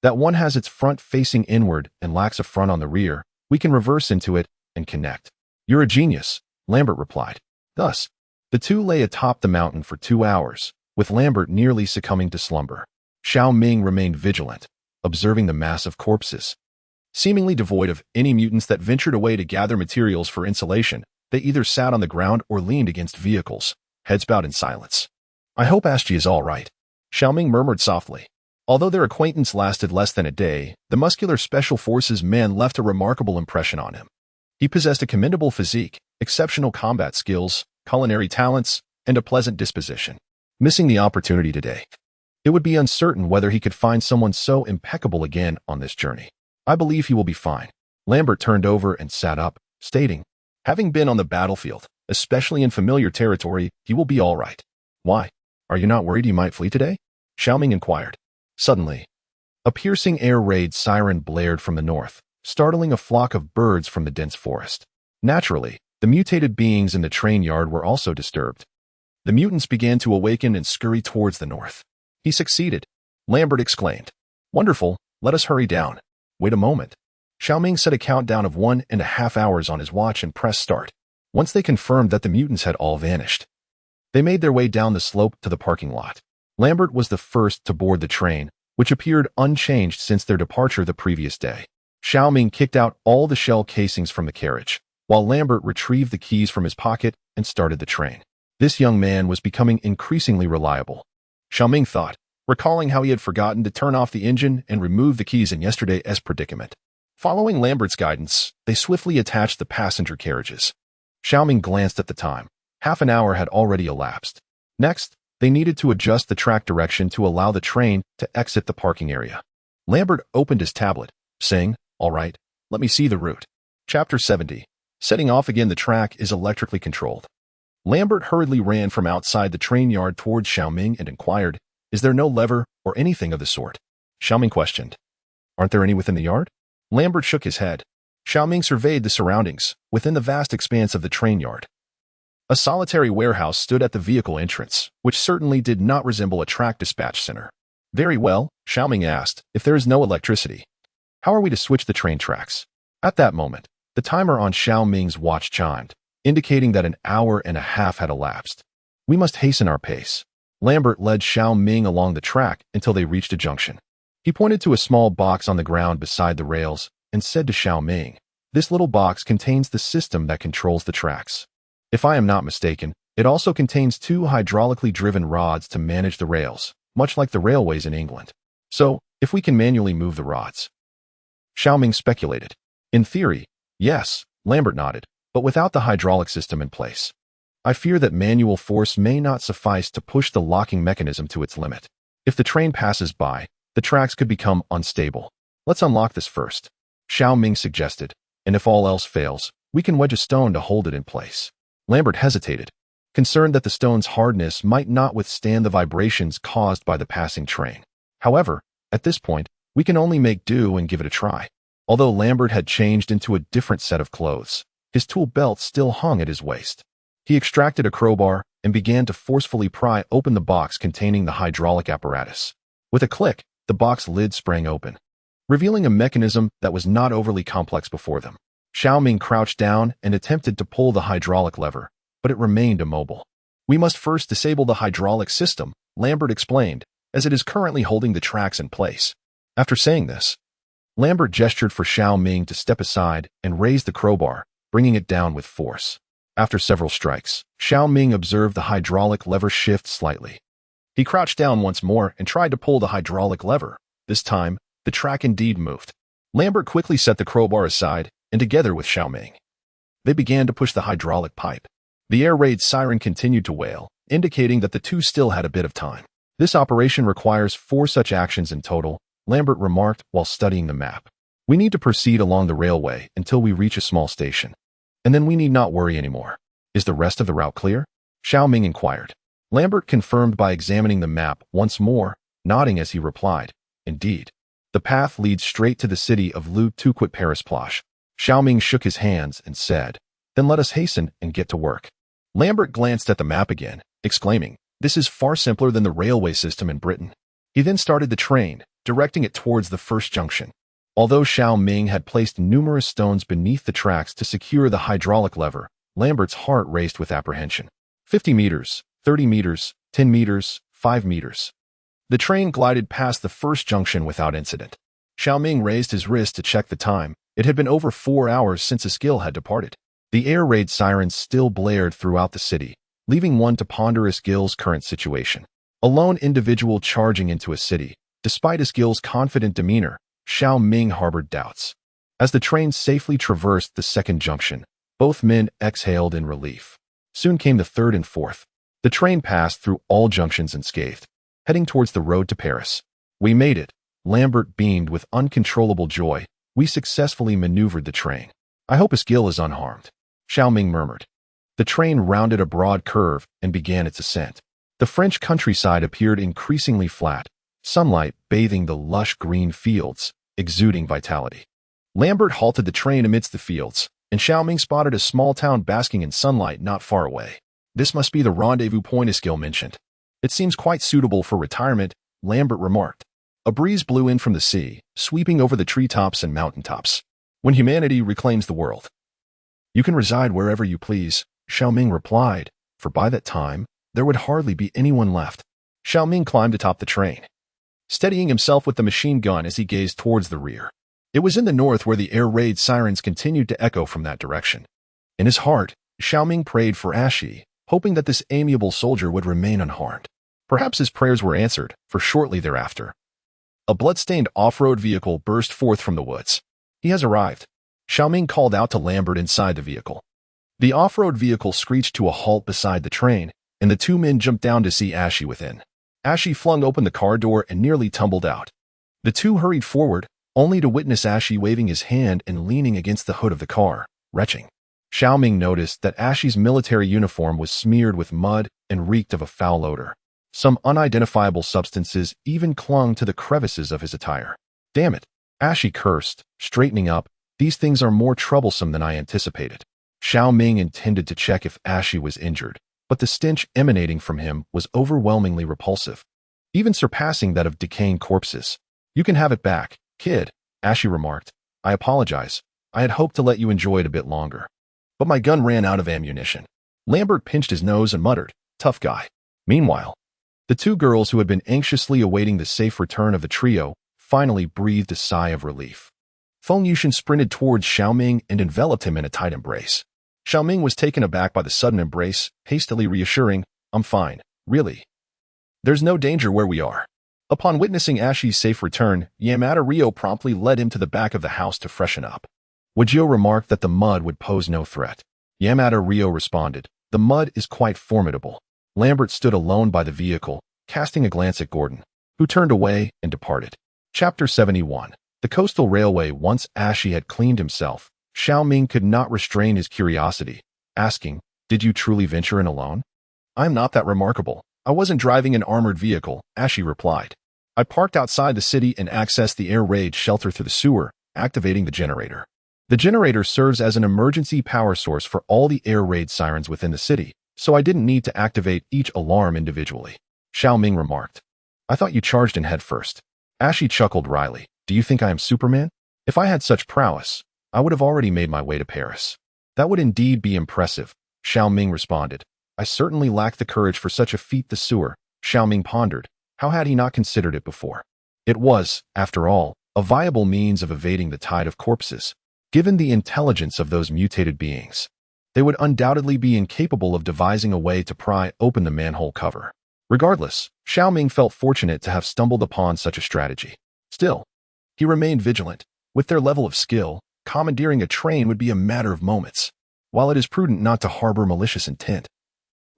That one has its front facing inward and lacks a front on the rear. We can reverse into it and connect. You're a genius, Lambert replied. Thus, the two lay atop the mountain for 2 hours, with Lambert nearly succumbing to slumber. Shao Ming remained vigilant, observing the mass of corpses. Seemingly devoid of any mutants that ventured away to gather materials for insulation, they either sat on the ground or leaned against vehicles, heads bowed in silence. I hope Ashji is all right, Shao Ming murmured softly. Although their acquaintance lasted less than a day, the muscular Special Forces man left a remarkable impression on him. He possessed a commendable physique, exceptional combat skills, culinary talents, and a pleasant disposition. Missing the opportunity today. It would be uncertain whether he could find someone so impeccable again on this journey. I believe he will be fine. Lambert turned over and sat up, stating, having been on the battlefield, especially in familiar territory, he will be all right. Why? Are you not worried he might flee today? Shao Ming inquired. Suddenly, a piercing air raid siren blared from the north, startling a flock of birds from the dense forest. Naturally, the mutated beings in the train yard were also disturbed. The mutants began to awaken and scurry towards the north. He succeeded, Lambert exclaimed. Wonderful, let us hurry down. Wait a moment. Shao Ming set a countdown of 1.5 hours on his watch and pressed start. Once they confirmed that the mutants had all vanished, they made their way down the slope to the parking lot. Lambert was the first to board the train, which appeared unchanged since their departure the previous day. Shao Ming kicked out all the shell casings from the carriage, while Lambert retrieved the keys from his pocket and started the train. This young man was becoming increasingly reliable, Shao Ming thought, recalling how he had forgotten to turn off the engine and remove the keys in yesterday's predicament. Following Lambert's guidance, they swiftly attached the passenger carriages. Shao Ming glanced at the time. Half an hour had already elapsed. Next, they needed to adjust the track direction to allow the train to exit the parking area. Lambert opened his tablet, saying, all right, let me see the route. Chapter 70. Setting off again. The track is electrically controlled. Lambert hurriedly ran from outside the train yard towards Shao Ming and inquired, is there no lever or anything of the sort? Shao Ming questioned. Aren't there any within the yard? Lambert shook his head. Shao Ming surveyed the surroundings within the vast expanse of the train yard. A solitary warehouse stood at the vehicle entrance, which certainly did not resemble a track dispatch center. Very well, Shao Ming asked, if there is no electricity, how are we to switch the train tracks? At that moment, the timer on Shao Ming's watch chimed, indicating that 1.5 hours had elapsed. We must hasten our pace. Lambert led Shao Ming along the track until they reached a junction. He pointed to a small box on the ground beside the rails and said to Shao Ming, this little box contains the system that controls the tracks. If I am not mistaken, it also contains 2 hydraulically driven rods to manage the rails, much like the railways in England. So, if we can manually move the rods. Shao Ming speculated. In theory, yes, Lambert nodded, but without the hydraulic system in place. I fear that manual force may not suffice to push the locking mechanism to its limit. If the train passes by, the tracks could become unstable. Let's unlock this first, Shao Ming suggested, and if all else fails, we can wedge a stone to hold it in place. Lambert hesitated, concerned that the stone's hardness might not withstand the vibrations caused by the passing train. However, at this point, we can only make do and give it a try. Although Lambert had changed into a different set of clothes, his tool belt still hung at his waist. He extracted a crowbar and began to forcefully pry open the box containing the hydraulic apparatus. With a click, the box lid sprang open, revealing a mechanism that was not overly complex before them. Shao Ming crouched down and attempted to pull the hydraulic lever, but it remained immobile. We must first disable the hydraulic system, Lambert explained, as it is currently holding the tracks in place. After saying this, Lambert gestured for Shao Ming to step aside and raise the crowbar, bringing it down with force. After several strikes, Shao Ming observed the hydraulic lever shift slightly. He crouched down once more and tried to pull the hydraulic lever. This time, the track indeed moved. Lambert quickly set the crowbar aside, and together with Shao Ming, they began to push the hydraulic pipe. The air raid siren continued to wail, indicating that the two still had a bit of time. This operation requires 4 such actions in total, Lambert remarked while studying the map. We need to proceed along the railway until we reach a small station. And then we need not worry anymore. Is the rest of the route clear? Shao Ming inquired. Lambert confirmed by examining the map once more, nodding as he replied, indeed. The path leads straight to the city of Le Tuquet Paris Plage. Shao Ming shook his hands and said, then let us hasten and get to work. Lambert glanced at the map again, exclaiming, this is far simpler than the railway system in Britain. He then started the train, directing it towards the first junction. Although Shao Ming had placed numerous stones beneath the tracks to secure the hydraulic lever, Lambert's heart raced with apprehension. 50 meters, 30 meters, 10 meters, 5 meters. The train glided past the first junction without incident. Shao Ming raised his wrist to check the time. It had been over 4 hours since Eskil had departed. The air raid sirens still blared throughout the city, leaving one to ponder Eskil's current situation. A lone individual charging into a city. Despite Eskil's confident demeanor, Shao Ming harbored doubts. As the train safely traversed the second junction, both men exhaled in relief. Soon came the third and fourth. The train passed through all junctions unscathed. heading towards the road to Paris. We made it. Lambert beamed with uncontrollable joy. We successfully maneuvered the train. I hope Esquil is unharmed. Shao Ming murmured. The train rounded a broad curve and began its ascent. The French countryside appeared increasingly flat, sunlight bathing the lush green fields, exuding vitality. Lambert halted the train amidst the fields, and Shao Ming spotted a small town basking in sunlight not far away. This must be the rendezvous point Esquil mentioned. It seems quite suitable for retirement, Lambert remarked. A breeze blew in from the sea, sweeping over the treetops and mountaintops. When humanity reclaims the world. You can reside wherever you please, Shao Ming replied, for by that time, there would hardly be anyone left. Shao Ming climbed atop the train, steadying himself with the machine gun as he gazed towards the rear. It was in the north where the air raid sirens continued to echo from that direction. In his heart, Shao Ming prayed for Ashi, hoping that this amiable soldier would remain unharmed. Perhaps his prayers were answered, for shortly thereafter, a blood-stained off-road vehicle burst forth from the woods. He has arrived. Shao Ming called out to Lambert inside the vehicle. The off-road vehicle screeched to a halt beside the train, and the two men jumped down to see Ashi within. Ashi flung open the car door and nearly tumbled out. The two hurried forward, only to witness Ashi waving his hand and leaning against the hood of the car, retching. Shao Ming noticed that Ashi's military uniform was smeared with mud and reeked of a foul odor. Some unidentifiable substances even clung to the crevices of his attire. Damn it, Ashi cursed, straightening up. These things are more troublesome than I anticipated. Shao Ming intended to check if Ashi was injured, but the stench emanating from him was overwhelmingly repulsive, even surpassing that of decaying corpses. You can have it back, kid, Ashi remarked. I apologize. I had hoped to let you enjoy it a bit longer. But my gun ran out of ammunition. Lambert pinched his nose and muttered, tough guy. Meanwhile, the two girls who had been anxiously awaiting the safe return of the trio finally breathed a sigh of relief. Feng Yushin sprinted towards Shao Ming and enveloped him in a tight embrace. Shao Ming was taken aback by the sudden embrace, hastily reassuring, I'm fine, really. There's no danger where we are. Upon witnessing Ashi's safe return, Yamada Ryo promptly led him to the back of the house to freshen up. Wajio remarked that the mud would pose no threat. Yamada Ryo responded, the mud is quite formidable. Lambert stood alone by the vehicle, casting a glance at Gordon, who turned away and departed. Chapter 71. The coastal railway. Once Ashi had cleaned himself, Shao Ming could not restrain his curiosity, asking, did you truly venture in alone? I'm not that remarkable. I wasn't driving an armored vehicle, Ashi replied. I parked outside the city and accessed the air raid shelter through the sewer, activating the generator. The generator serves as an emergency power source for all the air raid sirens within the city, so I didn't need to activate each alarm individually. Shao Ming remarked. I thought you charged in head first. Ashi chuckled wryly. Do you think I am Superman? If I had such prowess, I would have already made my way to Paris. That would indeed be impressive, Shao Ming responded. I certainly lack the courage for such a feat. The sewer, Shao Ming pondered. How had he not considered it before? It was, after all, a viable means of evading the tide of corpses. Given the intelligence of those mutated beings, they would undoubtedly be incapable of devising a way to pry open the manhole cover. Regardless, Shao Ming felt fortunate to have stumbled upon such a strategy. Still, he remained vigilant. With their level of skill, commandeering a train would be a matter of moments. While it is prudent not to harbor malicious intent,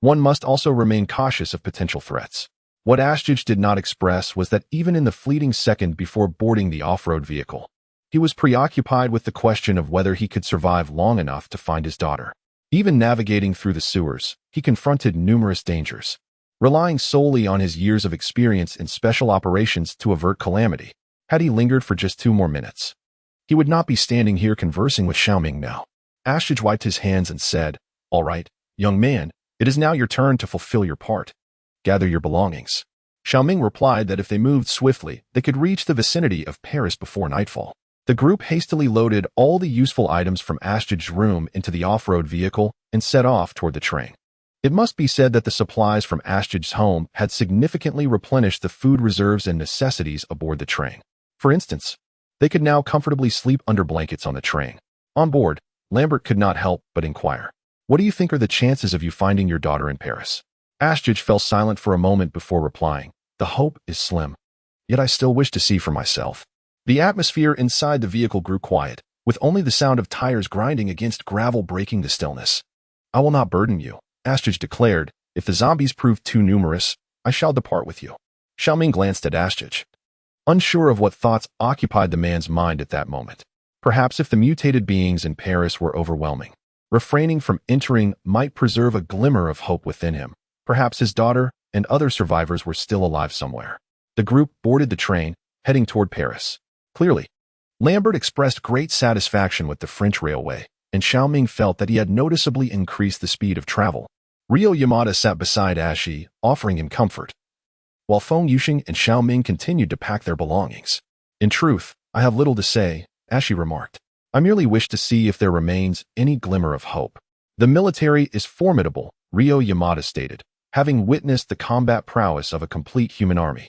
one must also remain cautious of potential threats. What Ashtij did not express was that even in the fleeting second before boarding the off-road vehicle, he was preoccupied with the question of whether he could survive long enough to find his daughter. Even navigating through the sewers, he confronted numerous dangers, relying solely on his years of experience in special operations to avert calamity. Had he lingered for just 2 more minutes, he would not be standing here conversing with Shao Ming now. Ashtij wiped his hands and said, All right, young man, it is now your turn to fulfill your part. Gather your belongings. Shao Ming replied that if they moved swiftly, they could reach the vicinity of Paris before nightfall. The group hastily loaded all the useful items from Ashtij's room into the off-road vehicle and set off toward the train. It must be said that the supplies from Ashtij's home had significantly replenished the food reserves and necessities aboard the train. For instance, they could now comfortably sleep under blankets on the train. On board, Lambert could not help but inquire, What do you think are the chances of you finding your daughter in Paris? Ashtij fell silent for a moment before replying, The hope is slim. Yet I still wish to see for myself. The atmosphere inside the vehicle grew quiet, with only the sound of tires grinding against gravel breaking the stillness. I will not burden you, Ashtij declared. If the zombies prove too numerous, I shall depart with you. Shao Ming glanced at Ashich, unsure of what thoughts occupied the man's mind at that moment. Perhaps if the mutated beings in Paris were overwhelming, refraining from entering might preserve a glimmer of hope within him. Perhaps his daughter and other survivors were still alive somewhere. The group boarded the train, heading toward Paris. Clearly, Lambert expressed great satisfaction with the French railway, and Shao Ming felt that he had noticeably increased the speed of travel. Ryo Yamada sat beside Ashi, offering him comfort, while Feng Yuxing and Shao Ming continued to pack their belongings. In truth, I have little to say, Ashi remarked. I merely wish to see if there remains any glimmer of hope. The military is formidable, Ryo Yamada stated, having witnessed the combat prowess of a complete human army.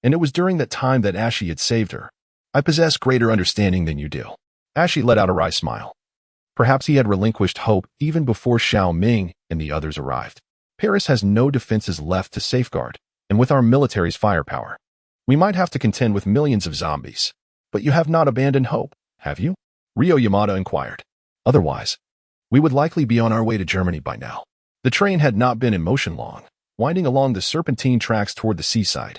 And it was during that time that Ashi had saved her. I possess greater understanding than you do. Ashi let out a wry smile. Perhaps he had relinquished hope even before Shao Ming and the others arrived. Paris has no defenses left to safeguard, and with our military's firepower, we might have to contend with millions of zombies. But you have not abandoned hope, have you? Ryo Yamada inquired. Otherwise, we would likely be on our way to Germany by now. The train had not been in motion long, winding along the serpentine tracks toward the seaside.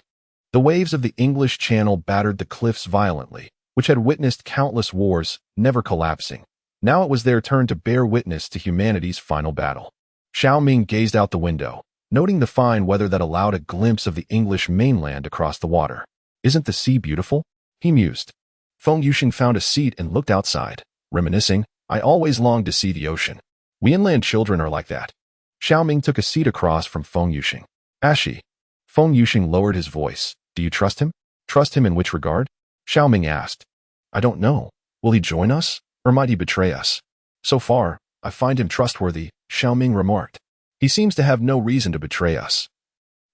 The waves of the English Channel battered the cliffs violently, which had witnessed countless wars, never collapsing. Now it was their turn to bear witness to humanity's final battle. Shao Ming gazed out the window, noting the fine weather that allowed a glimpse of the English mainland across the water. Isn't the sea beautiful? He mused. Feng Yuxing found a seat and looked outside, reminiscing, I always longed to see the ocean. We inland children are like that. Shao Ming took a seat across from Feng Yuxing. Ashi. Feng Yuxing lowered his voice. Do you trust him? Trust him in which regard? Shao Ming asked. I don't know. Will he join us, or might he betray us? So far, I find him trustworthy, Shao Ming remarked. He seems to have no reason to betray us.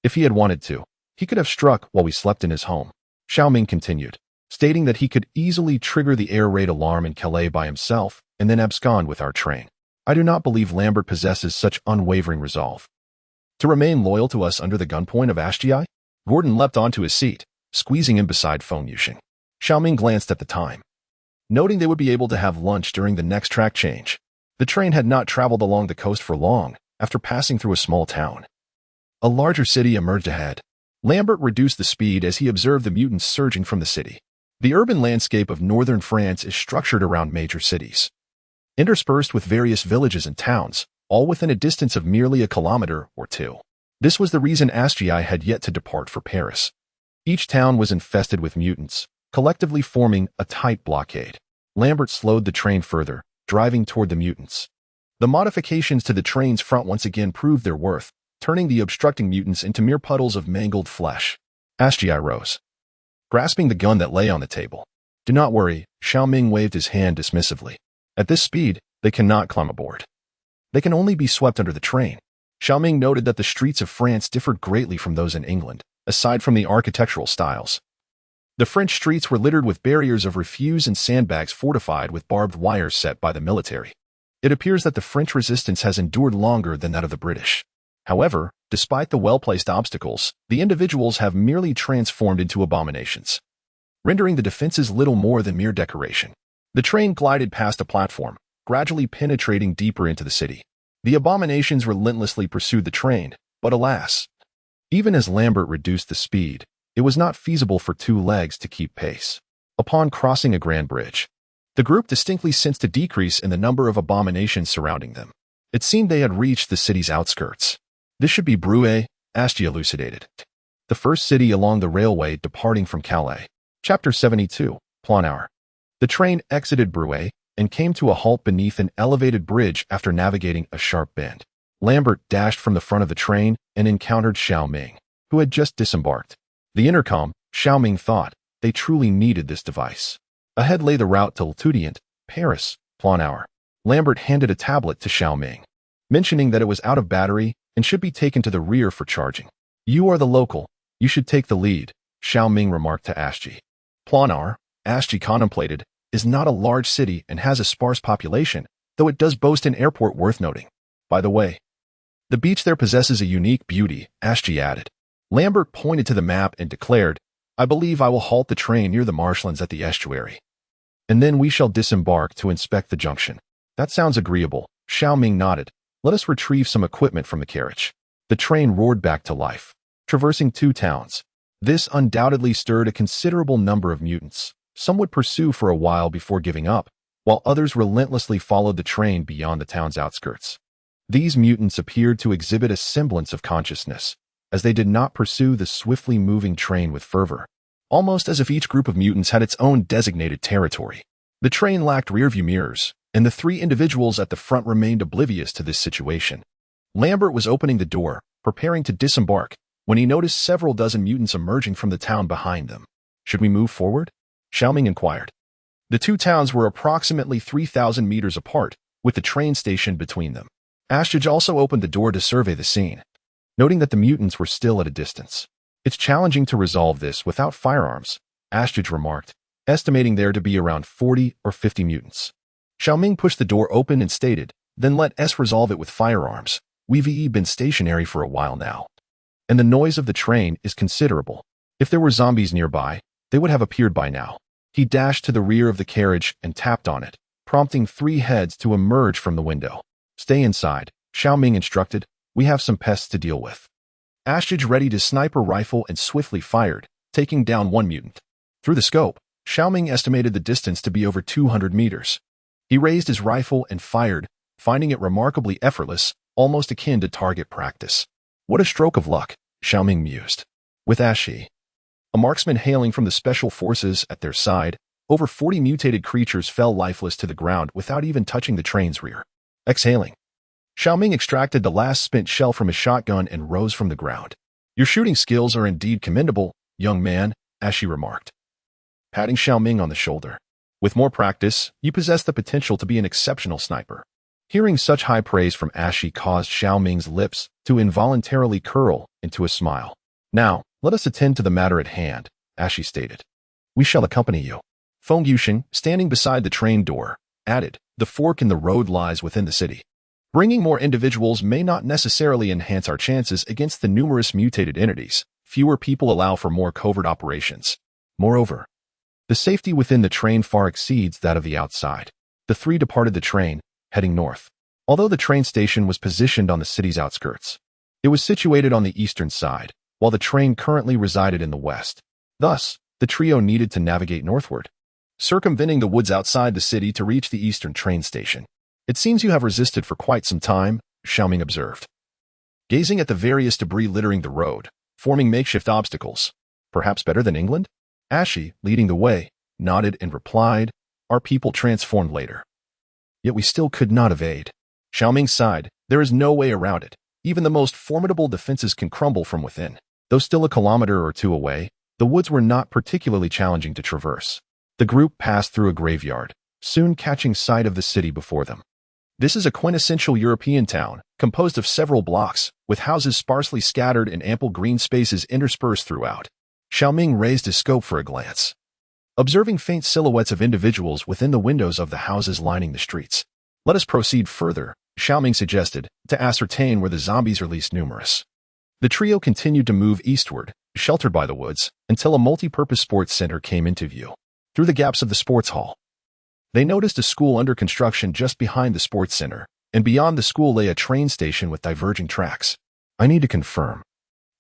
If he had wanted to, he could have struck while we slept in his home. Shao Ming continued, stating that he could easily trigger the air raid alarm in Calais by himself and then abscond with our train. I do not believe Lambert possesses such unwavering resolve to remain loyal to us under the gunpoint of Ashti. Gordon leapt onto his seat, squeezing him beside Feng Yuxing. Shao Ming glanced at the time, noting they would be able to have lunch during the next track change. The train had not traveled along the coast for long after passing through a small town. A larger city emerged ahead. Lambert reduced the speed as he observed the mutants surging from the city. The urban landscape of northern France is structured around major cities, interspersed with various villages and towns, all within a distance of merely a kilometer or two. This was the reason Astii had yet to depart for Paris. Each town was infested with mutants, collectively forming a tight blockade. Lambert slowed the train further, driving toward the mutants. The modifications to the train's front once again proved their worth, turning the obstructing mutants into mere puddles of mangled flesh. Astii rose, grasping the gun that lay on the table. Do not worry, Shao Ming waved his hand dismissively. At this speed, they cannot climb aboard. They can only be swept under the train. Shao Ming noted that the streets of France differed greatly from those in England, aside from the architectural styles. The French streets were littered with barriers of refuse and sandbags fortified with barbed wire set by the military. It appears that the French resistance has endured longer than that of the British. However, despite the well-placed obstacles, the individuals have merely transformed into abominations, rendering the defenses little more than mere decoration. The train glided past a platform, gradually penetrating deeper into the city. The abominations relentlessly pursued the train, but alas, even as Lambert reduced the speed, it was not feasible for two legs to keep pace. Upon crossing a grand bridge, the group distinctly sensed a decrease in the number of abominations surrounding them. It seemed they had reached the city's outskirts. This should be Bruay, Astia elucidated, the first city along the railway departing from Calais. Chapter 72, Planhour. The train exited Bruay and came to a halt beneath an elevated bridge after navigating a sharp bend. Lambert dashed from the front of the train and encountered Shao Ming, who had just disembarked. The intercom, Shao Ming thought, they truly needed this device. Ahead lay the route to L'Etudiant, Paris, Planhour. Lambert handed a tablet to Shao Ming, mentioning that it was out of battery and should be taken to the rear for charging. You are the local. You should take the lead, Shao Ming remarked to Ashji. Planhour, Ashji contemplated, is not a large city and has a sparse population, though it does boast an airport worth noting. By the way, the beach there possesses a unique beauty, Ashji added. Lambert pointed to the map and declared, I believe I will halt the train near the marshlands at the estuary, and then we shall disembark to inspect the junction. That sounds agreeable, Shao Ming nodded. Let us retrieve some equipment from the carriage. The train roared back to life, traversing two towns. This undoubtedly stirred a considerable number of mutants. Some would pursue for a while before giving up, while others relentlessly followed the train beyond the town's outskirts. These mutants appeared to exhibit a semblance of consciousness, as they did not pursue the swiftly moving train with fervor, almost as if each group of mutants had its own designated territory. The train lacked rearview mirrors, and the three individuals at the front remained oblivious to this situation. Lambert was opening the door, preparing to disembark, when he noticed several dozen mutants emerging from the town behind them. "Should we move forward?" Shao Ming inquired. The two towns were approximately 3,000 meters apart, with the train station between them. Astrid also opened the door to survey the scene, noting that the mutants were still at a distance. "It's challenging to resolve this without firearms," Astrid remarked, estimating there to be around 40 or 50 mutants. Shao Ming pushed the door open and stated, "Then let us resolve it with firearms. We've been stationary for a while now, and the noise of the train is considerable. If there were zombies nearby, they would have appeared by now." He dashed to the rear of the carriage and tapped on it, prompting three heads to emerge from the window. "Stay inside," Shao Ming instructed. "We have some pests to deal with." Astrid readied his sniper rifle and swiftly fired, taking down one mutant. Through the scope, Shao Ming estimated the distance to be over 200 meters. He raised his rifle and fired, finding it remarkably effortless, almost akin to target practice. "What a stroke of luck," Shao Ming mused. With Ashi, a marksman hailing from the special forces at their side, over 40 mutated creatures fell lifeless to the ground without even touching the train's rear. Exhaling, Shao Ming extracted the last spent shell from his shotgun and rose from the ground. "Your shooting skills are indeed commendable, young man," Ashi remarked, patting Shao Ming on the shoulder. "With more practice, you possess the potential to be an exceptional sniper." Hearing such high praise from Ashi caused Shao Ming's lips to involuntarily curl into a smile. "Now, let us attend to the matter at hand," Ashi stated. "We shall accompany you." Feng Yuxing, standing beside the train door, added, "The fork in the road lies within the city. Bringing more individuals may not necessarily enhance our chances against the numerous mutated entities. Fewer people allow for more covert operations. Moreover, the safety within the train far exceeds that of the outside." The three departed the train, heading north. Although the train station was positioned on the city's outskirts, it was situated on the eastern side, while the train currently resided in the west. Thus, the trio needed to navigate northward, circumventing the woods outside the city to reach the eastern train station. "It seems you have resisted for quite some time," Shao Ming observed, gazing at the various debris littering the road, forming makeshift obstacles. "Perhaps better than England?" Ashi, leading the way, nodded and replied, "Our people transformed later. Yet we still could not evade." Shao Ming sighed. "There is no way around it. Even the most formidable defenses can crumble from within." Though still a kilometer or two away, the woods were not particularly challenging to traverse. The group passed through a graveyard, soon catching sight of the city before them. This is a quintessential European town, composed of several blocks, with houses sparsely scattered and ample green spaces interspersed throughout. Shao Ming raised his scope for a glance, observing faint silhouettes of individuals within the windows of the houses lining the streets. "Let us proceed further," Shao Ming suggested, "to ascertain where the zombies are least numerous." The trio continued to move eastward, sheltered by the woods, until a multi-purpose sports center came into view. Through the gaps of the sports hall, they noticed a school under construction just behind the sports center, and beyond the school lay a train station with diverging tracks. "I need to confirm."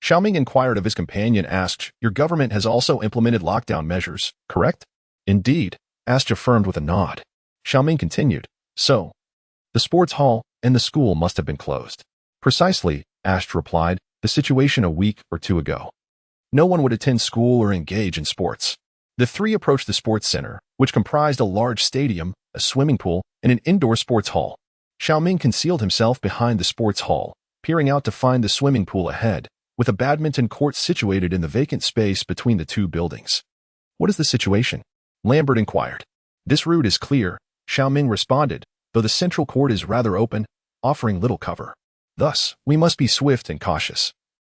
Shao Ming inquired of his companion. Asked, "Your government has also implemented lockdown measures, correct?" "Indeed," Astrid affirmed with a nod. Shao Ming continued, "So, the sports hall and the school must have been closed." "Precisely," Astrid replied, "the situation a week or two ago. No one would attend school or engage in sports." The three approached the sports center, which comprised a large stadium, a swimming pool, and an indoor sports hall. Shao Ming concealed himself behind the sports hall, peering out to find the swimming pool ahead, with a badminton court situated in the vacant space between the two buildings. "What is the situation?" Lambert inquired. "This route is clear," Shao Ming responded, "though the central court is rather open, offering little cover. Thus, we must be swift and cautious,"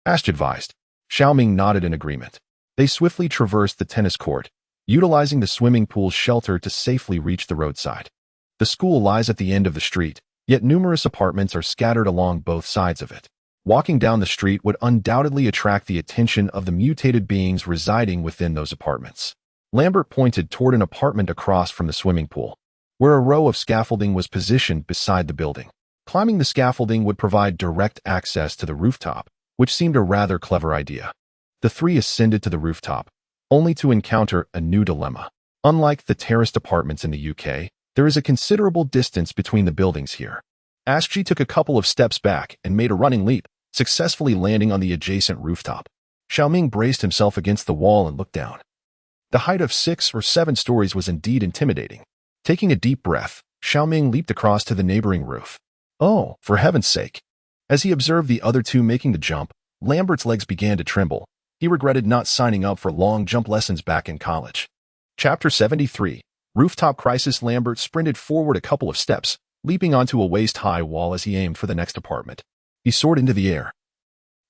Astrid advised. Shao Ming nodded in agreement. They swiftly traversed the tennis court, utilizing the swimming pool's shelter to safely reach the roadside. The school lies at the end of the street, yet numerous apartments are scattered along both sides of it. Walking down the street would undoubtedly attract the attention of the mutated beings residing within those apartments. Lambert pointed toward an apartment across from the swimming pool, where a row of scaffolding was positioned beside the building. Climbing the scaffolding would provide direct access to the rooftop, which seemed a rather clever idea. The three ascended to the rooftop, only to encounter a new dilemma. Unlike the terraced apartments in the UK, there is a considerable distance between the buildings here. Ashji took a couple of steps back and made a running leap, successfully landing on the adjacent rooftop. Shao Ming braced himself against the wall and looked down. The height of 6 or 7 stories was indeed intimidating. Taking a deep breath, Shao Ming leaped across to the neighboring roof. Oh, for heaven's sake! As he observed the other two making the jump, Lambert's legs began to tremble. He regretted not signing up for long jump lessons back in college. Chapter 73. Rooftop Crisis. Lambert sprinted forward a couple of steps, leaping onto a waist-high wall as he aimed for the next apartment. He soared into the air,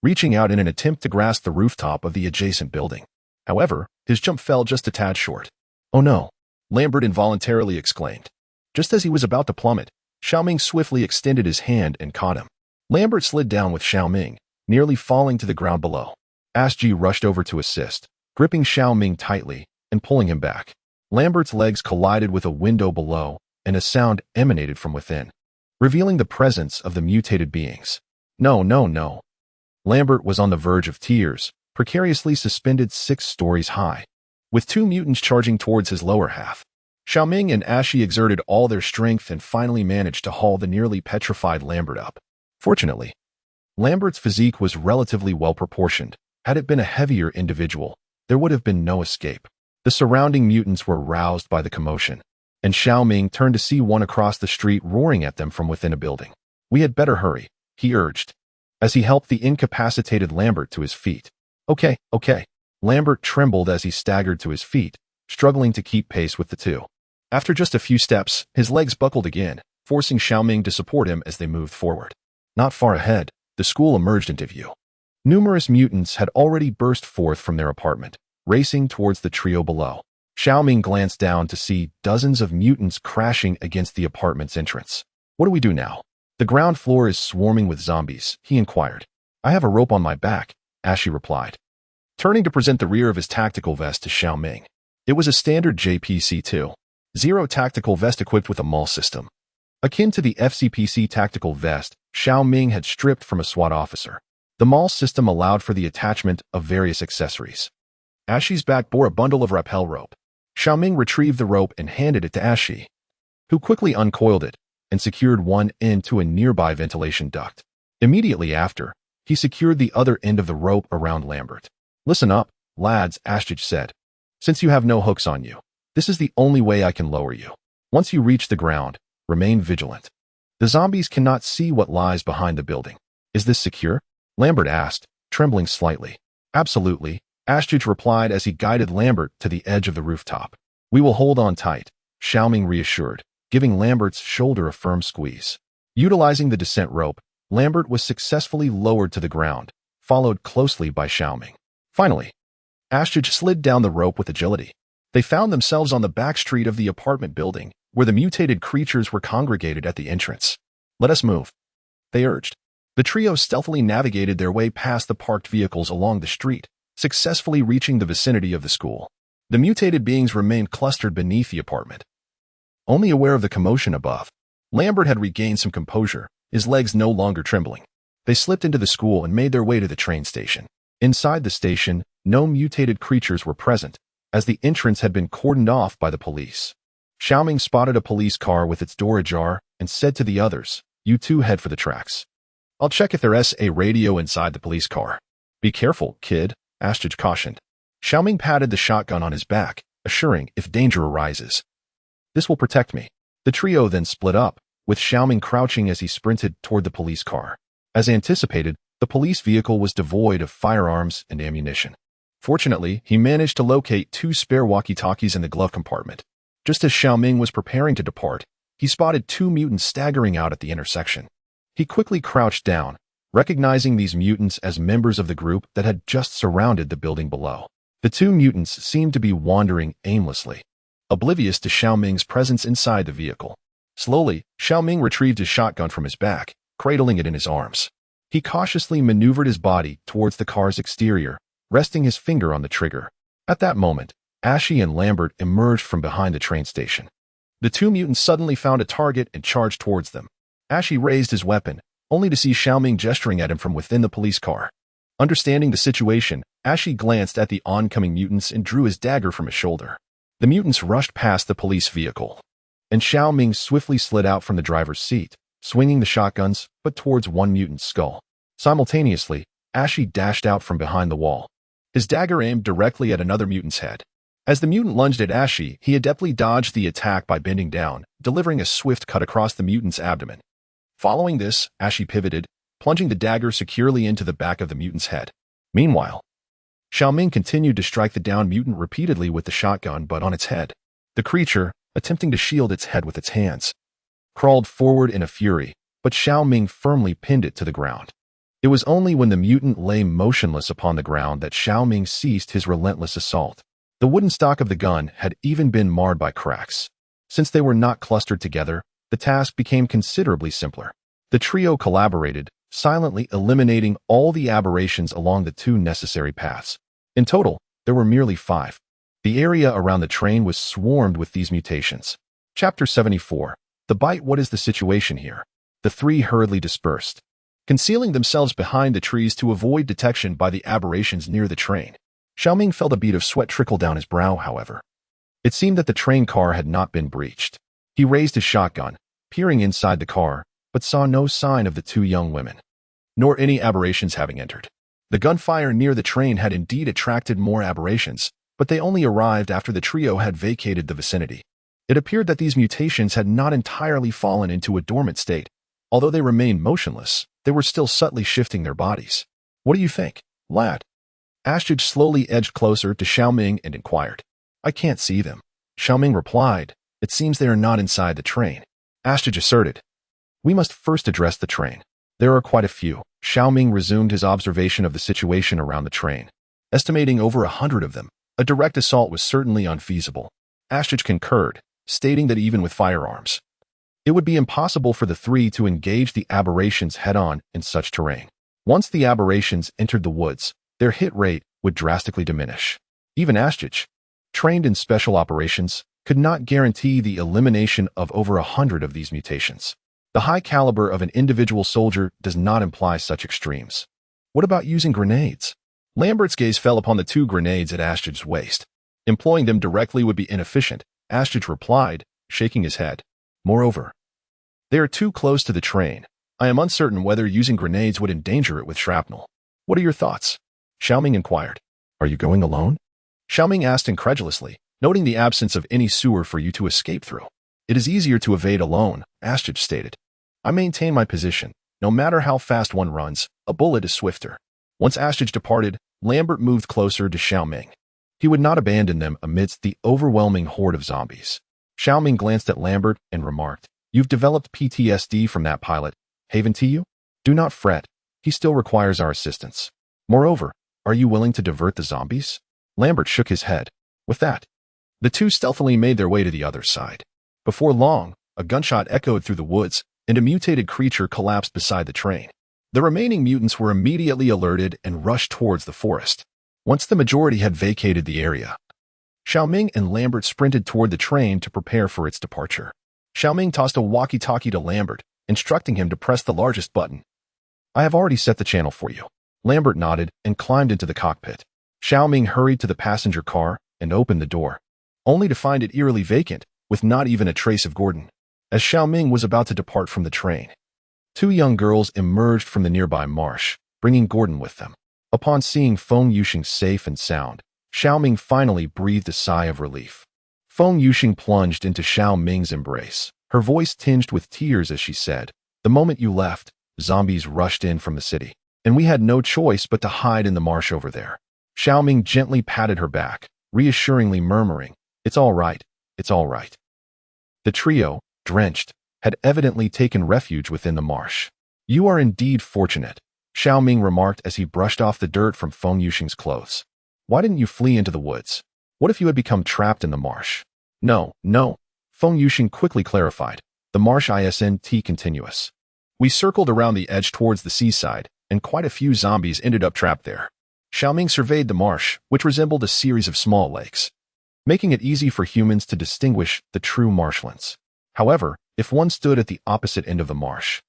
reaching out in an attempt to grasp the rooftop of the adjacent building. However, his jump fell just a tad short. Oh no! Lambert involuntarily exclaimed. Just as he was about to plummet, Shao Ming swiftly extended his hand and caught him. Lambert slid down with Shao Ming, nearly falling to the ground below. Ashji rushed over to assist, gripping Shao Ming tightly and pulling him back. Lambert's legs collided with a window below, and a sound emanated from within, revealing the presence of the mutated beings. No, no, no. Lambert was on the verge of tears, precariously suspended 6 stories high, with 2 mutants charging towards his lower half. Shao Ming and Ashji exerted all their strength and finally managed to haul the nearly petrified Lambert up. Fortunately, Lambert's physique was relatively well-proportioned. Had it been a heavier individual, there would have been no escape. The surrounding mutants were roused by the commotion, and Shao Ming turned to see one across the street roaring at them from within a building. We had better hurry, he urged, as he helped the incapacitated Lambert to his feet. Okay. Lambert trembled as he staggered to his feet, struggling to keep pace with the two. After just a few steps, his legs buckled again, forcing Shao Ming to support him as they moved forward. Not far ahead, the school emerged into view. Numerous mutants had already burst forth from their apartment, racing towards the trio below. Shao Ming glanced down to see dozens of mutants crashing against the apartment's entrance. What do we do now? The ground floor is swarming with zombies, he inquired. I have a rope on my back, Ashji replied, turning to present the rear of his tactical vest to Shao Ming. It was a standard JPC-2. 0 tactical vest equipped with a MAL system. Akin to the FCPC tactical vest Shao Ming had stripped from a SWAT officer. The MAL system allowed for the attachment of various accessories. Ashji's back bore a bundle of rappel rope. Shao Ming retrieved the rope and handed it to Ashji, who quickly uncoiled it and secured one end to a nearby ventilation duct. Immediately after, he secured the other end of the rope around Lambert. Listen up, lads, Ashji said. Since you have no hooks on you, this is the only way I can lower you. Once you reach the ground, remain vigilant. The zombies cannot see what lies behind the building. Is this secure? Lambert asked, trembling slightly. Absolutely, Ashji replied as he guided Lambert to the edge of the rooftop. We will hold on tight, Shao Ming reassured, giving Lambert's shoulder a firm squeeze. Utilizing the descent rope, Lambert was successfully lowered to the ground, followed closely by Shao Ming. Finally, Ashji slid down the rope with agility. They found themselves on the back street of the apartment building, where the mutated creatures were congregated at the entrance. Let us move, they urged. The trio stealthily navigated their way past the parked vehicles along the street, successfully reaching the vicinity of the school. The mutated beings remained clustered beneath the apartment, only aware of the commotion above. Lambert had regained some composure, his legs no longer trembling. They slipped into the school and made their way to the train station. Inside the station, no mutated creatures were present, as the entrance had been cordoned off by the police. Shao Ming spotted a police car with its door ajar and said to the others, "You two head for the tracks. I'll check if there's a radio inside the police car." Be careful, kid, Ashji cautioned. Shao Ming patted the shotgun on his back, assuring if danger arises, "This will protect me." The trio then split up, with Shao Ming crouching as he sprinted toward the police car. As anticipated, the police vehicle was devoid of firearms and ammunition. Fortunately, he managed to locate 2 spare walkie-talkies in the glove compartment. Just as Shao Ming was preparing to depart, he spotted 2 mutants staggering out at the intersection. He quickly crouched down, recognizing these mutants as members of the group that had just surrounded the building below. The 2 mutants seemed to be wandering aimlessly, oblivious to Shao Ming's presence inside the vehicle. Slowly, Shao Ming retrieved his shotgun from his back, cradling it in his arms. He cautiously maneuvered his body towards the car's exterior, resting his finger on the trigger. At that moment, Ashji and Lambert emerged from behind the train station. The 2 mutants suddenly found a target and charged towards them. Ashji raised his weapon, only to see Shao Ming gesturing at him from within the police car. Understanding the situation, Ashi glanced at the oncoming mutants and drew his dagger from his shoulder. The mutants rushed past the police vehicle, and Shao Ming swiftly slid out from the driver's seat, swinging the shotguns, but towards one mutant's skull. Simultaneously, Ashi dashed out from behind the wall, his dagger aimed directly at another mutant's head. As the mutant lunged at Ashi, he adeptly dodged the attack by bending down, delivering a swift cut across the mutant's abdomen. Following this, Ashi pivoted, plunging the dagger securely into the back of the mutant's head. Meanwhile, Shao Ming continued to strike the downed mutant repeatedly with the shotgun but on its head. The creature, attempting to shield its head with its hands, crawled forward in a fury, but Shao Ming firmly pinned it to the ground. It was only when the mutant lay motionless upon the ground that Shao Ming ceased his relentless assault. The wooden stock of the gun had even been marred by cracks. Since they were not clustered together, the task became considerably simpler. The trio collaborated, silently eliminating all the aberrations along the two necessary paths. In total, there were merely 5. The area around the train was swarmed with these mutations. Chapter 74. The Bite. What is the situation here? The 3 hurriedly dispersed, concealing themselves behind the trees to avoid detection by the aberrations near the train. Shao Ming felt a bead of sweat trickle down his brow, however. It seemed that the train car had not been breached. He raised his shotgun, peering inside the car, but saw no sign of the 2 young women, nor any aberrations having entered. The gunfire near the train had indeed attracted more aberrations, but they only arrived after the trio had vacated the vicinity. It appeared that these mutations had not entirely fallen into a dormant state. Although they remained motionless, they were still subtly shifting their bodies. What do you think, lad? Astrid slowly edged closer to Shao Ming and inquired. I can't see them. Shao Ming replied. It seems they are not inside the train. Astrid asserted. We must first address the train. There are quite a few. Shao Ming resumed his observation of the situation around the train. Estimating over 100 of them, a direct assault was certainly unfeasible. Astrid concurred, stating that even with firearms, it would be impossible for the 3 to engage the aberrations head-on in such terrain. Once the aberrations entered the woods, their hit rate would drastically diminish. Even Astrid, trained in special operations, could not guarantee the elimination of over 100 of these mutations. The high caliber of an individual soldier does not imply such extremes. What about using grenades? Lambert's gaze fell upon the 2 grenades at Astrid's waist. Employing them directly would be inefficient, Astrid replied, shaking his head. Moreover, they are too close to the train. I am uncertain whether using grenades would endanger it with shrapnel. What are your thoughts? Shao Ming inquired. Are you going alone? Shao Ming asked incredulously, noting the absence of any sewer for you to escape through. It is easier to evade alone, Astrid stated. I maintain my position. No matter how fast one runs, a bullet is swifter. Once Astrid departed, Lambert moved closer to Shao Ming. He would not abandon them amidst the overwhelming horde of zombies. Shao Ming glanced at Lambert and remarked, You've developed PTSD from that pilot, haven't you? Do not fret. He still requires our assistance. Moreover, are you willing to divert the zombies? Lambert shook his head. With that, the 2 stealthily made their way to the other side. Before long, a gunshot echoed through the woods, and a mutated creature collapsed beside the train. The remaining mutants were immediately alerted and rushed towards the forest. Once the majority had vacated the area, Shao Ming and Lambert sprinted toward the train to prepare for its departure. Shao Ming tossed a walkie-talkie to Lambert, instructing him to press the largest button. I have already set the channel for you. Lambert nodded and climbed into the cockpit. Shao Ming hurried to the passenger car and opened the door, only to find it eerily vacant, with not even a trace of Gordon. As Shao Ming was about to depart from the train, 2 young girls emerged from the nearby marsh, bringing Gordon with them. Upon seeing Feng Yuxing safe and sound, Shao Ming finally breathed a sigh of relief. Feng Yuxing plunged into Shao Ming's embrace, her voice tinged with tears as she said, The moment you left, zombies rushed in from the city, and we had no choice but to hide in the marsh over there. Shao Ming gently patted her back, reassuringly murmuring, It's all right, it's all right. The trio, drenched, had evidently taken refuge within the marsh. You are indeed fortunate, Shao Ming remarked as he brushed off the dirt from Feng Yuxing's clothes. Why didn't you flee into the woods? What if you had become trapped in the marsh? No, Feng Yuxing quickly clarified. The marsh isn't continuous. We circled around the edge towards the seaside, and quite a few zombies ended up trapped there. Shao Ming surveyed the marsh, which resembled a series of small lakes, making it easy for humans to distinguish the true marshlands. However, if one stood at the opposite end of the marsh,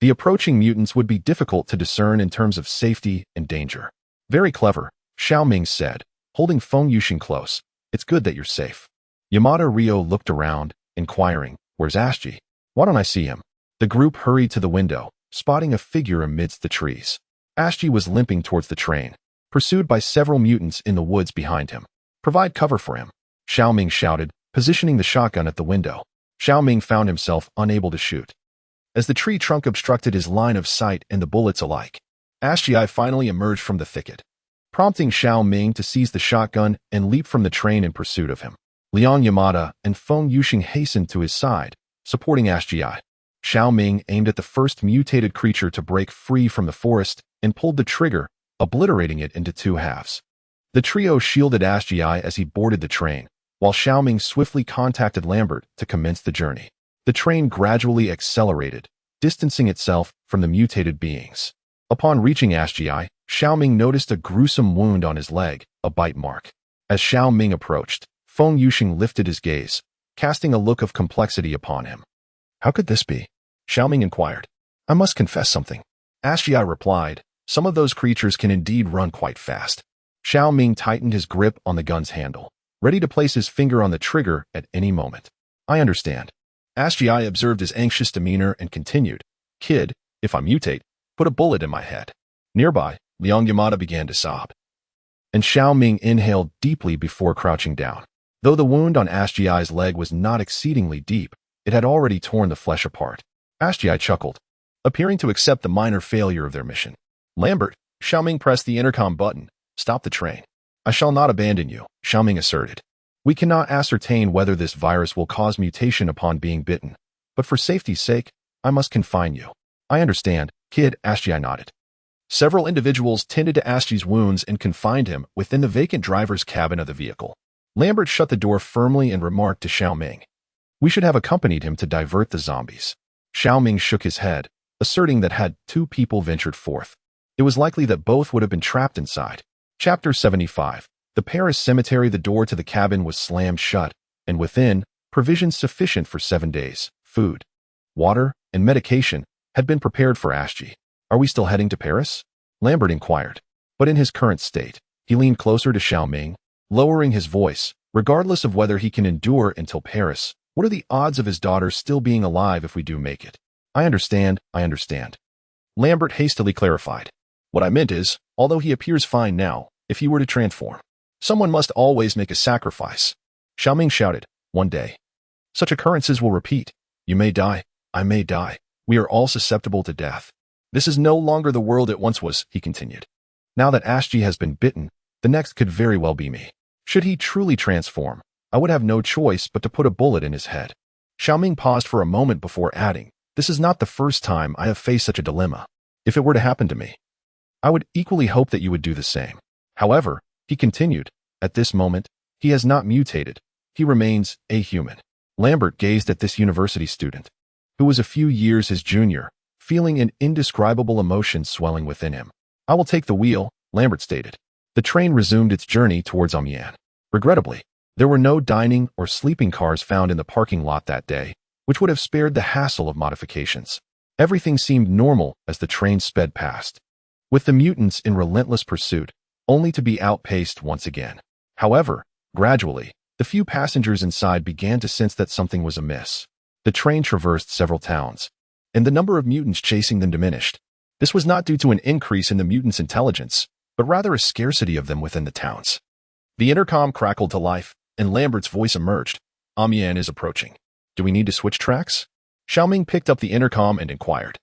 The approaching mutants would be difficult to discern in terms of safety and danger. Very clever, Shao Ming said, holding Feng Yuxing close. It's good that you're safe. Yamada Ryo looked around, inquiring, where's Ashji? Why don't I see him? The group hurried to the window, spotting a figure amidst the trees. Ashji was limping towards the train, pursued by several mutants in the woods behind him. Provide cover for him, Shao Ming shouted, positioning the shotgun at the window. Shao Ming found himself unable to shoot, as the tree trunk obstructed his line of sight and the bullets alike. Ashji finally emerged from the thicket, prompting Shao Ming to seize the shotgun and leap from the train in pursuit of him. Liang Yamada and Feng Yuxing hastened to his side, supporting Ashji. Shao Ming aimed at the first mutated creature to break free from the forest and pulled the trigger, obliterating it into two halves. The trio shielded Ashji as he boarded the train, while Shao Ming swiftly contacted Lambert to commence the journey. The train gradually accelerated, distancing itself from the mutated beings. Upon reaching Ashji, Shao Ming noticed a gruesome wound on his leg, a bite mark. As Shao Ming approached, Feng Yuxing lifted his gaze, casting a look of complexity upon him. How could this be? Shao Ming inquired. I must confess something. Ashji replied, some of those creatures can indeed run quite fast. Shao Ming tightened his grip on the gun's handle, ready to place his finger on the trigger at any moment. I understand. Ashji observed his anxious demeanor and continued, Kid, if I mutate, put a bullet in my head. Nearby, Liang Yamada began to sob, and Shao Ming inhaled deeply before crouching down. Though the wound on Ashji's leg was not exceedingly deep, it had already torn the flesh apart. Ashji chuckled, appearing to accept the minor failure of their mission. Lambert, Shao Ming pressed the intercom button. Stop the train. I shall not abandon you, Shao Ming asserted. We cannot ascertain whether this virus will cause mutation upon being bitten, but for safety's sake, I must confine you. I understand, kid, Ashji nodded. Several individuals tended to Ashji's wounds and confined him within the vacant driver's cabin of the vehicle. Lambert shut the door firmly and remarked to Shao Ming, we should have accompanied him to divert the zombies. Shao Ming shook his head, asserting that had two people ventured forth, it was likely that both would have been trapped inside. Chapter 75. The Paris cemetery. The door to the cabin was slammed shut, and within, provisions sufficient for 7 days, food, water, and medication had been prepared for Ashji. Are we still heading to Paris? Lambert inquired. But in his current state, he leaned closer to Shao Ming, lowering his voice, regardless of whether he can endure until Paris. What are the odds of his daughter still being alive if we do make it? I understand. Lambert hastily clarified. What I meant is, although he appears fine now, if he were to transform, someone must always make a sacrifice. Shao Ming shouted, one day. Such occurrences will repeat. You may die. I may die. We are all susceptible to death. This is no longer the world it once was, he continued. Now that Ashji has been bitten, the next could very well be me. Should he truly transform, I would have no choice but to put a bullet in his head. Shao Ming paused for a moment before adding, this is not the first time I have faced such a dilemma. If it were to happen to me, I would equally hope that you would do the same. However, he continued, at this moment, he has not mutated. He remains a human. Lambert gazed at this university student, who was a few years his junior, feeling an indescribable emotion swelling within him. I will take the wheel, Lambert stated. The train resumed its journey towards Amiens. Regrettably, there were no dining or sleeping cars found in the parking lot that day, which would have spared the hassle of modifications. Everything seemed normal as the train sped past, with the mutants in relentless pursuit, only to be outpaced once again. However, gradually, the few passengers inside began to sense that something was amiss. The train traversed several towns, and the number of mutants chasing them diminished. This was not due to an increase in the mutants' intelligence, but rather a scarcity of them within the towns. The intercom crackled to life, and Lambert's voice emerged. Amiens is approaching. Do we need to switch tracks? Shao Ming picked up the intercom and inquired.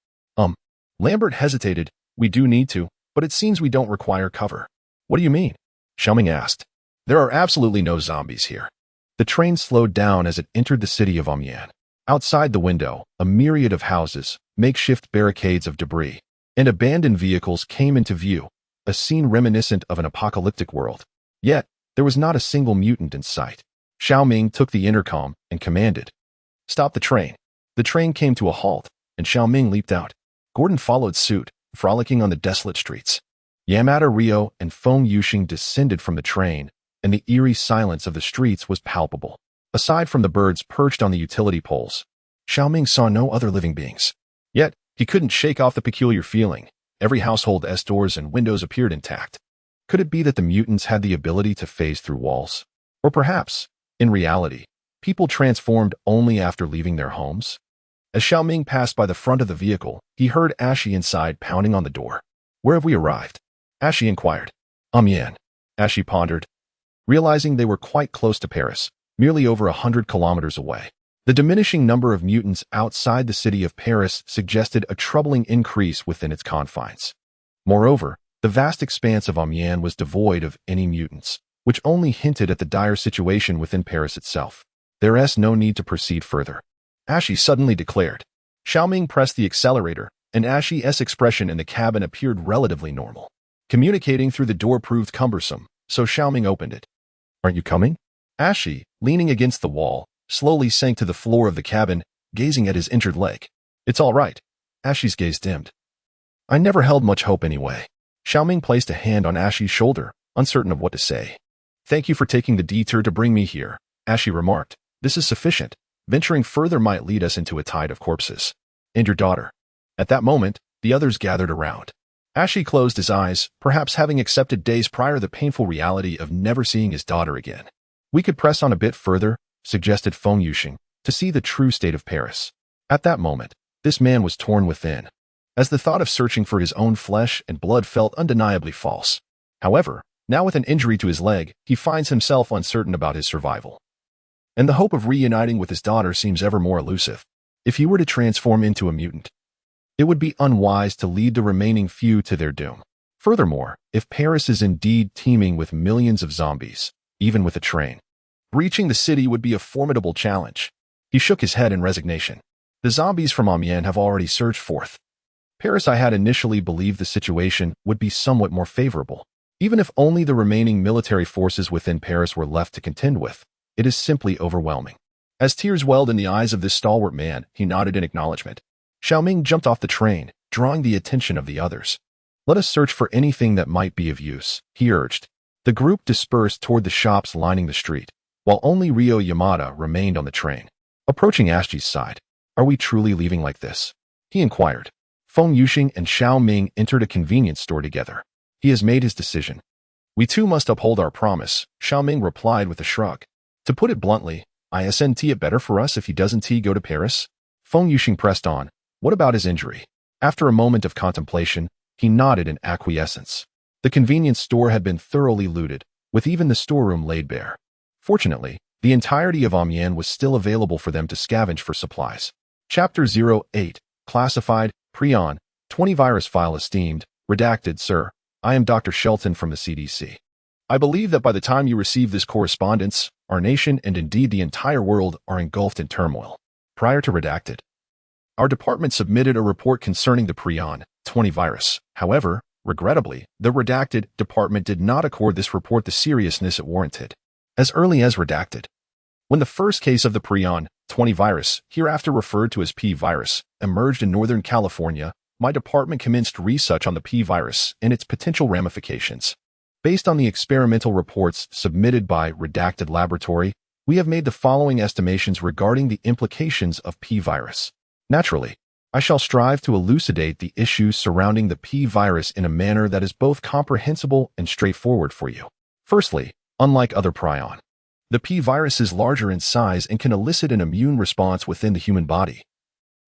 Lambert hesitated. We do need to, but it seems we don't require cover. What do you mean? Shao Ming asked. There are absolutely no zombies here. The train slowed down as it entered the city of Amiens. Outside the window, a myriad of houses, makeshift barricades of debris, and abandoned vehicles came into view, a scene reminiscent of an apocalyptic world. Yet, there was not a single mutant in sight. Shao Ming took the intercom and commanded, stop the train. The train came to a halt, and Shao Ming leaped out. Gordon followed suit, frolicking on the desolate streets. Yamada Ryo and Feng Yuxing descended from the train, and the eerie silence of the streets was palpable. Aside from the birds perched on the utility poles, Shao Ming saw no other living beings. Yet, He couldn't shake off the peculiar feeling. Every household's doors and windows appeared intact. Could it be that the mutants had the ability to phase through walls? Or perhaps, in reality, people transformed only after leaving their homes? As Shao Ming passed by the front of the vehicle, he heard Ashy inside pounding on the door. "Where have we arrived?" Ashy inquired. Amiens. Ashy pondered, realizing they were quite close to Paris, merely over 100 kilometers away. The diminishing number of mutants outside the city of Paris suggested a troubling increase within its confines. Moreover, the vast expanse of Amiens was devoid of any mutants, which only hinted at the dire situation within Paris itself. There's no need to proceed further, Ashy suddenly declared. Shao Ming pressed the accelerator, and Ashy's expression in the cabin appeared relatively normal. Communicating through the door proved cumbersome, so Shao Ming opened it. "Aren't you coming?" Ashy, leaning against the wall, slowly sank to the floor of the cabin, gazing at his injured leg. "It's all right." Ashy's gaze dimmed. "I never held much hope anyway." Shao Ming placed a hand on Ashy's shoulder, uncertain of what to say. "Thank you for taking the detour to bring me here," Ashy remarked. "This is sufficient. Venturing further might lead us into a tide of corpses." "And your daughter?" At that moment, the others gathered around. Ashy closed his eyes, perhaps having accepted days prior the painful reality of never seeing his daughter again. "We could press on a bit further," suggested Feng Yuxing, "to see the true state of Paris." At that moment, this man was torn within, as the thought of searching for his own flesh and blood felt undeniably false. However, now with an injury to his leg, he finds himself uncertain about his survival. And the hope of reuniting with his daughter seems ever more elusive. If he were to transform into a mutant, it would be unwise to lead the remaining few to their doom. Furthermore, if Paris is indeed teeming with millions of zombies, even with a train, reaching the city would be a formidable challenge. He shook his head in resignation. The zombies from Amiens have already surged forth. Paris, I had initially believed the situation would be somewhat more favorable. Even if only the remaining military forces within Paris were left to contend with, it is simply overwhelming. As tears welled in the eyes of this stalwart man, he nodded in acknowledgement. Shao Ming jumped off the train, drawing the attention of the others. "Let us search for anything that might be of use," he urged. The group dispersed toward the shops lining the street, while only Ryo Yamada remained on the train. Approaching Ashy's side, "Are we truly leaving like this?" he inquired. Feng Yuxing and Shao Ming entered a convenience store together. "He has made his decision. We too must uphold our promise," Shao Ming replied with a shrug. "To put it bluntly, isn't it better for us if he doesn't go to Paris?" Feng Yuxing pressed on. "What about his injury?" After a moment of contemplation, he nodded in acquiescence. The convenience store had been thoroughly looted, with even the storeroom laid bare. Fortunately, the entirety of Amiens was still available for them to scavenge for supplies. Chapter 08, Classified, Prion, 20 Virus File Esteemed, Redacted. Sir, I am Dr. Shelton from the CDC. I believe that by the time you receive this correspondence, our nation and indeed the entire world are engulfed in turmoil. Prior to Redacted, our department submitted a report concerning the Prion 20 virus. However, regrettably, the Redacted department did not accord this report the seriousness it warranted. As early as Redacted, when the first case of the Prion 20 virus, hereafter referred to as P virus, emerged in Northern California, my department commenced research on the P virus and its potential ramifications. Based on the experimental reports submitted by Redacted Laboratory, we have made the following estimations regarding the implications of P virus. Naturally, I shall strive to elucidate the issues surrounding the P virus in a manner that is both comprehensible and straightforward for you. Firstly, unlike other prion, the P virus is larger in size and can elicit an immune response within the human body,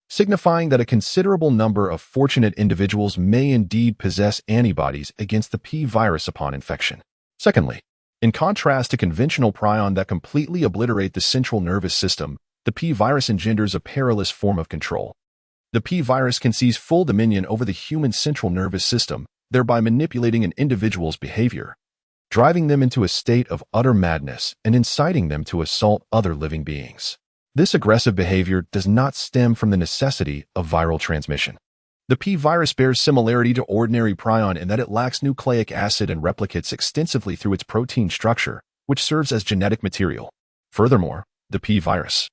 signifying that a considerable number of fortunate individuals may indeed possess antibodies against the P virus upon infection. Secondly, in contrast to conventional prion that completely obliterate the central nervous system, the P virus engenders a perilous form of control. The P virus can seize full dominion over the human central nervous system, thereby manipulating an individual's behavior, driving them into a state of utter madness and inciting them to assault other living beings. This aggressive behavior does not stem from the necessity of viral transmission. The P virus bears similarity to ordinary prion in that it lacks nucleic acid and replicates extensively through its protein structure, which serves as genetic material. Furthermore, the P virus,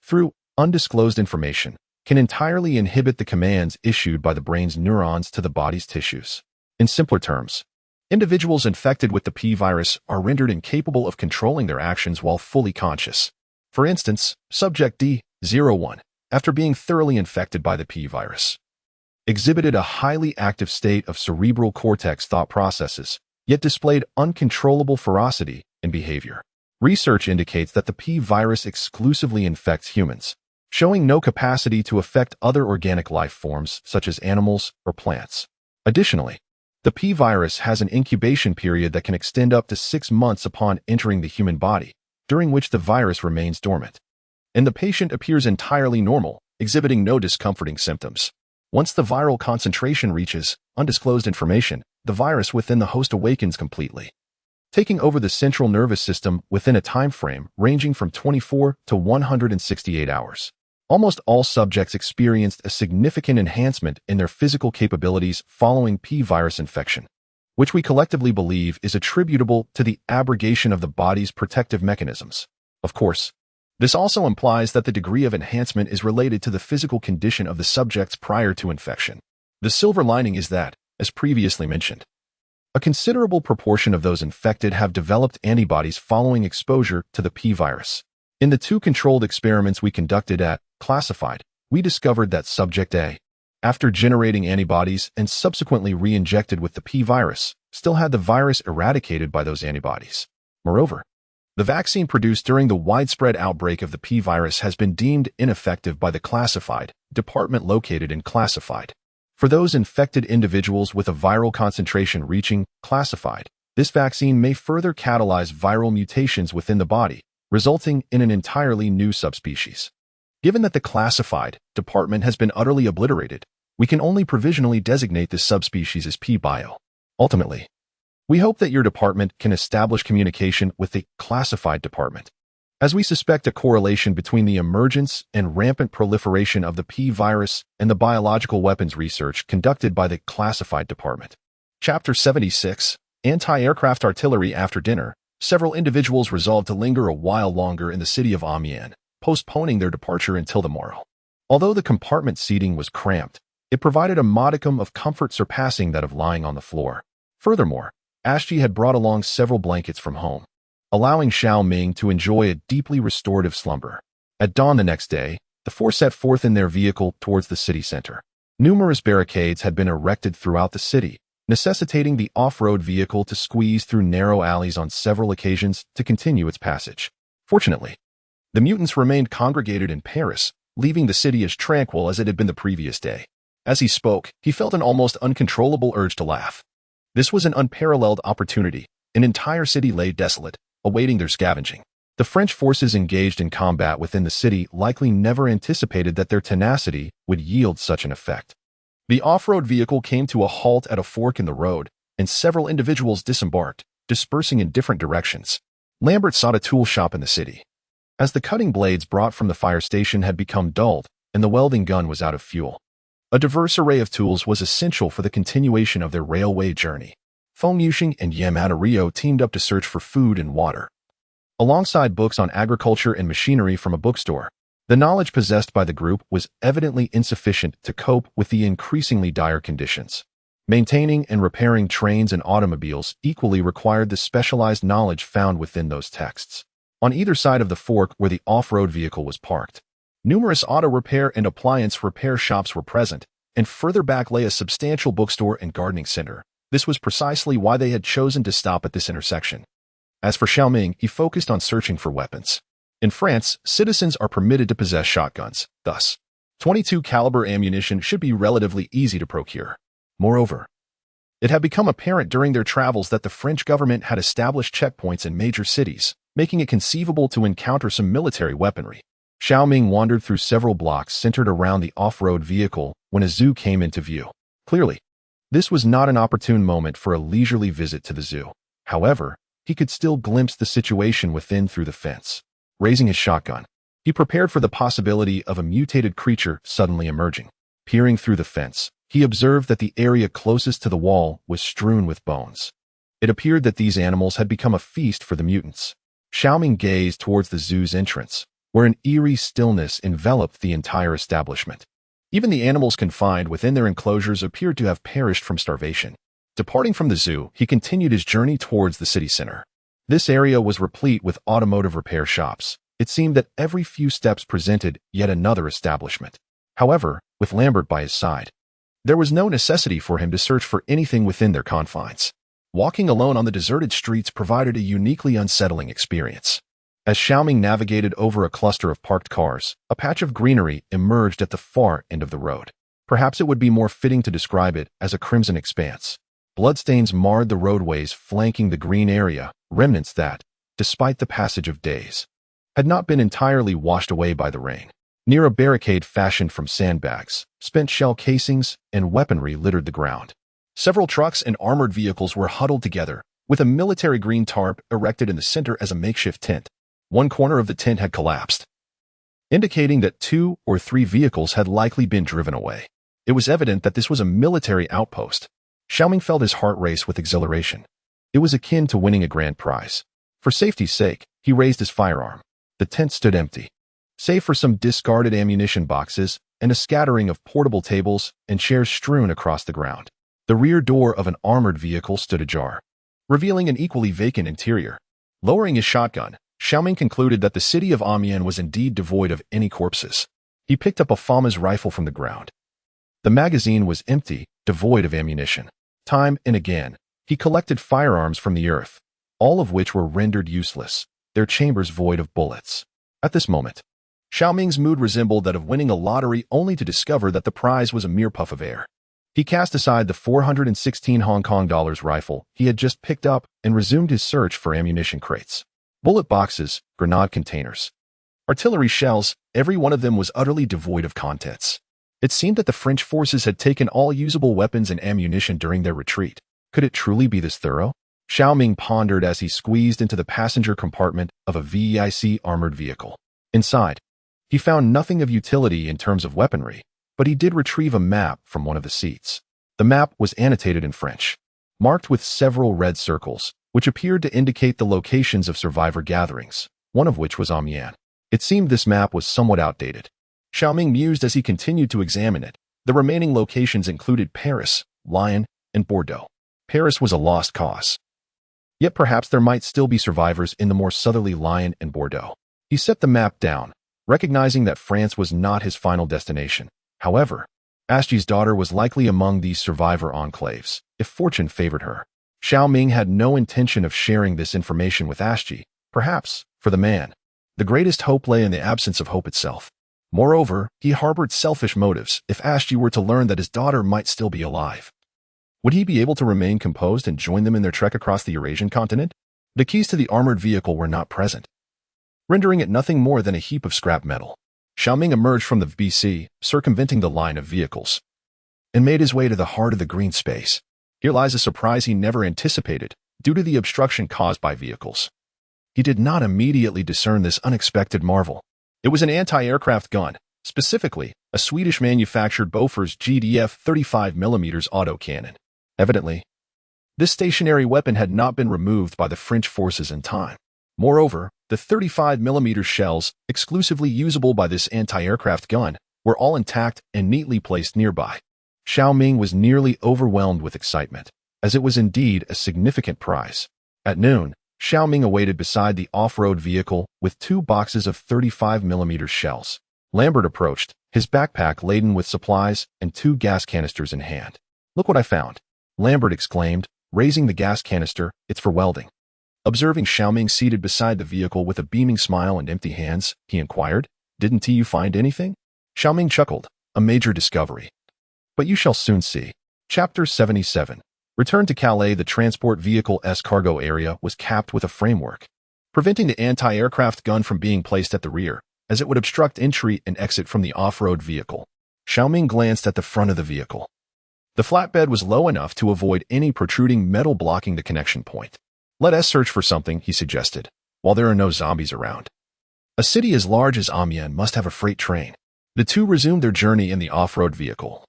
through undisclosed information, can entirely inhibit the commands issued by the brain's neurons to the body's tissues. In simpler terms, individuals infected with the P virus are rendered incapable of controlling their actions while fully conscious. For instance, subject D01, after being thoroughly infected by the P virus, exhibited a highly active state of cerebral cortex thought processes, yet displayed uncontrollable ferocity in behavior. Research indicates that the P virus exclusively infects humans, showing no capacity to affect other organic life forms such as animals or plants. Additionally, the P virus has an incubation period that can extend up to 6 months upon entering the human body, during which the virus remains dormant. And the patient appears entirely normal, exhibiting no discomforting symptoms. Once the viral concentration reaches undisclosed information, the virus within the host awakens completely, taking over the central nervous system within a time frame ranging from 24 to 168 hours. Almost all subjects experienced a significant enhancement in their physical capabilities following P virus infection, which we collectively believe is attributable to the abrogation of the body's protective mechanisms. Of course, this also implies that the degree of enhancement is related to the physical condition of the subjects prior to infection. The silver lining is that, as previously mentioned, a considerable proportion of those infected have developed antibodies following exposure to the P virus. In the 2 controlled experiments we conducted at Classified, we discovered that Subject A, after generating antibodies and subsequently re-injected with the P virus, still had the virus eradicated by those antibodies. Moreover, the vaccine produced during the widespread outbreak of the P virus has been deemed ineffective by the Classified department located in Classified. For those infected individuals with a viral concentration reaching Classified, this vaccine may further catalyze viral mutations within the body, resulting in an entirely new subspecies. Given that the Classified department has been utterly obliterated, we can only provisionally designate this subspecies as P-bio. Ultimately, we hope that your department can establish communication with the Classified department, as we suspect a correlation between the emergence and rampant proliferation of the P virus and the biological weapons research conducted by the Classified department. Chapter 76, Anti-Aircraft Artillery. After dinner, several individuals resolved to linger a while longer in the city of Amiens, postponing their departure until the morrow. Although the compartment seating was cramped, it provided a modicum of comfort surpassing that of lying on the floor. Furthermore, Ashji had brought along several blankets from home, allowing Shao Ming to enjoy a deeply restorative slumber. At dawn the next day, the 4 set forth in their vehicle towards the city center. Numerous barricades had been erected throughout the city, necessitating the off-road vehicle to squeeze through narrow alleys on several occasions to continue its passage. Fortunately, the mutants remained congregated in Paris, leaving the city as tranquil as it had been the previous day. As he spoke, he felt an almost uncontrollable urge to laugh. This was an unparalleled opportunity. An entire city lay desolate, awaiting their scavenging. The French forces engaged in combat within the city likely never anticipated that their tenacity would yield such an effect. The off-road vehicle came to a halt at a fork in the road, and several individuals disembarked, dispersing in different directions. Lambert sought a tool shop in the city, as the cutting blades brought from the fire station had become dulled and the welding gun was out of fuel. A diverse array of tools was essential for the continuation of their railway journey. Feng Yuxing and Yamada Rio teamed up to search for food and water, alongside books on agriculture and machinery from a bookstore. The knowledge possessed by the group was evidently insufficient to cope with the increasingly dire conditions. Maintaining and repairing trains and automobiles equally required the specialized knowledge found within those texts. On either side of the fork where the off-road vehicle was parked, numerous auto repair and appliance repair shops were present, and further back lay a substantial bookstore and gardening center. This was precisely why they had chosen to stop at this intersection. As for Shao Ming, he focused on searching for weapons. In France, citizens are permitted to possess shotguns. Thus, .22 caliber ammunition should be relatively easy to procure. Moreover, it had become apparent during their travels that the French government had established checkpoints in major cities, making it conceivable to encounter some military weaponry. Shao Ming wandered through several blocks centered around the off-road vehicle when a zoo came into view. Clearly, this was not an opportune moment for a leisurely visit to the zoo. However, he could still glimpse the situation within through the fence. Raising his shotgun, he prepared for the possibility of a mutated creature suddenly emerging. Peering through the fence, he observed that the area closest to the wall was strewn with bones. It appeared that these animals had become a feast for the mutants. Shao Ming gazed towards the zoo's entrance, where an eerie stillness enveloped the entire establishment. Even the animals confined within their enclosures appeared to have perished from starvation. Departing from the zoo, he continued his journey towards the city center. This area was replete with automotive repair shops. It seemed that every few steps presented yet another establishment. However, with Lambert by his side, There was no necessity for him to search for anything within their confines. Walking alone on the deserted streets provided a uniquely unsettling experience. As Shao Ming navigated over a cluster of parked cars, a patch of greenery emerged at the far end of the road. Perhaps it would be more fitting to describe it as a crimson expanse. Bloodstains marred the roadways flanking the green area, remnants that, despite the passage of days, had not been entirely washed away by the rain. Near a barricade fashioned from sandbags, spent shell casings and weaponry littered the ground. Several trucks and armored vehicles were huddled together, with a military green tarp erected in the center as a makeshift tent. One corner of the tent had collapsed, indicating that 2 or 3 vehicles had likely been driven away. It was evident that this was a military outpost. Shao Ming felt his heart race with exhilaration. It was akin to winning a grand prize. For safety's sake, he raised his firearm. The tent stood empty, save for some discarded ammunition boxes and a scattering of portable tables and chairs strewn across the ground. The rear door of an armored vehicle stood ajar, revealing an equally vacant interior. Lowering his shotgun, Shao Ming concluded that the city of Amiens was indeed devoid of any corpses. He picked up a Fama's rifle from the ground. The magazine was empty, devoid of ammunition. Time and again, he collected firearms from the earth, all of which were rendered useless, their chambers void of bullets. At this moment, Shao Ming's mood resembled that of winning a lottery only to discover that the prize was a mere puff of air. He cast aside the 416 Hong Kong dollars rifle he had just picked up and resumed his search for ammunition crates. Bullet boxes, grenade containers, artillery shells, every one of them was utterly devoid of contents. It seemed that the French forces had taken all usable weapons and ammunition during their retreat. Could it truly be this thorough? Shao Ming pondered as he squeezed into the passenger compartment of a VEIC armored vehicle. Inside, he found nothing of utility in terms of weaponry, but he did retrieve a map from one of the seats. The map was annotated in French, marked with several red circles, which appeared to indicate the locations of survivor gatherings, one of which was Amiens. It seemed this map was somewhat outdated. Shao Ming mused as he continued to examine it. The remaining locations included Paris, Lyon, and Bordeaux. Paris was a lost cause. Yet perhaps there might still be survivors in the more southerly Lyon and Bordeaux. He set the map down, recognizing that France was not his final destination. However, Ashji's daughter was likely among these survivor enclaves, if fortune favored her. Shao Ming had no intention of sharing this information with Ashji. Perhaps, for the man, the greatest hope lay in the absence of hope itself. Moreover, he harbored selfish motives if Ashji were to learn that his daughter might still be alive. Would he be able to remain composed and join them in their trek across the Eurasian continent? The keys to the armored vehicle were not present, rendering it nothing more than a heap of scrap metal. Shao Ming emerged from the BC, circumventing the line of vehicles, and made his way to the heart of the green space. Here lies a surprise he never anticipated, due to the obstruction caused by vehicles. He did not immediately discern this unexpected marvel. It was an anti-aircraft gun, specifically, a Swedish-manufactured Bofors GDF 35mm autocannon. Evidently, this stationary weapon had not been removed by the French forces in time. Moreover, the 35mm shells, exclusively usable by this anti-aircraft gun, were all intact and neatly placed nearby. Shao Ming was nearly overwhelmed with excitement, as it was indeed a significant prize. At noon, Shao Ming awaited beside the off-road vehicle with 2 boxes of 35mm shells. Lambert approached, his backpack laden with supplies and 2 gas canisters in hand. "Look what I found," Lambert exclaimed, raising the gas canister. "It's for welding." Observing Shao Ming seated beside the vehicle with a beaming smile and empty hands, he inquired, "Didn't you find anything?" Shao Ming chuckled, "A major discovery. But you shall soon see." Chapter 77. Returned to Calais, the transport vehicle's cargo area was capped with a framework, preventing the anti-aircraft gun from being placed at the rear, as it would obstruct entry and exit from the off-road vehicle. Shao Ming glanced at the front of the vehicle. The flatbed was low enough to avoid any protruding metal blocking the connection point. "Let us search for something," he suggested, "while there are no zombies around." A city as large as Amiens must have a freight train. The two resumed their journey in the off-road vehicle,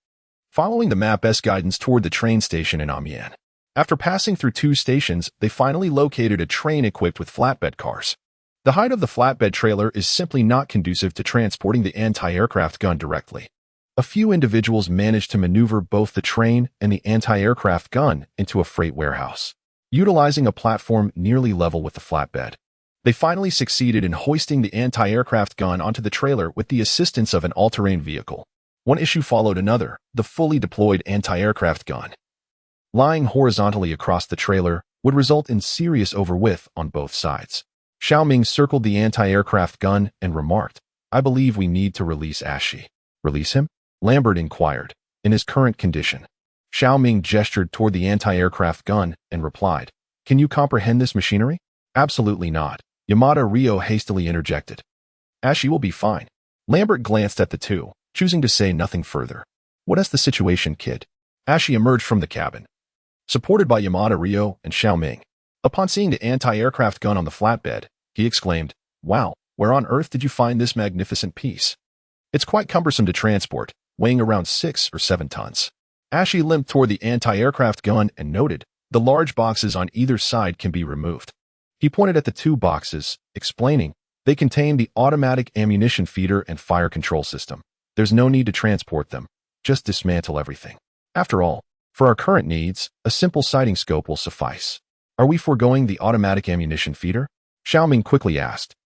following the map's guidance toward the train station in Amiens. After passing through 2 stations, they finally located a train equipped with flatbed cars. The height of the flatbed trailer is simply not conducive to transporting the anti-aircraft gun directly. A few individuals managed to maneuver both the train and the anti-aircraft gun into a freight warehouse, utilizing a platform nearly level with the flatbed. They finally succeeded in hoisting the anti-aircraft gun onto the trailer with the assistance of an all-terrain vehicle. One issue followed another, the fully deployed anti-aircraft gun. Lying horizontally across the trailer would result in serious overwidth on both sides. Shao Ming circled the anti-aircraft gun and remarked, "I believe we need to release Ashi." "Release him?" Lambert inquired. "In his current condition." Shao Ming gestured toward the anti-aircraft gun and replied, "Can you comprehend this machinery?" "Absolutely not," Yamada Ryo hastily interjected. "Ashi will be fine." Lambert glanced at the two, choosing to say nothing further. "What is the situation, kid?" Ashi emerged from the cabin, supported by Yamada Ryo and Shao Ming. Upon seeing the anti-aircraft gun on the flatbed, he exclaimed, "Wow, where on earth did you find this magnificent piece? It's quite cumbersome to transport, weighing around 6 or 7 tons. Ashi limped toward the anti-aircraft gun and noted, "The large boxes on either side can be removed." He pointed at the 2 boxes, explaining, "They contain the automatic ammunition feeder and fire control system. There's no need to transport them. Just dismantle everything. After all, for our current needs, a simple sighting scope will suffice." "Are we foregoing the automatic ammunition feeder?" Shao Ming quickly asked.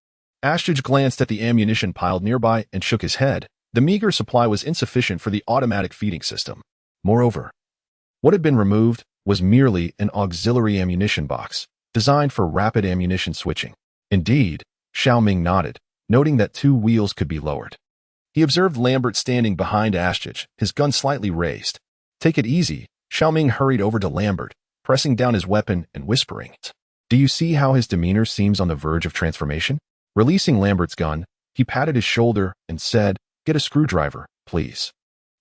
Ashtij glanced at the ammunition piled nearby and shook his head. The meager supply was insufficient for the automatic feeding system. Moreover, what had been removed was merely an auxiliary ammunition box, designed for rapid ammunition switching. Indeed, Shao Ming nodded, noting that 2 wheels could be lowered. He observed Lambert standing behind Ashtij, his gun slightly raised. "Take it easy." Shao Ming hurried over to Lambert, pressing down his weapon and whispering, "Do you see how his demeanor seems on the verge of transformation?" Releasing Lambert's gun, he patted his shoulder and said, "Get a screwdriver, please."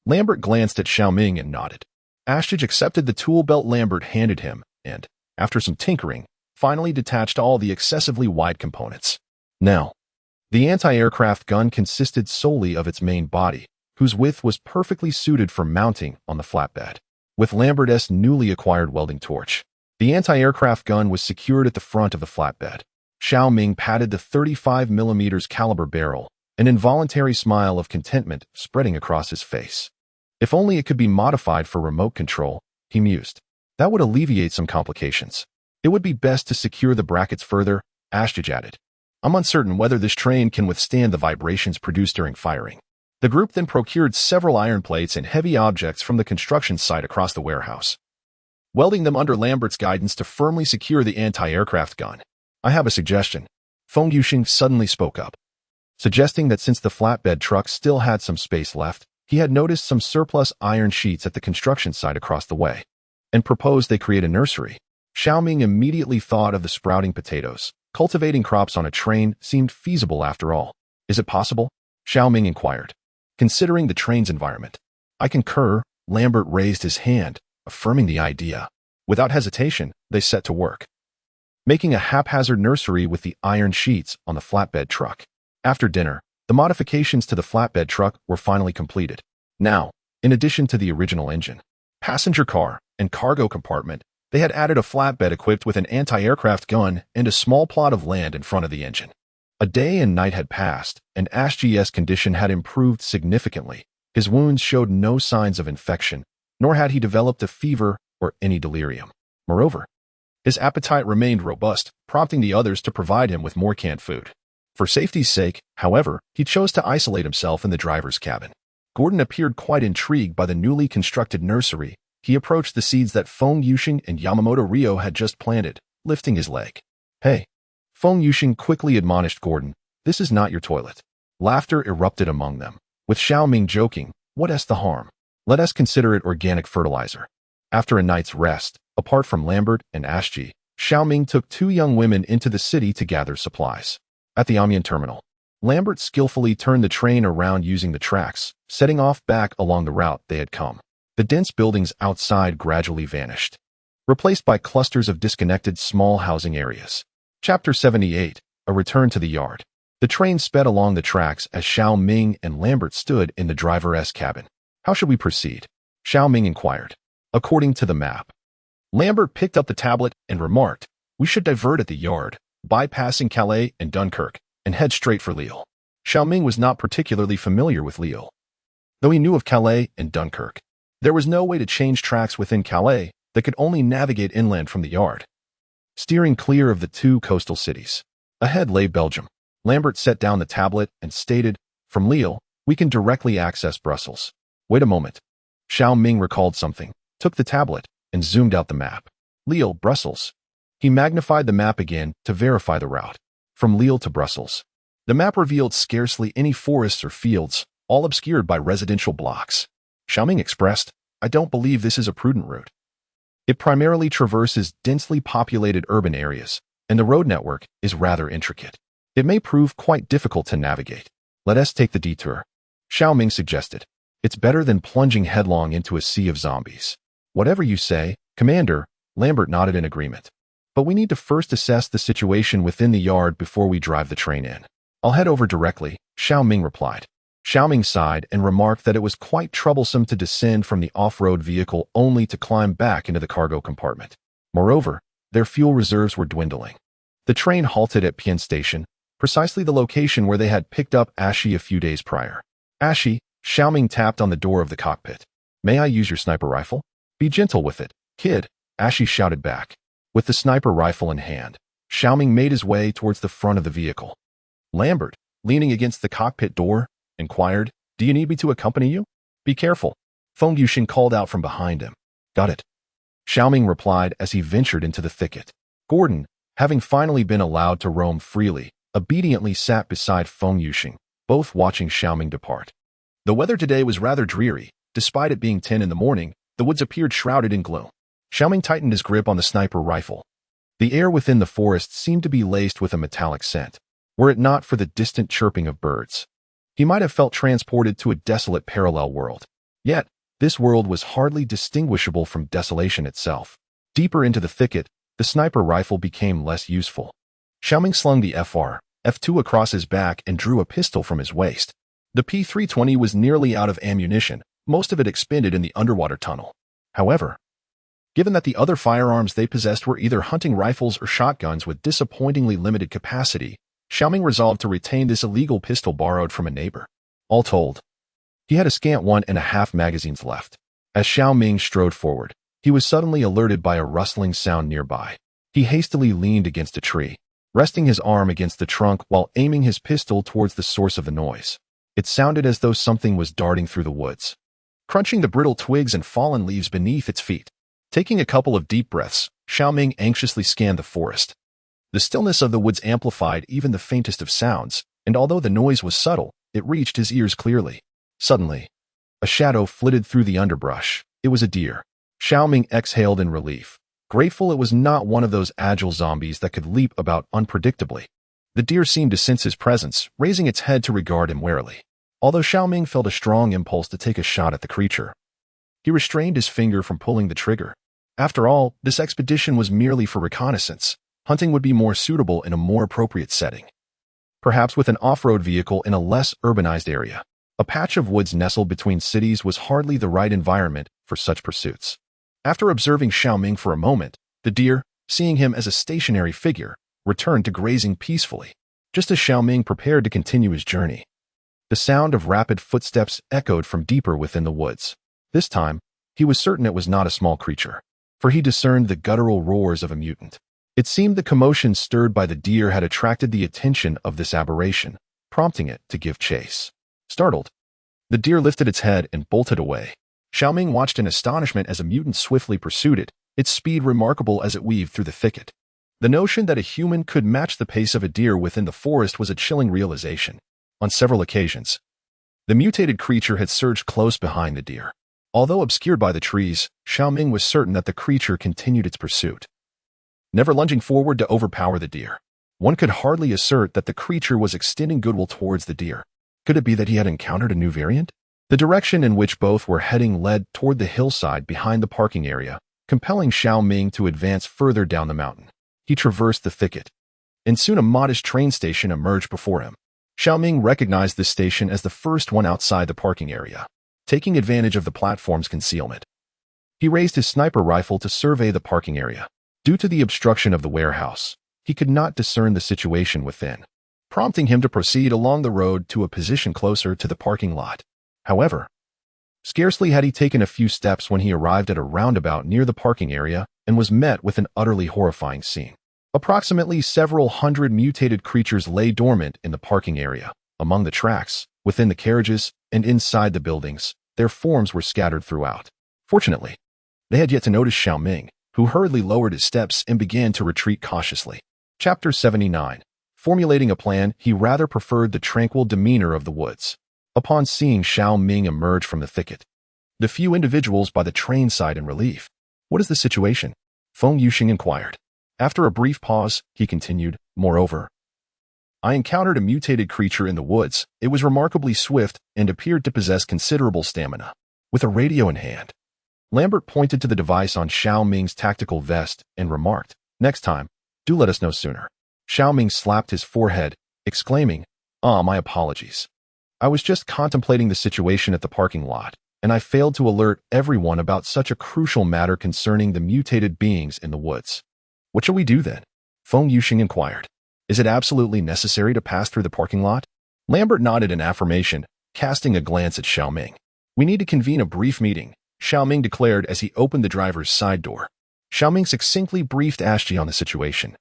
Lambert glanced at Shao Ming and nodded. Ashtij accepted the tool belt Lambert handed him and, after some tinkering, finally detached all the excessively wide components. Now, the anti-aircraft gun consisted solely of its main body, whose width was perfectly suited for mounting on the flatbed. With Lambert's newly acquired welding torch, the anti-aircraft gun was secured at the front of the flatbed. Shao Ming patted the 35mm caliber barrel, an involuntary smile of contentment spreading across his face. If only it could be modified for remote control, he mused. That would alleviate some complications. It would be best to secure the brackets further, Ashtij added. "I'm uncertain whether this train can withstand the vibrations produced during firing." The group then procured several iron plates and heavy objects from the construction site across the warehouse, welding them under Lambert's guidance to firmly secure the anti-aircraft gun. "I have a suggestion." Feng Yuxing suddenly spoke up, suggesting that since the flatbed truck still had some space left, he had noticed some surplus iron sheets at the construction site across the way, and proposed they create a nursery. Shao Ming immediately thought of the sprouting potatoes. Cultivating crops on a train seemed feasible after all. "Is it possible?" Shao Ming inquired. "Considering the train's environment." "I concur." Lambert raised his hand, affirming the idea. Without hesitation, they set to work, making a haphazard nursery with the iron sheets on the flatbed truck. After dinner, the modifications to the flatbed truck were finally completed. Now, in addition to the original engine, passenger car, and cargo compartment, they had added a flatbed equipped with an anti-aircraft gun and a small plot of land in front of the engine. A day and night had passed, and Ash's condition had improved significantly. His wounds showed no signs of infection, nor had he developed a fever or any delirium. Moreover, his appetite remained robust, prompting the others to provide him with more canned food. For safety's sake, however, he chose to isolate himself in the driver's cabin. Gordon appeared quite intrigued by the newly constructed nursery. He approached the seeds that Feng Yuxing and Yamamoto Ryo had just planted, lifting his leg. "Hey!" Feng Yuxing quickly admonished Gordon, "This is not your toilet." Laughter erupted among them, with Shao Ming joking, "What is the harm? Let us consider it organic fertilizer." After a night's rest, apart from Lambert and Ashji, Shao Ming took 2 young women into the city to gather supplies. At the Amiens terminal, Lambert skillfully turned the train around using the tracks, setting off back along the route they had come. The dense buildings outside gradually vanished, replaced by clusters of disconnected small housing areas. Chapter 78, A Return to the Yard. The train sped along the tracks as Shao Ming and Lambert stood in the driver's cabin. "How should we proceed?" Shao Ming inquired. "According to the map." Lambert picked up the tablet and remarked, "We should divert at the yard, bypassing Calais and Dunkirk, and head straight for Lille." Shao Ming was not particularly familiar with Lille, though he knew of Calais and Dunkirk. There was no way to change tracks within Calais that could only navigate inland from the yard, steering clear of the 2 coastal cities. Ahead lay Belgium. Lambert set down the tablet and stated, "From Lille, we can directly access Brussels." Wait a moment. Shao Ming recalled something, took the tablet, and zoomed out the map. Lille, Brussels. He magnified the map again to verify the route. From Lille to Brussels. The map revealed scarcely any forests or fields, all obscured by residential blocks. Shao Ming expressed, I don't believe this is a prudent route. It primarily traverses densely populated urban areas, and the road network is rather intricate. It may prove quite difficult to navigate. Let us take the detour. Shao Ming suggested. It's better than plunging headlong into a sea of zombies. Whatever you say, Commander, Lambert nodded in agreement. But we need to first assess the situation within the yard before we drive the train in. I'll head over directly, Shao Ming replied. Shao Ming sighed and remarked that it was quite troublesome to descend from the off-road vehicle only to climb back into the cargo compartment. Moreover, their fuel reserves were dwindling. The train halted at Pian Station, precisely the location where they had picked up Ashi a few days prior. Ashi, Shao Ming tapped on the door of the cockpit. May I use your sniper rifle? Be gentle with it, kid, Ashi shouted back. With the sniper rifle in hand, Shao Ming made his way towards the front of the vehicle. Lambert, leaning against the cockpit door, inquired, do you need me to accompany you? Be careful, Feng Yuxin called out from behind him. Got it. Shao Ming replied as he ventured into the thicket. Gordon, having finally been allowed to roam freely, obediently sat beside Feng Yuxin, both watching Shao Ming depart. The weather today was rather dreary. Despite it being 10 in the morning, the woods appeared shrouded in gloom. Shao Ming tightened his grip on the sniper rifle. The air within the forest seemed to be laced with a metallic scent, were it not for the distant chirping of birds. He might have felt transported to a desolate parallel world. Yet, this world was hardly distinguishable from desolation itself. Deeper into the thicket, the sniper rifle became less useful. Shao Ming slung the F2 across his back and drew a pistol from his waist. The P320 was nearly out of ammunition, most of it expended in the underwater tunnel. However, given that the other firearms they possessed were either hunting rifles or shotguns with disappointingly limited capacity, Shao Ming resolved to retain this illegal pistol borrowed from a neighbor. All told, he had a scant 1.5 magazines left. As Shao Ming strode forward, he was suddenly alerted by a rustling sound nearby. He hastily leaned against a tree, resting his arm against the trunk while aiming his pistol towards the source of the noise. It sounded as though something was darting through the woods, crunching the brittle twigs and fallen leaves beneath its feet. Taking a couple of deep breaths, Shao Ming anxiously scanned the forest. The stillness of the woods amplified even the faintest of sounds, and although the noise was subtle, it reached his ears clearly. Suddenly, a shadow flitted through the underbrush. It was a deer. Shao Ming exhaled in relief, grateful it was not one of those agile zombies that could leap about unpredictably. The deer seemed to sense his presence, raising its head to regard him warily. Although Shao Ming felt a strong impulse to take a shot at the creature, he restrained his finger from pulling the trigger. After all, this expedition was merely for reconnaissance. Hunting would be more suitable in a more appropriate setting. Perhaps with an off-road vehicle in a less urbanized area. A patch of woods nestled between cities was hardly the right environment for such pursuits. After observing Shao Ming for a moment, the deer, seeing him as a stationary figure, returned to grazing peacefully, just as Shao Ming prepared to continue his journey. The sound of rapid footsteps echoed from deeper within the woods. This time, he was certain it was not a small creature, for he discerned the guttural roars of a mutant. It seemed the commotion stirred by the deer had attracted the attention of this aberration, prompting it to give chase. Startled, the deer lifted its head and bolted away. Shao Ming watched in astonishment as a mutant swiftly pursued it, its speed remarkable as it weaved through the thicket. The notion that a human could match the pace of a deer within the forest was a chilling realization. On several occasions, the mutated creature had surged close behind the deer. Although obscured by the trees, Shao Ming was certain that the creature continued its pursuit, never lunging forward to overpower the deer. One could hardly assert that the creature was extending goodwill towards the deer. Could it be that he had encountered a new variant? The direction in which both were heading led toward the hillside behind the parking area, compelling Shao Ming to advance further down the mountain. He traversed the thicket, and soon a modest train station emerged before him. Shao Ming recognized this station as the first one outside the parking area. Taking advantage of the platform's concealment, he raised his sniper rifle to survey the parking area. Due to the obstruction of the warehouse, he could not discern the situation within, prompting him to proceed along the road to a position closer to the parking lot. However, scarcely had he taken a few steps when he arrived at a roundabout near the parking area and was met with an utterly horrifying scene. Approximately several hundred mutated creatures lay dormant in the parking area, among the tracks, within the carriages, and inside the buildings, their forms were scattered throughout. Fortunately, they had yet to notice Shao Ming, who hurriedly lowered his steps and began to retreat cautiously. Chapter 79. Formulating a plan, he rather preferred the tranquil demeanor of the woods. Upon seeing Shao Ming emerge from the thicket, the few individuals by the train sighed in relief. "What is the situation?" Feng Yuxing inquired. After a brief pause, he continued, "Moreover, I encountered a mutated creature in the woods. It was remarkably swift and appeared to possess considerable stamina. With a radio in hand." Lambert pointed to the device on Shao Ming's tactical vest and remarked, "Next time, do let us know sooner." Shao Ming slapped his forehead, exclaiming, My apologies. I was just contemplating the situation at the parking lot, and I failed to alert everyone about such a crucial matter concerning the mutated beings in the woods." "What shall we do then?" Feng Yuxing inquired. "Is it absolutely necessary to pass through the parking lot?" Lambert nodded in affirmation, casting a glance at Shao Ming. "We need to convene a brief meeting," Shao Ming declared as he opened the driver's side door. Shao Ming succinctly briefed Ashji on the situation,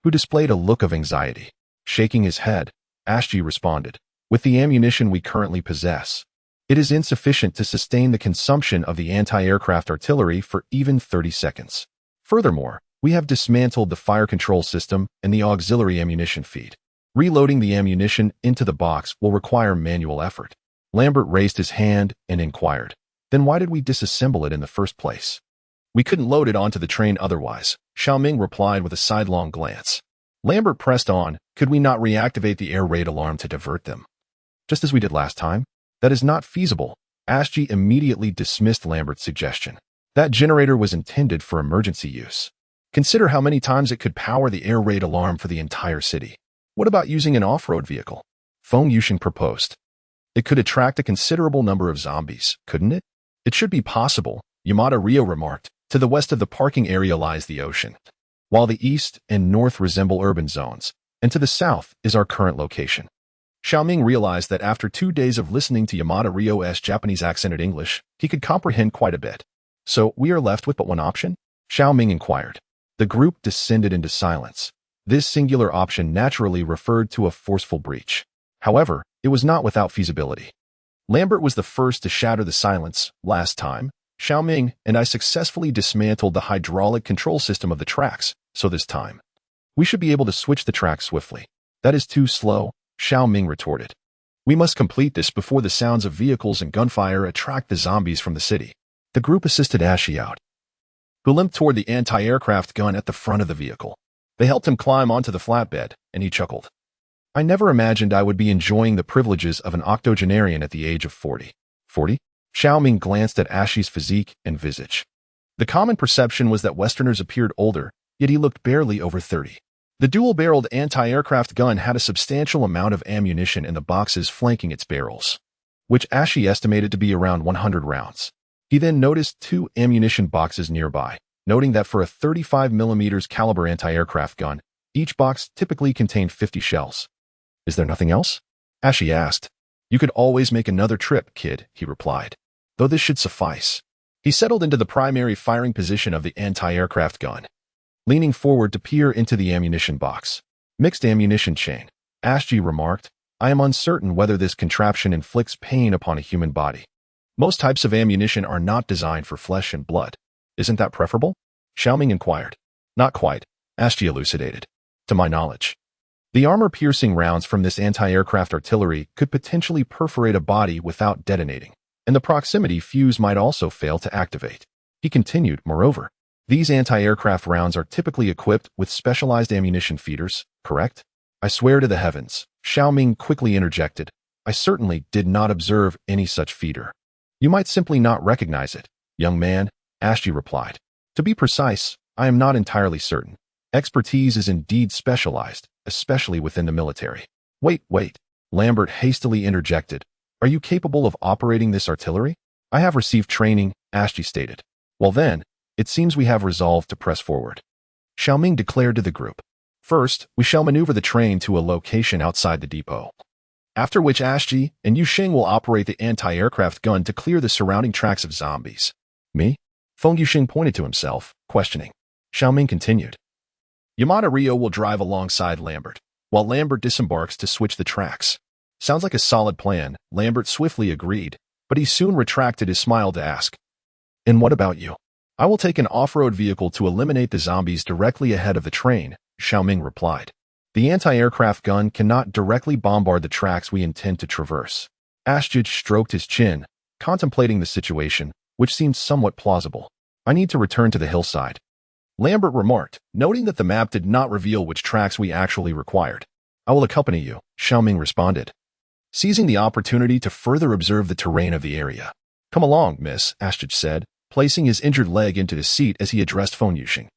who displayed a look of anxiety. Shaking his head, Ashji responded, "With the ammunition we currently possess, it is insufficient to sustain the consumption of the anti-aircraft artillery for even 30 seconds. Furthermore, we have dismantled the fire control system and the auxiliary ammunition feed. Reloading the ammunition into the box will require manual effort." Lambert raised his hand and inquired, "Then why did we disassemble it in the first place?" "We couldn't load it onto the train otherwise," Shao Ming replied with a sidelong glance. Lambert pressed on, "Could we not reactivate the air raid alarm to divert them?" "Just as we did last time?" "That is not feasible." Ashji immediately dismissed Lambert's suggestion. "That generator was intended for emergency use. Consider how many times it could power the air raid alarm for the entire city." "What about using an off-road vehicle?" Feng Yuxing proposed. "It could attract a considerable number of zombies, couldn't it?" "It should be possible," Yamada Ryo remarked. "To the west of the parking area lies the ocean, while the east and north resemble urban zones, and to the south is our current location." Shao Ming realized that after 2 days of listening to Yamada Ryo's Japanese accented English, he could comprehend quite a bit. "So we are left with but one option?" Shao Ming inquired. The group descended into silence. This singular option naturally referred to a forceful breach. However, it was not without feasibility. "Lambert was the first to shatter the silence. Last time, Shao Ming and I successfully dismantled the hydraulic control system of the tracks, so this time, we should be able to switch the tracks swiftly." "That is too slow," Shao Ming retorted. "We must complete this before the sounds of vehicles and gunfire attract the zombies from the city." The group assisted Ashji out, who limped toward the anti-aircraft gun at the front of the vehicle. They helped him climb onto the flatbed, and he chuckled. "I never imagined I would be enjoying the privileges of an octogenarian at the age of 40. 40? Shao Ming glanced at Ashji's physique and visage. The common perception was that Westerners appeared older, yet he looked barely over 30. The dual-barreled anti-aircraft gun had a substantial amount of ammunition in the boxes flanking its barrels, which Ashji estimated to be around 100 rounds. He then noticed 2 ammunition boxes nearby, noting that for a 35mm caliber anti-aircraft gun, each box typically contained 50 shells. "Is there nothing else?" Ashji asked. "You could always make another trip, kid," he replied, "though this should suffice." He settled into the primary firing position of the anti-aircraft gun, leaning forward to peer into the ammunition box. "Mixed ammunition chain," Ashji remarked. "I am uncertain whether this contraption inflicts pain upon a human body. Most types of ammunition are not designed for flesh and blood. Isn't that preferable?" Shao Ming inquired. "Not quite," Ashji elucidated. "To my knowledge, the armor-piercing rounds from this anti-aircraft artillery could potentially perforate a body without detonating, and the proximity fuse might also fail to activate." He continued, "Moreover, these anti-aircraft rounds are typically equipped with specialized ammunition feeders, correct?" "I swear to the heavens," Shao Ming quickly interjected, "I certainly did not observe any such feeder." "You might simply not recognize it, young man," Ashji replied. "To be precise, I am not entirely certain. Expertise is indeed specialized, especially within the military." Wait, Lambert hastily interjected. "Are you capable of operating this artillery?" "I have received training," Ashji stated. "Well then, it seems we have resolved to press forward," Shao Ming declared to the group. "First, we shall maneuver the train to a location outside the depot, after which Ashji and Yuxing will operate the anti-aircraft gun to clear the surrounding tracks of zombies." "Me?" Feng Yuxing pointed to himself, questioning. Shao Ming continued. "Yamada Ryo will drive alongside Lambert, while Lambert disembarks to switch the tracks." "Sounds like a solid plan," Lambert swiftly agreed. but he soon retracted his smile to ask, "And what about you?" "I will take an off-road vehicle to eliminate the zombies directly ahead of the train," Shao Ming replied. "The anti-aircraft gun cannot directly bombard the tracks we intend to traverse." Ashtij stroked his chin, contemplating the situation, which seemed somewhat plausible. "I need to return to the hillside," Lambert remarked, noting that the map did not reveal which tracks we actually required. "I will accompany you," Shao Ming responded, seizing the opportunity to further observe the terrain of the area. "Come along, miss," Ashtij said, placing his injured leg into his seat as he addressed Feng Yuxing.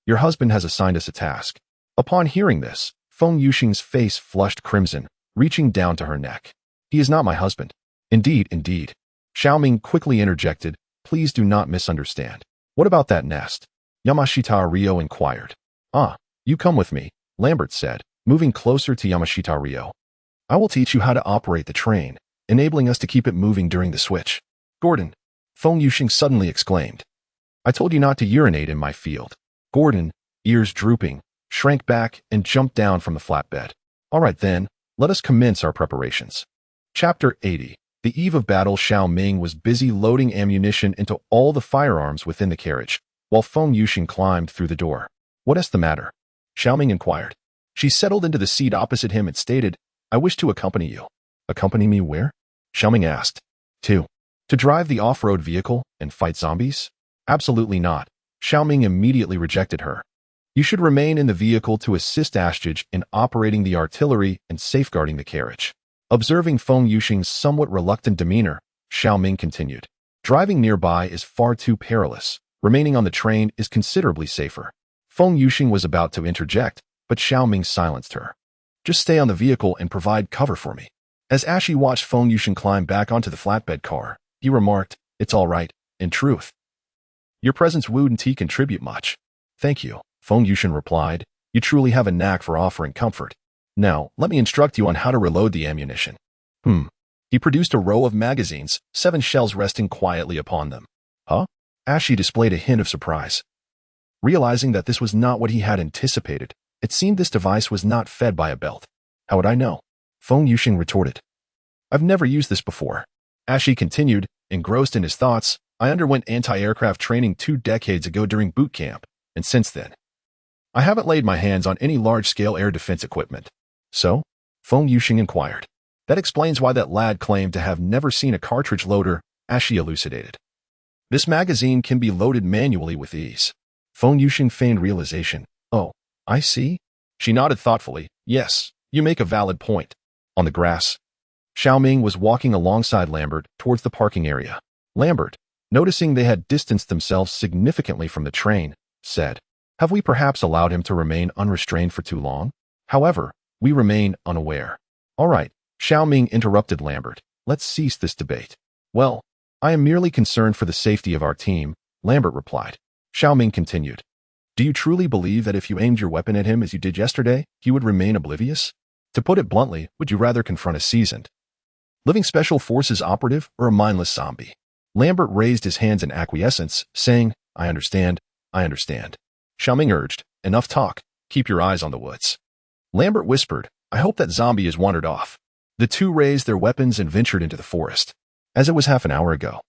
"Your husband has assigned us a task." Upon hearing this, Feng Yuxing's face flushed crimson, reaching down to her neck. "He is not my husband." "Indeed, indeed." Shao Ming quickly interjected, "Please do not misunderstand." "What about that nest?" Yamashita Ryo inquired. "Ah, you come with me," Lambert said, moving closer to Yamashita Ryo. "I will teach you how to operate the train, enabling us to keep it moving during the switch." "Gordon," Feng Yuxing suddenly exclaimed, "I told you not to urinate in my field." Gordon, ears drooping, shrank back and jumped down from the flatbed. "All right then, let us commence our preparations." Chapter 80. The eve of battle. Shao Ming was busy loading ammunition into all the firearms within the carriage, while Feng Yuxing climbed through the door. "What is the matter?" Shao Ming inquired. She settled into the seat opposite him and stated, "I wish to accompany you." "Accompany me where?" Shao Ming asked. "To drive the off-road vehicle and fight zombies?" "Absolutely not." Shao Ming immediately rejected her. "You should remain in the vehicle to assist Ashtij in operating the artillery and safeguarding the carriage." Observing Feng Yuxing's somewhat reluctant demeanor, Shao Ming continued, "Driving nearby is far too perilous. Remaining on the train is considerably safer." Feng Yuxing was about to interject, but Shao Ming silenced her. "Just stay on the vehicle and provide cover for me." As Ashi watched Feng Yuxing climb back onto the flatbed car, he remarked, "It's all right, in truth. Your presence wouldn't contribute much." "Thank you," Feng Yuxing replied. "You truly have a knack for offering comfort. Now, let me instruct you on how to reload the ammunition." He produced a row of magazines, 7 shells resting quietly upon them. "Huh?" Ashi displayed a hint of surprise. Realizing that this was not what he had anticipated, it seemed this device was not fed by a belt. "How would I know?" Feng Yuxing retorted. "I've never used this before." Ashi continued, engrossed in his thoughts. "I underwent anti-aircraft training 2 decades ago during boot camp, and since then, I haven't laid my hands on any large-scale air defense equipment." "So?" Feng Yuxing inquired. "That explains why that lad claimed to have never seen a cartridge loader," Ashi elucidated. "This magazine can be loaded manually with ease." Feng Yuxing feigned realization. "Oh, I see." She nodded thoughtfully. "Yes, you make a valid point." On the grass, Shao Ming was walking alongside Lambert towards the parking area. Lambert, noticing they had distanced themselves significantly from the train, said, "Have we perhaps allowed him to remain unrestrained for too long? However, we remain unaware." "All right," Shao Ming interrupted Lambert. "Let's cease this debate." "Well, I am merely concerned for the safety of our team," Lambert replied. Shao Ming continued, "Do you truly believe that if you aimed your weapon at him as you did yesterday, he would remain oblivious? To put it bluntly, would you rather confront a seasoned, living special forces operative or a mindless zombie?" Lambert raised his hands in acquiescence, saying, I understand. Shao Ming urged, "Enough talk. Keep your eyes on the woods." Lambert whispered, "I hope that zombie has wandered off." The two raised their weapons and ventured into the forest. As it was half an hour ago,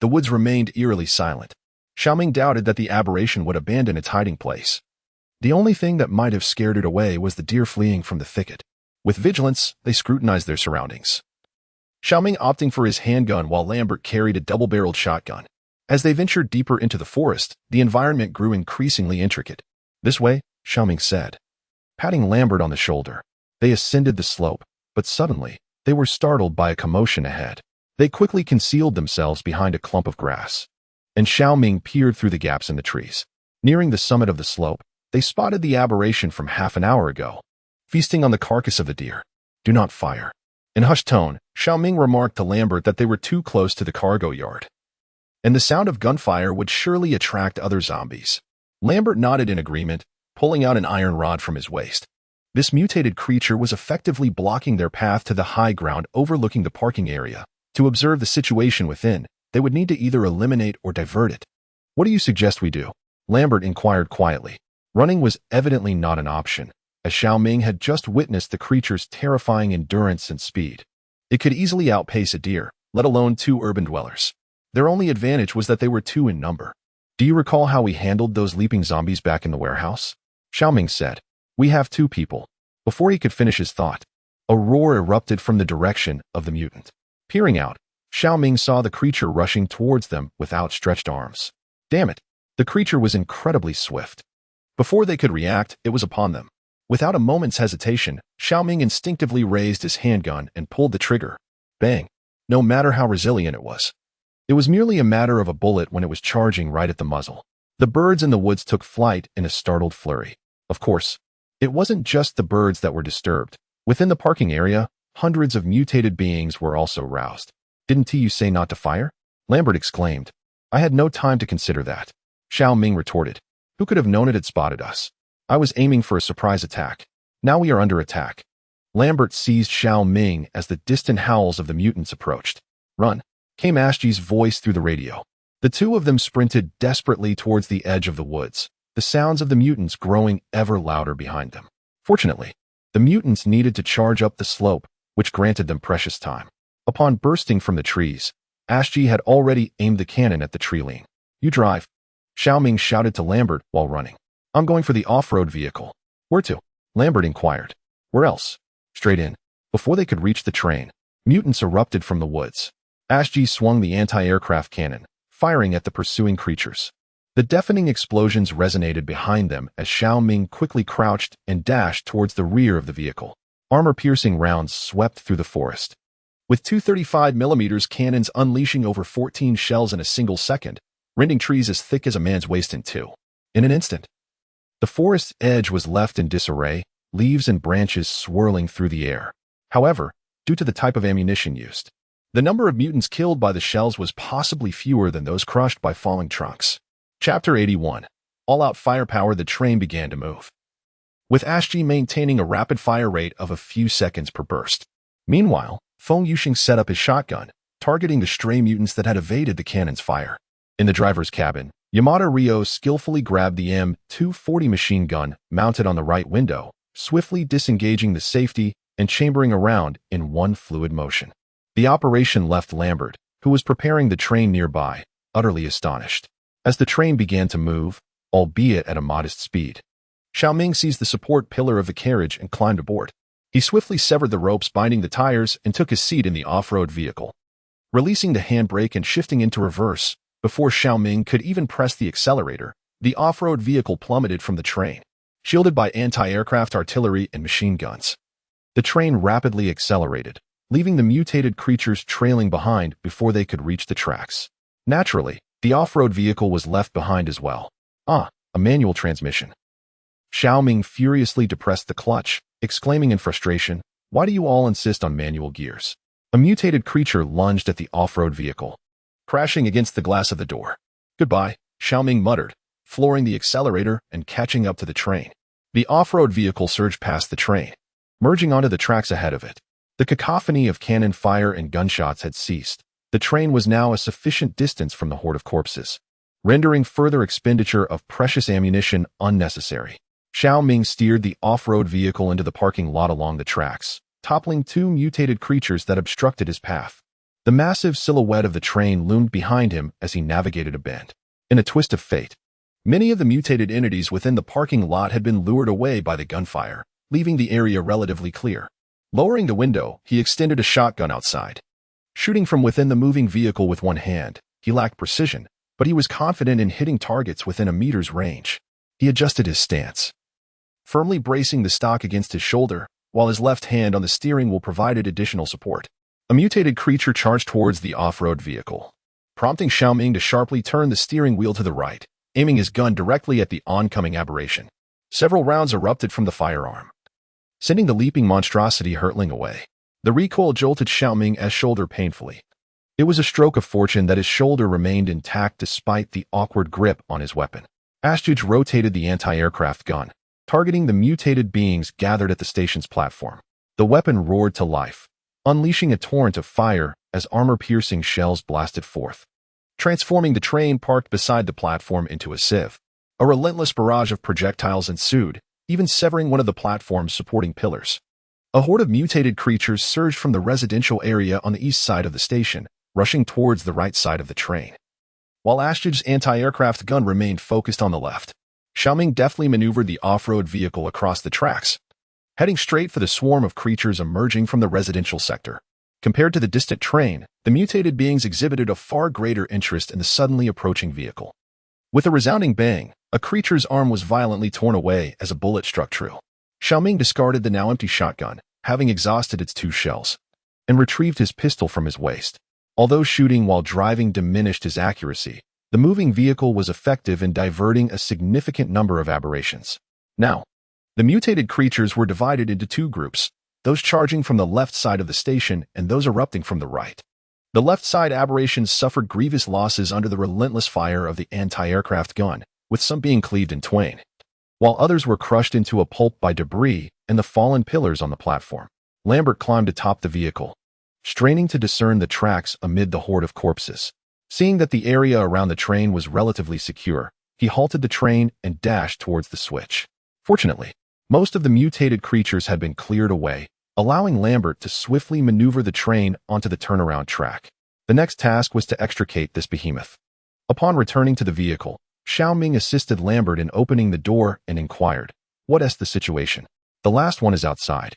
the woods remained eerily silent. Shao Ming doubted that the aberration would abandon its hiding place. The only thing that might have scared it away was the deer fleeing from the thicket. With vigilance, they scrutinized their surroundings. Shao Ming opting for his handgun while Lambert carried a double-barreled shotgun. As they ventured deeper into the forest, the environment grew increasingly intricate. "This way," Shao Ming said, patting Lambert on the shoulder. They ascended the slope, but suddenly, they were startled by a commotion ahead. They quickly concealed themselves behind a clump of grass, and Shao Ming peered through the gaps in the trees. Nearing the summit of the slope, they spotted the aberration from half an hour ago, feasting on the carcass of the deer. "Do not fire." In hushed tone, Shao Ming remarked to Lambert that they were too close to the cargo yard, and the sound of gunfire would surely attract other zombies. Lambert nodded in agreement, pulling out an iron rod from his waist. This mutated creature was effectively blocking their path to the high ground overlooking the parking area. To observe the situation within, they would need to either eliminate or divert it. "What do you suggest we do?" Lambert inquired quietly. Running was evidently not an option, as Shao Ming had just witnessed the creature's terrifying endurance and speed. It could easily outpace a deer, let alone 2 urban dwellers. Their only advantage was that they were 2 in number. Do you recall how we handled those leaping zombies back in the warehouse? Shao Ming said. We have 2 people. Before he could finish his thought, a roar erupted from the direction of the mutant. Peering out, Shao Ming saw the creature rushing towards them with outstretched arms. Damn it! The creature was incredibly swift. Before they could react, it was upon them. Without a moment's hesitation, Shao Ming instinctively raised his handgun and pulled the trigger. Bang! No matter how resilient it was. It was merely a matter of a bullet when it was charging right at the muzzle. The birds in the woods took flight in a startled flurry. Of course, it wasn't just the birds that were disturbed. Within the parking area, hundreds of mutated beings were also roused. Didn't you say not to fire? Lambert exclaimed. I had no time to consider that. Shao Ming retorted. Who could have known it had spotted us? I was aiming for a surprise attack. Now we are under attack. Lambert seized Shao Ming as the distant howls of the mutants approached. Run, came Ashji's voice through the radio. The 2 of them sprinted desperately towards the edge of the woods, the sounds of the mutants growing ever louder behind them. Fortunately, the mutants needed to charge up the slope, which granted them precious time. Upon bursting from the trees, Ashji had already aimed the cannon at the tree line. You drive, Shao Ming shouted to Lambert while running. I'm going for the off-road vehicle. Where to? Lambert inquired. Where else? Straight in. Before they could reach the train, mutants erupted from the woods. Ashji swung the anti-aircraft cannon, firing at the pursuing creatures. The deafening explosions resonated behind them as Shao Ming quickly crouched and dashed towards the rear of the vehicle. Armor-piercing rounds swept through the forest. With 2 35mm cannons unleashing over 14 shells in a single second, rending trees as thick as a man's waist in 2. In an instant, the forest's edge was left in disarray, leaves and branches swirling through the air. However, due to the type of ammunition used, the number of mutants killed by the shells was possibly fewer than those crushed by falling trunks. Chapter 81. All-out firepower. The train began to move, with Ashji maintaining a rapid-fire rate of a few seconds per burst. Meanwhile, Feng Yuxing set up his shotgun, targeting the stray mutants that had evaded the cannon's fire. In the driver's cabin, Yamada Ryo skillfully grabbed the M240 machine gun mounted on the right window, swiftly disengaging the safety and chambering around in one fluid motion. The operation left Lambert, who was preparing the train nearby, utterly astonished. As the train began to move, albeit at a modest speed, Shao Ming seized the support pillar of the carriage and climbed aboard. He swiftly severed the ropes binding the tires and took his seat in the off-road vehicle. Releasing the handbrake and shifting into reverse, before Shao Ming could even press the accelerator, the off-road vehicle plummeted from the train, shielded by anti-aircraft artillery and machine guns. The train rapidly accelerated, leaving the mutated creatures trailing behind before they could reach the tracks. Naturally, the off-road vehicle was left behind as well. A manual transmission. Shao Ming furiously depressed the clutch, exclaiming in frustration, "Why do you all insist on manual gears?" A mutated creature lunged at the off-road vehicle, crashing against the glass of the door. "Goodbye," Shao Ming muttered, flooring the accelerator and catching up to the train. The off-road vehicle surged past the train, merging onto the tracks ahead of it. The cacophony of cannon fire and gunshots had ceased. The train was now a sufficient distance from the horde of corpses, rendering further expenditure of precious ammunition unnecessary. Shao Ming steered the off-road vehicle into the parking lot along the tracks, toppling 2 mutated creatures that obstructed his path. The massive silhouette of the train loomed behind him as he navigated a bend. In a twist of fate, many of the mutated entities within the parking lot had been lured away by the gunfire, leaving the area relatively clear. Lowering the window, he extended a shotgun outside. Shooting from within the moving vehicle with one hand, he lacked precision, but he was confident in hitting targets within a meter's range. He adjusted his stance, firmly bracing the stock against his shoulder, while his left hand on the steering wheel provided additional support. A mutated creature charged towards the off-road vehicle, prompting Shao Ming to sharply turn the steering wheel to the right, aiming his gun directly at the oncoming aberration. Several rounds erupted from the firearm, sending the leaping monstrosity hurtling away. The recoil jolted Shao Ming's shoulder painfully. It was a stroke of fortune that his shoulder remained intact despite the awkward grip on his weapon. Ashjuj rotated the anti-aircraft gun, targeting the mutated beings gathered at the station's platform. The weapon roared to life, unleashing a torrent of fire as armor-piercing shells blasted forth, transforming the train parked beside the platform into a sieve. A relentless barrage of projectiles ensued, even severing one of the platform's supporting pillars. A horde of mutated creatures surged from the residential area on the east side of the station, rushing towards the right side of the train. While Ash's anti-aircraft gun remained focused on the left, Shao Ming deftly maneuvered the off-road vehicle across the tracks, heading straight for the swarm of creatures emerging from the residential sector. Compared to the distant train, the mutated beings exhibited a far greater interest in the suddenly approaching vehicle. With a resounding bang, a creature's arm was violently torn away as a bullet struck true. Shao Ming discarded the now empty shotgun, having exhausted its 2 shells, and retrieved his pistol from his waist. Although shooting while driving diminished his accuracy, the moving vehicle was effective in diverting a significant number of aberrations. Now, the mutated creatures were divided into 2 groups, those charging from the left side of the station and those erupting from the right. The left side aberrations suffered grievous losses under the relentless fire of the anti-aircraft gun, with some being cleaved in twain, while others were crushed into a pulp by debris and the fallen pillars on the platform. Lambert climbed atop the vehicle, straining to discern the tracks amid the horde of corpses. Seeing that the area around the train was relatively secure, he halted the train and dashed towards the switch. Fortunately, most of the mutated creatures had been cleared away, allowing Lambert to swiftly maneuver the train onto the turnaround track. The next task was to extricate this behemoth. Upon returning to the vehicle, Shao Ming assisted Lambert in opening the door and inquired, "What is the situation?" "The last one is outside."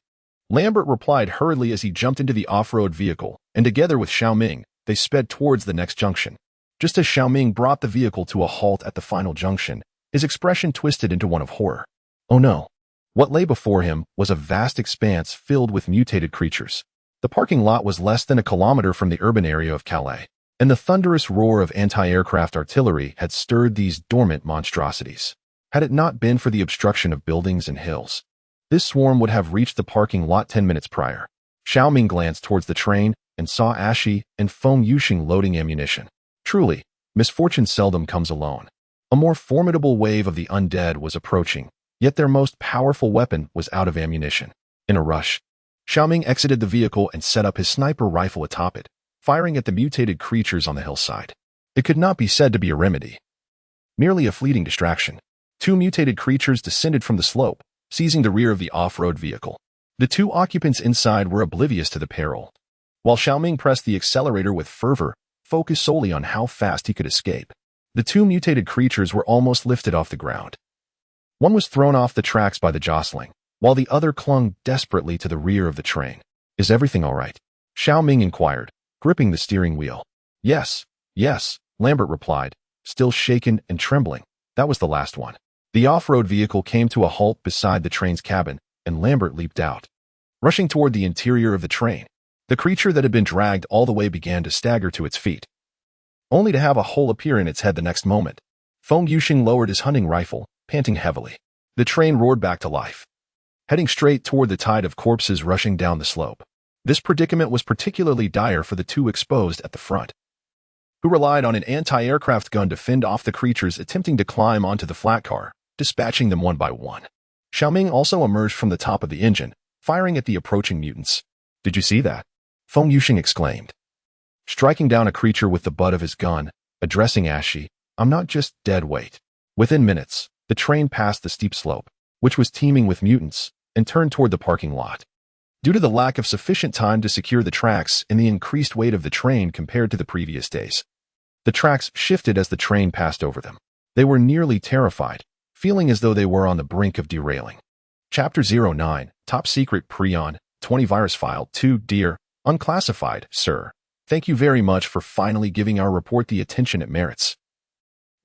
Lambert replied hurriedly as he jumped into the off-road vehicle, and together with Shao Ming, they sped towards the next junction. Just as Shao Ming brought the vehicle to a halt at the final junction, his expression twisted into one of horror. Oh no! What lay before him was a vast expanse filled with mutated creatures. The parking lot was less than a kilometer from the urban area of Calais, and the thunderous roar of anti-aircraft artillery had stirred these dormant monstrosities. Had it not been for the obstruction of buildings and hills, this swarm would have reached the parking lot 10 minutes prior. Shao Ming glanced towards the train and saw Ashi and Feng Yuxing loading ammunition. Truly, misfortune seldom comes alone. A more formidable wave of the undead was approaching, yet their most powerful weapon was out of ammunition. In a rush, Shao Ming exited the vehicle and set up his sniper rifle atop it, firing at the mutated creatures on the hillside. It could not be said to be a remedy, merely a fleeting distraction. 2 mutated creatures descended from the slope, seizing the rear of the off-road vehicle. The 2 occupants inside were oblivious to the peril, while Shao Ming pressed the accelerator with fervor, focused solely on how fast he could escape. The 2 mutated creatures were almost lifted off the ground. One was thrown off the tracks by the jostling, while the other clung desperately to the rear of the train. "Is everything all right?" Shao Ming inquired, gripping the steering wheel. Yes, Lambert replied, still shaken and trembling. That was the last one. The off-road vehicle came to a halt beside the train's cabin, and Lambert leaped out. Rushing toward the interior of the train, the creature that had been dragged all the way began to stagger to its feet, only to have a hole appear in its head the next moment. Feng Yuxing lowered his hunting rifle, panting heavily. The train roared back to life, heading straight toward the tide of corpses rushing down the slope. This predicament was particularly dire for the 2 exposed at the front, who relied on an anti-aircraft gun to fend off the creatures attempting to climb onto the flat car, dispatching them one by one. Shao Ming also emerged from the top of the engine, firing at the approaching mutants. "Did you see that?" Feng Yuxing exclaimed, striking down a creature with the butt of his gun, addressing Ashi. "I'm not just dead weight." Within minutes, the train passed the steep slope, which was teeming with mutants, and turned toward the parking lot. Due to the lack of sufficient time to secure the tracks and the increased weight of the train compared to the previous days, the tracks shifted as the train passed over them. They were nearly terrified, feeling as though they were on the brink of derailing. Chapter 09, Top Secret Prion, 20 Virus File 2. Dear, Unclassified, Sir. Thank you very much for finally giving our report the attention it merits.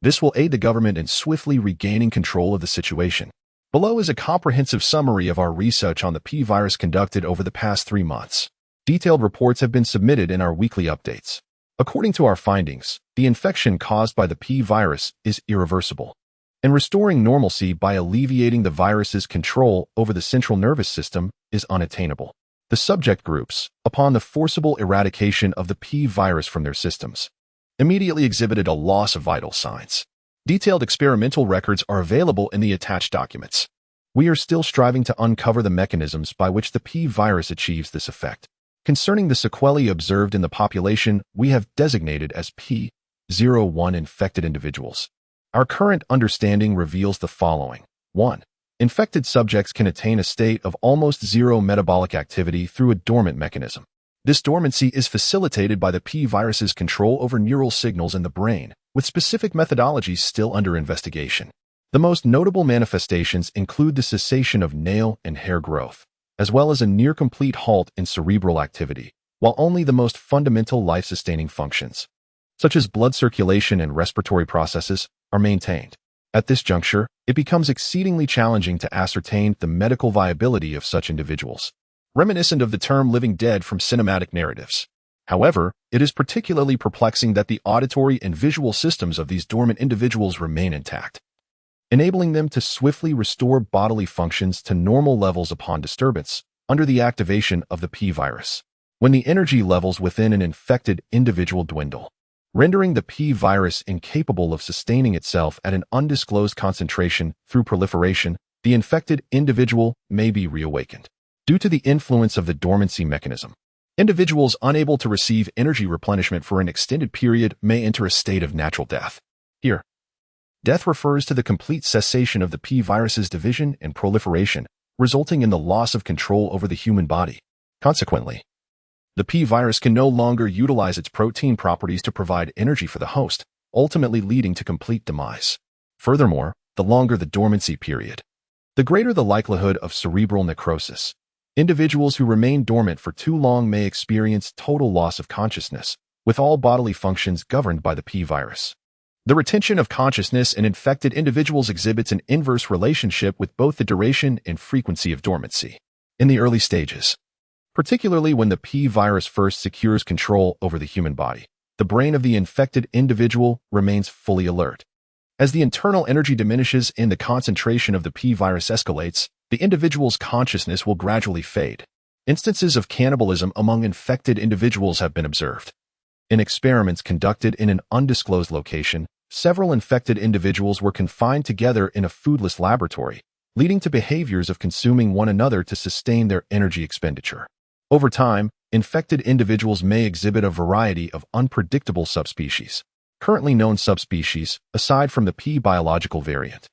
This will aid the government in swiftly regaining control of the situation. Below is a comprehensive summary of our research on the P-virus conducted over the past 3 months. Detailed reports have been submitted in our weekly updates. According to our findings, the infection caused by the P-virus is irreversible, and restoring normalcy by alleviating the virus's control over the central nervous system is unattainable. The subject groups, upon the forcible eradication of the P-virus from their systems, immediately exhibited a loss of vital signs. Detailed experimental records are available in the attached documents. We are still striving to uncover the mechanisms by which the P-virus achieves this effect. Concerning the sequelae observed in the population we have designated as P01 infected individuals, our current understanding reveals the following. 1. Infected subjects can attain a state of almost zero metabolic activity through a dormant mechanism. This dormancy is facilitated by the P virus's control over neural signals in the brain, with specific methodologies still under investigation. The most notable manifestations include the cessation of nail and hair growth, as well as a near-complete halt in cerebral activity, while only the most fundamental life-sustaining functions, such as blood circulation and respiratory processes, are maintained. At this juncture, it becomes exceedingly challenging to ascertain the medical viability of such individuals, reminiscent of the term living dead from cinematic narratives. However, it is particularly perplexing that the auditory and visual systems of these dormant individuals remain intact, enabling them to swiftly restore bodily functions to normal levels upon disturbance under the activation of the P virus. When the energy levels within an infected individual dwindle, rendering the P virus incapable of sustaining itself at an undisclosed concentration through proliferation, the infected individual may be reawakened. Due to the influence of the dormancy mechanism, individuals unable to receive energy replenishment for an extended period may enter a state of natural death. Here, death refers to the complete cessation of the P virus's division and proliferation, resulting in the loss of control over the human body. Consequently, the P virus can no longer utilize its protein properties to provide energy for the host, ultimately leading to complete demise. Furthermore, the longer the dormancy period, the greater the likelihood of cerebral necrosis. Individuals who remain dormant for too long may experience total loss of consciousness, with all bodily functions governed by the P virus. The retention of consciousness in infected individuals exhibits an inverse relationship with both the duration and frequency of dormancy. In the early stages, particularly when the P virus first secures control over the human body, the brain of the infected individual remains fully alert. As the internal energy diminishes and the concentration of the P virus escalates, the individual's consciousness will gradually fade. Instances of cannibalism among infected individuals have been observed. In experiments conducted in an undisclosed location, several infected individuals were confined together in a foodless laboratory, leading to behaviors of consuming one another to sustain their energy expenditure. Over time, infected individuals may exhibit a variety of unpredictable subspecies. Currently known subspecies, aside from the P biological variant,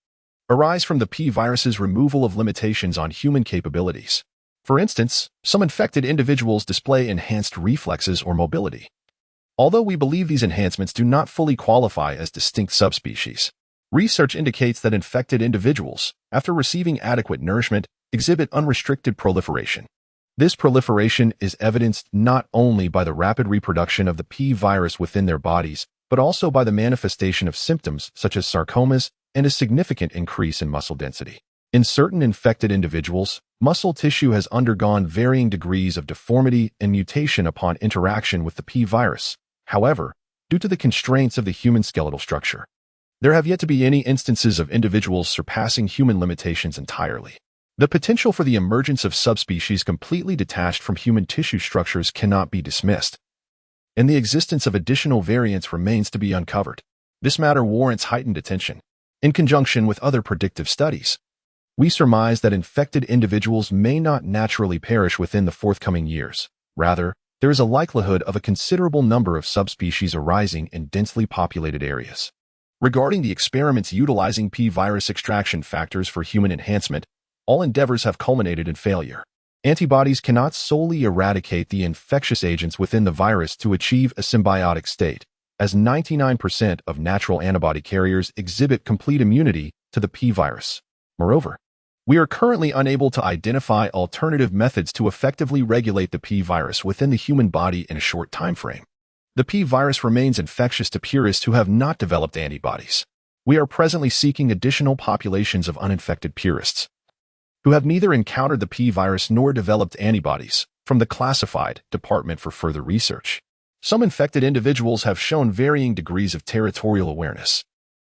arise from the P virus's removal of limitations on human capabilities. For instance, some infected individuals display enhanced reflexes or mobility. Although we believe these enhancements do not fully qualify as distinct subspecies, research indicates that infected individuals, after receiving adequate nourishment, exhibit unrestricted proliferation. This proliferation is evidenced not only by the rapid reproduction of the P virus within their bodies, but also by the manifestation of symptoms such as sarcomas and a significant increase in muscle density. In certain infected individuals, muscle tissue has undergone varying degrees of deformity and mutation upon interaction with the P virus. However, due to the constraints of the human skeletal structure, there have yet to be any instances of individuals surpassing human limitations entirely. The potential for the emergence of subspecies completely detached from human tissue structures cannot be dismissed, and the existence of additional variants remains to be uncovered. This matter warrants heightened attention. In conjunction with other predictive studies, we surmise that infected individuals may not naturally perish within the forthcoming years. Rather, there is a likelihood of a considerable number of subspecies arising in densely populated areas. Regarding the experiments utilizing P virus extraction factors for human enhancement, all endeavors have culminated in failure. Antibodies cannot solely eradicate the infectious agents within the virus to achieve a symbiotic state, as 99% of natural antibody carriers exhibit complete immunity to the P virus. Moreover, we are currently unable to identify alternative methods to effectively regulate the P virus within the human body in a short time frame. The P virus remains infectious to purists who have not developed antibodies. We are presently seeking additional populations of uninfected purists who have neither encountered the P virus nor developed antibodies from the classified department for further research. Some infected individuals have shown varying degrees of territorial awareness.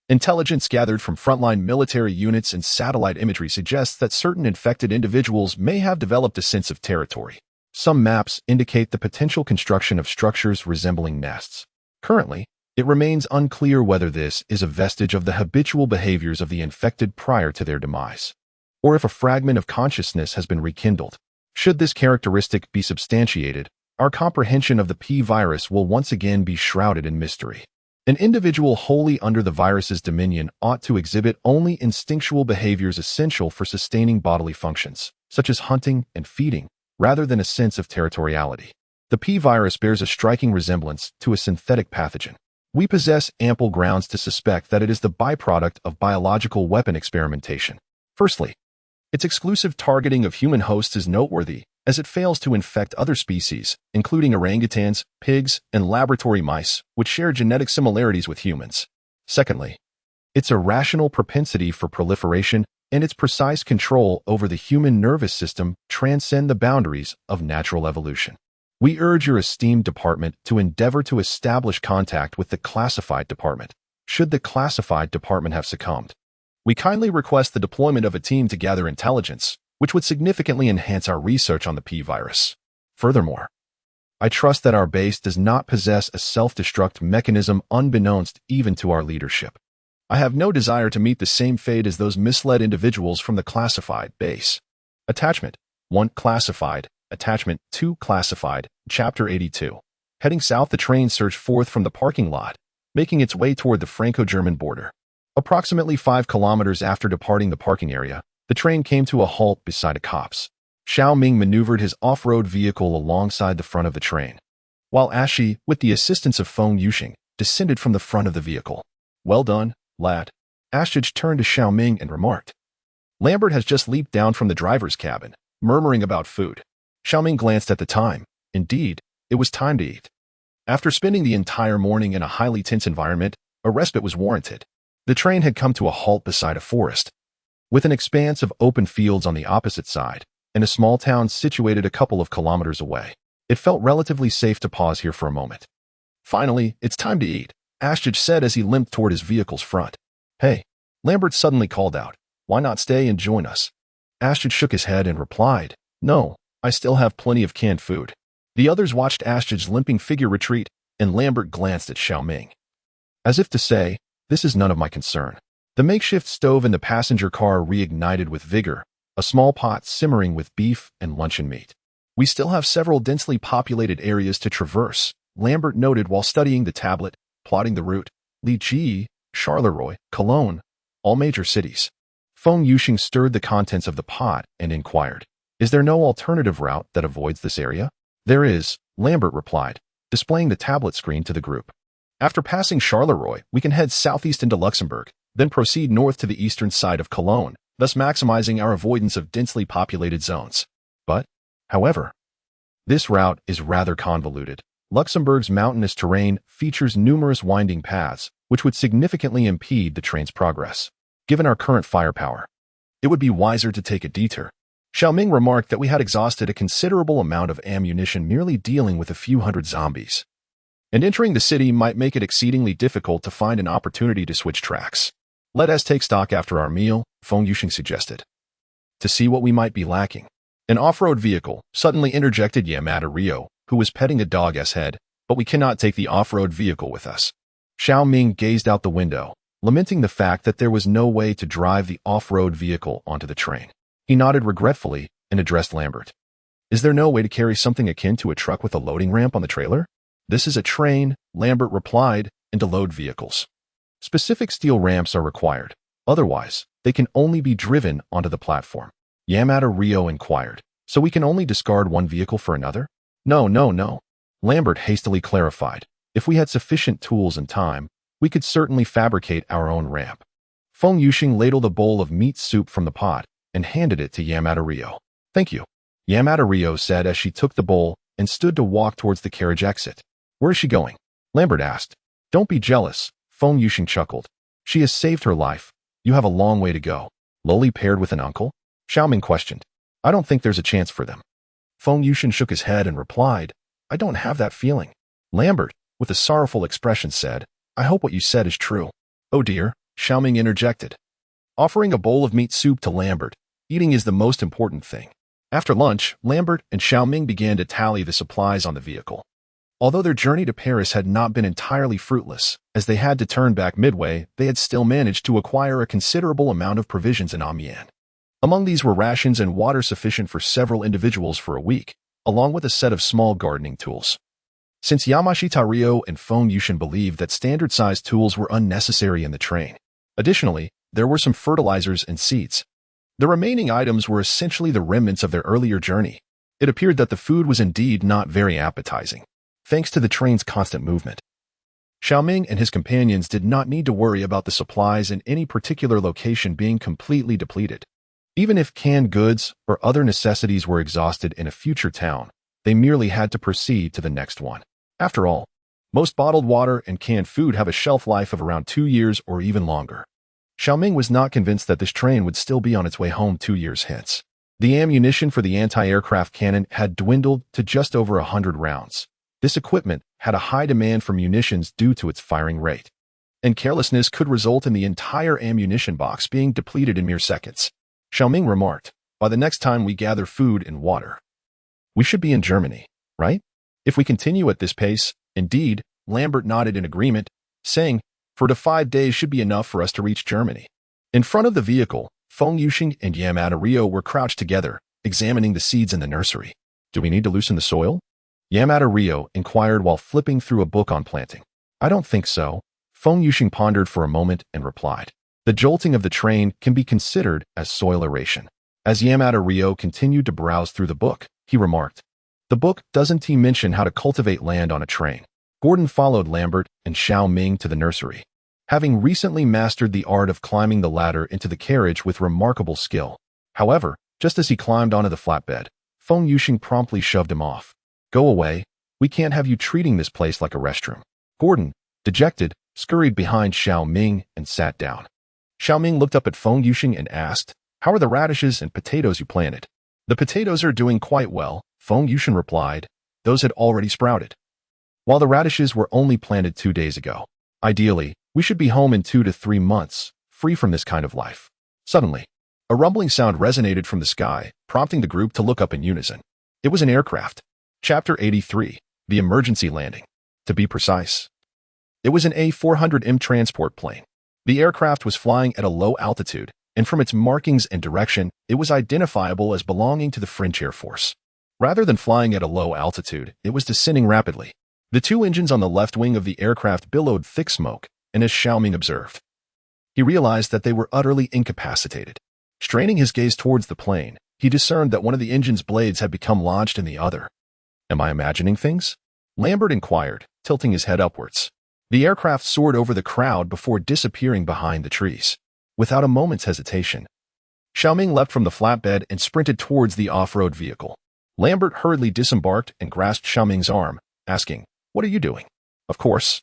Intelligence gathered from frontline military units and satellite imagery suggests that certain infected individuals may have developed a sense of territory. Some maps indicate the potential construction of structures resembling nests. Currently, it remains unclear whether this is a vestige of the habitual behaviors of the infected prior to their demise, or if a fragment of consciousness has been rekindled. Should this characteristic be substantiated, our comprehension of the P virus will once again be shrouded in mystery. An individual wholly under the virus's dominion ought to exhibit only instinctual behaviors essential for sustaining bodily functions, such as hunting and feeding, rather than a sense of territoriality. The P virus bears a striking resemblance to a synthetic pathogen. We possess ample grounds to suspect that it is the byproduct of biological weapon experimentation. Firstly, its exclusive targeting of human hosts is noteworthy, as it fails to infect other species, including orangutans, pigs, and laboratory mice, which share genetic similarities with humans. Secondly, its irrational propensity for proliferation and its precise control over the human nervous system transcend the boundaries of natural evolution. We urge your esteemed department to endeavor to establish contact with the classified department, should the classified department have succumbed. We kindly request the deployment of a team to gather intelligence, which would significantly enhance our research on the P virus. Furthermore, I trust that our base does not possess a self-destruct mechanism unbeknownst even to our leadership. I have no desire to meet the same fate as those misled individuals from the classified base. Attachment 1 Classified, Attachment 2 Classified, Chapter 82. Heading south, the train surged forth from the parking lot, making its way toward the Franco-German border. Approximately 5 kilometers after departing the parking area, the train came to a halt beside a copse. Shao Ming maneuvered his off-road vehicle alongside the front of the train, while Ashi, with the assistance of Feng Yuxing, descended from the front of the vehicle. "Well done, lad." Ashij turned to Shao Ming and remarked. Lambert has just leaped down from the driver's cabin, murmuring about food. Shao Ming glanced at the time. Indeed, it was time to eat. After spending the entire morning in a highly tense environment, a respite was warranted. The train had come to a halt beside a forest, with an expanse of open fields on the opposite side, and a small town situated a couple of kilometers away. It felt relatively safe to pause here for a moment. "Finally, it's time to eat," Ashij said as he limped toward his vehicle's front. "Hey," Lambert suddenly called out, "why not stay and join us?" Ashij shook his head and replied, "No, I still have plenty of canned food." The others watched Ashij's limping figure retreat, and Lambert glanced at Shao Ming, as if to say, "This is none of my concern." The makeshift stove in the passenger car reignited with vigor, a small pot simmering with beef and luncheon meat. "We still have several densely populated areas to traverse," Lambert noted while studying the tablet, plotting the route. Lichi, Charleroi, Cologne, all major cities. Feng Yuxing stirred the contents of the pot and inquired, "Is there no alternative route that avoids this area?" "There is," Lambert replied, displaying the tablet screen to the group. "After passing Charleroi, we can head southeast into Luxembourg, then proceed north to the eastern side of Cologne, thus maximizing our avoidance of densely populated zones. But, however, this route is rather convoluted. Luxembourg's mountainous terrain features numerous winding paths, which would significantly impede the train's progress. Given our current firepower, it would be wiser to take a detour." Shao Ming remarked that we had exhausted a considerable amount of ammunition merely dealing with a few hundred zombies, and entering the city might make it exceedingly difficult to find an opportunity to switch tracks. "Let us take stock after our meal," Feng Yuxing suggested, "to see what we might be lacking." An off-road vehicle suddenly interjected Yamada Ryo, who was petting a dog's head, "But we cannot take the off-road vehicle with us." Shao Ming gazed out the window, lamenting the fact that there was no way to drive the off-road vehicle onto the train. He nodded regretfully and addressed Lambert. "Is there no way to carry something akin to a truck with a loading ramp on the trailer?" "This is a train," Lambert replied, "and to load vehicles, specific steel ramps are required. Otherwise, they can only be driven onto the platform." Yamada Ryo inquired, "So we can only discard one vehicle for another?" No, Lambert hastily clarified. "If we had sufficient tools and time, we could certainly fabricate our own ramp." Feng Yuxing ladled a bowl of meat soup from the pot and handed it to Yamada Ryo. "Thank you," Yamada Ryo said as she took the bowl and stood to walk towards the carriage exit. "Where is she going?" Lambert asked. "Don't be jealous," Feng Yuxing chuckled. "She has saved her life. You have a long way to go." "Loli paired with an uncle?" Shao Ming questioned. "I don't think there's a chance for them." Feng Yuxing shook his head and replied, "I don't have that feeling." Lambert, with a sorrowful expression, said, "I hope what you said is true." "Oh dear," Shao Ming interjected, offering a bowl of meat soup to Lambert. "Eating is the most important thing." After lunch, Lambert and Shao Ming began to tally the supplies on the vehicle. Although their journey to Paris had not been entirely fruitless, as they had to turn back midway, they had still managed to acquire a considerable amount of provisions in Amiens. Among these were rations and water sufficient for several individuals for a week, along with a set of small gardening tools. Since Yamashita Ryo and Feng Yuxing believed that standard-sized tools were unnecessary in the train. Additionally, there were some fertilizers and seeds. The remaining items were essentially the remnants of their earlier journey. It appeared that the food was indeed not very appetizing, thanks to the train's constant movement. Shao Ming and his companions did not need to worry about the supplies in any particular location being completely depleted. Even if canned goods or other necessities were exhausted in a future town, they merely had to proceed to the next one. After all, most bottled water and canned food have a shelf life of around 2 years or even longer. Shao Ming was not convinced that this train would still be on its way home 2 years hence. The ammunition for the anti-aircraft cannon had dwindled to just over 100 rounds. This equipment had a high demand for munitions due to its firing rate, and carelessness could result in the entire ammunition box being depleted in mere seconds. Shao Ming remarked, "By the next time we gather food and water, we should be in Germany, right? If we continue at this pace." Indeed, Lambert nodded in agreement, saying, 4 to 5 days should be enough for us to reach Germany. In front of the vehicle, Feng Yuxing and Yamada Ryo were crouched together, examining the seeds in the nursery. "Do we need to loosen the soil?" Yamada Ryo inquired while flipping through a book on planting. "I don't think so." Feng Yuxing pondered for a moment and replied, "The jolting of the train can be considered as soil erosion." As Yamada Ryo continued to browse through the book, he remarked, "The book doesn't mention how to cultivate land on a train." Gordon followed Lambert and Shao Ming to the nursery, having recently mastered the art of climbing the ladder into the carriage with remarkable skill. However, just as he climbed onto the flatbed, Feng Yuxing promptly shoved him off. "Go away. We can't have you treating this place like a restroom." Gordon, dejected, scurried behind Shao Ming and sat down. Shao Ming looked up at Feng Yuxing and asked, "How are the radishes and potatoes you planted?" "The potatoes are doing quite well," Feng Yuxing replied. "Those had already sprouted, while the radishes were only planted 2 days ago. Ideally, we should be home in 2 to 3 months, free from this kind of life." Suddenly, a rumbling sound resonated from the sky, prompting the group to look up in unison. It was an aircraft. Chapter 83, The Emergency Landing. To be precise, it was an A400M transport plane. The aircraft was flying at a low altitude, and from its markings and direction, it was identifiable as belonging to the French Air Force. Rather than flying at a low altitude, it was descending rapidly. The 2 engines on the left wing of the aircraft billowed thick smoke, and as Shao Ming observed, he realized that they were utterly incapacitated. Straining his gaze towards the plane, he discerned that one of the engine's blades had become lodged in the other. "Am I imagining things?" Lambert inquired, tilting his head upwards. The aircraft soared over the crowd before disappearing behind the trees. Without a moment's hesitation, Shao Ming leapt from the flatbed and sprinted towards the off-road vehicle. Lambert hurriedly disembarked and grasped Shao Ming's arm, asking, "What are you doing?" "Of course,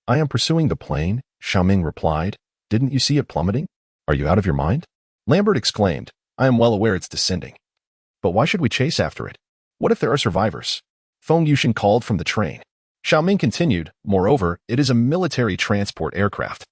I am pursuing the plane," Shao Ming replied. "Didn't you see it plummeting? Are you out of your mind?" Lambert exclaimed, "I am well aware it's descending. But why should we chase after it? What if there are survivors?" Feng Yuxing called from the train. Shao Ming continued, "Moreover, it is a military transport aircraft.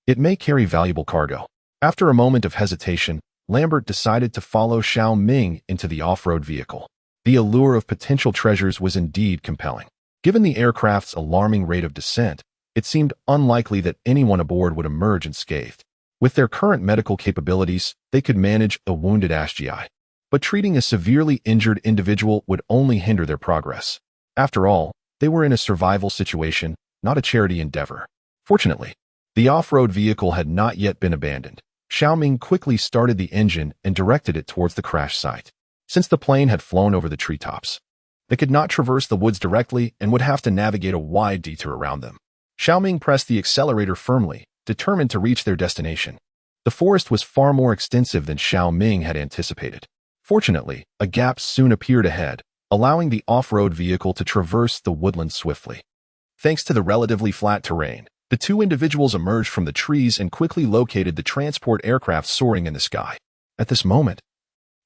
It may carry valuable cargo." After a moment of hesitation, Lambert decided to follow Shao Ming into the off-road vehicle. The allure of potential treasures was indeed compelling. Given the aircraft's alarming rate of descent, it seemed unlikely that anyone aboard would emerge unscathed. With their current medical capabilities, they could manage a wounded ASGI. But treating a severely injured individual would only hinder their progress. After all, they were in a survival situation, not a charity endeavor. Fortunately, the off-road vehicle had not yet been abandoned. Shao Ming quickly started the engine and directed it towards the crash site. Since the plane had flown over the treetops, they could not traverse the woods directly and would have to navigate a wide detour around them. Shao Ming pressed the accelerator firmly, determined to reach their destination. The forest was far more extensive than Shao Ming had anticipated. Fortunately, a gap soon appeared ahead, allowing the off-road vehicle to traverse the woodland swiftly. Thanks to the relatively flat terrain, the 2 individuals emerged from the trees and quickly located the transport aircraft soaring in the sky. At this moment,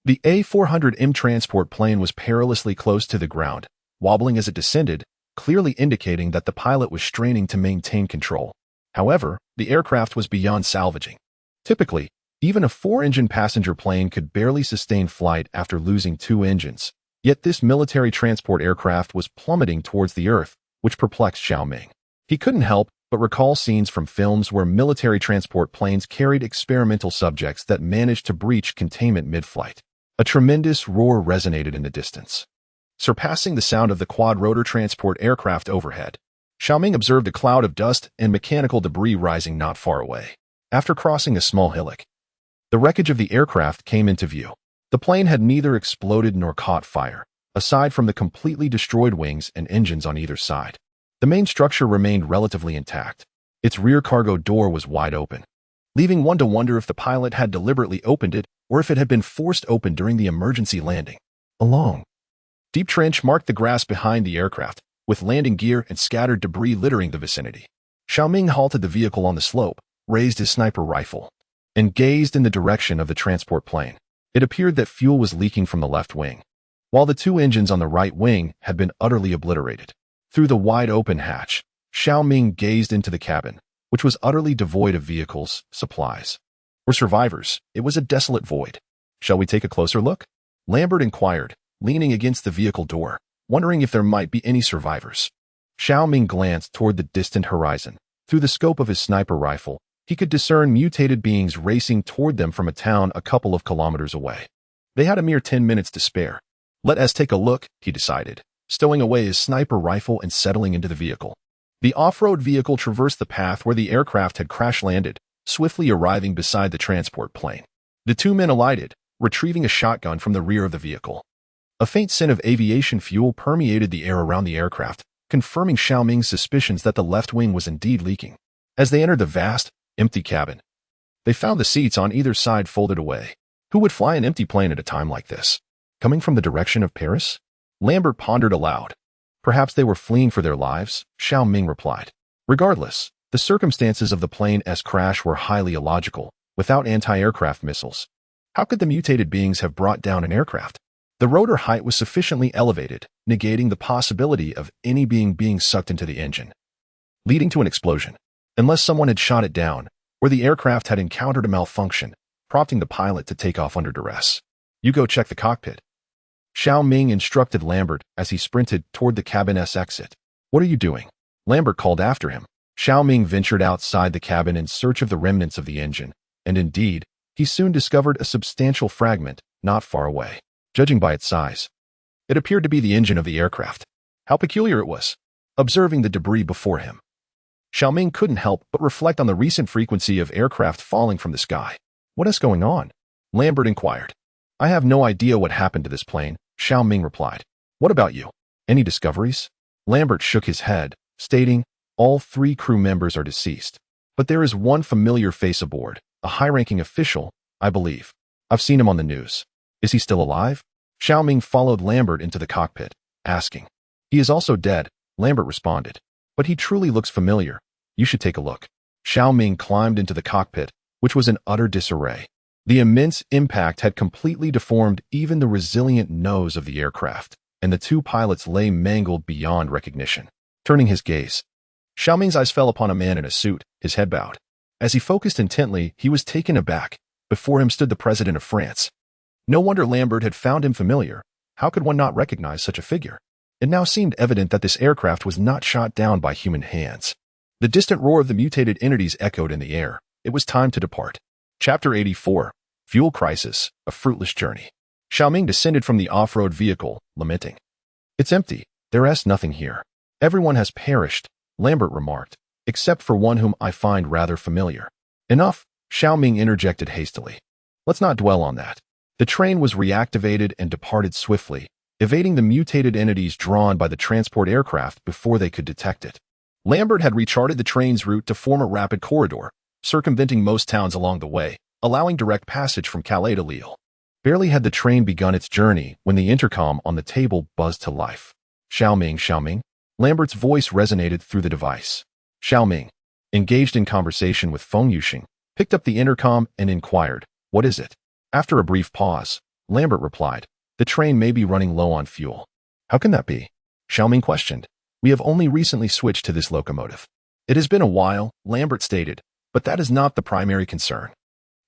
the A400M transport plane was perilously close to the ground, wobbling as it descended, clearly indicating that the pilot was straining to maintain control. However, the aircraft was beyond salvaging. Typically, even a 4-engine passenger plane could barely sustain flight after losing 2 engines. Yet this military transport aircraft was plummeting towards the earth, which perplexed Shao Ming. He couldn't help but recall scenes from films where military transport planes carried experimental subjects that managed to breach containment mid-flight. A tremendous roar resonated in the distance, surpassing the sound of the quad-rotor transport aircraft overhead. Shao Ming observed a cloud of dust and mechanical debris rising not far away. After crossing a small hillock, the wreckage of the aircraft came into view. The plane had neither exploded nor caught fire, aside from the completely destroyed wings and engines on either side. The main structure remained relatively intact. Its rear cargo door was wide open, leaving one to wonder if the pilot had deliberately opened it or if it had been forced open during the emergency landing. A long, deep trench marked the grass behind the aircraft, with landing gear and scattered debris littering the vicinity. Shao Ming halted the vehicle on the slope, raised his sniper rifle, and gazed in the direction of the transport plane. It appeared that fuel was leaking from the left wing, while the two engines on the right wing had been utterly obliterated. Through the wide-open hatch, Shao Ming gazed into the cabin, which was utterly devoid of vehicles, supplies, or survivors. It was a desolate void. "Shall we take a closer look?" Lambert inquired, leaning against the vehicle door, wondering if there might be any survivors. Shao Ming glanced toward the distant horizon. Through the scope of his sniper rifle, he could discern mutated beings racing toward them from a town a couple of kilometers away. They had a mere 10 minutes to spare. "Let us take a look," he decided, stowing away his sniper rifle and settling into the vehicle. The off-road vehicle traversed the path where the aircraft had crash-landed, swiftly arriving beside the transport plane. The two men alighted, retrieving a shotgun from the rear of the vehicle. A faint scent of aviation fuel permeated the air around the aircraft, confirming Shao Ming's suspicions that the left wing was indeed leaking. As they entered the vast, empty cabin, they found the seats on either side folded away. Who would fly an empty plane at a time like this? Coming from the direction of Paris? Lambert pondered aloud. Perhaps they were fleeing for their lives, Shao Ming replied. Regardless, the circumstances of the plane's crash were highly illogical. Without anti-aircraft missiles, how could the mutated beings have brought down an aircraft? The rotor height was sufficiently elevated, negating the possibility of any being sucked into the engine, leading to an explosion, unless someone had shot it down, or the aircraft had encountered a malfunction, prompting the pilot to take off under duress. "You go check the cockpit," Shao Ming instructed Lambert as he sprinted toward the cabin's exit. "What are you doing?" Lambert called after him. Shao Ming ventured outside the cabin in search of the remnants of the engine, and indeed, he soon discovered a substantial fragment not far away. Judging by its size, it appeared to be the engine of the aircraft. How peculiar it was. Observing the debris before him, Shao Ming couldn't help but reflect on the recent frequency of aircraft falling from the sky. "What is going on?" Lambert inquired. "I have no idea what happened to this plane," Shao Ming replied. "What about you? Any discoveries?" Lambert shook his head, stating, "All 3 crew members are deceased. But there is one familiar face aboard, a high-ranking official, I believe. I've seen him on the news. Is he still alive?" Shao Ming followed Lambert into the cockpit, asking. "He is also dead," Lambert responded. "But he truly looks familiar. You should take a look." Shao Ming climbed into the cockpit, which was in utter disarray. The immense impact had completely deformed even the resilient nose of the aircraft, and the 2 pilots lay mangled beyond recognition. Turning his gaze, Shao Ming's eyes fell upon a man in a suit, his head bowed. As he focused intently, he was taken aback. Before him stood the president of France. No wonder Lambert had found him familiar. How could one not recognize such a figure? It now seemed evident that this aircraft was not shot down by human hands. The distant roar of the mutated entities echoed in the air. It was time to depart. Chapter 84. Fuel Crisis, A Fruitless Journey. Shao Ming descended from the off-road vehicle, lamenting. "It's empty. There is nothing here. Everyone has perished," Lambert remarked, "except for one whom I find rather familiar." "Enough," Shao Ming interjected hastily. "Let's not dwell on that." The train was reactivated and departed swiftly, evading the mutated entities drawn by the transport aircraft before they could detect it. Lambert had recharted the train's route to form a rapid corridor, circumventing most towns along the way, allowing direct passage from Calais to Lille. Barely had the train begun its journey when the intercom on the table buzzed to life. "Shao Ming, Shao Ming." Lambert's voice resonated through the device. Shao Ming, engaged in conversation with Feng Yuxing, picked up the intercom and inquired, "What is it?" After a brief pause, Lambert replied, "The train may be running low on fuel." "How can that be?" Shao Ming questioned. "We have only recently switched to this locomotive." "It has been a while," Lambert stated, "but that is not the primary concern."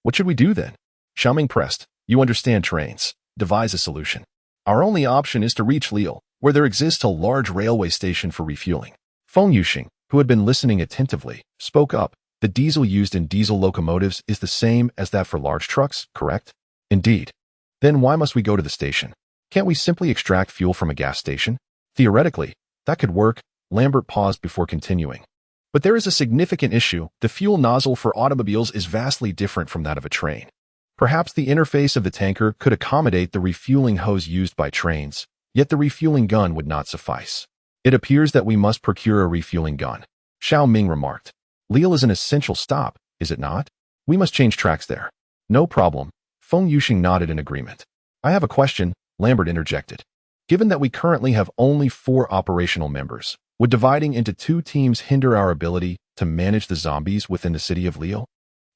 "What should we do then?" Shao Ming pressed. "You understand trains. Devise a solution. Our only option is to reach Lille, where there exists a large railway station for refueling." Feng Yuxing, who had been listening attentively, spoke up. "The diesel used in diesel locomotives is the same as that for large trucks, correct?" "Indeed." "Then why must we go to the station? Can't we simply extract fuel from a gas station?" "Theoretically, that could work." Lambert paused before continuing. "But there is a significant issue. The fuel nozzle for automobiles is vastly different from that of a train. Perhaps the interface of the tanker could accommodate the refueling hose used by trains, yet the refueling gun would not suffice. It appears that we must procure a refueling gun, Shao Ming remarked. Lille is an essential stop, is it not? We must change tracks there. No problem. Feng Yuxing nodded in agreement. I have a question, Lambert interjected. Given that we currently have only 4 operational members, would dividing into 2 teams hinder our ability to manage the zombies within the city of Lille?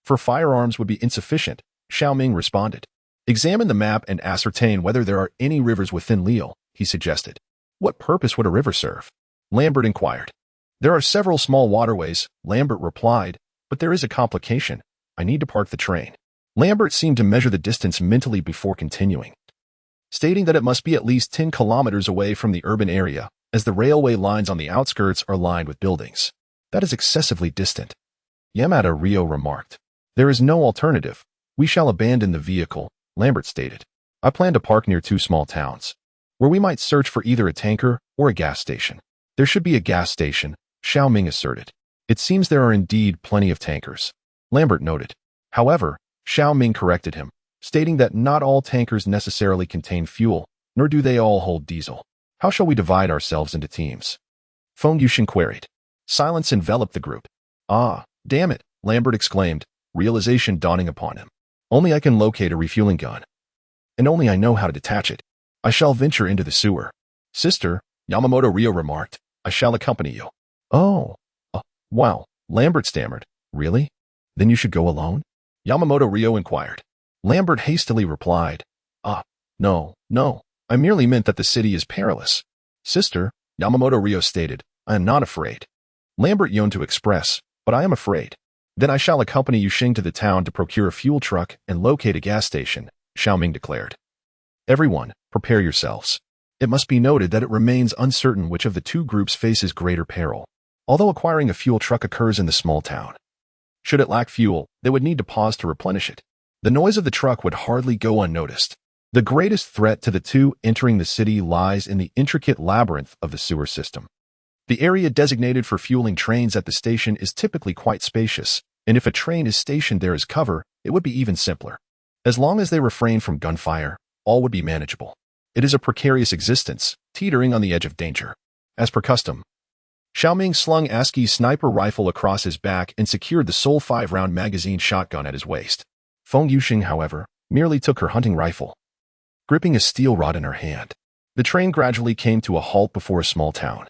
For firearms would be insufficient, Shao Ming responded. Examine the map and ascertain whether there are any rivers within Lille, he suggested. What purpose would a river serve? Lambert inquired. There are several small waterways, Lambert replied, but there is a complication. I need to park the train. Lambert seemed to measure the distance mentally before continuing, stating that it must be at least 10 kilometers away from the urban area, as the railway lines on the outskirts are lined with buildings. That is excessively distant. Yamada Rio remarked. There is no alternative. We shall abandon the vehicle, Lambert stated. I plan to park near 2 small towns, where we might search for either a tanker or a gas station. There should be a gas station, Shao Ming asserted. It seems there are indeed plenty of tankers, Lambert noted. However, Shao Ming corrected him, stating that not all tankers necessarily contain fuel, nor do they all hold diesel. How shall we divide ourselves into teams? Feng Yuxing queried. Silence enveloped the group. Ah, damn it, Lambert exclaimed, realization dawning upon him. Only I can locate a refueling gun. And only I know how to detach it. I shall venture into the sewer. Sister, Yamamoto Rio remarked, I shall accompany you. Oh, wow, Lambert stammered. Really? Then you should go alone? Yamamoto Rio inquired. Lambert hastily replied, no, I merely meant that the city is perilous. Sister, Yamamoto Rio stated, I am not afraid. Lambert yearned to express, but I am afraid. Then I shall accompany Yuxing to the town to procure a fuel truck and locate a gas station, Shao Ming declared. Everyone, prepare yourselves. It must be noted that it remains uncertain which of the 2 groups faces greater peril, although acquiring a fuel truck occurs in the small town. Should it lack fuel, they would need to pause to replenish it. The noise of the truck would hardly go unnoticed. The greatest threat to the 2 entering the city lies in the intricate labyrinth of the sewer system. The area designated for fueling trains at the station is typically quite spacious, and if a train is stationed there as cover, it would be even simpler. As long as they refrain from gunfire, all would be manageable. It is a precarious existence, teetering on the edge of danger. As per custom, Shao Ming slung ASCII's sniper rifle across his back and secured the sole 5-round magazine shotgun at his waist. Feng Yuxing, however, merely took her hunting rifle, gripping a steel rod in her hand. The train gradually came to a halt before a small town.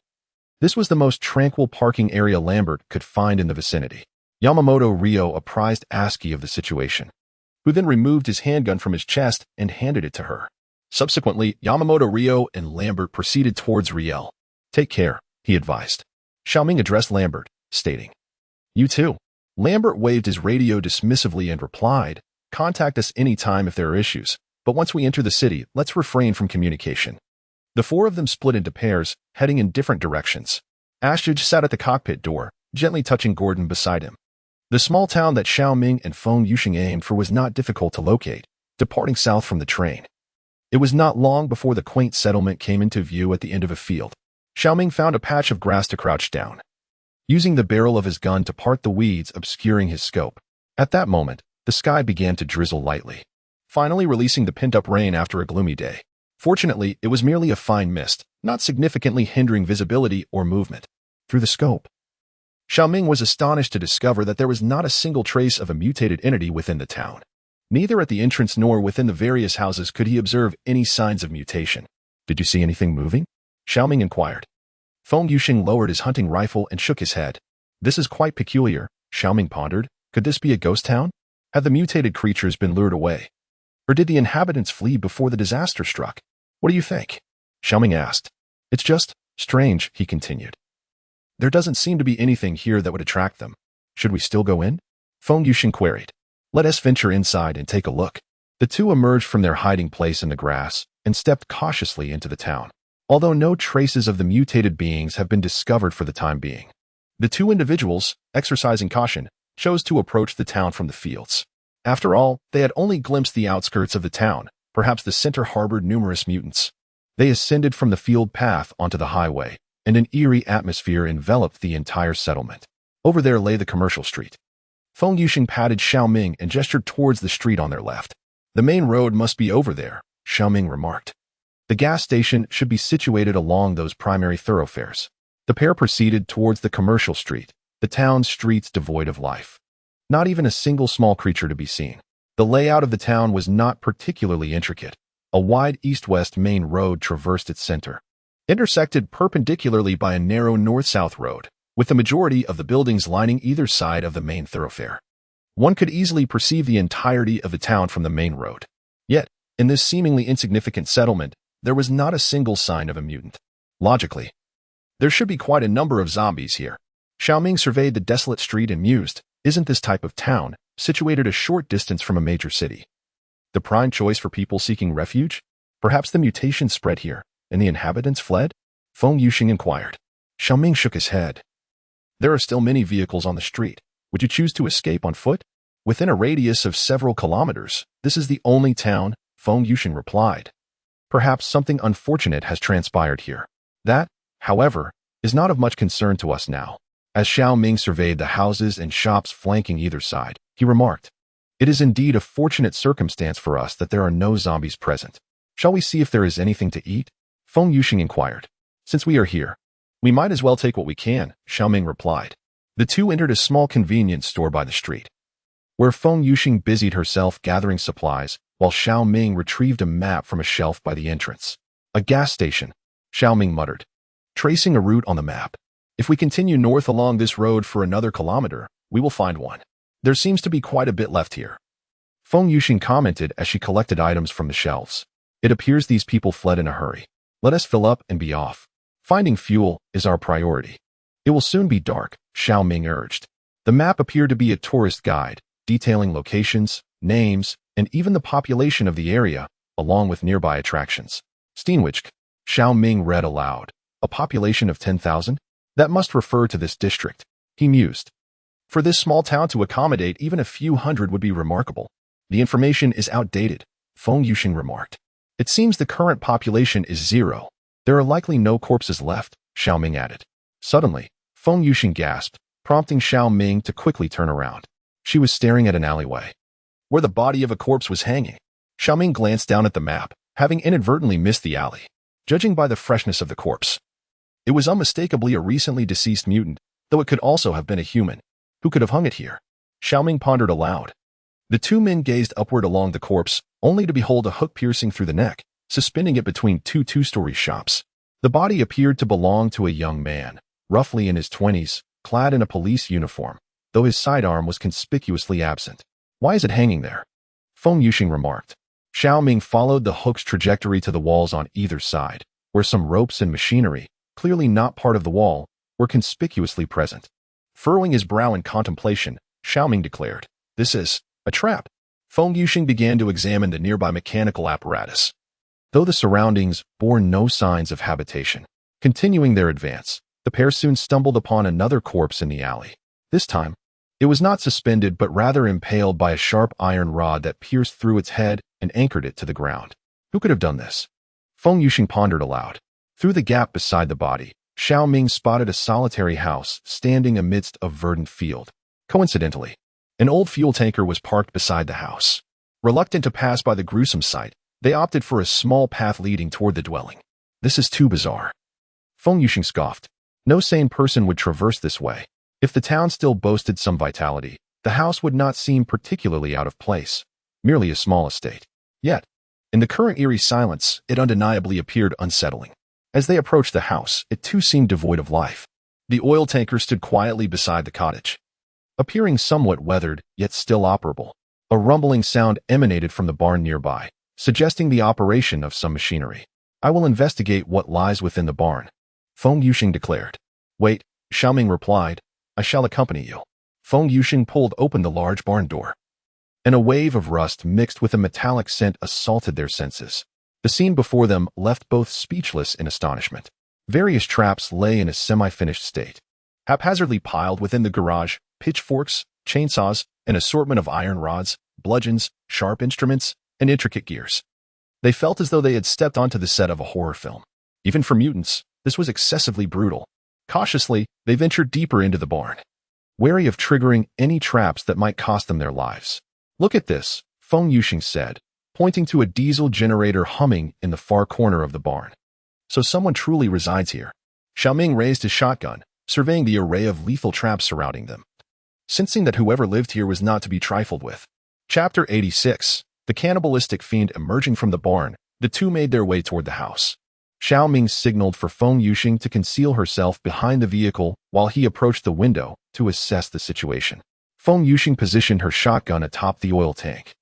This was the most tranquil parking area Lambert could find in the vicinity. Yamamoto Rio apprised ASCII of the situation, who then removed his handgun from his chest and handed it to her. Subsequently, Yamamoto Rio and Lambert proceeded towards Riel. Take care, he advised. Shao Ming addressed Lambert, stating, You too. Lambert waved his radio dismissively and replied, Contact us anytime if there are issues, but once we enter the city, let's refrain from communication. The 4 of them split into pairs, heading in different directions. Ashtage sat at the cockpit door, gently touching Gordon beside him. The small town that Shao Ming and Feng Yuxing aimed for was not difficult to locate, departing south from the train. It was not long before the quaint settlement came into view at the end of a field. Shao Ming found a patch of grass to crouch down, using the barrel of his gun to part the weeds obscuring his scope. At that moment, the sky began to drizzle lightly, finally releasing the pent-up rain after a gloomy day. Fortunately, it was merely a fine mist, not significantly hindering visibility or movement. Through the scope, Shao Ming was astonished to discover that there was not a single trace of a mutated entity within the town. Neither at the entrance nor within the various houses could he observe any signs of mutation. Did you see anything moving? Shao Ming inquired. Feng Yuxing lowered his hunting rifle and shook his head. This is quite peculiar, Shao Ming pondered. Could this be a ghost town? Had the mutated creatures been lured away? Or did the inhabitants flee before the disaster struck? What do you think? Shao Ming asked. It's just strange, he continued. There doesn't seem to be anything here that would attract them. Should we still go in? Feng Yuxing queried. Let us venture inside and take a look. The 2 emerged from their hiding place in the grass and stepped cautiously into the town. Although no traces of the mutated beings have been discovered for the time being, the 2 individuals, exercising caution, chose to approach the town from the fields. After all, they had only glimpsed the outskirts of the town. Perhaps the center harbored numerous mutants. They ascended from the field path onto the highway, and an eerie atmosphere enveloped the entire settlement. Over there lay the commercial street. Feng Yuxing patted Shao Ming and gestured towards the street on their left. The main road must be over there, Shao Ming remarked. The gas station should be situated along those primary thoroughfares. The pair proceeded towards the commercial street, the town's streets devoid of life. Not even a single small creature to be seen. The layout of the town was not particularly intricate. A wide east-west main road traversed its center, intersected perpendicularly by a narrow north-south road, with the majority of the buildings lining either side of the main thoroughfare. One could easily perceive the entirety of the town from the main road. Yet, in this seemingly insignificant settlement, there was not a single sign of a mutant. Logically, there should be quite a number of zombies here. Shao Ming surveyed the desolate street and mused, isn't this type of town, situated a short distance from a major city, the prime choice for people seeking refuge? Perhaps the mutation spread here, and the inhabitants fled? Feng Yuxing inquired. Shao Ming shook his head. There are still many vehicles on the street. Would you choose to escape on foot? Within a radius of several kilometers, this is the only town, Feng Yuxing replied. Perhaps something unfortunate has transpired here. That, however, is not of much concern to us now. As Shao Ming surveyed the houses and shops flanking either side, he remarked, it is indeed a fortunate circumstance for us that there are no zombies present. Shall we see if there is anything to eat? Feng Yuxing inquired. Since we are here, we might as well take what we can, Shao Ming replied. The two entered a small convenience store by the street, where Feng Yuxing busied herself gathering supplies, while Shao Ming retrieved a map from a shelf by the entrance. A gas station, Shao Ming muttered, tracing a route on the map. If we continue north along this road for another kilometer, we will find one. There seems to be quite a bit left here. Feng Yuxing commented as she collected items from the shelves. It appears these people fled in a hurry. Let us fill up and be off. Finding fuel is our priority. It will soon be dark, Shao Ming urged. The map appeared to be a tourist guide, detailing locations, names, and even the population of the area, along with nearby attractions. Steenwich, Shao Ming read aloud. A population of 10,000? That must refer to this district, he mused. For this small town to accommodate even a few hundred would be remarkable. The information is outdated, Feng Yuxing remarked. It seems the current population is 0. There are likely no corpses left, Shao Ming added. Suddenly, Feng Yuxing gasped, prompting Shao Ming to quickly turn around. She was staring at an alleyway, where the body of a corpse was hanging. Shao Ming glanced down at the map, having inadvertently missed the alley. Judging by the freshness of the corpse, it was unmistakably a recently deceased mutant, though it could also have been a human. Who could have hung it here? Shao Ming pondered aloud. The two men gazed upward along the corpse, only to behold a hook piercing through the neck, suspending it between two two-story shops. The body appeared to belong to a young man, roughly in his 20s, clad in a police uniform, though his sidearm was conspicuously absent. Why is it hanging there? Feng Yuxing remarked. Shao Ming followed the hook's trajectory to the walls on either side, where some ropes and machinery, clearly not part of the wall, were conspicuously present. Furrowing his brow in contemplation, Shao Ming declared, this is a trap. Feng Yuxing began to examine the nearby mechanical apparatus, though the surroundings bore no signs of habitation. Continuing their advance, the pair soon stumbled upon another corpse in the alley. This time, it was not suspended but rather impaled by a sharp iron rod that pierced through its head and anchored it to the ground. Who could have done this? Feng Yuxing pondered aloud. Through the gap beside the body, Shao Ming spotted a solitary house standing amidst a verdant field. Coincidentally, an old fuel tanker was parked beside the house. Reluctant to pass by the gruesome sight, they opted for a small path leading toward the dwelling. This is too bizarre. Feng Yuxing scoffed. No sane person would traverse this way. If the town still boasted some vitality, the house would not seem particularly out of place, merely a small estate. Yet, in the current eerie silence, it undeniably appeared unsettling. As they approached the house, it too seemed devoid of life. The oil tanker stood quietly beside the cottage, appearing somewhat weathered, yet still operable. A rumbling sound emanated from the barn nearby, suggesting the operation of some machinery. I will investigate what lies within the barn, Feng Yuxing declared. Wait, Shao Ming replied. I shall accompany you. Feng Yuxing pulled open the large barn door, and a wave of rust mixed with a metallic scent assaulted their senses. The scene before them left both speechless in astonishment. Various traps lay in a semi-finished state, haphazardly piled within the garage, pitchforks, chainsaws, an assortment of iron rods, bludgeons, sharp instruments, and intricate gears. They felt as though they had stepped onto the set of a horror film. Even for mutants, this was excessively brutal. Cautiously, they ventured deeper into the barn. wary of triggering any traps that might cost them their lives. "Look at this," Feng Yuxing said, pointing to a diesel generator humming in the far corner of the barn. "So someone truly resides here." Shao Ming raised his shotgun, surveying the array of lethal traps surrounding them, sensing that whoever lived here was not to be trifled with. Chapter 86. The cannibalistic fiend emerging from the barn, the two made their way toward the house. Shao Ming signaled for Feng Yuxing to conceal herself behind the vehicle while he approached the window to assess the situation. Feng Yuxing positioned her shotgun atop the oil tank,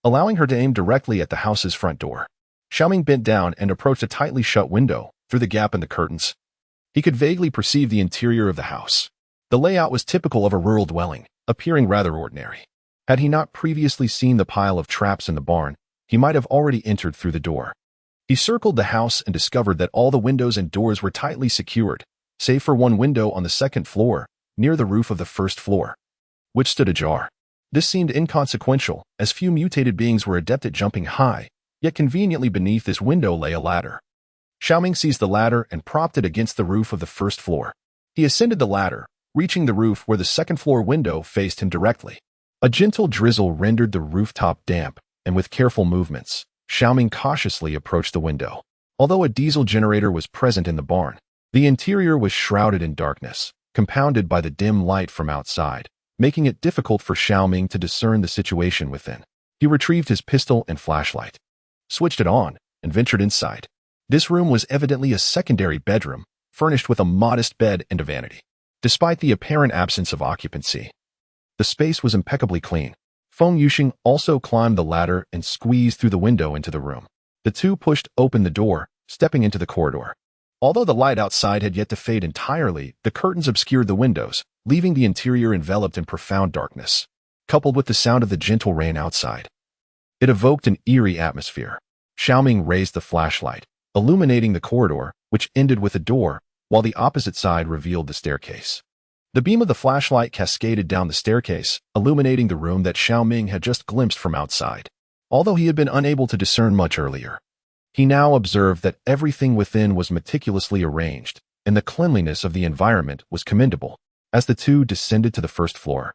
allowing her to aim directly at the house's front door. Shao Ming bent down and approached a tightly shut window through the gap in the curtains. He could vaguely perceive the interior of the house. The layout was typical of a rural dwelling, appearing rather ordinary. Had he not previously seen the pile of traps in the barn, he might have already entered through the door. He circled the house and discovered that all the windows and doors were tightly secured, save for one window on the second floor, near the roof of the first floor, which stood ajar. This seemed inconsequential, as few mutated beings were adept at jumping high, yet conveniently beneath this window lay a ladder. Shao Ming seized the ladder and propped it against the roof of the first floor. He ascended the ladder, reaching the roof where the second-floor window faced him directly. A gentle drizzle rendered the rooftop damp, and with careful movements, Shao Ming cautiously approached the window. Although a diesel generator was present in the barn, the interior was shrouded in darkness, compounded by the dim light from outside, making it difficult for Shao Ming to discern the situation within. He retrieved his pistol and flashlight, switched it on, and ventured inside. This room was evidently a secondary bedroom, furnished with a modest bed and a vanity. Despite the apparent absence of occupancy, the space was impeccably clean. Feng Yuxing also climbed the ladder and squeezed through the window into the room. The two pushed open the door, stepping into the corridor. Although the light outside had yet to fade entirely, the curtains obscured the windows, leaving the interior enveloped in profound darkness. Coupled with the sound of the gentle rain outside, it evoked an eerie atmosphere. Shao Ming raised the flashlight, illuminating the corridor, which ended with a door, while the opposite side revealed the staircase. The beam of the flashlight cascaded down the staircase, illuminating the room that Shao Ming had just glimpsed from outside. Although he had been unable to discern much earlier, he now observed that everything within was meticulously arranged, and the cleanliness of the environment was commendable. As the two descended to the first floor,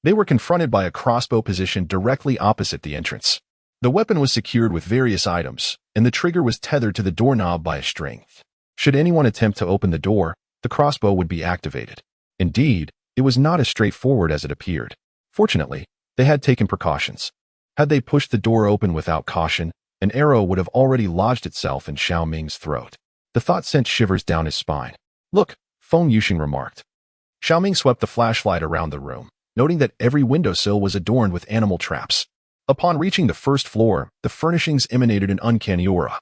they were confronted by a crossbow positioned directly opposite the entrance. The weapon was secured with various items, and the trigger was tethered to the doorknob by a string. Should anyone attempt to open the door, the crossbow would be activated. Indeed, it was not as straightforward as it appeared. Fortunately, they had taken precautions. Had they pushed the door open without caution, an arrow would have already lodged itself in Shao Ming's throat. The thought sent shivers down his spine. "Look," Feng Yuxing remarked. Shao Ming swept the flashlight around the room, noting that every windowsill was adorned with animal traps. Upon reaching the first floor, the furnishings emanated an uncanny aura,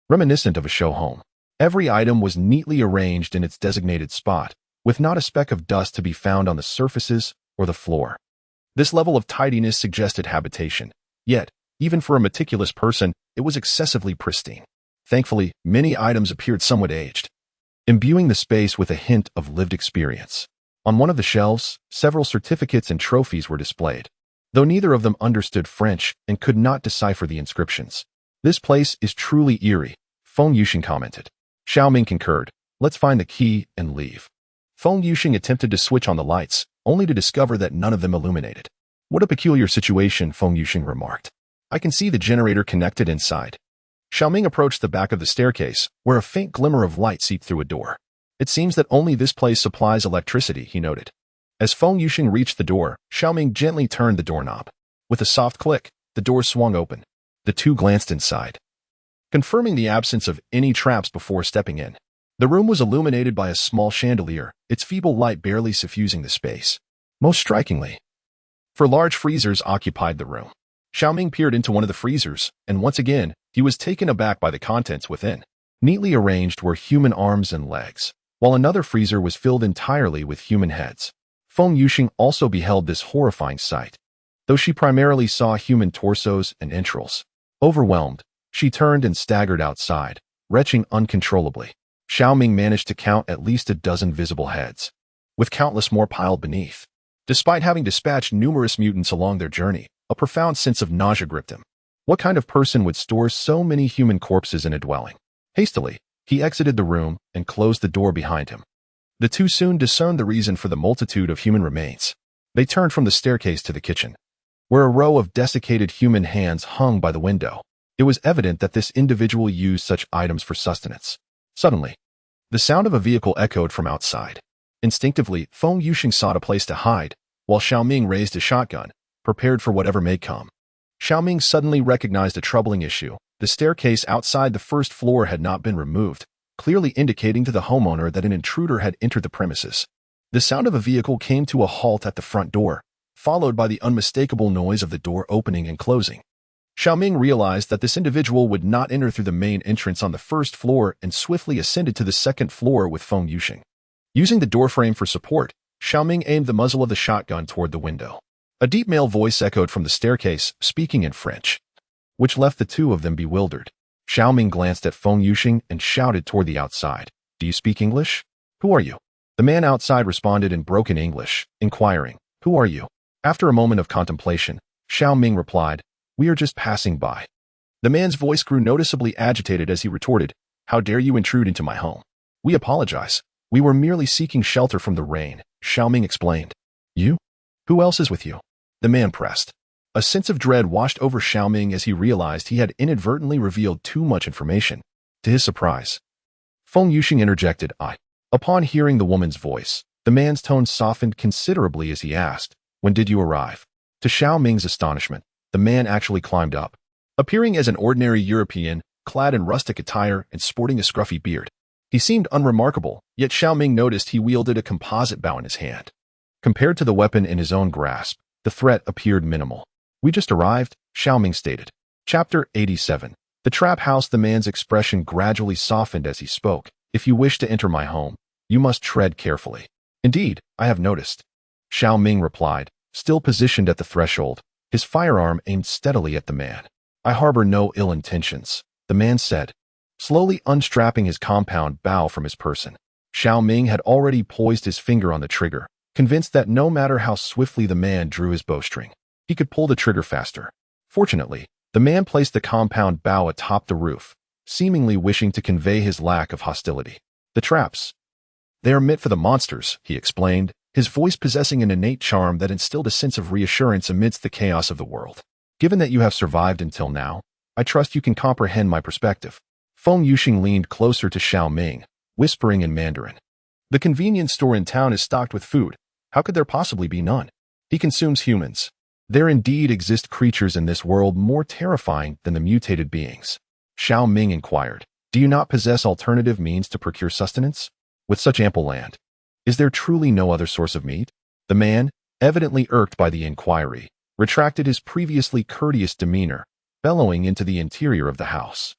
reminiscent of a show home. Every item was neatly arranged in its designated spot, with not a speck of dust to be found on the surfaces or the floor. This level of tidiness suggested habitation, yet, even for a meticulous person, it was excessively pristine. Thankfully, many items appeared somewhat aged, imbuing the space with a hint of lived experience. On one of the shelves, several certificates and trophies were displayed, though neither of them understood French and could not decipher the inscriptions. "This place is truly eerie," Feng Yuxing commented. Shao Ming concurred. "Let's find the key and leave." Feng Yuxing attempted to switch on the lights, only to discover that none of them illuminated. "What a peculiar situation," Feng Yuxing remarked. "I can see the generator connected inside." Shao Ming approached the back of the staircase, where a faint glimmer of light seeped through a door. "It seems that only this place supplies electricity," he noted. As Feng Yuxing reached the door, Shao Ming gently turned the doorknob. With a soft click, the door swung open. The two glanced inside, confirming the absence of any traps before stepping in. The room was illuminated by a small chandelier, its feeble light barely suffusing the space. Most strikingly, four large freezers occupied the room. Shao Ming peered into one of the freezers, and once again, he was taken aback by the contents within. Neatly arranged were human arms and legs, while another freezer was filled entirely with human heads. Feng Yuxing also beheld this horrifying sight, though she primarily saw human torsos and entrails. Overwhelmed, she turned and staggered outside, retching uncontrollably. Shao Ming managed to count at least a dozen visible heads, with countless more piled beneath. Despite having dispatched numerous mutants along their journey, a profound sense of nausea gripped him. What kind of person would store so many human corpses in a dwelling? Hastily, he exited the room and closed the door behind him. The two soon discerned the reason for the multitude of human remains. They turned from the staircase to the kitchen, where a row of desiccated human hands hung by the window. It was evident that this individual used such items for sustenance. Suddenly, the sound of a vehicle echoed from outside. Instinctively, Feng Yuxing sought a place to hide, while Shao Ming raised a shotgun, prepared for whatever may come. Shao Ming suddenly recognized a troubling issue. The staircase outside the first floor had not been removed, clearly indicating to the homeowner that an intruder had entered the premises. The sound of a vehicle came to a halt at the front door, followed by the unmistakable noise of the door opening and closing. Shao Ming realized that this individual would not enter through the main entrance on the first floor and swiftly ascended to the second floor with Feng Yuxing. Using the doorframe for support, Shao Ming aimed the muzzle of the shotgun toward the window. A deep male voice echoed from the staircase, speaking in French, which left the two of them bewildered. Shao Ming glanced at Feng Yuxing and shouted toward the outside, "Do you speak English? Who are you?" The man outside responded in broken English, inquiring, "Who are you?" After a moment of contemplation, Shao Ming replied, "We are just passing by." The man's voice grew noticeably agitated as he retorted, "How dare you intrude into my home?" "We apologize. We were merely seeking shelter from the rain," Shao Ming explained. "You? Who else is with you?" The man pressed. A sense of dread washed over Shao Ming as he realized he had inadvertently revealed too much information. To his surprise, Feng Yuxing interjected, "I." Upon hearing the woman's voice, the man's tone softened considerably as he asked, "When did you arrive?" To Shao Ming's astonishment, the man actually climbed up. Appearing as an ordinary European, clad in rustic attire and sporting a scruffy beard, he seemed unremarkable, yet Shao Ming noticed he wielded a composite bow in his hand. Compared to the weapon in his own grasp, the threat appeared minimal. "We just arrived," Shao Ming stated. Chapter 87. The trap house. The man's expression gradually softened as he spoke. "If you wish to enter my home, you must tread carefully." "Indeed, I have noticed," Shao Ming replied, still positioned at the threshold, his firearm aimed steadily at the man. "I harbor no ill intentions," the man said, slowly unstrapping his compound bow from his person. Shao Ming had already poised his finger on the trigger, convinced that no matter how swiftly the man drew his bowstring, he could pull the trigger faster. Fortunately, the man placed the compound bow atop the roof, seemingly wishing to convey his lack of hostility. "The traps. They are meant for the monsters," he explained, his voice possessing an innate charm that instilled a sense of reassurance amidst the chaos of the world. "Given that you have survived until now, I trust you can comprehend my perspective." Feng Yuxing leaned closer to Shao Ming, whispering in Mandarin. "The convenience store in town is stocked with food. How could there possibly be none? He consumes humans. There indeed exist creatures in this world more terrifying than the mutated beings." Shao Ming inquired, "Do you not possess alternative means to procure sustenance? With such ample land, is there truly no other source of meat?" The man, evidently irked by the inquiry, retracted his previously courteous demeanor, bellowing into the interior of the house.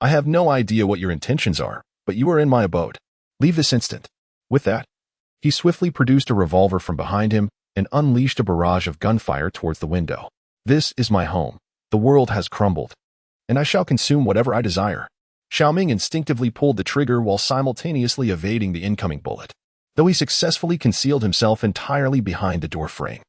"I have no idea what your intentions are, but you are in my abode. Leave this instant." With that, he swiftly produced a revolver from behind him and unleashed a barrage of gunfire towards the window. "This is my home. The world has crumbled, and I shall consume whatever I desire." Shao Ming instinctively pulled the trigger while simultaneously evading the incoming bullet, though he successfully concealed himself entirely behind the door frame.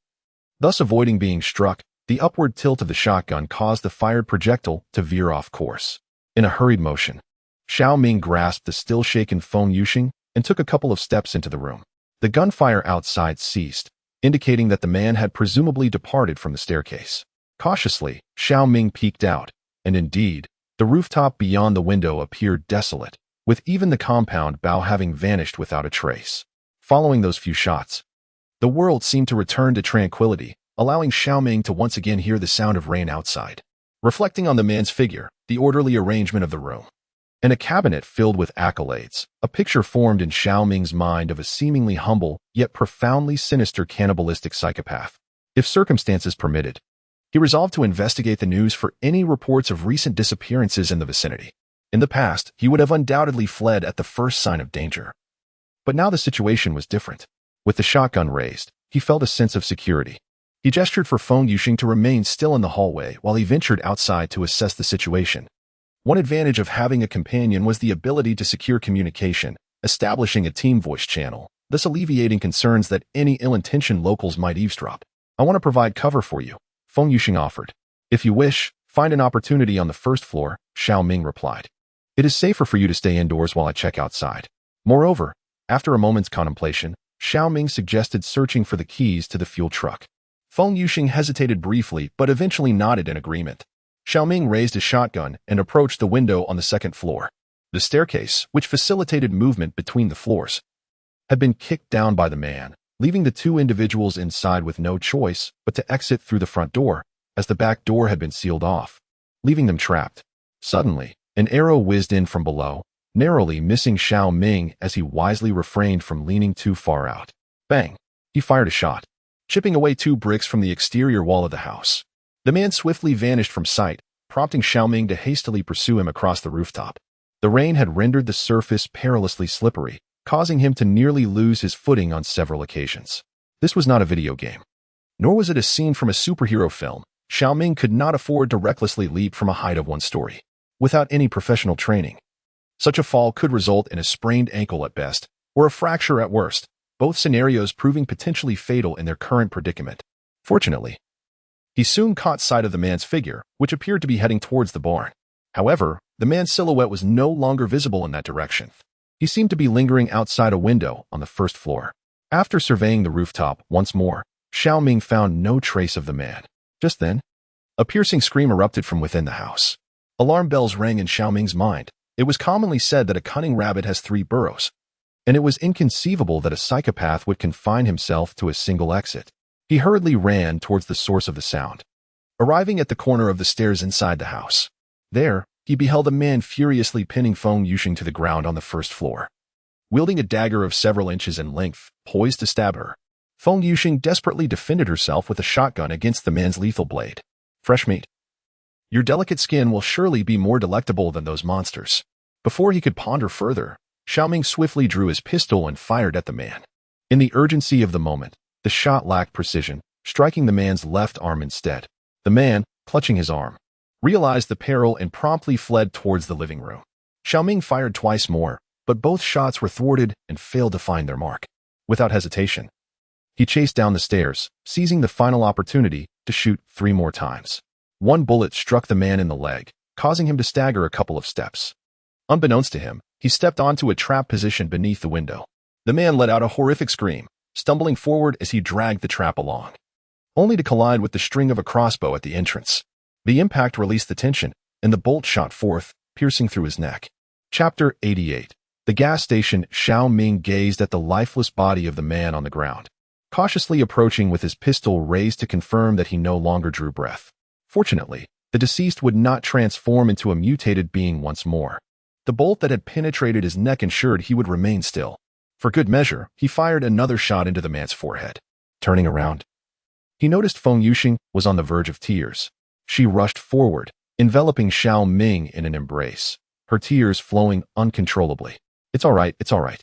Thus avoiding being struck, the upward tilt of the shotgun caused the fired projectile to veer off course. In a hurried motion, Shao Ming grasped the still-shaken Feng Yuxing and took a couple of steps into the room. The gunfire outside ceased, indicating that the man had presumably departed from the staircase. Cautiously, Shao Ming peeked out, and indeed, the rooftop beyond the window appeared desolate, with even the compound bow having vanished without a trace. Following those few shots, the world seemed to return to tranquility, allowing Shao Ming to once again hear the sound of rain outside. Reflecting on the man's figure, the orderly arrangement of the room, and a cabinet filled with accolades, a picture formed in Shao Ming's mind of a seemingly humble yet profoundly sinister cannibalistic psychopath. If circumstances permitted, he resolved to investigate the news for any reports of recent disappearances in the vicinity. In the past, he would have undoubtedly fled at the first sign of danger. But now the situation was different. With the shotgun raised, he felt a sense of security. He gestured for Feng Yuxing to remain still in the hallway while he ventured outside to assess the situation. One advantage of having a companion was the ability to secure communication, establishing a team voice channel, thus alleviating concerns that any ill-intentioned locals might eavesdrop. "I want to provide cover for you," Feng Yuxing offered. "If you wish, find an opportunity on the first floor," Shao Ming replied. "It is safer for you to stay indoors while I check outside. Moreover, After a moment's contemplation, Shao Ming suggested searching for the keys to the fuel truck. Feng Yuxing hesitated briefly but eventually nodded in agreement. Shao Ming raised his shotgun and approached the window on the second floor. The staircase, which facilitated movement between the floors, had been kicked down by the man, leaving the two individuals inside with no choice but to exit through the front door, as the back door had been sealed off, leaving them trapped. Suddenly, an arrow whizzed in from below, narrowly missing Shao Ming as he wisely refrained from leaning too far out. Bang! He fired a shot, chipping away 2 bricks from the exterior wall of the house. The man swiftly vanished from sight, prompting Shao Ming to hastily pursue him across the rooftop. The rain had rendered the surface perilously slippery, causing him to nearly lose his footing on several occasions. This was not a video game, nor was it a scene from a superhero film. Shao Ming could not afford to recklessly leap from a height of 1 story without any professional training. Such a fall could result in a sprained ankle at best, or a fracture at worst, both scenarios proving potentially fatal in their current predicament. Fortunately, he soon caught sight of the man's figure, which appeared to be heading towards the barn. However, the man's silhouette was no longer visible in that direction. He seemed to be lingering outside a window on the first floor. After surveying the rooftop once more, Shao Ming found no trace of the man. Just then, a piercing scream erupted from within the house. Alarm bells rang in Shao Ming's mind. It was commonly said that a cunning rabbit has 3 burrows, and it was inconceivable that a psychopath would confine himself to a single exit. He hurriedly ran towards the source of the sound, arriving at the corner of the stairs inside the house. There, he beheld a man furiously pinning Feng Yuxing to the ground on the first floor. Wielding a dagger of several inches in length, poised to stab her, Feng Yuxing desperately defended herself with a shotgun against the man's lethal blade. Fresh meat. Your delicate skin will surely be more delectable than those monsters. Before he could ponder further, Shao Ming swiftly drew his pistol and fired at the man. In the urgency of the moment, the shot lacked precision, striking the man's left arm instead. The man, clutching his arm, realized the peril and promptly fled towards the living room. Shao Ming fired twice more, but both shots were thwarted and failed to find their mark. Without hesitation, he chased down the stairs, seizing the final opportunity to shoot 3 more times. 1 bullet struck the man in the leg, causing him to stagger a couple of steps. Unbeknownst to him, he stepped onto a trap position beneath the window. The man let out a horrific scream, stumbling forward as he dragged the trap along, only to collide with the string of a crossbow at the entrance. The impact released the tension, and the bolt shot forth, piercing through his neck. Chapter 88. The gas station. Shao Ming gazed at the lifeless body of the man on the ground, cautiously approaching with his pistol raised to confirm that he no longer drew breath. Fortunately, the deceased would not transform into a mutated being once more. The bolt that had penetrated his neck ensured he would remain still. For good measure, he fired another shot into the man's forehead. Turning around, he noticed Feng Yuxing was on the verge of tears. She rushed forward, enveloping Shao Ming in an embrace, her tears flowing uncontrollably. It's all right, it's all right.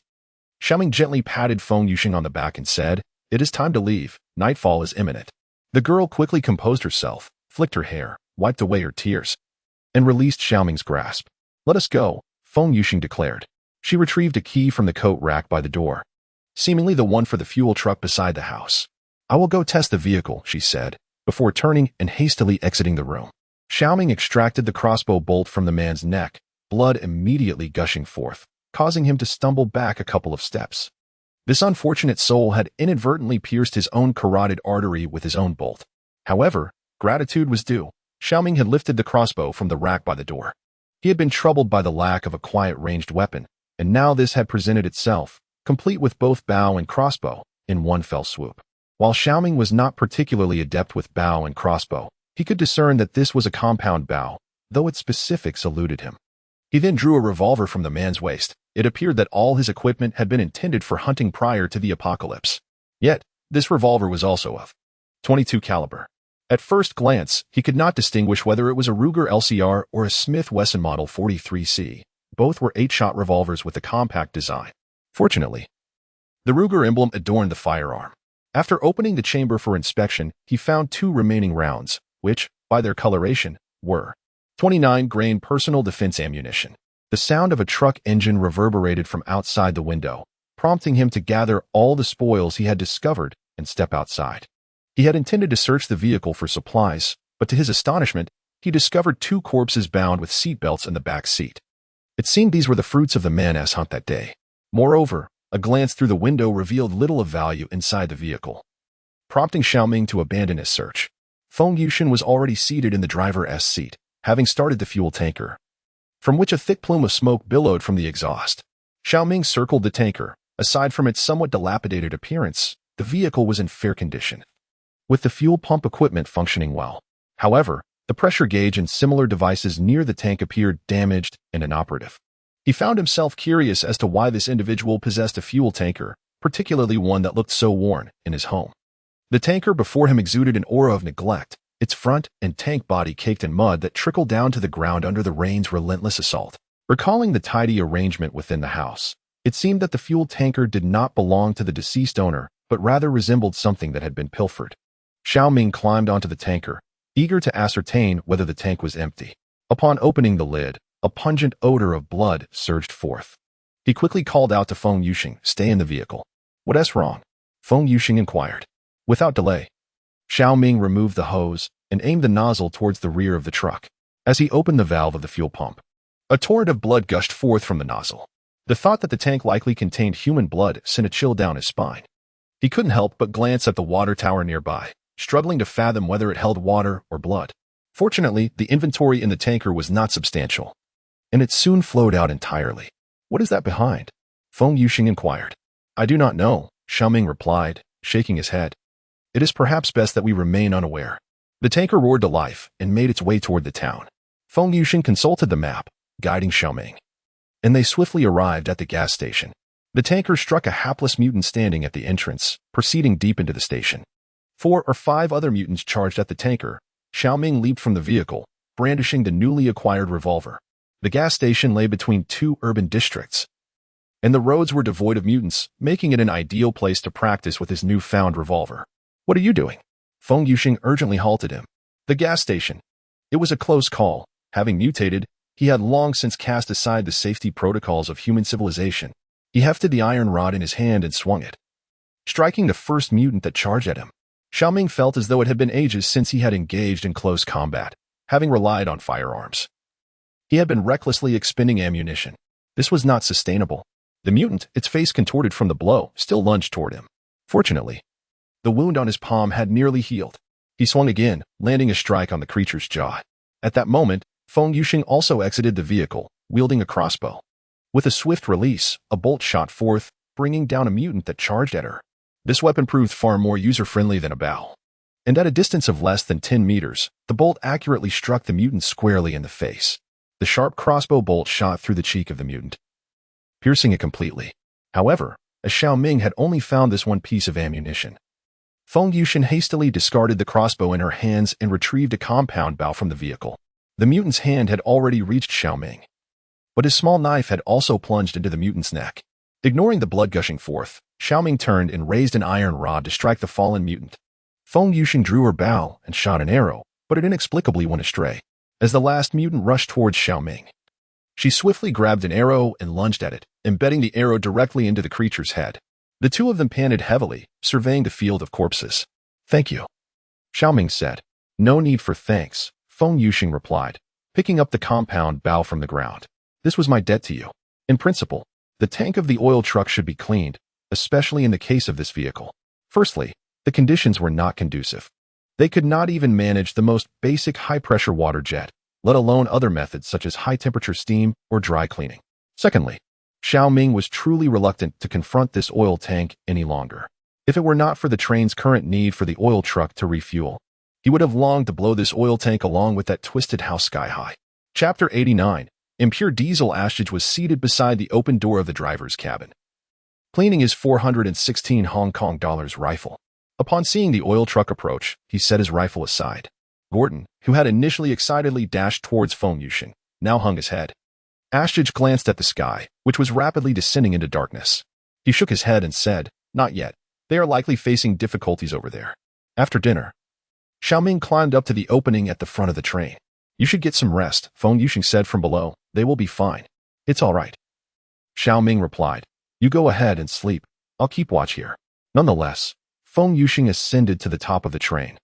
Shao Ming gently patted Feng Yuxing on the back and said, "It is time to leave. Nightfall is imminent." The girl quickly composed herself, flicked her hair, wiped away her tears, and released Shao Ming's grasp. "Let us go," Feng Yuxing declared. She retrieved a key from the coat rack by the door, seemingly the one for the fuel truck beside the house. "I will go test the vehicle," she said, before turning and hastily exiting the room. Shao Ming extracted the crossbow bolt from the man's neck, blood immediately gushing forth, causing him to stumble back a couple of steps. This unfortunate soul had inadvertently pierced his own carotid artery with his own bolt. However, gratitude was due. Shao Ming had lifted the crossbow from the rack by the door. He had been troubled by the lack of a quiet ranged weapon, and now this had presented itself, complete with both bow and crossbow, in one fell swoop. While Shao Ming was not particularly adept with bow and crossbow, he could discern that this was a compound bow, though its specifics eluded him. He then drew a revolver from the man's waist. It appeared that all his equipment had been intended for hunting prior to the apocalypse. Yet, this revolver was also of .22 caliber. At first glance, he could not distinguish whether it was a Ruger LCR or a Smith Wesson Model 43C. Both were 8-shot revolvers with a compact design. Fortunately, the Ruger emblem adorned the firearm. After opening the chamber for inspection, he found 2 remaining rounds, which, by their coloration, were 29-grain personal defense ammunition. The sound of a truck engine reverberated from outside the window, prompting him to gather all the spoils he had discovered and step outside. He had intended to search the vehicle for supplies, but to his astonishment, he discovered 2 corpses bound with seatbelts in the back seat. It seemed these were the fruits of the man-ass hunt that day. Moreover, A glance through the window revealed little of value inside the vehicle, prompting Shao Ming to abandon his search. Feng Yushin was already seated in the driver's seat, having started the fuel tanker, from which a thick plume of smoke billowed from the exhaust. Shao Ming circled the tanker. Aside from its somewhat dilapidated appearance, the vehicle was in fair condition, with the fuel pump equipment functioning well. However, the pressure gauge and similar devices near the tank appeared damaged and inoperative. He found himself curious as to why this individual possessed a fuel tanker, particularly one that looked so worn, in his home. The tanker before him exuded an aura of neglect, its front and tank body caked in mud that trickled down to the ground under the rain's relentless assault. Recalling the tidy arrangement within the house, it seemed that the fuel tanker did not belong to the deceased owner, but rather resembled something that had been pilfered. Shao Ming climbed onto the tanker, eager to ascertain whether the tank was empty. Upon opening the lid, a pungent odor of blood surged forth. He quickly called out to Feng Yushin, "Stay in the vehicle." "What's wrong?" Feng Yushin inquired. Without delay, Shao Ming removed the hose and aimed the nozzle towards the rear of the truck. As he opened the valve of the fuel pump, a torrent of blood gushed forth from the nozzle. The thought that the tank likely contained human blood sent a chill down his spine. He couldn't help but glance at the water tower nearby, struggling to fathom whether it held water or blood. Fortunately, the inventory in the tanker was not substantial, and it soon flowed out entirely. "What is that behind?" Feng Yushin inquired. "I do not know," Shao Ming replied, shaking his head. "It is perhaps best that we remain unaware." The tanker roared to life and made its way toward the town. Feng Yushin consulted the map, guiding Shao Ming, and they swiftly arrived at the gas station. The tanker struck a hapless mutant standing at the entrance, proceeding deep into the station. 4 or 5 other mutants charged at the tanker. Shao Ming leaped from the vehicle, brandishing the newly acquired revolver. The gas station lay between 2 urban districts, and the roads were devoid of mutants, making it an ideal place to practice with his newfound revolver. "What are you doing?" Feng Yushin urgently halted him. The gas station. It was a close call. Having mutated, he had long since cast aside the safety protocols of human civilization. He hefted the iron rod in his hand and swung it, striking the first mutant that charged at him. Shao Ming felt as though it had been ages since he had engaged in close combat, having relied on firearms. He had been recklessly expending ammunition. This was not sustainable. The mutant, its face contorted from the blow, still lunged toward him. Fortunately, the wound on his palm had nearly healed. He swung again, landing a strike on the creature's jaw. At that moment, Feng Yushin also exited the vehicle, wielding a crossbow. With a swift release, a bolt shot forth, bringing down a mutant that charged at her. This weapon proved far more user-friendly than a bow. And at a distance of less than 10 meters, the bolt accurately struck the mutant squarely in the face. The sharp crossbow bolt shot through the cheek of the mutant, piercing it completely. However, as Shao Ming had only found this one piece of ammunition, Feng Yushin hastily discarded the crossbow in her hands and retrieved a compound bow from the vehicle. The mutant's hand had already reached Shao Ming, but his small knife had also plunged into the mutant's neck. Ignoring the blood gushing forth, Shao Ming turned and raised an iron rod to strike the fallen mutant. Feng Yushin drew her bow and shot an arrow, but it inexplicably went astray. As the last mutant rushed towards Shao Ming, she swiftly grabbed an arrow and lunged at it, embedding the arrow directly into the creature's head. The two of them panted heavily, surveying the field of corpses. "Thank you," Shao Ming said. "No need for thanks," Feng Yushin replied, picking up the compound bow from the ground. "This was my debt to you. In principle, the tank of the oil truck should be cleaned, especially in the case of this vehicle. Firstly, the conditions were not conducive. They could not even manage the most basic high-pressure water jet, let alone other methods such as high-temperature steam or dry cleaning. Secondly, Shao Ming was truly reluctant to confront this oil tank any longer. If it were not for the train's current need for the oil truck to refuel, he would have longed to blow this oil tank along with that twisted house sky high. Chapter 89. Impure diesel ashage was seated beside the open door of the driver's cabin, cleaning his 416 Hong Kong dollars rifle. Upon seeing the oil truck approach, he set his rifle aside. Gordon, who had initially excitedly dashed towards Feng Yushin, now hung his head. Ashage glanced at the sky, which was rapidly descending into darkness. He shook his head and said, "Not yet. They are likely facing difficulties over there." After dinner, Shao Ming climbed up to the opening at the front of the train. "You should get some rest," Feng Yushin said from below. "They will be fine." "It's all right," Shao Ming replied. "You go ahead and sleep. I'll keep watch here." Nonetheless, Feng Yushin ascended to the top of the train,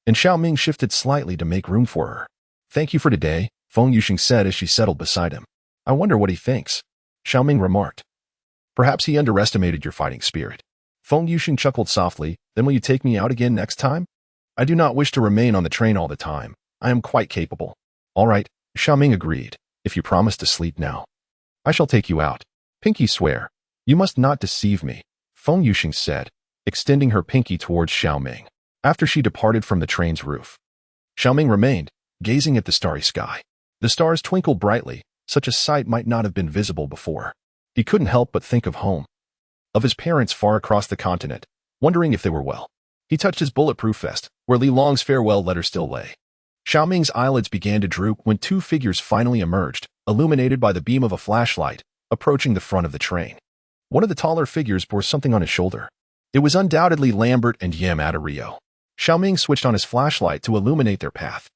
and Shao Ming shifted slightly to make room for her. "Thank you for today," Feng Yushin said as she settled beside him. "I wonder what he thinks," Shao Ming remarked. Perhaps he underestimated your fighting spirit. Feng Yuxing chuckled softly. Then will you take me out again next time? I do not wish to remain on the train all the time. I am quite capable. All right, Shao Ming agreed. If you promise to sleep now, I shall take you out. Pinky swear. You must not deceive me, Feng Yuxing said, extending her pinky towards Shao Ming. After she departed from the train's roof, Shao Ming remained, gazing at the starry sky. The stars twinkled brightly. Such a sight might not have been visible before. He couldn't help but think of home, of his parents far across the continent, wondering if they were well. He touched his bulletproof vest, where Li Long's farewell letter still lay. Shao Ming's eyelids began to droop when two figures finally emerged, illuminated by the beam of a flashlight, approaching the front of the train. One of the taller figures bore something on his shoulder. It was undoubtedly Lambert and Yamada Ryo. Shao Ming switched on his flashlight to illuminate their path.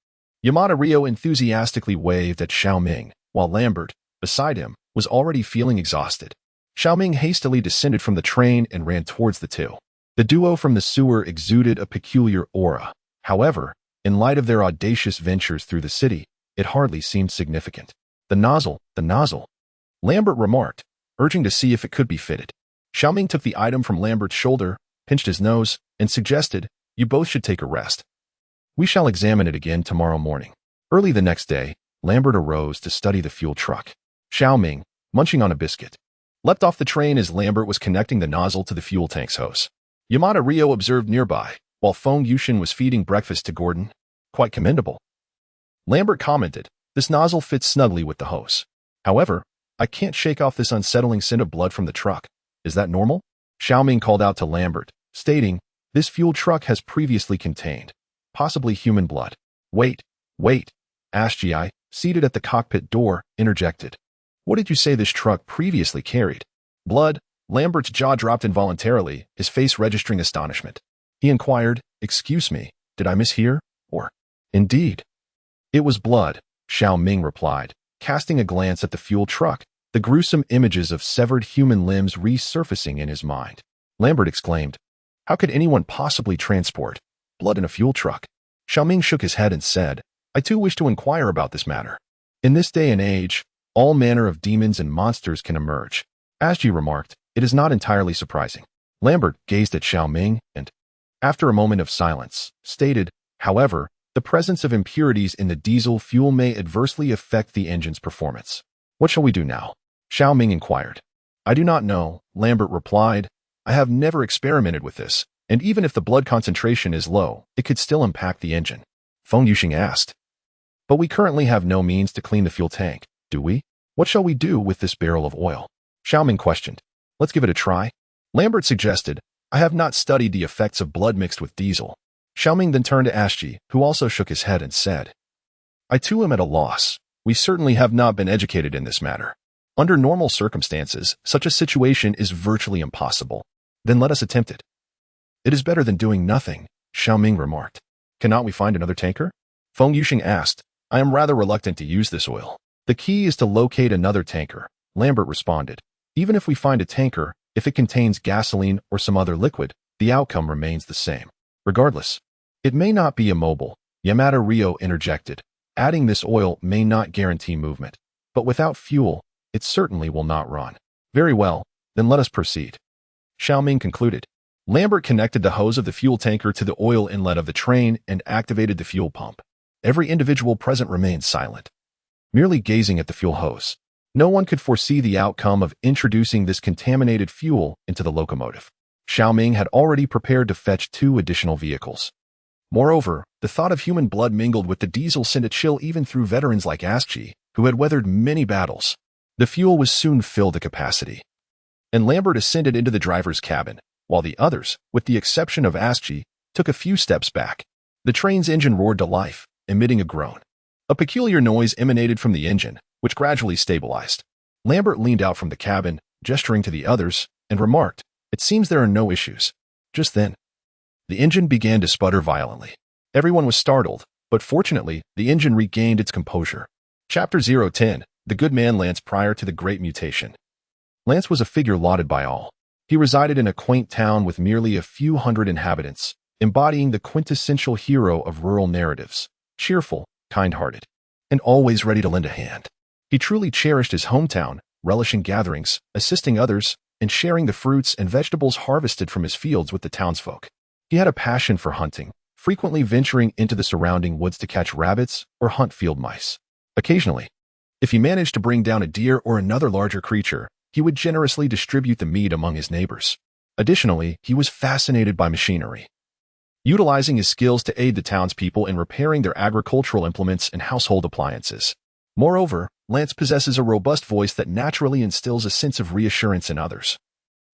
Yamada Ryo enthusiastically waved at Shao Ming, while Lambert, beside him, was already feeling exhausted. Shao Ming hastily descended from the train and ran towards the two. The duo from the sewer exuded a peculiar aura. However, in light of their audacious ventures through the city, it hardly seemed significant. The nozzle, Lambert remarked, urging to see if it could be fitted. Shao Ming took the item from Lambert's shoulder, pinched his nose, and suggested, you both should take a rest. We shall examine it again tomorrow morning. Early the next day, Lambert arose to study the fuel truck. Shao Ming, munching on a biscuit, leapt off the train as Lambert was connecting the nozzle to the fuel tank's hose. Yamada Ryo observed nearby, while Feng Yuxing was feeding breakfast to Gordon. Quite commendable. Lambert commented, this nozzle fits snugly with the hose. However, I can't shake off this unsettling scent of blood from the truck. Is that normal? Shao Ming called out to Lambert, stating, this fuel truck has previously contained, possibly human blood. Wait, Ashji, seated at the cockpit door, interjected. What did you say this truck previously carried? Blood? Lambert's jaw dropped involuntarily, his face registering astonishment. He inquired, excuse me, did I mishear? Or, indeed. It was blood, Shao Ming replied, casting a glance at the fuel truck, the gruesome images of severed human limbs resurfacing in his mind. Lambert exclaimed, how could anyone possibly transport blood in a fuel truck? Shao Ming shook his head and said, I too wish to inquire about this matter. In this day and age, all manner of demons and monsters can emerge. Ashji remarked, it is not entirely surprising. Lambert gazed at Shao Ming and, after a moment of silence, stated, however, the presence of impurities in the diesel fuel may adversely affect the engine's performance. What shall we do now? Shao Ming inquired. I do not know, Lambert replied. I have never experimented with this, and even if the blood concentration is low, it could still impact the engine. Feng Yuxing asked. But we currently have no means to clean the fuel tank, do we? What shall we do with this barrel of oil? Shao Ming questioned. Let's give it a try. Lambert suggested, I have not studied the effects of blood mixed with diesel. Shao Ming then turned to Ashji, who also shook his head and said, I too am at a loss. We certainly have not been educated in this matter. Under normal circumstances, such a situation is virtually impossible. Then let us attempt it. It is better than doing nothing, Shao Ming remarked. Cannot we find another tanker? Feng Yuxing asked. I am rather reluctant to use this oil. The key is to locate another tanker, Lambert responded. Even if we find a tanker, if it contains gasoline or some other liquid, the outcome remains the same. Regardless, it may not be immobile, Yamada Ryo interjected, adding this oil may not guarantee movement. But without fuel, it certainly will not run. Very well, then let us proceed. Shao Ming concluded. Lambert connected the hose of the fuel tanker to the oil inlet of the train and activated the fuel pump. Every individual present remained silent, merely gazing at the fuel hose. No one could foresee the outcome of introducing this contaminated fuel into the locomotive. Shao Ming had already prepared to fetch 2 additional vehicles. Moreover, the thought of human blood mingled with the diesel sent a chill even through veterans like Ashji, who had weathered many battles. The fuel was soon filled to capacity, and Lambert ascended into the driver's cabin, while the others, with the exception of Ashji, took a few steps back. The train's engine roared to life, emitting a groan. A peculiar noise emanated from the engine, which gradually stabilized. Lambert leaned out from the cabin, gesturing to the others, and remarked, it seems there are no issues. Just then, the engine began to sputter violently. Everyone was startled, but fortunately, the engine regained its composure. Chapter 010, The Good Man Lance prior to the Great Mutation. Lance was a figure lauded by all. He resided in a quaint town with merely a few hundred inhabitants, embodying the quintessential hero of rural narratives, cheerful, kind-hearted, and always ready to lend a hand. He truly cherished his hometown, relishing gatherings, assisting others, and sharing the fruits and vegetables harvested from his fields with the townsfolk. He had a passion for hunting, frequently venturing into the surrounding woods to catch rabbits or hunt field mice. Occasionally, if he managed to bring down a deer or another larger creature, he would generously distribute the meat among his neighbors. Additionally, he was fascinated by machinery, utilizing his skills to aid the townspeople in repairing their agricultural implements and household appliances. Moreover, Lance possesses a robust voice that naturally instills a sense of reassurance in others,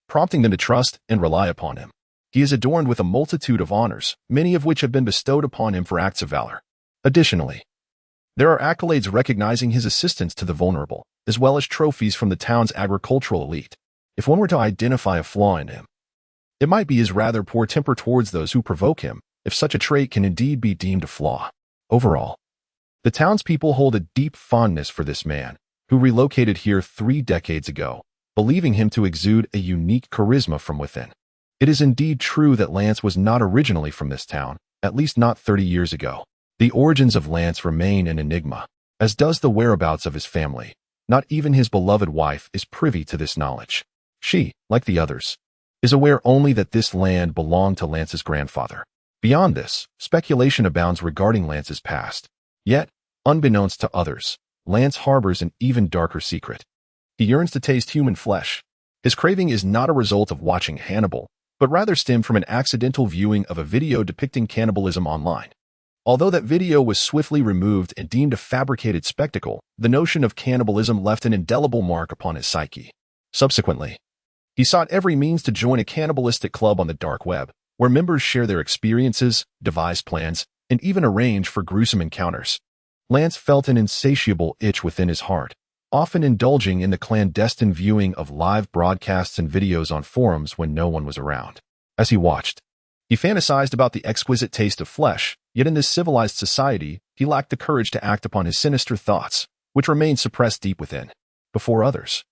prompting them to trust and rely upon him. He is adorned with a multitude of honors, many of which have been bestowed upon him for acts of valor. Additionally, there are accolades recognizing his assistance to the vulnerable, as well as trophies from the town's agricultural elite. If one were to identify a flaw in him, it might be his rather poor temper towards those who provoke him, if such a trait can indeed be deemed a flaw. Overall, the townspeople hold a deep fondness for this man, who relocated here 3 decades ago, believing him to exude a unique charisma from within. It is indeed true that Lance was not originally from this town, at least not 30 years ago. The origins of Lance remain an enigma, as does the whereabouts of his family. Not even his beloved wife is privy to this knowledge. She, like the others, is aware only that this land belonged to Lance's grandfather. Beyond this, speculation abounds regarding Lance's past. Yet, unbeknownst to others, Lance harbors an even darker secret. He yearns to taste human flesh. His craving is not a result of watching Hannibal, but rather stemmed from an accidental viewing of a video depicting cannibalism online. Although that video was swiftly removed and deemed a fabricated spectacle, the notion of cannibalism left an indelible mark upon his psyche. Subsequently, he sought every means to join a cannibalistic club on the dark web, where members share their experiences, devise plans, and even arrange for gruesome encounters. Lance felt an insatiable itch within his heart, often indulging in the clandestine viewing of live broadcasts and videos on forums when no one was around. As he watched, he fantasized about the exquisite taste of flesh, yet in this civilized society, he lacked the courage to act upon his sinister thoughts, which remained suppressed deep within. Before others,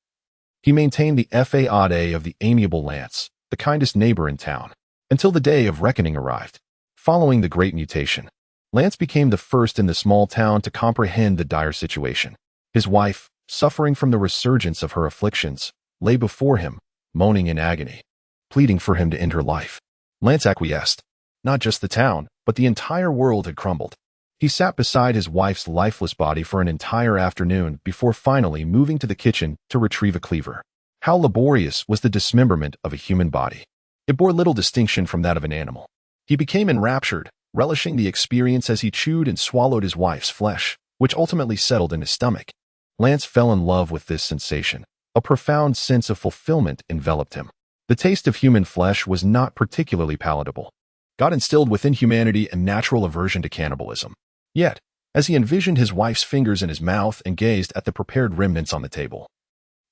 he maintained the facade of the amiable Lance, the kindest neighbor in town, until the day of reckoning arrived. Following the Great Mutation, Lance became the first in the small town to comprehend the dire situation. His wife, suffering from the resurgence of her afflictions, lay before him, moaning in agony, pleading for him to end her life. Lance acquiesced. Not just the town, but the entire world had crumbled. He sat beside his wife's lifeless body for an entire afternoon before finally moving to the kitchen to retrieve a cleaver. How laborious was the dismemberment of a human body! It bore little distinction from that of an animal. He became enraptured, relishing the experience as he chewed and swallowed his wife's flesh, which ultimately settled in his stomach. Lance fell in love with this sensation. A profound sense of fulfillment enveloped him. The taste of human flesh was not particularly palatable. God instilled within humanity a natural aversion to cannibalism. Yet, as he envisioned his wife's fingers in his mouth and gazed at the prepared remnants on the table,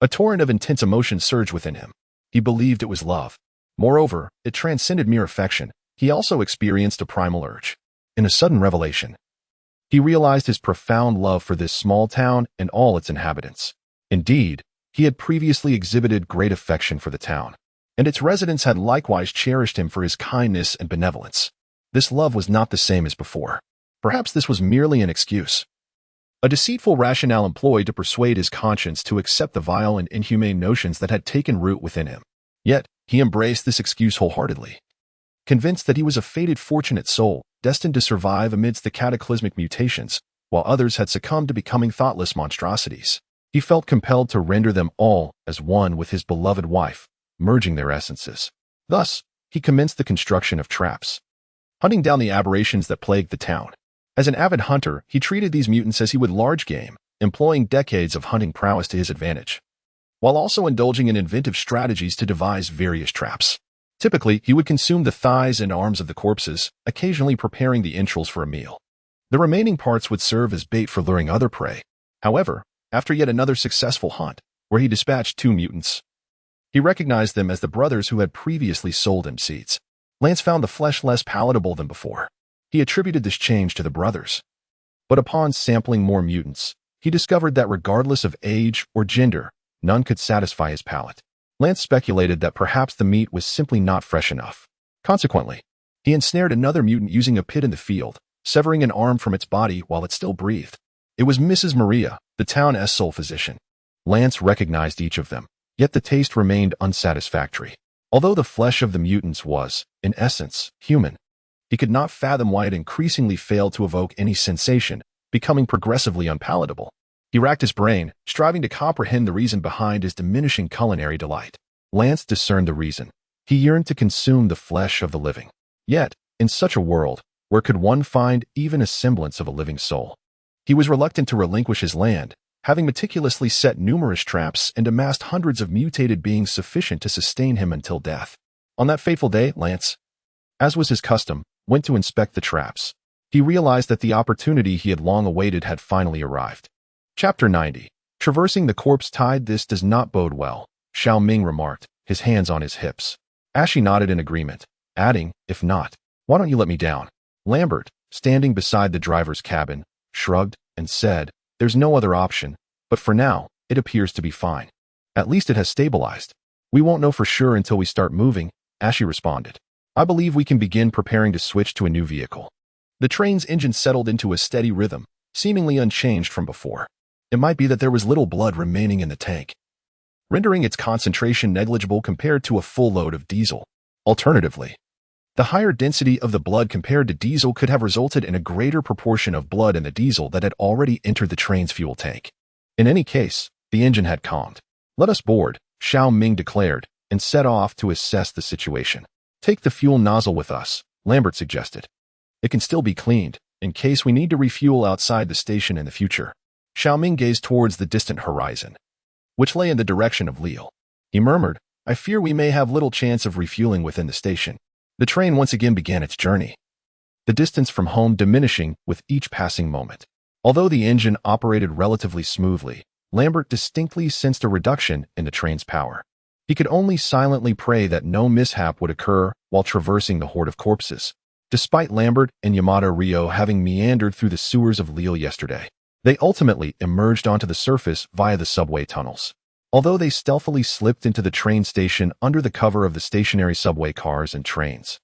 a torrent of intense emotion surged within him. He believed it was love. Moreover, it transcended mere affection. He also experienced a primal urge. In a sudden revelation, he realized his profound love for this small town and all its inhabitants. Indeed, he had previously exhibited great affection for the town, and its residents had likewise cherished him for his kindness and benevolence. This love was not the same as before. Perhaps this was merely an excuse, a deceitful rationale employed to persuade his conscience to accept the vile and inhumane notions that had taken root within him. Yet, he embraced this excuse wholeheartedly, convinced that he was a fated fortunate soul, destined to survive amidst the cataclysmic mutations, while others had succumbed to becoming thoughtless monstrosities. He felt compelled to render them all as one with his beloved wife, merging their essences. Thus, he commenced the construction of traps, hunting down the aberrations that plagued the town. As an avid hunter, he treated these mutants as he would large game, employing decades of hunting prowess to his advantage, while also indulging in inventive strategies to devise various traps. Typically, he would consume the thighs and arms of the corpses, occasionally preparing the entrails for a meal. The remaining parts would serve as bait for luring other prey. However, after yet another successful hunt, where he dispatched 2 mutants, he recognized them as the brothers who had previously sold him seeds. Lance found the flesh less palatable than before. He attributed this change to the brothers. But upon sampling more mutants, he discovered that regardless of age or gender, none could satisfy his palate. Lance speculated that perhaps the meat was simply not fresh enough. Consequently, he ensnared another mutant using a pit in the field, severing an arm from its body while it still breathed. It was Mrs. Maria, the town's sole physician. Lance recognized each of them, Yet the taste remained unsatisfactory. Although the flesh of the mutants was, in essence, human, he could not fathom why it increasingly failed to evoke any sensation, becoming progressively unpalatable. He racked his brain, striving to comprehend the reason behind his diminishing culinary delight. Lance discerned the reason. He yearned to consume the flesh of the living. Yet, in such a world, where could one find even a semblance of a living soul? He was reluctant to relinquish his land, having meticulously set numerous traps and amassed hundreds of mutated beings sufficient to sustain him until death. On that fateful day, Lance, as was his custom, went to inspect the traps. He realized that the opportunity he had long awaited had finally arrived. Chapter 90. Traversing the corpse tide. This does not bode well, Shao Ming remarked, his hands on his hips. Ashy nodded in agreement, adding, if not, why don't you let me down? Lambert, standing beside the driver's cabin, shrugged and said, there's no other option, but for now, it appears to be fine. At least it has stabilized. We won't know for sure until we start moving, Ashy responded. I believe we can begin preparing to switch to a new vehicle. The train's engine settled into a steady rhythm, seemingly unchanged from before. It might be that there was little blood remaining in the tank, rendering its concentration negligible compared to a full load of diesel. Alternatively, the higher density of the blood compared to diesel could have resulted in a greater proportion of blood in the diesel that had already entered the train's fuel tank. In any case, the engine had calmed. Let us board, Shao Ming declared, and set off to assess the situation. Take the fuel nozzle with us, Lambert suggested. It can still be cleaned, in case we need to refuel outside the station in the future. Shao Ming gazed towards the distant horizon, which lay in the direction of Lille. He murmured, I fear we may have little chance of refueling within the station. The train once again began its journey, the distance from home diminishing with each passing moment. Although the engine operated relatively smoothly, Lambert distinctly sensed a reduction in the train's power. He could only silently pray that no mishap would occur while traversing the horde of corpses. Despite Lambert and Yamada Ryo having meandered through the sewers of Lille yesterday, they ultimately emerged onto the surface via the subway tunnels. Although they stealthily slipped into the train station under the cover of the stationary subway cars and trains,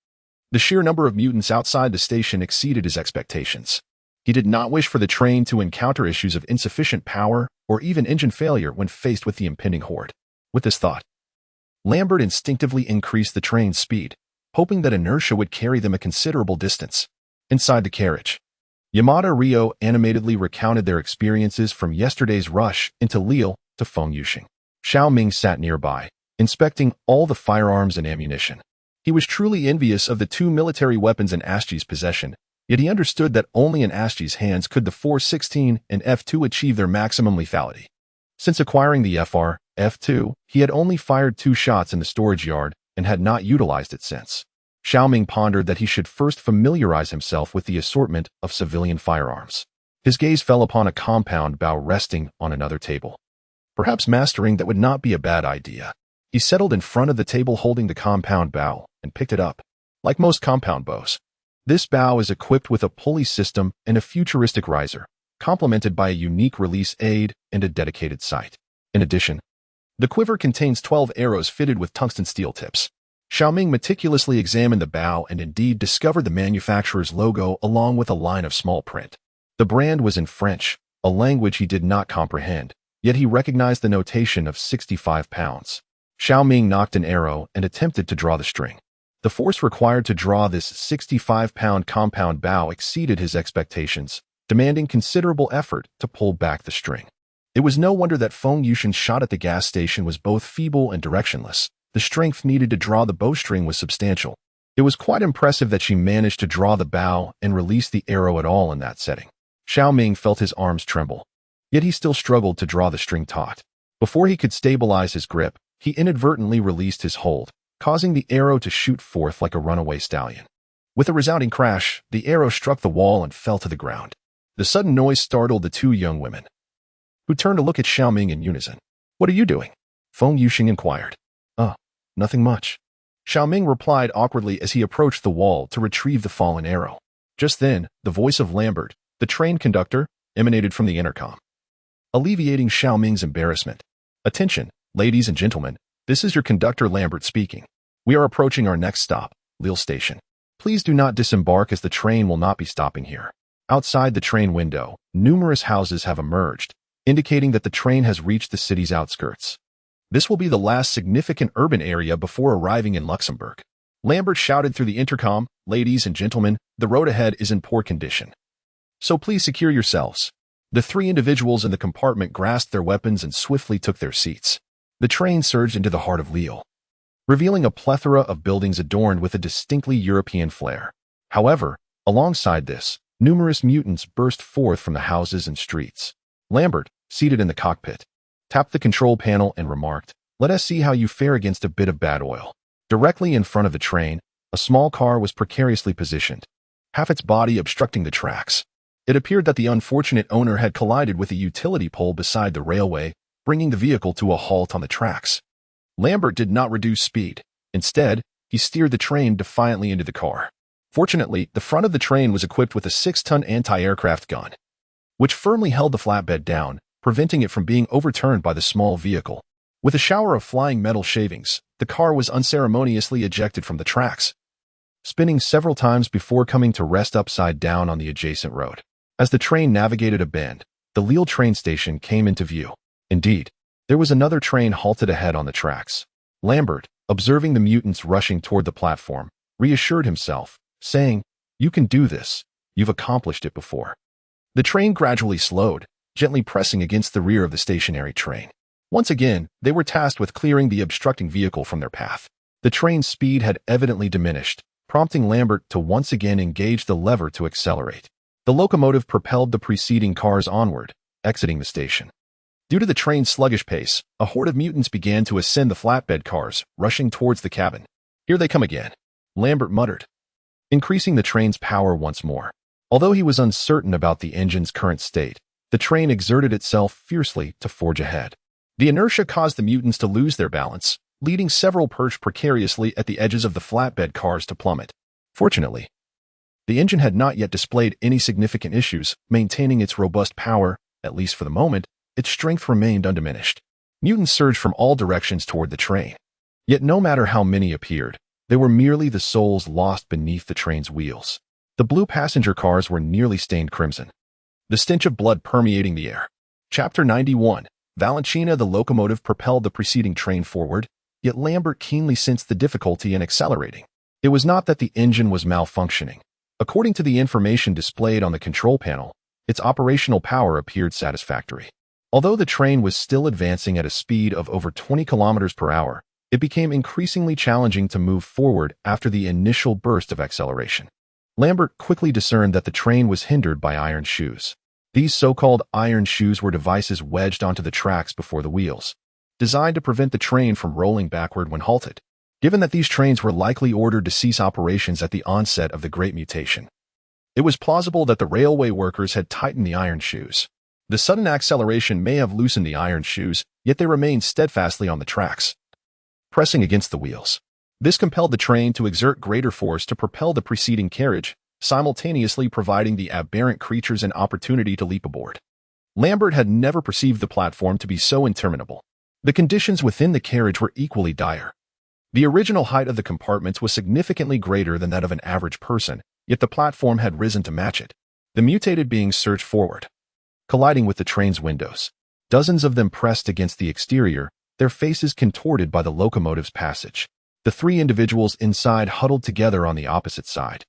the sheer number of mutants outside the station exceeded his expectations. He did not wish for the train to encounter issues of insufficient power or even engine failure when faced with the impending horde. With this thought, Lambert instinctively increased the train's speed, hoping that inertia would carry them a considerable distance. Inside the carriage, Yamada Ryo animatedly recounted their experiences from yesterday's rush into Lille to Fengyusheng. Shao Ming sat nearby, inspecting all the firearms and ammunition. He was truly envious of the 2 military weapons in Ashji's possession, yet he understood that only in Ashji's hands could the 416 and F2 achieve their maximum lethality. Since acquiring the F2, he had only fired 2 shots in the storage yard and had not utilized it since. Shao Ming pondered that he should first familiarize himself with the assortment of civilian firearms. His gaze fell upon a compound bow resting on another table. Perhaps mastering that would not be a bad idea. He settled in front of the table holding the compound bow and picked it up. Like most compound bows, this bow is equipped with a pulley system and a futuristic riser, complemented by a unique release aid and a dedicated sight. In addition, the quiver contains 12 arrows fitted with tungsten steel tips. Shao Ming meticulously examined the bow and indeed discovered the manufacturer's logo along with a line of small print. The brand was in French, a language he did not comprehend, yet he recognized the notation of 65 pounds. Shao Ming knocked an arrow and attempted to draw the string. The force required to draw this 65-pound compound bow exceeded his expectations, demanding considerable effort to pull back the string. It was no wonder that Fengyusheng's shot at the gas station was both feeble and directionless. The strength needed to draw the bowstring was substantial. It was quite impressive that she managed to draw the bow and release the arrow at all in that setting. Shao Ming felt his arms tremble, yet he still struggled to draw the string taut. Before he could stabilize his grip, he inadvertently released his hold, causing the arrow to shoot forth like a runaway stallion. With a resounding crash, the arrow struck the wall and fell to the ground. The sudden noise startled the 2 young women, who turned to look at Shao Ming in unison. What are you doing? Fengyusheng inquired. Nothing much. Shao Ming replied awkwardly as he approached the wall to retrieve the fallen arrow. Just then, the voice of Lambert, the train conductor, emanated from the intercom, alleviating Shao Ming's embarrassment. Attention, ladies and gentlemen, this is your conductor Lambert speaking. We are approaching our next stop, Lille Station. Please do not disembark as the train will not be stopping here. Outside the train window, numerous houses have emerged, indicating that the train has reached the city's outskirts. This will be the last significant urban area before arriving in Luxembourg. Lambert shouted through the intercom, "Ladies and gentlemen, the road ahead is in poor condition. So please secure yourselves." The three individuals in the compartment grasped their weapons and swiftly took their seats. The train surged into the heart of Lille, revealing a plethora of buildings adorned with a distinctly European flair. However, alongside this, numerous mutants burst forth from the houses and streets. Lambert, seated in the cockpit, tapped the control panel and remarked, "Let us see how you fare against a bit of bad oil." Directly in front of the train, a small car was precariously positioned, half its body obstructing the tracks. It appeared that the unfortunate owner had collided with a utility pole beside the railway, bringing the vehicle to a halt on the tracks. Lambert did not reduce speed. Instead, he steered the train defiantly into the car. Fortunately, the front of the train was equipped with a 6-ton anti-aircraft gun, which firmly held the flatbed down, preventing it from being overturned by the small vehicle. With a shower of flying metal shavings, the car was unceremoniously ejected from the tracks, spinning several times before coming to rest upside down on the adjacent road. As the train navigated a bend, the Lille train station came into view. Indeed, there was another train halted ahead on the tracks. Lambert, observing the mutants rushing toward the platform, reassured himself, saying, "You can do this. You've accomplished it before." The train gradually slowed, gently pressing against the rear of the stationary train. Once again, they were tasked with clearing the obstructing vehicle from their path. The train's speed had evidently diminished, prompting Lambert to once again engage the lever to accelerate. The locomotive propelled the preceding cars onward, exiting the station. Due to the train's sluggish pace, a horde of mutants began to ascend the flatbed cars, rushing towards the cabin. "Here they come again," Lambert muttered, increasing the train's power once more. Although he was uncertain about the engine's current state, the train exerted itself fiercely to forge ahead. The inertia caused the mutants to lose their balance, leading several perched precariously at the edges of the flatbed cars to plummet. Fortunately, the engine had not yet displayed any significant issues, maintaining its robust power, at least for the moment. Its strength remained undiminished. Mutants surged from all directions toward the train. Yet no matter how many appeared, they were merely the souls lost beneath the train's wheels. The blue passenger cars were nearly stained crimson, the stench of blood permeating the air. Chapter 91. Valentina. The locomotive propelled the preceding train forward, yet Lambert keenly sensed the difficulty in accelerating. It was not that the engine was malfunctioning. According to the information displayed on the control panel, its operational power appeared satisfactory. Although the train was still advancing at a speed of over 20 kilometers per hour, it became increasingly challenging to move forward after the initial burst of acceleration. Lambert quickly discerned that the train was hindered by iron shoes. These so-called iron shoes were devices wedged onto the tracks before the wheels, designed to prevent the train from rolling backward when halted. Given that these trains were likely ordered to cease operations at the onset of the Great Mutation, it was plausible that the railway workers had tightened the iron shoes. The sudden acceleration may have loosened the iron shoes, yet they remained steadfastly on the tracks, pressing against the wheels. This compelled the train to exert greater force to propel the preceding carriage, simultaneously providing the aberrant creatures an opportunity to leap aboard. Lambert had never perceived the platform to be so interminable. The conditions within the carriage were equally dire. The original height of the compartments was significantly greater than that of an average person, yet the platform had risen to match it. The mutated beings surged forward, colliding with the train's windows. Dozens of them pressed against the exterior, their faces contorted by the locomotive's passage. The three individuals inside huddled together on the opposite side,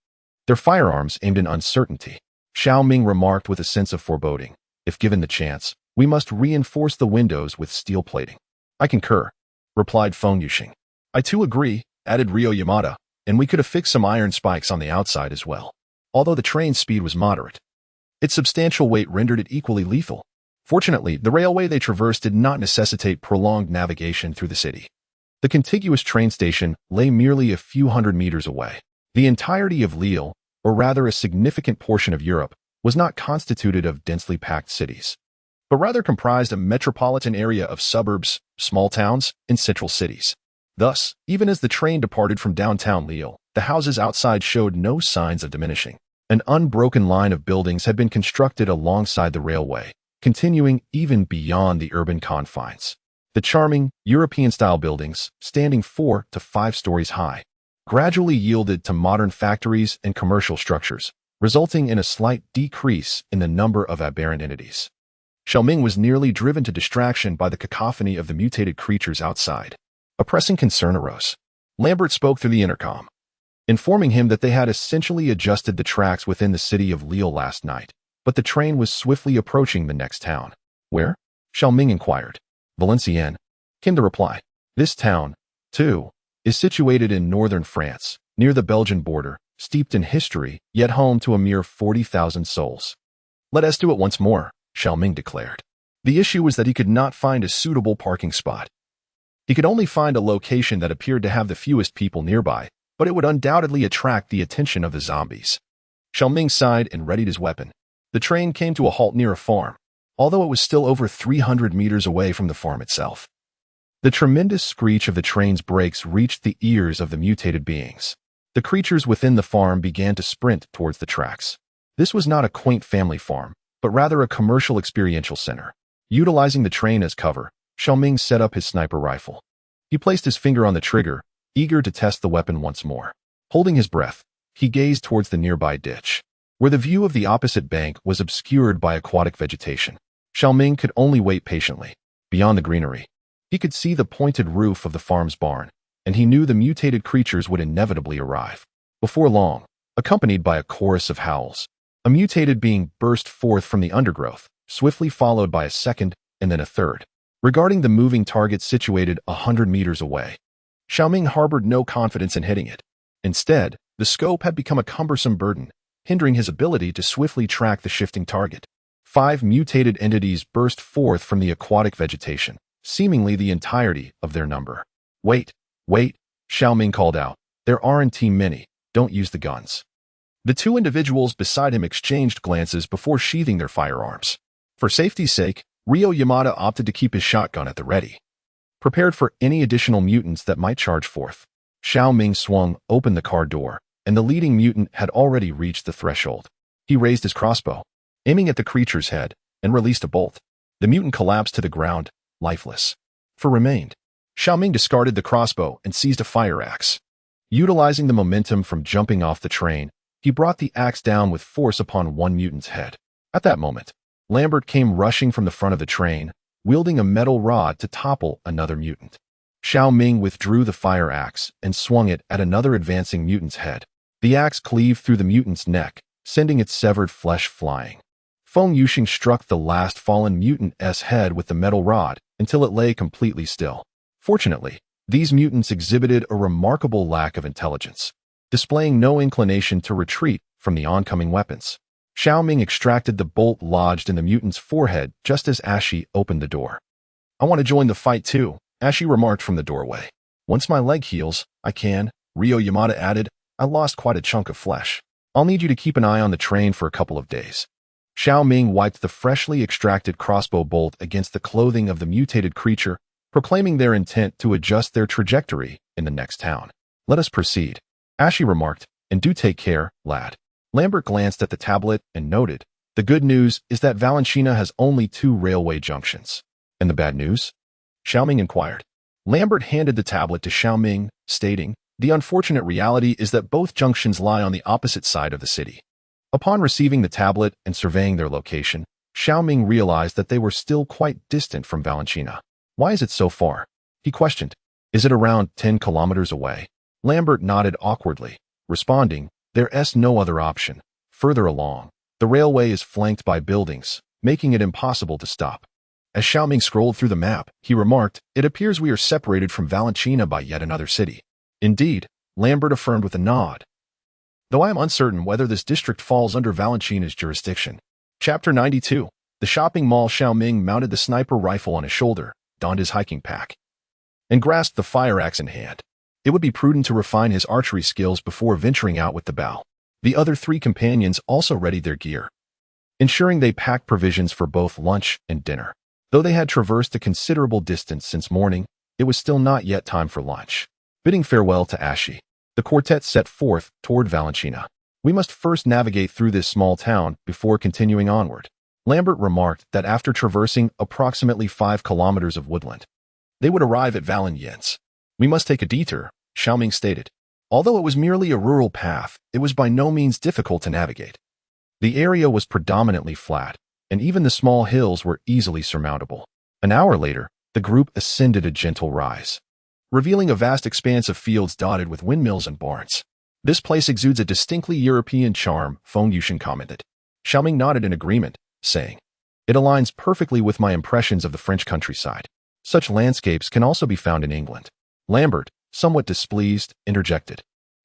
their firearms aimed in uncertainty. Shao Ming remarked with a sense of foreboding, "If given the chance, we must reinforce the windows with steel plating." "I concur," replied Feng Yuxing. "I too agree," added Ryo Yamada, "and we could affix some iron spikes on the outside as well." Although the train's speed was moderate, its substantial weight rendered it equally lethal. Fortunately, the railway they traversed did not necessitate prolonged navigation through the city. The contiguous train station lay merely a few hundred meters away. The entirety of Lille, or rather a significant portion of Europe, was not constituted of densely packed cities, but rather comprised a metropolitan area of suburbs, small towns, and central cities. Thus, even as the train departed from downtown Lille, the houses outside showed no signs of diminishing. An unbroken line of buildings had been constructed alongside the railway, continuing even beyond the urban confines. The charming, European-style buildings, standing 4 to 5 stories high, gradually yielded to modern factories and commercial structures, resulting in a slight decrease in the number of aberrant entities. Shao Ming was nearly driven to distraction by the cacophony of the mutated creatures outside. A pressing concern arose. Lambert spoke through the intercom, informing him that they had essentially adjusted the tracks within the city of Lille last night, but the train was swiftly approaching the next town. Where? Shao Ming inquired. Valenciennes, came the reply. This town, too, is situated in northern France, near the Belgian border, steeped in history, yet home to a mere 40,000 souls. Let us do it once more, Shao Ming declared. The issue was that he could not find a suitable parking spot. He could only find a location that appeared to have the fewest people nearby, but it would undoubtedly attract the attention of the zombies. Shao Ming sighed and readied his weapon. The train came to a halt near a farm, although it was still over 300 meters away from the farm itself. The tremendous screech of the train's brakes reached the ears of the mutated beings. The creatures within the farm began to sprint towards the tracks. This was not a quaint family farm, but rather a commercial experiential center. Utilizing the train as cover, Shao Ming set up his sniper rifle. He placed his finger on the trigger, eager to test the weapon once more. Holding his breath, he gazed towards the nearby ditch, where the view of the opposite bank was obscured by aquatic vegetation. Shao Ming could only wait patiently. Beyond the greenery, he could see the pointed roof of the farm's barn, and he knew the mutated creatures would inevitably arrive. Before long, accompanied by a chorus of howls, a mutated being burst forth from the undergrowth, swiftly followed by a second and then a third. Regarding the moving target situated 100 meters away, Shao Ming harbored no confidence in hitting it. Instead, the scope had become a cumbersome burden, hindering his ability to swiftly track the shifting target. 5 mutated entities burst forth from the aquatic vegetation, seemingly the entirety of their number. Wait, Shao Ming called out. There aren't many, don't use the guns. The 2 individuals beside him exchanged glances before sheathing their firearms. For safety's sake, Ryo Yamada opted to keep his shotgun at the ready, prepared for any additional mutants that might charge forth. Shao Ming swung open the car door, and the leading mutant had already reached the threshold. He raised his crossbow, aiming at the creature's head, and released a bolt. The mutant collapsed to the ground, lifeless. For remained. Shao Ming discarded the crossbow and seized a fire axe. Utilizing the momentum from jumping off the train, he brought the axe down with force upon one mutant's head. At that moment, Lambert came rushing from the front of the train, wielding a metal rod to topple another mutant. Shao Ming withdrew the fire axe and swung it at another advancing mutant's head. The axe cleaved through the mutant's neck, sending its severed flesh flying. Feng Yuxing struck the last fallen mutant's head with the metal rod until it lay completely still. Fortunately, these mutants exhibited a remarkable lack of intelligence, displaying no inclination to retreat from the oncoming weapons. Shao Ming extracted the bolt lodged in the mutant's forehead just as Ashi opened the door. I want to join the fight too, Ashi remarked from the doorway. Once my leg heals, I can, Ryo Yamada added. I lost quite a chunk of flesh. I'll need you to keep an eye on the train for a couple of days. Shao Ming wiped the freshly extracted crossbow bolt against the clothing of the mutated creature, proclaiming their intent to adjust their trajectory in the next town. Let us proceed, Ashi remarked, and do take care, lad. Lambert glanced at the tablet and noted, the good news is that Valenciennes has only 2 railway junctions. And the bad news? Shao Ming inquired. Lambert handed the tablet to Shao Ming, stating, the unfortunate reality is that both junctions lie on the opposite side of the city. Upon receiving the tablet and surveying their location, Shao Ming realized that they were still quite distant from Valenciennes. Why is it so far? He questioned. Is it around 10 kilometers away? Lambert nodded awkwardly, responding, there's no other option. Further along, the railway is flanked by buildings, making it impossible to stop. As Shao Ming scrolled through the map, he remarked, it appears we are separated from Valenciennes by yet another city. Indeed, Lambert affirmed with a nod. Though I am uncertain whether this district falls under Valenciennes' jurisdiction. Chapter 92. The shopping mall. Shao Ming mounted the sniper rifle on his shoulder, donned his hiking pack, and grasped the fire axe in hand. It would be prudent to refine his archery skills before venturing out with the bow. The other 3 companions also readied their gear, ensuring they packed provisions for both lunch and dinner. Though they had traversed a considerable distance since morning, it was still not yet time for lunch. Bidding farewell to Ashi, the quartet set forth toward Valenciennes. We must first navigate through this small town before continuing onward. Lambert remarked that after traversing approximately 5 kilometers of woodland, they would arrive at Valenciennes. We must take a detour, Shao Ming stated. Although it was merely a rural path, it was by no means difficult to navigate. The area was predominantly flat, and even the small hills were easily surmountable. An hour later, the group ascended a gentle rise, revealing a vast expanse of fields dotted with windmills and barns. This place exudes a distinctly European charm, Feng Yushin commented. Shao Ming nodded in agreement, saying, "It aligns perfectly with my impressions of the French countryside. Such landscapes can also be found in England." Lambert, somewhat displeased, interjected,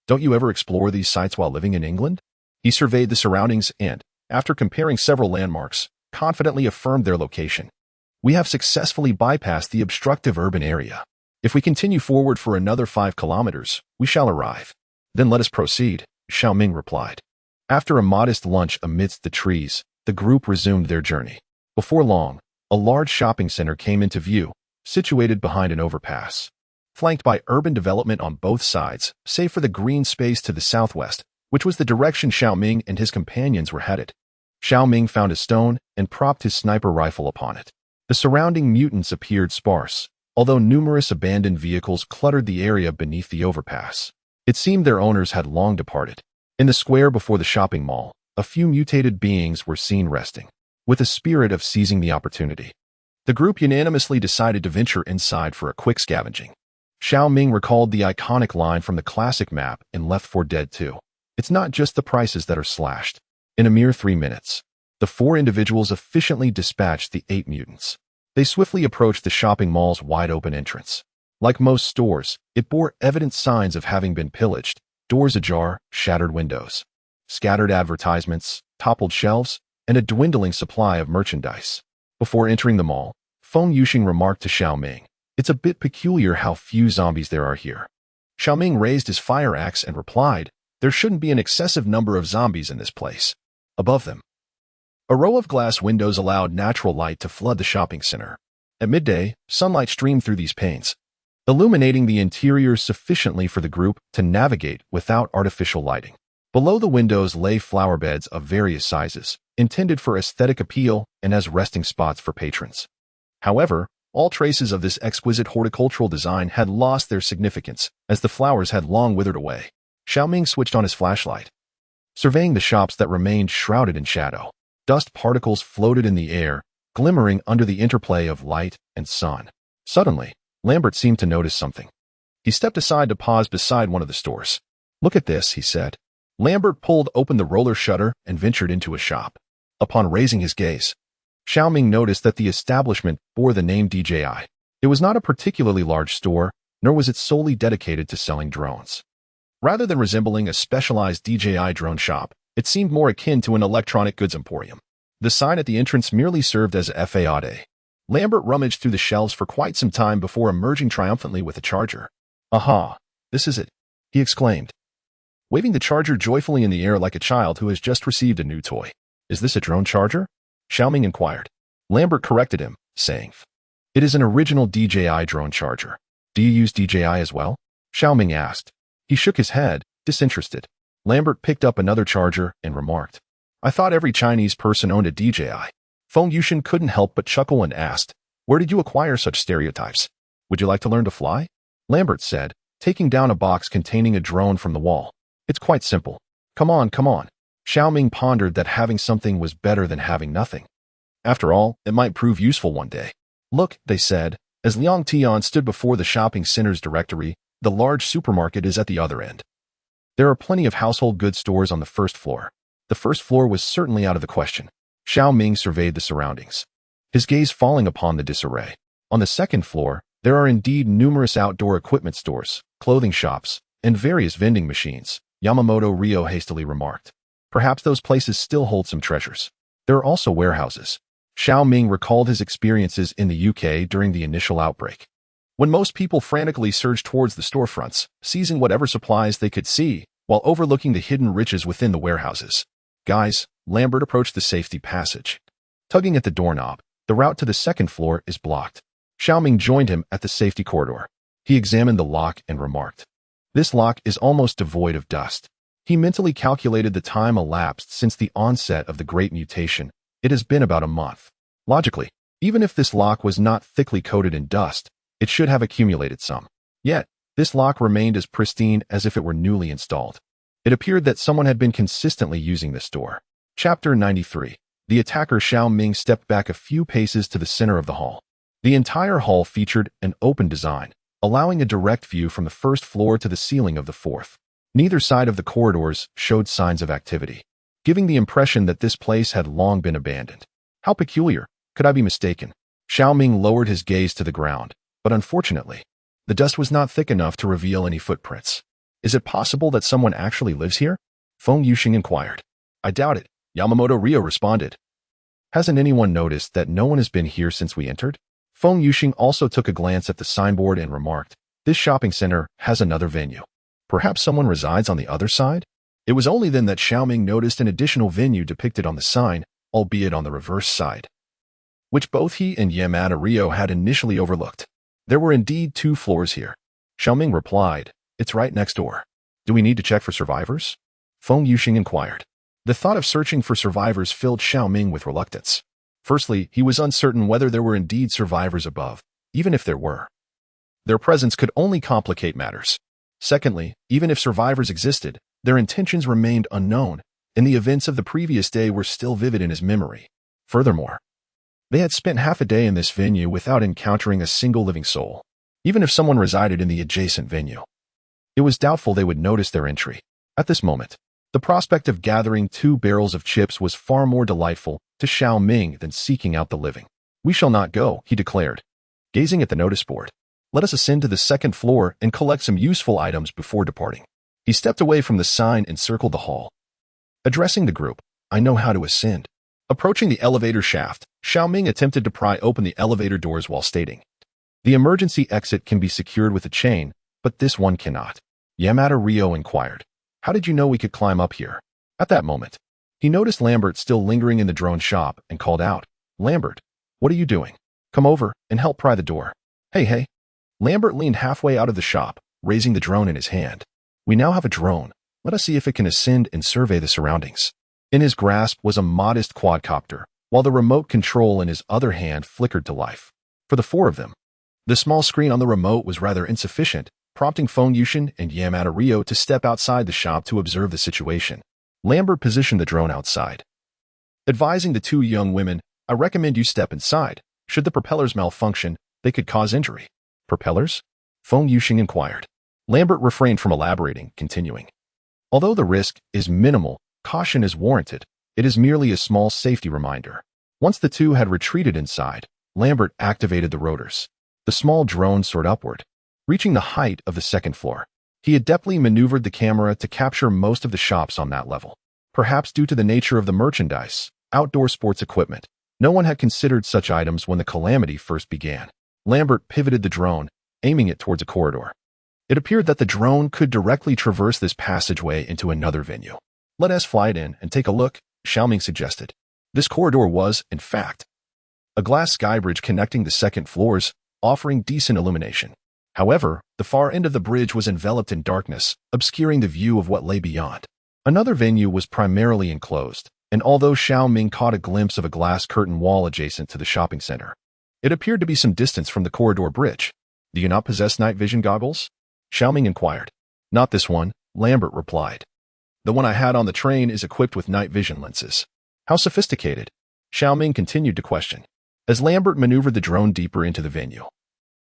"Don't you ever explore these sites while living in England?" He surveyed the surroundings and, after comparing several landmarks, confidently affirmed their location. "We have successfully bypassed the obstructive urban area. If we continue forward for another 5 kilometers, we shall arrive." "Then let us proceed," Shao Ming replied. After a modest lunch amidst the trees, the group resumed their journey. Before long, a large shopping center came into view, situated behind an overpass. Flanked by urban development on both sides, save for the green space to the southwest, which was the direction Shao Ming and his companions were headed. Shao Ming found a stone and propped his sniper rifle upon it. The surrounding mutants appeared sparse, although numerous abandoned vehicles cluttered the area beneath the overpass. It seemed their owners had long departed. In the square before the shopping mall, a few mutated beings were seen resting, with a spirit of seizing the opportunity. The group unanimously decided to venture inside for a quick scavenging. Shao Ming recalled the iconic line from the classic map in Left 4 Dead 2. "It's not just the prices that are slashed." In a mere 3 minutes, the 4 individuals efficiently dispatched the 8 mutants. They swiftly approached the shopping mall's wide-open entrance. Like most stores, it bore evident signs of having been pillaged: doors ajar, shattered windows, scattered advertisements, toppled shelves, and a dwindling supply of merchandise. Before entering the mall, Feng Yushin remarked to Shao Ming, "It's a bit peculiar how few zombies there are here." Shao Ming raised his fire axe and replied, "There shouldn't be an excessive number of zombies in this place." Above them, a row of glass windows allowed natural light to flood the shopping center. At midday, sunlight streamed through these panes, illuminating the interior sufficiently for the group to navigate without artificial lighting. Below the windows lay flower beds of various sizes, intended for aesthetic appeal and as resting spots for patrons. However, all traces of this exquisite horticultural design had lost their significance, as the flowers had long withered away. Shao Ming switched on his flashlight, surveying the shops that remained shrouded in shadow. Dust particles floated in the air, glimmering under the interplay of light and sun. Suddenly, Lambert seemed to notice something. He stepped aside to pause beside one of the stores. "Look at this," he said. Lambert pulled open the roller shutter and ventured into a shop. Upon raising his gaze, Shao Ming noticed that the establishment bore the name DJI. It was not a particularly large store, nor was it solely dedicated to selling drones. Rather than resembling a specialized DJI drone shop, it seemed more akin to an electronic goods emporium. The sign at the entrance merely served as a faade. Lambert rummaged through the shelves for quite some time before emerging triumphantly with a charger. "Aha! This is it," he exclaimed, waving the charger joyfully in the air like a child who has just received a new toy. "Is this a drone charger?" Shao Ming inquired. Lambert corrected him, saying, "It is an original DJI drone charger." "Do you use DJI as well?" Shao Ming asked. He shook his head, disinterested. Lambert picked up another charger and remarked, "I thought every Chinese person owned a DJI." Feng Yushin couldn't help but chuckle and asked, "Where did you acquire such stereotypes? Would you like to learn to fly?" Lambert said, taking down a box containing a drone from the wall. "It's quite simple. Come on, come on." Shao Ming pondered that having something was better than having nothing. After all, it might prove useful one day. "Look," they said, as Liang Tian stood before the shopping center's directory. "The large supermarket is at the other end. There are plenty of household goods stores on the first floor." The first floor was certainly out of the question. Shao Ming surveyed the surroundings, his gaze falling upon the disarray. On the second floor, there are indeed numerous outdoor equipment stores, clothing shops, and various vending machines, Yamamoto Ryo hastily remarked. "Perhaps those places still hold some treasures." There are also warehouses. Shao Ming recalled his experiences in the UK during the initial outbreak, when most people frantically surged towards the storefronts, seizing whatever supplies they could see, while overlooking the hidden riches within the warehouses. "Guys," Lambert approached the safety passage. Tugging at the doorknob, the route to the second floor is blocked. Shao Ming joined him at the safety corridor. He examined the lock and remarked, "This lock is almost devoid of dust." He mentally calculated the time elapsed since the onset of the Great Mutation. It has been about a month. Logically, even if this lock was not thickly coated in dust, it should have accumulated some. Yet, this lock remained as pristine as if it were newly installed. It appeared that someone had been consistently using this door. Chapter 93. The attacker Shao Ming stepped back a few paces to the center of the hall. The entire hall featured an open design, allowing a direct view from the first floor to the ceiling of the fourth. Neither side of the corridors showed signs of activity, giving the impression that this place had long been abandoned. How peculiar. Could I be mistaken? Shao Ming lowered his gaze to the ground, but unfortunately, the dust was not thick enough to reveal any footprints. Is it possible that someone actually lives here? Feng Yuxing inquired. I doubt it, Yamamoto Ryo responded. Hasn't anyone noticed that no one has been here since we entered? Feng Yuxing also took a glance at the signboard and remarked, this shopping center has another venue. Perhaps someone resides on the other side? It was only then that Shao Ming noticed an additional venue depicted on the sign, albeit on the reverse side, which both he and Yamamoto Ryo had initially overlooked. There were indeed 2 floors here. Shao Ming replied, it's right next door. Do we need to check for survivors? Feng Yuxing inquired. The thought of searching for survivors filled Shao Ming with reluctance. Firstly, he was uncertain whether there were indeed survivors above, even if there were. Their presence could only complicate matters. Secondly, even if survivors existed, their intentions remained unknown, and the events of the previous day were still vivid in his memory. Furthermore, they had spent half a day in this venue without encountering a single living soul. Even if someone resided in the adjacent venue, it was doubtful they would notice their entry. At this moment, the prospect of gathering 2 barrels of chips was far more delightful to Shao Ming than seeking out the living. We shall not go, he declared, gazing at the notice board. Let us ascend to the 2nd floor and collect some useful items before departing. He stepped away from the sign and circled the hall. Addressing the group, I know how to ascend. Approaching the elevator shaft, Shao Ming attempted to pry open the elevator doors while stating, the emergency exit can be secured with a chain, but this one cannot. Yamamoto Ryo inquired, how did you know we could climb up here? At that moment, he noticed Lambert still lingering in the drone shop and called out, Lambert, what are you doing? Come over and help pry the door. Hey. Lambert leaned halfway out of the shop, raising the drone in his hand. We now have a drone. Let us see if it can ascend and survey the surroundings. In his grasp was a modest quadcopter, while the remote control in his other hand flickered to life. For the 4 of them, the small screen on the remote was rather insufficient, prompting Feng Yuxing and Yamamoto Ryo to step outside the shop to observe the situation. Lambert positioned the drone outside, advising the 2 young women, I recommend you step inside. Should the propellers malfunction, they could cause injury. Propellers? Feng Yuxing inquired. Lambert refrained from elaborating, continuing. Although the risk is minimal, caution is warranted. It is merely a small safety reminder. Once the 2 had retreated inside, Lambert activated the rotors. The small drone soared upward, reaching the height of the 2nd floor. He adeptly maneuvered the camera to capture most of the shops on that level. Perhaps due to the nature of the merchandise, outdoor sports equipment, no one had considered such items when the calamity first began. Lambert pivoted the drone, aiming it towards a corridor. It appeared that the drone could directly traverse this passageway into another venue. Let us fly it in and take a look, Shao Ming suggested. This corridor was, in fact, a glass skybridge connecting the 2nd floors, offering decent illumination. However, the far end of the bridge was enveloped in darkness, obscuring the view of what lay beyond. Another venue was primarily enclosed, and although Shao Ming caught a glimpse of a glass curtain wall adjacent to the shopping center, it appeared to be some distance from the corridor bridge. Do you not possess night vision goggles? Shao Ming inquired. Not this one, Lambert replied. The one I had on the train is equipped with night vision lenses. How sophisticated? Shao Ming continued to question, as Lambert maneuvered the drone deeper into the venue.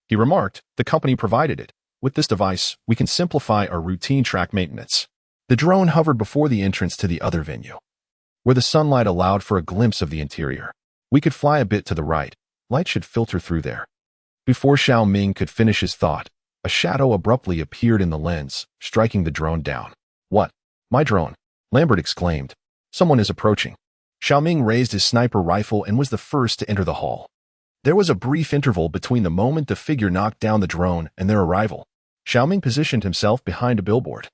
He remarked, the company provided it. With this device, we can simplify our routine track maintenance. The drone hovered before the entrance to the other venue, where the sunlight allowed for a glimpse of the interior. We could fly a bit to the right. Light should filter through there. Before Shao Ming could finish his thought, a shadow abruptly appeared in the lens, striking the drone down. What? My drone? Lambert exclaimed. Someone is approaching. Shao Ming raised his sniper rifle and was the first to enter the hall. There was a brief interval between the moment the figure knocked down the drone and their arrival. Shao Ming positioned himself behind a billboard,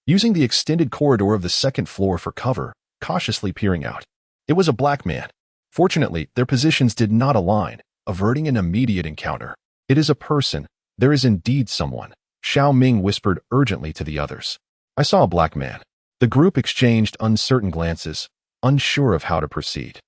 using the extended corridor of the 2nd floor for cover, cautiously peering out. It was a black man. Fortunately, their positions did not align, averting an immediate encounter. It is a person. There is indeed someone, Shao Ming whispered urgently to the others. I saw a black man. The group exchanged uncertain glances, unsure of how to proceed.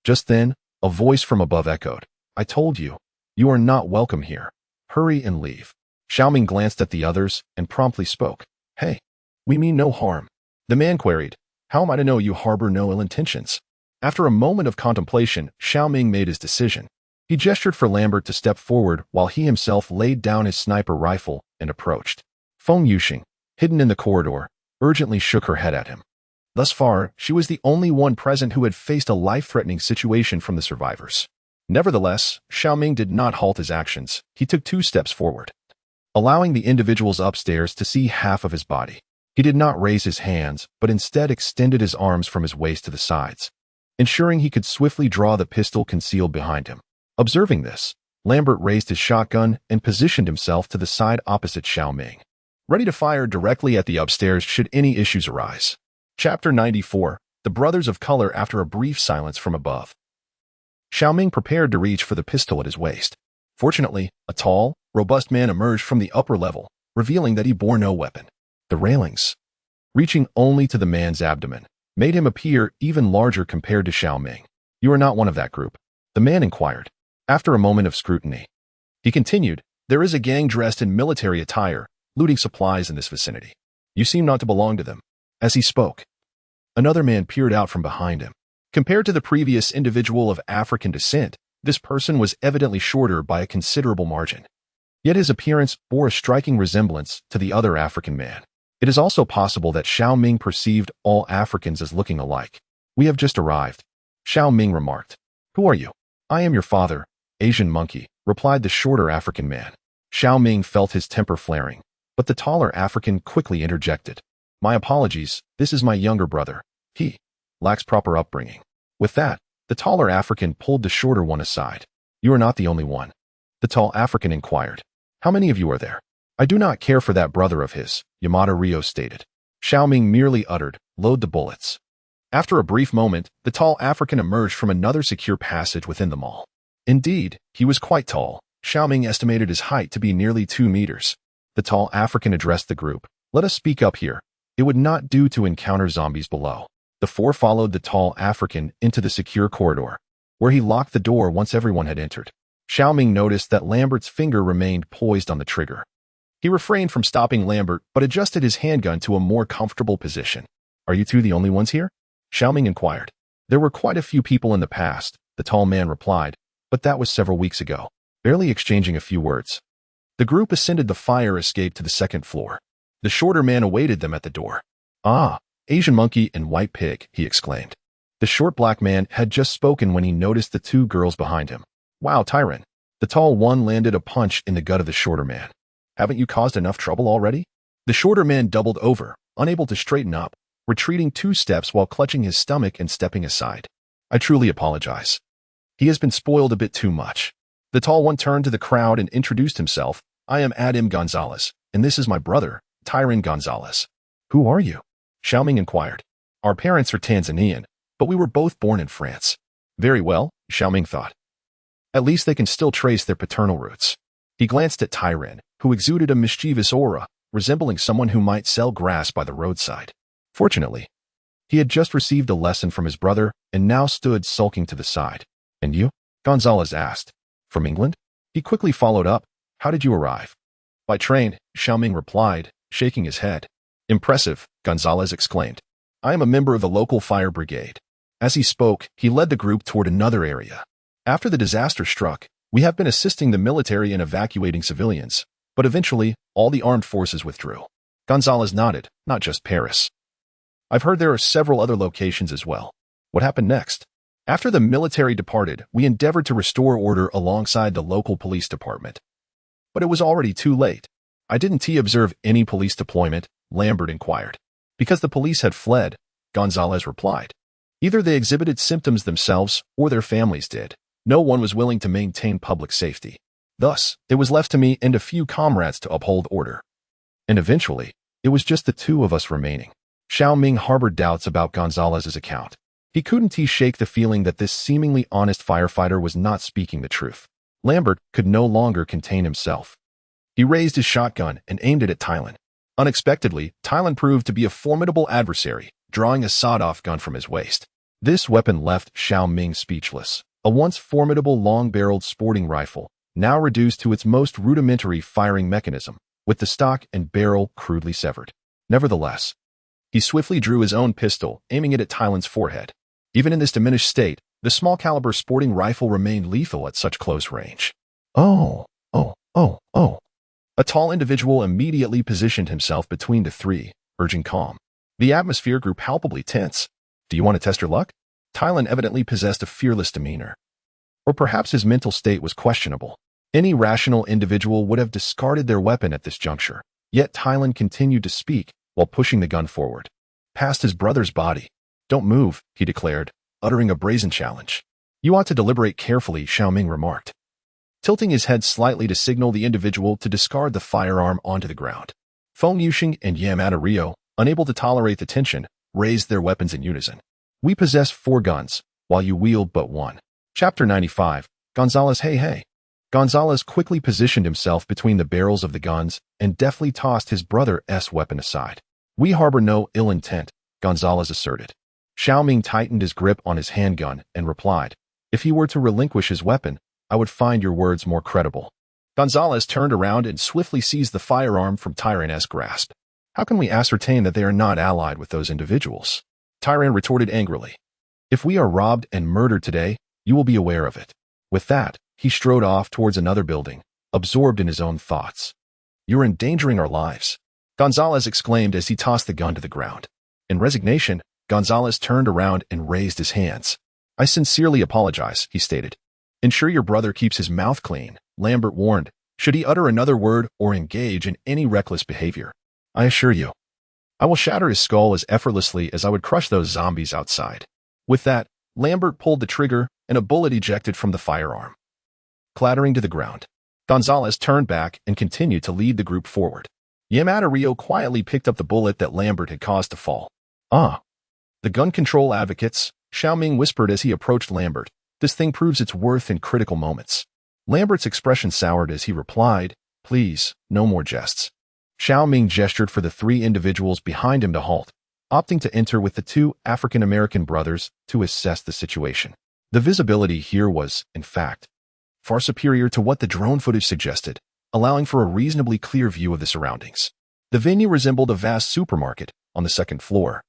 Just then, a voice from above echoed. I told you, you are not welcome here. Hurry and leave. Shao Ming glanced at the others and promptly spoke. Hey, we mean no harm. The man queried. How am I to know you harbor no ill intentions? After a moment of contemplation, Shao Ming made his decision. He gestured for Lambert to step forward while he himself laid down his sniper rifle and approached. Feng Yuxing, hidden in the corridor, urgently shook her head at him. Thus far, she was the only one present who had faced a life-threatening situation from the survivors. Nevertheless, Shao Ming did not halt his actions. He took 2 steps forward, allowing the individuals upstairs to see half of his body. He did not raise his hands, but instead extended his arms from his waist to the sides, ensuring he could swiftly draw the pistol concealed behind him. Observing this, Lambert raised his shotgun and positioned himself to the side opposite Shao Ming, ready to fire directly at the upstairs should any issues arise. Chapter 94. The Brothers of Color. After a brief silence from above, Shao Ming prepared to reach for the pistol at his waist. Fortunately, a tall, robust man emerged from the upper level, revealing that he bore no weapon. The railings, reaching only to the man's abdomen, made him appear even larger compared to Shao Ming. "You are not one of that group?" the man inquired. After a moment of scrutiny, he continued, "There is a gang dressed in military attire, looting supplies in this vicinity. You seem not to belong to them." As he spoke, another man peered out from behind him. Compared to the previous individual of African descent, this person was evidently shorter by a considerable margin. Yet his appearance bore a striking resemblance to the other African man. It is also possible that Shao Ming perceived all Africans as looking alike. "We have just arrived," Shao Ming remarked. "Who are you?" "I am your father, Asian monkey," replied the shorter African man. Shao Ming felt his temper flaring, but the taller African quickly interjected. "My apologies, this is my younger brother. He lacks proper upbringing." With that, the taller African pulled the shorter one aside. "You are not the only one," the tall African inquired. "How many of you are there?" "I do not care for that brother of his," Yamada Ryo stated. Shao Ming merely uttered, "Load the bullets." After a brief moment, the tall African emerged from another secure passage within the mall. Indeed, he was quite tall. Shao Ming estimated his height to be nearly 2 meters. The tall African addressed the group. "Let us speak up here. It would not do to encounter zombies below." The 4 followed the tall African into the secure corridor, where he locked the door once everyone had entered. Shao Ming noticed that Lambert's finger remained poised on the trigger. He refrained from stopping Lambert, but adjusted his handgun to a more comfortable position. "Are you 2 the only ones here?" Shao Ming inquired. "There were quite a few people in the past," the tall man replied, "but that was several weeks ago." Barely exchanging a few words, the group ascended the fire escape to the 2nd floor. The shorter man awaited them at the door. "Ah, Asian monkey and white pig," he exclaimed. The short black man had just spoken when he noticed the 2 girls behind him. "Wow, Tyron." The tall one landed a punch in the gut of the shorter man. "Haven't you caused enough trouble already?" The shorter man doubled over, unable to straighten up, retreating 2 steps while clutching his stomach and stepping aside. "I truly apologize. He has been spoiled a bit too much." The tall one turned to the crowd and introduced himself. "I am Adim Gonzalez, and this is my brother, Tyron Gonzalez." "Who are you?" Shao Ming inquired. "Our parents are Tanzanian, but we were both born in France." "Very well," Shao Ming thought. "At least they can still trace their paternal roots." He glanced at Tyron, who exuded a mischievous aura, resembling someone who might sell grass by the roadside. Fortunately, he had just received a lesson from his brother and now stood sulking to the side. "And you?" Gonzalez asked. "From England?" He quickly followed up. "How did you arrive?" "By train," Shao Ming replied, shaking his head. "Impressive," Gonzalez exclaimed. "I am a member of the local fire brigade." As he spoke, he led the group toward another area. "After the disaster struck, we have been assisting the military in evacuating civilians, but eventually, all the armed forces withdrew." Gonzalez nodded, "Not just Paris. I've heard there are several other locations as well." "What happened next?" "After the military departed, we endeavored to restore order alongside the local police department. But it was already too late." "I didn't observe any police deployment?" Lambert inquired. "Because the police had fled," Gonzalez replied. "Either they exhibited symptoms themselves or their families did. No one was willing to maintain public safety. Thus, it was left to me and a few comrades to uphold order. And eventually, it was just the 2 of us remaining." Shao Ming harbored doubts about Gonzalez's account. He couldn't shake the feeling that this seemingly honest firefighter was not speaking the truth. Lambert could no longer contain himself. He raised his shotgun and aimed it at Tylan. Unexpectedly, Tylan proved to be a formidable adversary, drawing a sawed-off gun from his waist. This weapon left Shao Ming speechless. A once formidable long-barreled sporting rifle, now reduced to its most rudimentary firing mechanism, with the stock and barrel crudely severed. Nevertheless, he swiftly drew his own pistol, aiming it at Tylan's forehead. Even in this diminished state, the small-caliber sporting rifle remained lethal at such close range. Oh, oh, oh, oh. A tall individual immediately positioned himself between the three, urging calm. The atmosphere grew palpably tense. Do you want to test your luck? Tylan evidently possessed a fearless demeanor. Or perhaps his mental state was questionable. Any rational individual would have discarded their weapon at this juncture. Yet Tylan continued to speak while pushing the gun forward. Past his brother's body. Don't move, he declared, uttering a brazen challenge. You ought to deliberate carefully, Shao Ming remarked, tilting his head slightly to signal the individual to discard the firearm onto the ground. Feng Yuxing and Yamada Rio, unable to tolerate the tension, raised their weapons in unison. We possess 4 guns, while you wield but 1. Chapter 95, Gonzalez. Hey. Gonzalez quickly positioned himself between the barrels of the guns and deftly tossed his brother's weapon aside. We harbor no ill intent, Gonzalez asserted. Shao Ming tightened his grip on his handgun and replied, if he were to relinquish his weapon, I would find your words more credible. Gonzalez turned around and swiftly seized the firearm from Tyran's grasp. How can we ascertain that they are not allied with those individuals? Tyran retorted angrily. If we are robbed and murdered today, you will be aware of it. With that, he strode off towards another building, absorbed in his own thoughts. You're endangering our lives, Gonzalez exclaimed as he tossed the gun to the ground. In resignation, Gonzalez turned around and raised his hands. I sincerely apologize, he stated. Ensure your brother keeps his mouth clean, Lambert warned, should he utter another word or engage in any reckless behavior. I assure you, I will shatter his skull as effortlessly as I would crush those zombies outside. With that, Lambert pulled the trigger and a bullet ejected from the firearm, clattering to the ground. Gonzalez turned back and continued to lead the group forward. Yamada Rio quietly picked up the bullet that Lambert had caused to fall. The gun control advocates, Shao Ming whispered as he approached Lambert. This thing proves its worth in critical moments. Lambert's expression soured as he replied, please, no more jests. Shao Ming gestured for the 3 individuals behind him to halt, opting to enter with the 2 African-American brothers to assess the situation. The visibility here was, in fact, far superior to what the drone footage suggested, allowing for a reasonably clear view of the surroundings. The venue resembled a vast supermarket on the 2nd floor.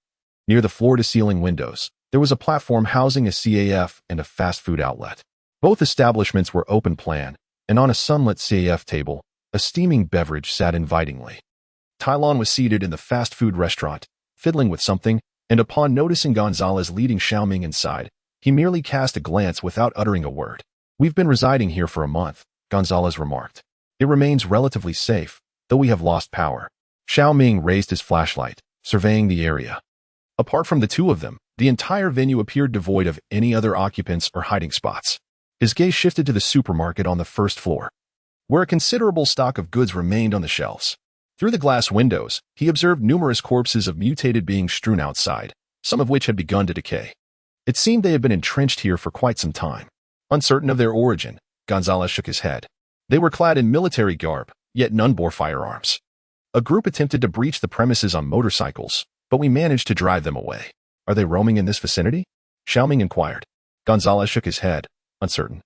Near the floor-to-ceiling windows, there was a platform housing a CAF and a fast food outlet. Both establishments were open-plan, and on a sunlit CAF table, a steaming beverage sat invitingly. Tylon was seated in the fast food restaurant, fiddling with something, and upon noticing Gonzalez leading Shao Ming inside, he merely cast a glance without uttering a word. We've been residing here for a month, Gonzalez remarked. It remains relatively safe, though we have lost power. Shao Ming raised his flashlight, surveying the area. Apart from the 2 of them, the entire venue appeared devoid of any other occupants or hiding spots. His gaze shifted to the supermarket on the 1st floor, where a considerable stock of goods remained on the shelves. Through the glass windows, he observed numerous corpses of mutated beings strewn outside, some of which had begun to decay. It seemed they had been entrenched here for quite some time. Uncertain of their origin, Gonzalez shook his head. They were clad in military garb, yet none bore firearms. A group attempted to breach the premises on motorcycles, but we managed to drive them away. Are they roaming in this vicinity? Shao Ming inquired. Gonzalez shook his head, uncertain.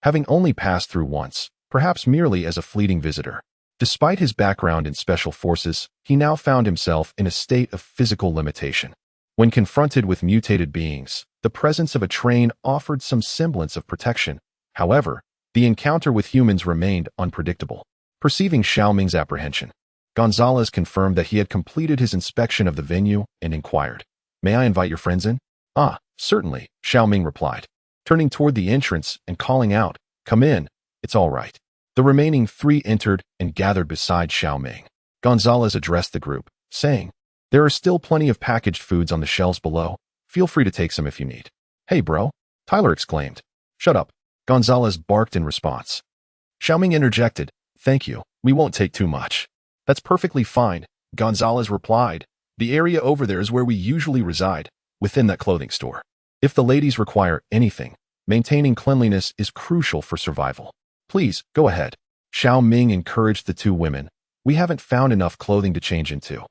Having only passed through once, perhaps merely as a fleeting visitor. Despite his background in special forces, he now found himself in a state of physical limitation. When confronted with mutated beings, the presence of a train offered some semblance of protection. However, the encounter with humans remained unpredictable. Perceiving Shao Ming's apprehension, Gonzalez confirmed that he had completed his inspection of the venue and inquired, May I invite your friends in? Certainly, Shao Ming replied, turning toward the entrance and calling out, Come in, it's all right. The remaining 3 entered and gathered beside Shao Ming. Gonzalez addressed the group, saying, There are still plenty of packaged foods on the shelves below. Feel free to take some if you need. Hey, bro, Tyler exclaimed. Shut up, Gonzalez barked in response. Shao Ming interjected, Thank you, we won't take too much. That's perfectly fine, Gonzalez replied. The area over there is where we usually reside, within that clothing store. If the ladies require anything, maintaining cleanliness is crucial for survival. Please, go ahead. Shao Ming encouraged the 2 women. We haven't found enough clothing to change into.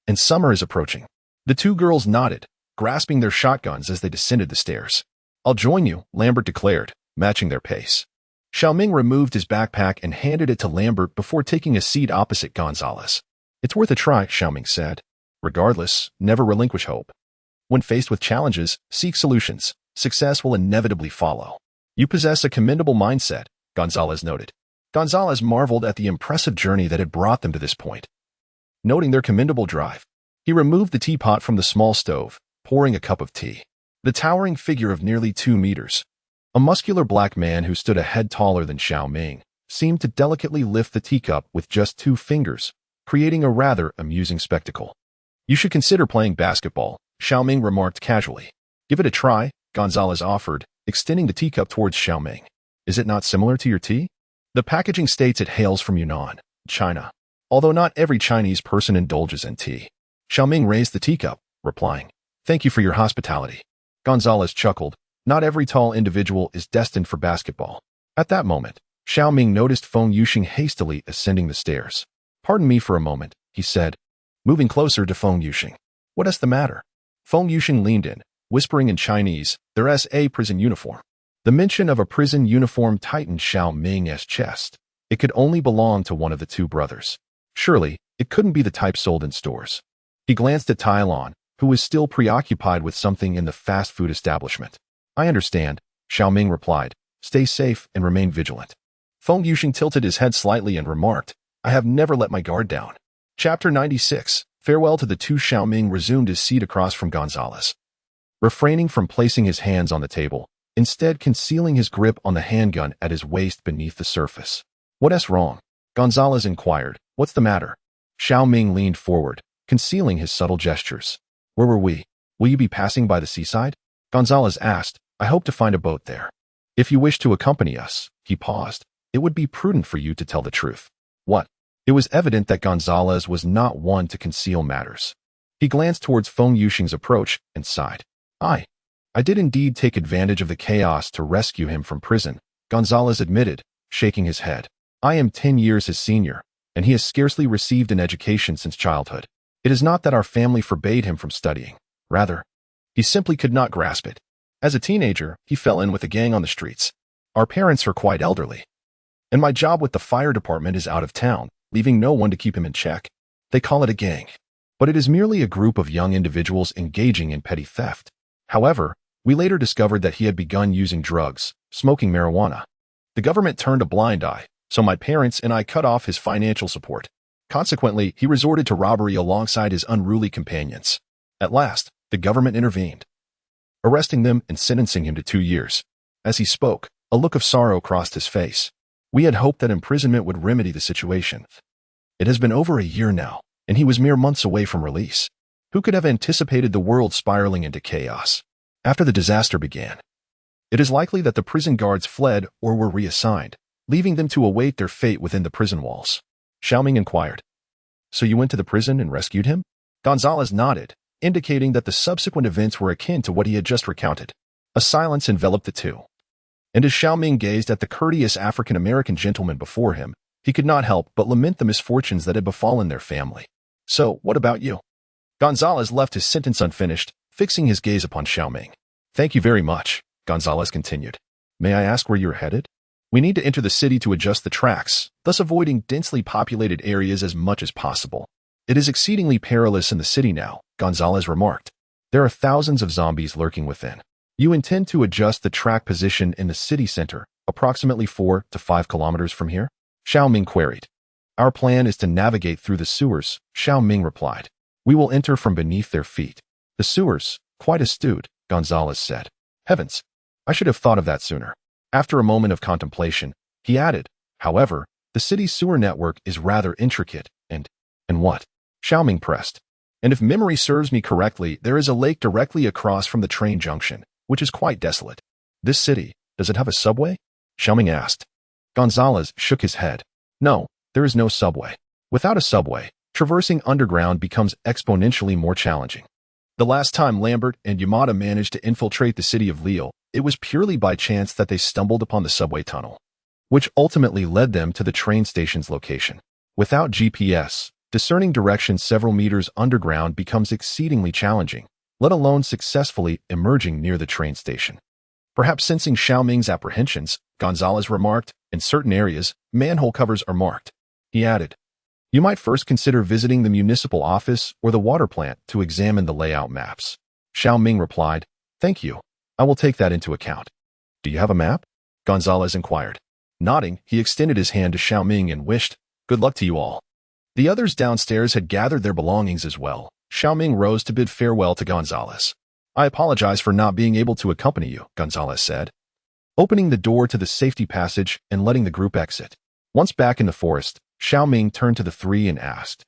And summer is approaching. The 2 girls nodded, grasping their shotguns as they descended the stairs. I'll join you, Lambert declared, matching their pace. Shao Ming removed his backpack and handed it to Lambert before taking a seat opposite Gonzalez. It's worth a try, Shao Ming said. Regardless, never relinquish hope. When faced with challenges, seek solutions. Success will inevitably follow. You possess a commendable mindset, Gonzalez noted. Gonzalez marveled at the impressive journey that had brought them to this point. Noting their commendable drive, he removed the teapot from the small stove, pouring a cup of tea. The towering figure of nearly 2 meters, a muscular black man who stood a head taller than Shao Ming, seemed to delicately lift the teacup with just 2 fingers, creating a rather amusing spectacle. You should consider playing basketball, Shao Ming remarked casually. Give it a try, Gonzalez offered, extending the teacup towards Shao Ming. Is it not similar to your tea? The packaging states it hails from Yunnan, China. Although not every Chinese person indulges in tea. Shao Ming raised the teacup, replying, Thank you for your hospitality. Gonzalez chuckled. Not every tall individual is destined for basketball. At that moment, Shao Ming noticed Feng Yuxing hastily ascending the stairs. Pardon me for a moment, he said, moving closer to Feng Yuxing. What is the matter? Feng Yuxing leaned in, whispering in Chinese, There's a prison uniform. The mention of a prison uniform tightened Shao Ming's chest. It could only belong to one of the 2 brothers. Surely, it couldn't be the type sold in stores. He glanced at Tai Lan, who was still preoccupied with something in the fast food establishment. I understand, Shao Ming replied. Stay safe and remain vigilant. Feng Yuxing tilted his head slightly and remarked, I have never let my guard down. Chapter 96. Farewell to the 2. Shao Ming resumed his seat across from Gonzalez. Refraining from placing his hands on the table, instead concealing his grip on the handgun at his waist beneath the surface. What's wrong? Gonzalez inquired. What's the matter? Shao Ming leaned forward, concealing his subtle gestures. Where were we? Will you be passing by the seaside? Gonzalez asked. I hope to find a boat there. If you wish to accompany us, he paused. It would be prudent for you to tell the truth. What? It was evident that Gonzalez was not one to conceal matters. He glanced towards Feng Yuxing's approach and sighed. I did indeed take advantage of the chaos to rescue him from prison, Gonzalez admitted, shaking his head. I am 10 years his senior, and he has scarcely received an education since childhood. It is not that our family forbade him from studying. Rather, he simply could not grasp it. As a teenager, he fell in with a gang on the streets. Our parents are quite elderly. And my job with the fire department is out of town, leaving no one to keep him in check. They call it a gang. But it is merely a group of young individuals engaging in petty theft. However, we later discovered that he had begun using drugs, smoking marijuana. The government turned a blind eye, so my parents and I cut off his financial support. Consequently, he resorted to robbery alongside his unruly companions. At last, the government intervened, arresting them and sentencing him to 2 years. As he spoke, a look of sorrow crossed his face. We had hoped that imprisonment would remedy the situation. It has been over a year now, and he was mere months away from release. Who could have anticipated the world spiraling into chaos? After the disaster began, it is likely that the prison guards fled or were reassigned, leaving them to await their fate within the prison walls. Shao Ming inquired. So you went to the prison and rescued him? Gonzalez nodded, indicating that the subsequent events were akin to what he had just recounted. A silence enveloped the 2. And as Shao Ming gazed at the courteous African-American gentleman before him, he could not help but lament the misfortunes that had befallen their family. So, what about you? Gonzalez left his sentence unfinished, fixing his gaze upon Shao Ming. Thank you very much, Gonzalez continued. May I ask where you're headed? We need to enter the city to adjust the tracks, thus avoiding densely populated areas as much as possible. It is exceedingly perilous in the city now, Gonzalez remarked. There are thousands of zombies lurking within. You intend to adjust the track position in the city center, approximately 4 to 5 kilometers from here? Shao Ming queried. Our plan is to navigate through the sewers, Shao Ming replied. We will enter from beneath their feet. The sewers, quite astute, Gonzalez said. Heavens, I should have thought of that sooner. After a moment of contemplation, he added, however, the city's sewer network is rather intricate and what? Shao Ming pressed. And if memory serves me correctly, there is a lake directly across from the train junction, which is quite desolate. This city, does it have a subway? Shao Ming asked. Gonzalez shook his head. No, there is no subway. Without a subway, traversing underground becomes exponentially more challenging. The last time Lambert and Yamada managed to infiltrate the city of Lille, it was purely by chance that they stumbled upon the subway tunnel, which ultimately led them to the train station's location. Without GPS, discerning direction several meters underground becomes exceedingly challenging, let alone successfully emerging near the train station. Perhaps sensing Shao Ming's apprehensions, Gonzalez remarked, in certain areas, manhole covers are marked. He added, you might first consider visiting the municipal office or the water plant to examine the layout maps. Shao Ming replied, "Thank you. I will take that into account." "Do you have a map?" Gonzalez inquired. Nodding, he extended his hand to Shao Ming and wished, "Good luck to you all." The others downstairs had gathered their belongings as well. Shao Ming rose to bid farewell to Gonzalez. "I apologize for not being able to accompany you," Gonzalez said, opening the door to the safety passage and letting the group exit. Once back in the forest, Shao Ming turned to the three and asked,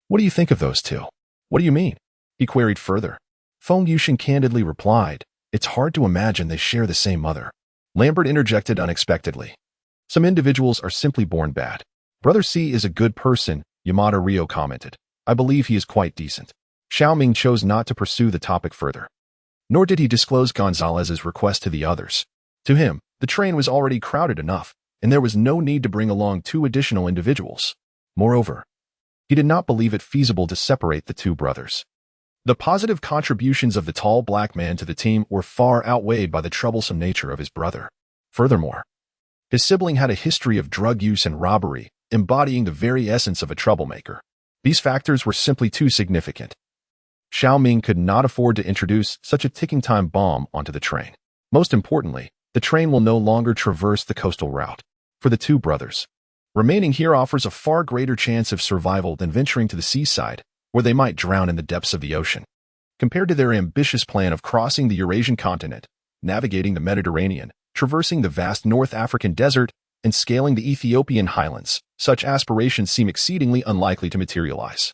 "What do you think of those two?" "What do you mean?" he queried further. Feng Yushin candidly replied, "It's hard to imagine they share the same mother." Lambert interjected unexpectedly, "Some individuals are simply born bad." "Brother C is a good person," Yamada Ryo commented. "I believe he is quite decent." Shao Ming chose not to pursue the topic further. Nor did he disclose Gonzalez's request to the others. To him, the train was already crowded enough, and there was no need to bring along two additional individuals. Moreover, he did not believe it feasible to separate the two brothers. The positive contributions of the tall black man to the team were far outweighed by the troublesome nature of his brother. Furthermore, his sibling had a history of drug use and robbery, embodying the very essence of a troublemaker. These factors were simply too significant. Shao Ming could not afford to introduce such a ticking time bomb onto the train. Most importantly, the train will no longer traverse the coastal route. For the two brothers, remaining here offers a far greater chance of survival than venturing to the seaside, where they might drown in the depths of the ocean. Compared to their ambitious plan of crossing the Eurasian continent, navigating the Mediterranean, traversing the vast North African desert, and scaling the Ethiopian highlands, such aspirations seem exceedingly unlikely to materialize.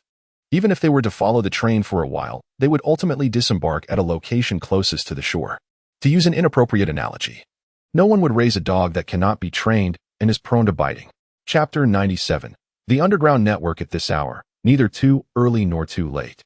Even if they were to follow the train for a while, they would ultimately disembark at a location closest to the shore. To use an inappropriate analogy, no one would raise a dog that cannot be trained and is prone to biting. Chapter 97. The underground network at this hour, neither too early nor too late.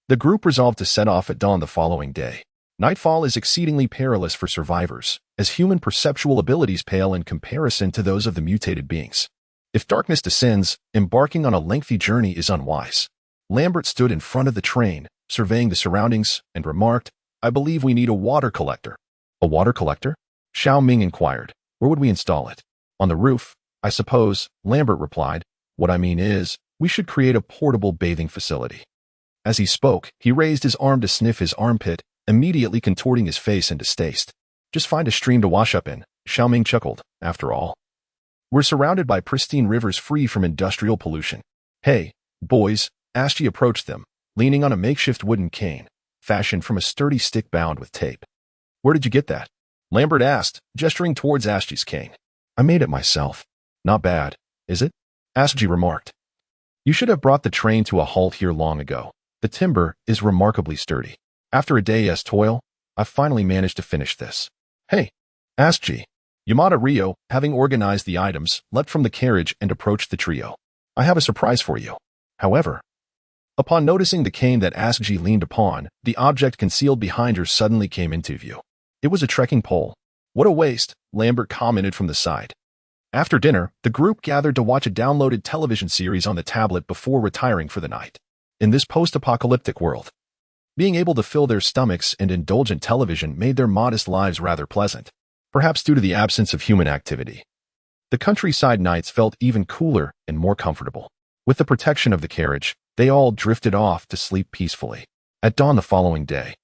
The group resolved to set off at dawn the following day. Nightfall is exceedingly perilous for survivors, as human perceptual abilities pale in comparison to those of the mutated beings. If darkness descends, embarking on a lengthy journey is unwise. Lambert stood in front of the train, surveying the surroundings, and remarked, "I believe we need a water collector." "A water collector?" Shao Ming inquired. "Where would we install it?" "On the roof, I suppose," Lambert replied. "What I mean is, we should create a portable bathing facility." As he spoke, he raised his arm to sniff his armpit, immediately contorting his face in distaste. "Just find a stream to wash up in," Shao Ming chuckled. "After all, we're surrounded by pristine rivers free from industrial pollution." "Hey, boys," Ashji approached them, leaning on a makeshift wooden cane, fashioned from a sturdy stick bound with tape. "Where did you get that?" Lambert asked, gesturing towards Ashji's cane. "I made it myself." "Not bad, is it?" Ashji remarked. "You should have brought the train to a halt here long ago. The timber is remarkably sturdy. After a day's toil, I've finally managed to finish this." "Hey, Ashji." Yamada Ryo, having organized the items, leapt from the carriage and approached the trio. "I have a surprise for you." However, upon noticing the cane that Ashji leaned upon, the object concealed behind her suddenly came into view. It was a trekking pole. "What a waste," Lambert commented from the side. After dinner, the group gathered to watch a downloaded television series on the tablet before retiring for the night. In this post-apocalyptic world, being able to fill their stomachs and indulgent television made their modest lives rather pleasant, perhaps due to the absence of human activity. The countryside nights felt even cooler and more comfortable. With the protection of the carriage, they all drifted off to sleep peacefully. At dawn the following day,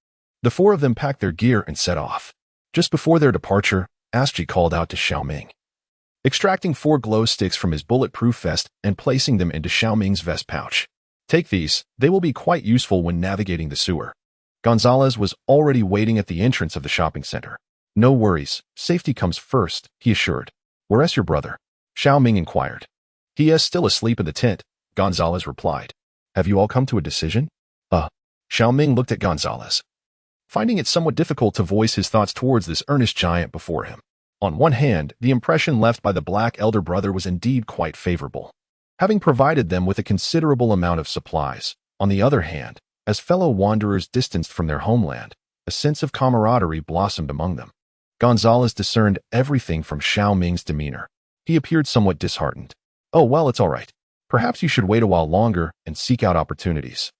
the four of them packed their gear and set off. Just before their departure, Ashji called out to Shao Ming, extracting 4 glow sticks from his bulletproof vest and placing them into Shao Ming's vest pouch. "Take these, they will be quite useful when navigating the sewer." Gonzalez was already waiting at the entrance of the shopping center. "No worries, safety comes first," he assured. "Where's your brother?" Shao Ming inquired. "He is still asleep in the tent," Gonzalez replied. "Have you all come to a decision?" Shao Ming looked at Gonzalez, finding it somewhat difficult to voice his thoughts towards this earnest giant before him. On one hand, the impression left by the black elder brother was indeed quite favorable, having provided them with a considerable amount of supplies. On the other hand, as fellow wanderers distanced from their homeland, a sense of camaraderie blossomed among them. Gonzalez discerned everything from Shao Ming's demeanor. He appeared somewhat disheartened. "Oh, well, it's all right. Perhaps you should wait a while longer and seek out opportunities,"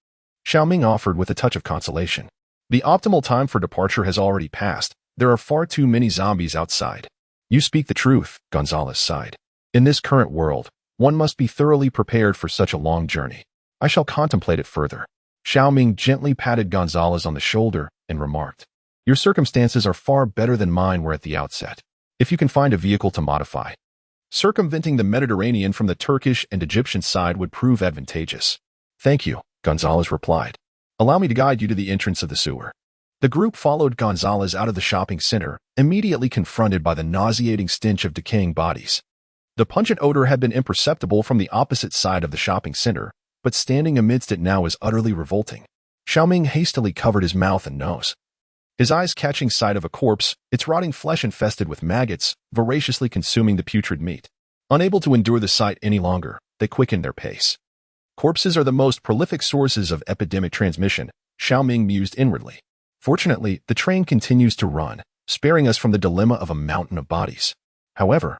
Shao Ming offered with a touch of consolation. "The optimal time for departure has already passed. There are far too many zombies outside." "You speak the truth," Gonzalez sighed. "In this current world, one must be thoroughly prepared for such a long journey. I shall contemplate it further." Shao Ming gently patted Gonzalez on the shoulder and remarked, "Your circumstances are far better than mine were at the outset. If you can find a vehicle to modify, circumventing the Mediterranean from the Turkish and Egyptian side would prove advantageous." "Thank you," Gonzalez replied. "Allow me to guide you to the entrance of the sewer." The group followed Gonzalez out of the shopping center, immediately confronted by the nauseating stench of decaying bodies. The pungent odor had been imperceptible from the opposite side of the shopping center, but standing amidst it now was utterly revolting. Shao Ming hastily covered his mouth and nose, his eyes catching sight of a corpse, its rotting flesh infested with maggots, voraciously consuming the putrid meat. Unable to endure the sight any longer, they quickened their pace. Corpses are the most prolific sources of epidemic transmission, Shao Ming mused inwardly. Fortunately, the train continues to run, sparing us from the dilemma of a mountain of bodies. However,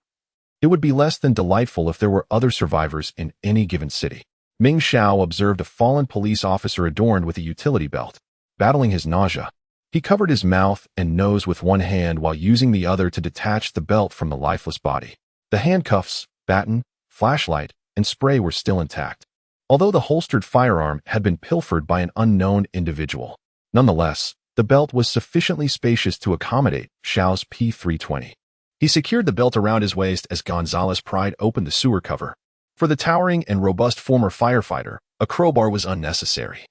it would be less than delightful if there were other survivors in any given city. Ming Shao observed a fallen police officer adorned with a utility belt. Battling his nausea, he covered his mouth and nose with one hand while using the other to detach the belt from the lifeless body. The handcuffs, baton, flashlight, and spray were still intact, although the holstered firearm had been pilfered by an unknown individual. Nonetheless, the belt was sufficiently spacious to accommodate Shao's P320. He secured the belt around his waist as Gonzalez pried open the sewer cover. For the towering and robust former firefighter, a crowbar was unnecessary.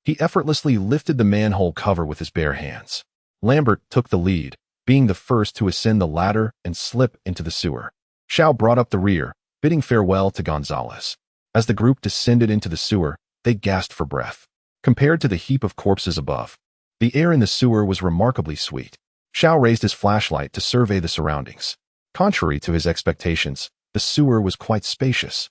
He effortlessly lifted the manhole cover with his bare hands. Lambert took the lead, being the first to ascend the ladder and slip into the sewer. Shao brought up the rear, bidding farewell to Gonzalez. As the group descended into the sewer, they gasped for breath. Compared to the heap of corpses above, the air in the sewer was remarkably sweet. Shao raised his flashlight to survey the surroundings. Contrary to his expectations, the sewer was quite spacious,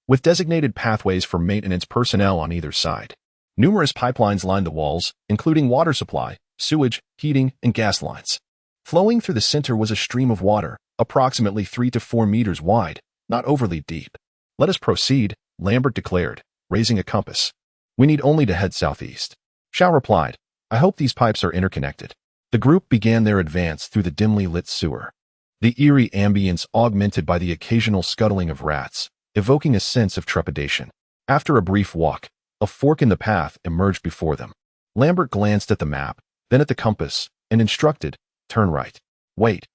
with designated pathways for maintenance personnel on either side. Numerous pipelines lined the walls, including water supply, sewage, heating, and gas lines. Flowing through the center was a stream of water, approximately 3 to 4 meters wide, not overly deep. "Let us proceed," Lambert declared, raising a compass. "We need only to head southeast." Shao replied, "I hope these pipes are interconnected." The group began their advance through the dimly lit sewer, the eerie ambience augmented by the occasional scuttling of rats, evoking a sense of trepidation. After a brief walk, a fork in the path emerged before them. Lambert glanced at the map, then at the compass, and instructed, "Turn right." Wait.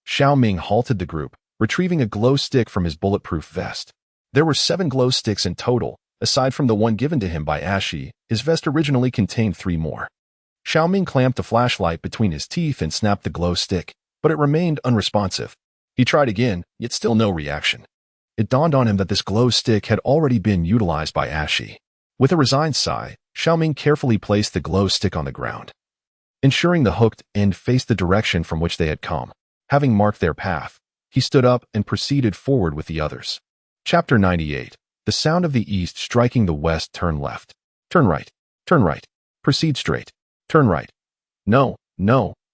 Shao Ming halted the group, retrieving a glow stick from his bulletproof vest. There were 7 glow sticks in total. Aside from the one given to him by Ashi, his vest originally contained 3 more. Shao Ming clamped a flashlight between his teeth and snapped the glow stick, but it remained unresponsive. He tried again, yet still no reaction. It dawned on him that this glow stick had already been utilized by Ashi. With a resigned sigh, Shao Ming carefully placed the glow stick on the ground, ensuring the hooked end faced the direction from which they had come. Having marked their path, he stood up and proceeded forward with the others. Chapter 98. The sound of the east striking the west. Turn left. Turn right. Turn right. Proceed straight. Turn right. No,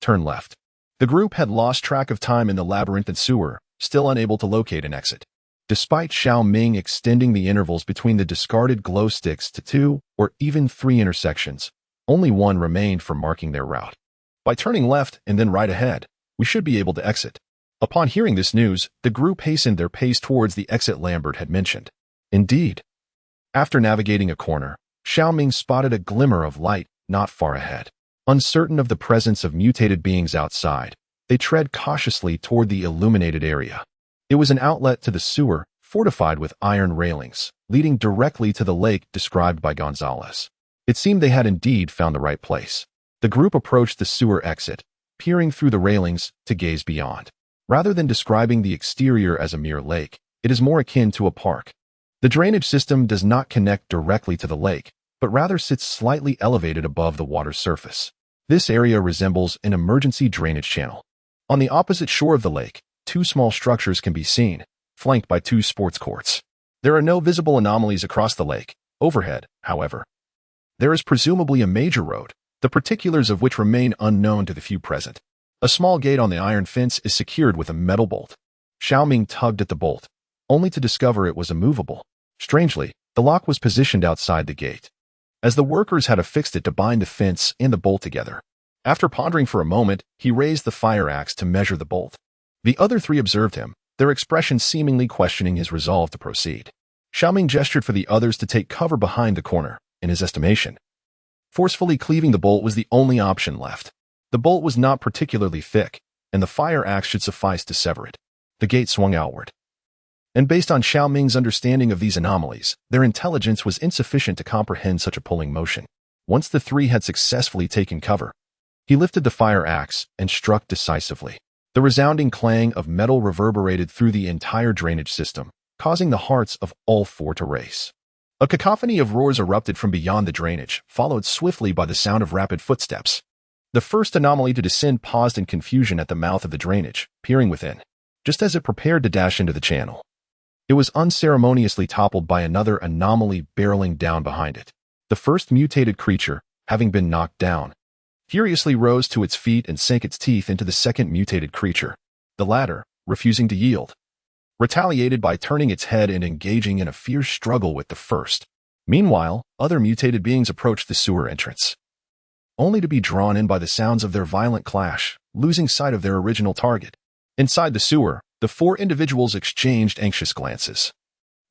turn left. The group had lost track of time in the labyrinthine sewer, still unable to locate an exit. Despite Shao Ming extending the intervals between the discarded glow sticks to 2 or even 3 intersections, only one remained for marking their route. By turning left and then right ahead, we should be able to exit. Upon hearing this news, the group hastened their pace towards the exit Lambert had mentioned. Indeed, after navigating a corner, Shao Ming spotted a glimmer of light not far ahead. Uncertain of the presence of mutated beings outside, they tread cautiously toward the illuminated area. It was an outlet to the sewer, fortified with iron railings, leading directly to the lake described by Gonzalez. It seemed they had indeed found the right place. The group approached the sewer exit, peering through the railings to gaze beyond. Rather than describing the exterior as a mere lake, it is more akin to a park. The drainage system does not connect directly to the lake, but rather sits slightly elevated above the water's surface. This area resembles an emergency drainage channel. On the opposite shore of the lake, 2 small structures can be seen, flanked by 2 sports courts. There are no visible anomalies across the lake. Overhead, however, there is presumably a major road, the particulars of which remain unknown to the few present. A small gate on the iron fence is secured with a metal bolt. Shao Ming tugged at the bolt, only to discover it was immovable. Strangely, the lock was positioned outside the gate, as the workers had affixed it to bind the fence and the bolt together. After pondering for a moment, he raised the fire axe to measure the bolt. The other 3 observed him, their expressions seemingly questioning his resolve to proceed. Shao Ming gestured for the others to take cover behind the corner. In his estimation, Forcefully cleaving the bolt was the only option left. The bolt was not particularly thick, and the fire axe should suffice to sever it. The gate swung outward. And based on Shao Ming's understanding of these anomalies, their intelligence was insufficient to comprehend such a pulling motion. Once the three had successfully taken cover, he lifted the fire axe and struck decisively. The resounding clang of metal reverberated through the entire drainage system, causing the hearts of all four to race. A cacophony of roars erupted from beyond the drainage, followed swiftly by the sound of rapid footsteps. The first anomaly to descend paused in confusion at the mouth of the drainage, peering within, just as it prepared to dash into the channel. It was unceremoniously toppled by another anomaly barreling down behind it. The first mutated creature, having been knocked down, furiously rose to its feet and sank its teeth into the second mutated creature. The latter, refusing to yield, retaliated by turning its head and engaging in a fierce struggle with the first. Meanwhile, other mutated beings approached the sewer entrance, only to be drawn in by the sounds of their violent clash, losing sight of their original target. Inside the sewer, the four individuals exchanged anxious glances,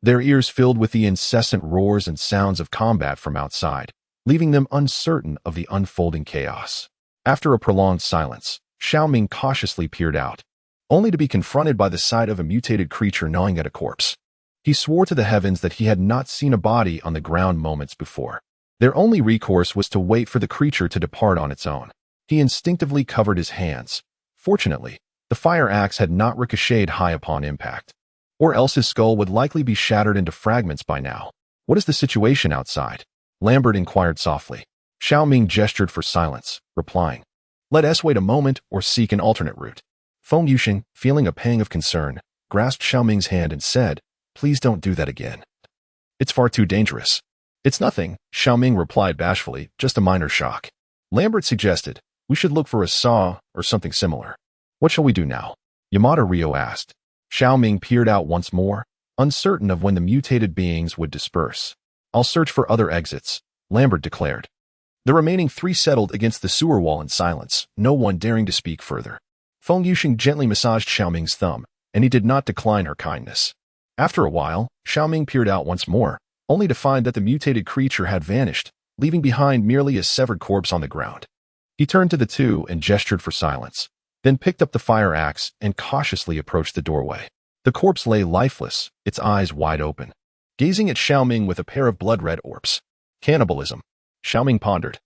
their ears filled with the incessant roars and sounds of combat from outside, leaving them uncertain of the unfolding chaos. After a prolonged silence, Shao Ming cautiously peered out, only to be confronted by the sight of a mutated creature gnawing at a corpse. He swore to the heavens that he had not seen a body on the ground moments before. Their only recourse was to wait for the creature to depart on its own. He instinctively covered his hands. Fortunately, the fire axe had not ricocheted high upon impact, or else his skull would likely be shattered into fragments by now. "What is the situation outside?" Lambert inquired softly. Shao Ming gestured for silence, replying, "Let us wait a moment or seek an alternate route." Feng Yuxing, feeling a pang of concern, grasped Shao Ming's hand and said, "Please don't do that again. It's far too dangerous." "It's nothing," Shao Ming replied bashfully, "just a minor shock." Lambert suggested, "We should look for a saw or something similar." "What shall we do now?" Yamada Ryo asked. Shao Ming peered out once more, uncertain of when the mutated beings would disperse. "I'll search for other exits," Lambert declared. The remaining three settled against the sewer wall in silence, no one daring to speak further. Feng Yuxing gently massaged Shao Ming's thumb, and he did not decline her kindness. After a while, Shao Ming peered out once more, only to find that the mutated creature had vanished, leaving behind merely a severed corpse on the ground. He turned to the two and gestured for silence, then picked up the fire axe and cautiously approached the doorway. The corpse lay lifeless, its eyes wide open, gazing at Shao Ming with a pair of blood-red orbs. Cannibalism, Shao Ming pondered,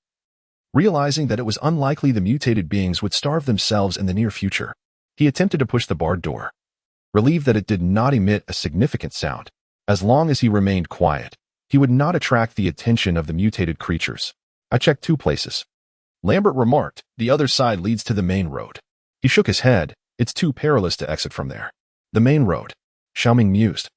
realizing that it was unlikely the mutated beings would starve themselves in the near future. He attempted to push the barred door, relieved that it did not emit a significant sound. As long as he remained quiet, he would not attract the attention of the mutated creatures. "I checked 2 places," Lambert remarked. "The other side leads to the main road." He shook his head. "It's too perilous to exit from there." "The main road," Shao Ming mused,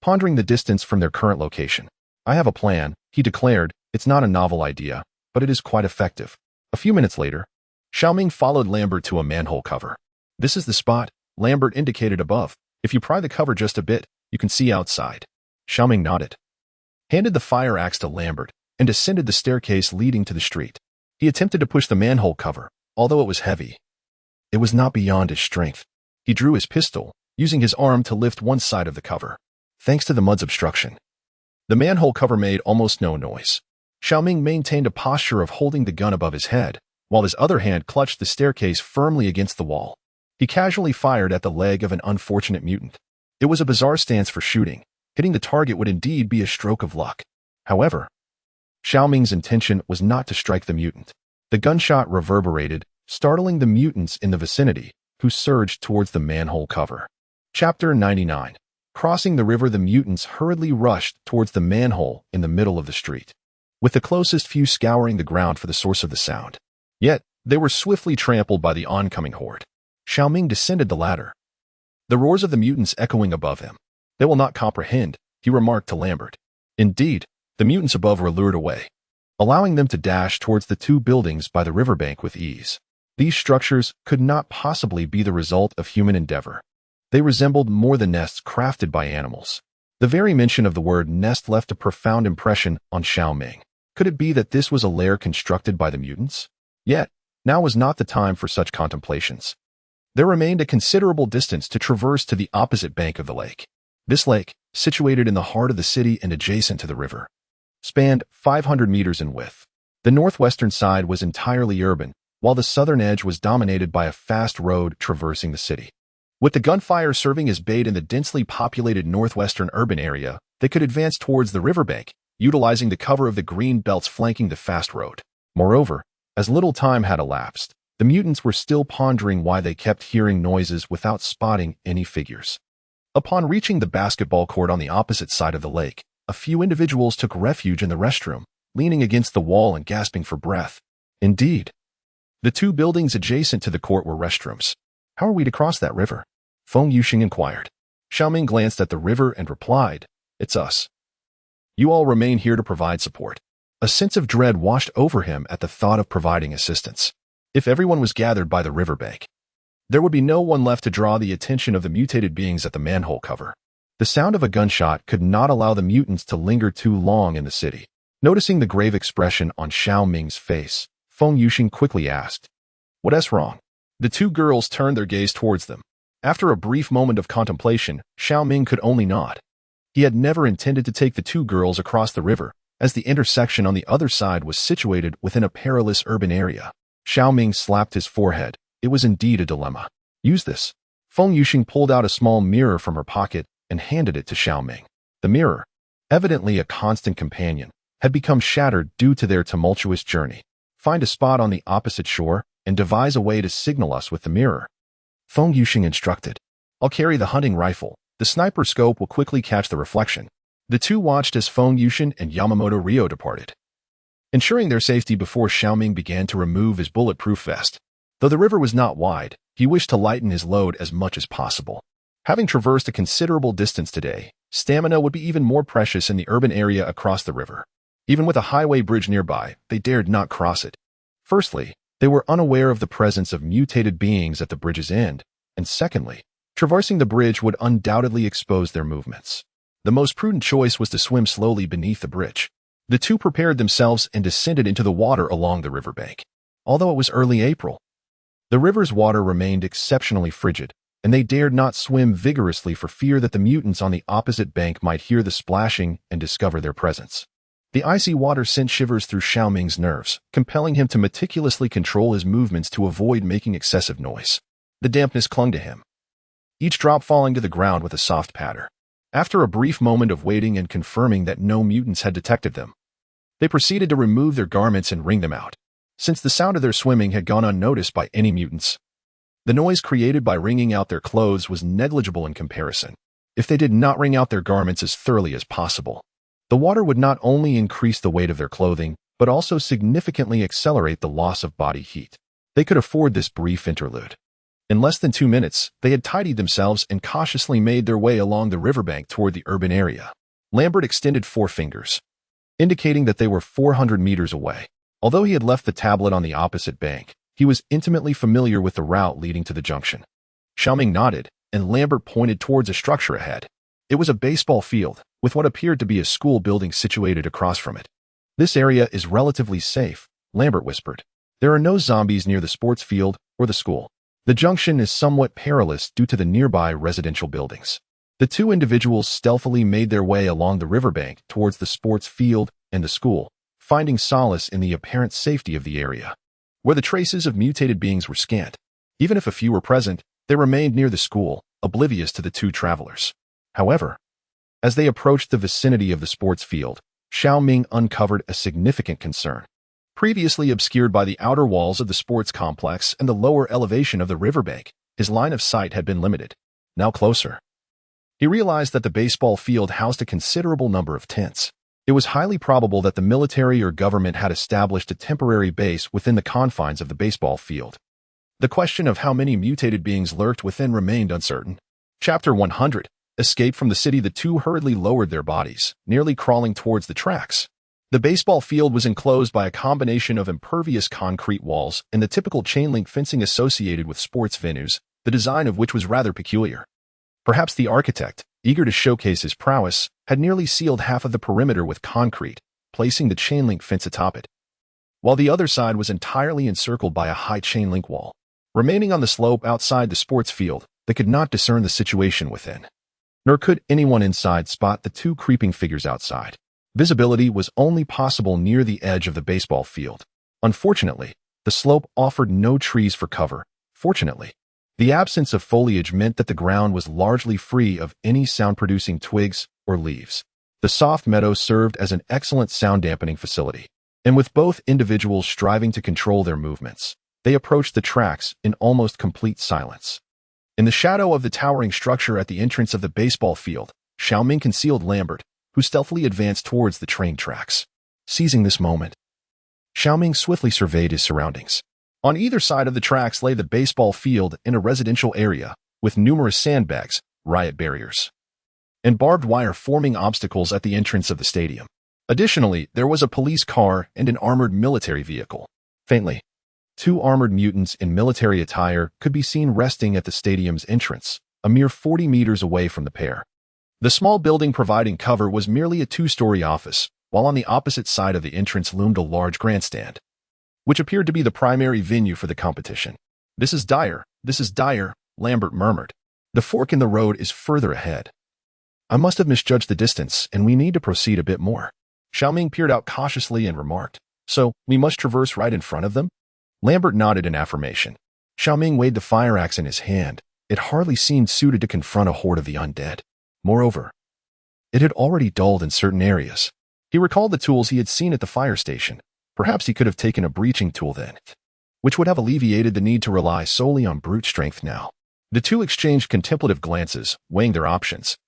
pondering the distance from their current location. "I have a plan," he declared. "It's not a novel idea, but it is quite effective." A few minutes later, Shao Ming followed Lambert to a manhole cover. "This is the spot," Lambert indicated above. "If you pry the cover just a bit, you can see outside." Shao Ming nodded, handed the fire axe to Lambert, and descended the staircase leading to the street. He attempted to push the manhole cover, although it was heavy. It was not beyond his strength. He drew his pistol, using his arm to lift one side of the cover. Thanks to the mud's obstruction, the manhole cover made almost no noise. Shao Ming maintained a posture of holding the gun above his head, while his other hand clutched the staircase firmly against the wall. He casually fired at the leg of an unfortunate mutant. It was a bizarre stance for shooting. Hitting the target would indeed be a stroke of luck. However, Shao Ming's intention was not to strike the mutant. The gunshot reverberated, startling the mutants in the vicinity, who surged towards the manhole cover. Chapter 99. Crossing the river, the mutants hurriedly rushed towards the manhole in the middle of the street, with the closest few scouring the ground for the source of the sound. Yet, they were swiftly trampled by the oncoming horde. Shao Ming descended the ladder, the roars of the mutants echoing above him. "They will not comprehend," he remarked to Lambert. Indeed, the mutants above were lured away, allowing them to dash towards the 2 buildings by the riverbank with ease. These structures could not possibly be the result of human endeavor. They resembled more the nests crafted by animals. The very mention of the word nest left a profound impression on Shao Ming. Could it be that this was a lair constructed by the mutants? Yet, now was not the time for such contemplations. There remained a considerable distance to traverse to the opposite bank of the lake. This lake, situated in the heart of the city and adjacent to the river, spanned 500 meters in width. The northwestern side was entirely urban, while the southern edge was dominated by a fast road traversing the city. With the gunfire serving as bait in the densely populated northwestern urban area, they could advance towards the riverbank, utilizing the cover of the green belts flanking the fast road. Moreover, as little time had elapsed, the mutants were still pondering why they kept hearing noises without spotting any figures. Upon reaching the basketball court on the opposite side of the lake, a few individuals took refuge in the restroom, leaning against the wall and gasping for breath. Indeed, the two buildings adjacent to the court were restrooms. How are we to cross that river? Feng Yuxing inquired. Shao Ming glanced at the river and replied, "It's us. You all remain here to provide support." A sense of dread washed over him at the thought of providing assistance. If everyone was gathered by the riverbank, there would be no one left to draw the attention of the mutated beings at the manhole cover. The sound of a gunshot could not allow the mutants to linger too long in the city. Noticing the grave expression on Shao Ming's face, Feng Yuxing quickly asked, "What's wrong?" The two girls turned their gaze towards them. After a brief moment of contemplation, Shao Ming could only nod. He had never intended to take the two girls across the river, as the intersection on the other side was situated within a perilous urban area. Shao Ming slapped his forehead. It was indeed a dilemma. "Use this." Feng Yuxing pulled out a small mirror from her pocket and handed it to Shao Ming. The mirror, evidently a constant companion, had become shattered due to their tumultuous journey. "Find a spot on the opposite shore and devise a way to signal us with the mirror," Feng Yuxing instructed. "I'll carry the hunting rifle. The sniper scope will quickly catch the reflection." The two watched as Feng Yuxing and Yamamoto Ryo departed, ensuring their safety before Shao Ming began to remove his bulletproof vest. Though the river was not wide, he wished to lighten his load as much as possible. Having traversed a considerable distance today, stamina would be even more precious in the urban area across the river. Even with a highway bridge nearby, they dared not cross it. Firstly, they were unaware of the presence of mutated beings at the bridge's end, and secondly, traversing the bridge would undoubtedly expose their movements. The most prudent choice was to swim slowly beneath the bridge. The two prepared themselves and descended into the water along the riverbank. Although it was early April, the river's water remained exceptionally frigid, and they dared not swim vigorously for fear that the mutants on the opposite bank might hear the splashing and discover their presence. The icy water sent shivers through Shao Ming's nerves, compelling him to meticulously control his movements to avoid making excessive noise. The dampness clung to him, each drop falling to the ground with a soft patter. After a brief moment of waiting and confirming that no mutants had detected them, they proceeded to remove their garments and wring them out. Since the sound of their swimming had gone unnoticed by any mutants, the noise created by wringing out their clothes was negligible in comparison. If they did not wring out their garments as thoroughly as possible, the water would not only increase the weight of their clothing, but also significantly accelerate the loss of body heat. They could afford this brief interlude. In less than 2 minutes, they had tidied themselves and cautiously made their way along the riverbank toward the urban area. Lambert extended 4 fingers, indicating that they were 400 meters away. Although he had left the tablet on the opposite bank, he was intimately familiar with the route leading to the junction. Shao Ming nodded, and Lambert pointed towards a structure ahead. It was a baseball field, with what appeared to be a school building situated across from it. "This area is relatively safe," Lambert whispered. "There are no zombies near the sports field or the school. The junction is somewhat perilous due to the nearby residential buildings." The two individuals stealthily made their way along the riverbank towards the sports field and the school, finding solace in the apparent safety of the area, where the traces of mutated beings were scant. Even if a few were present, they remained near the school, oblivious to the two travelers. However, as they approached the vicinity of the sports field, Shao Ming uncovered a significant concern. Previously obscured by the outer walls of the sports complex and the lower elevation of the riverbank, his line of sight had been limited. Now closer, he realized that the baseball field housed a considerable number of tents. It was highly probable that the military or government had established a temporary base within the confines of the baseball field. The question of how many mutated beings lurked within remained uncertain. Chapter 100. Escape from the city. The two hurriedly lowered their bodies, nearly crawling towards the tracks. The baseball field was enclosed by a combination of impervious concrete walls and the typical chain-link fencing associated with sports venues, the design of which was rather peculiar. Perhaps the architect, eager to showcase his prowess, had nearly sealed half of the perimeter with concrete, placing the chain-link fence atop it, while the other side was entirely encircled by a high chain-link wall. Remaining on the slope outside the sports field, they could not discern the situation within, nor could anyone inside spot the two creeping figures outside. Visibility was only possible near the edge of the baseball field. Unfortunately, the slope offered no trees for cover. Fortunately, the absence of foliage meant that the ground was largely free of any sound-producing twigs or leaves. The soft meadow served as an excellent sound-dampening facility, and with both individuals striving to control their movements, they approached the tracks in almost complete silence. In the shadow of the towering structure at the entrance of the baseball field, Shao Ming concealed Lambert, who stealthily advanced towards the train tracks. Seizing this moment, Shao Ming swiftly surveyed his surroundings. On either side of the tracks lay the baseball field in a residential area, with numerous sandbags, riot barriers, and barbed wire forming obstacles at the entrance of the stadium. Additionally, there was a police car and an armored military vehicle. Faintly, two armored mutants in military attire could be seen resting at the stadium's entrance, a mere 40 meters away from the pair. The small building providing cover was merely a two-story office, while on the opposite side of the entrance loomed a large grandstand, which appeared to be the primary venue for the competition. This is dire, Lambert murmured. The fork in the road is further ahead. I must have misjudged the distance, and we need to proceed a bit more. Shao Ming peered out cautiously and remarked, so, we must traverse right in front of them? Lambert nodded in affirmation. Shao Ming weighed the fire axe in his hand. It hardly seemed suited to confront a horde of the undead. Moreover, it had already dulled in certain areas. He recalled the tools he had seen at the fire station. Perhaps he could have taken a breaching tool then, which would have alleviated the need to rely solely on brute strength now. The two exchanged contemplative glances, weighing their options,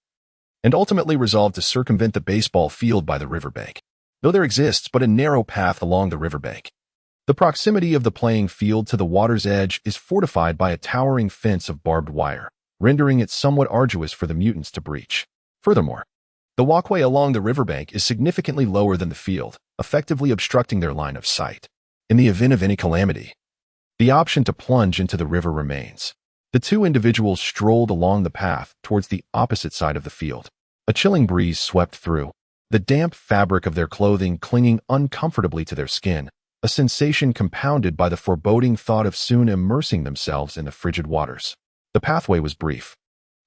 and ultimately resolved to circumvent the baseball field by the riverbank, though there exists but a narrow path along the riverbank. The proximity of the playing field to the water's edge is fortified by a towering fence of barbed wire, rendering it somewhat arduous for the mutants to breach. Furthermore, the walkway along the riverbank is significantly lower than the field, effectively obstructing their line of sight. In the event of any calamity, the option to plunge into the river remains. The two individuals strolled along the path towards the opposite side of the field. A chilling breeze swept through, the damp fabric of their clothing clinging uncomfortably to their skin, a sensation compounded by the foreboding thought of soon immersing themselves in the frigid waters. The pathway was brief,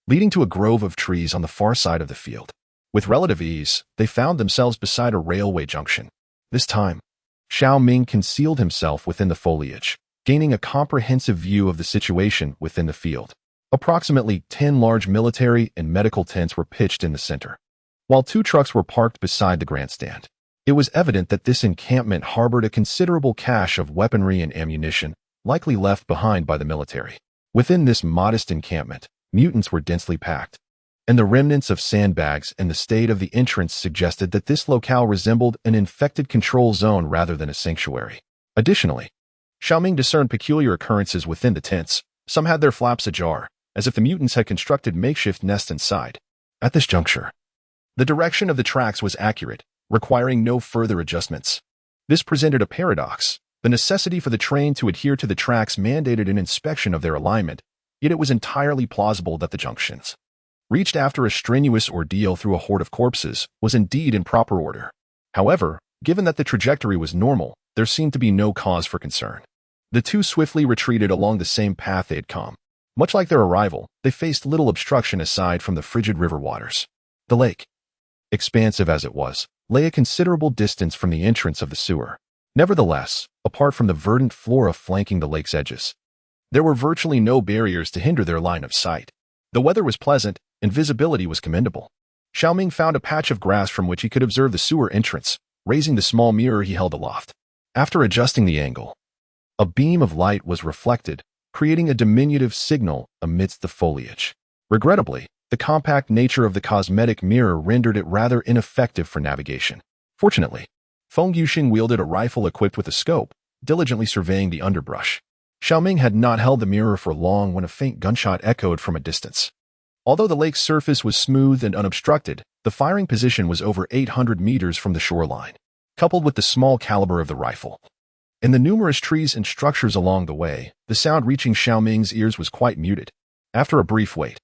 leading to a grove of trees on the far side of the field. With relative ease, they found themselves beside a railway junction. This time, Shao Ming concealed himself within the foliage, gaining a comprehensive view of the situation within the field. Approximately 10 large military and medical tents were pitched in the center, while 2 trucks were parked beside the grandstand. It was evident that this encampment harbored a considerable cache of weaponry and ammunition, likely left behind by the military. Within this modest encampment, mutants were densely packed, and the remnants of sandbags and the state of the entrance suggested that this locale resembled an infected control zone rather than a sanctuary. Additionally, Shao Ming discerned peculiar occurrences within the tents. Some had their flaps ajar, as if the mutants had constructed makeshift nests inside. At this juncture, the direction of the tracks was accurate, requiring no further adjustments. This presented a paradox. The necessity for the train to adhere to the tracks mandated an inspection of their alignment, yet it was entirely plausible that the junctions, reached after a strenuous ordeal through a horde of corpses, was indeed in proper order. However, given that the trajectory was normal, there seemed to be no cause for concern. The two swiftly retreated along the same path they had come. Much like their arrival, they faced little obstruction aside from the frigid river waters. The lake, expansive as it was, lay a considerable distance from the entrance of the sewer. Nevertheless, apart from the verdant flora flanking the lake's edges, there were virtually no barriers to hinder their line of sight. The weather was pleasant, and visibility was commendable. Shao Ming found a patch of grass from which he could observe the sewer entrance, raising the small mirror he held aloft. After adjusting the angle, a beam of light was reflected, creating a diminutive signal amidst the foliage. Regrettably, the compact nature of the cosmetic mirror rendered it rather ineffective for navigation. Fortunately, Feng Yuxing wielded a rifle equipped with a scope, diligently surveying the underbrush. Shao Ming had not held the mirror for long when a faint gunshot echoed from a distance. Although the lake's surface was smooth and unobstructed, the firing position was over 800 meters from the shoreline. Coupled with the small caliber of the rifle and the numerous trees and structures along the way, the sound reaching Shao Ming's ears was quite muted. After a brief wait,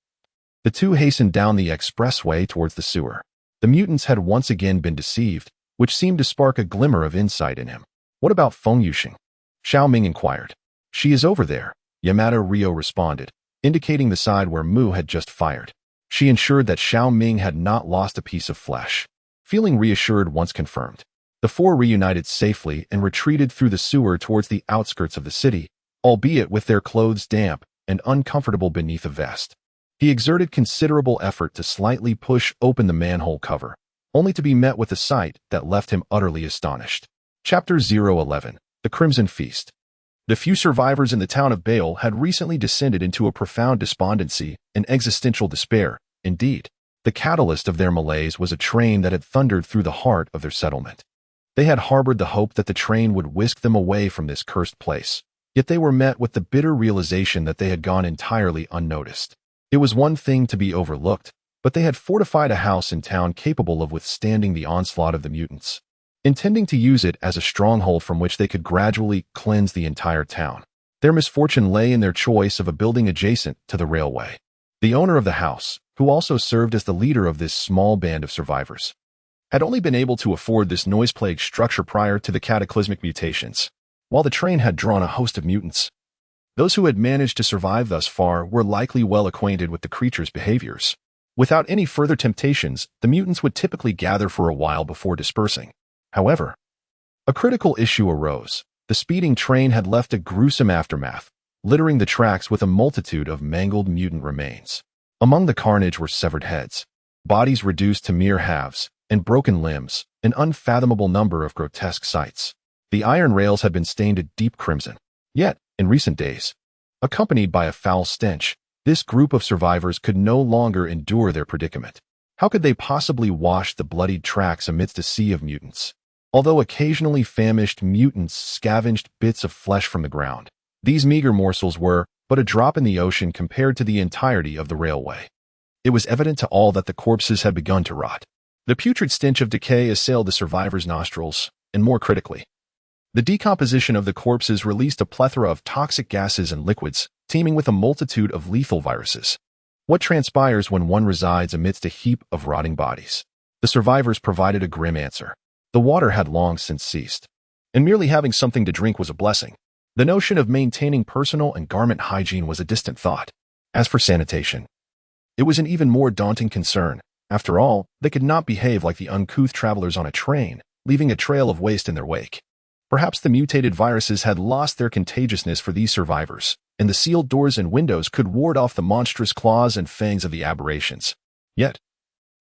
the two hastened down the expressway towards the sewer. The mutants had once again been deceived, which seemed to spark a glimmer of insight in him. What about Feng Yuxing? Shao Ming inquired. She is over there, Yamato Ryo responded, indicating the side where Mu had just fired. She ensured that Shao Ming had not lost a piece of flesh. feeling reassured once confirmed. The four reunited safely and retreated through the sewer towards the outskirts of the city, albeit with their clothes damp and uncomfortable beneath a vest. He exerted considerable effort to slightly push open the manhole cover, only to be met with a sight that left him utterly astonished. Chapter 011. The Crimson Feast. The few survivors in the town of Bale had recently descended into a profound despondency and existential despair. Indeed, the catalyst of their malaise was a train that had thundered through the heart of their settlement. They had harbored the hope that the train would whisk them away from this cursed place, yet they were met with the bitter realization that they had gone entirely unnoticed. It was one thing to be overlooked, but they had fortified a house in town capable of withstanding the onslaught of the mutants, intending to use it as a stronghold from which they could gradually cleanse the entire town. Their misfortune lay in their choice of a building adjacent to the railway. The owner of the house, who also served as the leader of this small band of survivors, had only been able to afford this noise-plagued structure prior to the cataclysmic mutations, while the train had drawn a host of mutants. Those who had managed to survive thus far were likely well acquainted with the creature's behaviors. Without any further temptations, the mutants would typically gather for a while before dispersing. However, a critical issue arose. The speeding train had left a gruesome aftermath, littering the tracks with a multitude of mangled mutant remains. Among the carnage were severed heads, bodies reduced to mere halves, and broken limbs, an unfathomable number of grotesque sights. The iron rails had been stained a deep crimson. Yet, in recent days, accompanied by a foul stench, this group of survivors could no longer endure their predicament. How could they possibly wash the bloodied tracks amidst a sea of mutants? Although occasionally famished mutants scavenged bits of flesh from the ground, these meager morsels were but a drop in the ocean compared to the entirety of the railway. It was evident to all that the corpses had begun to rot. The putrid stench of decay assailed the survivors' nostrils, and more critically, the decomposition of the corpses released a plethora of toxic gases and liquids, teeming with a multitude of lethal viruses. What transpires when one resides amidst a heap of rotting bodies? The survivors provided a grim answer. The water had long since ceased, and merely having something to drink was a blessing. The notion of maintaining personal and garment hygiene was a distant thought. As for sanitation, it was an even more daunting concern. After all, they could not behave like the uncouth travelers on a train, leaving a trail of waste in their wake. Perhaps the mutated viruses had lost their contagiousness for these survivors, and the sealed doors and windows could ward off the monstrous claws and fangs of the aberrations. Yet,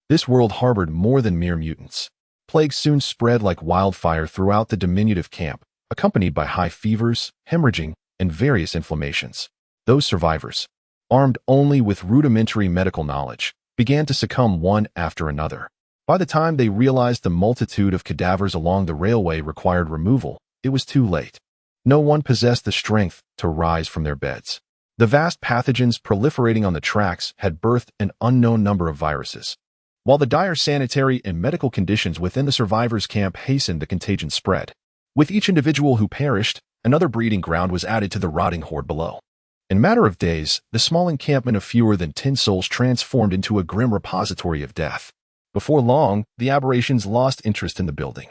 this world harbored more than mere mutants. Plague soon spread like wildfire throughout the diminutive camp, accompanied by high fevers, hemorrhaging, and various inflammations. Those survivors, armed only with rudimentary medical knowledge, began to succumb one after another. By the time they realized the multitude of cadavers along the railway required removal, it was too late. No one possessed the strength to rise from their beds. The vast pathogens proliferating on the tracks had birthed an unknown number of viruses, while the dire sanitary and medical conditions within the survivors' camp hastened the contagion spread. With each individual who perished, another breeding ground was added to the rotting horde below. In a matter of days, the small encampment of fewer than 10 souls transformed into a grim repository of death. Before long, the aberrations lost interest in the building.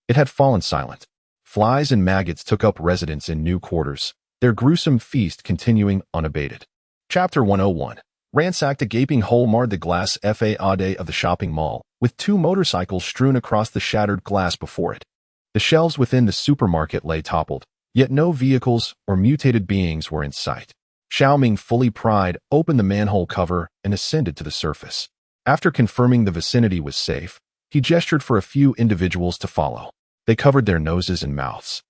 It had fallen silent. Flies and maggots took up residence in new quarters, their gruesome feast continuing unabated. Chapter 101. Ransacked a gaping hole marred the glass facade of the shopping mall, with 2 motorcycles strewn across the shattered glass before it. The shelves within the supermarket lay toppled, yet no vehicles or mutated beings were in sight. Shao Ming, fully pried, opened the manhole cover and ascended to the surface. After confirming the vicinity was safe, he gestured for a few individuals to follow. They covered their noses and mouths,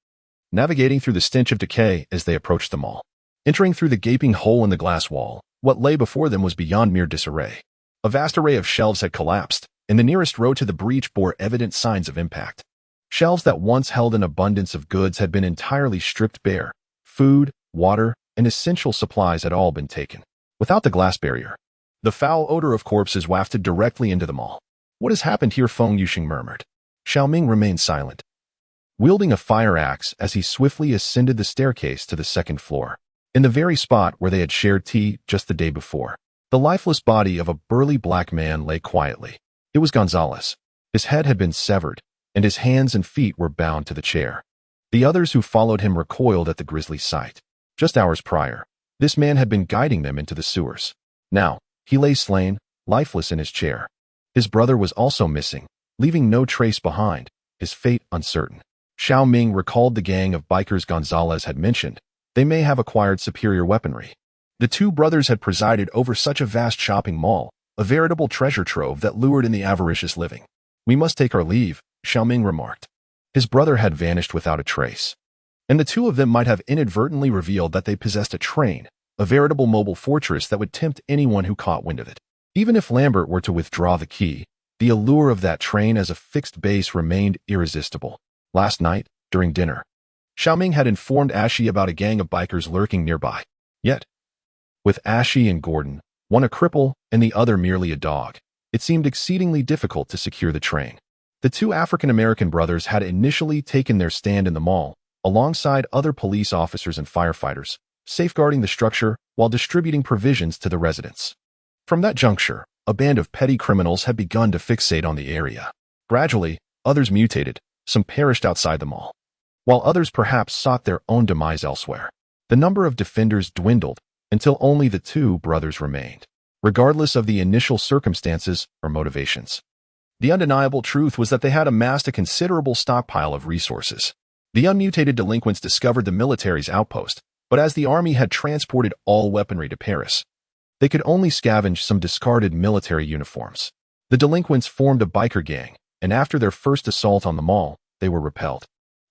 navigating through the stench of decay as they approached the mall. Entering through the gaping hole in the glass wall, what lay before them was beyond mere disarray. A vast array of shelves had collapsed, and the nearest row to the breach bore evident signs of impact. Shelves that once held an abundance of goods had been entirely stripped bare. Food, water, and essential supplies had all been taken. Without the glass barrier, the foul odor of corpses wafted directly into the mall. "What has happened here?" Feng Yuxing murmured. Shao Ming remained silent, wielding a fire axe as he swiftly ascended the staircase to the second floor. In the very spot where they had shared tea just the day before, the lifeless body of a burly black man lay quietly. It was Gonzalez. His head had been severed, and his hands and feet were bound to the chair. The others who followed him recoiled at the grisly sight. Just hours prior, this man had been guiding them into the sewers. Now, he lay slain, lifeless in his chair. His brother was also missing, leaving no trace behind, his fate uncertain. Shao Ming recalled the gang of bikers Gonzalez had mentioned. They may have acquired superior weaponry. The two brothers had presided over such a vast shopping mall, a veritable treasure trove that lured in the avaricious living. "We must take our leave," Shao Ming remarked. His brother had vanished without a trace, and the two of them might have inadvertently revealed that they possessed a train, a veritable mobile fortress that would tempt anyone who caught wind of it. Even if Lambert were to withdraw the key, the allure of that train as a fixed base remained irresistible. Last night, during dinner, Shao Ming had informed Ashley about a gang of bikers lurking nearby. Yet, with Ashley and Gordon, one a cripple and the other merely a dog, it seemed exceedingly difficult to secure the train. The two African-American brothers had initially taken their stand in the mall, alongside other police officers and firefighters, safeguarding the structure while distributing provisions to the residents. From that juncture, a band of petty criminals had begun to fixate on the area. Gradually, others mutated, some perished outside the mall, while others perhaps sought their own demise elsewhere. The number of defenders dwindled until only the two brothers remained, regardless of the initial circumstances or motivations. The undeniable truth was that they had amassed a considerable stockpile of resources. The unmutated delinquents discovered the military's outpost, but as the army had transported all weaponry to Paris, they could only scavenge some discarded military uniforms. The delinquents formed a biker gang, and after their first assault on the mall, they were repelled.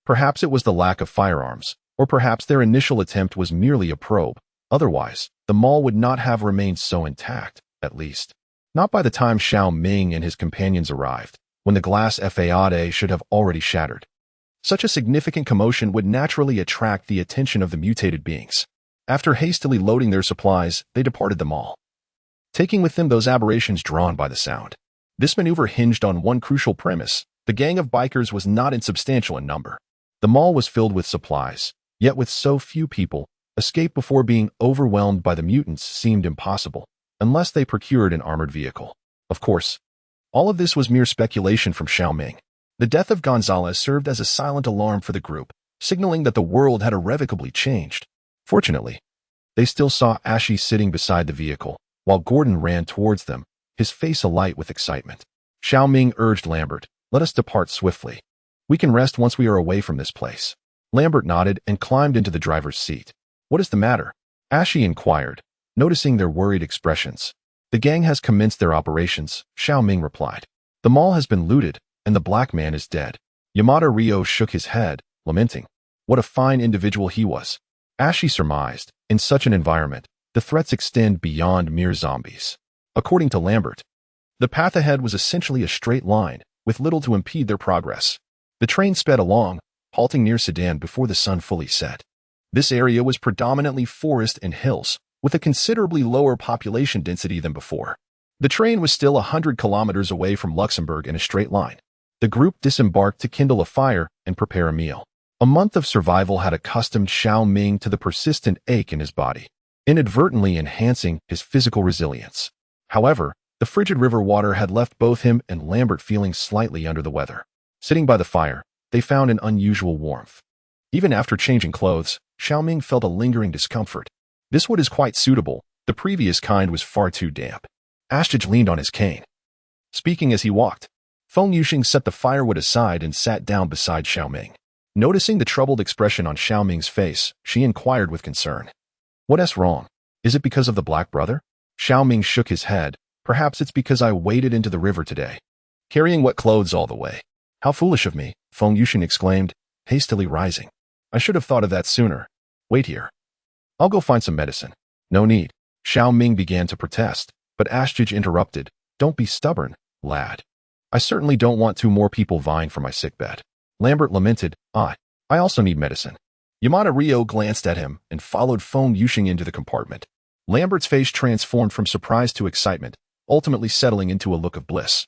Perhaps it was the lack of firearms, or perhaps their initial attempt was merely a probe. Otherwise, the mall would not have remained so intact, at least. Not by the time Shao Ming and his companions arrived, when the glass façade should have already shattered. Such a significant commotion would naturally attract the attention of the mutated beings. After hastily loading their supplies, they departed the mall, taking with them those aberrations drawn by the sound. This maneuver hinged on one crucial premise: the gang of bikers was not insubstantial in number. The mall was filled with supplies, yet with so few people, escape before being overwhelmed by the mutants seemed impossible, unless they procured an armored vehicle. Of course, all of this was mere speculation from Shao Ming. The death of Gonzalez served as a silent alarm for the group, signaling that the world had irrevocably changed. Fortunately, they still saw Ashley sitting beside the vehicle, while Gordon ran towards them, his face alight with excitement. Shao Ming urged Lambert, "Let us depart swiftly. We can rest once we are away from this place." Lambert nodded and climbed into the driver's seat. "What is the matter?" Ashley inquired, noticing their worried expressions. "The gang has commenced their operations," Shao Ming replied. "The mall has been looted, and the black man is dead." Yamada Ryo shook his head, lamenting. What a fine individual he was. Ashley surmised, in such an environment, the threats extend beyond mere zombies. According to Lambert, the path ahead was essentially a straight line, with little to impede their progress. The train sped along, halting near Sedan before the sun fully set. This area was predominantly forest and hills, with a considerably lower population density than before. The train was still 100 kilometers away from Luxembourg in a straight line. The group disembarked to kindle a fire and prepare a meal. A month of survival had accustomed Shao Ming to the persistent ache in his body, inadvertently enhancing his physical resilience. However, the frigid river water had left both him and Lambert feeling slightly under the weather. Sitting by the fire, they found an unusual warmth. Even after changing clothes, Shao Ming felt a lingering discomfort. This wood is quite suitable. The previous kind was far too damp. Ashtij leaned on his cane, speaking as he walked. Feng Yuxing set the firewood aside and sat down beside Shao Ming. Noticing the troubled expression on Shao Ming's face, she inquired with concern. "What's wrong? Is it because of the black brother?" Shao Ming shook his head. "Perhaps it's because I waded into the river today, carrying wet clothes all the way." "How foolish of me," Feng Yuxing exclaimed, hastily rising. "I should have thought of that sooner. Wait here. I'll go find some medicine." "No need." Shao Ming began to protest, but Ashtij interrupted. "Don't be stubborn, lad. I certainly don't want two more people vying for my sickbed." Lambert lamented, I also need medicine." Yamada Ryo glanced at him and followed Feng Yuxing into the compartment. Lambert's face transformed from surprise to excitement, ultimately settling into a look of bliss,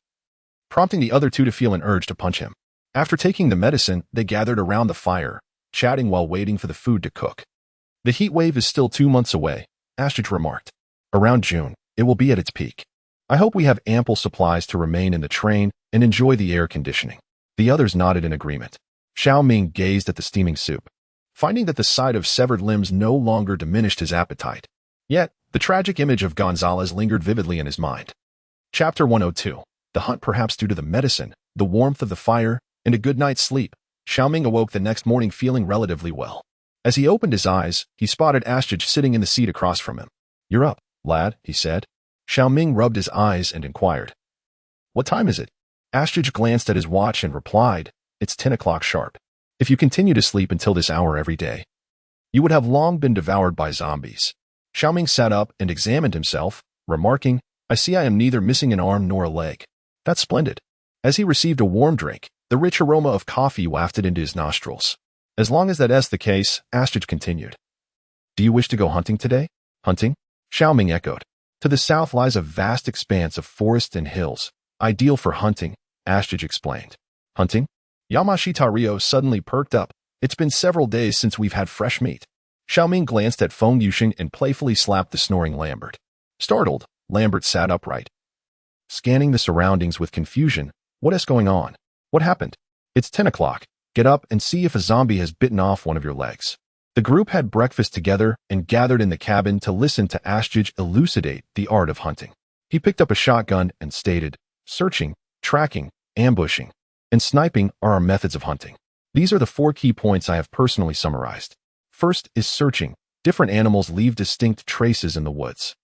prompting the other two to feel an urge to punch him. After taking the medicine, they gathered around the fire, chatting while waiting for the food to cook. "The heat wave is still 2 months away," Ashtij remarked. "Around June, it will be at its peak. I hope we have ample supplies to remain in the train and enjoy the air conditioning." The others nodded in agreement. Shao Ming gazed at the steaming soup, finding that the sight of severed limbs no longer diminished his appetite. Yet, the tragic image of Gonzalez lingered vividly in his mind. Chapter 102. the hunt perhaps due to the medicine, the warmth of the fire, and a good night's sleep. Shao Ming awoke the next morning feeling relatively well. As he opened his eyes, he spotted Astrid sitting in the seat across from him. "You're up, lad," he said. Shao Ming rubbed his eyes and inquired, "What time is it?" Astrid glanced at his watch and replied, "It's 10 o'clock sharp. If you continue to sleep until this hour every day, you would have long been devoured by zombies." Shao Ming sat up and examined himself, remarking, "I see I am neither missing an arm nor a leg. That's splendid." As he received a warm drink, the rich aroma of coffee wafted into his nostrils. "As long as that's the case," Astrid continued. "Do you wish to go hunting today?" "Hunting?" Shao Ming echoed. "To the south lies a vast expanse of forest and hills, ideal for hunting," Astrid explained. "Hunting?" Yamashita Ryo suddenly perked up. "It's been several days since we've had fresh meat." Shao Ming glanced at Feng Yuxing and playfully slapped the snoring Lambert. Startled, Lambert sat upright, scanning the surroundings with confusion. "What is going on? What happened?" "It's 10 o'clock. Get up and see if a zombie has bitten off one of your legs." The group had breakfast together and gathered in the cabin to listen to Astrid elucidate the art of hunting. He picked up a shotgun and stated, "Searching, tracking, ambushing, and sniping are our methods of hunting. These are the 4 key points I have personally summarized. First is searching. Different animals leave distinct traces in the woods.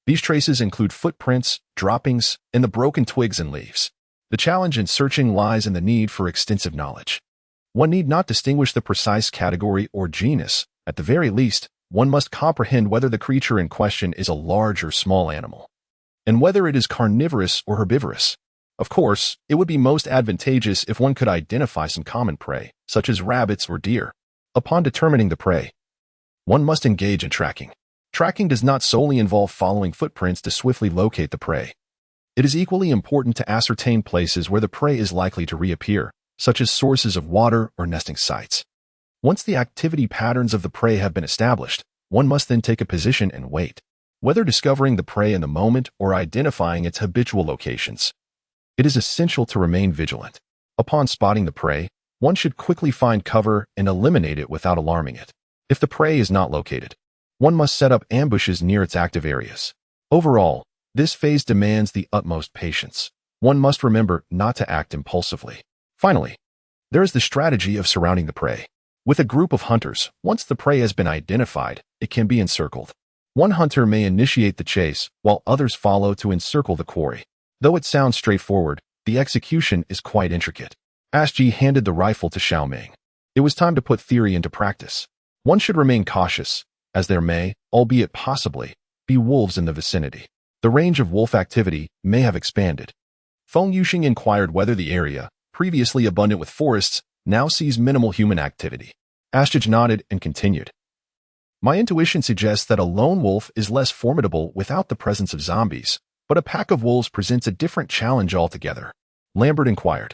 These traces include footprints, droppings, and the broken twigs and leaves. The challenge in searching lies in the need for extensive knowledge. One need not distinguish the precise category or genus. At the very least, one must comprehend whether the creature in question is a large or small animal, and whether it is carnivorous or herbivorous. Of course, it would be most advantageous if one could identify some common prey, such as rabbits or deer. Upon determining the prey, one must engage in tracking. Tracking does not solely involve following footprints to swiftly locate the prey. It is equally important to ascertain places where the prey is likely to reappear, such as sources of water or nesting sites. Once the activity patterns of the prey have been established, one must then take a position and wait. Whether discovering the prey in the moment or identifying its habitual locations, it is essential to remain vigilant. Upon spotting the prey, one should quickly find cover and eliminate it without alarming it. If the prey is not located, one must set up ambushes near its active areas. Overall, this phase demands the utmost patience. One must remember not to act impulsively. Finally, there is the strategy of surrounding the prey. With a group of hunters, once the prey has been identified, it can be encircled. One hunter may initiate the chase, while others follow to encircle the quarry. Though it sounds straightforward, the execution is quite intricate. Ashji handed the rifle to Shao Ming. It was time to put theory into practice. One should remain cautious, as there may, albeit possibly, be wolves in the vicinity. The range of wolf activity may have expanded. Feng Yuxing inquired whether the area, previously abundant with forests, now sees minimal human activity. Astrid nodded and continued. "My intuition suggests that a lone wolf is less formidable without the presence of zombies, but a pack of wolves presents a different challenge altogether." Lambert inquired.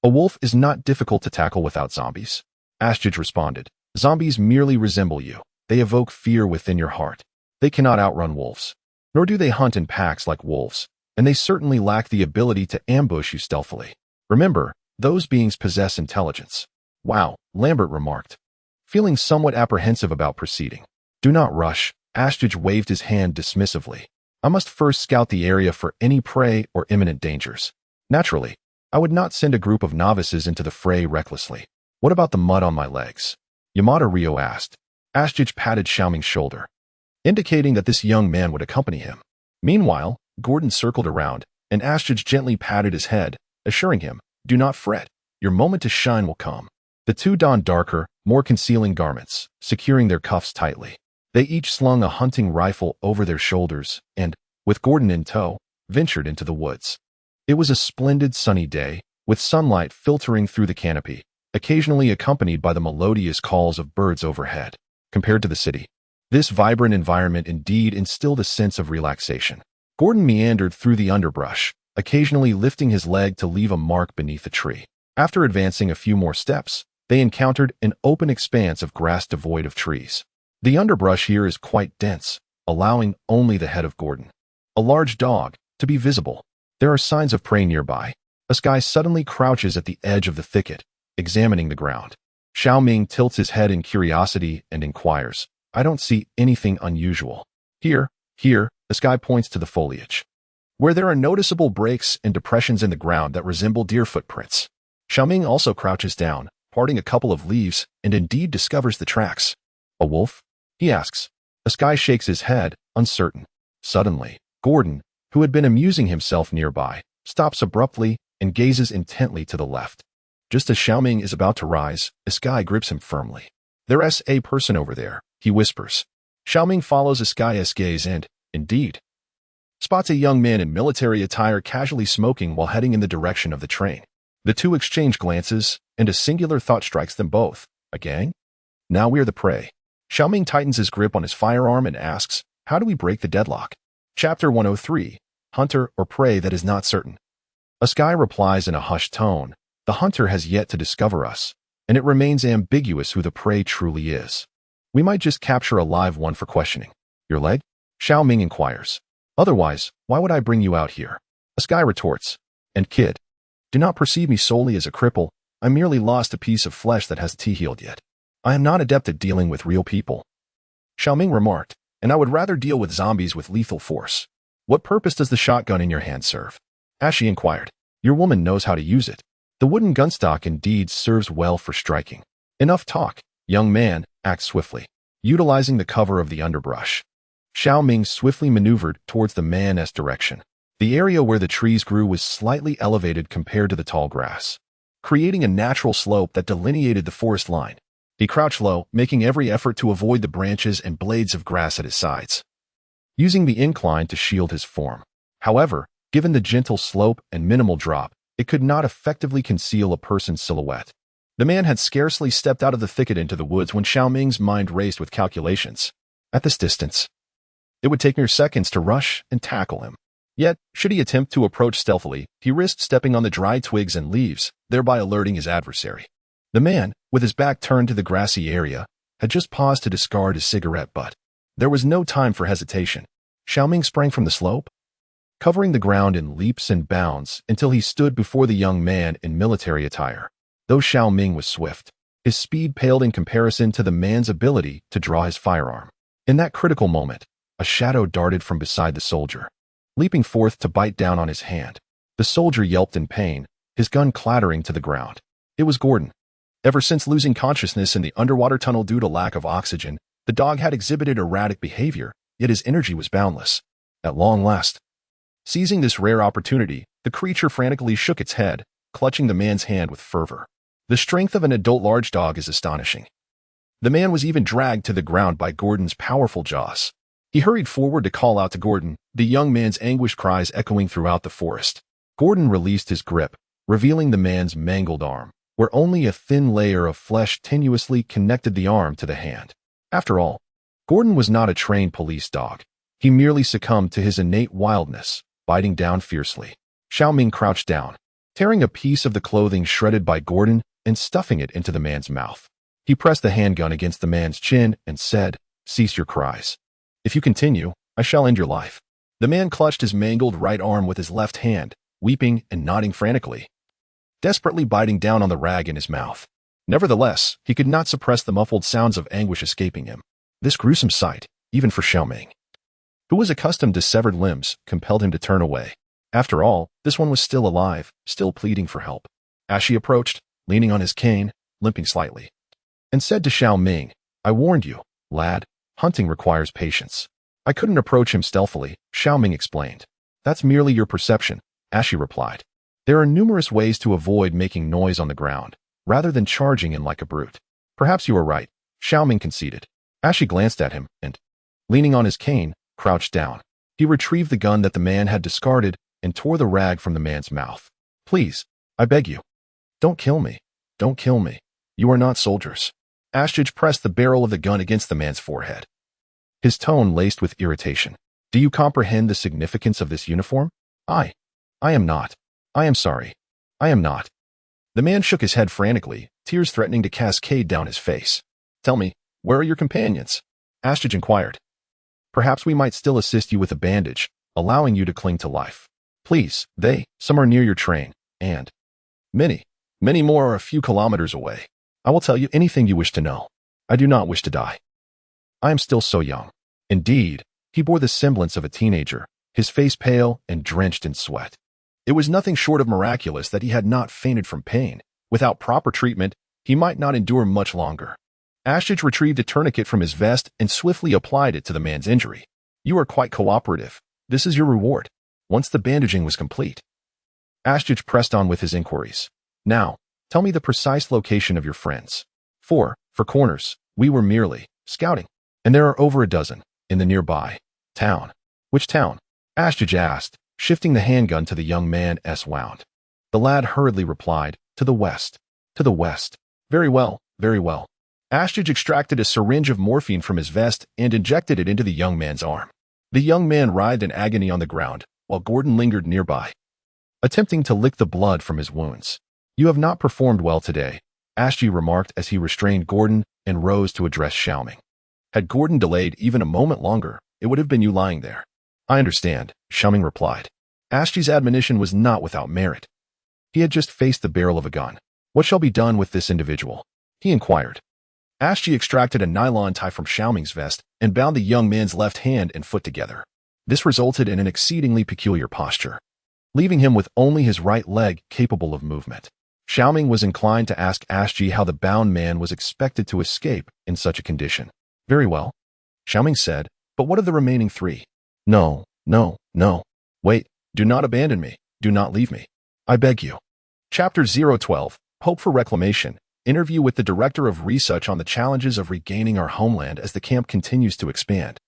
"A wolf is not difficult to tackle without zombies," Astrid responded. "Zombies merely resemble you. They evoke fear within your heart. They cannot outrun wolves, nor do they hunt in packs like wolves, and they certainly lack the ability to ambush you stealthily. Remember, those beings possess intelligence." "Wow," Lambert remarked, feeling somewhat apprehensive about proceeding. "Do not rush," Astrid waved his hand dismissively. "I must first scout the area for any prey or imminent dangers. Naturally, I would not send a group of novices into the fray recklessly." "What about the mud on my legs?" Yamada Ryo asked. Astrid patted Shao Ming's shoulder, indicating that this young man would accompany him. Meanwhile, Gordon circled around, and Astrid gently patted his head, assuring him, "Do not fret. Your moment to shine will come." The two donned darker, more concealing garments, securing their cuffs tightly. They each slung a hunting rifle over their shoulders and, with Gordon in tow, ventured into the woods. It was a splendid sunny day, with sunlight filtering through the canopy, occasionally accompanied by the melodious calls of birds overhead. Compared to the city, this vibrant environment indeed instilled a sense of relaxation. Gordon meandered through the underbrush, occasionally lifting his leg to leave a mark beneath a tree. After advancing a few more steps, they encountered an open expanse of grass devoid of trees. The underbrush here is quite dense, allowing only the head of Gordon, a large dog, to be visible. There are signs of prey nearby. A sky suddenly crouches at the edge of the thicket, examining the ground. Shao Ming tilts his head in curiosity and inquires, "I don't see anything unusual." Here, the sky points to the foliage. where there are noticeable breaks and depressions in the ground that resemble deer footprints. Shao Ming also crouches down, parting a couple of leaves, and indeed discovers the tracks. A wolf? He asks. A sky shakes his head, uncertain. Suddenly, Gordon, who had been amusing himself nearby, stops abruptly and gazes intently to the left. Just as Shao Ming is about to rise, Sky grips him firmly. "There's a person over there," he whispers. Shao Ming follows Sky's gaze and, indeed, spots a young man in military attire casually smoking while heading in the direction of the train. The two exchange glances, and a singular thought strikes them both. A gang? Now we're the prey. Shao Ming tightens his grip on his firearm and asks, "How do we break the deadlock?" Chapter 103, Hunter or Prey That Is Not Certain. Sky replies in a hushed tone, "The hunter has yet to discover us, and it remains ambiguous who the prey truly is. We might just capture a live one for questioning." "Your leg?" Shao Ming inquires. "Otherwise, why would I bring you out here?" Sky retorts. "And kid, do not perceive me solely as a cripple. I merely lost a piece of flesh that hasn't healed yet. I am not adept at dealing with real people." Shao Ming remarked, "And I would rather deal with zombies with lethal force. What purpose does the shotgun in your hand serve?" Ashley inquired. "Your woman knows how to use it. The wooden gunstock indeed serves well for striking." "Enough talk. Young man, act swiftly." Utilizing the cover of the underbrush, Shao Ming swiftly maneuvered towards the man's direction. The area where the trees grew was slightly elevated compared to the tall grass, creating a natural slope that delineated the forest line. He crouched low, making every effort to avoid the branches and blades of grass at his sides, using the incline to shield his form. However, given the gentle slope and minimal drop, it could not effectively conceal a person's silhouette. The man had scarcely stepped out of the thicket into the woods when Shao Ming's mind raced with calculations. At this distance, it would take mere seconds to rush and tackle him. Yet, should he attempt to approach stealthily, he risked stepping on the dry twigs and leaves, thereby alerting his adversary. The man, with his back turned to the grassy area, had just paused to discard his cigarette butt. There was no time for hesitation. Shao Ming sprang from the slope, covering the ground in leaps and bounds until he stood before the young man in military attire. Though Shao Ming was swift, his speed paled in comparison to the man's ability to draw his firearm. In that critical moment, a shadow darted from beside the soldier, leaping forth to bite down on his hand. The soldier yelped in pain, his gun clattering to the ground. It was Gordon. Ever since losing consciousness in the underwater tunnel due to lack of oxygen, the dog had exhibited erratic behavior, yet his energy was boundless. At long last, seizing this rare opportunity, the creature frantically shook its head, clutching the man's hand with fervor. The strength of an adult large dog is astonishing. The man was even dragged to the ground by Gordon's powerful jaws. He hurried forward to call out to Gordon, the young man's anguished cries echoing throughout the forest. Gordon released his grip, revealing the man's mangled arm, where only a thin layer of flesh tenuously connected the arm to the hand. After all, Gordon was not a trained police dog. He merely succumbed to his innate wildness, biting down fiercely. Shao Ming crouched down, tearing a piece of the clothing shredded by Gordon and stuffing it into the man's mouth. He pressed the handgun against the man's chin and said, "Cease your cries. If you continue, I shall end your life." The man clutched his mangled right arm with his left hand, weeping and nodding frantically, desperately biting down on the rag in his mouth. Nevertheless, he could not suppress the muffled sounds of anguish escaping him. This gruesome sight, even for Shao Ming, who was accustomed to severed limbs, compelled him to turn away. After all, this one was still alive, still pleading for help. Ashi approached, leaning on his cane, limping slightly, and said to Shao Ming, "I warned you, lad, hunting requires patience." "I couldn't approach him stealthily," Shao Ming explained. "That's merely your perception," Ashi replied. "There are numerous ways to avoid making noise on the ground, rather than charging in like a brute." "Perhaps you are right," Shao Ming conceded. Ashi glanced at him and, leaning on his cane, crouched down. He retrieved the gun that the man had discarded and tore the rag from the man's mouth. "Please, I beg you, don't kill me. Don't kill me. You are not soldiers." Ashtij pressed the barrel of the gun against the man's forehead, his tone laced with irritation. "Do you comprehend the significance of this uniform?" I am not. I am sorry. I am not." The man shook his head frantically, tears threatening to cascade down his face. "Tell me, where are your companions?" Ashtij inquired. "Perhaps we might still assist you with a bandage, allowing you to cling to life. Please, some are near your train, and many more are a few kilometers away. I will tell you anything you wish to know. I do not wish to die. I am still so young." Indeed, he bore the semblance of a teenager, his face pale and drenched in sweat. It was nothing short of miraculous that he had not fainted from pain. Without proper treatment, he might not endure much longer. Ashtij retrieved a tourniquet from his vest and swiftly applied it to the man's injury. "You are quite cooperative. This is your reward." Once the bandaging was complete, Ashtij pressed on with his inquiries. "Now, tell me the precise location of your friends." For corners, we were merely scouting, and there are over a dozen in the nearby town." "Which town?" Ashtij asked, shifting the handgun to the young man's wound. The lad hurriedly replied, "To the west." "To the west. Very well, very well." Ashtij extracted a syringe of morphine from his vest and injected it into the young man's arm. The young man writhed in agony on the ground, while Gordon lingered nearby, attempting to lick the blood from his wounds. "You have not performed well today," Ashtij remarked as he restrained Gordon and rose to address Shao Ming. Had Gordon delayed even a moment longer, it would have been you lying there. "I understand," Shao Ming replied. Ashtij's admonition was not without merit. He had just faced the barrel of a gun. "What shall be done with this individual?" he inquired. Ashtij extracted a nylon tie from Shao Ming's vest and bound the young man's left hand and foot together. This resulted in an exceedingly peculiar posture, leaving him with only his right leg capable of movement. Shao Ming was inclined to ask Ashtij how the bound man was expected to escape in such a condition. "Very well," Shao Ming said, "but what of the remaining three?" No. Wait, do not abandon me. Do not leave me. I beg you." Chapter 012, Hope for Reclamation. Interview with the Director of Research on the challenges of regaining our homeland as the camp continues to expand.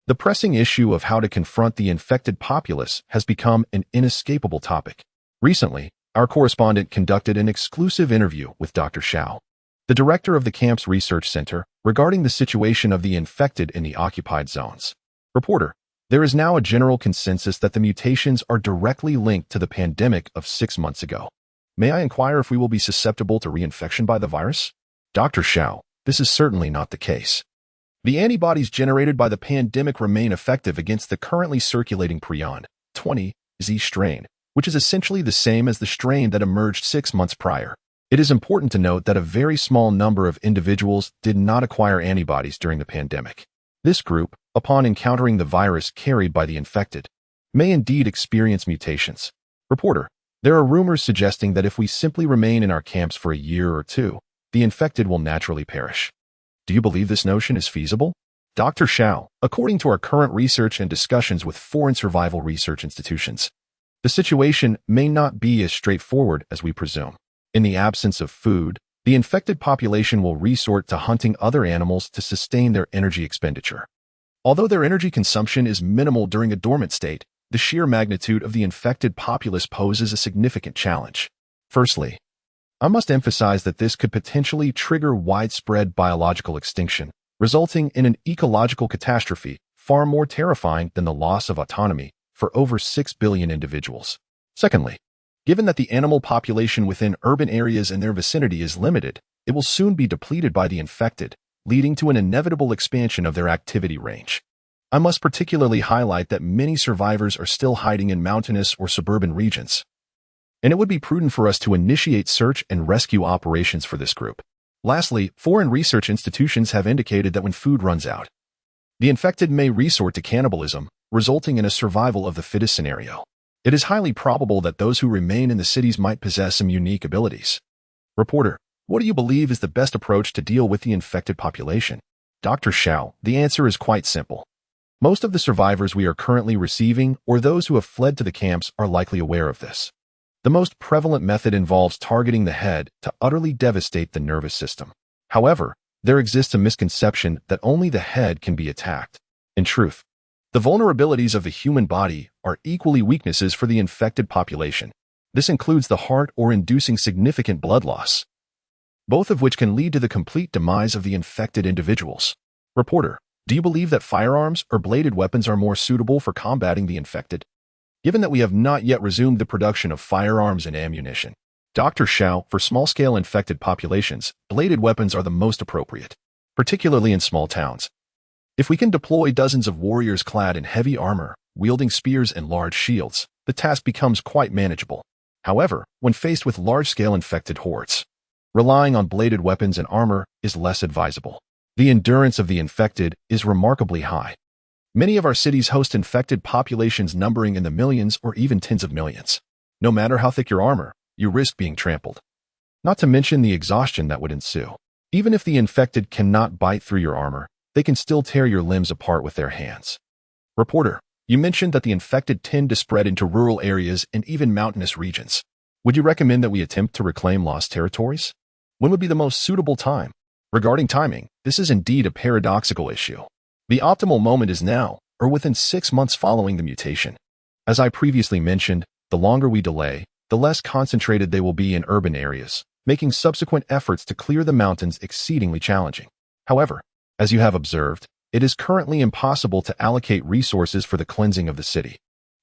The pressing issue of how to confront the infected populace has become an inescapable topic. Recently, our correspondent conducted an exclusive interview with Dr. Shao, the director of the camp's research center, regarding the situation of the infected in the occupied zones. Reporter: "There is now a general consensus that the mutations are directly linked to the pandemic of 6 months ago. May I inquire if we will be susceptible to reinfection by the virus?" Dr. Shao: "This is certainly not the case. The antibodies generated by the pandemic remain effective against the currently circulating prion 20 Z strain, which is essentially the same as the strain that emerged 6 months prior. It is important to note that a very small number of individuals did not acquire antibodies during the pandemic. This group, upon encountering the virus carried by the infected, may indeed experience mutations." Reporter: "There are rumors suggesting that if we simply remain in our camps for a year or two, the infected will naturally perish. Do you believe this notion is feasible?" Dr. Shao: "According to our current research and discussions with foreign survival research institutions, the situation may not be as straightforward as we presume. In the absence of food, the infected population will resort to hunting other animals to sustain their energy expenditure. Although their energy consumption is minimal during a dormant state, the sheer magnitude of the infected populace poses a significant challenge. Firstly, I must emphasize that this could potentially trigger widespread biological extinction, resulting in an ecological catastrophe far more terrifying than the loss of autonomy for over 6 billion individuals. Secondly, given that the animal population within urban areas and their vicinity is limited, it will soon be depleted by the infected, leading to an inevitable expansion of their activity range. I must particularly highlight that many survivors are still hiding in mountainous or suburban regions, and it would be prudent for us to initiate search and rescue operations for this group. Lastly, foreign research institutions have indicated that when food runs out, the infected may resort to cannibalism, resulting in a survival of the fittest scenario. It is highly probable that those who remain in the cities might possess some unique abilities." Reporter: "What do you believe is the best approach to deal with the infected population?" Dr. Shao: "The answer is quite simple. Most of the survivors we are currently receiving or those who have fled to the camps are likely aware of this. The most prevalent method involves targeting the head to utterly devastate the nervous system. However, there exists a misconception that only the head can be attacked. In truth, the vulnerabilities of the human body are equally weaknesses for the infected population. This includes the heart or inducing significant blood loss, both of which can lead to the complete demise of the infected individuals." Reporter: "Do you believe that firearms or bladed weapons are more suitable for combating the infected? Given that we have not yet resumed the production of firearms and ammunition." Dr. Shao: "For small-scale infected populations, bladed weapons are the most appropriate, particularly in small towns. If we can deploy dozens of warriors clad in heavy armor, wielding spears and large shields, the task becomes quite manageable. However, when faced with large-scale infected hordes, relying on bladed weapons and armor is less advisable. The endurance of the infected is remarkably high, Many of our cities host infected populations numbering in the millions or even tens of millions. No matter how thick your armor, you risk being trampled. Not to mention the exhaustion that would ensue. Even if the infected cannot bite through your armor, they can still tear your limbs apart with their hands. Reporter, you mentioned that the infected tend to spread into rural areas and even mountainous regions. Would you recommend that we attempt to reclaim lost territories? When would be the most suitable time? Regarding timing, this is indeed a paradoxical issue. The optimal moment is now, or within 6 months following the mutation. As I previously mentioned, the longer we delay, the less concentrated they will be in urban areas, making subsequent efforts to clear the mountains exceedingly challenging. However, as you have observed, it is currently impossible to allocate resources for the cleansing of the city.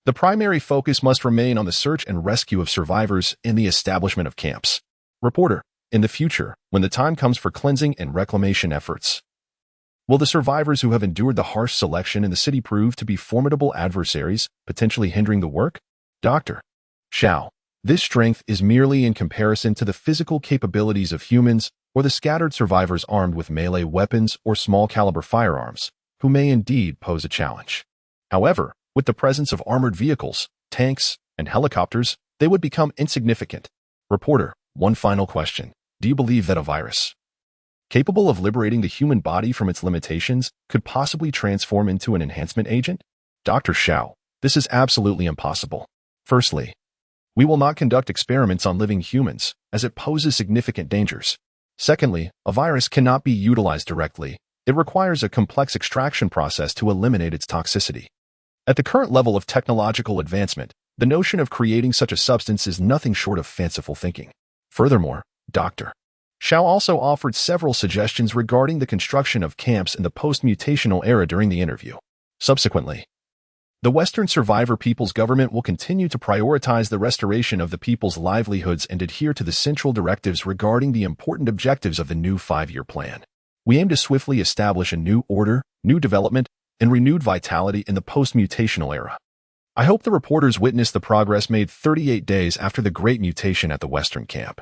The primary focus must remain on the search and rescue of survivors and the establishment of camps. Reporter, in the future, when the time comes for cleansing and reclamation efforts, will the survivors who have endured the harsh selection in the city prove to be formidable adversaries, potentially hindering the work? Dr. Shao, this strength is merely in comparison to the physical capabilities of humans or the scattered survivors armed with melee weapons or small-caliber firearms, who may indeed pose a challenge. However, with the presence of armored vehicles, tanks, and helicopters, they would become insignificant. Reporter, one final question. Do you believe that a virus, capable of liberating the human body from its limitations, could possibly transform into an enhancement agent? Dr. Shao, this is absolutely impossible. Firstly, we will not conduct experiments on living humans, as it poses significant dangers. Secondly, a virus cannot be utilized directly. It requires a complex extraction process to eliminate its toxicity. At the current level of technological advancement, the notion of creating such a substance is nothing short of fanciful thinking. Furthermore, Dr. Shao also offered several suggestions regarding the construction of camps in the post-mutational era during the interview. Subsequently, the Western survivor people's government will continue to prioritize the restoration of the people's livelihoods and adhere to the central directives regarding the important objectives of the new 5-year plan. We aim to swiftly establish a new order, new development, and renewed vitality in the post-mutational era. I hope the reporters witnessed the progress made 38 days after the Great Mutation at the Western camp.